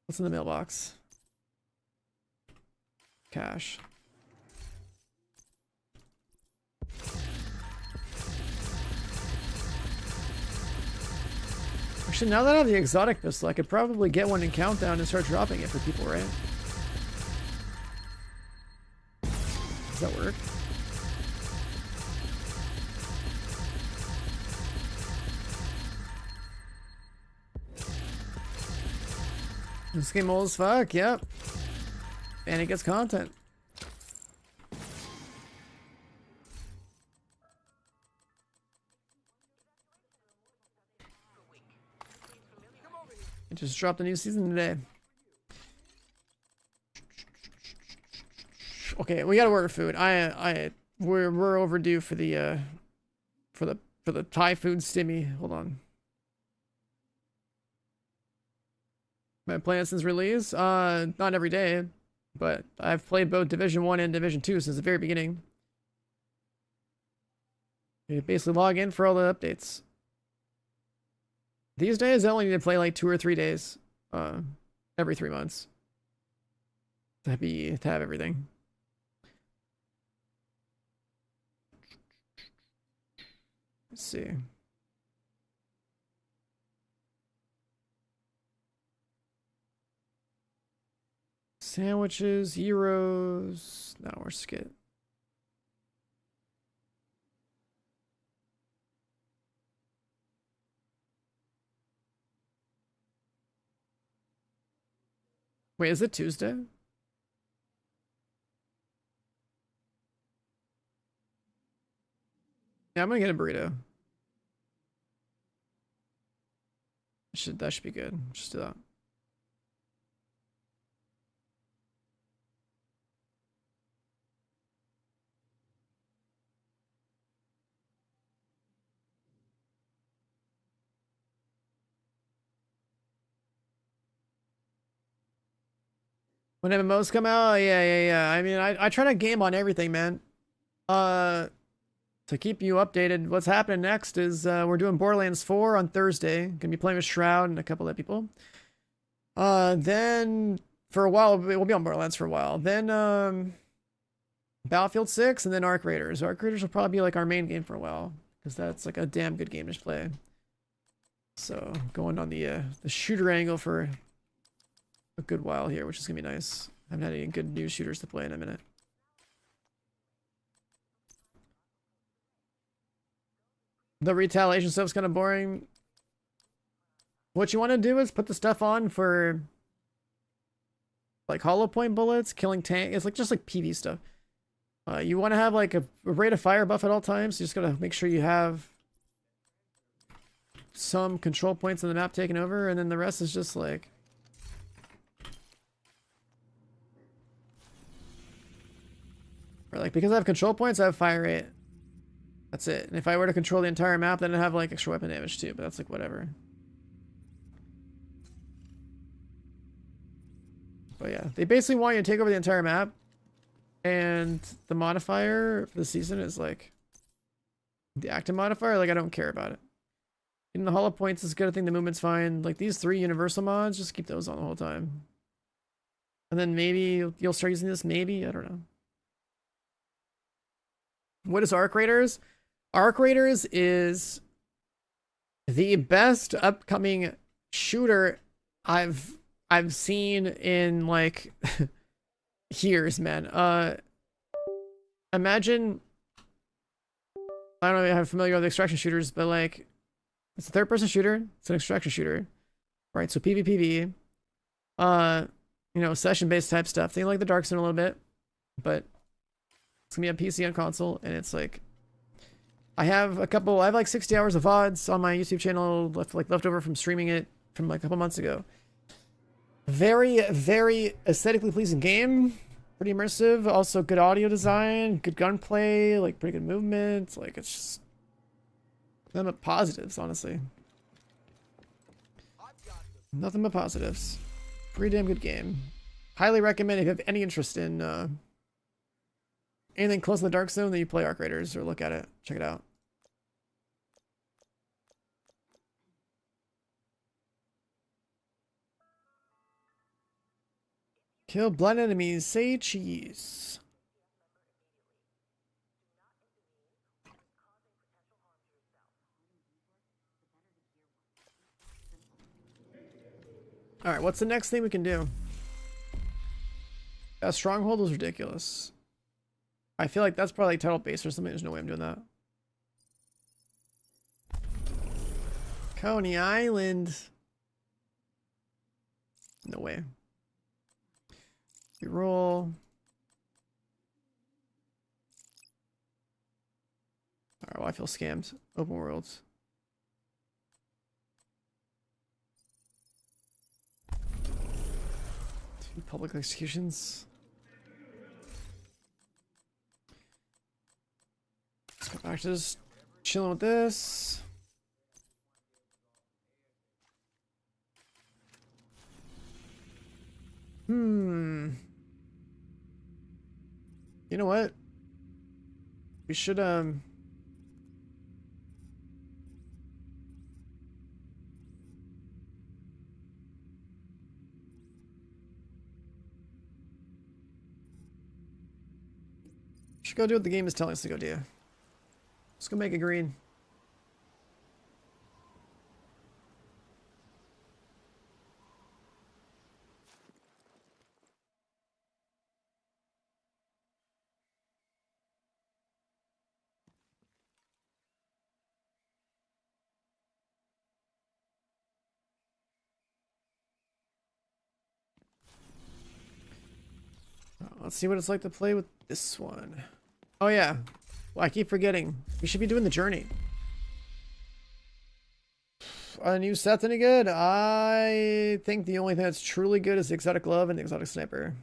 S1: What's in the mailbox? Cash. Actually, now that I have the exotic pistol, I could probably get one in Countdown and start dropping it for people, right? Does that work? This game old as fuck, yep. And it gets content. It just dropped a new season today. Okay, we gotta order food. We're overdue for the Thai food stimmy. Hold on. Been playing since release? Not every day, but I've played both Division 1 and Division 2 since the very beginning. You basically log in for all the updates. These days, I only need to play like 2 or 3 days, every 3 months. To have everything. Let's see. Sandwiches, euros. Now we're skit. Wait, is it Tuesday? Yeah, I'm gonna get a burrito. That should be good. Just do that. When MMOs come out, yeah. I mean, I try to game on everything, man. To keep you updated, what's happening next is we're doing Borderlands 4 on Thursday. Gonna be playing with Shroud and a couple of people. Then for a while, we'll be on Borderlands for a while. Then Battlefield 6 and then Arc Raiders. Arc Raiders will probably be like our main game for a while because that's like a damn good game to play. So going on the shooter angle for a good while here, which is gonna be nice. I haven't had any good new shooters to play in a minute. The retaliation stuff's kind of boring. What you want to do is put the stuff on for like hollow point bullets, killing tank. It's like just like PV stuff. You want to have like a rate of fire buff at all times. You just gotta make sure you have some control points in the map taken over, and then the rest is just like or like because I have control points, I have fire rate. That's it. And if I were to control the entire map, then I'd have like extra weapon damage too, but that's like whatever. But yeah, they basically want you to take over the entire map, and the modifier for the season is like the active modifier. Like I don't care about it. And the hollow points is good. I think the movement's fine. Like these 3 universal mods, just keep those on the whole time. And then maybe you'll start using this. Maybe, I don't know. What is Arc Raiders? Arc Raiders is the best upcoming shooter I've seen in like years, man. Imagine, I don't know if I'm familiar with extraction shooters, but like it's a third-person shooter. It's an extraction shooter, right? So PvPv, you know, session-based type stuff. They like the Dark Zone a little bit, but it's gonna be on PC and console, and it's like I have like 60 hours of VODs on my YouTube channel left over from streaming it from like a couple months ago. Very, very aesthetically pleasing game. Pretty immersive. Also good audio design, good gunplay, like pretty good movement. Like it's just nothing but positives, honestly. Nothing but positives. Pretty damn good game. Highly recommend if you have any interest in anything close to the Dark Zone, that you play Arc Raiders or look at it. Check it out. Kill blind enemies. Say cheese. Alright, what's the next thing we can do? That stronghold was ridiculous. I feel like that's probably title based or something. There's no way I'm doing that. Coney Island. No way. Reroll. Alright, well, I feel scammed. Open worlds. Two public executions. Let's go back to just chilling with this. You know what? We should go do what the game is telling us to go do. Let's go make it green. Let's see what it's like to play with this one. Oh yeah. Well, I keep forgetting. We should be doing the journey. Are the new sets any good? I think the only thing that's truly good is the exotic glove and the exotic sniper.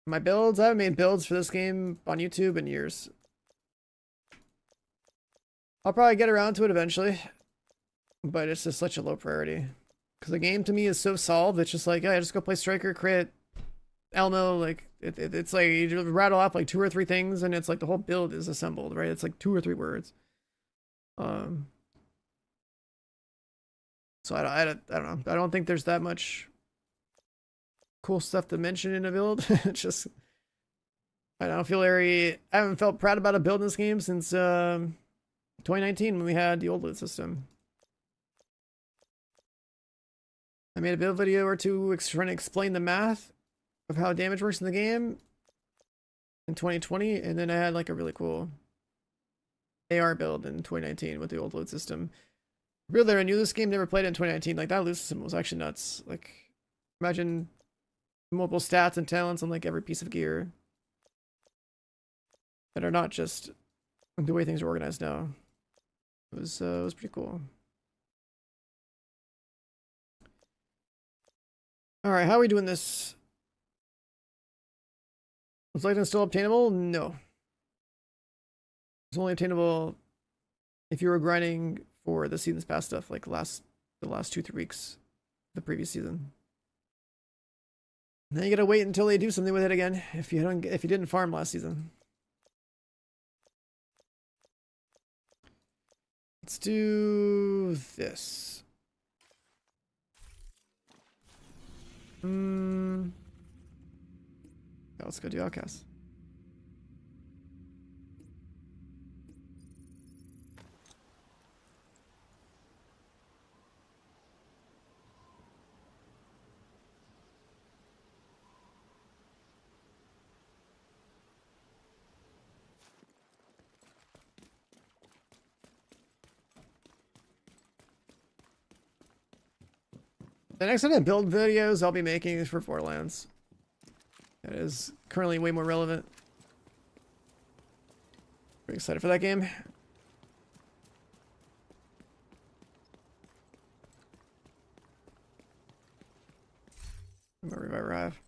S1: My builds, I haven't made builds for this game on YouTube in years. I'll probably get around to it eventually, but it's just such a low priority. Because the game to me is so solved, it's just like, yeah, just go play Striker, crit, Elmo, like, it's like, you rattle off like 2 or 3 things, and it's like the whole build is assembled, right? It's like 2 or 3 words. So I don't know. I don't think there's that much cool stuff to mention in a build. It's just, I don't feel very, I haven't felt proud about a build in this game since 2019 when we had the old loot system. I made a build video or two trying to explain the math of how damage works in the game. in 2020, and then I had like a really cool AR build in 2019 with the old loot system. Really, I knew this game, never played it in 2019. Like that loot system was actually nuts. Like, imagine multiple stats and talents on like every piece of gear that are not just the way things are organized now. It was pretty cool. All right, how are we doing this? Was Lightning still obtainable? No. It's only obtainable if you were grinding for the season's past stuff, like the last 2-3 weeks, the previous season. And then you gotta wait until they do something with it again if you didn't farm last season. Let's do this. Yeah, let's go do Outcast. The next set of build videos I'll be making is for Borderlands. That is currently way more relevant. Very excited for that game. What reviver I have?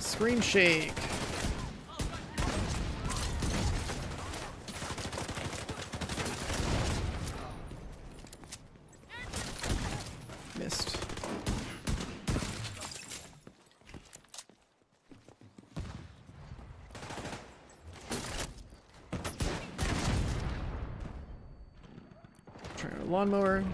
S1: Screen shake. Missed. Try a lawnmower.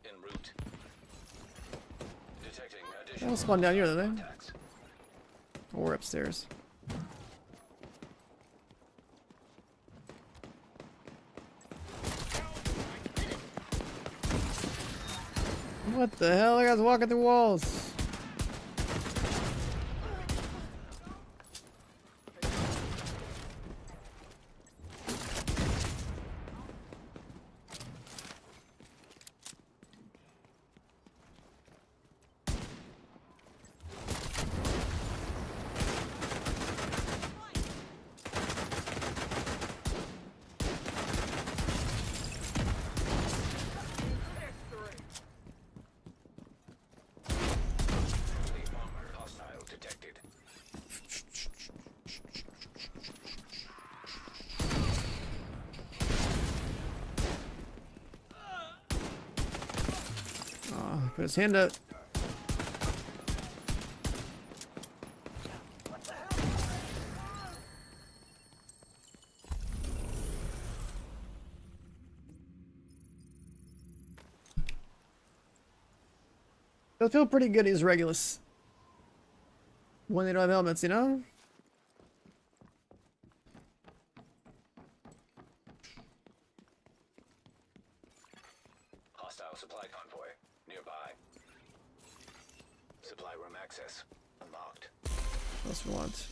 S7: En route. Detecting
S1: They
S7: additional
S1: don't spawn down here, do they?
S7: contacts.
S1: Or upstairs. What the hell? I guys walking through walls. Put his hand up. They'll feel pretty good as Regulus when they don't have helmets, you know?
S7: Hostile supply convoy nearby. Supply room access unlocked.
S1: What else we want?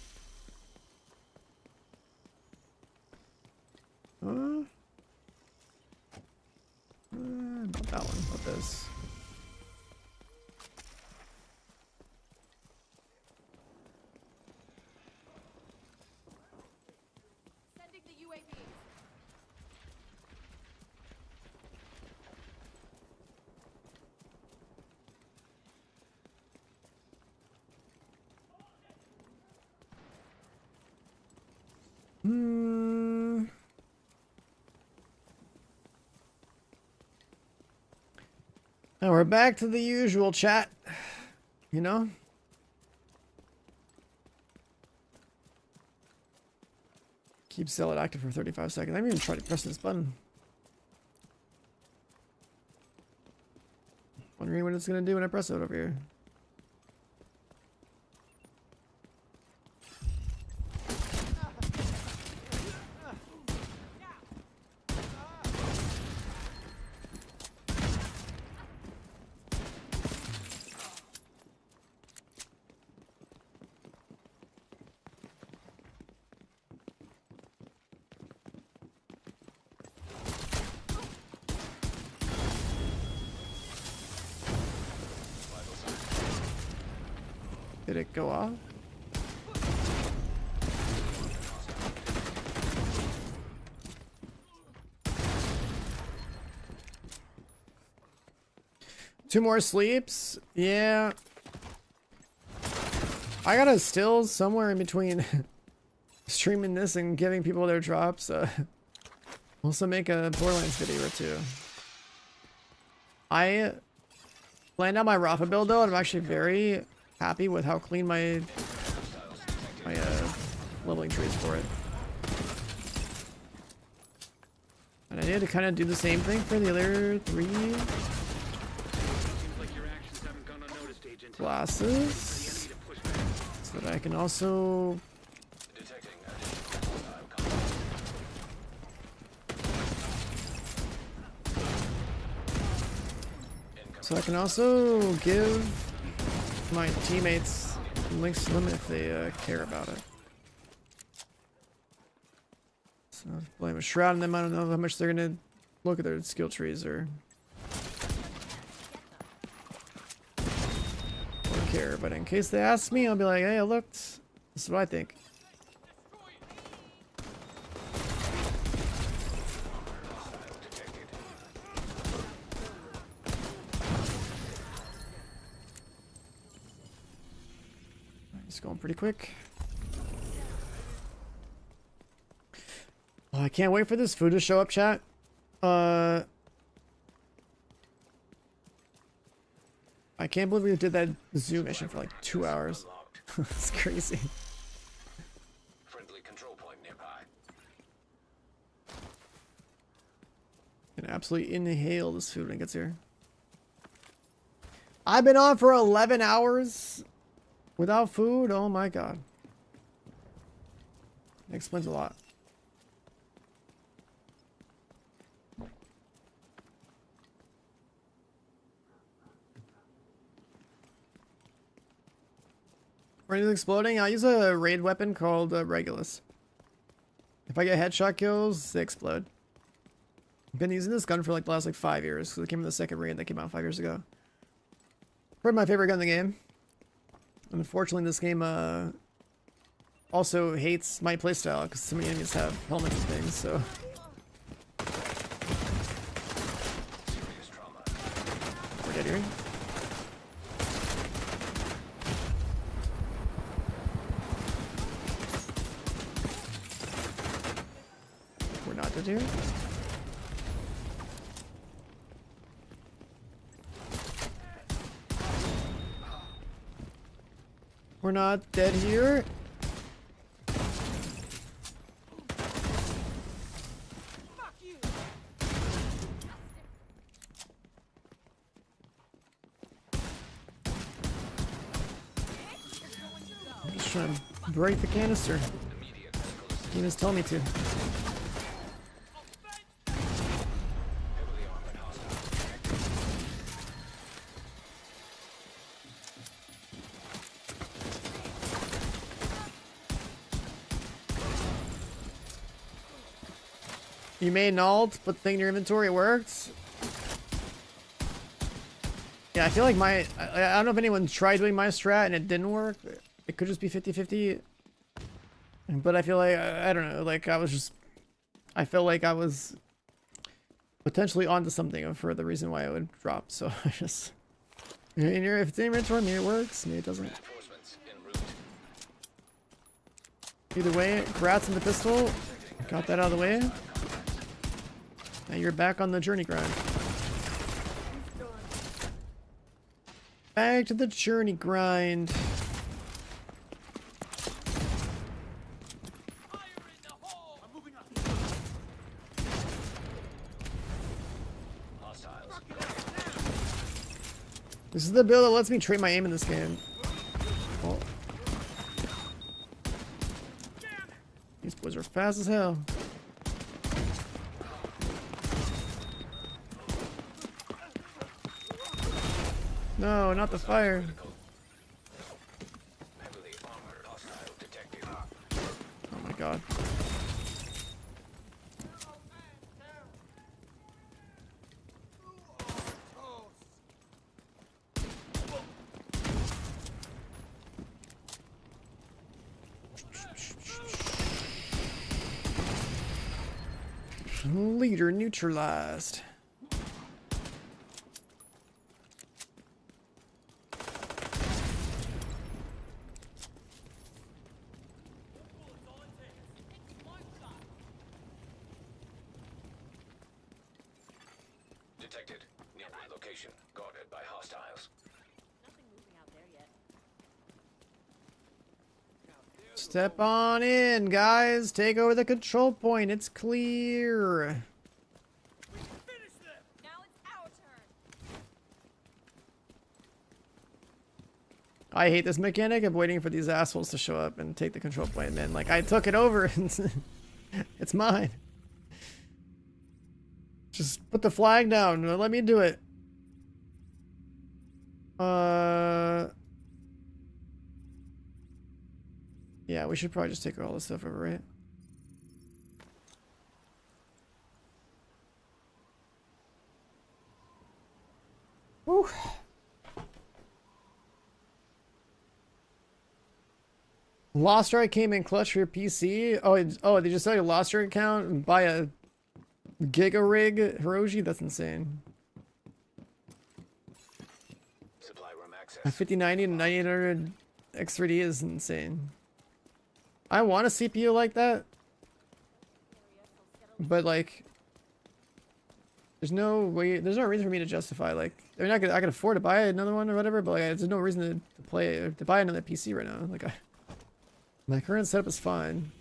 S1: Huh? Not that one. What this?
S10: Sending the UAV.
S1: Now we're back to the usual chat. You know? Keep Zealot active for 35 seconds. I haven't even tried to press this button. Wondering what it's gonna do when I press it over here. Did it go off? Two more sleeps? Yeah. I gotta still somewhere in between streaming this and giving people their drops. Also make a Borderlands video or two. I planned out my Rafa build though, and I'm actually very happy with how clean my leveling tree is for it. And I need to kind of do the same thing for the other three classes, so that I can also give my teammates links to them if they care about it. So if blame a shroud on them, I don't know how much they're gonna look at their skill trees or care, but in case they ask me, I'll be like, hey, I looked. This is what I think. It's going pretty quick. Oh, I can't wait for this food to show up, chat. I can't believe we did that zoo mission for like 2 hours. It's crazy.
S7: Friendly control point nearby.
S1: Can absolutely inhale this food when it gets here. I've been on for 11 hours without food. Oh my god. That explains a lot. For anything exploding, I'll use a raid weapon called Regulus. If I get headshot kills, they explode. I've been using this gun for like the last 5 years because it came in the second raid that came out 5 years ago. Probably my favorite gun in the game. Unfortunately, this game also hates my playstyle because so many enemies have helmets and things, so. We're dead here. We're not dead here. We're not dead here. I'm just trying to break the canister. He just told me to. You made an alt, put the thing in your inventory, it worked. Yeah, I feel like I don't know if anyone tried doing my strat and it didn't work. It could just be 50-50. But I feel like, I don't know, like I felt like I was potentially onto something for the reason why it would drop. So I just, if it's in inventory, maybe it works, maybe it doesn't. Either way, congrats on the pistol. Got that out of the way. Now you're back on the journey grind. Back to the journey grind. This is the build that lets me trade my aim in this game. Oh. These boys are fast as hell. No, not the fire. Oh my god. Leader neutralized.
S7: Detected. Nearby location. Guarded by hostiles.
S10: Nothing moving out there yet.
S1: Step on in, guys. Take over the control point. It's clear.
S10: Now it's our turn.
S1: I hate this mechanic of waiting for these assholes to show up and take the control point, man. Like, I took it over. It's mine. Just put the flag down. Let me do it. Yeah, we should probably just take all this stuff over, right? Woo. Lost Strike came in clutch for your PC. Oh, they just sell your Lost Strike account and buy a Giga Rig Hiroshi? That's insane.
S7: Supply room access.
S1: A 5090 and 9800 X3D is insane. I want a CPU like that, but like, there's no reason for me to justify, like, I mean, I could afford to buy another one or whatever, but like, there's no reason to buy another PC right now. Like, my current setup is fine.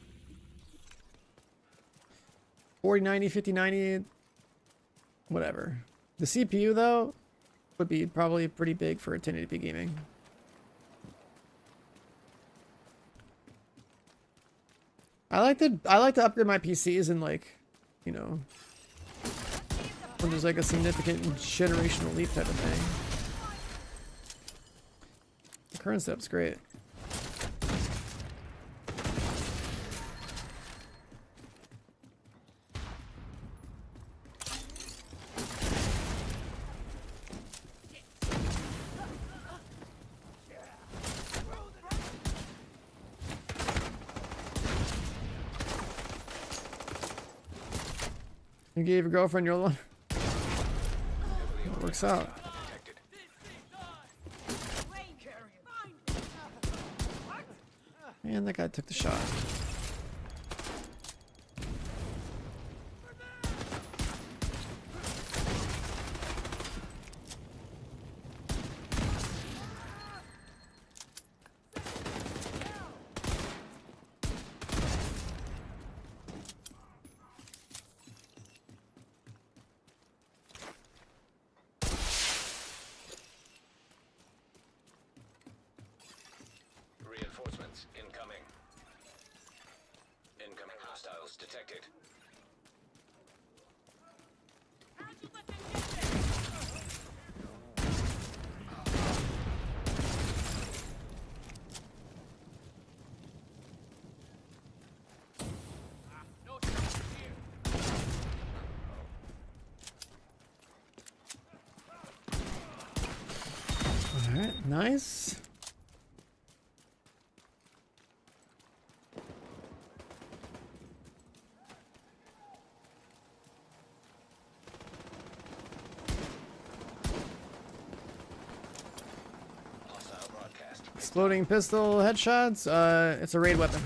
S1: 4090, 5090, whatever. The CPU though would be probably pretty big for a 1080p gaming. I like to upgrade my PCs and, like, you know, when there's like a significant generational leap type of thing. The current setup's great. You gave your girlfriend your one. It works out. Man, that guy took the shot.
S7: Reinforcements incoming. Incoming hostiles detected.
S1: Nice.
S7: Hostile broadcast.
S1: Exploding pistol headshots. It's a raid weapon.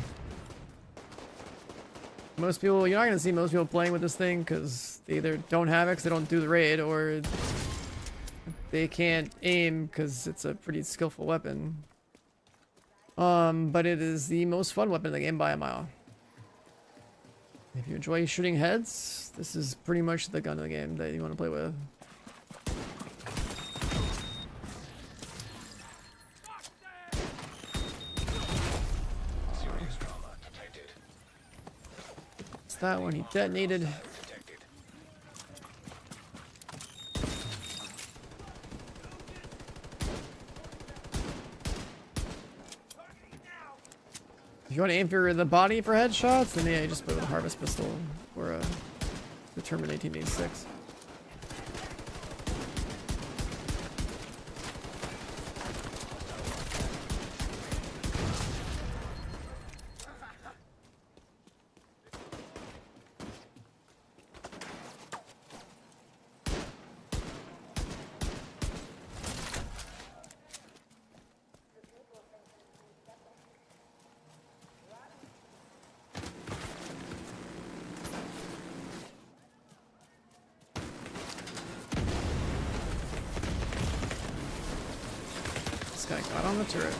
S1: Most people, you're not gonna see most people playing with this thing because they either don't have it because they don't do the raid, or they can't aim because it's a pretty skillful weapon. But it is the most fun weapon in the game by a mile. If you enjoy shooting heads, this is pretty much the gun of the game that you want to play with.
S7: Serious trauma detected.
S1: It's that one, he detonated.
S7: Detected.
S1: If you want to aim for the body for headshots, then yeah, you just play with a harvest pistol or a determined 1886. This guy got on the turret.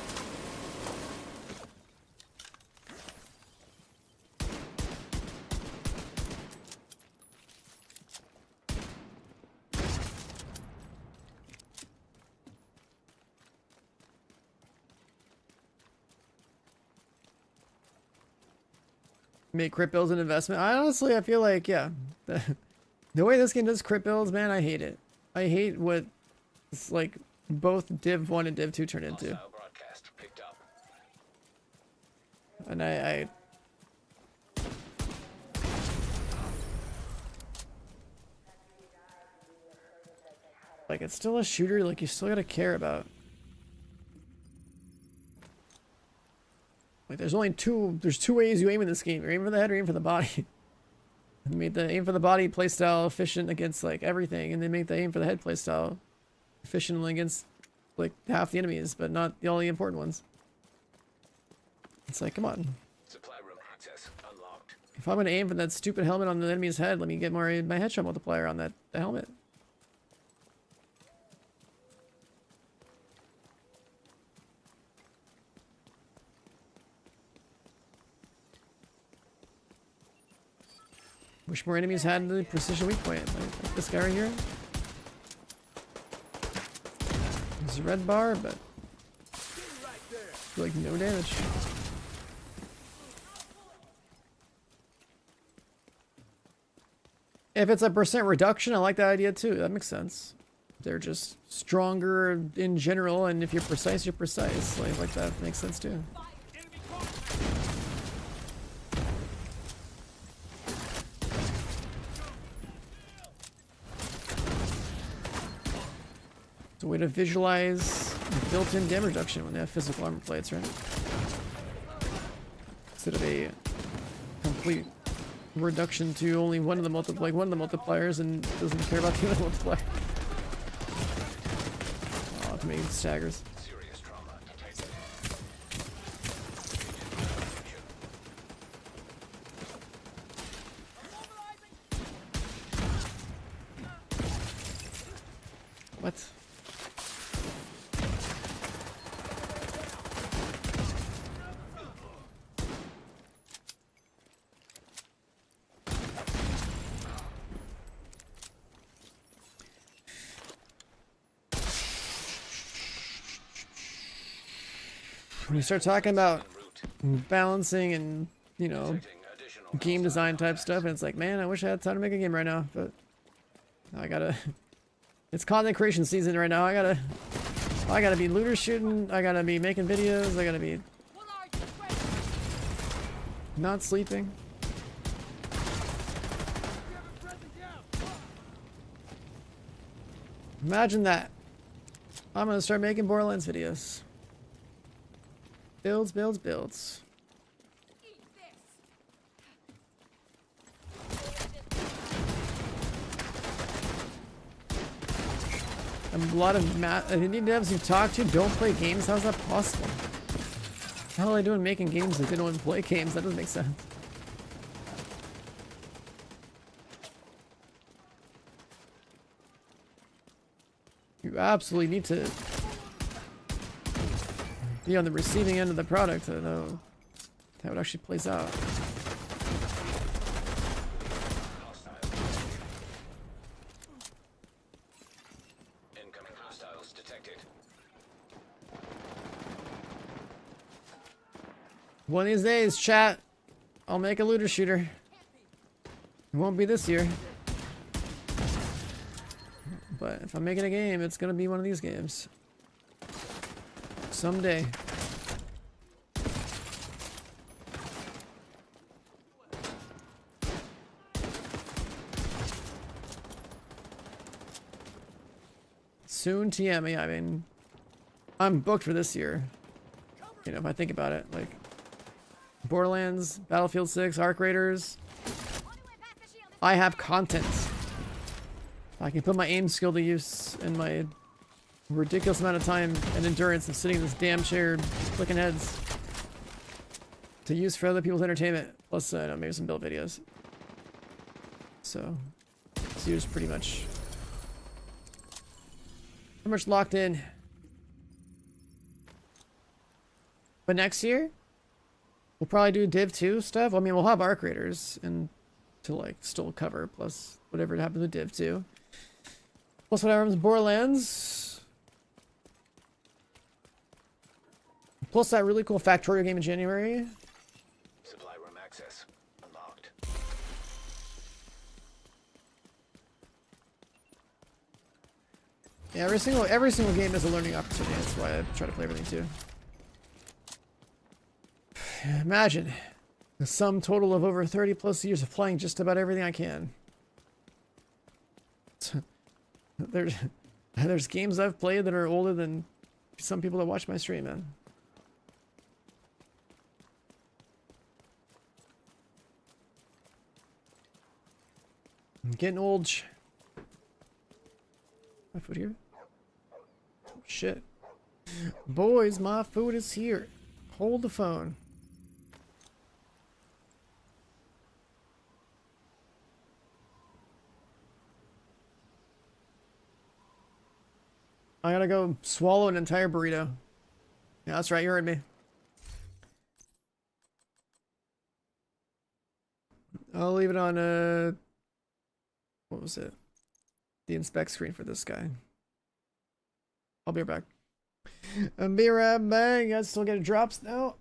S1: Make crit builds an investment. I feel like, yeah. The way this game does crit builds, man, I hate it. I hate what it's like both Div 1 and Div 2 turn into.
S7: Hostile broadcast picked up.
S1: And I like, it's still a shooter, like you still gotta care about. Like there's two ways you aim in this game. You aim for the head or aim for the body. They made the aim for the body playstyle efficient against like everything, and they make the aim for the head playstyle efficient against like half the enemies, but not the only important ones. It's like, come on.
S7: Supply room access unlocked.
S1: If I'm gonna aim for that stupid helmet on the enemy's head, let me get my headshot multiplier on the helmet. Wish more enemies had the precision weak point. Like this guy right here. There's a red bar, but like no damage. If it's a percent reduction, I like that idea too. That makes sense. They're just stronger in general, and if you're precise, you're precise. Like that makes sense too. It's a way to visualize built-in damage reduction when they have physical armor plates, right? Instead of a complete reduction to only one of the multipliers and doesn't care about the other multiplier. Oh, to me, it staggers.
S7: Serious trauma detected.
S1: What? When you start talking about balancing and, you know,
S7: Detecting additional
S1: game design type stuff, and it's like, man, I wish I had time to make a game right now, but I gotta. It's content creation season right now. I gotta be looter shooting. I gotta be making videos. I gotta be not sleeping. Imagine that. I'm gonna start making Borderlands videos. Builds, builds, builds. A lot of Indian devs you talk to don't play games. How's that possible? How the hell are they doing making games if they don't even play games? That doesn't make sense. You absolutely need to be on the receiving end of the product to know how it actually plays out.
S7: Incoming hostiles detected.
S1: One of these days, chat, I'll make a looter shooter. It won't be this year. But if I'm making a game, it's gonna be one of these games. Someday. Soon TM, yeah, I mean, I'm booked for this year. You know, if I think about it, like Borderlands, Battlefield 6, Arc Raiders. I have content. I can put my aim skill to use and my ridiculous amount of time and endurance of sitting in this damn chair clicking heads to use for other people's entertainment. Plus, maybe some build videos. So, this year's pretty much locked in. But next year, we'll probably do Div 2 stuff. I mean, we'll have Arc Raiders and to like still cover, plus whatever happens with Div 2. Plus whatever happens with Borderlands. Plus that really cool Factorio game in January.
S7: Supply room access unlocked.
S1: Yeah, every single game is a learning opportunity. That's why I try to play everything too. Imagine the sum total of over 30 plus years of playing just about everything I can. There's games I've played that are older than some people that watch my stream, man. I'm getting old. My food here? Oh, shit. Boys, my food is here. Hold the phone. I gotta go swallow an entire burrito. Yeah, that's right, you heard me. I'll leave it on, what was it? The inspect screen for this guy. I'll be right back. I'll be right back. You guys still get drops now?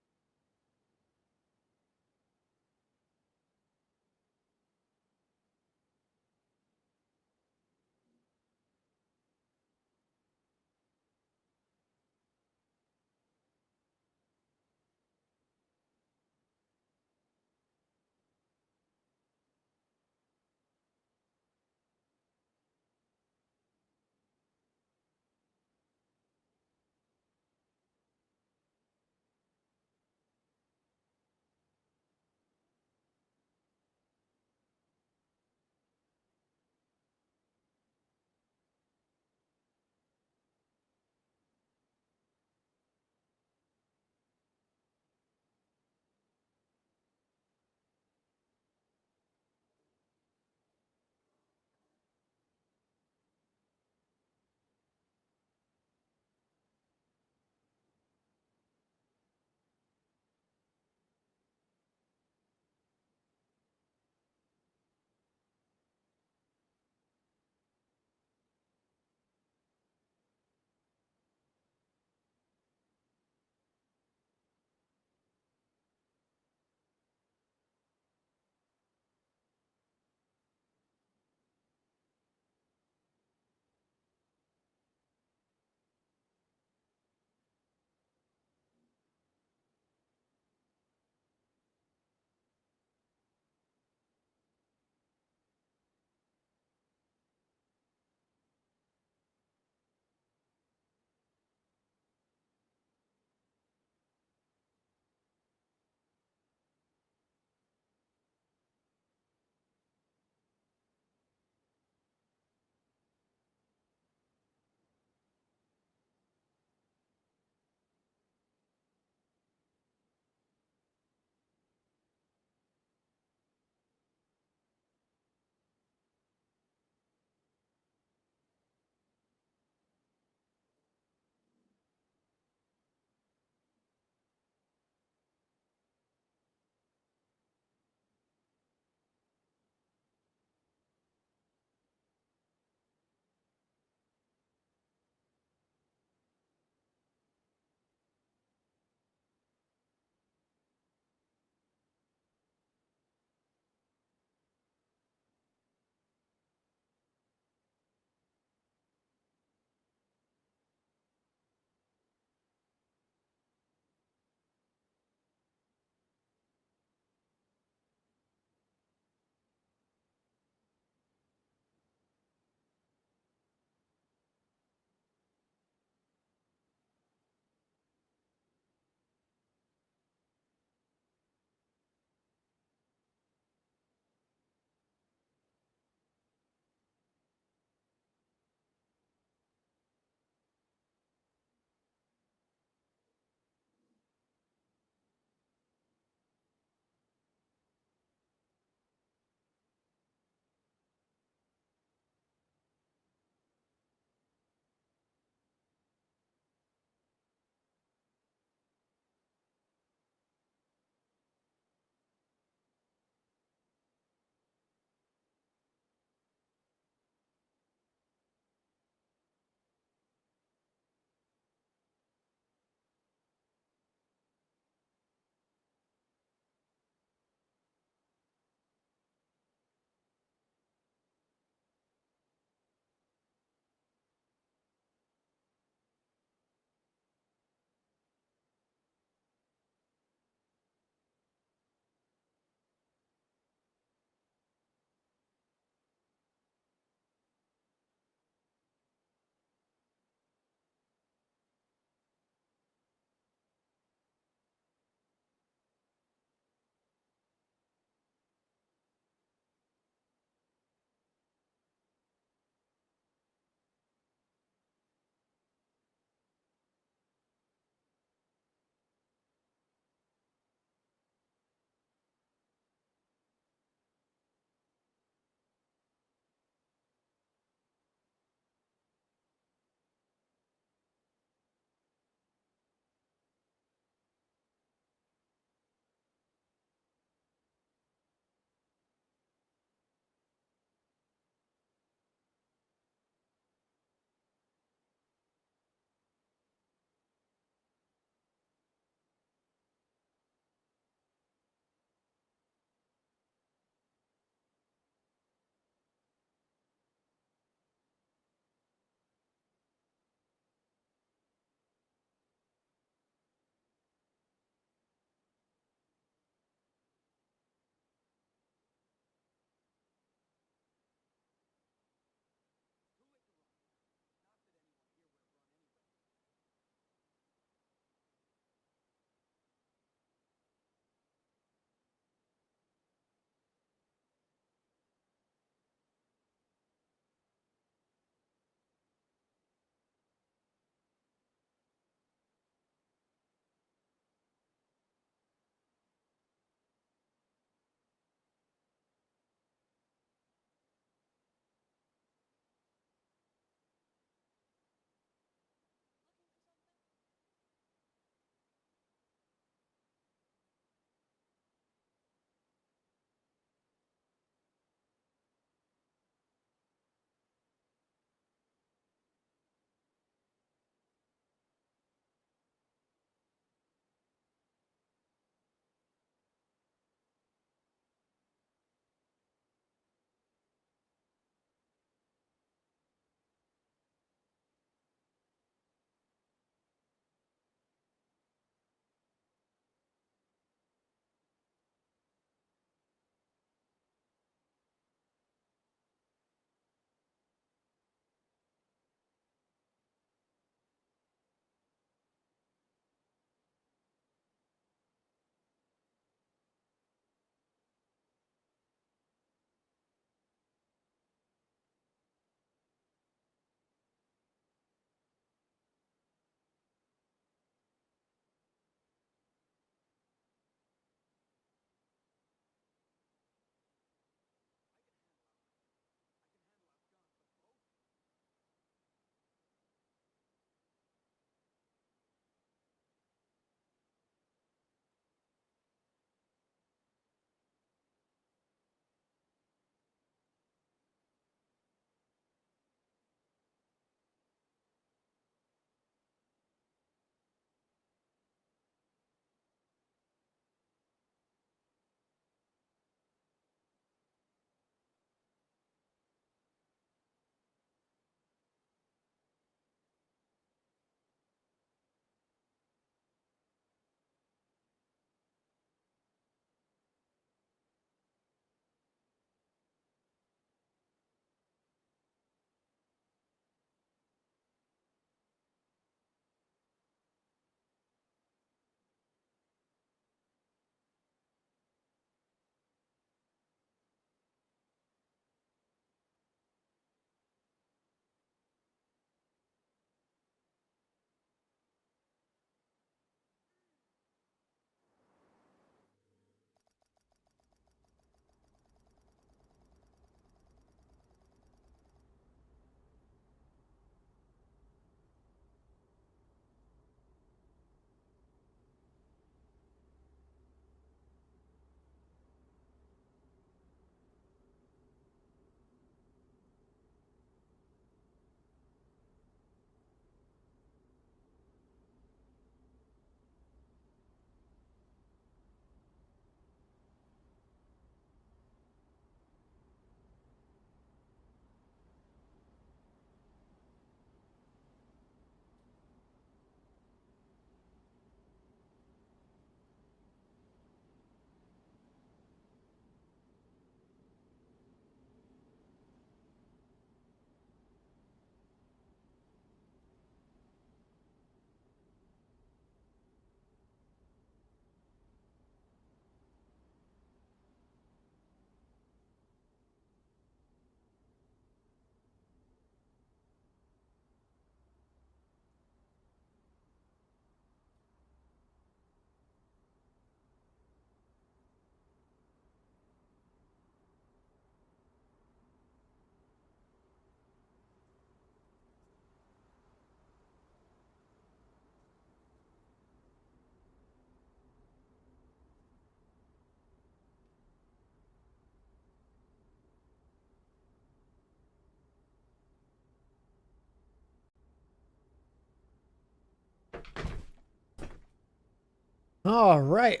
S1: All right.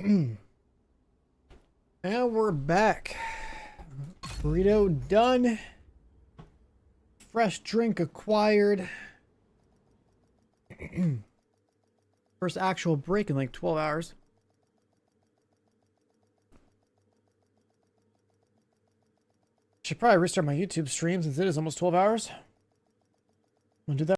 S1: And we're back. Burrito done. Fresh drink acquired. First actual break in like 12 hours. Should probably restart my YouTube stream since it is almost 12 hours. Wanna do that?